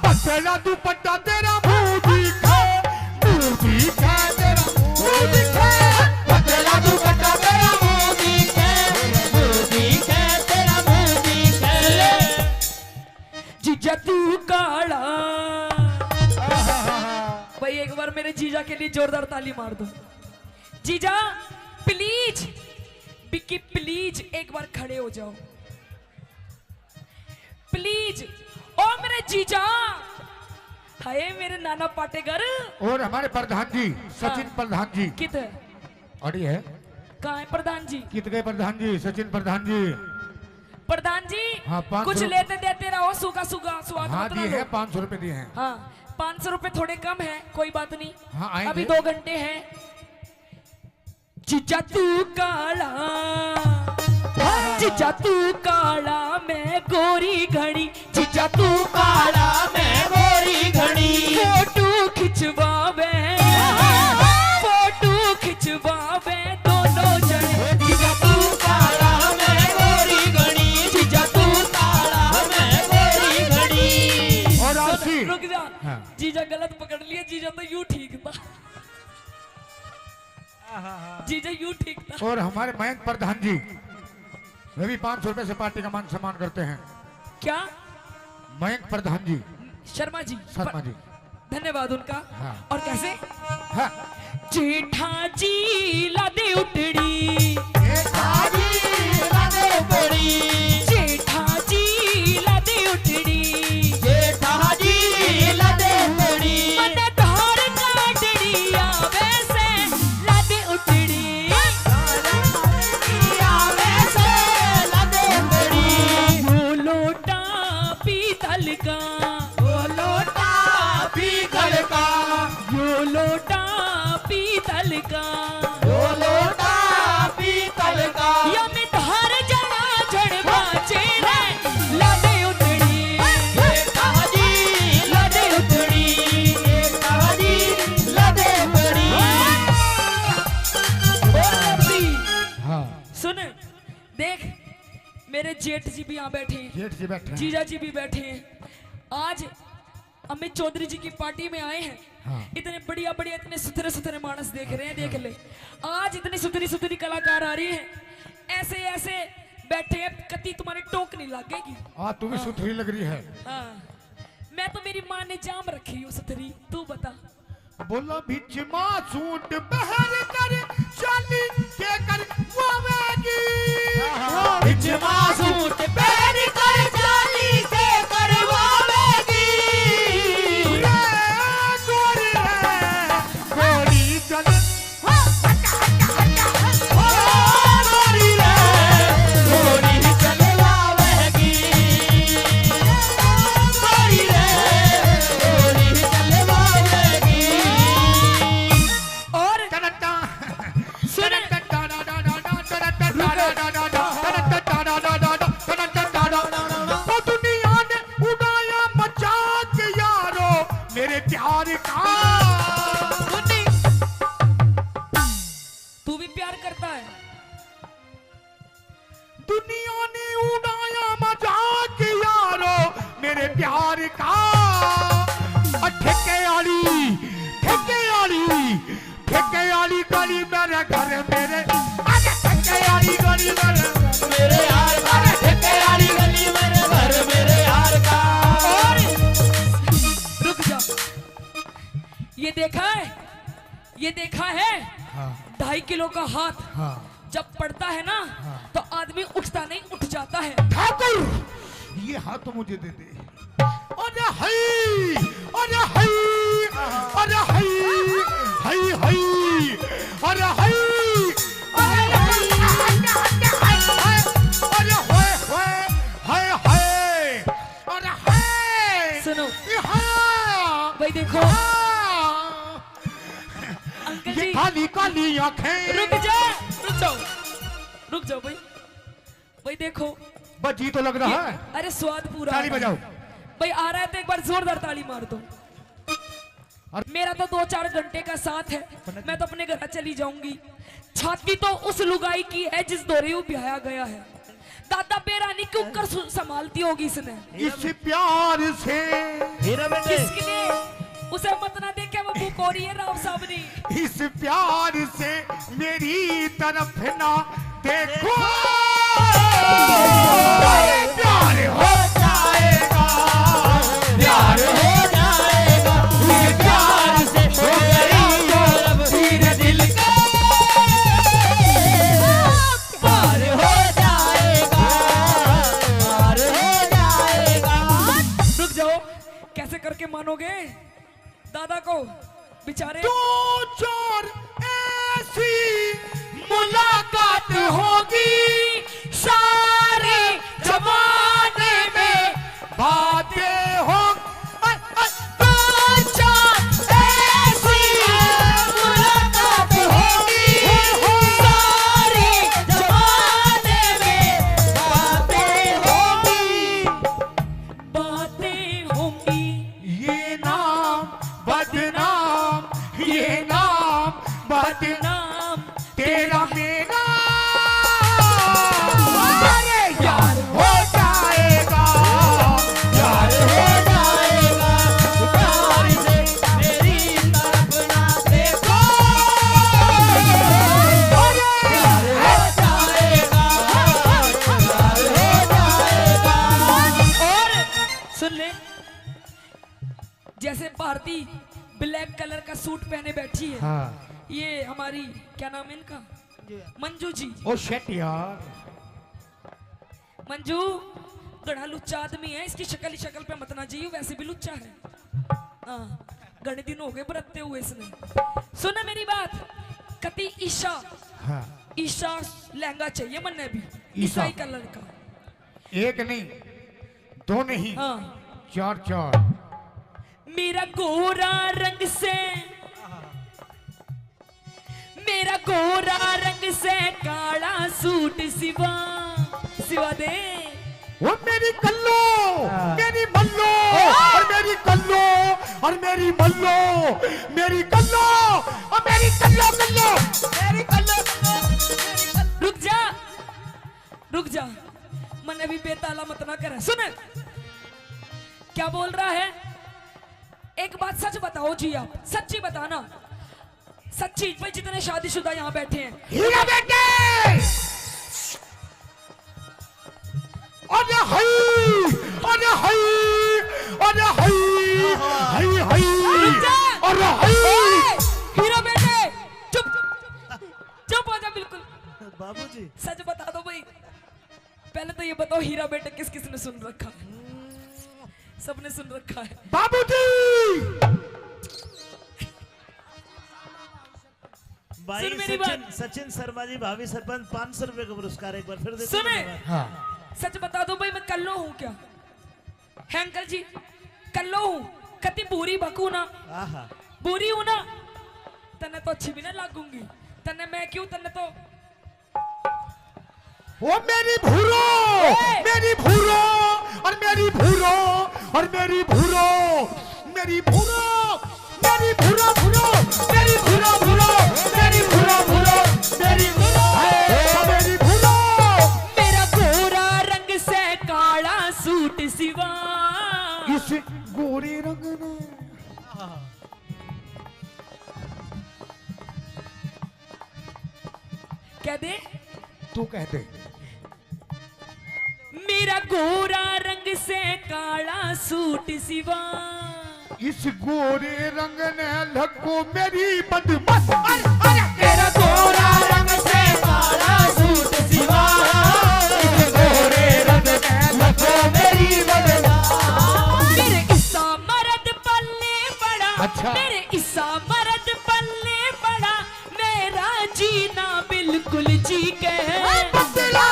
पतला दुपट्टा तेरा मुंह दिखे, मुंह दिखे तेरा मुंह दिखे, पतला दुपट्टा तेरा मुंह दिखे, मुंह दिखे तेरा मुंह दिखे। जीजा तू काला, भाई भाई एक बार मेरे जीजा के लिए जोरदार ताली मार दो। जीजा प्लीज, बिक्की प्लीज एक बार खड़े हो जाओ प्लीज। ओ मेरे जीजा, हाय मेरे नाना पाटेकर और हमारे प्रधान जी सचिन प्रधान जी किधर अड़ी है। कहाँ है प्रधान जी? कित गए प्रधान जी? सचिन प्रधान जी। प्रधान जी हाँ, 500 कुछ लेते देते रहो, सूखा सूखा स्वाद हाँ मत दिए लो। हैं 500 रुपए दिए हैं। हाँ 500 रुपए थोड़े कम है, कोई बात नहीं। हाँ, आएंगे। अभी 2 घंटे हैं। जीजा तू काला, जीजा तू काला मैं गोरी घड़ी, जीजा तू काला मैं गोरी घड़ी। फोटो खिंचवावे, फोटो खिंचवावे दोनों जने, जीजा तू काला मैं गोरी घड़ी, जीजा तू काला मैं गोरी घड़ी। और आशी रुक जा, हाँ। जीजा गलत पकड़ लिया, जीजा तो यूं ठीक था, जीजा यूं ठीक था। और हमारे मयंक प्रधान जी वे भी 500 रुपए से पार्टी का मान सम्मान करते हैं। क्या? मयंक प्रधान जी शर्मा जी, शर्मा जी। धन्यवाद उनका। हाँ। और कैसे? हाँ। जेठा जी लादे उतड़ी, जेठा जी लादे उतड़ी, जेठा जी लादे उतड़ी, जेठा जी लादे उतड़ी। मन धार काटड़ी आवे से लादे उतड़ी, आवे से लादे उतड़ी। वो लोटा पीतल का, वो लोटा पीतल का, यो लोटा पीतल का, वो लोटा पीतल का। या में धार जला झड़ बाचे रे लादे उतड़ी, जेठा जी लादे उतड़ी, जेठा जी लादे उतड़ी। हाँ सुन देख, मेरे जेठ जी भी यहाँ बैठे हैं, जेठ जी बैठे हैं। जीजा जी भी बैठे हैं। आज अमित चौधरी जी की पार्टी में आए हैं। हाँ। इतने बढ़िया बढ़िया, इतने सुथरे सुथरे मानस देख रहे हैं, देख ले। आज इतनी सुथरी सुथरी कलाकार आ रही है, ऐसे ऐसे बैठे हैं, कति तुम्हारी टोक नहीं लगेगी। हाँ तू भी सुथरी लग रही है। हाँ, मैं तो मेरी माँ ने जाम रखी हूँ सुथरी, तू बता। बोला बिच सूट बहर कर चाली के कर वावेगी। बिच सूट बहर कर चाली के कर वावेगी। गोरी गोरी चल, गोरी गोरी चल वावेगी। गोरी गोरी चल वावेगी। और सुन, दुनिया ने उड़ाया मजाक यारो मेरे प्यार का। तू भी प्यार करता है? दुनिया ने उड़ाया मजाक यारो मेरे प्यार का। ठेके आली गली मेरे घर मेरे, ठेके आली गली मेरे यार का, ठेके आली गली मेरे घर मेरे यार का। और रुक जा, ये देखा है, ये देखा है? हाँ 2.5 किलो का हाथ हाँ। जब पड़ता है ना, तो आदमी उठता नहीं, उठ जाता है। ठाकुर ये हाथ तो मुझे दे दे। अरे हई, अरे हई, अरे हई, हई हई, अरे हई, अरे हई, अरे होए होए, हाय हाय, अरे हाय। सुनो हाँ, भाई, देखो हाँ। अंकल ये जी, काली काली आंखें। रुक जा, रुक जाओ, रुक जाओ भाई। भाई देखो, बजी तो लग रहा है। अरे स्वाद पूरा ताली आ रहा है। बजाओ। भाई आ रहा है तो एक बार जोरदार ताली मार दो। मेरा तो 2-4 घंटे का साथ है, मैं तो अपने घर चली जाऊंगी। छाती तो उस लुगाई की है जिस दौरे वो ब्याया गया है। दादा बेरानी क्यों कर संभालती होगी इसने, इस प्यार से। किसके लिए? उसे मत ना देखे, वो बुकोरी है राव साहब ने। इस प्यार से मेरी तरफ ना देखो, प्यार हो जाएगा, प्यार हो जाएगा, इस प्यार से दादा को बेचारे 2-4 ऐसी मुलाकात होगी सारे जमाने में बातें हो 2-4 ऐसी मुलाकात होगी सारे जमाने में बातें होगी ये नाम बदनाम तेरा मेरा अरे यार हो जाएगा प्यार से मेरी तरफ ना देखो अरे यार हो जाएगा और सुन ले, जैसे भारती ब्लैक कलर का सूट पहने बैठी है। हाँ। ये हमारी क्या नाम है इनका, मंजू जी। ओ शेट यार मंजू गड़ा लुच्चा आदमी है, इसकी शक्ल पे मत ना जाइयो, वैसे भी लुच्चा है। हाँ, गणे दिन हो गए बरतते हुए इसने। सुना मेरी बात, कति ईशा हाँ। ईशा लहंगा चाहिए मन्ने भी ईशा। ईसाई कलर का। एक नहीं, दो नहीं, हाँ। 4-4 मेरा गोरा रंग से काला सूट सिवा दे वो मेरी कल्लो मेरी मल्लो और मेरी कल्लो और मेरी मल्लो मेरी कल्लो और मेरी कल्लो मेरी कल्लो रुक जा मन अभी बेताला मत ना करे। सुन क्या बोल रहा है, एक बात सच बताओ जी, आप सच्ची बताना, सच्ची। भाई जितने शादीशुदा यहाँ बैठे हैं, हीरा बेटे अरे हाय अरे हाय अरे हाय हाय हाय अरे हाय हीरा बेटे चुप हो जा बिल्कुल। बाबूजी सच बता दो भाई, पहले तो ये बताओ हीरा बेटे किस किस ने सुन रखा है? सबने सुन रखा है। बाबूजी भाई सुन मेरी बात। सचिन शर्मा जी भाभी सरपंच 500 रुपए का पुरस्कार एक बार फिर देते सुने। हैं। हाँ सच बता दो भाई, मैं कल्लो हूँ क्या है अंकल जी? कल्लो हूँ, कति बुरी बकू ना, आहा बुरी हूँ ना, तन्ने तो अच्छी भी ना लागूंगी, तन्ने मैं क्यों, तन्ने तो वो मेरी भूरो मेरी भूरो और मेरी भूरो और मेरी भूरो मेरी भूरो मेरी भूरो भूरो मेरी भूरो भूरो मेरी भूरो भूरो मेरी भूरो मेरी भूरो मेरा गोरा रंग से काला सूट सिवा इस गोरे रंग ने क्या दे, तू कह दे मेरा गोरा रंग से काला सूट सिवा इस गोरे रंग ने लको मेरी बदमस्त तेरा गोरा रंग से काला सूट सिवा इस गोरे रंग ने लको मेरी बदमस्त मेरे ईसा मर्द पल्ले पड़ा, अच्छा। मेरे ईसा मर्द पल्ले पड़ा, मेरा जीना बिल्कुल जी के पतला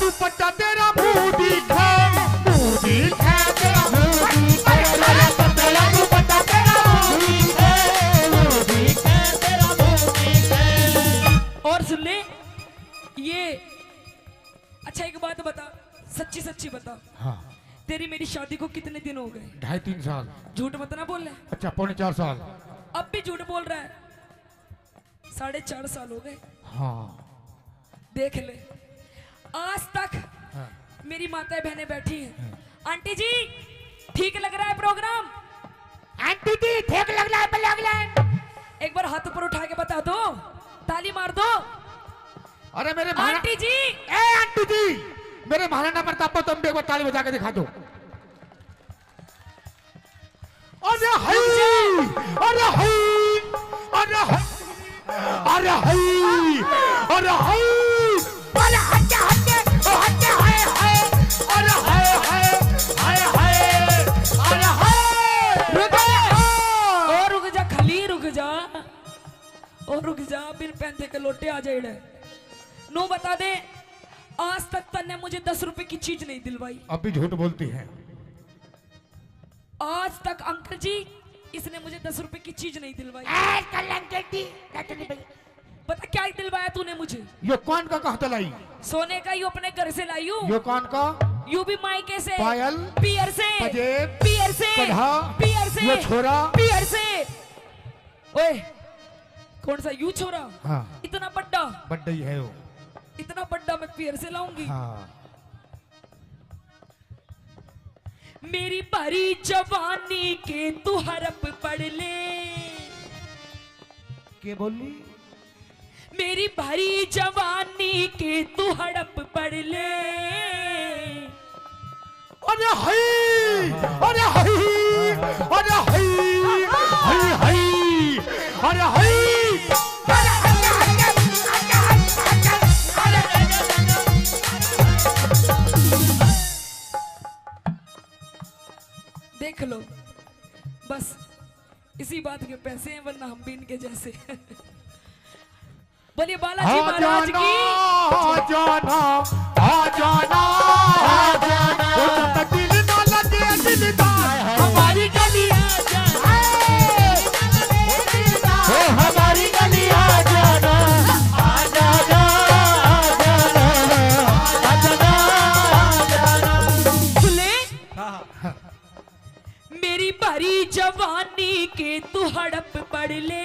दुपट्टा तेरा मुंह दिखा तेरा मुंह दिखा पतला दुपट्टा तेरा मुंह दिखा तेरा मुंह दिखा। और सुन ले ये, अच्छा एक बात बता, सच्ची सच्ची बता, हाँ तेरी मेरी शादी को कितने दिन हो गए? 2.5-3 साल। झूठ मत ना बोल ले, अच्छा 4.5 साल। अब भी झूठ बोल रहा है। 4.5 साल हो गए। हाँ देख ले, आज तक हाँ। मेरी माताएं बहनें बैठी हैं। आंटी जी ठीक लग रहा है प्रोग्राम? आंटी जी ठीक लग रहा है एक बार हाथ ऊपर उठा के बता दो, ताली मार दो। अरे मेरे आंटी जी, ए आंटी जी मेरे महाराणा प्रताप को तुम भी एक बार ताली बजा के दिखा दो। अरे हाय अरे हाय अरे हाय अरे हाय अरे हाय अरे हटे हटे हटे हाय हाय अरे हाय हाय हाय हाय अरे हाय और रुक जा, बिन पैंथे के लोटे आ जाए। नो बता दे, आज तक तन्ने मुझे 10 रुपए की चीज नहीं दिलवाई। अब भी झूठ बोलती है। आज तक अंकल जी इसने मुझे 10 रुपए की चीज नहीं दिलवाई। पता क्या दिलवाया तूने मुझे? ये कौन का कहता लाई? सोने का, यू अपने घर से लाई हूँ। ये कौन का? यू भी मायके से, पायल, पियर से, पजेब, पियर से, कढ़ा, पियर से, ये छोरा, पियर से। ओए कौन सा यू छोरा? हाँ इतना बड्डा? बड्डा ही है वो। इतना बड्डा मैं पियर से लाऊंगी? हाँ। मेरी भरी जवानी के तू हरप पढ़ ले। क्या बोली? मेरी भरी जवानी के तू हड़प पढ़ ले। अरे हाय, अरे हाय, अरे हाय, हाय हाय, अरे हाय। देख लो, बस इसी बात के पैसे हैं, वरना हम भी इनके जैसे। बोलिए बालाजी महाराज की। आ जाना, आ जाना, आ जाना, तो दिल ना लगे दिलदार, हमारी गली आ जाना, ओ हमारी गली आ जाना, आ जाना, आ जाना, आ जाना, आ जाना। सुने, मेरी भरी जवानी के तू हड़प पढ़ ले।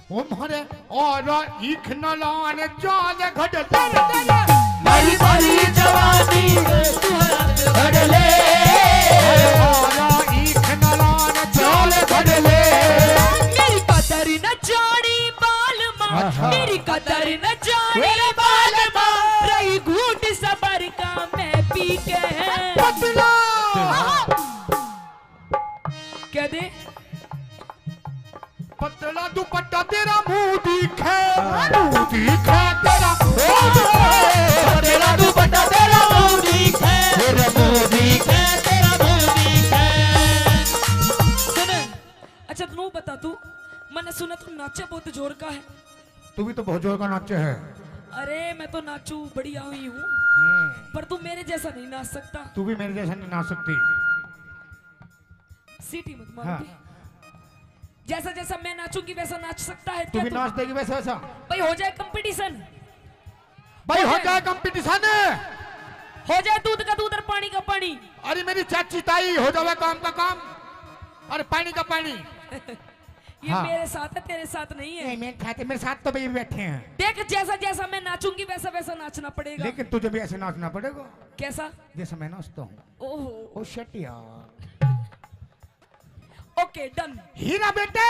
ओ मारे और ईख न लान जाल घट ले, मेरी भरी जवानी तू घट ले, और ईख न लान जाल घट ले। मेरी कदर न जानी बाल माँ, मेरी कदर न जानी बाल माँ, रही घूट सबर का मैं पी के पतला कह दे। पतला दुपट्टा तेरा मुंह दिखे, मुंह दिखे तेरा, तेरा दुपट्टा तेरा मुंह दिखे, तेरा मुंह दिखे, तेरा मुंह दिखे। सुन, अच्छा तू बता, तू मैंने सुना तू नाचे बहुत जोर का है। तू भी तो बहुत जोर का नाचे है। अरे मैं तो नाचू बढ़िया हुई हूँ, पर तू मेरे जैसा नहीं नाच सकता। तू भी मेरे जैसा नहीं नाच सकती। सीटी मत मार। हाँ। जैसा जैसा मैं नाचूंगी वैसा नाच सकता है तू क्या भी तू? नाच देगी वैसा वैसा? भाई हो जाए कंपटीशन, भाई हो जाए कंपटीशन, हो जाए दूध का दूध और पानी का पानी। अरे मेरी चाची ताई हो जाए काम का काम, अरे पानी का पानी। ये हाँ। मेरे साथ है, तेरे साथ नहीं है। मेरे खाते मेरे साथ तो भाई बैठे हैं। देख जैसा जैसा मैं नाचूंगी वैसा वैसा नाचना पड़ेगा। लेकिन तुझे भी ऐसे नाचना पड़ेगा कैसा? जैसे मैं नाचता हूँ। ओहो, ओ शिट यार। Okay done. हीरा बेटे,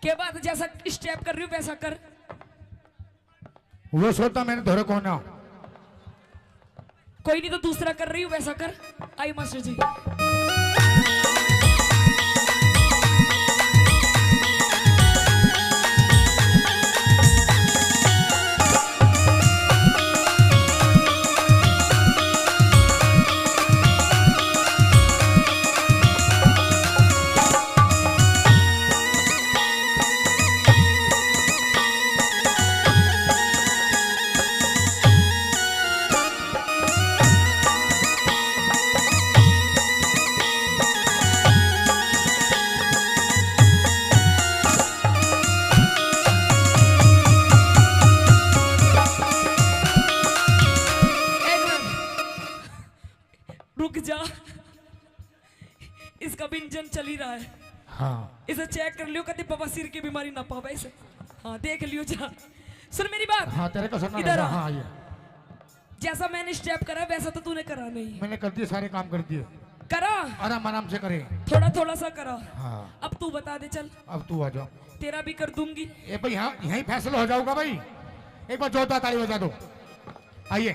के बाद जैसा स्टेप कर रही हूँ वैसा कर। वो सोता मैंने धोरे को ना। कोई नहीं तो दूसरा कर रही हूँ वैसा कर। आई मास्टर जी। इसका भी इंजन चल ही रहा है। हाँ इसे चेक कर लियो, कभी बवासीर की बीमारी ना पावे इसे। हाँ देख लियो जरा। सुन मेरी बात। हाँ तेरे को सुनना इधर रहेगा। आ। हाँ ये जैसा मैंने स्टेप करा वैसा तो तूने करा नहीं। मैंने कर दिए, सारे काम कर दिए, करा आराम आराम से करे। थोड़ा थोड़ा सा करा। हाँ अब तू बता दे चल। अब तू आ जाओ। तेरा भी कर दूंगी। ए भाई यहाँ यहीं फैसला हो जाऊंगा भाई। एक बार जोरदार ताली बजा दो। आइए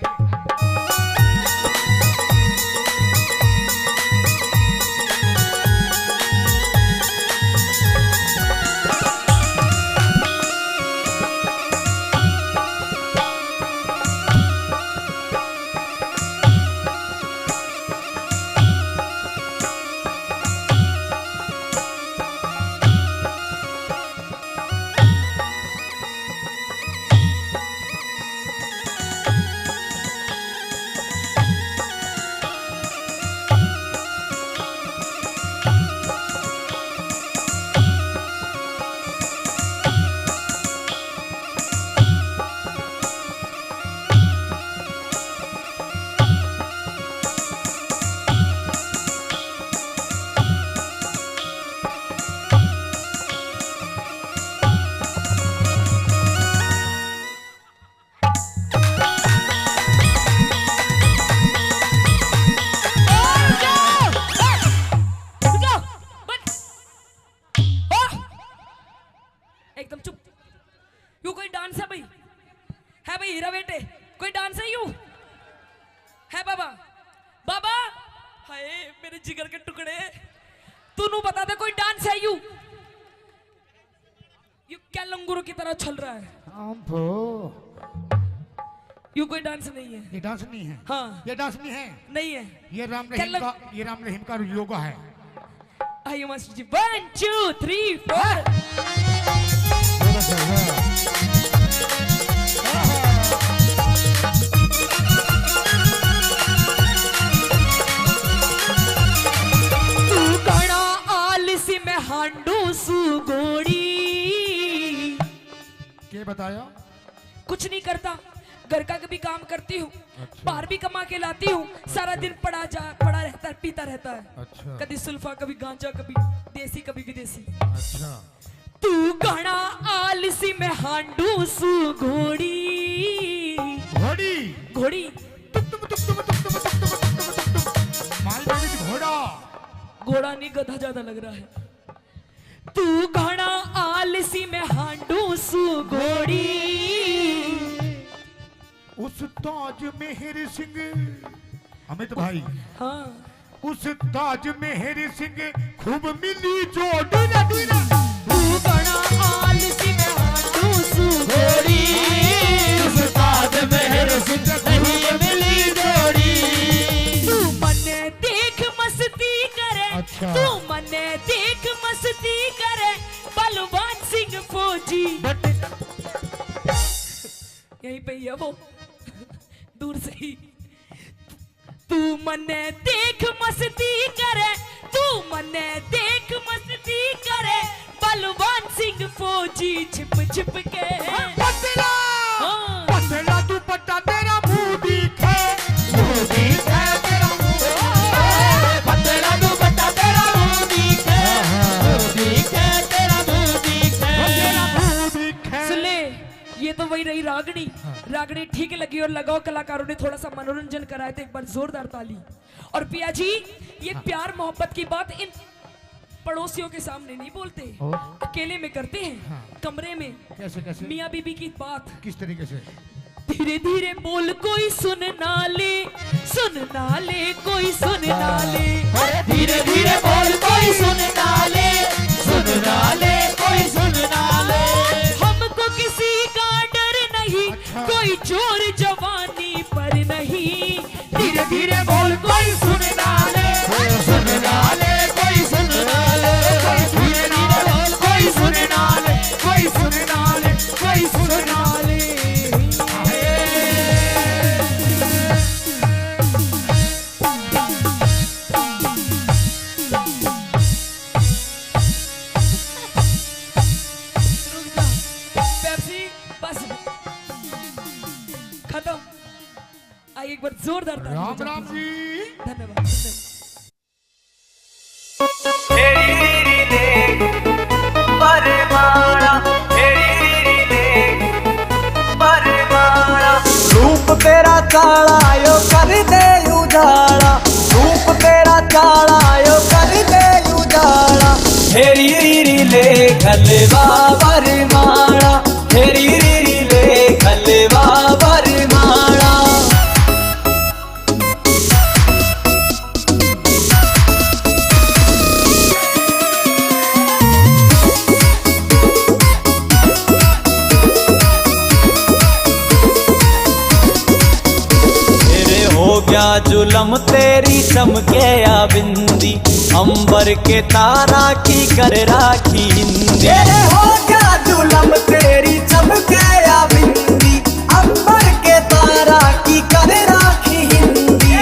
एकदम चुप। यू कोई डांस है भाई? है भाई हीरा बेटे कोई डांस है? यू है बाबा? बाबा हाय मेरे जिगर के टुकड़े, तू नू बता दे कोई डांस है? यू क्या लंगूरों की तरह चल रहा है? यू कोई डांस नहीं है। ये डांस नहीं है। हाँ ये डांस नहीं है। नहीं है। ये राम रहीम का योगा है। आइए मास्टर जी 1 2 3 4। तू घड़ा आलसी में हांडू सुगोड़ी। क्या बताया? कुछ नहीं करता, घर का कभी काम करती हूँ। बाहर भी कमा के लाती हूँ। सारा दिन पड़ा रहता है, पीता रहता है। अच्छा कभी सुल्फा, कभी गांजा, कभी देसी, कभी विदेशी। अच्छा तू घड़ा आलसी में हांडू सु घोड़ी। घोड़ी घोड़ी मालगाड़ी की घोड़ा। घोड़ा नहीं गधा ज्यादा लग रहा है। तू घड़ा आलसी में हांडू सु घोड़ी। उस ताज मेहर सिंह अमित भाई, हाँ उस ताज मेहर सिंह खूब मिली जोड़ी ना दीना। तू घड़ा आलसी में हांडू सु घोड़ी। उस ताज मेहर सिंह नहीं मिली जोड़ी। तू मने देख मस्ती करे। अच्छा। तू मने देख मस्ती करे बलवान सिंह फौजी। यहीं पे ही है वो, दूर से ही। तू मने देख मस्ती करे, तू मने देख मस्ती करे बलवान सिंह फौजी छिप छिप के। पतला हाँ। पतला तू पट्टा तेरा मुंह दिखे, मुंह दिखे तेरा मुंह। पतला तू पट्टा तेरा मुंह दिखे, मुंह दिखे तेरा मुंह दिखे, तेरा मुंह दिखे। सुन ले, ये तो वही रही रागनी। रागनी ठीक लगी और लगाओ कलाकारों ने थोड़ा सा मनोरंजन कराया तो एक बार जोरदार ताली। और पिया जी ये प्यार मोहब्बत की बात इन पड़ोसियों के सामने नहीं बोलते, अकेले में करते हैं। कमरे में कैसे कैसे? मियाँ बीबी की बात किस तरीके से? धीरे धीरे बोल कोई सुन ना ले, सुन ना ले कोई सुन ना ले। धीरे धीरे बोल कोई सुन ना ले, सुन ना ले कोई सुन ना ले। हमको किसी का डर नहीं, कोई जोर जवानी पर नहीं। धीरे धीरे बोल कोई सुन ना ले, सुन ना ले कोई सुन ना ले। धीरे धीरे बोल कोई सुन ना ले, कोई सुन ना ले, कोई सुन ना ले। पेप्सी बस खत्म। आइए एक बार जोरदार ताली राम बजाते राम हैं। जी। धन्यवाद। काला यो कर दे उजाला, रूप तेरा काला यो कर दे उजाला। हेरी रीरी ले खलवा बरमाड़ा, हेरी रीरी ले खलवा बरमाड़ा। हो गया जुलम तेरी चमके या बिंदी, अंबर के तारा की कर राखी हिंदी। हो गया जुलम तेरी चमके या बिंदी, अंबर के तारा की कर राखी हिंदी।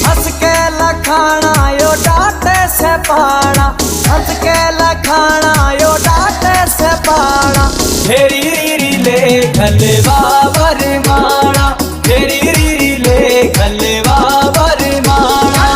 हंस के लखाना यो डांटे से पाना, हंस के लखाना यो डांटे से पाना। हेरी रीरी ले खलवा बरमाड़ा, हेरी रीरी ले खलवा बरमाड़ा।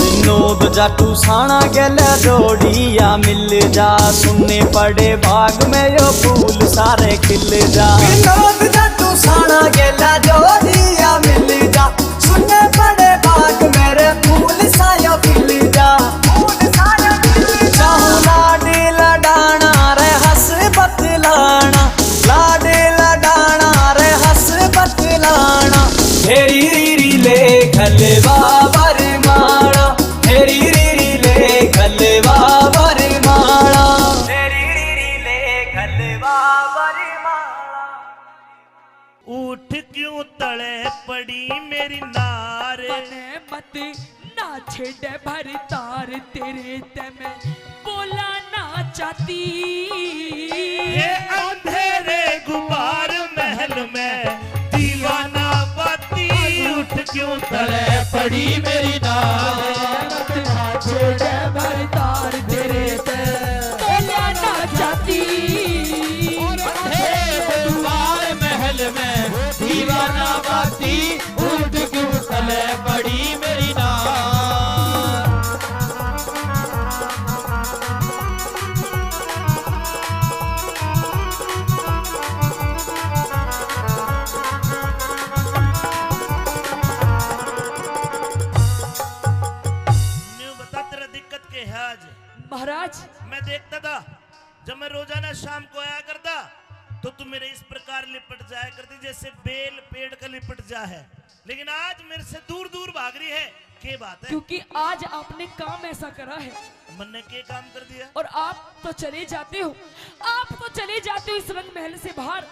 विनोद जाटू साणा गेले जोड़िया मिल जा, सुनने पड़े बाग में यो फूल सारे खिल जा। विनोद जाटू साणा गेले जोड़िया मिल जा, सुनने पड़े बाग मेरे फूल सायो खिल जा। चाहूं लाडी लडाना रे हंस बतलाना, लाडी लडाना रे हंस बतलाना। हेरी रीरी ले खलवा बरमाड़ा, हेरी रीरी ले खलवा बरमाड़ा, हेरी रीरी ले खलवा बरमाड़ा। उठ क्यों तले पड़ी मेरी नारे, मने मत ना छेड़े भर तार तेरे ते मैं बोला ना चाहती। ये अंधेरे गुबार महल में दीवाना बाती। उठ क्यों तले पड़ी मेरी नारे, ना छेड़े भर तार तेरे ते बोला ना चाहती। गुबार महल में दीवाना बाती, उठ क्यों तले पड़ी मेरी नार। न्यू बता तेरा दिक्कत के है आज। महाराज मैं देखता था जब मैं रोजाना शाम को आया करता तो तू मेरे इस प्रकार लिपट जाया करती जैसे बेल पेड़ का लिपट जा है, लेकिन आज मेरे से दूर दूर भाग रही है। क्या बात है? क्योंकि आज आपने काम ऐसा करा है मन ने क्या काम कर दिया? और आप तो चले जाते हो, आप तो चले जाते हो इस रंग महल से बाहर।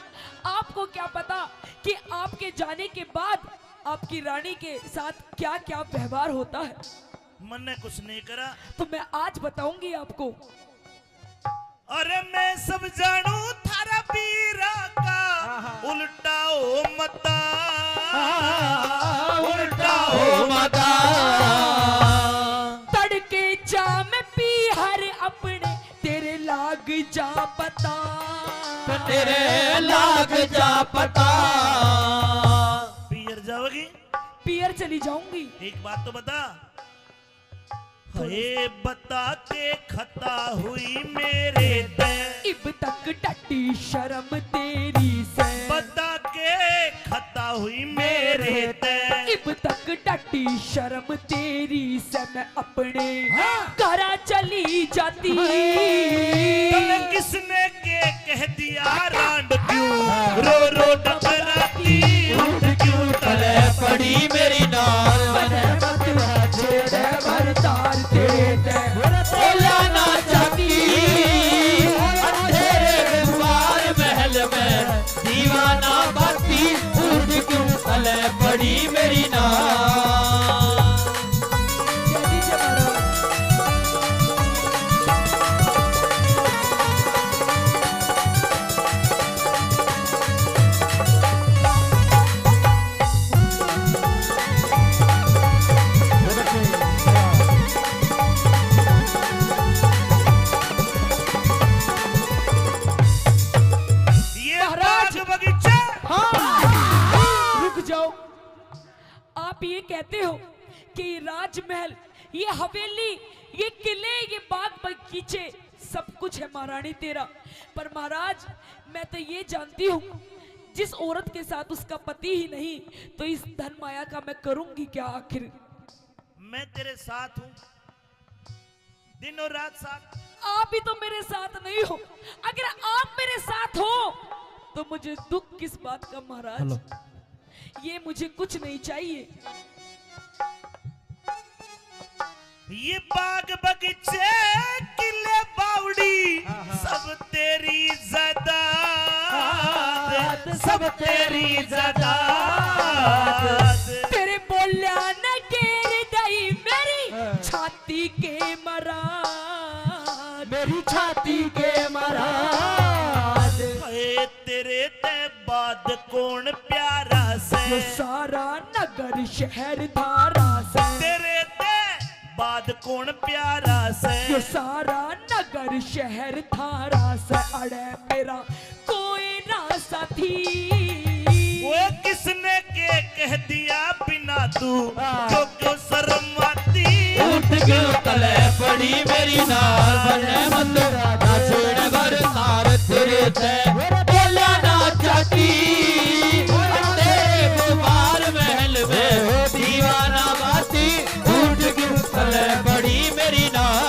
आपको क्या पता कि आपके जाने के बाद आपकी रानी के साथ क्या क्या व्यवहार होता है। मन ने कुछ नहीं करा तो मैं आज बताऊंगी आपको। अरे मैं सब जानू थारा पीरा का उल्टा हो मता, उल्टा हो मता। तड़के जा में पी हर अपने तेरे लाग जा पता, तेरे लाग जा पता। पियर जाओगी? पियर चली जाऊंगी। एक बात तो बता, हे बता के खता हुई मेरे ते, इब तक टटी शर्म तेरी से, बता के खता हुई मेरे ते, इब तक टटी शर्म तेरी से मैं अपने घरा चली जाती। तने किसने के कह दिया रांड क्यों रो रो टकराती। उठ क्यों तले पड़ी मेरी नार, भर तार तेरे ते बोला ना चाहती। अंधेरे गुबार महल में दीवाना बाती, उठ क्यों तले पड़ी मेरी नार। जल्दी से मारो। आप ये कहते हो कि ये राजमहल, ये हवेली, ये किले, ये बाग बगीचे सब कुछ है महारानी तेरा। पर महाराज मैं तो ये जानती हूँ, जिस औरत के साथ उसका पति ही नहीं, तो इस धन माया का मैं करूंगी क्या आखिर? मैं तेरे साथ हूँ, दिन और रात साथ। आप भी तो मेरे साथ नहीं हो। अगर आप मेरे साथ हो तो मुझे दुख किस बात का महाराज? ये मुझे कुछ नहीं चाहिए। ये बाग बगीचे किले बावड़ी सब तेरी ज़ादात, सब तेरी ज़ादात। तेरे बोलिया न गिर गई मेरी छाती के मराद, मेरी छाती के मराद। हाय तेरे ते बाद कौन प्यारा से, ये सारा नगर शहर धारा से, तेरे ते बाद कौन प्यारा से, ये सारा नगर शहर धारा से। अड़े मेरा कोई ना साथी, वो किसने के कह दिया बिना तू जो क्यों शर्म आती। उठ के तले पड़ी मेरी नाल बने मत नाचने बर तार तेरे ते बोला ना चाहती। तेरे बुमार महल में दीवाना बाती, उठ के तले पड़ी मेरी नाल।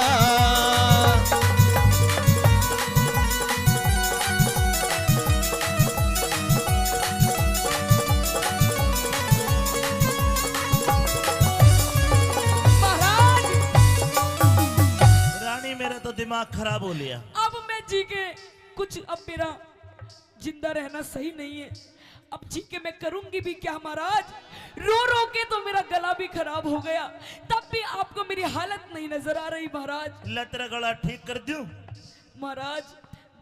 रानी मेरा तो दिमाग खराब हो लिया। अब मैं जी के कुछ, अब मेरा जिंदा रहना सही नहीं है। अब जी के मैं करूंगी भी क्या महाराज? रो रो के तो मेरा गला भी खराब हो गया, तब भी आपको मेरी हालत नहीं नजर आ रही महाराज। ला तेरा गला ठीक कर दूं? महाराज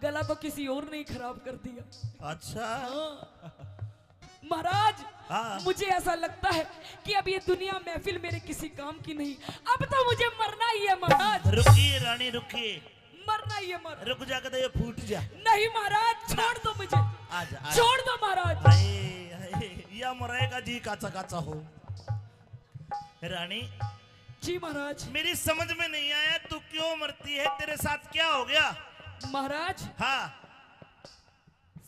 गला तो किसी और ने ही खराब कर दिया। अच्छा महाराज हाँ। मुझे ऐसा लगता है कि अब ये दुनिया महफिल मेरे किसी काम की नहीं। अब तो मुझे मरना ही है महाराज। रुकिए रानी रुकिए, मरना ही है महाराज। रुक जा के ये फूट जा। नहीं महाराज छोड़ दो मुझे, आजा आजा। छोड़ दो महाराज। हाय, या मरेगा जी काचा काचा हो। रानी जी महाराज। मेरी समझ में नहीं आया तू क्यों मरती है, तेरे साथ क्या हो गया? महाराज हाँ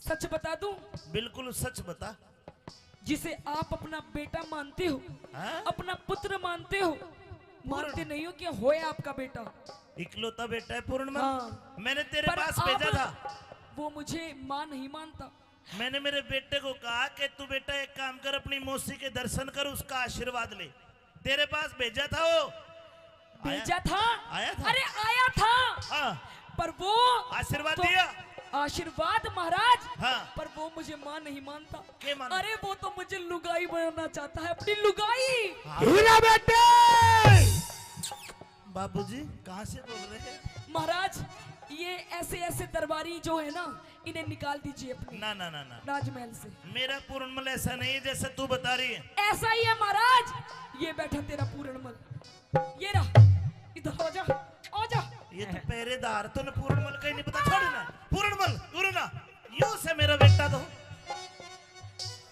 सच बता दूं, बिल्कुल सच बता। जिसे आप अपना बेटा मानते हो, हाँ? अपना पुत्र मानते हो, मानते नहीं हो कि होए आपका बेटा। इकलौता बेटा है पूर्णमल। हाँ। मैंने तेरे पर पास आप- भेजा था। वो मुझे मां नहीं मानता। मैंने मेरे बेटे को कहा कि तू बेटा एक काम कर, अपनी मौसी के दर्शन कर, उसका आशीर्वाद ले। तेरे पास भेजा था वो। भेजा था? आया था? अरे आया था, हाँ पर वो आशीर्वाद तो- दिया। आशीर्वाद महाराज। हाँ। पर वो मुझे मां नहीं मानता। क्या मानता? अरे वो तो मुझे लुगाई बनाना चाहता है, अपनी लुगाई। हीरा बेटे, बाबूजी कहाँ से बोल रहे हैं? महाराज ये ऐसे ऐसे दरबारी जो है ना, इन्हें निकाल दीजिए अपने ना ना ना ना, राजमहल से। मेरा पूर्णमल ऐसा नहीं है जैसे तू बता रही है। ऐसा ही है महाराज। ये बैठा तेरा पूरणमल, ये रहा, इधर आ जा, आ जा। ये तो पहरेदार तो न पूर्णमल का ही नहीं पता। छोड़ ना पूर्णमल, पूर्णा यो से मेरा बेटा तो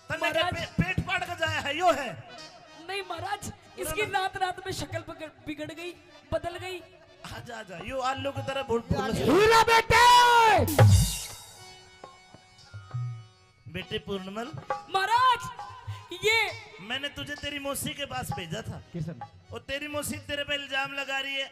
तन्ने के महाराज। पेट फाड़ के जाया है यो है। नहीं महाराज, इसकी रात रात में शक्ल बिगड़ गई, बदल गई। आजा आजा, यो आलू की तरह भूल हीरा बेटे। बेटे पूर्णमल, महाराज ये मैंने तुझे तेरी मौसी के पास भेजा था। किशन, और तेरी मौसी तेरे पे इल्जाम लगा रही है।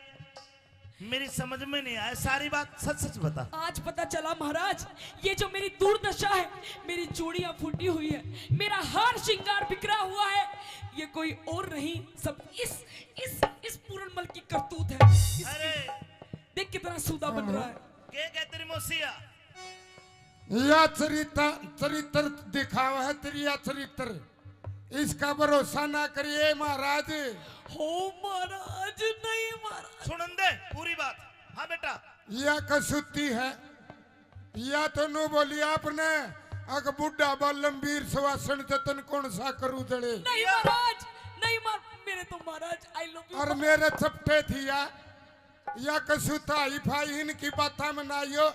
मेरी समझ में नहीं आया, सारी बात सच सच बता। आज पता चला महाराज, ये जो मेरी दुर्दशा है, मेरी चूड़ियां फूटी हुई है, मेरा हार श्रृंगार बिखरा हुआ है, ये कोई और नहीं, सब इस पूरणमल की करतूत है। अरे देख कितना सूदा बन रहा है। क्या तेरी मौसिया? या चरित्र दिखावा है तेरी, या चरित्र, इसका भरोसा ना करिए महाराज। हो महाराज, नहीं महाराज। सुन दे पूरी बात। हाँ बेटा, या कसूती है, या तो नु बोली आपने अग बुढ़ा बालमवीर सुवासन जतन कौन सा करू जड़े। नहीं महाराज, नहीं मेरे तो महाराज आई लव यू। और मेरे चपटे थी या कसूता ही भाई इनकी बात में ना यो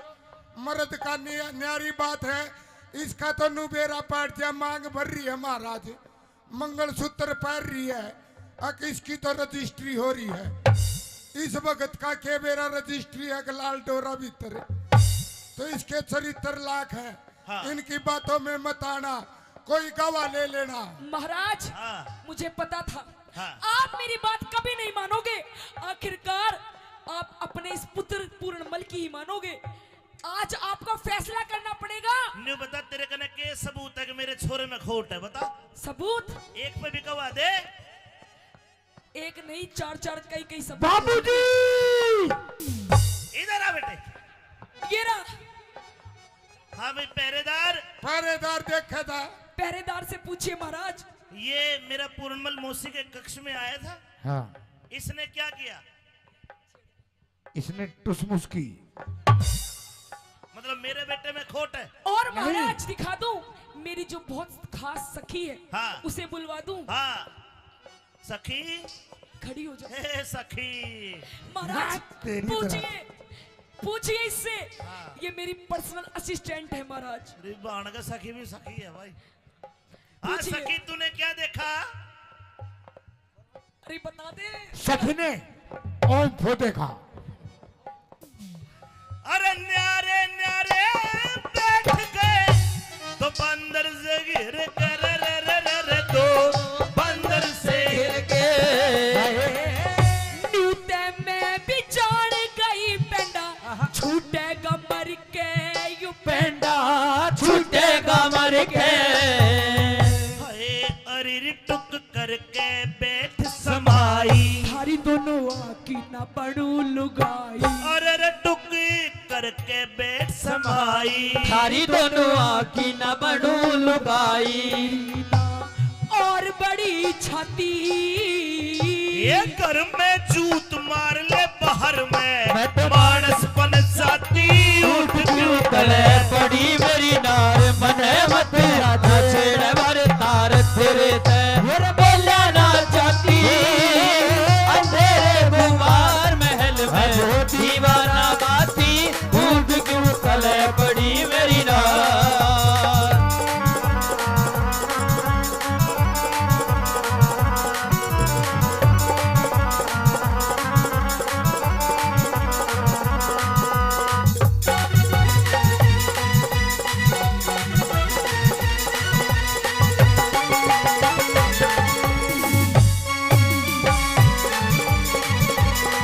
मर्द का न्यारी बात है। इसका तो नु बेरा पाट जा मांग भर रही है महाराज। मंगलसूत्र पहन रही है, अब इसकी तो रजिस्ट्री हो रही है। इस वक्त का के मेरा रजिस्ट्री है कि लाल डोरा भीतर है, तो इसके चरित्र लाख है। हाँ। इनकी बातों में मत आना, कोई गवाह ले लेना। महाराज हाँ। मुझे पता था हाँ। आप मेरी बात कभी नहीं मानोगे। आखिरकार आप अपने इस पुत्र पूर्णमल की ही मानोगे। आज आपको फैसला करना पड़ेगा। न्यू बता, तेरे कने के सबूत है कि मेरे छोरे में खोट है? बता। सबूत एक पे भी गवाह दे। एक नहीं, चार चार कई सबूत। बाबूजी इधर आ बेटे। ये रहा। हाँ भाई, पहरेदार। पहरेदार देखा था। पहरेदार से पूछिए महाराज। ये मेरा पूर्णमल मौसी के कक्ष में आया था। हाँ, इसने क्या किया? इसने टुसमुस की। मतलब मेरे बेटे में खोट है। और महाराज दिखा दूं, मेरी जो बहुत खास सखी है, हाँ। उसे बुलवा दूं। हाँ, सखी। खड़ी हो जाओ। हे सखी। महाराज तेरी पूछिए, पूछिए इससे। ये मेरी पर्सनल असिस्टेंट है महाराज। अरे बाण का सखी भी सखी है भाई। हाँ पूछिए। सखी, तूने क्या देखा? अरे बता दे। सखी ने ओम फो देखा। अरे न्यारे न्यारे बैठ गए तो बंदर से घिर कर रे तो बंदर से घिर के न्यूते में भी जान गई पेंडा, छूटेगा मर के यू पेंडा छूटेगा मर के। हाय अरिर टुक करके बैठ समाई, थारी दोनों आकी ना पड़ू लुगाई। अरे टुक करके बैठ समाई, थारी दोनों आँखी न बनू लुगाई। और बड़ी छाती, ये घर में जूत मार ले बाहर में मैं तो मानस बन जाती उठ क्यों तले पड़ी मेरी नार मने मत राधा छेड़ भर तार तेरे ते बोला ना चाहती। अंधेरे गुमार महल में दीवाना बाती उठ क्यों तले पड़ी मेरी नार।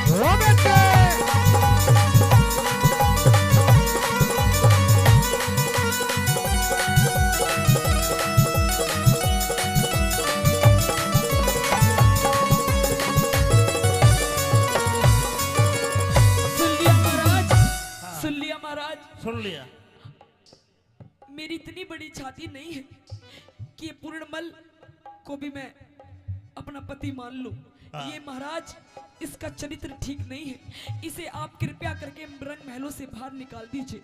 ओ बेटे सुन लिया महाराज, सुन लिया महाराज। सुन लिया। मेरी इतनी बड़ी छाती नहीं है कि ये पूर्णमल को भी मैं अपना पति मान लूं। हाँ। ये महाराज, इसका चरित्र ठीक नहीं है। इसे आप कृपया करके रंग महलों से बाहर निकाल दीजिए,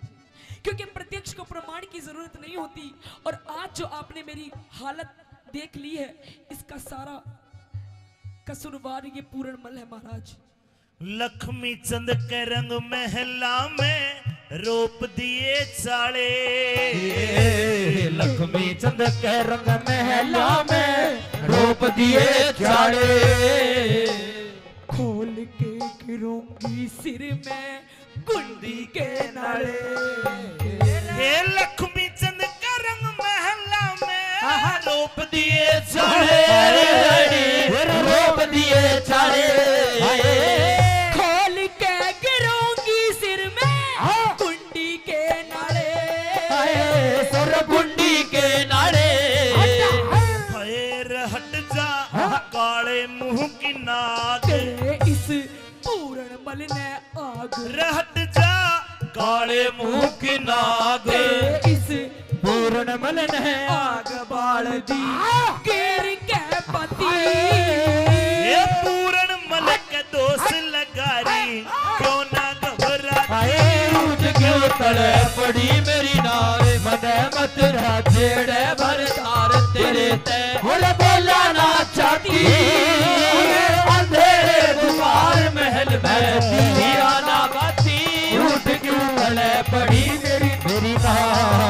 क्योंकि प्रत्यक्ष को प्रमाण की जरूरत नहीं होती। और आज जो आपने मेरी हालत देख ली है, इसका सारा कसूरवार ये पूर्णमल है महाराज। लक्ष्मी चंद के रंग महला में रोप दिए चाले, लक्ष्मी चंद के रंग महला में रोप दिए चाड़े। खोल के गिरूंगी सिर में गुंडी के नाले। हे लक्ष्मी चंद के रंग महला में रोप दिए चाले, रोप दिए चाड़े। खोल के गिरूंगी सिर में गुंडी के नाले। सर गुंडी के नाड़े। फैर हट जा काले मुंह की नाग, तेरे इस पूर्णमल ने आग। रहट जा काले मुंह की नाग, तेरे इस पूर्णमल ने आग बाल दी। गिर के पति। ये पूर्ण मल के दोष लगारी क्यों ना घबरा। उठ क्यों तड़े पड़ी मेरी नार मने मत छेड़े भर तार तेरे ते बोला ना चाहती। अंधेरे गुमार महल में दीवाना बाती उठ क्यों तड़े पड़ी मेरी नार।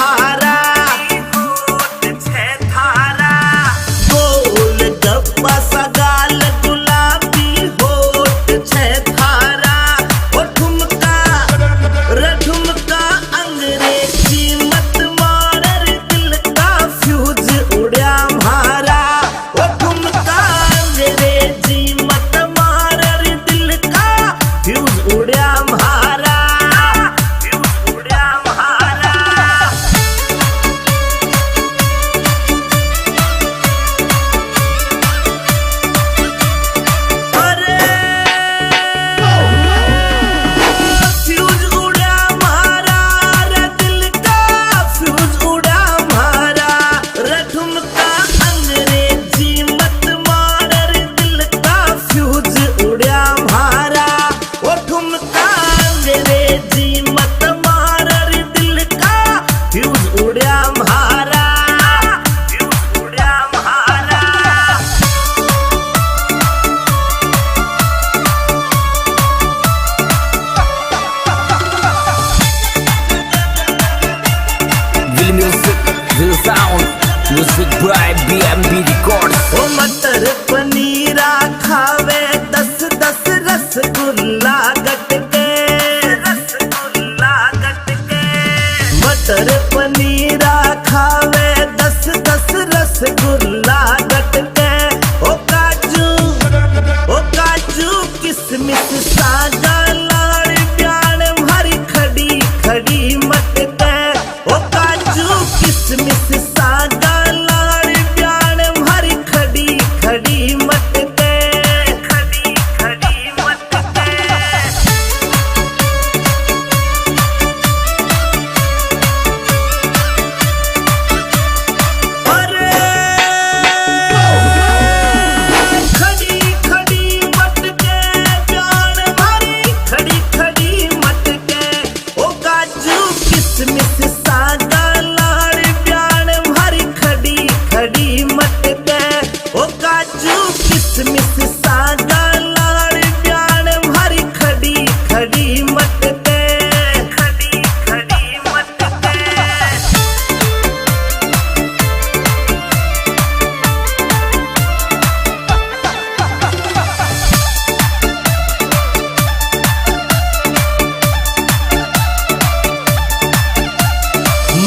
धारा गोल गप्पा सा गाल गुलाबी होठ छह धारा ओ ठुमका रठुमका अंग्रेजी मत मार दिल का फ्यूज उड़ा मारा ओ ठुमका अंग्रेजी मत मार दिल का फ्यूज उड़ा मारा फ्यूज उड़ा मारा फ्यूज उड़ा मारा रे दिल का फ्यूज उड़ा मारा रे ठुमका अंग्रेजी मत मार रे दिल का फ्यूज उड़ा मारा ओ ठुमका अंग्रेजी मत मार रे दिल का फ्यूज उड़ा मारा फ्यूज उड़ा मारा Will music, will sound. Music by BMB Records. ओ मटर पनीरा खावे 10-10 रसगुल्ला गटके रसगुल्ला गटके मटर पनीरा खावे 10-10 रसगुल्ला गटके ओ काजू किसमिस सागा लाड़ प्याण भरी खड़ी खड़ी मटके ओ काजू किसमिस सागा लाड़ प्याण भरी खड़ी खड़ी मटके खड़ी खड़ी मटके खड़ी खड़ी मटके प्यार भरी खड़ी खड़ी मटके ओ काजू किसमिस सागा लाड़ प्यार भरी खड़ी खड़ी मटके ओ काजू किसमिस सागा लाड़ प्यार भरी खड़ी खड़ी मटके खड़ी खड़ी मटके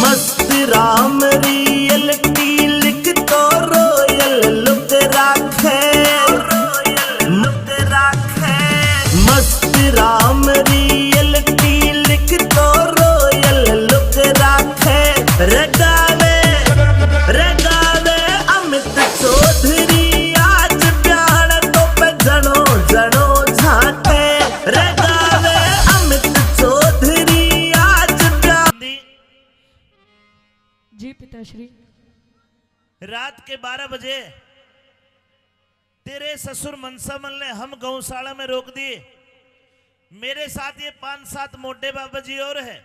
मस्त राम रियलिटी लिख तो रोयल लुक राखे लुक राखे मस्त राम रियलिटी लिख तो रोयल लुक राखे रगावे रगावे अमित चौधरी आज प्यार तो पे जनो जनो झाके रगावे अमित चौधरी आज प्यार जी पिताश्री। रात के 12 बजे तेरे ससुर मनसामल ने हम गौशाला में रोक दिए। मेरे साथ ये 5-7 मोटे बाबा जी और है।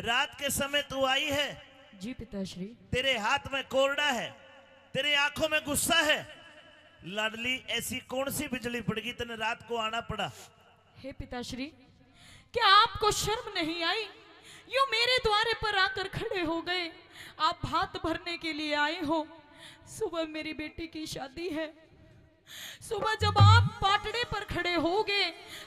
रात के समय तू आई है। जी पिताश्री। तेरे हाथ में कोरडा है, तेरे आंखों में गुस्सा है। लाडली ऐसी कौन सी बिजली पड़ गई तेने रात को आना पड़ा? हे पिताश्री, क्या आपको शर्म नहीं आई? यूं मेरे द्वारे पर आकर खड़े हो गए। आप भात भरने के लिए आए हो। सुबह मेरी बेटी की शादी है। सुबह जब आप पाटड़े पर खड़े होगे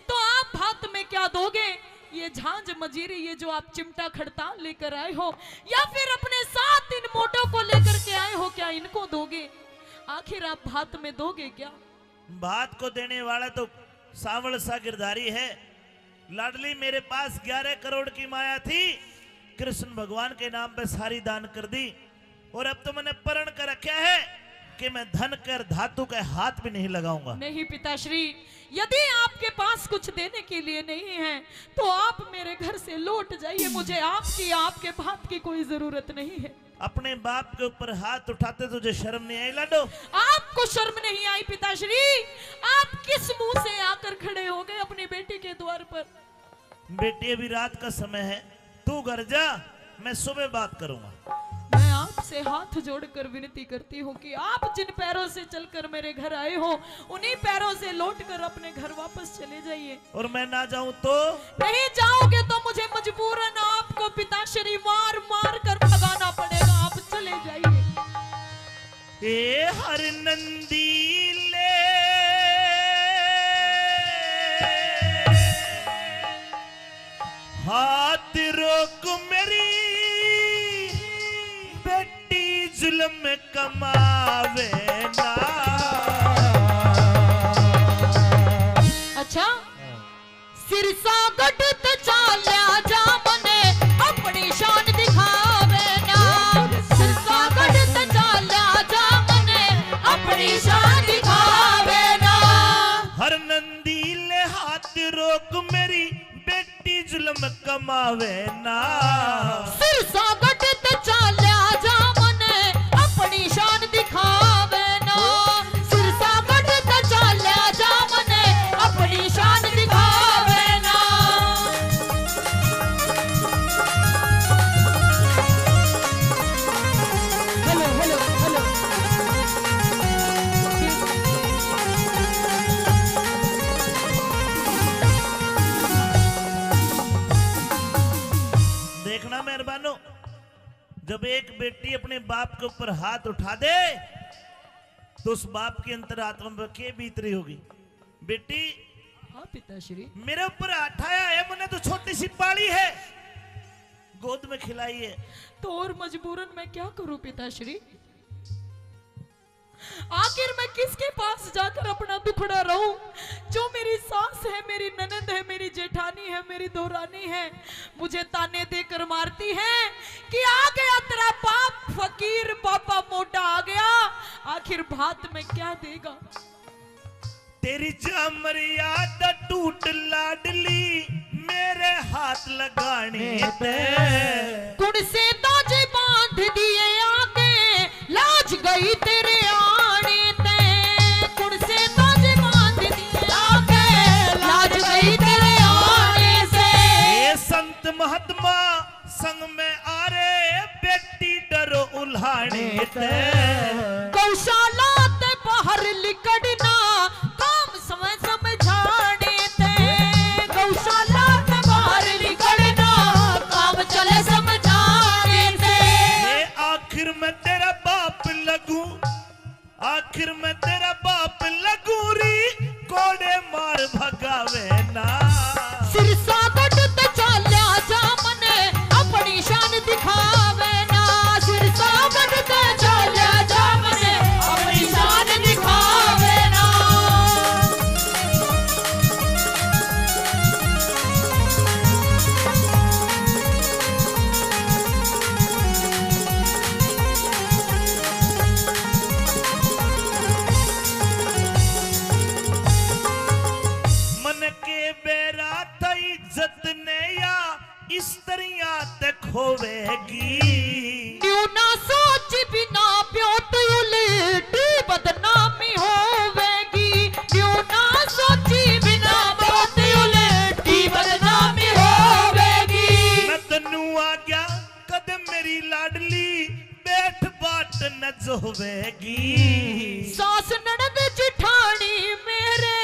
तो आप भात में क्या दोगे? ये झांझ मजीरी, ये जो आप चिमटा खड़ताल लेकर आए हो, या फिर अपने साथ इन मोटों को लेकर के आए हो, क्या इनको दोगे? आखिर आप भात में दोगे क्या? भात को देने वाला तो सावल सा गिरधारी है। लाडली मेरे पास 11 करोड़ की माया थी, कृष्ण भगवान के नाम पे सारी दान कर दी। और अब तो मैंने प्रण कर रखा है कि मैं धन कर धातु के हाथ भी नहीं लगाऊंगा। नहीं पिताश्री, यदि आपके पास कुछ देने के लिए नहीं है तो आप मेरे घर से लौट जाइए। मुझे आपकी आपके बाप की कोई जरूरत नहीं है। अपने बाप के ऊपर हाथ उठाते तुझे शर्म नहीं आई लाडो? आपको शर्म नहीं आई पिताश्री? आप किस मुंह से आकर खड़े हो गए अपनी बेटी के द्वार पर? बेटी अभी रात का समय है, तू घर जा, मैं सुबह बात करूंगा। मैं आपसे हाथ जोड़कर विनती करती हूँ कि आप जिन पैरों से चलकर मेरे घर आए हो उन्हीं पैरों से लौटकर अपने घर वापस चले जाइए। और मैं ना जाऊं तो? नहीं जाओगे तो मुझे मजबूरन आपको पिताश्री मार मार कर भगाना पड़ेगा। आप चले जाइए। ए हर नंदी ले हाथ रोक मेरी बेटी जुल्म कमावे ना। अच्छा सिरसा गढ़ चाल्या जा मने अपनी शान दिखावे ना। सिरसा गढ़ चाल्या जा मने अपनी शान दिखावे ना। हर नंदी ले हाथ रोक मेरी बेटी जुल्म कमावे ना। सिरसा गढ़ चाल्या जा मने अपनी शान दिखावे ना। सिरसा गढ़ चाल्या जा मने अपनी शान दिखावे ना। हेलो हेलो हेलो देखना मेहरबानो, जब एक बेटी अपने बाप के ऊपर हाथ उठा दे तो उस बाप की अंतरात्मा में क्या बीत रही होगी। बेटी हाँ पिताश्री। मेरे ऊपर हाथ आया है, मैंने तो छोटी सी पाली है, गोद में खिलाई है, तो और मजबूरन मैं क्या करूं पिताश्री? आखिर मैं किसके पास जाकर अपना दुखड़ा रहूं? जो मेरी सास है, मेरी ननद है, मेरी जेठानी है, मेरी दोरानी है, मुझे ताने देकर मारती है कि आ गया तेरा बाप फकीर, पापा मोटा आ गया, आखिर भात में क्या देगा? तेरी मर्यादा टूट लाडली मेरे हाथ लगाने दे। कुण से ताजे बांध दिए आगे लाज गई तेरे आने ते। कुण से ताजे बांध दिए आगे लाज गई तेरे आने से। ये संत महात्मा संग में आ रे बेटी डरो उल्हाने ते। गौशाला ते बाहर लिकड़ना काम समय समझाने ते। गौशाला ते बाहर लिकड़ना काम चले समझाने ते। ये आखिर में तेरा बाप लगूं, आखिर में तेरा बाप लगूं री कोड़े मार भगावे ना। सिरसा गढ़ ते चाल्या जा मने अपनी शान दिखावे ना। सिरसा गढ़ ते चाल्या जा मने अपनी शान दिखावे ना। मन के बेरा तई इज्जत ने या स्त्रियां ते खोवेगी। न्यू ना सोच बिना प्योत उलटी बदनामी होवेगी। न्यू ना सोची बिना प्योत उलटी बदनामी होवेगी। मैं तन्नू आ गया कदम मेरी लाडली बैठ बाट न जोवेगी। सास ननद जिठानी मेरे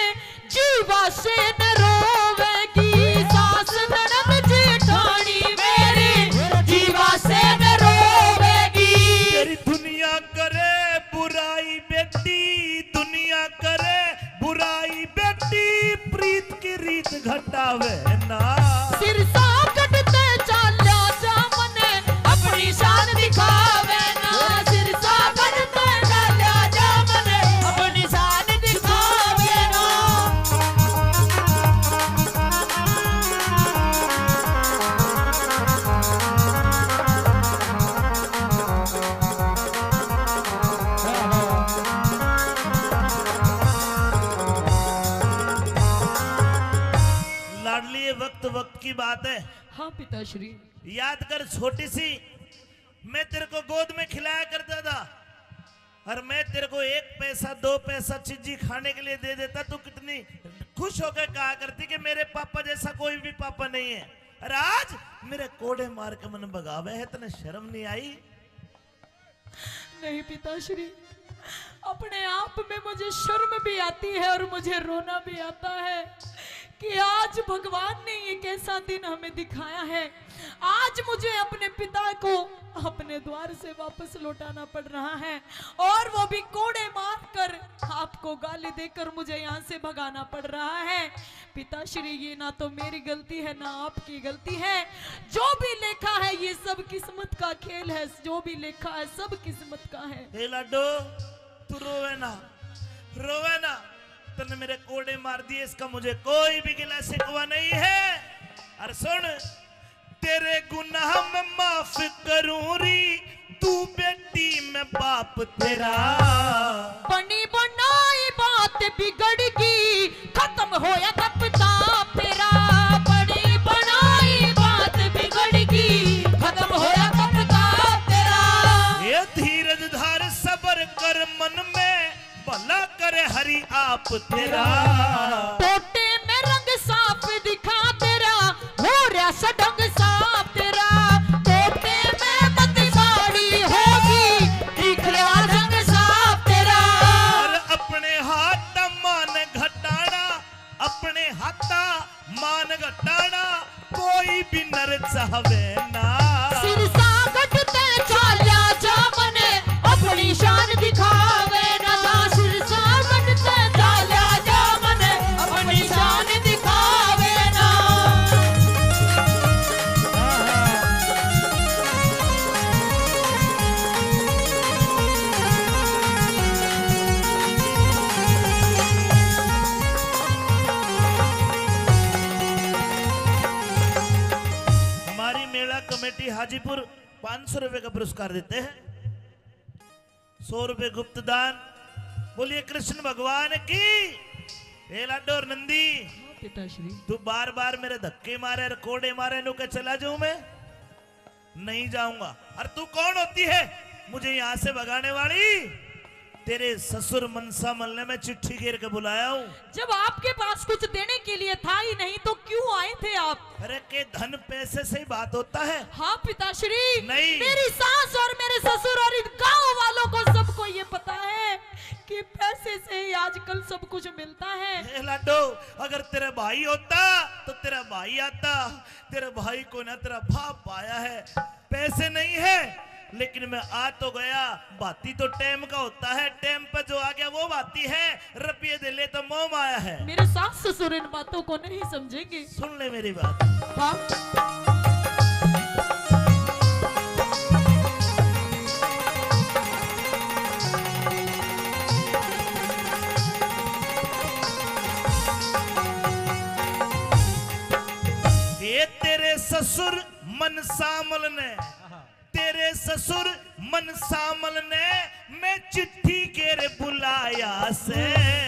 जीवा से न रोवेगी। सास ननद जिठानी मेरे जीवा से न रोवेगी। तेरी दुनिया करे बुराई बेटी, दुनिया करे बुराई बेटी, प्रीत की रीत घटावे ना। सिरसा गढ़ ते चाल्या जा मने अपनी शान दिखावे ना। सिरसा गढ़ ते चाल्या जा मने अपनी शान दिखावे ना। लाडली ये वक्त वक्त की बात है, हाँ पिताश्री। याद कर छोटी सी मैं तेरे को गोद में खिलाया करता था और मैं तेरे को 1 पैसा 2 पैसा चीजी खाने के लिए दे देता, तू कितनी खुश होकर कहा करती कि मेरे पापा जैसा कोई भी पापा नहीं है। और आज मेरे कोड़े मार के मन भगावे है, तने शर्म नहीं आई? नहीं पिताश्री, अपने आप में मुझे शर्म भी आती है और मुझे रोना भी आता है कि आज भगवान ने ये कैसा दिन हमें दिखाया है। आज मुझे अपने पिता को अपने द्वार से वापस लौटाना पड़ रहा है और वो भी कोड़े मारकर, आपको गाली देकर मुझे यहाँ से भगाना पड़ रहा है। पिताश्री, ये ना तो मेरी गलती है ना आपकी गलती है। जो भी लिखा है ये सब किस्मत का खेल है, जो भी लिखा है सब किस्मत का है। हे लाडो, तू रोवे ना, रोवे ना। तूने मेरे कोड़े मार दिए, इसका मुझे कोई भी गिला शिकवा नहीं है। और सुन, तेरे गुनाह में माफ करूं री, तू बेटी में बाप तेरा। बनी बनाई बात बिगड़ गई, खत्म होया तब ताप तेरा। बनी बनाई बात बिगड़ गई, खत्म होया तब ताप तेरा। ये धीरज धार सबर कर, मन में भला करे हरि आप तेरा। टोटे में रंग साफ दिखा तेरा, हो रहा सडंग साफ तेरा। टोटे में मत साड़ी होगी, दिख रहा रंग साफ तेरा। और अपने हाथ मान घटाना, अपने हाथा मान घटाना, कोई भी नर चाहवे ना। सिर सागट ते चाल्या जा मने, अपनी शान दिखावे ना। सिर सागट ते चाल्या जा मने, अपनी शान दिखावे ना। हमारी मेला कमेटी हाजीपुर 500 रुपए का पुरस्कार देते हैं। 100 रुपए गुप्त दान। बोलिए कृष्ण भगवान की। हे लाडो और नंदी, पिताश्री, तू बार बार मेरे धक्के मारे और कोड़े मारे, नु के चला जाऊं मैं? नहीं जाऊंगा। और तू कौन होती है मुझे यहां से भगाने वाली? तेरे ससुर मनसा मल ने मैं चिट्ठी घेर के बुलाया हूँ। जब आपके पास कुछ देने के लिए था ही नहीं तो क्यों आए थे आप? अरे के धन पैसे से ही बात होता है? हाँ पिताश्री, नहीं। मेरी सास और मेरे ससुर और इन गांव वालों को सबको ये पता है कि पैसे से ही आजकल सब कुछ मिलता है। ए लाडो, अगर तेरा भाई होता तो तेरा भाई आता। तेरे भाई को ना तेरा बाप आया है। पैसे नहीं है लेकिन मैं आ तो गया। बाती तो टाइम का होता है, टाइम पर जो आ गया वो बाती है। रुपये दे ले तो मोह आया है। मेरे सास ससुर इन बातों को नहीं समझेंगे। सुन ले मेरी बात। हाँ? ये तेरे ससुर मनसामल ने, तेरे ससुर मनसामल ने मैं चिट्ठी घेर बुलाया से।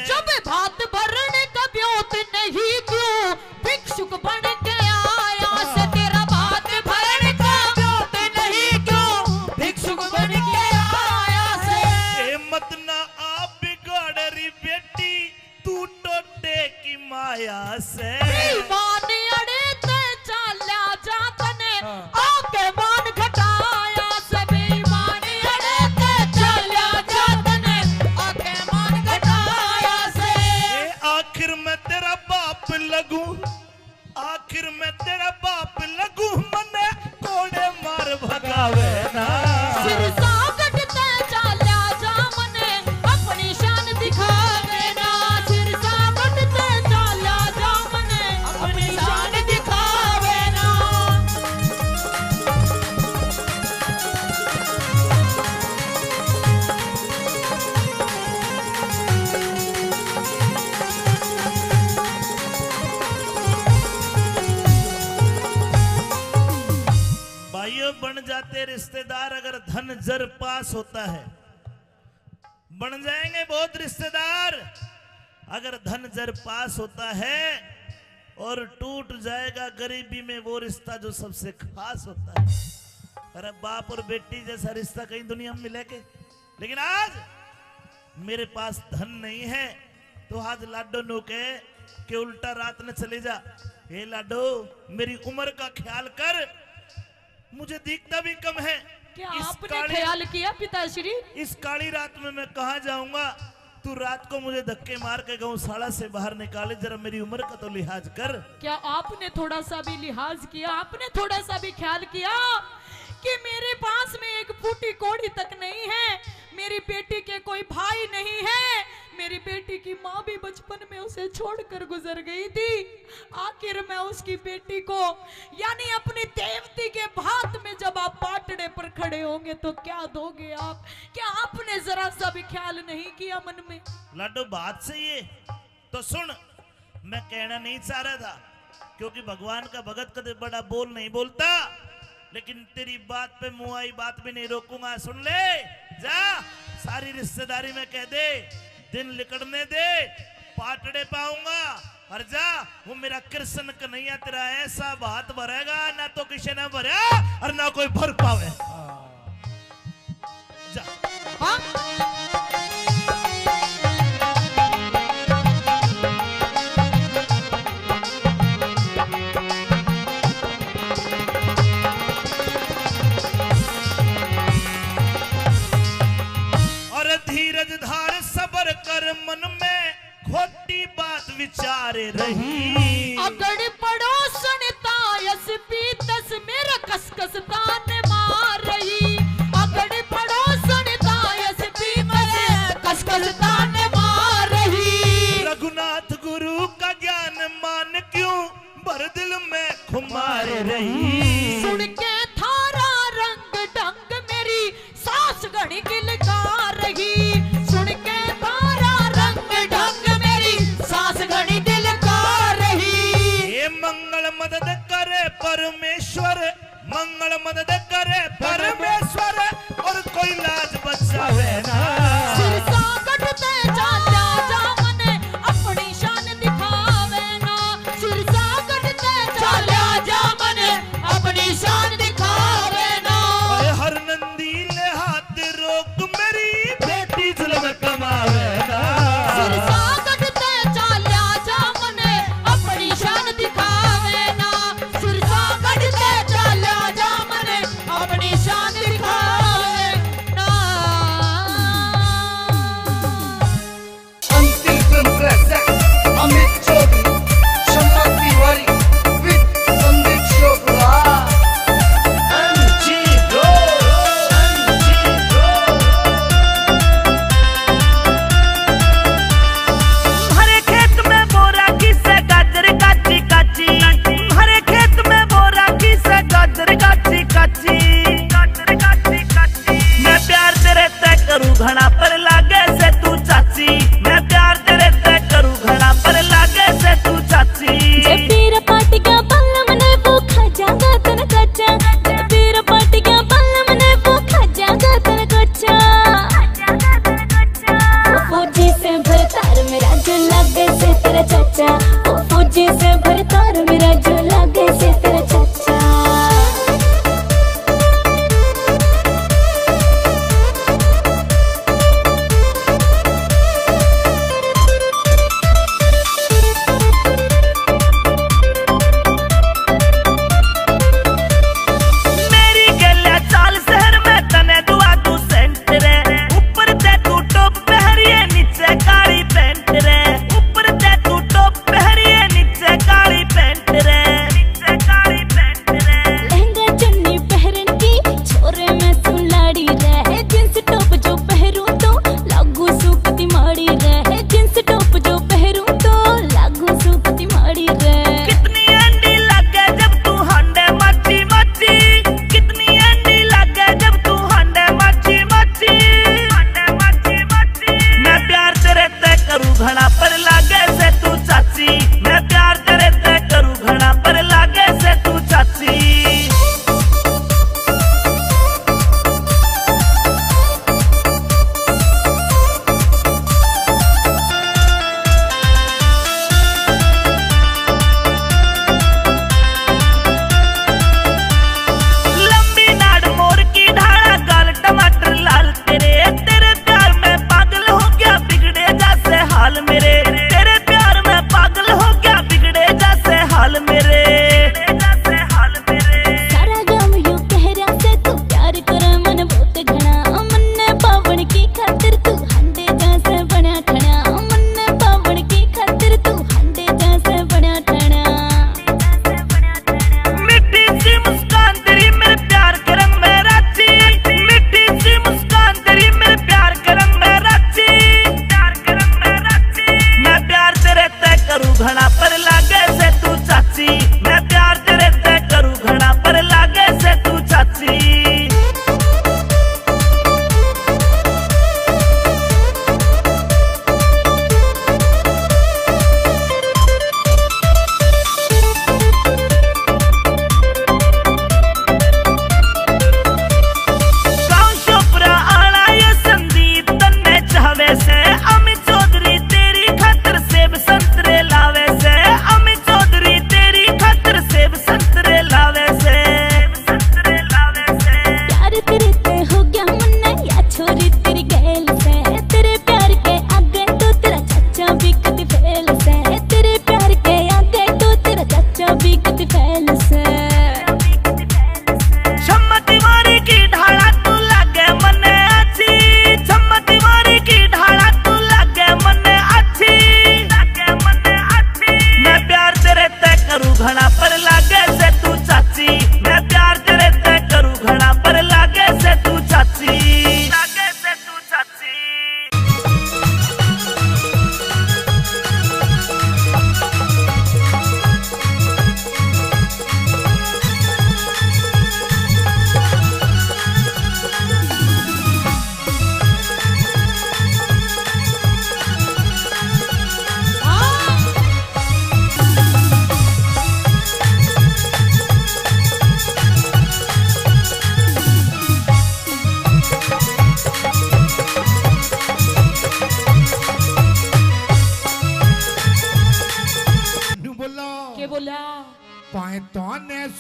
जब भात भरने का ब्योत नहीं क्यों भिक्षुक बन के आया से। तेरा भात भरने का ब्योत नहीं क्यों भिक्षुक बन के आया से। ए मत ना आप बिगाड़ रही बेटी, तू टोटे की माया से। मान अड़े ते चाल्या जातने आके मान घटाया से। बेईमान अड़े ते चाल्या जातने आके मान घटाया से। ए आखिर मैं तेरा बाप लगूं, आखिर मैं तेरा बाप लगूं, मने कोड़े मार भगावे ना। सिर सागट ते चाल्या जा मने, अपनी शान दिखावे ना। सिर सागट ते चाल्या जा मने, अपनी शान दिखावे ना। भाइयों, बन जाते रिश्तेदार अगर धन जर पास होता है। बन जाएंगे बहुत रिश्तेदार अगर धन जर पास होता है। और टूट जाएगा गरीबी में वो रिश्ता जो सबसे खास होता है। अरे बाप और बेटी जैसा रिश्ता कहीं दुनिया में मिलेगा? लेकिन आज मेरे पास धन नहीं है तो आज लाडो नो के उल्टा रात न चले जा। हे लाडो, मेरी उम्र का ख्याल कर, मुझे दिखता भी कम है क्या इस आपने काली- ख्याल किया पिताश्री? इस काली रात में मैं कहाँ जाऊंगा? तू रात को मुझे धक्के मार के गौशाला से बाहर निकाले, जरा मेरी उम्र का तो लिहाज कर। क्या आपने थोड़ा सा भी लिहाज किया? आपने थोड़ा सा भी ख्याल किया कि मेरे पास में एक फूटी कोड़ी तक नहीं है, मेरी बेटी के कोई भाई नहीं है, मेरी बेटी की माँ भी बचपन में उसे छोड़कर गुजर गई थी। आखिर मैं उसकी बेटी को यानी अपनी देवती के भात में जब आप पाटड़े पर खड़े होंगे तो क्या दोगे आप? क्या आपने जरा सा भी ख्याल नहीं किया मन में? लाडो बात सही है, तो सुन, मैं कहना नहीं चाह रहा था क्योंकि भगवान का भगत कदे बड़ा बोल नहीं बोलता, लेकिन तेरी बात पे मुंह आई बात भी नहीं रोकूंगा। सुन ले, जा सारी रिश्तेदारी में कह दे, दिन लिकड़ने दे, पाटड़े पाऊंगा, और जा वो मेरा कृष्ण कन्हैया तेरा ऐसा भात भरेगा ना तो किसी ने भरा और ना कोई भर पावे। जा। हाँ? धीरज धार सबर कर, मन में खोटी बात विचारे रही। अगड़ पड़ोसन तायस पीतस मेरा कसकस तान मार रही। अगड़ पड़ोसन तायस पीतस कसकस तान मार रही। रघुनाथ गुरु का ज्ञान मान क्यों भर दिल में खुमार रही। सुन के थारा रंग ढंग मेरी सास घड़ी किलकार रही। सुन के थारा रंग ढंग मेरी सास घड़ी दिलकार रही। ये मंगल मदद करे परमेश्वर, मंगल मदद करे परमेश्वर, और कोई लाज बचावे ना। सिरसा कटते चाचा जामने अपनी शान दिखावे ना। सिरसा कटते चाचा जामने अपनी शान दिखावे ना। हर नंदी ले हाथ रोक मेरी बेटी जुल्म कमावे ना। सिरसा कटते चाचा जामने अपनी शान दिखावे ना। सिरसा कटते चाचा जामने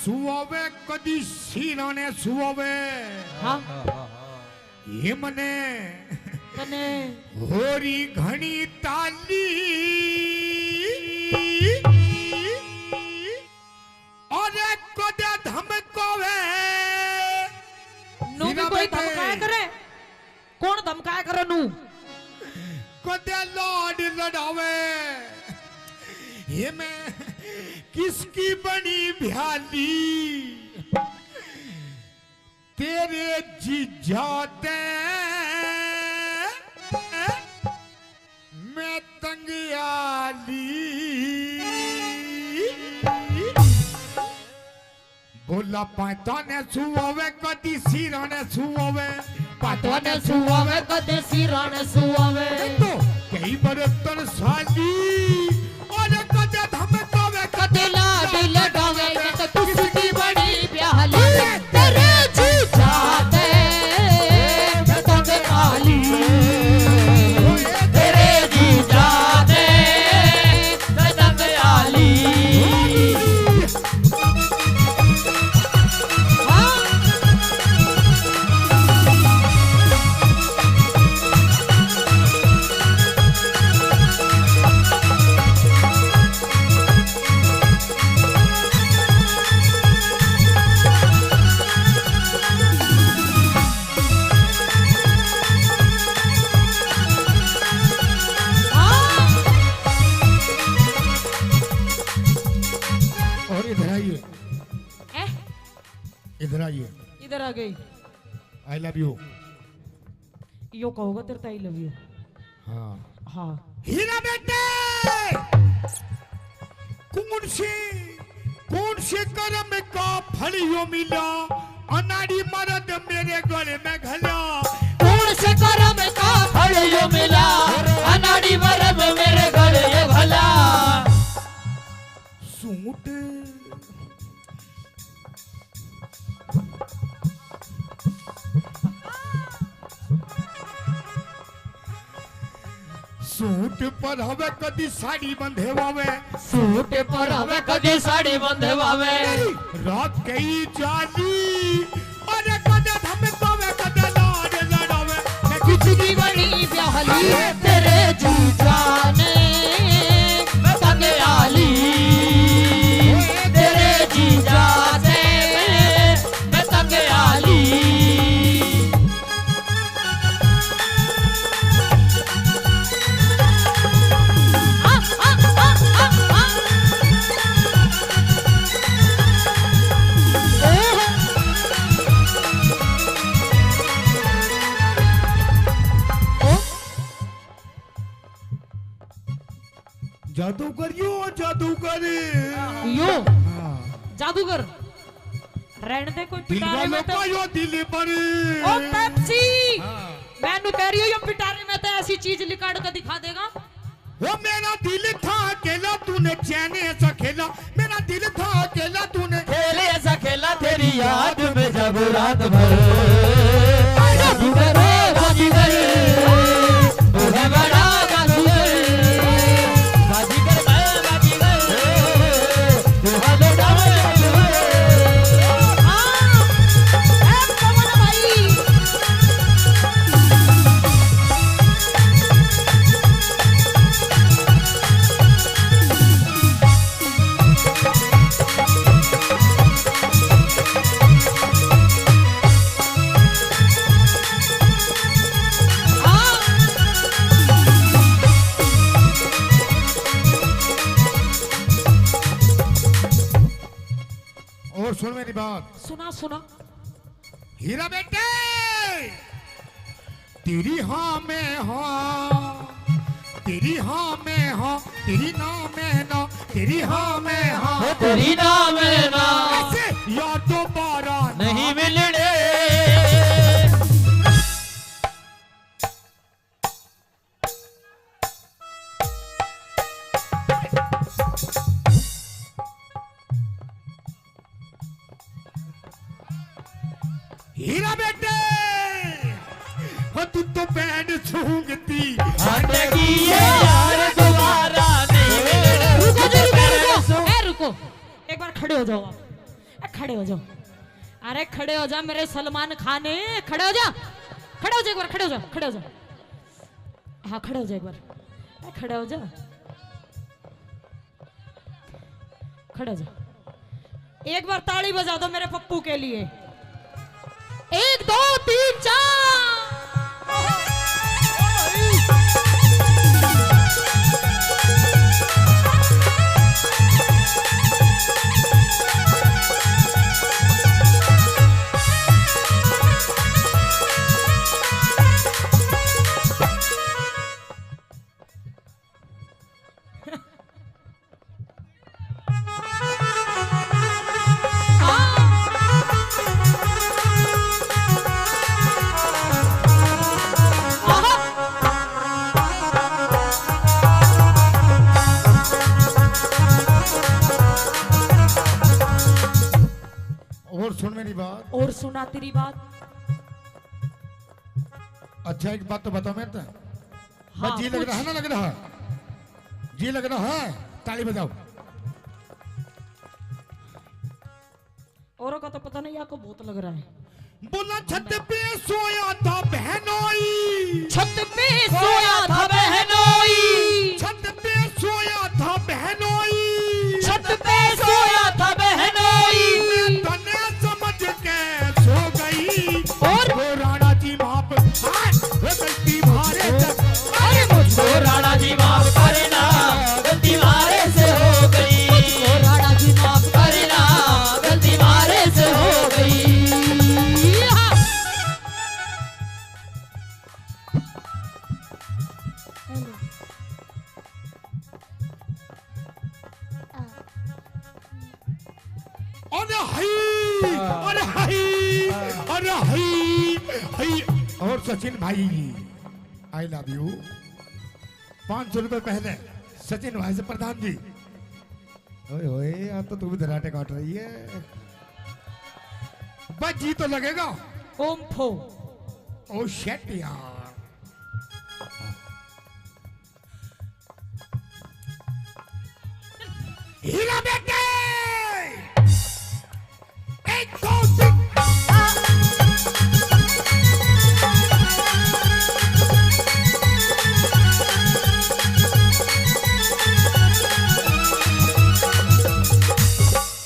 સુવે કદી શીરાને સુવે हाँ એ મને तने હોરી ઘણી તાલી અરે કદે ધમકોવે नू भी कोई धमकाया करे कौन धमकाया करे नू कदे लाड लड़ावे ये मैं किसकी बनी भ्याली तेरे जीजा दे मैं तंगियाली बोला पाता ने सुवे कदी सिरा ने सुवे पाता ने सुवे कदे सिरा ने सुआवे तो कई बरतन साली और कदे धमकावे कदे लाड लगावे तो किसकी बड़ी प्याली तेरे जीजा दे मैं तंग आली तेरे जीजा दे मैं तंग आली और इधर आइए ए, इधर आइए इधर आ गई आई लव यू यो कहोगा तेरे आई लव यू हाँ हाँ हीरा बेटे कौन से कर्म का फल यो मिला अनाड़ी मर्द मेरे गले में घला कौन से करम का फल यो मिला अनाड़ी मरब मेरे गले ये भला सूट सूट पर हवे कदी साड़ी बंधेवावे सूट पर हवे कदी साड़ी बंधवावे रात कई जाली अरे कदे धमकावे कदे लाड लड़ावे मैं किसकी बड़ी प्याली तेरे जीजा ने मैं तंग आली तेरे जीजा ने मैं तंग आली जादूगर यो जादूगर यो हाँ जादूगर रहने दे कोई दिल पिटारे वालों में तो का यो दिल पर ओ पेप्सी मैं नु कह रही हूं ये पिटारे में तो ऐसी चीज लिकाड़ कर दिखा देगा वो मेरा दिल था अकेला तूने चैन ऐसा खेला मेरा दिल था अकेला तूने खेले ऐसा खेला तेरी याद में जब रात भर जादूगर जादूगर तू है बड़ा जादूगर बाजीगर मैं बाजीगर तू है बड़ा जादूगर हां ए कमल भाई और सुन मेरी बात सुना सुना हीरा बेटे तेरी हाँ में हाँ तेरी हाँ में हाँ तेरी ना में ना तेरी हाँ में हाँ तेरी नाम है ना ऐसे यार दोबारा नहीं मिलने हीरा बेटे हो तू तो बैंड सूंघती हटेगी ये यार दोबारा नहीं मिलने रुको जी रुको रुको ए रुको एक बार खड़े हो जाओ आप खड़े हो जाओ, अरे खड़े हो जा मेरे सलमान खान, खड़े हो जा, खड़े हो जा एक बार, खड़े हो जा, खड़े हो जा, हाँ खड़े हो जा एक बार, खड़े हो जा, खड़े हो जा। एक बार ताली बजा दो मेरे पप्पू के लिए। 1 2 3 4। और सुन मेरी बात, और सुना तेरी बात। अच्छा एक बात तो बताओ मेरे, हाँ, जी लग रहा है ना, लग रहा है, जी लग रहा है, ताली बजाओ। औरों का तो पता नहीं, आपको बहुत लग रहा है। बोला छत पे सोया था बहनोई, छत पे सोया था बहनोई, छत पे सोया था बहनोई, छत पे सोया था बहनोई, मैं तने समझ के सो गई, और वो राणा जी माप वो गलती मारे, अरे मुझको राणा जी माफ करना, गलती मारे से हो गई, मुझको राणा जी माफ करना, गलती मारे से हो गई। अरे हाय, अरे हाय, अरे हाय, हाय। और सचिन भाई आई लव यू। 500 रुपए पहले सचिन भाई से प्रधान जी, ओए ओए आप तो तू भी धराटे काट रही है, बस जी तो लगेगा। ओम फो। ओ शेट यार, हीरा बेटे, 1 2 3।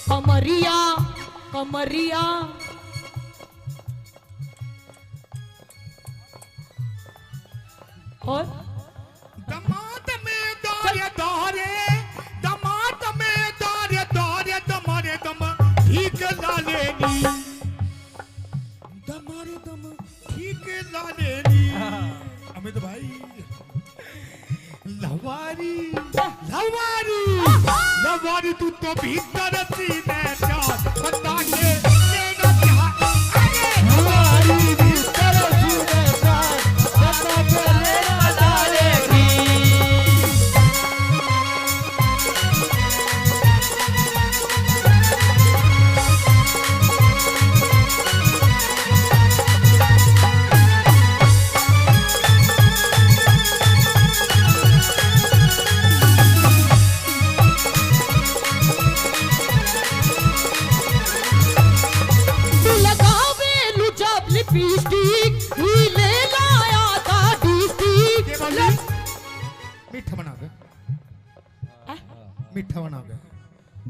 कमरिया कमरिया और दमाद में दारे दारे, दमाद में दारे दारे, दमारे दम ठीक ला लेनी, दमारे दम ठीक ला लेनी। अमित भाई लवारी लवारी लवारी, तू तो भीतर सीने चार बता के लेना चाह, अरे लवारी भीतर सीने चार बता के लेना चाहेगी। मीठा बना दे, मीठा बना दे,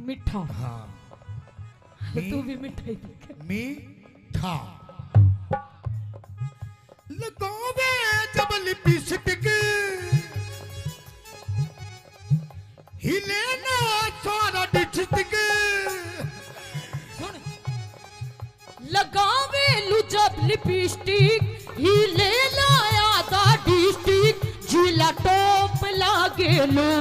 मिठा, हाँ तू भी मिठाई दिख। मीठा लगावे जब लिपस्टिक, हिले ना सारा डिस्ट्रिक्ट, लगावे लू जब लिपस्टिक, हिले लाया था डिस्ट्रिक्ट, जिला टॉप लागे लो,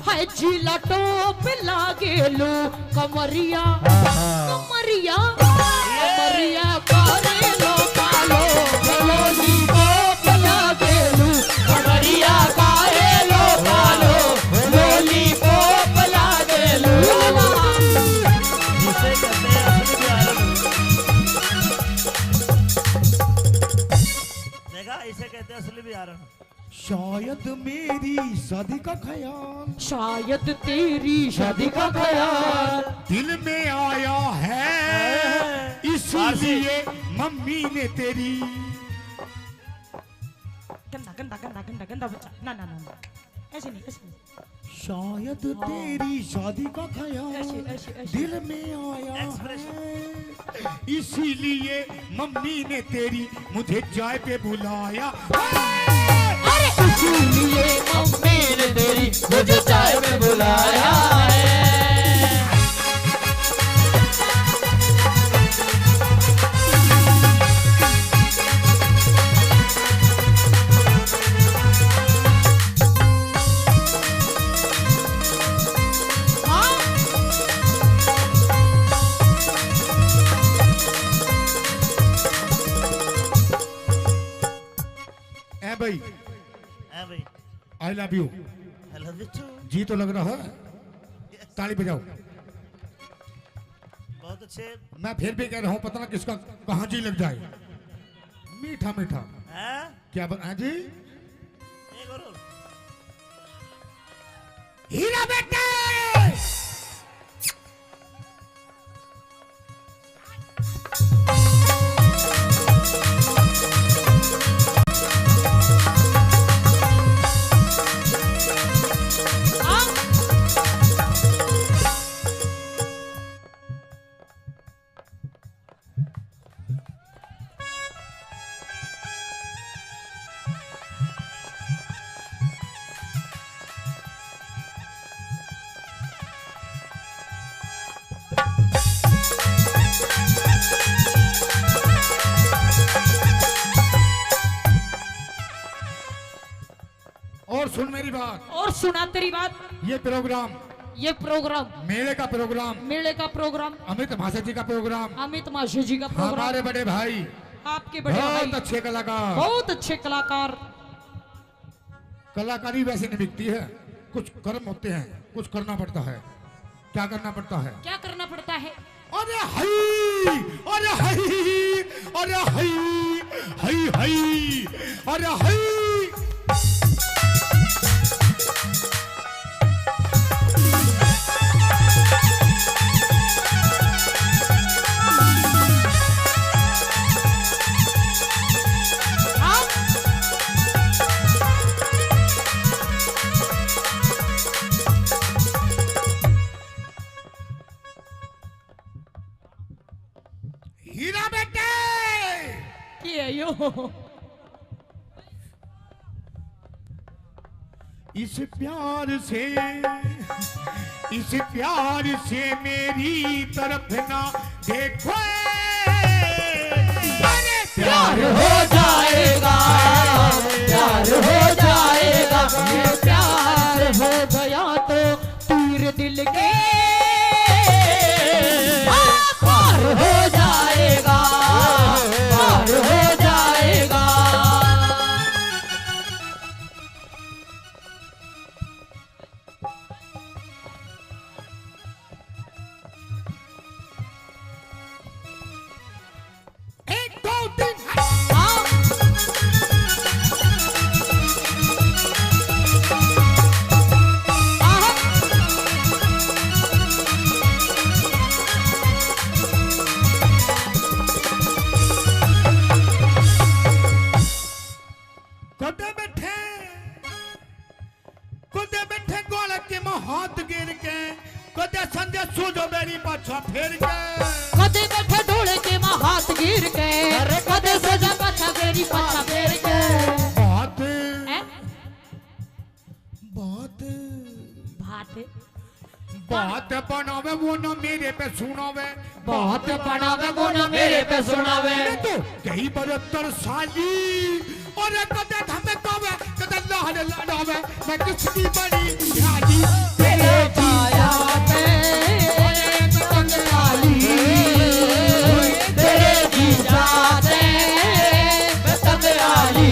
है जिला टॉप लागे लो, कमरिया कमरिया कमरिया करे लो कालो, लॉलीपॉप लागे लो, कमरिया करे लो कालो, लॉलीपॉप लागे लो। जिसे कहते हैं असली प्यार। देखा, इसे कहते हैं असली बिहार। शायद मेरी शादी का ख्याल, शायद तेरी शादी का ख्याल दिल में आया है, इसीलिए मम्मी ने तेरी। गंदा गंदा गंदा गंदा गंदा बच्चा, ना ना ना ना, ऐसे नहीं ऐसे नहीं। शायद तेरी शादी का ख्याल ऐसे ऐसे ऐसे। दिल में आया है, इसीलिए मम्मी ने तेरी मुझे चाय पे बुलाया। अरे इसीलिए मम्मी ने तेरी मुझे चाय में बुलाया है। भाई भाई I love you. I love you too. जी तो लग रहा है, ताली बजाओ। बहुत अच्छे। मैं फिर भी कह रहा हूँ, पता ना किसका कहाँ जी लग जाए। मीठा मीठा क्या बता जी। हीरा बेटे और सुन मेरी बात, और सुना तेरी बात। ये प्रोग्राम मेले का प्रोग्राम अमित माशा जी का प्रोग्राम, अमित माशा जी का प्रोग्राम, हमारे बड़े भाई, आपके बड़े भाई बहुत अच्छे कलाकार, बहुत अच्छे कलाकार। कलाकारी वैसे नहीं बिकती है, कुछ कर्म होते हैं, कुछ करना पड़ता है। क्या करना पड़ता है? क्या करना पड़ता है? अरे हई, अरे हई, अरे हई, हई हई, अरे हई। हीरा बेटे यो इस प्यार से मेरी तरफ ना देखो, प्यार हो जाएगा, प्यार हो जाएगा, ये प्यार हो गया तो तीर दिल के पार हो जाएगा, पार हो जाएगा। एक दो तीन कुदे बैठे गोल के हाथ गिर के, कुदे संजय सूझो मेरी पाछा फिर के, कदे बैठे ढोले के माँ हाथ गिर के, कदे सजा पाछा मेरी पाछा फेर के। बात बात बात बनावे वो ना मेरे पे सुनावे, बात बनावे वो ना मेरे पे सुनावे। तो कई 72 साली और कदे धमकावे, कदे लाहने लड़ावे, मैं किसकी बड़ी ध्यानी तेरे पाया पे पतंग वाली, तेरे जी जाते पतंग वाली।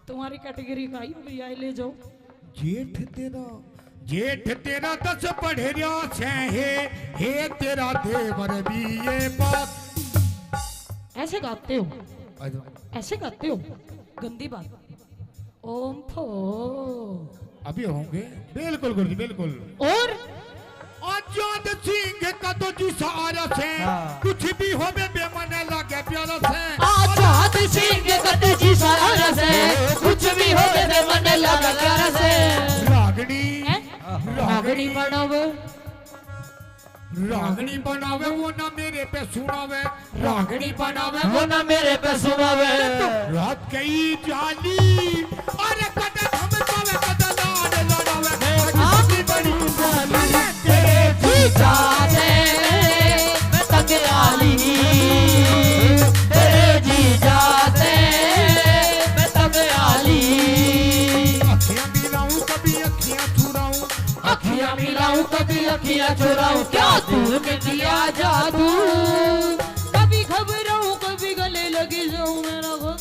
तुम्हारी कैटेगरी का ही भैया ले जाओ। जेठ तेरा 10 पढ़ेरिया से हे तेरा देवर भी ये बात। ऐसे गाते हो, ऐसे गाते हो, गंदी बात। ओम फो अभी होंगे, बिल्कुल गुरुजी बिल्कुल। और आजाद सिंह का तो जी सहारा से कुछ भी हो बेमन लगे प्यारा से। आजाद सिंह का तो जी सहारा से कुछ भी हो बेमन लगे प्यारा से। रागनी बनावे वो ना मेरे पे सुनावे। रागनी बनावे वो ना मेरे पे सुनावे। रात गई जाली अरे कदम हम पावे कदम लड़ावे। आगे बड़ी जाली तेरे जीजा दे मैं तक आली। तेरे जीजा दे मैं तक आली। अखियां मिलाऊं कभी अखियां चुराऊं। अखियां मिलाऊं कभी अखियां चुराऊं। क्या दूर में किया जादू। कभी घबराऊं कभी गले लगी जाऊं। मेरा खुद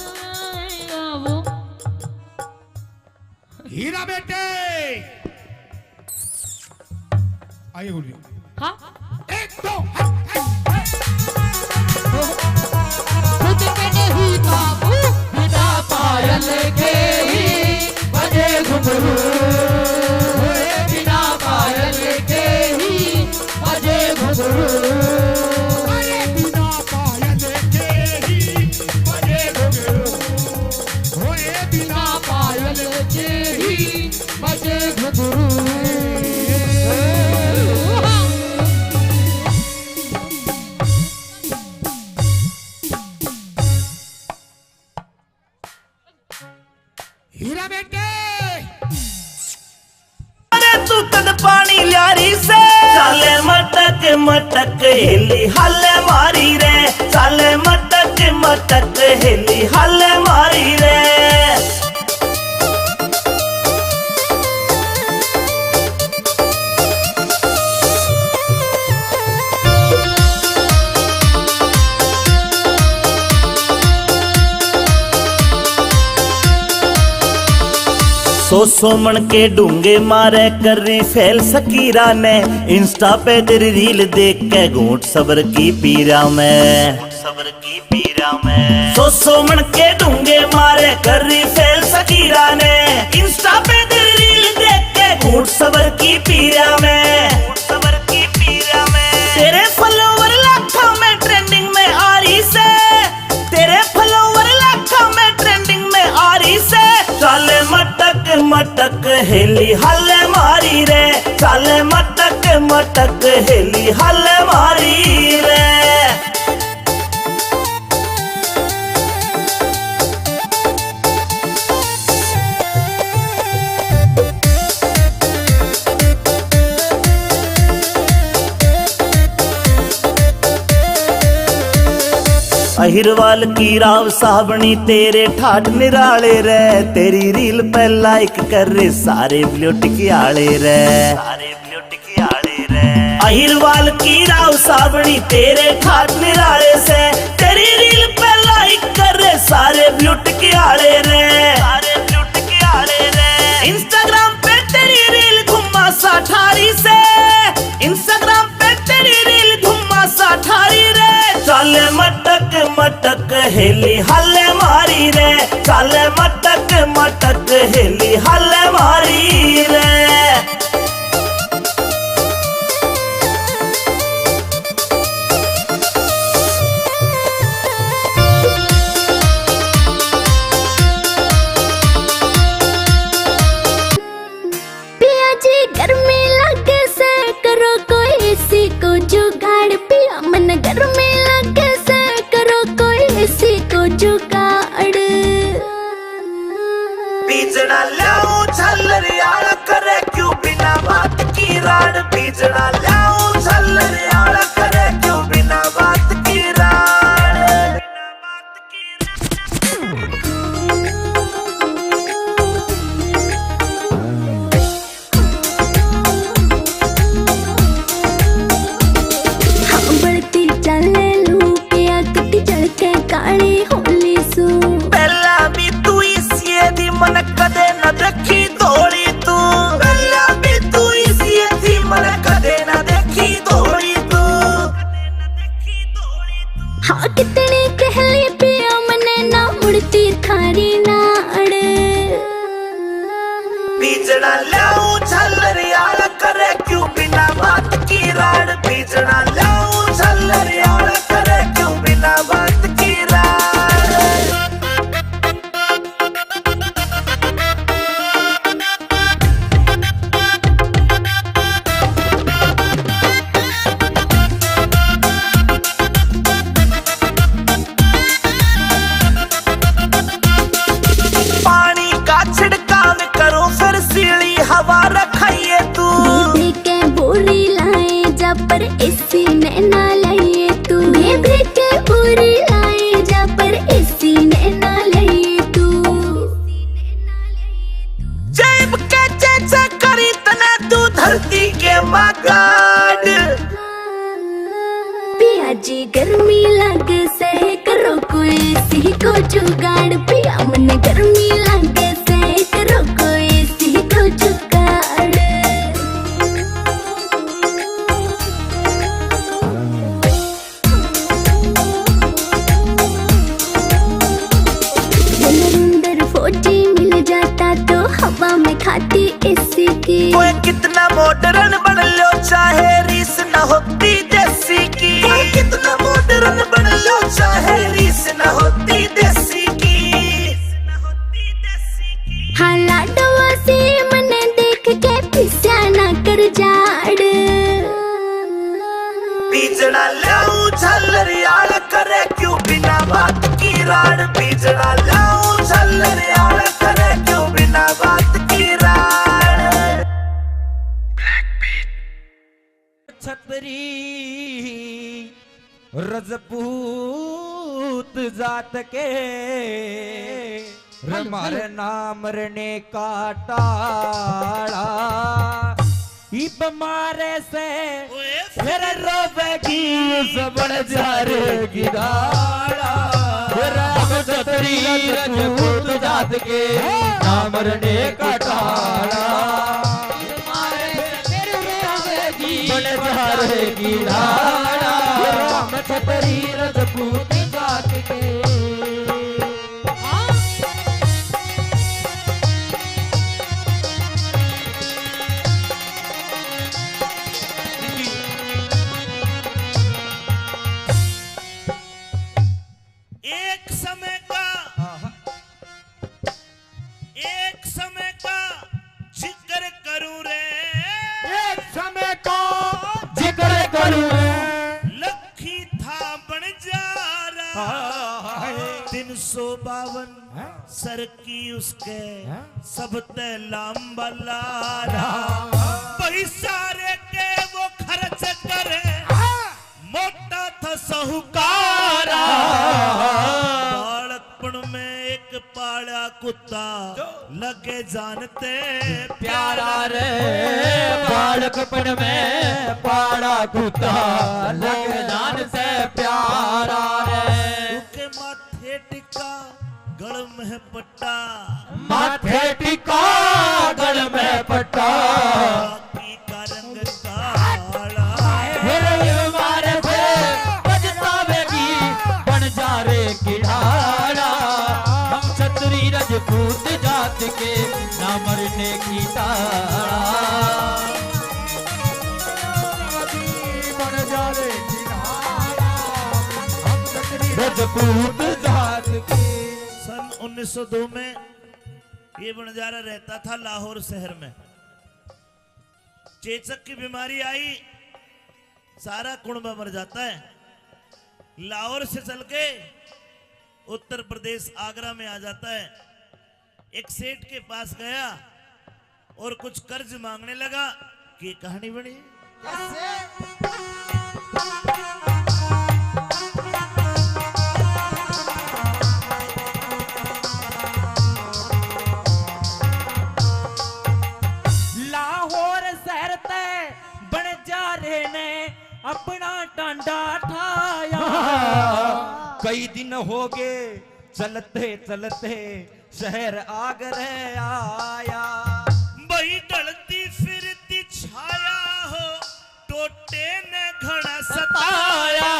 वो हीरा बेटे आइए गुरुजी। हाँ 1 2 खुद पे नहीं काबू बिना पायल के ही बजे घुंघरू। बिना पायल के ही बजे घुंघरू। अरे बिना पायल के ही बजे घुंघरू। होए बिना पायल के ही बजे घुंघरू। हीरा बेटे अरे तू तन पानी ल्यारी से चाले मटक मटक हेली हल्ले मारी रे। चाले मटक मटक हेली हल्ले मारी रे। सो मन के डूंगे मारे कर रही फैल सकीरा ने। इंस्टा पे तेरी रील देख के घूंट सबर की पीरा में। सो मन के डूंगे मारे कर रही फैल सकीरा ने। इंस्टा पे तेरी रील देख के घूंट सबर की पीरा में। तेरे फॉलोवर लाखों में ट्रेंडिंग में आ रही से। तेरे फॉलोवर लाखों में ट्रेंडिंग में आ रही से। चाले मटक मटक हेली हल्ले मारी रे। चाले मटक मटक हेली हल्ले मारी रे। अहिरवाल की राव साबणी तेरे ठाठ निराले रे। तेरी रील पे लाइक कर रे सारे ब्लूट की आले रे। अहिरवाल की राव साबणी तेरे ठाठ निराले से। तेरी रील पे लाइक कर रे सारे ब्लूट की आले रे। इंस्टाग्राम पे तेरी रील घुमा सा ठारी से। इंस्टाग्राम पे तेरी रील घुमा सा ठारी रे। चाले मटक मटक हेली हल्ले मारी रे। चाले मटक मटक हेली हल्ले मारी रे। पिया जी गर्मी लगे से करो कोई एसी को जुगाड़। पिया मन गर्मी लगे से करो कोई एसी को जुगाड़। बीजना लाऊं छल्लरियाल करे क्यों बिना बात की राड। बीजना लाऊं छल्लरियाल करे क्यों बिना बात की राड। हाँ बढ़ती चले लू पिया कटी चढ़ के काली होली सू। पहले बीजना लाऊं झल्लरियाल करे क्यों बिना बात की राड बीजना लाऊं झल्लरियाल करे क्यों बिना बात की राड पानी का छिड़काव करो फिर सीढ़ी हवा रखाइए तू बेबी के बोरी लाए जा पर इसी ने ना लाइए तू बेबी के बोरी लाए जा पर इसी ने ना लाइए तू जेब के चेचे करी तने तू धरती के मगाड पिया जी गर्मी लगे से करो कोई सी को जुगाड़ पिया मन गर्मी लगे से करो कोई सी को जुगाड़ अंदर फौजी मिल जाता तो हवा में खाती एसी की ओए कितना मॉडर्न बन लो चाहे रीस न होती देसी की ओए कितना मॉडर्न बन लो चाहे रीस न होती देसी की हाँ लाडवा से मने देख के पिस्या ना कर जाड़ बीजना लाऊं झल्लरियाल करे क्यों बिना बात की राड बीजना लाऊं झल्लरियाल करे क्यों बिना बात की राड छतरी रजपूत जात के हमारे नाम रने का टाड़ा इब मारे से फिर रोवेगी सबड़ जारेगी दाड़ा फिर हम छतरी रजपूत जात के नाम रने का टाड़ा बड़े जारेगी दाड़ा हम छतरी रजपूत जात के एक समय का जिक्र करूं रे एक समय का जिक्र करूं लखी था बन जा रहा 352 सर की उसके सब ते लांबा लारा वही सारे के वो खर्च करे मोटा था साहूकारा बालकपन में एक पाड़ा कुत्ता लगे जानते प्यारा रे बालकपन में पाड़ा कुत्ता लगे जानते प्यारा रे उसके माथे टिका गल में पट्टा माथे टिका गल में पट्टा बाकी का रंग काला मारे से बजतावेगी बन जा रे किढ़ाड़ा हम छतरी रजपूत जात के ना मरने की ताड़ा बन जा रे किनारा हम छतरी रजपूत जात के सन 1902 में ये बंजारा रहता था लाहौर शहर में चेचक की बीमारी आई सारा कुणबा मर जाता है लाहौर से चल के उत्तर प्रदेश आगरा में आ जाता है एक सेठ के पास गया और कुछ कर्ज मांगने लगा कि कहानी बनी लाहौर शहर ते बन जा रे ने अपना टांडा ठाया कई दिन हो गए चलते चलते शहर आगरे आया वही ढलती फिरती छाया हो टोटे ने घड़ा सताया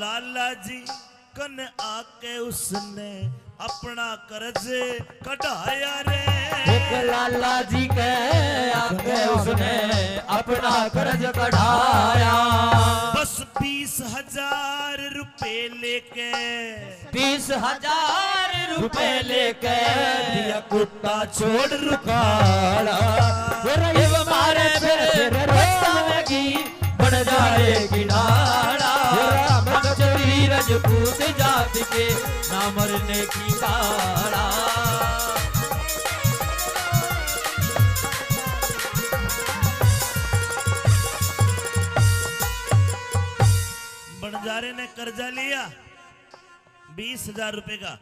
लाला जी कन आके उसने अपना कर्ज कढ़ाया रे। एक लाला जी के आके उसने अपना कर्ज कढ़ाया। बस 20,000 रुपए लेके 20,000 रुपए लेके दिया कुत्ता छोड़ रुखाड़ा। ये मारे फिर रस्तावेगी बन जाएगी नाड़ा। मछली रजपूत जाति के ना मरने की काड़ा। बंजारे ने कर्जा लिया 20,000 रुपए का,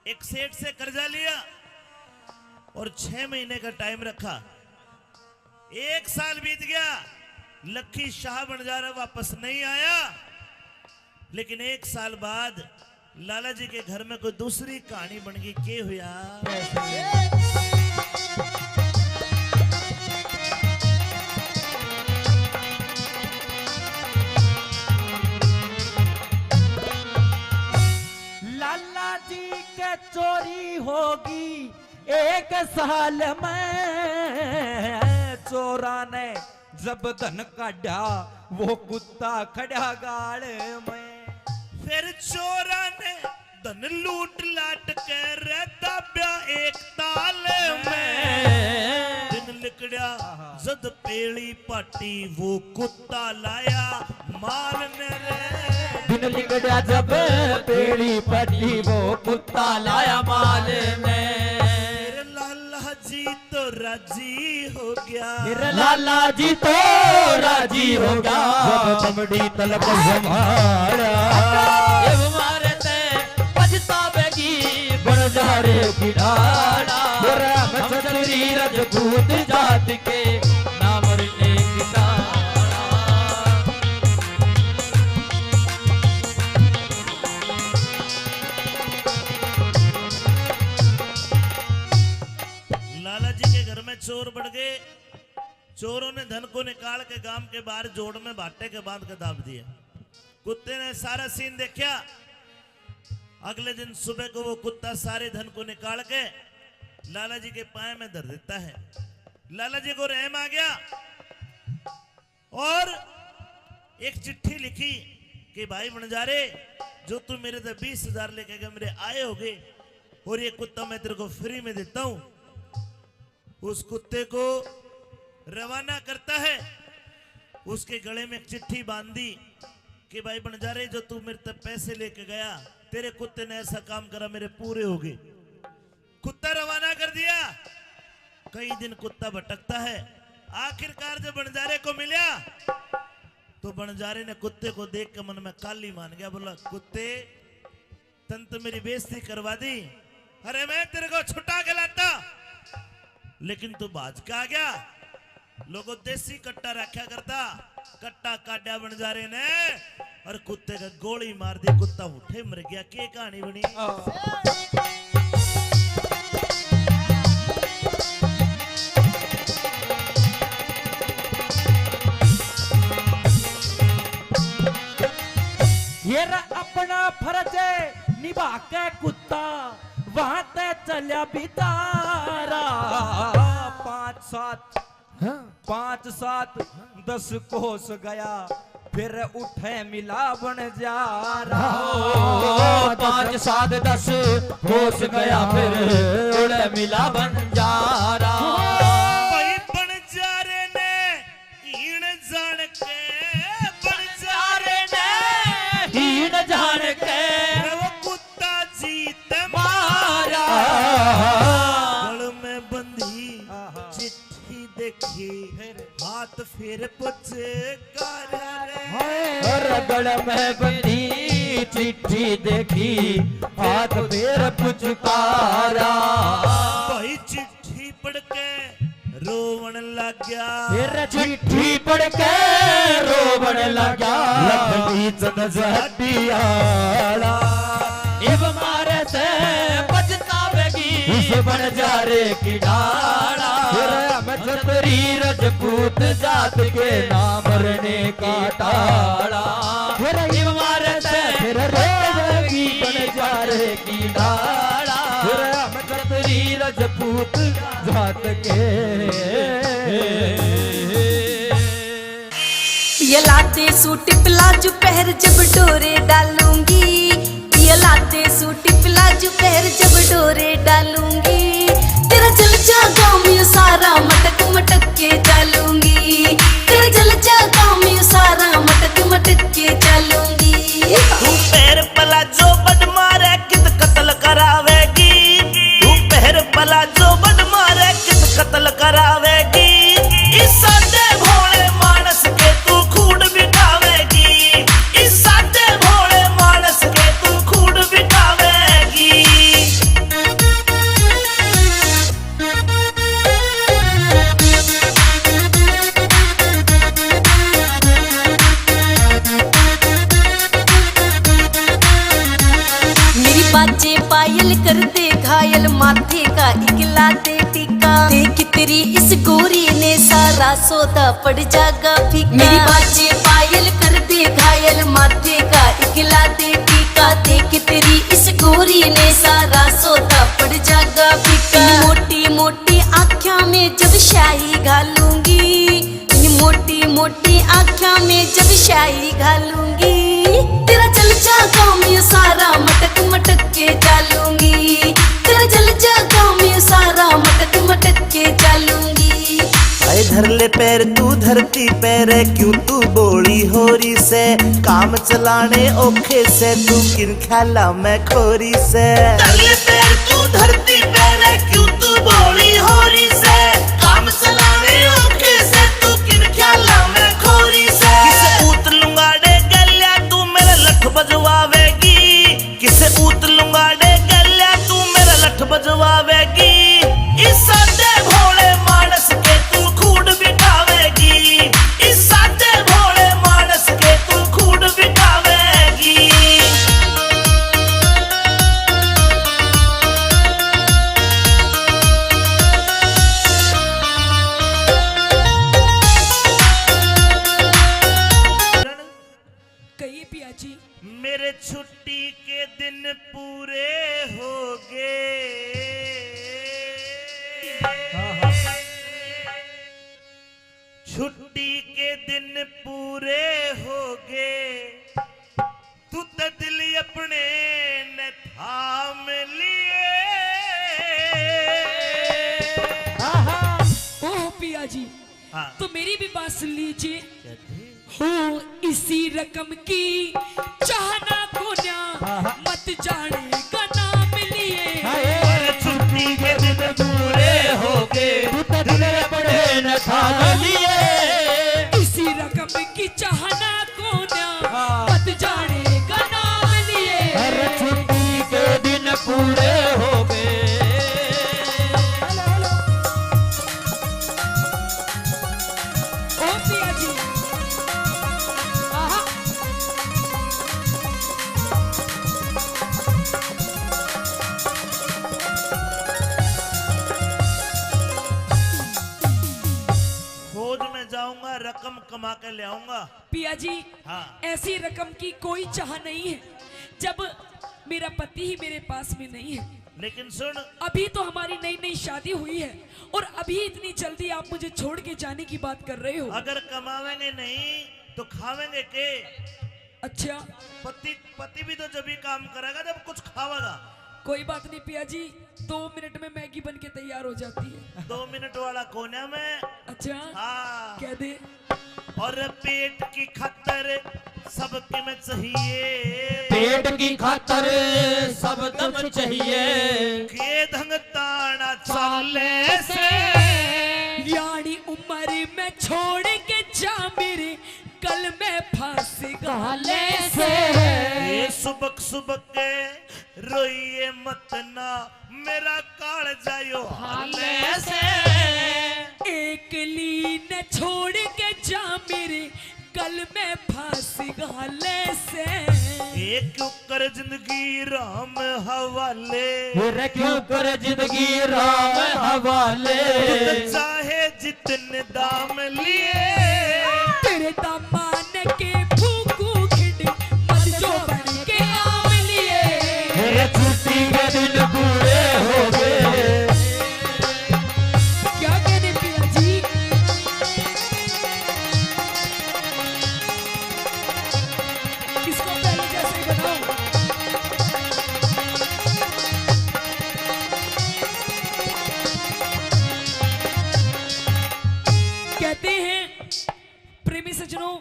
एक सेठ से कर्जा लिया और 6 महीने का टाइम रखा। 1 साल बीत गया, लखी शाह बंजारा वापस नहीं आया। लेकिन 1 साल बाद लाला जी के घर में कोई दूसरी कहानी बन गई। के हुआ लाला जी के चोरी होगी 1 साल में। चोरा ने जब धन काढ़ा वो कुत्ता खड़ा गाड़ में। फिर चोरा ने धन लूट लाट कर दाब्या एक ताल में। दिन लिकड़ा जद पेड़ी पाटी वो कुत्ता लाया माल ने रे। दिन लिकड़ा जब पेड़ी पटी वो कुत्ता लाया माल ने। लाला जी तो राजी हो गया। लाला जी तो राजी हो गया। बमड़ी तलब संभाला मारे ते पछतावेगी बन जा रे किनारा। मछली रजपूत जाति के ना मरने की कारा। लाला जी के घर में चोर बढ़ गए। चोरों ने धन को निकाल के गांव के बाहर जोड़ में भाटे के बांध के दाब दिए। कुत्ते ने सारा सीन देखा। अगले दिन सुबह को वो कुत्ता सारे धन को निकाल के लाला जी के पाए में धर देता है। लाला जी को रहम आ गया और एक चिट्ठी लिखी कि भाई बंजारे, जो तू मेरे से 20,000 लेके गए मेरे आए होगे और ये कुत्ता मैं तेरे को फ्री में देता हूं। उस कुत्ते को रवाना करता है। उसके गले में एक चिट्ठी बांधी कि भाई बंजारे, जो तू मेरे तक पैसे लेके गया, तेरे कुत्ते ने ऐसा काम करा, मेरे पूरे हो गए। कुत्ता रवाना कर दिया। कई दिन कुत्ता भटकता है। आखिरकार जब बंजारे को मिला तो बंजारे ने कुत्ते को देख के मन में काली मान गया। बोला, कुत्ते तन तो मेरी बेइज्जती करवा दी। अरे मैं तेरे को छुटा के लाता, लेकिन तू बाज के आ गया। लोगों देसी कट्टा रखा करता, कट्टा काटा बंजारे ने और कुत्ते का गोली मार दी। कुत्ता उठे मर गया। के कहानी बनी। ये अपना फर्ज निभा के कुत्ता वहां ते चलिया बितारा। 5 7 10 कोस गया फिर उठे मिला बन जा रहा। 5 7 10 कोस गया फिर उड़े मिला बन जा रहा। भाई बंजारे ने हीण जान के, बंजारे ने हीन जान के वो कुत्ता जीत मारा। गल में बंधी चिट्ठी देखी, हाथ फिर गड़ में बंधी चिट्ठी देखी, हाथ फिर पुचकारा। भाई चिट्ठी पढ़ के रोवन लग गया। फिर चिट्ठी पढ़ के रोवन लगा। लखनी चंद जहटियाला इब मारे से पछतावेगी बन जा रे की डाला फिर हम छतरी रजपूत जात के ना मरने का ताला फिर इमारत फिर रेगी बन जा रे की डाला फिर हम छतरी रजपूत जात के ये लाते सूट प्लाजो पहर जब डोरे डालूंगी ये लाते सूट प्लाजो पहर जब डोरे डालूंगी तेरा जल जागा मैं सारा मटक मटक के डालूंगी तेरा जल जागा मैं सारा मटक मटक के डालूंगी तू पैर प्लाजो बड मारे कित कत्ल करावेगी तू पैर प्लाजो बड मारे कित कत्ल करावेगी इस सादे भोले मानस के तू खूड बिठावेगी इस सादे भोले मानस के तू खूड बिठावेगी मेरी बाजे पायल कर दे घायल माथे का इकला दे टीका देख तेरी इस गोरी ने सारा सौदा पड़ जागा फीका मेरी बाजे पायल कर दे घायल माथे का इकला दे टीका देख तेरी इस गोरी ने सारा सौदा पड़ जागा फीका मोटी मोटी आँखों में जब शाही घालूंगी इन मोटी मोटी आँखों में जब शाही घालूंगी तेरा जल जागा मैं सारा मटक मटक के डालूंगी तेरा जल जागा मैं सारा मटक मटक के डालूंगी आए धर ले पैर तू धरती पैर क्यों तू बोली होरी से काम चलाने ओखे से तू किन ख्याला मैं खोरी से धर ले पैर तू धरती पैर क्यों तू बोली होरी से काम चलाने ओखे से तू किन ख्याला मैं खोरी से किसे ऊत लुंगाड़े गल्या तू मेरा लठ बजवावेगी किसे ऊत लुंगाड़े गल्या तू मेरा लठ बजवावेगी इस सादे भोले मानस के तू खूड बिठावेगी इस सादे भोले मानस के तू खूड बिठावेगी कहिए पिया जी। मेरे छुट्टी के दिन पूरे हो गए छुट्टी के दिन पूरे हो गए तू तो दिल अपने न थाम लिए ओह पिया जी, हाँ। तो मेरी भी बात सुन लीजिए। हो इसी रकम की चाहना को ना मत जाने का नाम लिए छुट्टी के दिन पूरे हो गए दिल बड़े न थाम लिए इसी रकम की चाहना को ना मत जाने का नाम लिए हर छुट्टी के दिन पूरे हो गए ओ पिया जी, आहा, खोज में जाऊंगा रकम कमा के ले आऊंगा पिया जी, हाँ। ऐसी रकम की कोई चाह नहीं है जब मेरा पति ही मेरे पास में नहीं है। लेकिन सुन अभी तो हमारी नई नई शादी हुई है और अभी इतनी जल्दी आप मुझे छोड़ के जाने की बात कर रहे हो। अगर कमावेंगे नहीं तो खावेंगे के अच्छा, पति भी तो जब ही काम करेगा जब कुछ खावेगा। कोई बात नहीं पिया जी, 2 मिनट में मैगी बन के तैयार हो जाती है। 2 मिनट वाला कोने में अच्छा, हाँ। कह दे। और पेट की खातर सबके में चाहिए पेट की खातर सब दम चाहिए के धंग ताना चाले से यानी उम्र में छोड़ के जा मेरे कल में फांस गाले से। ये सुबक सुबक के रोइए मत ना मेरा काल जायो हाले से एक लीन छोड़ के जा मेरे गल में फांसी गाले से एक क्यों कर जिंदगी राम हवाले, फिर क्यों कर जिंदगी राम हवाले, चाहे जितने दाम लिए तेरे दामान के फूकू खिंड मत जो बन के आम लिए। फिर छुट्टी के दिन पूरे हो गए। क्या कहने पिया जी? इसको पहले जैसे ही बनाओ। कहते हैं प्रेमी सज्जनों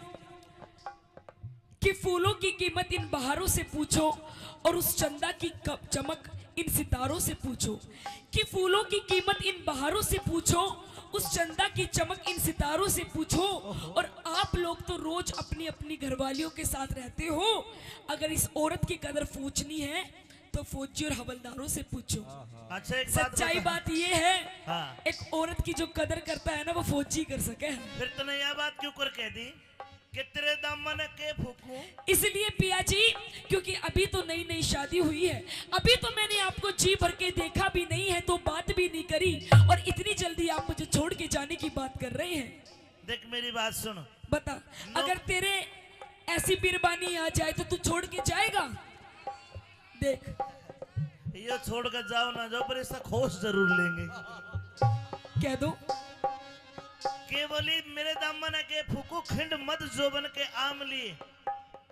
कि फूलों की कीमत इन बहारों से पूछो और उस चंदा की चमक इन सितारों से पूछो। कि फूलों की कीमत इन बहारों से पूछो, उस चंदा की चमक इन सितारों से पूछो। और आप लोग तो रोज अपनी अपनी घरवालियों के साथ रहते हो, अगर इस औरत की कदर पूछनी है तो फौजी और हवलदारों से पूछो। अच्छा एक सच्चाई बात ये है, हाँ। एक औरत की जो कदर करता है ना वो फौजी कर सके। फिर तूने यह बात क्यों कर कह दी कि तेरे दामन के फूकूं? इसलिए पिया जी क्योंकि अभी तो नई नई शादी हुई है, अभी तो मैंने आपको जी भर के देखा भी नहीं है, तो बात भी नहीं करी, और इतनी जल्दी आप मुझे छोड़ के जाने की बात कर रहे हैं। देख मेरी बात सुन, बता, अगर तेरे ऐसी बिरबानी आ जाए तो तू छोड़ के जाएगा? देख ये छोड़ कर जाओ ना जाओ, पर इसका खोज जरूर लेंगे। कह दो के बोली मेरे दामन के फूकू खिंड मत जोबन के आम लिए,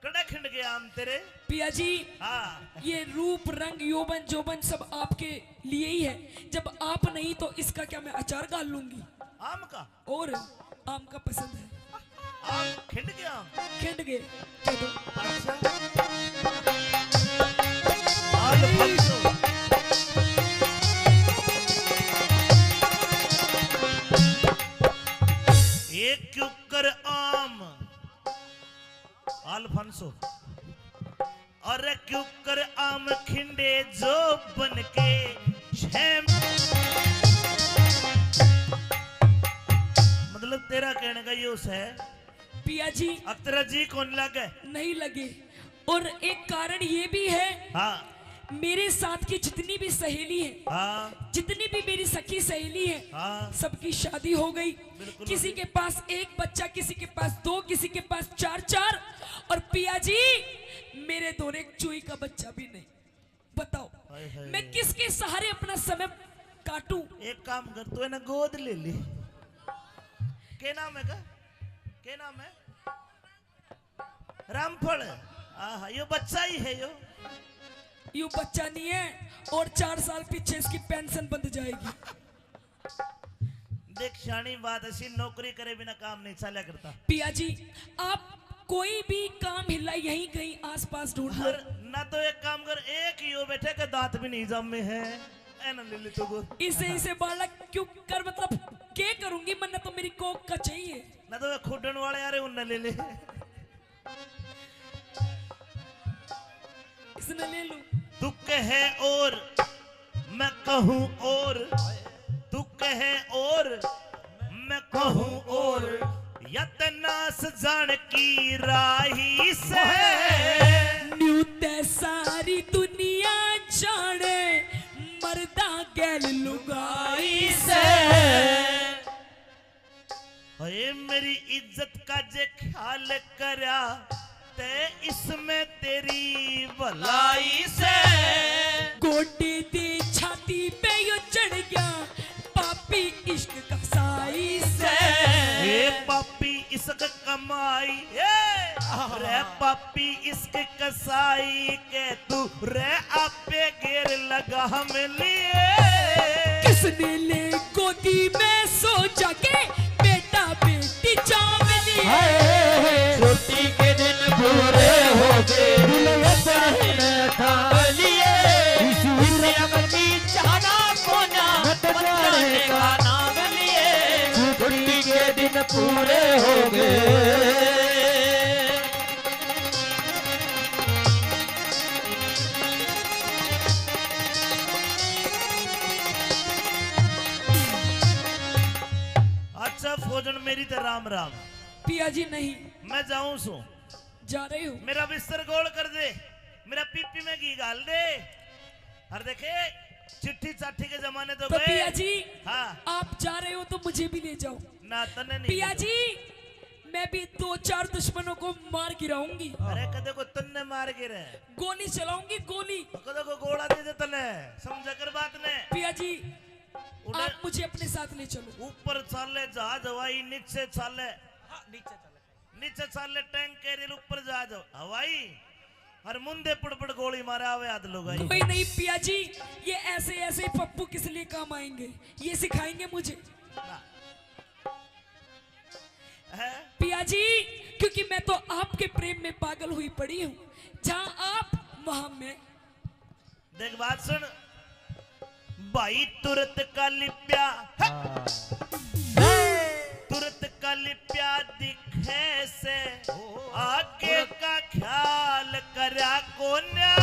कड़ा खिंड के आम तेरे। पिया जी हाँ ये रूप रंग यौवन जोबन सब आपके लिए ही है, जब आप नहीं तो इसका क्या मैं अचार डाल लूंगी? आम का, और आम का पसंद है, आम खिंड के आम। खिंड गए। कह दो अच्छा आल फंसो। एक क्यों कर आम अल्फांसो, और क्यों कर आम खिंडे जो बन के छेम। मतलब तेरा कहने का यूस है पिया जी अब तेरा जी कौन लगे? नहीं लगे, और एक कारण ये भी है, हाँ मेरे साथ की जितनी भी सहेली है, हाँ जितनी भी मेरी सखी सहेली है, हाँ सबकी शादी हो गई। किसी के पास एक बच्चा, किसी के पास दो, किसी के पास चार चार, और पिया जी मेरे दोनों एक चुई का बच्चा भी नहीं। बताओ हाय हाय। मैं किसके सहारे अपना समय काटूं? एक काम कर, तू है ना गोद ले ली। क्या नाम है का? क्या नाम है? रामफल। आहा यो बच्चा ही है यो। यू बच्चा नहीं है, और 4 साल पीछे इसकी पेंशन बंद जाएगी। देख शानी बात ऐसी, नौकरी करे बिना काम नहीं चला करता। पिया जी आप कोई भी काम हिला यहीं कहीं आसपास ढूंढ लो। ना तो एक काम कर, एक ही हो बैठे के दांत भी नहीं जमे हैं, ऐना ले ले तो इसे बालक क्यों कर, मतलब क्या करूंगी, मन तो मेरी कोक का चाहिए। ना तो खुडन वाले यार उन ले ले, इसने ले लूं। तू कहे और मैं कहूं और, तू कहे और मैं कहूं और, यतनास जान की राही से न्यू ते सारी दुनिया जाने, मर्दा गैल लुगाई से। अरे मेरी इज्जत का जे ख्याल करा ते इसमें तेरी भलाई से। गोटे दे छाती पे यो चढ़ गया पापी इश्क का साई से। ए पापी इश्क कमाई, रे पापी इश्क कसाई के तू रे आपे घेर लगा हम लिए। किसने ले गोदी में सो जाके बेटा बेटी चाव लिए। छुट्टी के दिन पूरे हो गए, दुल्हन ठान लिए, इसी अमर की चाहना कोना बताने का नाम लिए, छुट्टी के दिन पूरे हो गए। अच्छा फौजन मेरी तो राम राम। पिया जी नहीं, मैं जाऊं सू, जा रही हूँ। मेरा बिस्तर गोल कर दे, मेरा पीपी में घी डाल दे। और देखे चिट्ठी चाठी के जमाने तो तो गए। पिया जी, हाँ आप जा रहे हो तो मुझे भी ले जाओ। ना तने नहीं पिया जी, मैं भी 2-4 दुश्मनों को मार गिराऊंगी। अरे कदे को तन्ने मार गिरे, गोली चलाऊंगी, गोली। कदे को गोला दे दे तने, समझा कर बात ने। पिया जी, आप मुझे अपने साथ ले चलो। ऊपर चाले जहाज हवाई, नीचे चाले नीचे चाले टैंक कैरियर, ऊपर जहाज हवाई, और मुंदे पड़ गोली मारे आवे आध लोग। कोई नहीं पिया जी, ये ऐसे ऐसे पप्पू किस लिए काम आएंगे, ये सिखाएंगे मुझे। पिया जी, क्योंकि मैं तो आपके प्रेम में पागल हुई पड़ी हूँ, जहाँ आप वहां मैं। देख बात सुन भाई, तुरंत का लिप्या तुरंत का लिप्या दिखे से आगे का ख्याल करा कोन्या।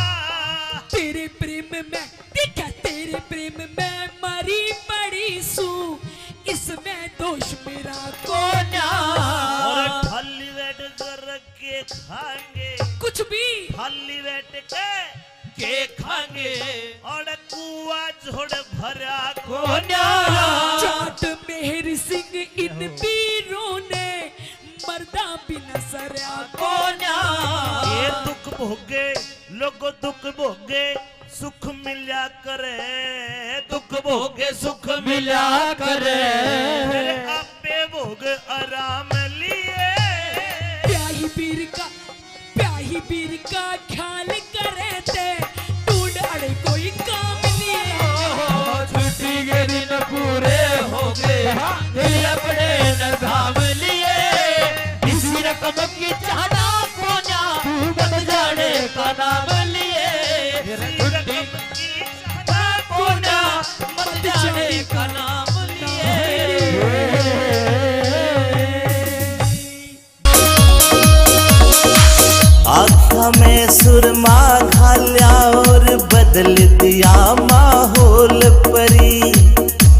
तेरे प्रेम में देखा, तेरे प्रेम में मरी पड़ी सू, इसमें दोष मेरा कोन्या। और खाली बैठ कर के खाएंगे, कुछ भी खाली बैठ के खाएंगे, और कुआ झोड़ भरा कोन्या। जाट मेहर सिंह इन वीरों ने मर्दा बिना सरया कोन्या। ये दुख भोगे लोगो, दुख भोगे सुख मिला करे, दुख भोगे सुख मिला करे, फिर आपे भोग आराम लिए। प्याही पीर का ख्याल करे थे, ढूंढ अड़े कोई काम लिए। छुट्टी के दिन पूरे हो गए, दिल अपने न थाम लिए। इसी रकम की चाहना कोन्या, बन जाने का नाम लिए। छुट्टी की चाहना कोन्या, बन जाने का नाम लिए। आँखा में सुरमा घाल्या और बदल दिया माहौल परी,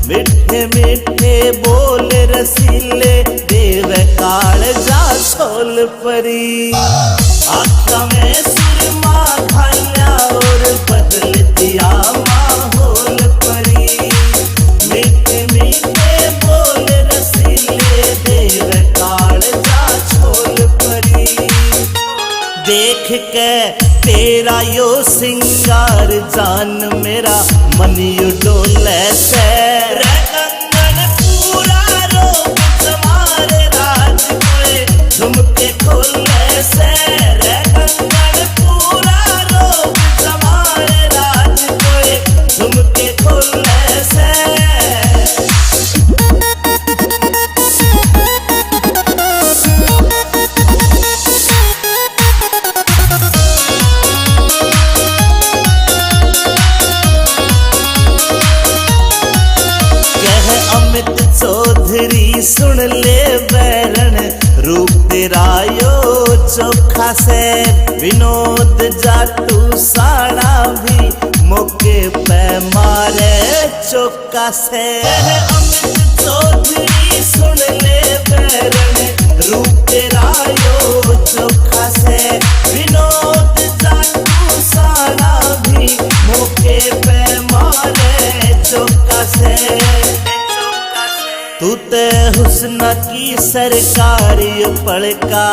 मिठे मिठे बोल रसीले देव काल जा सोल परी। आँखा में सुरमा घाल्या और बदल दिया माहौल परी, मिठे मिठे बोल रसीले देव काल जा सोल परी। देख के तेरा यो सिंगार जान मेरा मन यू डोले से। कंगन पूरा रोक तुम्हारे राज कोए झुमके खोले से। कंगन पूरा रोक तुम्हारे राज कोए झुमके खोले से। अमित चौधरी सुन ले बैरन, रूप तेरा यो चोखा से। विनोद जाटू साड़ा भी मौके पे मारे चौका से। अमित चौधरी सुन ले बैरन, रूप तेरा यो चोखा से। विनोद जाटू साड़ा भी मौके पे मारे चौका से। तू ते हुस्न की सरकारी पड़का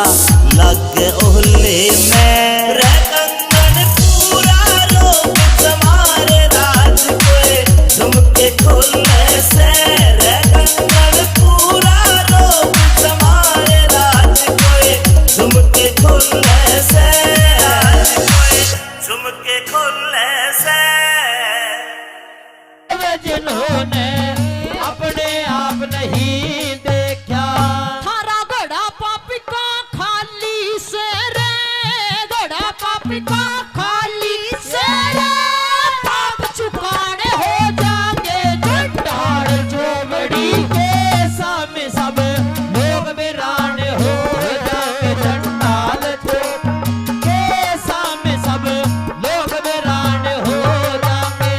लग ओहले में। कंगन पूरा रोक तुम्हारे राज कोए झुमके खोले से। कंगन पूरा रोक तुम्हारे राज कोए झुमके खोले से। झुमके खोले से। जिन्होंने अपने आप नहीं देखा, थारा घोड़ा पापी का खाली से रे, घोड़ा पापी का खाली से रे। पाप चुकाने हो जाएंगे चट्टान चोबड़ी के सामने सब लोग वीरान हो जाएंगे। चट्टान चोबड़ी के सामने सब लोग वीरान हो जाएंगे।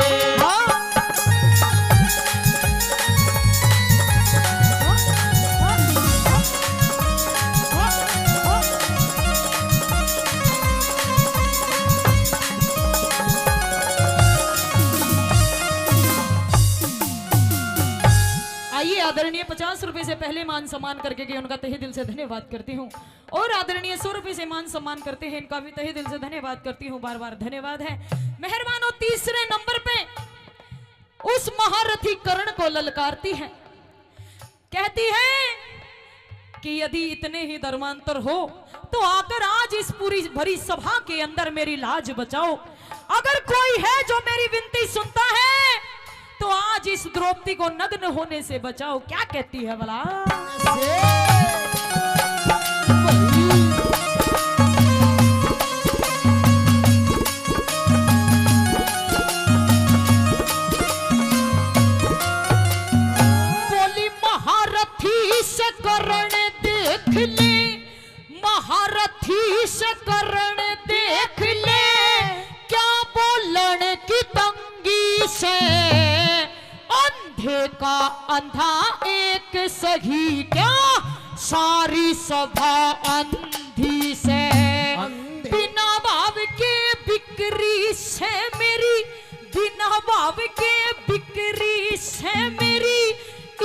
आदरणीय 50 रुपए से पहले मान सम्मान करके गए उनका तहे दिल से धन्यवाद करती हूँ। और आदरणीय 100 रुपए से मान सम्मान करते हैं, इनका भी तहे दिल से धन्यवाद करती हूँ, बार बार धन्यवाद है। मेहरबानों, तीसरे नंबर पे उस महारथी कर्ण को ललकारती है, कहती है कि यदि इतने ही धर्मांतर हो तो आकर आज इस पूरी भरी सभा के अंदर मेरी लाज बचाओ। अगर कोई है जो मेरी विनती सुनता है तो आज इस द्रौपदी को नग्न होने से बचाओ। क्या कहती है भला? बोली महारथी से कर्ण देख ले, महारथी से कर्ण देख ले, क्या बोलन की तंगी से अंधे का अंधा एक सही, क्या सारी सभा अंधी से। बिना भाव के बिक्री से मेरी, बिना भाव के बिक्री से मेरी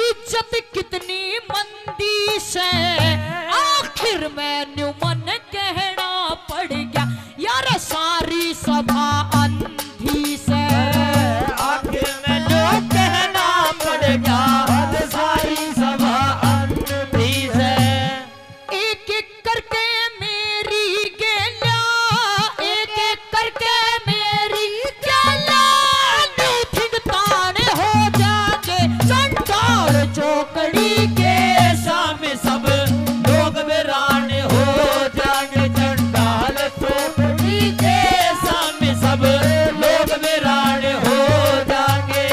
इज्जत कितनी मंदी से। आखिर मैंने मन कहना पड़ गया यार सारी सभा अंधी से। आखिर मैंने कहना पड़ गया सारी सभा अंधी से। एक एक करके मेरी गेला, एक एक करके मेरी गेला, न्यूथिंग ताने हो जाके चंडाल चौकड़ी के सामने सब लोग वीरान हो जाएंगे, चंडाल चौकड़ी के सामने सब लोग वीरान हो जाएंगे।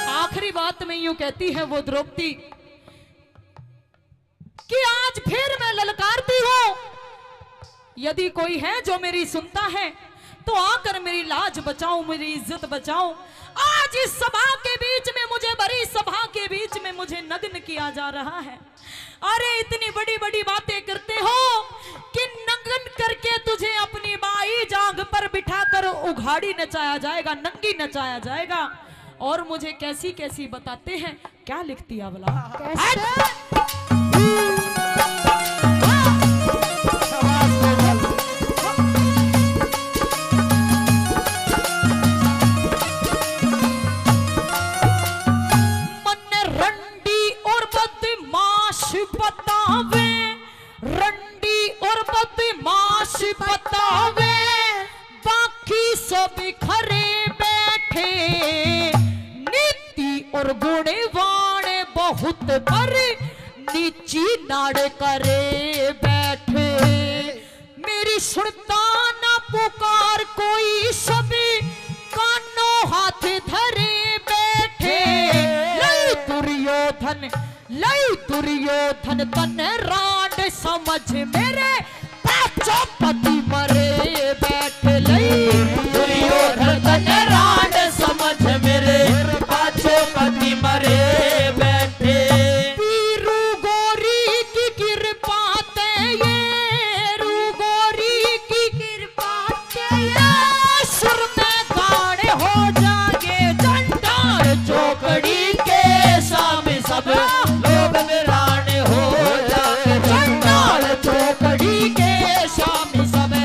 आखिरी बात में यूं कहती है वो द्रौपदी कि आज फिर मैं ललकारती हूं, यदि कोई है जो मेरी सुनता है तो आकर मेरी लाज बचाओ, मेरी इज्जत बचाओ। आज इस सभा के बीच में, मुझे बड़ी सभा के बीच में मुझे नग्न किया जा रहा है। अरे इतनी बड़ी बड़ी बातें करते हो कि नग्न करके तुझे अपनी बाई जांघ पर बिठाकर उघाड़ी नचाया जाएगा, नंगी नचाया जाएगा। और मुझे कैसी कैसी बताते हैं, क्या लिखती है भला? मन रंडी और बदमाश बतावे, रंडी और बदमाश बतावे, बाकी सब खरे बैठे, नीति और गुणवान बहुत पर नीची नाड़ करे बैठे। मेरी सुनता ना पुकार कोई, सभी कानों हाथ धरे बैठे। लई दुर्योधन, लई दुर्योधन तन राड समझ मेरे पांचों पति मरे बैठे। लई दुर्योधन तन राड समझ मेरे पांचों पति मरे बैठे। वीरू गौरी की कृपा ते ये, रू गौरी की कृपा ते ये, सुर में गाड़े हो जागे चंडाल चौकड़ी के सामने सब लोग वीरान हो जाएंगे, चंडाल चौकड़ी के सामने सब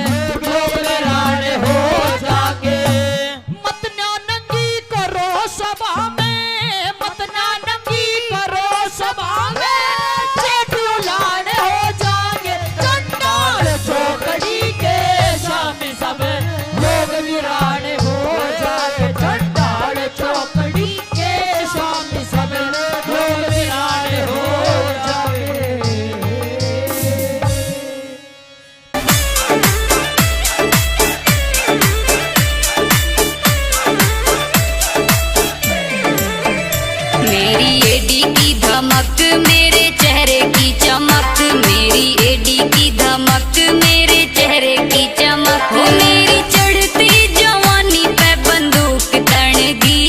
धमक मेरे चेहरे की चमक, मेरी एडी की धमक मेरे चेहरे की चमक, मेरी चढ़ती जवानी पे बंदूक तड़गी,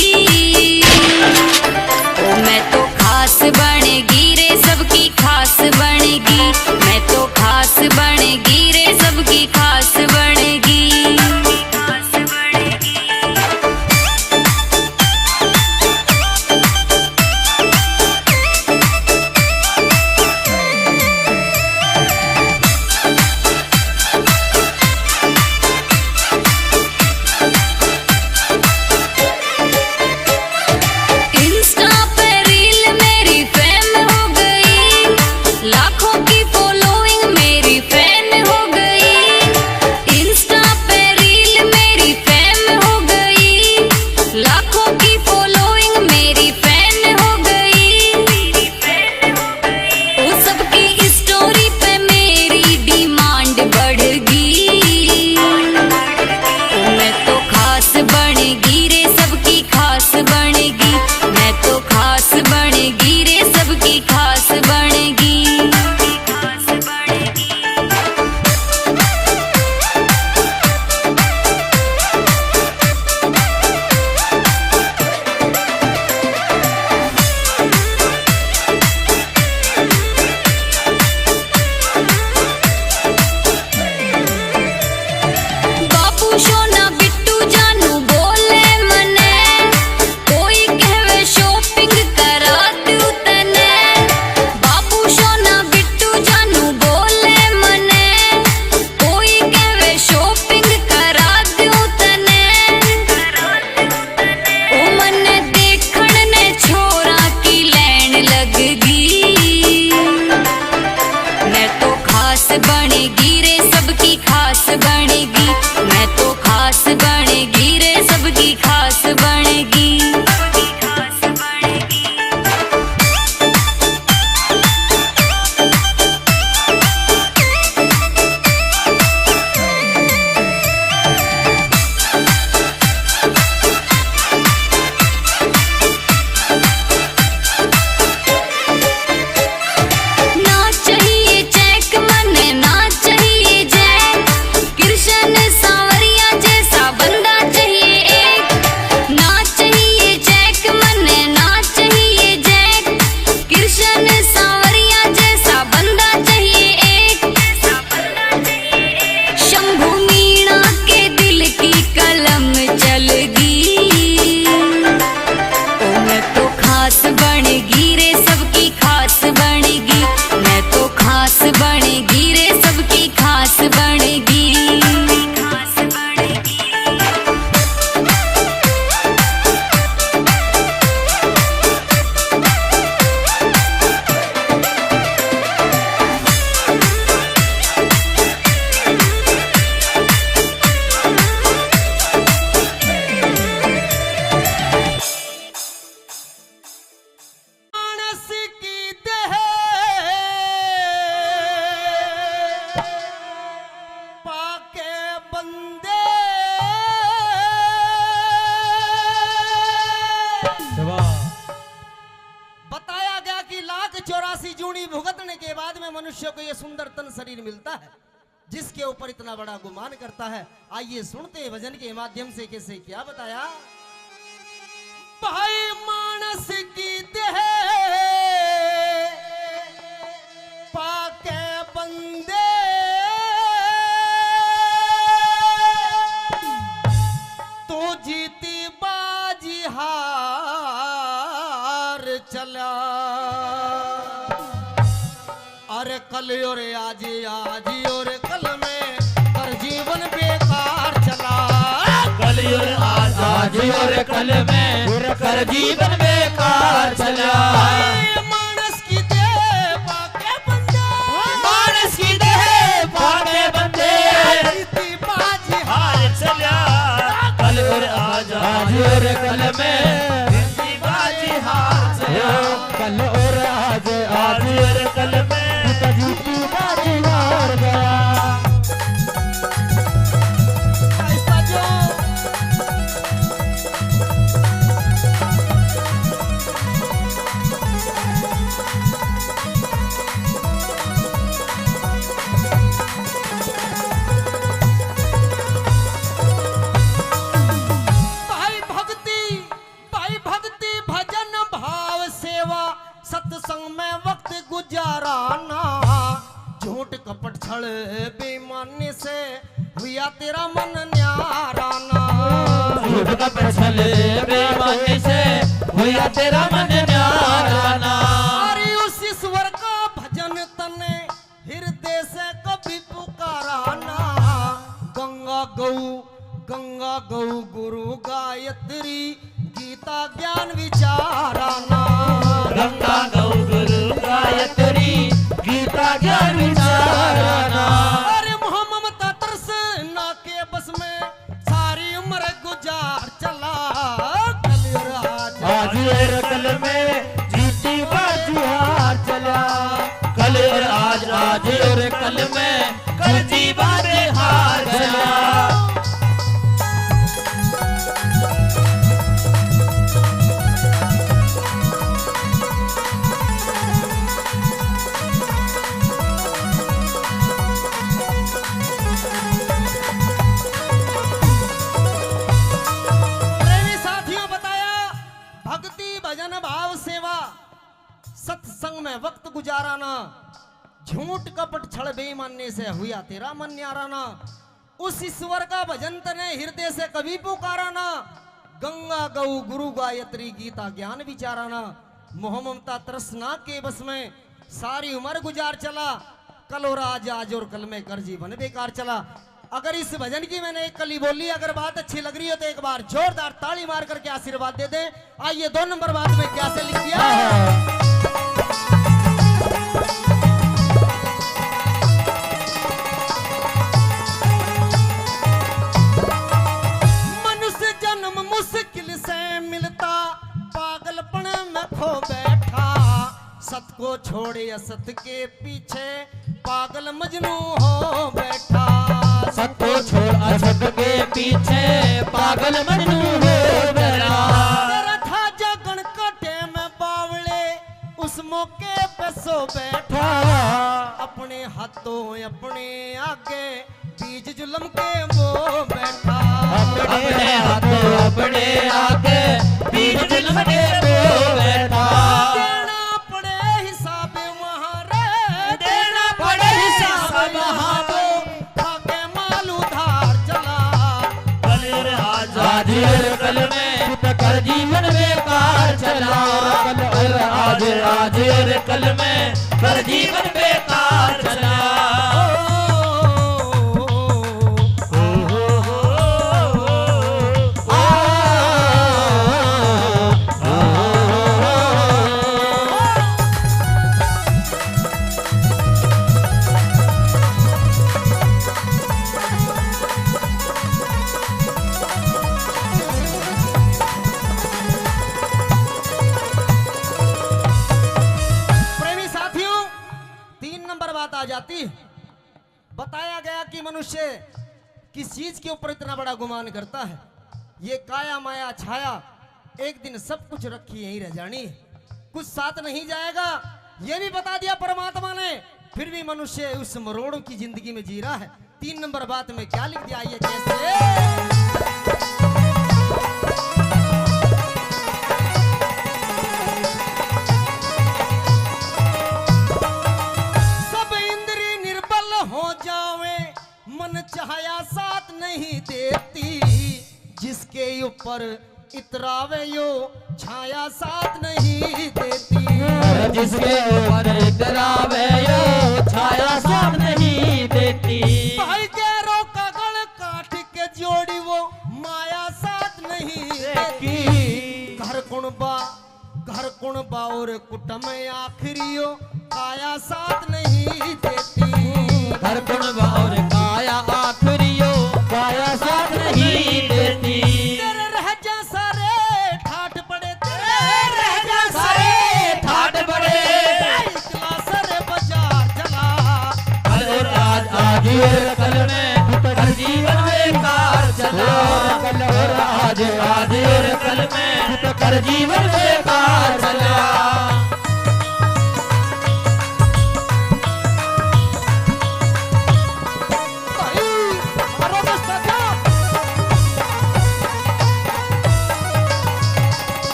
ओ मैं तो खास बनेगी रे सबकी खास बनेगी, मैं तो खास बनेगी रे सबकी खास बनेगी। मनुष्य को ये सुंदर तन शरीर मिलता है जिसके ऊपर इतना बड़ा गुमान करता है। आइए सुनते हैं भजन के माध्यम से कैसे क्या बताया। भाई मानस की देह पाके बंदे तो जीती बाजी हार चला। अरे कल और आज और कल में कर जीवन बेकार चला। कल और आज और कल में कर जीवन बेकार चला। मानस की देह पाके बंदे, मानस की देह पाके बंदे जीती बाजी हार चला। कल और आज और कल में जीती बाजी हार चला। कल और आज और कल में जीती बाजी हार गया। सत्संग में वक्त गुजाराना, झूठ कपट छल बेईमानी से हुआ तेरा मन न्याराना। झूठ कपट छल बेईमानी से हुआ तेरा मन न्याराना। अरे उस ईश्वर का भजन तने हृदय से कभी पुकाराना। गंगा गौ गुरु गायत्री गीता ज्ञान विचाराना। गंगा गौ गुरु गायत्री गीता ज्ञान विचाराना। अरे मोह ममता तरस ना के बस में सारी उम्र गुजार चला। कल आज और कल में जीती बाजी हार चला। कल और आज और कल में जीती बाजी हार चला। सत्संग में वक्त गुजाराना, झूठ कपट छल बेईमानी से हुआ तेरा मन न्याराना। उस ईश्वर का भजन तने हृदय से कभी पुकाराना। गंगा गौ गुरु गायत्री गीता ज्ञान विचाराना। मोह ममता तृष्णा के बस में सारी उम्र गुजार चला। कल और आज और कल में कर जीवन बेकार चला। अगर इस भजन की मैंने एक कली बोली, अगर बात अच्छी लग रही हो तो एक बार जोरदार ताली मार करके आशीर्वाद दे दे। आइए 2 नंबर बात में क्या से लिख दिया। मनुष्य जन्म मुश्किल से मिलता, पागलपन में खो बैठा। सत को छोड़े असत के पीछे पागल मजनू हो बैठा। सत को छोड़ असत के पीछे पागल मजनू हो बैठा। तेरा था जगन काटे में बावले, उस मौके पे सो बैठा। अपने हाथों अपने आगे बीज जुल्म के वो बैठा। अपने हाथों अपने आगे बीज जुल्म के वो बैठा। देना पड़े हिसाब वहाँ रे, देना पड़े हिसाब वहाँ तो खाके माल उधार चला। कल और आज और कल में कर जीवन बेकार चला। कल और आज और कल में कर जीवन बेकार चला। जाती। बताया गया कि मनुष्य किस चीज के ऊपर इतना बड़ा गुमान करता है। ये काया माया छाया एक दिन सब कुछ रखी यहीं रह जानी, कुछ साथ नहीं जाएगा। ये भी बता दिया परमात्मा ने, फिर भी मनुष्य उस मरोड़ों की जिंदगी में जी रहा है। 3 नंबर बात में क्या लिख दिया, ये कैसे। छाया साथ नहीं देती, जिसके ऊपर इतरावे यो छाया साथ नहीं देती। जिसके ऊपर इतरावे यो छाया साथ नहीं देती। भाई गैरों का गल काट के जोड़ी वो माया साथ नहीं देती। घर कुणबा और कुटुंब आखिरियो काया साथ नहीं देती। घर कुणबा और काया आखिरियो काया साथ नहीं देती। तेरे रह जा सारे ठाठ पड़े, तेरे रह जा सारे ठाठ पड़े। इतना सारे बाजार चला। कल और आज और कल में हर जीवन बेकार चला। कल और आज और कल में हर जीवन बेकार चला।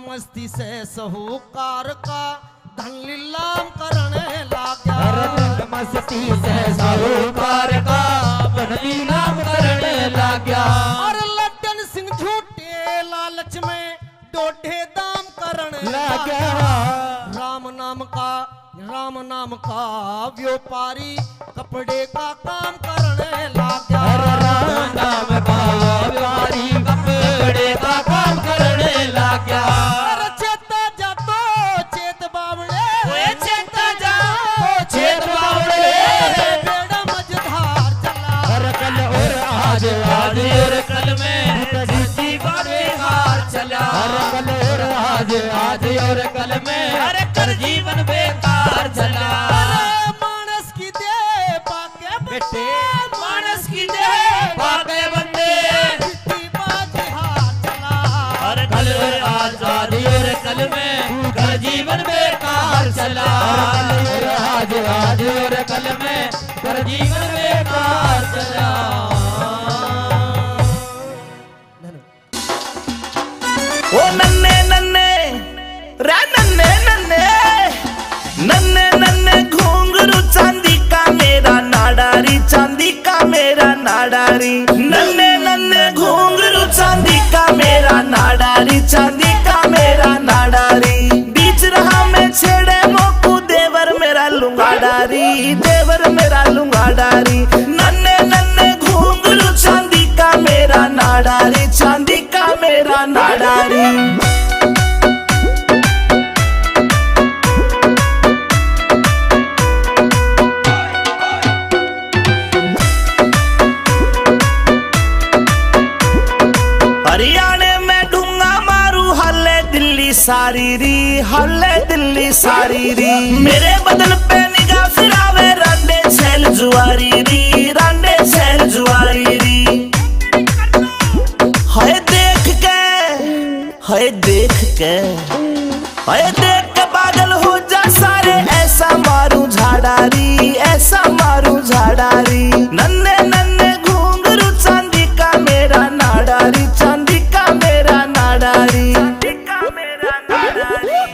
मस्ती से साहूकार का धन नीलाम करने लगा। मस्ती से साहूकार का धन नीलाम करने लगा। और लड्डन सिंह झूठे लालच में डोढे दाम करने लगा। राम नाम का व्यापारी कपड़े का काम करने लगा। राम नाम का व्यापारी कपड़े का काम करने लगा। चेता जा तो चेत बावड़े, चेता जा चेत बावड़े, बेड़ा मझधार चला। कल और आज और कल में बेकार चला। कल और आज और कल में अरे कर जीवन बेकार चला। मानस की दे पाके बेटे मानस की दे पाके बंदे अरे कल और आज और कल में कर जीवन बेकार चला। आज और कल में कर जीवन बेकार चला। ओ नन्ने नन्ने रे नन्ने नन्ने नन्ने नन्ने घुंघरू चांदी का मेरा नाडारी, चांदी का मेरा नाडारी। नन्ने नन्ने घुंघरू चांदी का मेरा नाडारी, चांदी का मेरा नाडारी। बीच रहा मैं छेड़े मोकू देवर मेरा लुंगाडारी, देवर मेरा लुंगाडारी। नन्ने नन्ने घुंघरू चांदी का मेरा नाडारी, चांदी का मेरा नाडारी। हरियाणे में ढूंगा मारू हल्ले दिल्ली सारी री, हल्ले दिल्ली सारी री। मेरे बदन पे निगाह फिरावे रांडे छेल जुआरी री, रांडे छेल जुआरी री। हाय देख के हाय देख के हाय देख के पागल हो जा सारे। ऐसा मारू झाड़ारी, ऐसा मारू झाड़ारी। नन्ने नन्ने घुंघरू चांदी का मेरा नाडारी, चांदी का मेरा नाडारी, चांदी का मेरा नाडारी।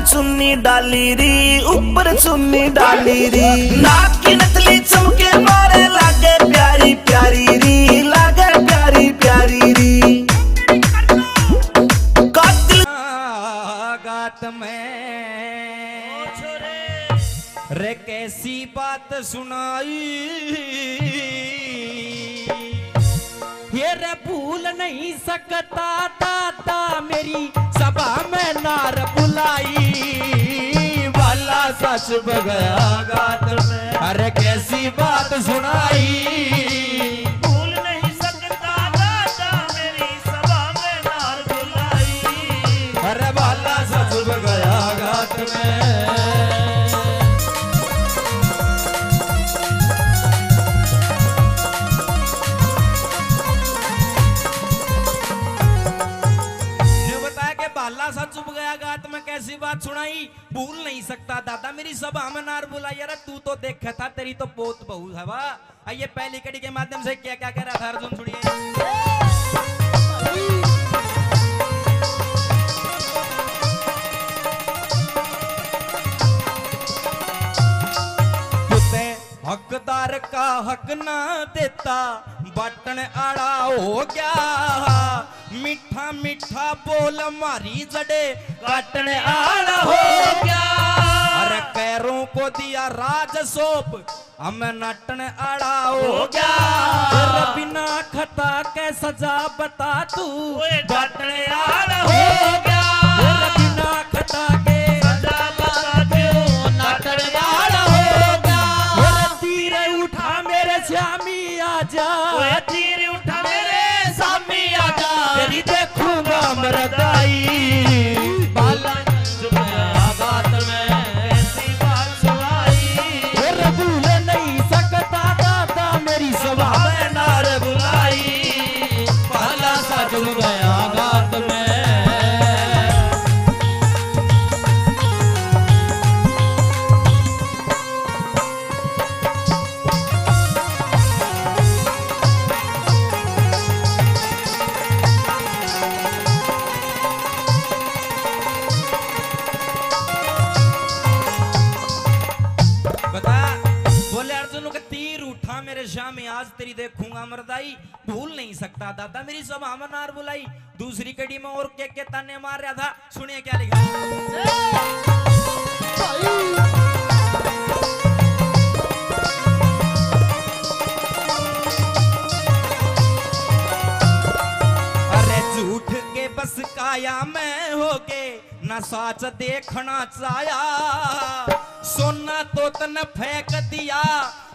चुन्नी डाली री, ऊपर चुन्नी डाली री। नाक की नथली चमके मारे लागे प्यारी प्यारी री, लागे प्यारी प्यारी री। कातिल गात में रे कैसी बात सुनाई। ये रे भूल नहीं सकता दादा मेरी सभा में नार बुलाई। वाला सच बगया गात में अरे कैसी बात सुनाई। भूल नहीं सकता दादा मेरी सभा में नार बुलाई। अरे वाला सच बगया गात में। बाला सा चुप गया गात में कैसी बात सुनाई। भूल नहीं सकता दादा मेरी सभा में नार बुलाई। अरे तू तो देखा था तेरी तो बहुत बहू है वाह। आइए पहली कड़ी के माध्यम से क्या क्या कह रहा था अर्जुन सुनिए। हकदार का हक ना देता बटन आड़ा हो गया। मीठा मीठा बोल मारी जड़े काटन आड़ा हो गया। अरे पैरों को दिया राज सौंप हमें नटन आड़ा हो गया। बिना खता के सजा बता तू बटन आड़ा हो गया। बिना खता के सजा बता तू नटन आड़ा हो गया। तीर उठा मेरे श्यामी आजा, तीर उठा मेरे सामी आजा। तेरी देखूंगा मरदाई बाला बात में ऐसी बात सुनाई। भूल नहीं सकता दादा मेरी सभा में नार बुलाई। बाला सा जुड़ गया देखूंगा मरदाई भूल नहीं सकता दादा मेरी सभा में नार बुलाई। दूसरी कड़ी में और के ताने मार रहा था, सुनिए क्या लिखा। झूठ के बस काया में होके न साच देखना चाया, सोना तो तन फेंक दिया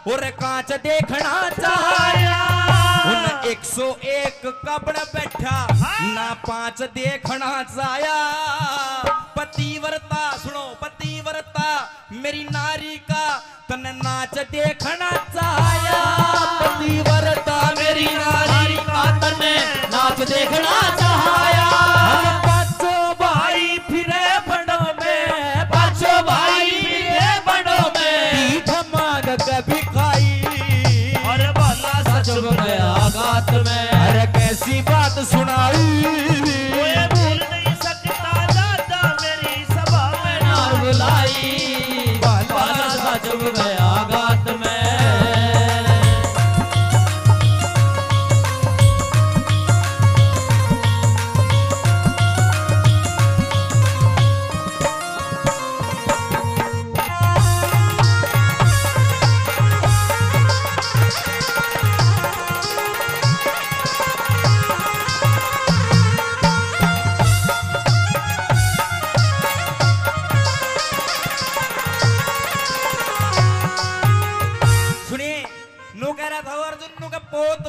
और कांच देखना चाया। उन 101 कब्र बैठा ना 5 देखना चाया। पतिव्रता सुनो पतिव्रता मेरी नारी का तन नाच देखना चाया। पतिव्रता मेरी नारी का तन नाच देखना चाया। पांचों भाई फिरे बड़ों में, पांचों भाई फिरे बड़ों में, मांग कभी खाई और भला सच गया गात में। अरे कैसी बात सुनाई कोई भूल नहीं सकता दादा मेरी सभा में नार बुलाई। भला सच गया गात में।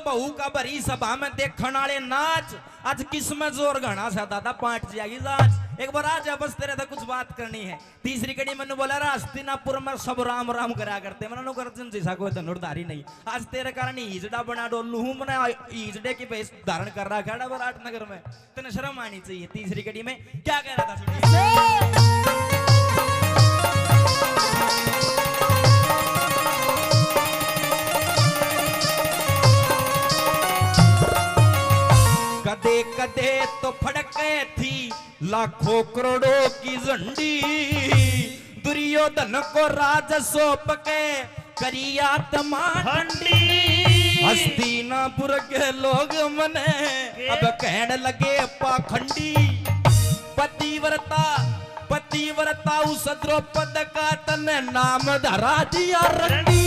बहू का भरी सभा में देखने वाले नाच आज किस में जोर घना सा दादा पाट जाएगी जांच। एक बार आज बस तेरे था कुछ बात करनी है। तीसरी कड़ी मैंने बोला हस्तिनापुर में सब राम राम करा करते मैंने गर्जन जैसा कोई धनुर्धारी नहीं। आज तेरे कारण ईजड़ा बना डोलू हूं मैंने ईजड़े की भेष धारण कर रहा है विराट नगर में। तेने शर्म आनी चाहिए। तीसरी कड़ी में क्या कह रहा था कदे कदे तो फड़के थी लाखों करोड़ों की झंडी। दुर्योधन को राज सौंप के करिया तमांडी। हस्तिनापुर के लोग मने अब कहने लगे पाखंडी। पतिव्रता पतिव्रता उस द्रौपद का तन नाम धरा दिया रंडी।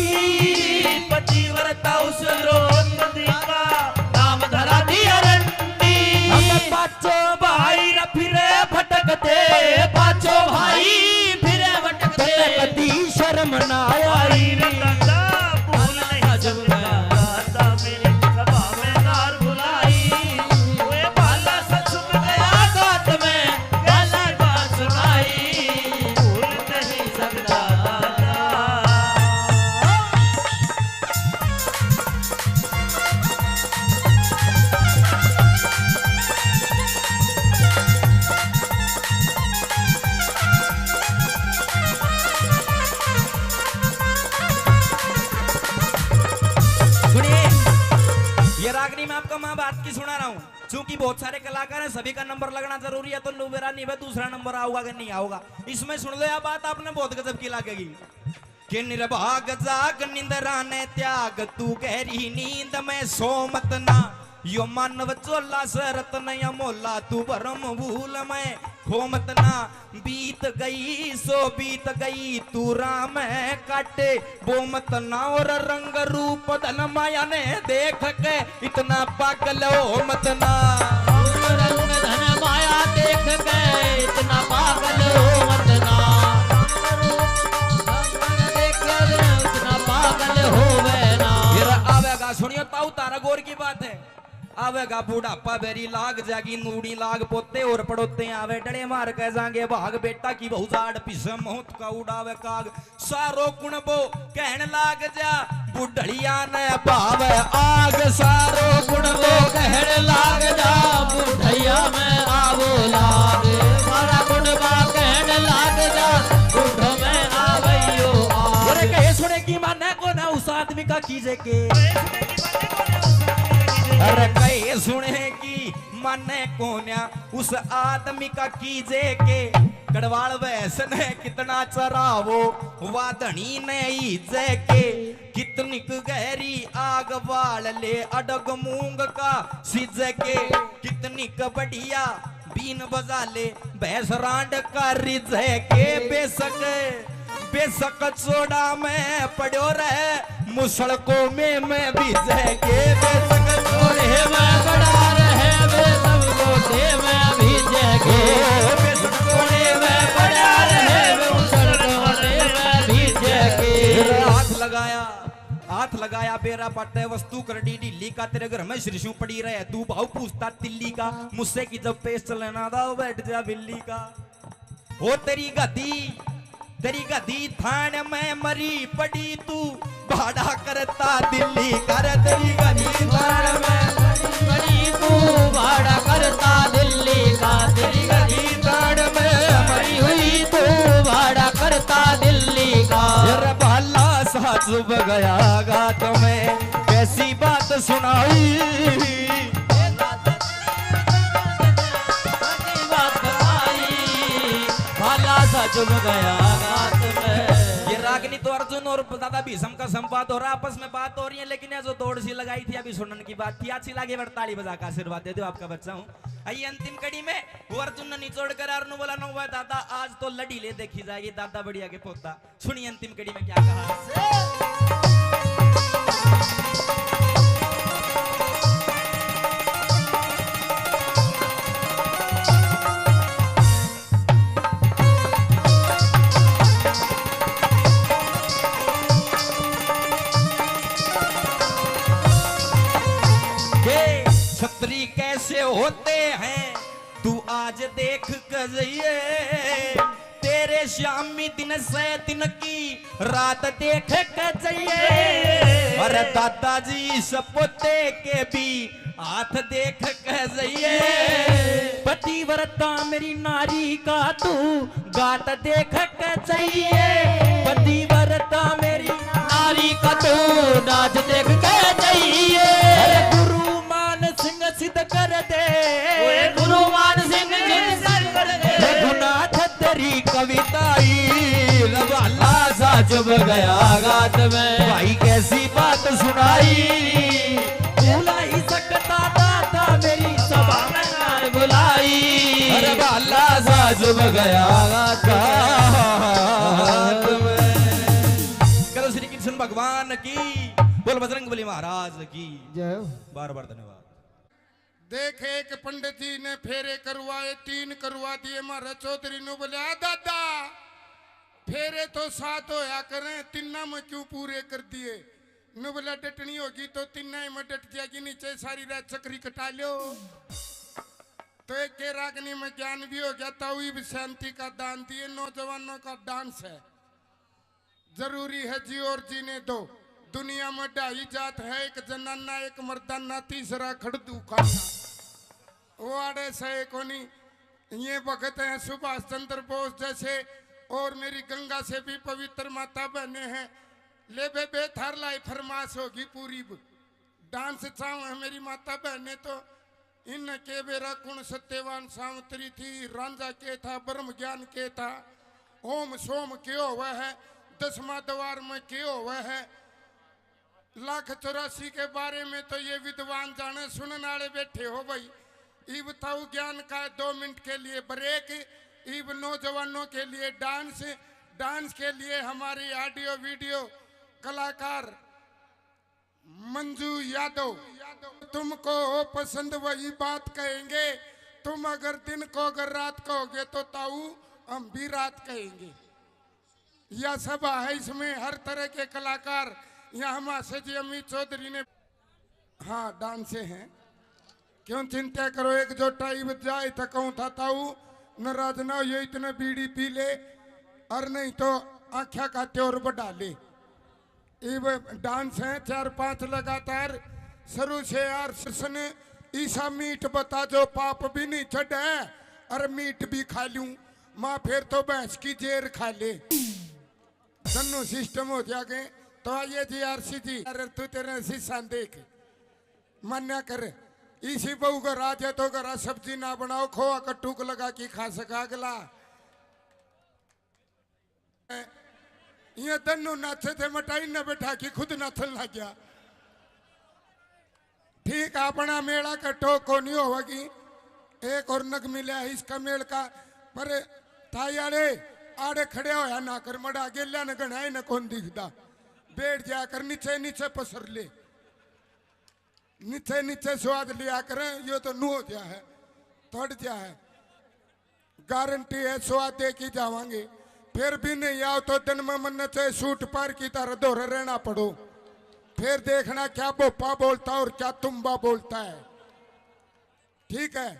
पतिव्रता उस द्रौपद का नाम धरा दिया रंडी। पांचों भाई फिरे भटकते, पांचों भाई फिरे भटकते, कदी शर्म ना आई। भूल नहीं जब दादा मेरी सभा में नार बुलाई। वे भाला सच गया गात में कैसी बात सुनाई। भूल नहीं सकता मैं आपको मां बात की सुना रहा हूँ। चूंकि बहुत सारे कलाकार हैं सभी का नंबर लगना जरूरी है तो मेरा नहीं है दूसरा नंबर आऊगा कि नहीं आऊगा। इसमें सुन लो यह बात आपने बहुत गजब की लगेगी कि निर्भाग जाग निंद्रा ने त्याग तू गहरी नींद में सो मत ना। यो मानव चोला सरत नया मोला तू भरम भूल में खो मत ना। बीत गई सो बीत गई तू राम है काटे वो मत ना। और रंग रूप धन माया ने देख के इतना पागल हो मत ना। रंग धन माया देख के इतना पागल हो मत ना। इतना पागल हो ना। फिर आवेगा सुनियो ताऊ तारा गौर की बात है। आवेगा बूढ़ापा बेरी लाग जागी नूड़ी लाग पोते और पड़ोते आवे डड़े मार के जाएंगे भाग बेटा की बहु जाड़ पिसम मौत का उड़ावे काग। सारो कुण बो कहन लाग जा बुढ़िया ने भावे आग। सारो कुण बो कहन लाग जा बुढ़िया में आवो लाग। सारा कुण बा कहन लाग जा बुढ़ में आवैयो आग। अरे कहे सुने की माने को ना उस आदमी का कीजे के। अरे कहे सुने की माने कोन्या उस आदमी का कीजे के। कड़वाल भैंस ने कितना चरावो वाधनी ने ही जैके कितनी गहरी आग बाल ले अडग मूंग का सिज के कितनी बढ़िया बीन बजा ले भैंस रांड का रिज के बेशक चोड़ा में पड़ो रहे मुसड़कों में मैं भीज के बेशक चोड़े में पड़ा रहे बेशक चोड़े में भीज के बेशक चोड़े में पड़ा रहे मुसड़कों में भीज के हाथ लगाया बेरा पट्टे वस्तु कर डी ढीली का तेरे घर में शिरशु पड़ी रहे तू भाव पूछता तिल्ली का मुझसे की जब पेश चलना था बैठ जा बिल्ली का हो तेरी गदी थान में मरी पड़ी तू भाड़ा करता दिल्ली कर तेरी गदी थान में मरी तू भाड़ा करता दिल्ली का तेरी गदी थान में मरी हुई तू भाड़ा करता दिल्ली का भाला सा चुभ गया गात में कैसी बात सुनाई चुभ गया गात में। ये रागनी तो अर्जुन और दादा भीष्म का संवाद हो रहा आपस में बात हो रही है लेकिन ये जो दौड़ सी लगाई थी अभी सुनने की बात थी अच्छी लगी ताली बजा का आशीर्वाद दे दो आपका बच्चा हूँ। आइए अंतिम कड़ी में वो अर्जुन ने निचोड़ कर अर्जुन बोला न हुआ दादा आज तो लड़ी ले देखी जाएगी दादा बढ़िया के पोता सुनिए अंतिम कड़ी में क्या कहा। छतरी कैसे होते हैं तू आज देख कजिए तेरे शामी दिन से दिन की रात देख कजिए अरे दादाजी सपोते के भी हाथ देख कजिए पतिव्रता मेरी नारी का तू गात देख कजिए पतिव्रता मेरी नारी का तू नाच देख कजिए सिद्ध कर दे गुरुमान सिंह कर दे रघुनाथ तेरी कविताई रवाला सा चुभ गया गात में भाई कैसी बात सुनाई भूला ही सकता दादा मेरी सभा में बुलाई रवाला सा चुभ गया गात में। करो श्री कृष्ण भगवान की बोल बजरंगबली महाराज की जय। बार बार धन्यवाद। देख एक पंडित जी ने फेरे करवाए 3 करवा दिए मारा चौधरी ने बोले दादा फेरे तो 7 होया करें 3 में क्यों पूरे कर दिए न बोला डटनी होगी तो 3 में डट जाएगी नीचे सारी रात चक्री कटा लो तो एक के रागनी में ज्ञान भी हो गया ताऊ भी शांति का दान दिए नौजवानों का डांस है जरूरी है जी और जीने दो दुनिया में 2 जात है एक जनाना एक मर्दाना तीसरा खड़दू खाना वो आड़े से कोनी ये भगत हैं सुभाष चंद्र बोस जैसे और मेरी गंगा से भी पवित्र माता बहने हैं ले बे थार लाई फरमाश होगी पूरी डांस चाव है मेरी माता बहने तो इन के बेरा कुण सत्यवान सावंतरी थी रांझा के था ब्रह्म ज्ञान के था ओम सोम क्यों हुआ है 10वां द्वार में क्यों हुआ है 1,84 के बारे में तो ये विद्वान जाने सुनने वाले बैठे हो भाई इब ताऊ ज्ञान का 2 मिनट के लिए ब्रेक इब नौजवानों के लिए डांस के लिए हमारी ऑडियो वीडियो कलाकार मंजू यादव तुमको पसंद वही बात कहेंगे तुम अगर दिन को अगर रात कहोगे तो ताऊ हम भी रात कहेंगे यह सभा है इसमें हर तरह के कलाकार यहाँ हमारे जी अमित चौधरी ने हाँ डांसे हैं क्यों चिंता करो एक जो टाइम जाए थकाऊ था ताऊ नाराज ना ये इतने बीड़ी पी ले और नहीं तो आख्या खाते और बढ़ा ले डांस है 4-5 लगातार शुरू से यार सन ईसा मीट बता जो पाप भी नहीं चढ़ है और मीट भी खा लूं माँ फिर तो भैंस की जेर खा ले दोनों सिस्टम हो जाएंगे तो आइए जी आरसी जी अरे तू तेरे शीशा देख मन्या कर इसी बहू का राज है तो घर सब्जी ना बनाओ खोआ का टूक लगा के खा सका अगला ये दोनों नाचे थे मटाई न बैठा कि खुद नाचन लग गया। ठीक अपना मेला कटो को नहीं होगी। एक और नग मिला इसका मेल का पर थाई आड़े आड़े खड़े होया ना कर मड़ा गेल्या न गणाए न कौन दिखता। बैठ जाकर नीचे नीचे पसर ले, नीचे नीचे स्वाद लिया करें। यो तो नू हो गया है, थोड़ गया है। गारंटी है स्वाद दे की जावांगे। फिर भी नहीं आओ तो दिन में मन से सूट पार की तरह दोहरे रहना पड़ो। फिर देखना क्या बोपा बोलता और क्या तुम्बा बोलता है। ठीक है,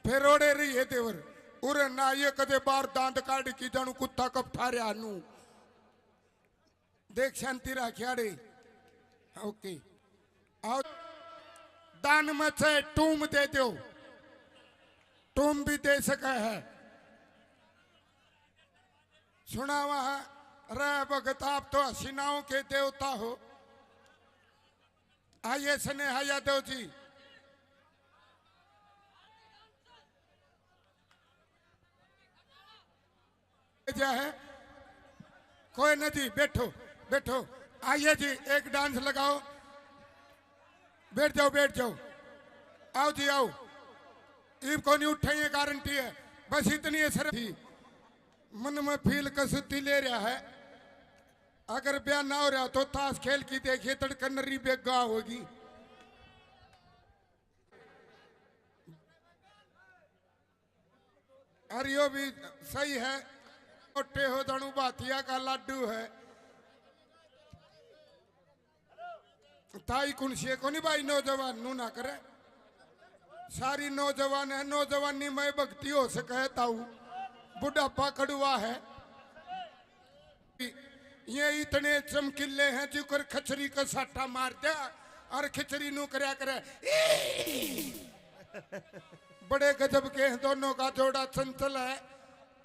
फिर ओड़े रही है देवर उरे ना ये कदे बार दांत काट की जानू कुत्ता कब थारे आनू। देख शांति राखियाड़े। ओके आओ दान में से टूम दे दो, टूम भी दे सका है। सुना वहां रे भगत आप तो हसीनाओं के देवता हो। आइए स्नेहा यादव जी। है कोई नहीं जी, बैठो बैठो। आइए जी एक डांस लगाओ। बैठ जाओ बैठ जाओ। आओ जी आओ। ईब को नहीं उठाइए, गारंटी है। बस इतनी असर थी मन में फील कसुती ले रहा है। अगर ब्याह ना हो रहा तो ताश खेल की देखिए तड़कन नरी बेगा होगी। और यो भी सही है, मोटे हो दणु बातिया का लाडू है। ताई कुंशिये को नहीं भाई नौजवान नू ना करे। सारी नौजवान है, नौजवानी में भक्ति हो सके ताऊ। बुढ़ापा कड़ुआ है। ये इतने चमकीले हैं जिकर खचरी का साटा मार दिया और खिचड़ी नू करया करे। बड़े गजब के हैं दोनों का जोड़ा, चंचल है।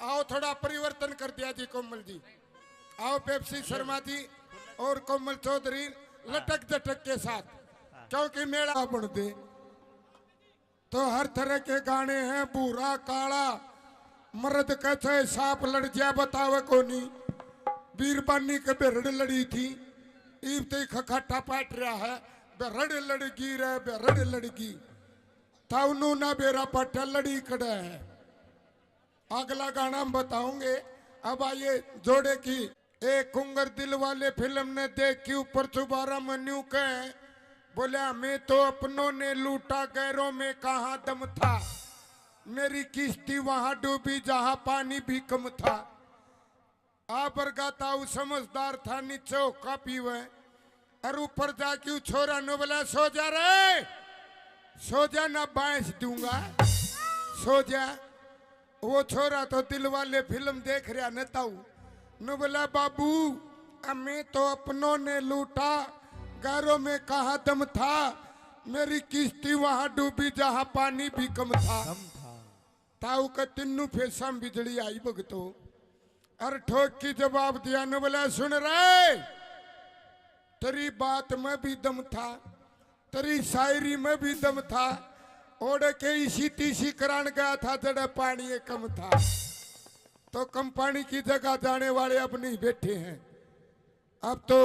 आओ थोड़ा परिवर्तन कर दिया जी कोमल जी। आओ पेप्सी शर्मा जी और कोमल चौधरी लटक झटक के साथ, क्योंकि मेला बन दे तो हर तरह के गाने हैं। बूढ़ा काला मर्द कैसे सांप लड़ जा बतावे कोनी। बीरबानी के बेरड़ लड़ी थी, ईब ते खखाटा पाट रहा है। बेरड़ लड़गी रे बेरड़ लड़गी ताउनू ना बेरा पाटा लड़ी कड़ा है। अगला गाना हम बताऊंगे। अब आइए जोड़े की एक कुंगर दिल वाले फिल्म ने देख के ऊपर चुबारा मन्यू कहे बोले हमें तो अपनों ने लूटा गैरों में कहाँ दम था। मेरी किश्ती वहां डूबी जहां पानी भी कम था। आप गाता हूँ समझदार था नीचे होका पीवे और ऊपर जाके छोरा नो बोला सो जा रे, सो जा ना बांस दूंगा, सो जा। वो छोरा तो दिल वाले फिल्म देख रहा न ताऊ न बोला बाबू हमें तो अपनों ने लूटा गैरों में कहा दम था। मेरी किश्ती वहां डूबी जहां पानी भी कम था। ताऊ का तिन्नू फेसा बिजली आई भगतो और ठोक की जवाब दिया न बोला सुन रहे तेरी बात में भी दम था, तेरी शायरी में भी दम था। ओढ़ के इसी तीसी करान गया था जड़ा पानी कम था। तो कम पानी की जगह जाने वाले अब नहीं बैठे हैं। अब तो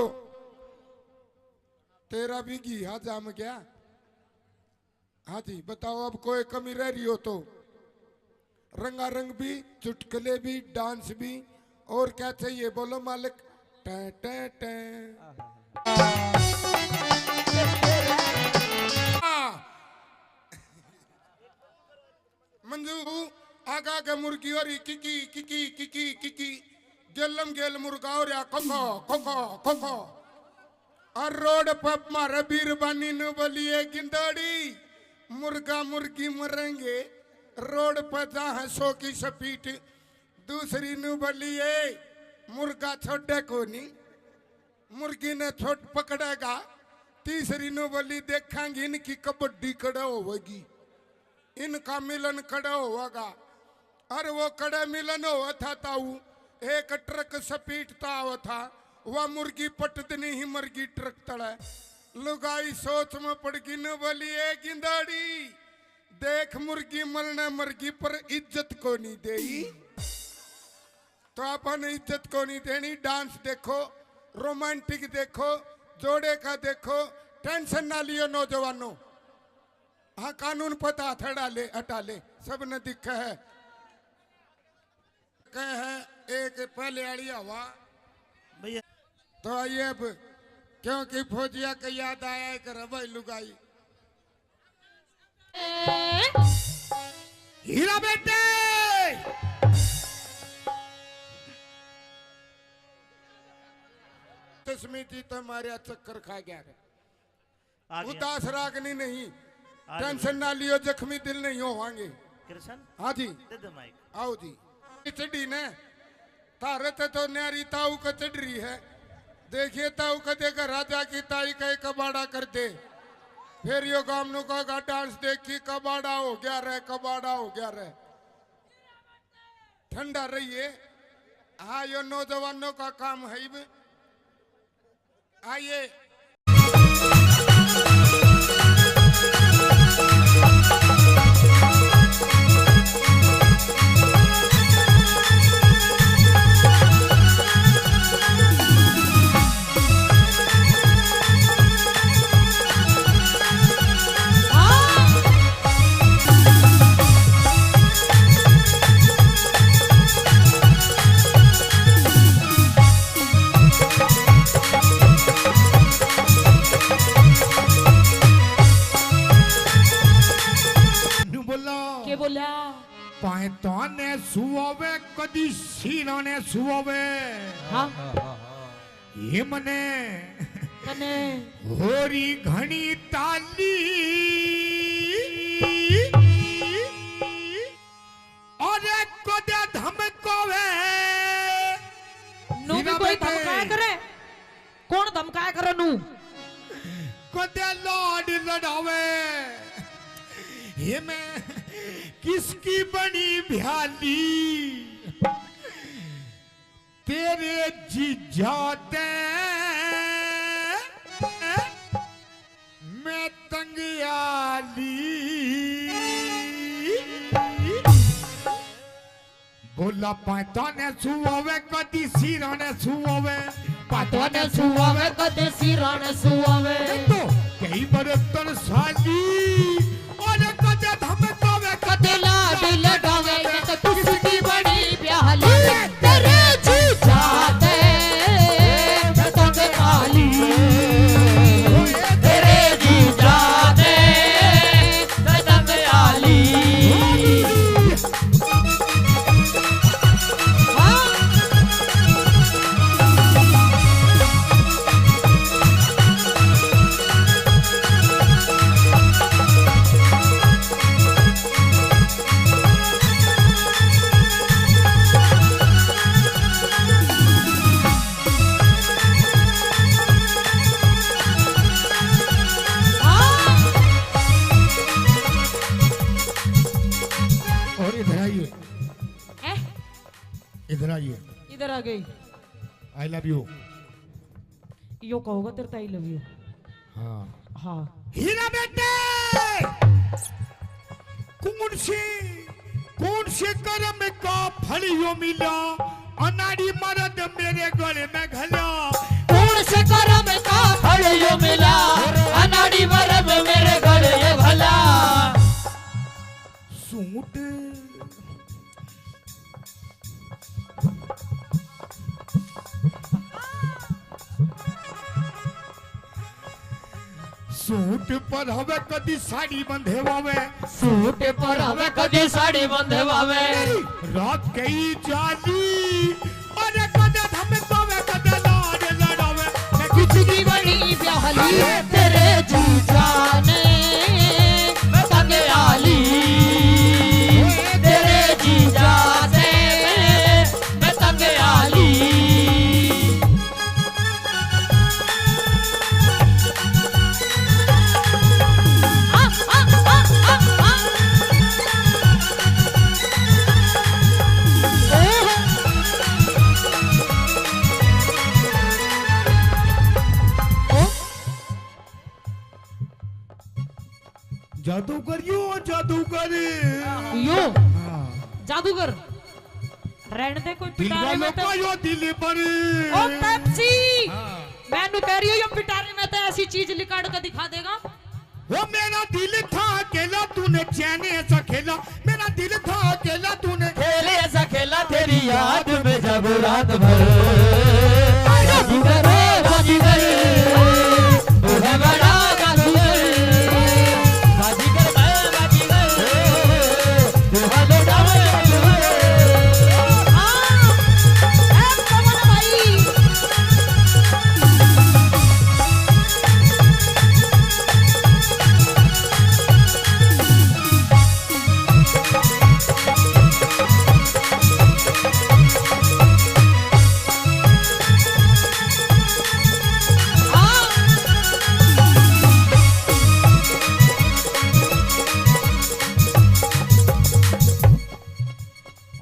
तेरा भी घिया जाम गया। हाँ जी बताओ अब कोई कमी रह रही हो तो। रंगारंग भी, चुटकुले भी, डांस भी और क्या चाहिए बोलो मालिक। टे टे टे मंजू आगा के मुर्गी और किकी किकी किकी किकी गेलम गेल मुर्गा और या कोको कोको कोको। और रोड पर मारे बीरबानी ने बोलिए गिंदड़ी मुर्गा मुर्गी मरेंगे रोड पर जहाँ 100 की स्पीड। दूसरी ने बोलिए मुर्गा छोड़े को नहीं, मुर्गी ने छोट पकड़ेगा। तीसरी ने बोली देखेंगे इनकी कबड्डी खड़ा होगी, इनका मिलन खड़ा होगा। और वो कड़े मिलन हुआ था ताऊ एक ट्रक सपीटता हुआ था। वह मुर्गी पटदनी ही मुर्गी ट्रक तड़े। लुगाई सोच में पड़ गई न बोली ए गिंदाड़ी देख मुर्गी मरने मुर्गी पर इज्जत को नहीं देई। तो अपन इज्जत को नहीं देनी। डांस देखो, रोमांटिक देखो, जोड़े का देखो, टेंशन ना लियो नौजवानों। हाँ कानून पता हटा ले सब ने दिखा है। कहे है एक पहले आड़ी हवा भैया तो आइए अब, क्योंकि फौजिया का याद आया एक रवै लुगाई। हीरा बेटे स्मृति तुम्हारे चक्कर खा गया है। आ गया। उदास रागनी नहीं, टेंशन ना लियो, जख्मी दिल नहीं होवांगे। कृष्ण हाँ जी दे दे माइक। आओ जी। चढ़ी ने तारे तो न्यारी ताऊ का चढ़ रही है। देखिए ताऊ का देखा राजा की ताई का कबाड़ा कर दे, फिर यो गामनू का डांस देखी कबाड़ा हो गया रे, कबाड़ा हो गया रे। ठंडा रहिए। हाँ यो नौजवानों का काम है। आइए के बोला पायता ने सुवे कदी सीना ने सुवे। हाँ ये मने कने होरी घणी ताली और कदे धमकावे। नू भी कोई धमकाया करे? कौन धमकाया करे नू? कदे लाड लड़ावे। ये मैं किसकी बनी भ्याली तेरे जीजाते मैं तंगयाली। बोला पाता ने सुवे कदी सीरा ने सुवे, पातो ने सुआवे कदे सिरा ने सुआवे। तो कई बरतन साली और कदे धमकावे कदे लाड लगावे। तो किसकी बड़ी प्याली तेरे जीजा दे मैं तंगयाली। तेरे जीजा दे मैं तंगयाली। और इधर आइए, ए, इधर आइए। इधर आ गई। आई लव यू। यो कहोगा तेरे ताई लव यू। हाँ हाँ हीरा बेटे कौन से कर्म का फल यो मिला, अनाड़ी मर्द मेरे गले में घला। कौन से कर्म का फल यो मिला, अनाड़ी मरब मेरे गले ये भला। सूट सूट पर हवे कदी साड़ी बंधेवावे। सूट पर हवे कदी साड़ी बंधवावे। रात गई जाली और कदे धमकावे कदे लाड लड़ावे। मैं किसकी बड़ी प्याली तेरे जीजा ने मैं तंगयाली। तेरे जीजा ने मैं तंगयाली। जादूगर यो जादूगर। यो हाँ जादूगर रहने दे कोई दिल पिटारे वालों में का तो यो दिल पर ओ पेप्सी मैं नु कह रही हूं ये पिटारे में तो ऐसी चीज लिकाड़ कर दिखा देगा। वो मेरा दिल था अकेला तूने चैन ऐसा खेला, मेरा दिल था अकेला तूने खेले ऐसा खेला तेरी याद में जब रात भर बाजीगर बाजीगर तू है बड़ा बाजीगर बाजीगर बाजीगर तू है बड़ा बाजीगर। हां ए कमल भाई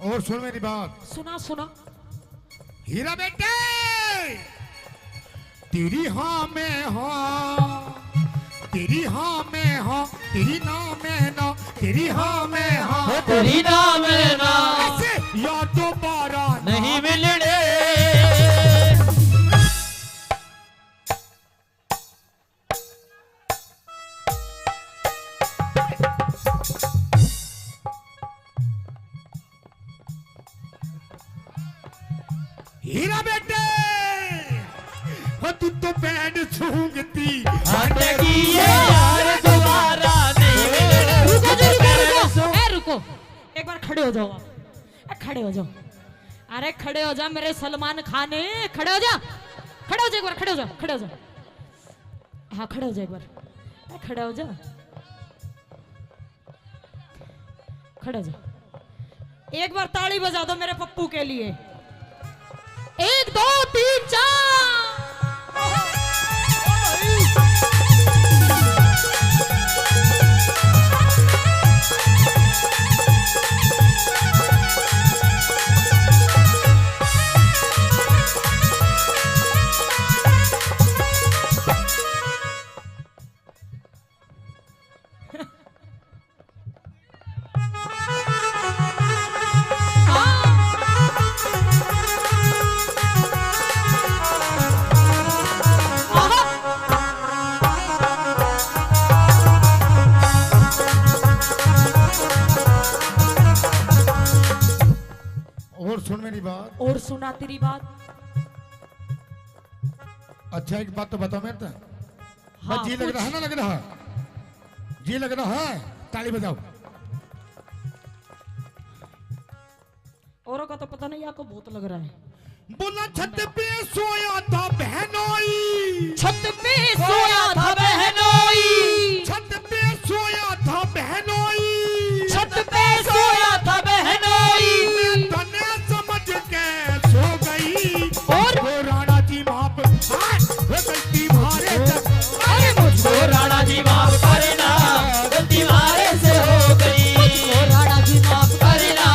और सुन मेरी बात सुना सुना हीरा बेटे, तेरी हाँ में हाँ, तेरी हाँ में हाँ, तेरी ना में ना, तेरी हाँ में हाँ, तेरी नाम है ना ऐसे या दोबारा नहीं मिलने हीरा बेटे, हो तू तो बैंड सूंघती हटेगी ये यार दोबारा नहीं मिलने। रुको जी रुको रुको ए रुको एक बार खड़े हो जाओ आप खड़े हो जाओ। अरे खड़े हो जा मेरे सलमान खान खड़े हो जा खड़े हो जा एक बार खड़े हो जा खड़े हो जा हाँ खड़े हो जा एक बार खड़े हो जा खड़े हो जा एक बार ताली बजा दो मेरे पप्पू के लिए 1 2 3 4 और सुन मेरी बात, और सुना तेरी बात। अच्छा एक बात तो बताओ मेरे तो हाँ, जी लग रहा है ना, लग रहा है जी लग रहा है, ताली बजाओ। औरों का तो पता नहीं आपको बहुत लग रहा है। बोला छत पे सोया था बहनोई, छत पे सोया था बहनोई छत पे सोया था बहनोई, छत पे सोया था बहनोई मैं तने समझ के सो गई और वो राणा जी माप वो गलती मारे अरे मुझको राणा जी माफ करना गलती मारे से हो गई मुझको राणा जी माफ करना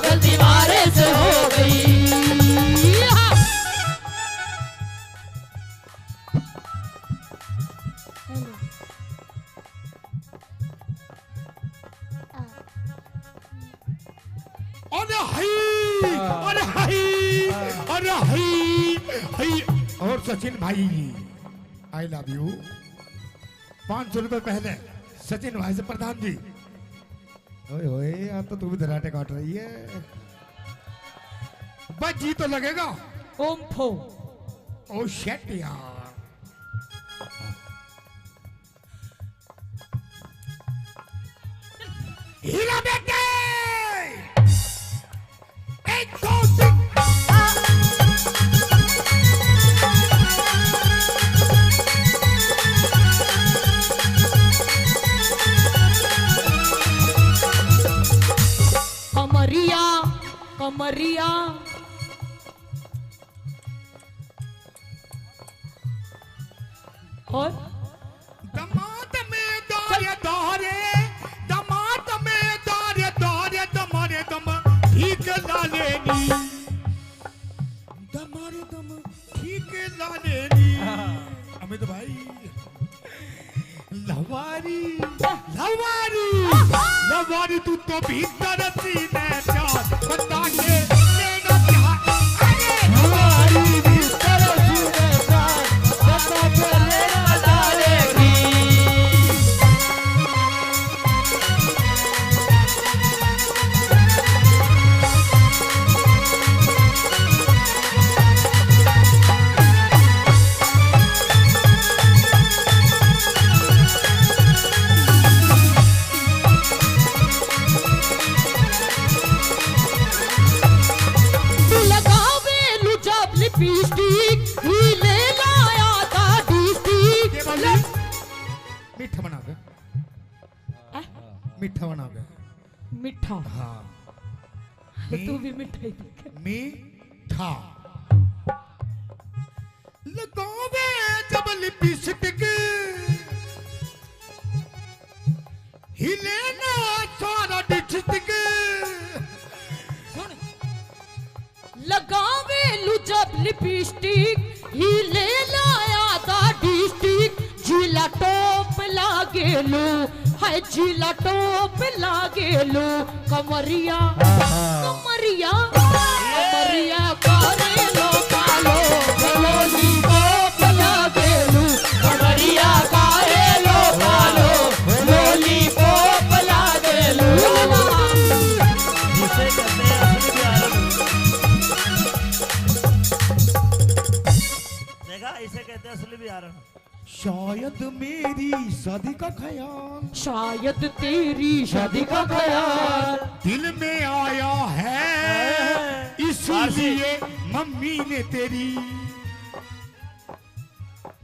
गलती मारे से हो गई। अरे हाय अरे हाय अरे हाय हाय। और सचिन भाई आई लव यू 500 रुपए पहले सचिन भाई से प्रधान जी। ओए ओए आप तो तू भी धराटे काट रही है, बस जी तो लगेगा। ओम फो ओ शेट यार, हीरा बेटे 1 2 3 कमरिया कमरिया और दमाद में दारे दारे, दमाद में दारे दारे, दमारे दम ठीक ला लेनी, दमारे दम ठीक ला लेनी। अमित भाई लवारी लवारी लवारी तू तो भीतर सीने प्यार बता के मीठा। हाँ तू भी मिठाई दिख। मीठा लगावे जब लिपस्टिक हिले ना सारा डिस्ट्रिक्ट सुन, लगावे लू जब लिपस्टिक ही ले लाया था डिस्ट्रिक्ट जिला टॉप लागे लो है जिला टॉप लागे लो कमरिया कमरिया कमरिया करे लो कालो लोली टॉप लागे लो कमरिया करे लो कालो लोली टॉप लागे लो। जिसे कहते हैं असली प्यार। देखा, इसे कहते हैं असली प्यार। शायद मेरी शादी का ख्याल शायद तेरी शादी का ख्याल दिल में आया है इसीलिए मम्मी ने तेरी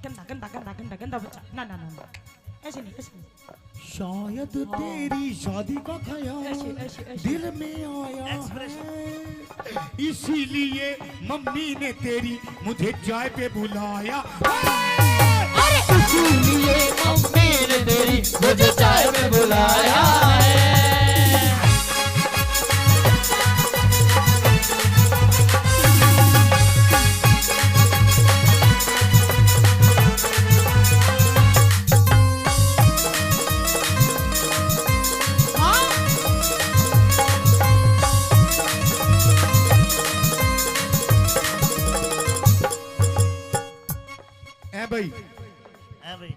गंदा गंदा गंदा गंदा गंदा बच्चा ना ना ना ना ऐसे नहीं ऐसे नहीं। शायद तेरी शादी का ऐसे ख्याल ऐसे ऐसे दिल में आया है इसीलिए मम्मी ने तेरी मुझे चाय पे बुलाया अरे इसीलिए मम्मी ने तेरी मुझे चाय में बुलाया है। भाई भाई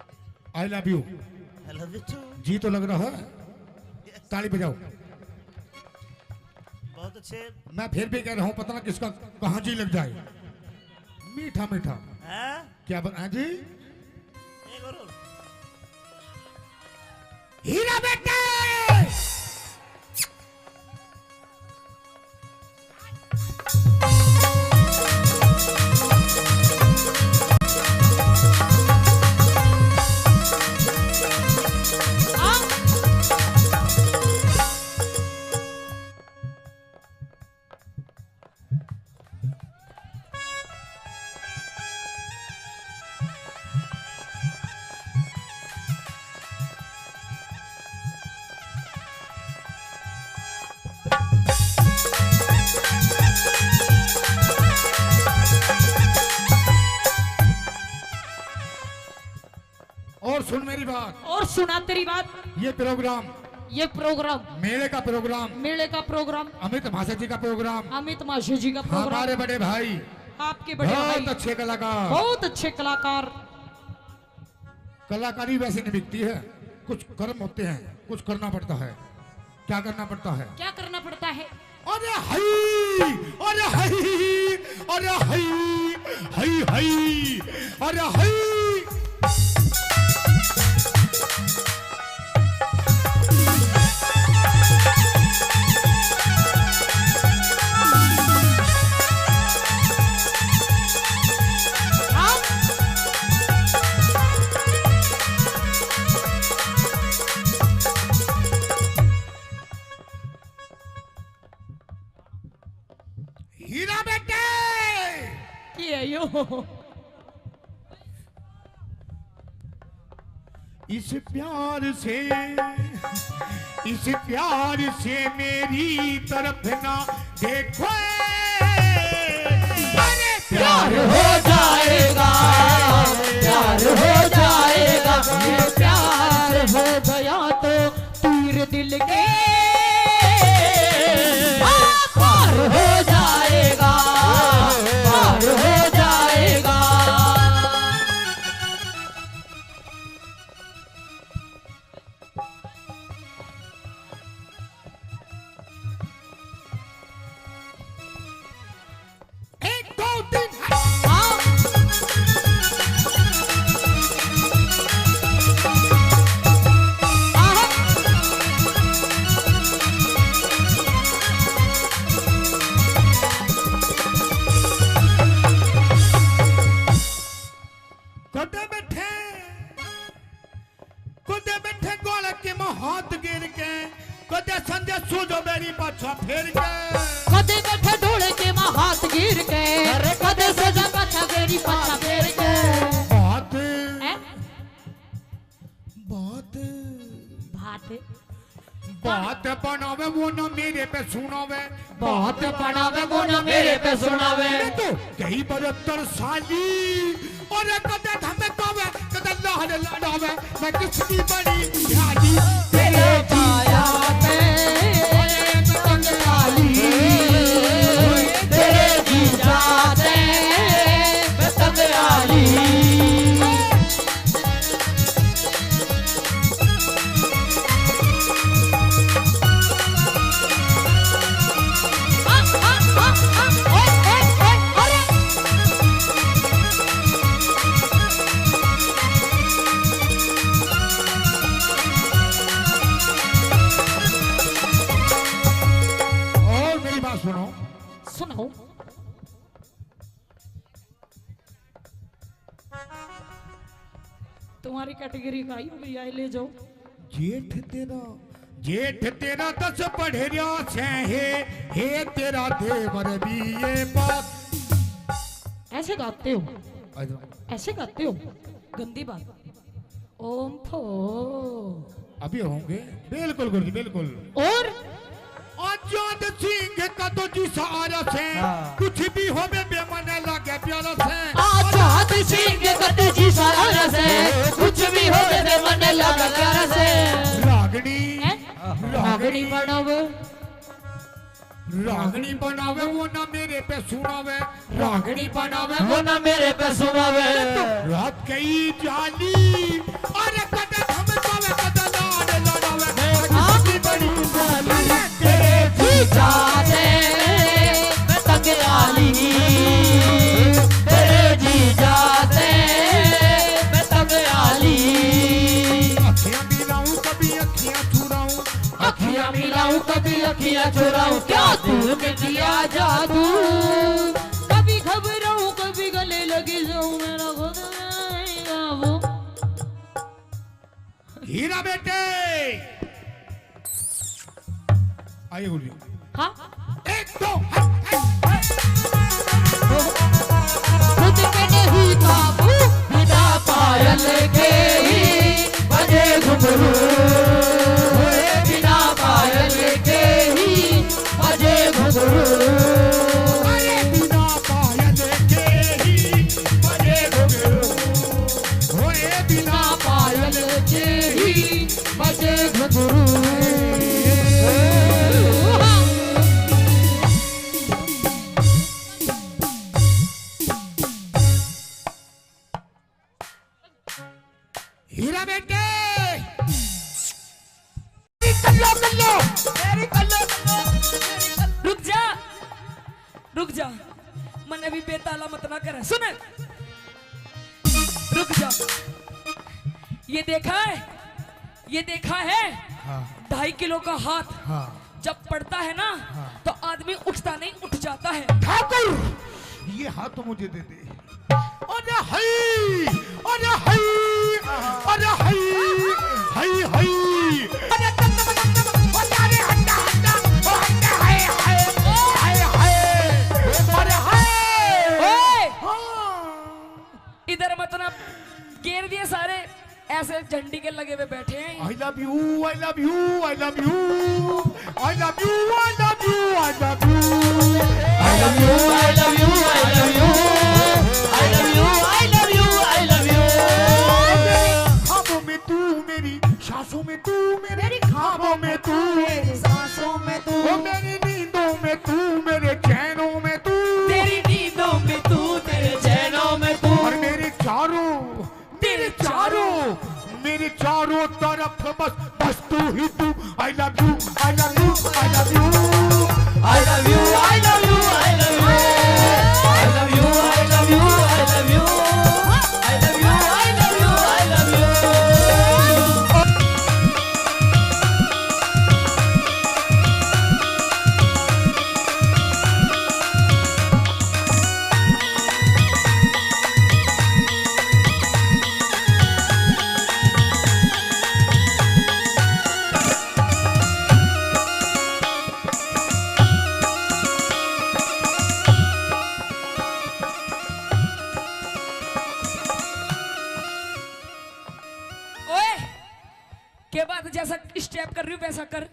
I love you I love you too। जी तो लग रहा है ताली बजाओ। बहुत अच्छे। मैं फिर भी कह रहा हूँ पता ना किसका कहाँ जी लग जाए। मीठा मीठा हैं? क्या बता जी एक और। हीरा बेटे और सुन मेरी बात और सुना तेरी बात। ये प्रोग्राम मेले का प्रोग्राम अमित भाषा जी का प्रोग्राम अमित माशु जी का प्रोग्राम हमारे बड़े भाई आपके बड़े बहुत भाई अच्छे कलाकार बहुत अच्छे कलाकार। कलाकारी वैसे नहीं बिकती है कुछ कर्म होते हैं कुछ करना पड़ता है। क्या करना पड़ता है क्या करना पड़ता है। अरे हई अरे हई अरे हई हई हई अरे हई हीरा बेटे ये यो इस प्यार से मेरी तरफ ना देखो प्यार हो जाएगा प्यार हो जाएगा ये प्यार हो गया तो तीर दिल के पार हो जाएगा पार हो जाएगा। एक दो तीन हाँ सो जो मेरी पाछा फेर के कदे बैठे ढोले के मां हाथ गिर के कदे से जा पाछा मेरी पाछा फेर के बात हैं? बात बात बात बनावे वो ना मेरे पे सुनावे बात बनावे वो ना मेरे पे सुनावे तो कई 72 साली और कदे धमकावे कदे लाहड़ लड़ावे मैं किसकी बड़ी ध्यानी तेरे पाया पे पतंग आली तेरे जी जाते पतंग आली और मेरी बात सुनो सुनो तुम्हारी कैटेगरी का ही हो गई है, ले जाओ। जेठ तेरा 10 पढ़े रिया से हे तेरा देवर भी ये बात ऐसे गाते हो, ऐसे गाते हो, गंदी बात। ओम फो अभी होंगे बिल्कुल गुरुजी बिल्कुल। और आजाद सिंह का तो जी सहारा से कुछ भी हो बेमन लगे प्यारा से आजाद सिंह कद जी सारा से कुछ भी हो दे मन लगा प्यारा से रागनी रागनी बनावे रागनी बनावे वो ना मेरे पे सुनावे रागनी बनावे वो ना मेरे पे सुनावे रात कई जाली अरे कदे धमकावे कदे लाड़ लड़ावे आपकी बड़ी जाली तेरे जी जाते पतंग आली तेरे जी जाते पतंग आली अखियां मिलाऊं कभी अखियां चुराऊं अखियां मिलाऊं कभी अखियां चुराऊं क्या दूर में किया जादू कभी घबराऊं कभी गले लगी जाऊं मेरा खुद नहीं वो हीरा बेटे आइए गुरुजी हाँ एक दो खुद पे नहीं काबू बिना पायल के ही बजे घुंघरू बिना पायल के ही बजे घुंघरू अरे बिना पायल के ही बजे घुंघरू होए बिना पायल के ही बजे घुंघरू हीरा बेटे कल्लो मेरी कल्लो रुक जा मन अभी बेताला मत ना करे सुन रुक जा ये देखा है 2.5 किलो का हाथ जब पड़ता है ना तो आदमी उठता नहीं उठ जाता है ठाकुर ये हाथ तो मुझे दे दे अरे हई अरे हई अरे हई हई हई अरे अरे हंडा हंडा ओ हंडा हाय हाय हाय हाय अरे हाय ओए इधर मत ना घेर दिए सारे ऐसे झंडी के लगे हुए बैठे हैं I love you I love you I love you I love you I love you I love you I love you I love you I love you I love you I love you I love you ख्वाबों में तू मेरी सांसों में तू मेरे ख्वाबों में तू मेरी सांसों में तू ओ मेरी नींदों में तू मेरे चैनों में तू तेरी नींदों में तू तेरे चैनों में तू और मेरे चारों तरफ बस तू ही तू I love you I love you I love you वैसा कर।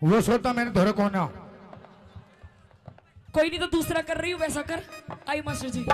वो सोता मैंने धोरे को ना। कोई नहीं तो दूसरा कर रही हूँ, वैसा कर। आई मास्टर जी।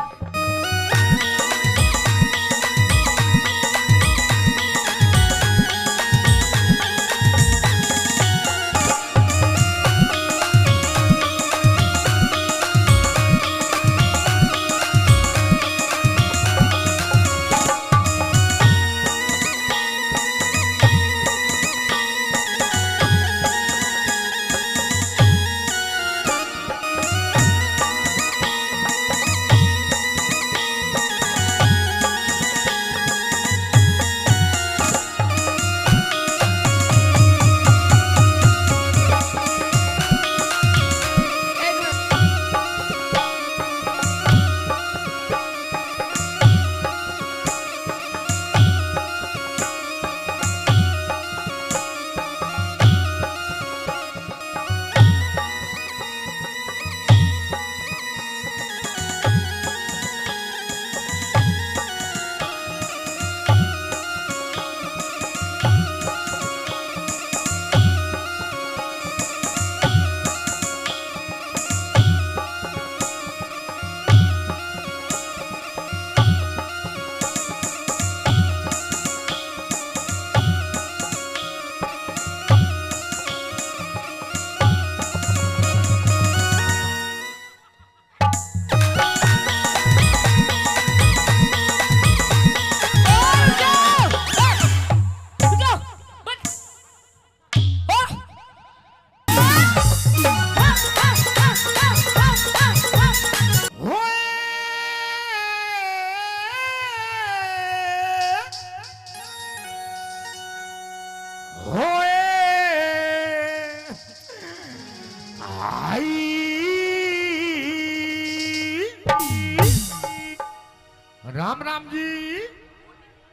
राम राम जी,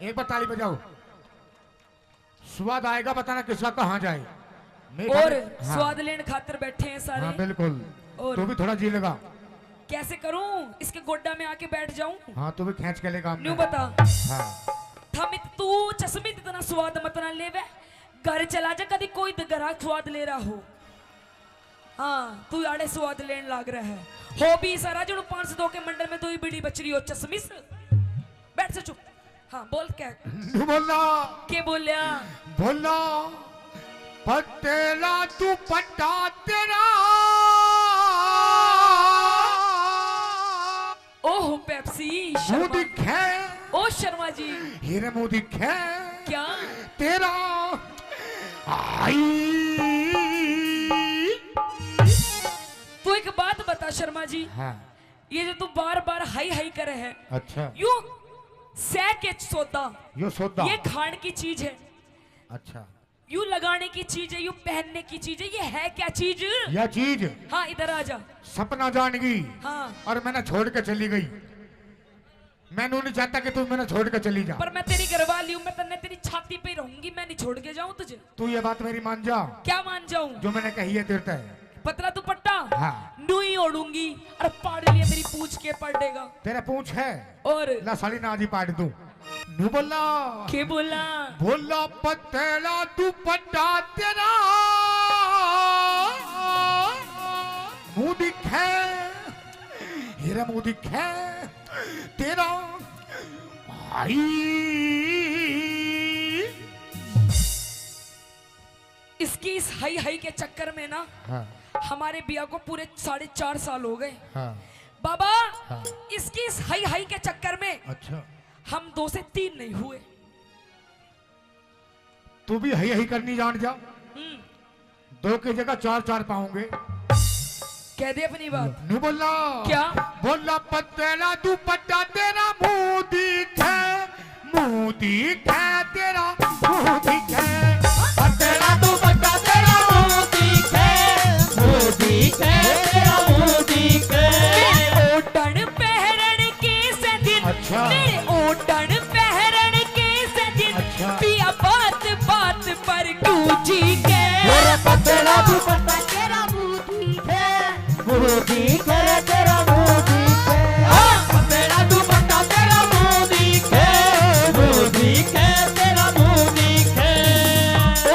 एक बार ताली बजाओ। स्वाद आएगा, बताना किसका कहाँ जाए। और हाँ। स्वाद लेने खातिर बैठे हैं सारे। हाँ बिल्कुल। और तू भी थोड़ा जी लगा। कैसे करूं, इसके गोड्डा में आके बैठ जाऊं? हाँ तू भी खींच के लेगा। न्यू बता। हाँ। थमित तू चश्मित इतना स्वाद मत ना लेवे, घर चला जा, कभी कोई ग्राहक स्वाद ले रहा हो। हाँ तू आड़े स्वाद लेने लाग रहा है। हो भी सारा जो 502 के मंडल में 2 ही बीड़ी बच रही हो चश्मिस। बैठ से चुप। हाँ बोल क्या बोलना। के बोलिया बोलना पतेला तू पट्टा तेरा। ओह पेप्सी मुंह दिखे। ओ शर्मा जी। हीरे मुंह दिखे। क्या तेरा आई। तू एक बात बता शर्मा जी। हाँ। ये जो तू बार बार हाई हाई करे है, अच्छा। यू सह के सौदा, यो सौदा, ये खाने की चीज है। अच्छा। यू लगाने की चीज है, यू पहनने की चीज है। ये है क्या चीज? यह चीज हाँ इधर आ जा। सपना जान गई। हाँ। और मैंने छोड़ के चली गई। मैं नहीं चाहता कि तू मैंने छोड़ के चली जा। पर मैं तेरी घरवाली हूँ, मैं तन्ने तेरी छाती पे रहूंगी, मैं नहीं छोड़ के जाऊँ तुझे। तू ये बात मेरी मान जा। क्या मान जाऊँ? जो मैंने कही है तेरे है। पतला दुपट्टा हाँ। नुई ओढ़ूंगी और पाड़ लिया मेरी पूछ के पड़ देगा। तेरा पूछ है और ला साली ना जी पाड़ दूं। नू बोला के बोला बोला पतेला दुपट्टा तेरा मुंह दिखे। हीरा मुंह दिखे तेरा आई। इसकी इस हाई हाई के चक्कर में ना, हाँ। हमारे बिया को पूरे 4.5 साल हो गए। हाँ। बाबा हाँ। इसकी इस हाई हाई के चक्कर में अच्छा। हम 2 से 3 नहीं हुए। तू भी हई हई करनी जान जा। 2 की जगह 4 पाऊंगे। कह दे अपनी बात। नहीं बोलना। क्या बोला पतेला दुपट्टा तेरा मुंह दिखे। मुंह दिखे तेरा मुंह दिखे। पतेला दुपट्टा तेरा मुंह दिखे। मुंह दिखे तेरा मुंह दिखे। ओटन पहरन के सदिन। अच्छा। मेरे ओटन पहरन के सदिन। अच्छा। पिया बात बात पर गूंजी के। तेरा पतेला दुपट्टा तेरा मुंह दिखे। मुंह दिखे तेरा मुंह दिखे। पतेला दुपट्टा तेरा मुंह दिखे। मुंह दिखे तेरा मुंह दिखे। ओ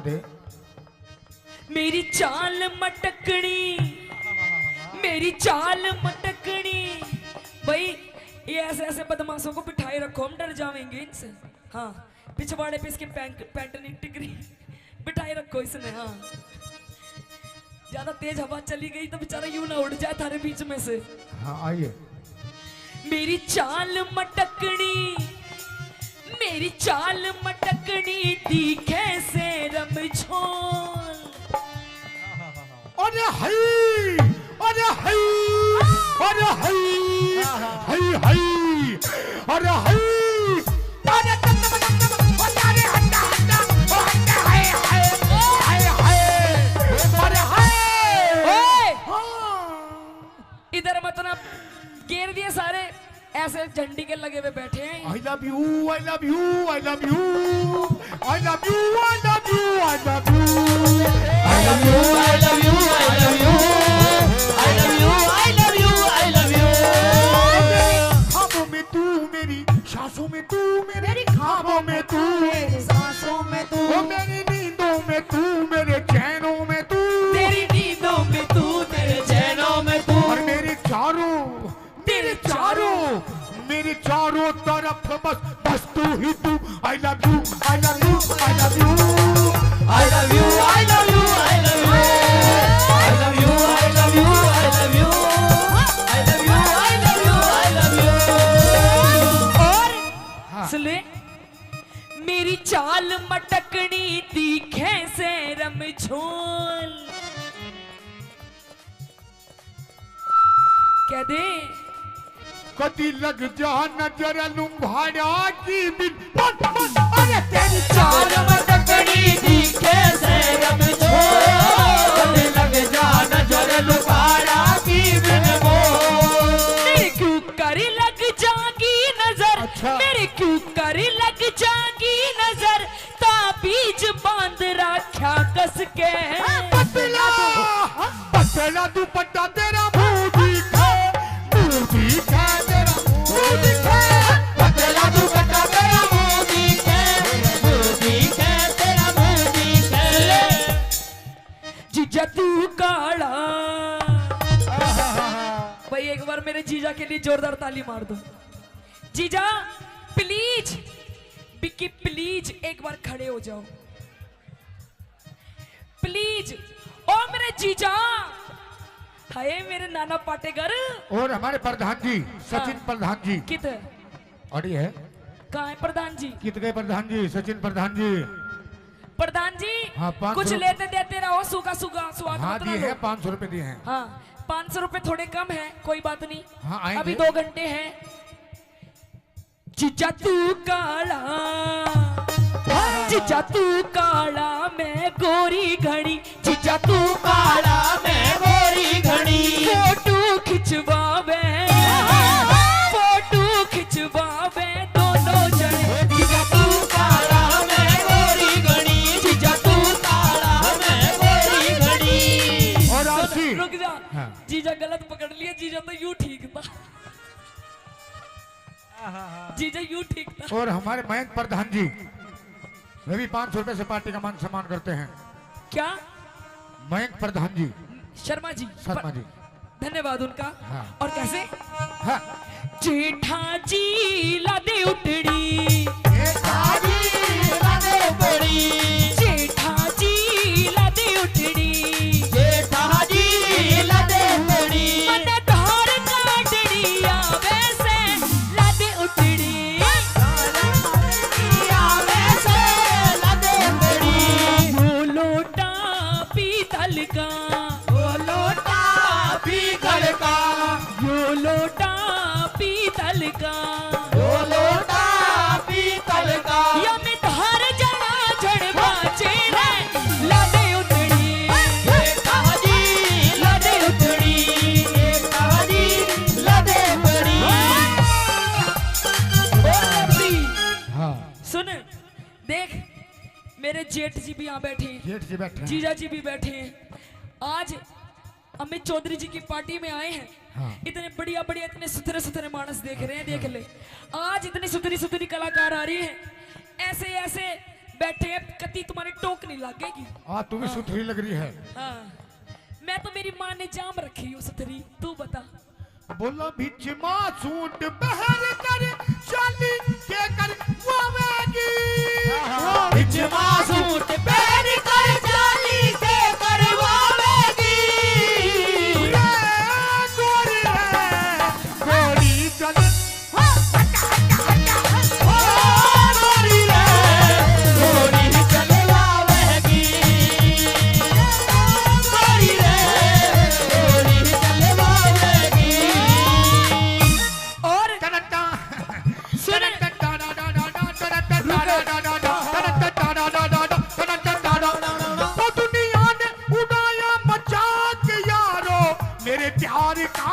दे। मेरी चाल मटकनी, मेरी चाल मटकनी। भाई ये ऐसे ऐसे बदमाशों को बिठाए रखो, हम डर जाएंगे इनसे। हाँ, पिछवाड़े पे इसके पैंट नहीं टिकरी, बिठाए रखो इसने। हाँ, ज्यादा तेज हवा चली गई तो बेचारा यूं ना उड़ जाए थारे बीच में से। हाँ आइए। मेरी चाल मटकनी, मेरी चाल मटकनी, दिखे से रमझोल। अरे हई, अरे हई, अरे हई, हई हई, अरे हई, अरे अरे हंडा हंडा, ओ हंडा हाय हाय, हाय हाय, अरे हाय। इधर मतलब घेर दिए सारे, ऐसे झंडी के लगे हुए बैठे हैं। I love you, I love you, I love you, I love you, I love you, I love you, I love you, I love you, I love you, I love you, I love you, I love you। ख्वाबों में तू मेरी, सांसों में तू मेरी, ख्वाबों में तू मेरी, सांसों में तू, ओ मेरी नींदों में तू, मेरे चैनों में तू, तेरी नींदों में तू, तेरे चैनों में तू, और मेरे चारों, तेरे चारों, मेरे चारों तरफ बस बस तू ही तू। I love you, I love you, I love you, I love you, I love you, I love you, I love you, I love you, I love you, I love you, I love you, I love you। और सुने, मेरी चाल मटकनी, तीखे से रमझोल। कह दे कदी लग जा नजर लुम्भाड़ा की बिन, अरे तेरी चाल मटकनी, दिखे से रमझोल। कदी लग जा नजर लुम्भाड़ा की बिन बोल। मेरे क्यों कर लग जागी नजर, अच्छा। मेरे क्यों कर लग जागी नजर, ताबीज बांध रखा कस के। पतला पतला दुपट्टा तेरा मुंह दिखे, मुंह दिखे तेरा मुंह दिखे, पतला दुपट्टा तेरा मुंह दिखे, मुंह दिखे तेरा मुंह दिखे। जीजा तू काला। भाई एक बार मेरे जीजा के लिए जोरदार ताली मार दो। जीजा प्लीज, बिक्की प्लीज एक बार खड़े हो जाओ प्लीज। ओ मेरे जीजा, हाय मेरे नाना पाटेकर। और हमारे प्रधान जी सचिन प्रधान जी कित और ये है, कहाँ है प्रधान जी? कित गए प्रधान जी, सचिन प्रधान जी। प्रधान जी हाँ, 500 कुछ लेते देते रहो, सूखा सूखा स्वाद हाँ मत दिए लो। हैं, 500 रुपए दिए हैं। हाँ 500 रुपए थोड़े कम है, कोई बात नहीं। हाँ, आएंगे। अभी 2 घंटे हैं। जीजा तू काला, जीजा तू काला, मैं गोरी घड़ी, जीजा तू काला, मैं गोरी घड़ी। फोटो खिंचवावे, फोटो खिंचवावे दोनों जने, जीजा तू काला, मैं गोरी घड़ी, जीजा तू काला, मैं गोरी घड़ी। और आरसी रुक जा। हाँ। जीजा गलत पकड़ लिया, जीजा तो यूं ठीक था, जीजा यूं ठीक था। और हमारे मयंक प्रधान जी वे भी 500 रुपए से पार्टी का मान सम्मान करते हैं। क्या? मयंक प्रधान जी, शर्मा जी, शर्मा जी, धन्यवाद उनका। हाँ। और कैसे? हाँ। जेठा जी लादे उतड़ी, जेठा जी लादे उतड़ी, जेठा जी लादे उतड़ी, जेठा जी लादे उतड़ी, मन धार काटड़ी आवे से लादे उतड़ी, आवे से लादे उतड़ी। वो लोटा पीतल का, वो लोटा पीतल का, वो लोटा पीतल का, वो लोटा पीतल का। या में धार जड़ा झड़ बाचे रे लादे उतड़ी, जेठा जी लादे उतड़ी, जेठा जी लादे उतड़ी। हाँ, सुन देख, मेरे जेठ जी भी यहाँ बैठे हैं, जेठ जी बैठे हैं। जीजा जी भी बैठे हैं। आज अमित चौधरी जी की पार्टी में आए हैं। हाँ। इतने बढ़िया बढ़िया, इतने सुथरे सुथरे मानस देख रहे हैं, देख ले। आज इतनी सुथरी सुथरी कलाकार आ रही है, ऐसे ऐसे बैठे हैं, कति तुम्हारे टोक नहीं लगेगी। हाँ तू भी सुथरी लग रही है। हाँ मैं तो मेरी माँ ने जाम रखी हूँ सुथरी, तू बता। बोला बिच सूट बहर कर शादी के कर वावेगी, बिच सूट बहर कर शादी के करवावेगी। गोरी है गोरी चल गोरी है गोरी चलवावेगी, गोरी है गोरी चलवावेगी। और सुन दुनिया ने उड़ाया मजाक यारो मेरे प्यार का।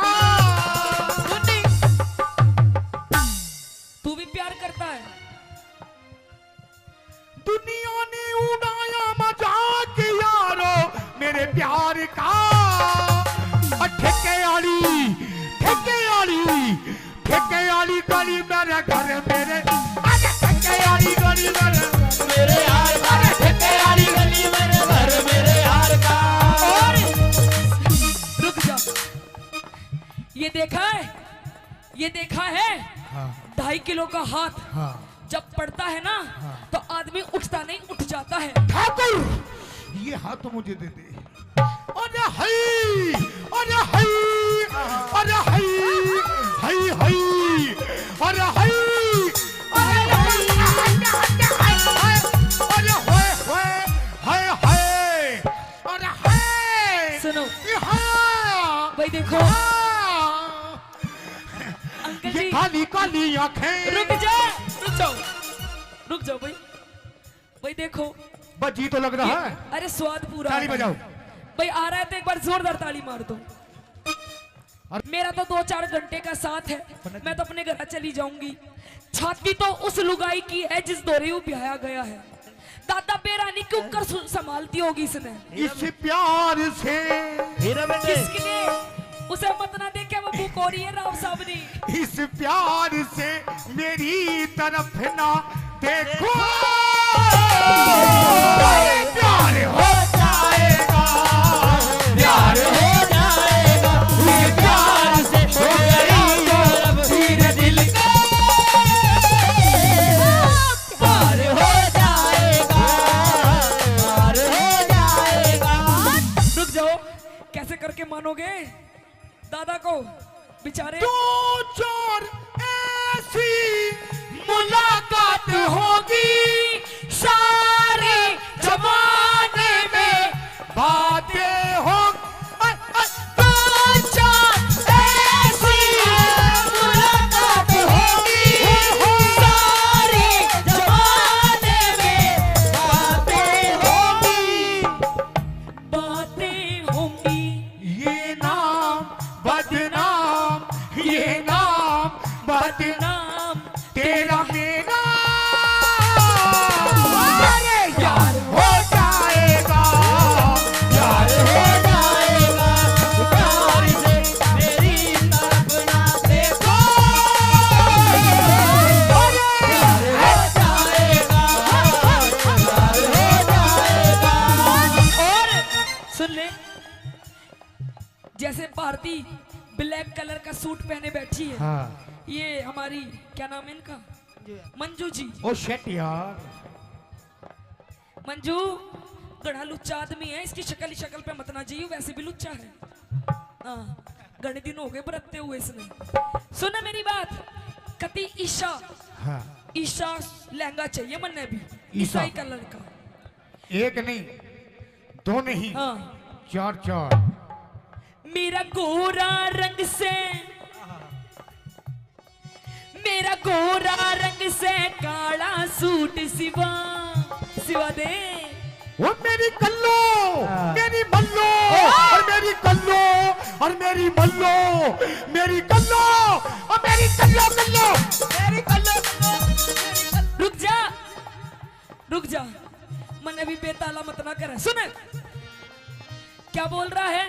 तू भी प्यार करता है? दुनिया ने उड़ाया मजाक यारो मेरे प्यार का। ठेके वाली गली मेरे घर मेरे, ठेके वाली गली मेरे यार का, ठेके वाली गली मेरे घर मेरे यार का। और रुक जा, ये देखा है, ये देखा है? हाँ 2.5 किलो का हाथ हाँ जब पड़ता है ना तो आदमी उठता नहीं, उठ जाता है। ठाकुर ये हाथ मुझे दे दे। अरे हई अरे हई अरे हई हई हई अरे हई अरे अरे होए होए हाय हाय अरे हाय। सुनो हाँ भाई, देखो अंकल ये जी, काली काली आंखें। रुक जाओ रुक जाओ रुक जाओ भाई। भाई देखो, बजी तो लग रहा है। अरे स्वाद पूरा ताली आ रहा बजाओ। है। भाई आ रहा है तो एक बार जोरदार ताली मार दो। मेरा तो 2-4 घंटे का साथ है, मैं तो अपने घर चली जाऊंगी। छाती तो उस लुगाई की है जिस दौरे ब्याया गया है। दादा बेरानी क्यों कर संभालती होगी इसने? इस प्यार से किसके लिए? उसे मत ना देखे वो बुकोरी है राव साहबनी। इस प्यार से मेरी तरफ ना देखो, प्यार हो जाएगा, प्यार हो जाएगा, इस प्यार से मेरी तरफ तेरे दिल का प्यार हो जाएगा, प्यार हो जाएगा। रुक जाओ, कैसे करके मानोगे दादा को बेचारे? 2-4 ऐसी मुलाकात होगी सारे जमाने में, बातें हो 2-4 ऐसी मुलाकात होगी सारे जमाने में, बातें होगी, बातें होंगी। ये नाम बदनाम, ये नाम बदनाम तेरा मेरा, अरे यार हो जाएगा, यार हो जाएगा, प्यार से मेरी तरफ ना देखो, अरे यार हो जाएगा, यार हो जाएगा। और सुन ले, जैसे भारती ब्लैक कलर का सूट पहने बैठी है, हाँ ये हमारी क्या नाम है इनका, मंजू जी। ओ शेट यार, मंजू गड़ा लुच्चा आदमी है, इसकी शक्ल पे मत ना जाइयो, वैसे भी लुच्चा है। हाँ घने दिन हो गए बरतते हुए इसने। सुना मेरी बात, कति ईशा, हाँ ईशा लहंगा चाहिए मन्ने भी, ईशा। ईसाई कलर का। एक नहीं, दो नहीं, हाँ 4-4। मेरा गोरा रंग से, मेरा गोरा रंग से काला सूट सिवा सिवा दे। वो मेरी कल्लो, मेरी मल्लो, और मेरी कल्लो, और मेरी मल्लो, मेरी कल्लो, और मेरी कल्लो कल्लो, मेरी कल्लो कल्लो। रुक जा रुक जा, मन अभी बेताला मत ना कर। सुन क्या बोल रहा है,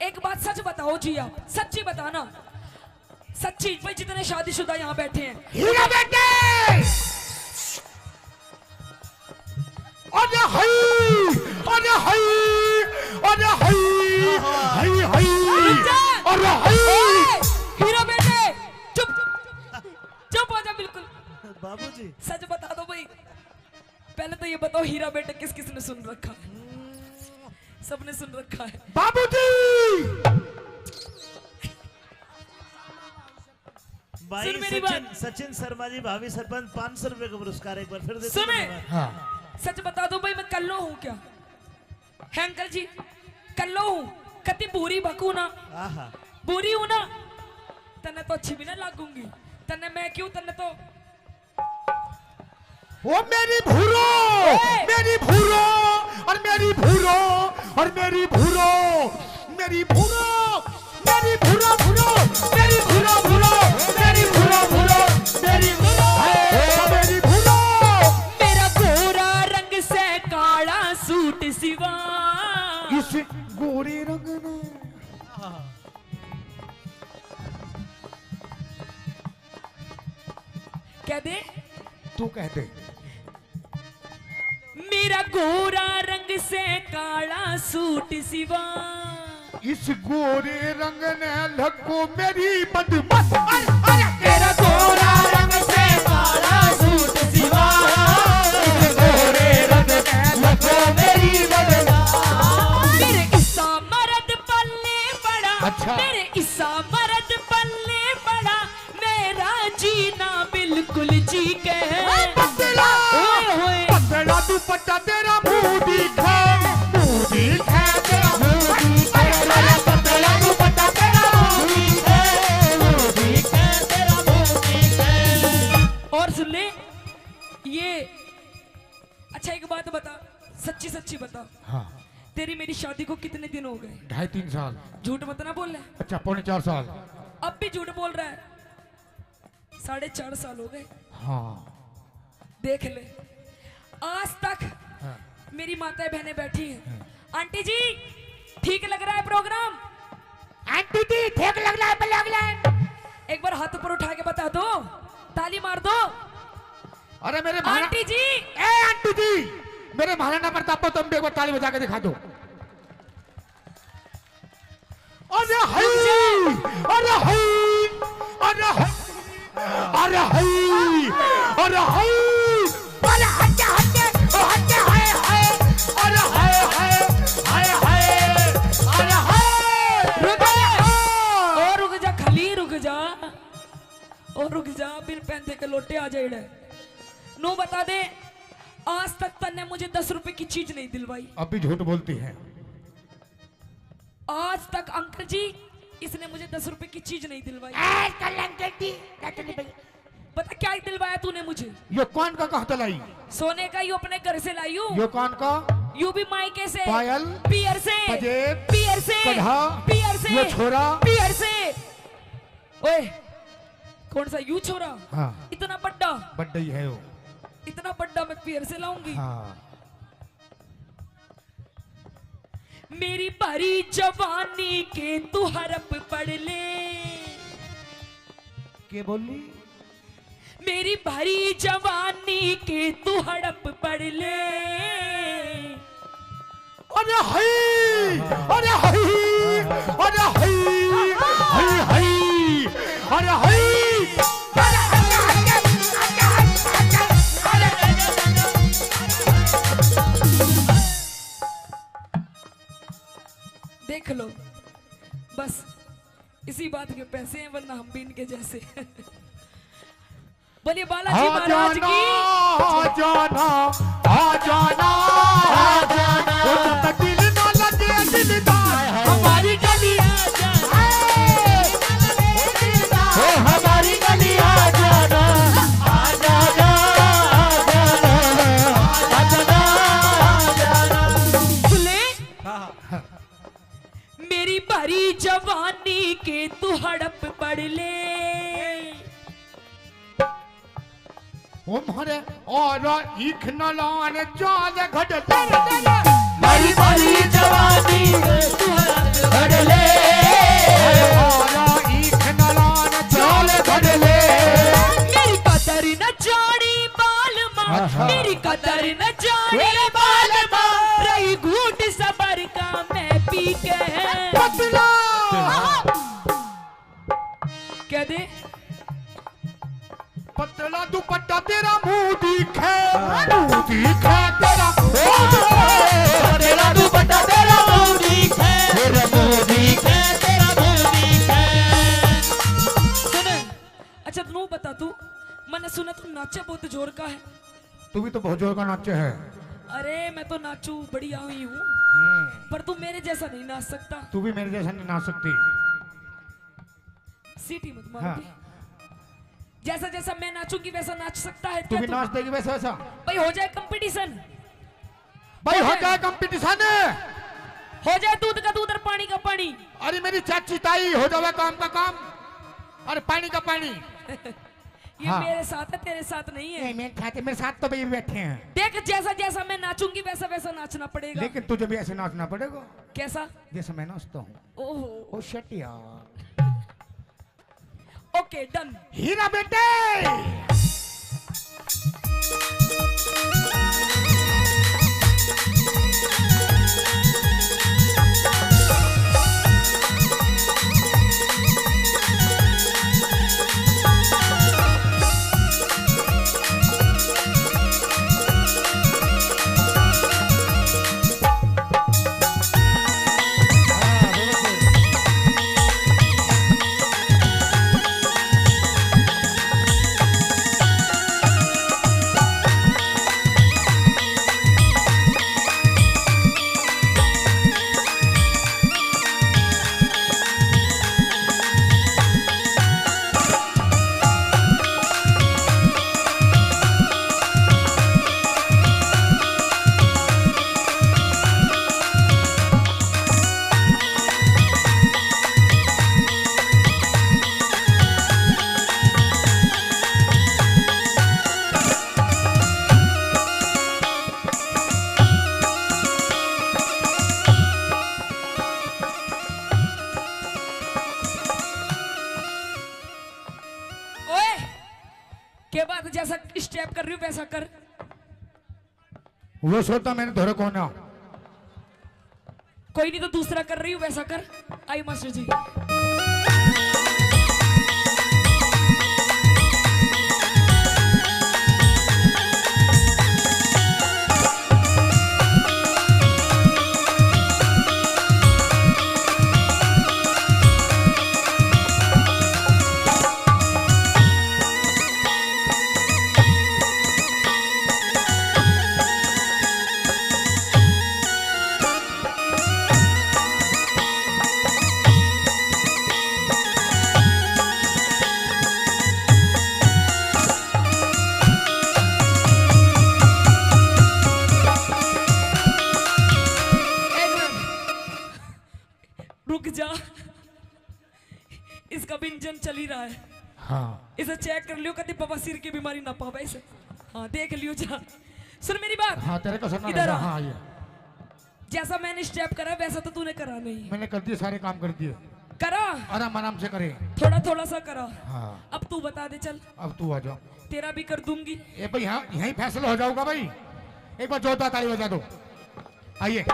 एक बात सच बताओ जी, आप सच्ची बताना, सच्ची। भाई जितने शादीशुदा यहाँ बैठे हैं, हीरा बेटे, अरे हाय अरे हाय अरे हाय हाय हाय अरे हाय हीरो बेटे चुप चुप हो जा बिल्कुल। बाबूजी सच बता दो भाई, पहले तो ये बताओ हीरा बेटे किस किस ने सुन रखा है? सबने सुन रखा है। बाबूजी भाई सुन मेरी सचिन शर्मा जी भाभी सरपंच 500 रुपए का पुरस्कार एक बार फिर देते सुने। हैं। हाँ सच बता दो भाई, मैं कल्लो हूँ क्या? है अंकल जी, कल्लो हूँ कति बुरी बकू ना, आहा बुरी हूँ ना, तने तो अच्छी भी ना लागूंगी, तने मैं क्यों, तने तो वो मेरी भूरो मेरी भूरो और मेरी भूरो और मेरी भूरो मेरी भूरो मेरी भूरो भूरो मेरी भूरो भूरो मेरी भूरो भूरो मेरी भूरो मेरी भूरो। मेरा गोरा रंग से काला सूट सिवा, इस गोरे रंग ने क्या दे? तू कहते मेरा गोरा रंग से काला सूट सिवा, इस गोरे रंग ने लगो मेरी बदमस्त। तेरा गोरा रंग से काला सूट सिवा, गोरे रंग ने लगो मेरी बदमस्त। मेरे इसा मर्द पल्ले पड़ा, अच्छा। मेरे इसा मर्द पल्ले पड़ा, मेरा जीना बिल्कुल जी के पतला पतला दुपट्टा तेरा मुंह दिखा तेरा मुंह दिखा पतला दुपट्टा तेरा मुंह दिखा तेरा मुंह दिखा। और सुन ले ये, अच्छा एक बात बता, सच्ची सच्ची बता, हाँ तेरी मेरी शादी को कितने दिन हो गए? 2.5-3 साल। झूठ मत ना बोल रहा है। अच्छा 4.5 साल। अब भी झूठ बोल रहा है। 4.5 साल हो गए। हाँ देख ले, आज तक हाँ। मेरी माताएं बहनें बैठी हैं। आंटी जी ठीक लग रहा है प्रोग्राम? आंटी जी ठीक लग रहा है एक बार हाथ ऊपर उठा के बता दो, ताली मार दो। अरे मेरे आंटी जी, ए आंटी जी मेरे महाराणा प्रताप को तुम एक बार ताली बजा के दिखा दो। अरे हाय अरे हाय अरे हाय अरे हाय अरे हाय अरे हट्टे हट्टे हट्टे हाय हाय अरे हाय हाय हाय हाय अरे हाय रुक जा, और रुक जा, खली रुक जा, और रुक जा, बिन पैंते के लोटे आ जाए। नो बता दे, आज तक तन्ने मुझे 10 रुपए की चीज नहीं दिलवाई। अब भी झूठ बोलती है। आज तक अंकल जी इसने मुझे 10 रुपए की चीज नहीं दिलवाई। पता क्या दिलवाया तूने मुझे? ये कौन का कहता लाई? सोने का, यू अपने घर से लाई हूँ। ये कौन का? यू भी मायके से, पायल, पियर से, पजेब, पियर से, कढ़ा, पियर से, ये छोरा, पियर से। ओए कौन सा यू छोरा? हाँ इतना बड्डा, बड्डा ही है वो। इतना बड्डा मैं पियर से लाऊंगी? हाँ मेरी भरी जवानी के तू हरप पढ़ ले। के बोली? मेरी भरी जवानी के तू हड़प पढ़ ले। अरे हाय अरे हाय अरे हाय हाय हाय अरे हाय देख लो, बस इसी बात के पैसे हैं, वरना हम भी इनके जैसे। बोलिए बालाजी महाराज की। आ जाना आ जाना आ जाना दिल ना लगे दिलदार हमारी गली आ जाना हमारी गली आ जाना आ जाना आ जाना सुने, मेरी भरी जवानी के तू हड़प पढ़ ले। ओ मारे और ईख न लान चाल घट मेरी भरी जवानी तू घट ले और ईख न लान चाल घट ले मेरी कदर न जानी बाल माँ, मेरी कदर न जानी बाल पतला कह दे पतला दुपट्टा तेरा मुंह दिखे तेरा तेरा दुपट्टा तेरा मुंह दिखे तेरा मुंह दिखे तेरा मुंह दिखे। सुन अच्छा तू बता तू मैंने सुना तू नाचे बहुत जोर का है। तू भी तो बहुत जोर का नाचे है। अरे मैं तो नाचू बढ़िया हुई हूँ पर तू मेरे जैसा नहीं नाच सकता। तू भी मेरे जैसा नहीं नाच सकती। सीटी मत मार हाँ। दे। जैसा जैसा मैं नाचूंगी वैसा नाच सकता है तू क्या भी तू? नाच देगी वैसा वैसा। भाई हो जाए कंपटीशन। भाई हो जाए कंपटीशन। हो जाए दूध का दूध और पानी का पानी। अरे मेरी चाची ताई हो जाए काम का काम और पानी का पानी। ये हाँ। मेरे साथ है तेरे साथ नहीं है। मेरे साथ तो भाई बैठे हैं। देख जैसा जैसा मैं नाचूंगी वैसा वैसा नाचना पड़ेगा। लेकिन तुझे भी ऐसे नाचना पड़ेगा कैसा? जैसे मैं नाचता हूँ। ओहो ओ शिट यार। Okay done. हीरा बेटे के बाद जैसा स्टेप कर रही हूँ वैसा कर। वो सोता मैंने धोरे कौन है। कोई नहीं तो दूसरा कर रही हूँ वैसा कर। आई मास्टर जी। रुक जा इसका भी इंजन चल ही रहा है। हाँ इसे चेक कर लियो कभी बवासीर की बीमारी ना पावे इसे। हाँ देख लियो जा। सुन मेरी बात। हाँ तेरे को सुनना इधर है। आ। हाँ ये जैसा मैंने स्टेप करा वैसा तो तूने करा नहीं। मैंने कर दिए सारे काम कर दिए। करा आराम आराम से करे। थोड़ा थोड़ा सा करा। हाँ अब तू बता दे चल। अब तू आ जाओ। तेरा भी कर दूंगी। ए भाई यहाँ यहीं फैसला हो जाऊंगा भाई। एक बार जोरदार ताली बजा दो। आइए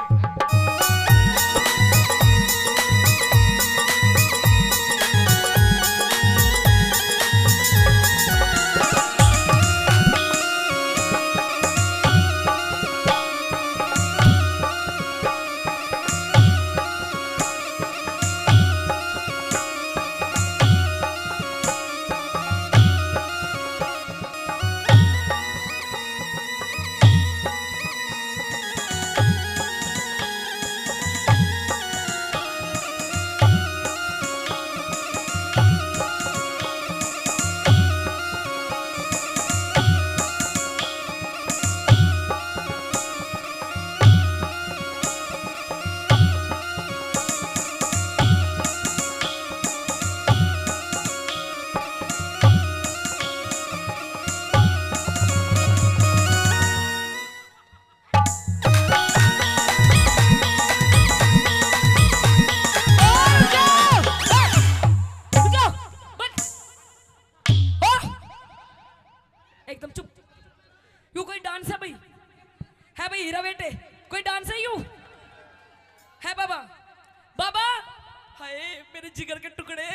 जिगर के टुकड़े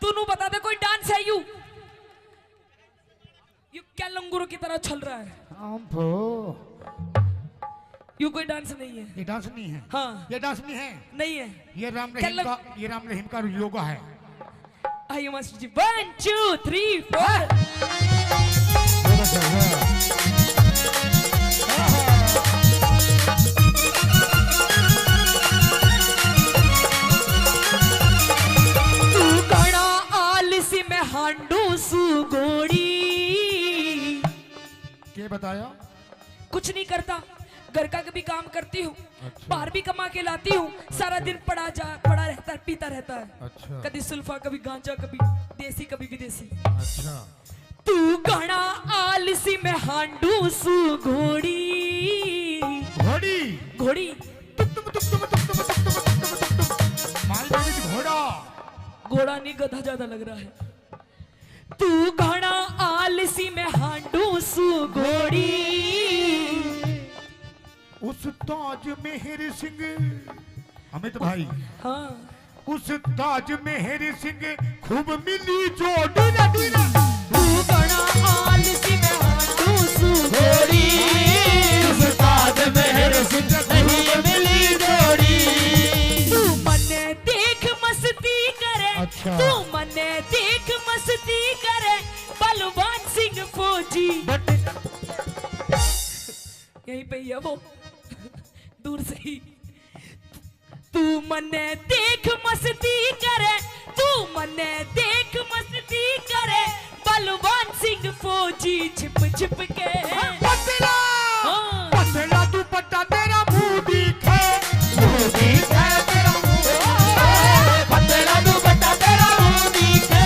तू बता दे कोई डांस है यू क्या लंगूरों की तरह चल रहा है? यू कोई डांस नहीं है। ये डांस नहीं है। हाँ ये डांस नहीं है। नहीं है। ये राम रहीम का योगा है। आइए मास्टर जी 1 2 3 4 तू कड़ा आलसी में हांडू सुगोड़ी। क्या बताया? कुछ नहीं करता, घर का भी काम करती हूँ। अच्छा। बाहर भी कमा के लाती हूँ, सारा दिन पड़ा रहता है, पीता रहता है। अच्छा। कभी सुल्फा, कभी गांजा, कभी देसी, कभी विदेशी। अच्छा। तू घड़ा आलसी में हांडू सु घोड़ी घोड़ी घोड़ा नहीं, गधा ज्यादा लग रहा है। तू घड़ा आलसी में हांडू सु घोड़ी। उस ताज मेहर सिंह अमित भाई, हाँ उस ताज मेहर सिंह खूब मिली जोड़ी। तू घड़ा आलसी में हांडू सु घोड़ी। उस ताज मेहर सिंह खूब मिली जोड़ी। तू मने देख मस्ती करे। अच्छा। तू मने देख मस्ती करे बलवान सिंह फौजी। यहीं पे ही है वो, दूर से ही। तू मने देख मस्ती करे, तू मने देख मस्ती करे बलवान सिंह फौजी। छिप छिप के पतला हाँ। पतला तू पट्टा तेरा मुंह दिखे, मुंह दिखे तेरा मुंह। पतला तू पट्टा तेरा मुंह दिखे,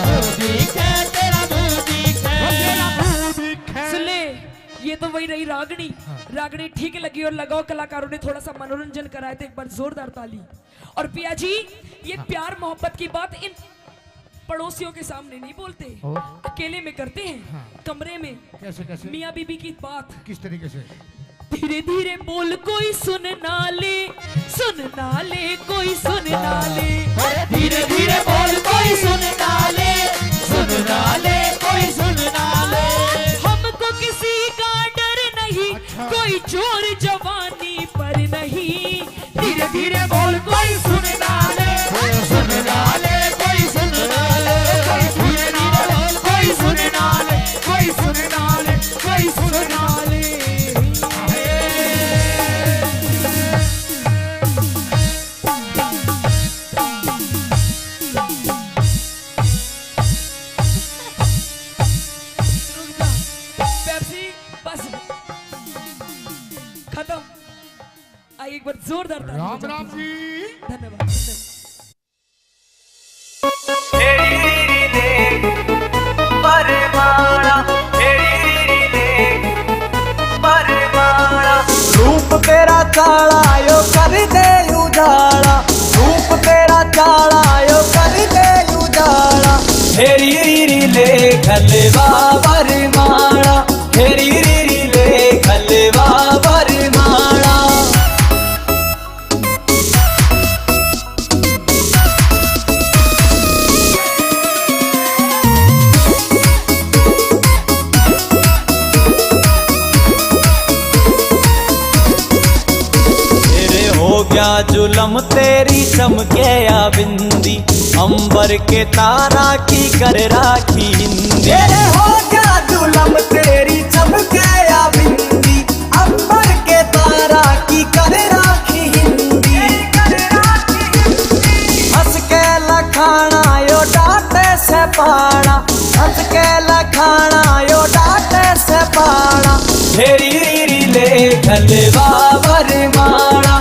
मुंह दिखे तेरा मुंह दिखे, तेरा मुंह दिखे। सुन ले, ये तो वही रही रागनी। रागनी ठीक लगी और लगाओ कलाकारों ने थोड़ा सा मनोरंजन कराया तो एक बार जोरदार ताली। और पिया जी, ये प्यार मोहब्बत की बात इन पड़ोसियों के सामने नहीं बोलते, अकेले में करते हैं। कमरे में कैसे कैसे? मियाँ बीबी की बात किस तरीके से? धीरे धीरे बोल कोई सुन ना ले, सुन ना ले कोई सुन ना ले। धीरे धीरे बोल कोई सुन ना ले, सुन ना ले कोई सुन ना ले। हमको किसी का डर नहीं। अच्छा। कोई चोर जवानी पर नहीं। धीरे धीरे बोल कोई सुन ना ले, सुन ना ले कोई सुन ना ले। धीरे धीरे बोल कोई सुन ना ले, कोई सुन ना ले, कोई सुन ना ले। पेप्सी बस खत्म। आइए एक बार जोरदार ताली राम बजाते राम हैं। जी। धन्यवाद। रूप तेरा काला यो कर दे उजाला, रूप तेरा काला यो कर दे उजाला। हेरी रीरी ले खलवा बरमाड़ा, हेरी रीरी ले खलवा बरमाड़ा। क्या जुलम तेरी चमके या बिंदी, अंबर के तारा की कर राखी हिंदी। हो क्या जुलम तेरी चमके या बिंदी, अंबर के तारा की कर राखी हिंदी। हंस के लखाना यो डांटे से पाड़ा, हंस के लखाना यो डांटे से पाड़ा। हेरी रीरी ले खलवा बरमाड़ा,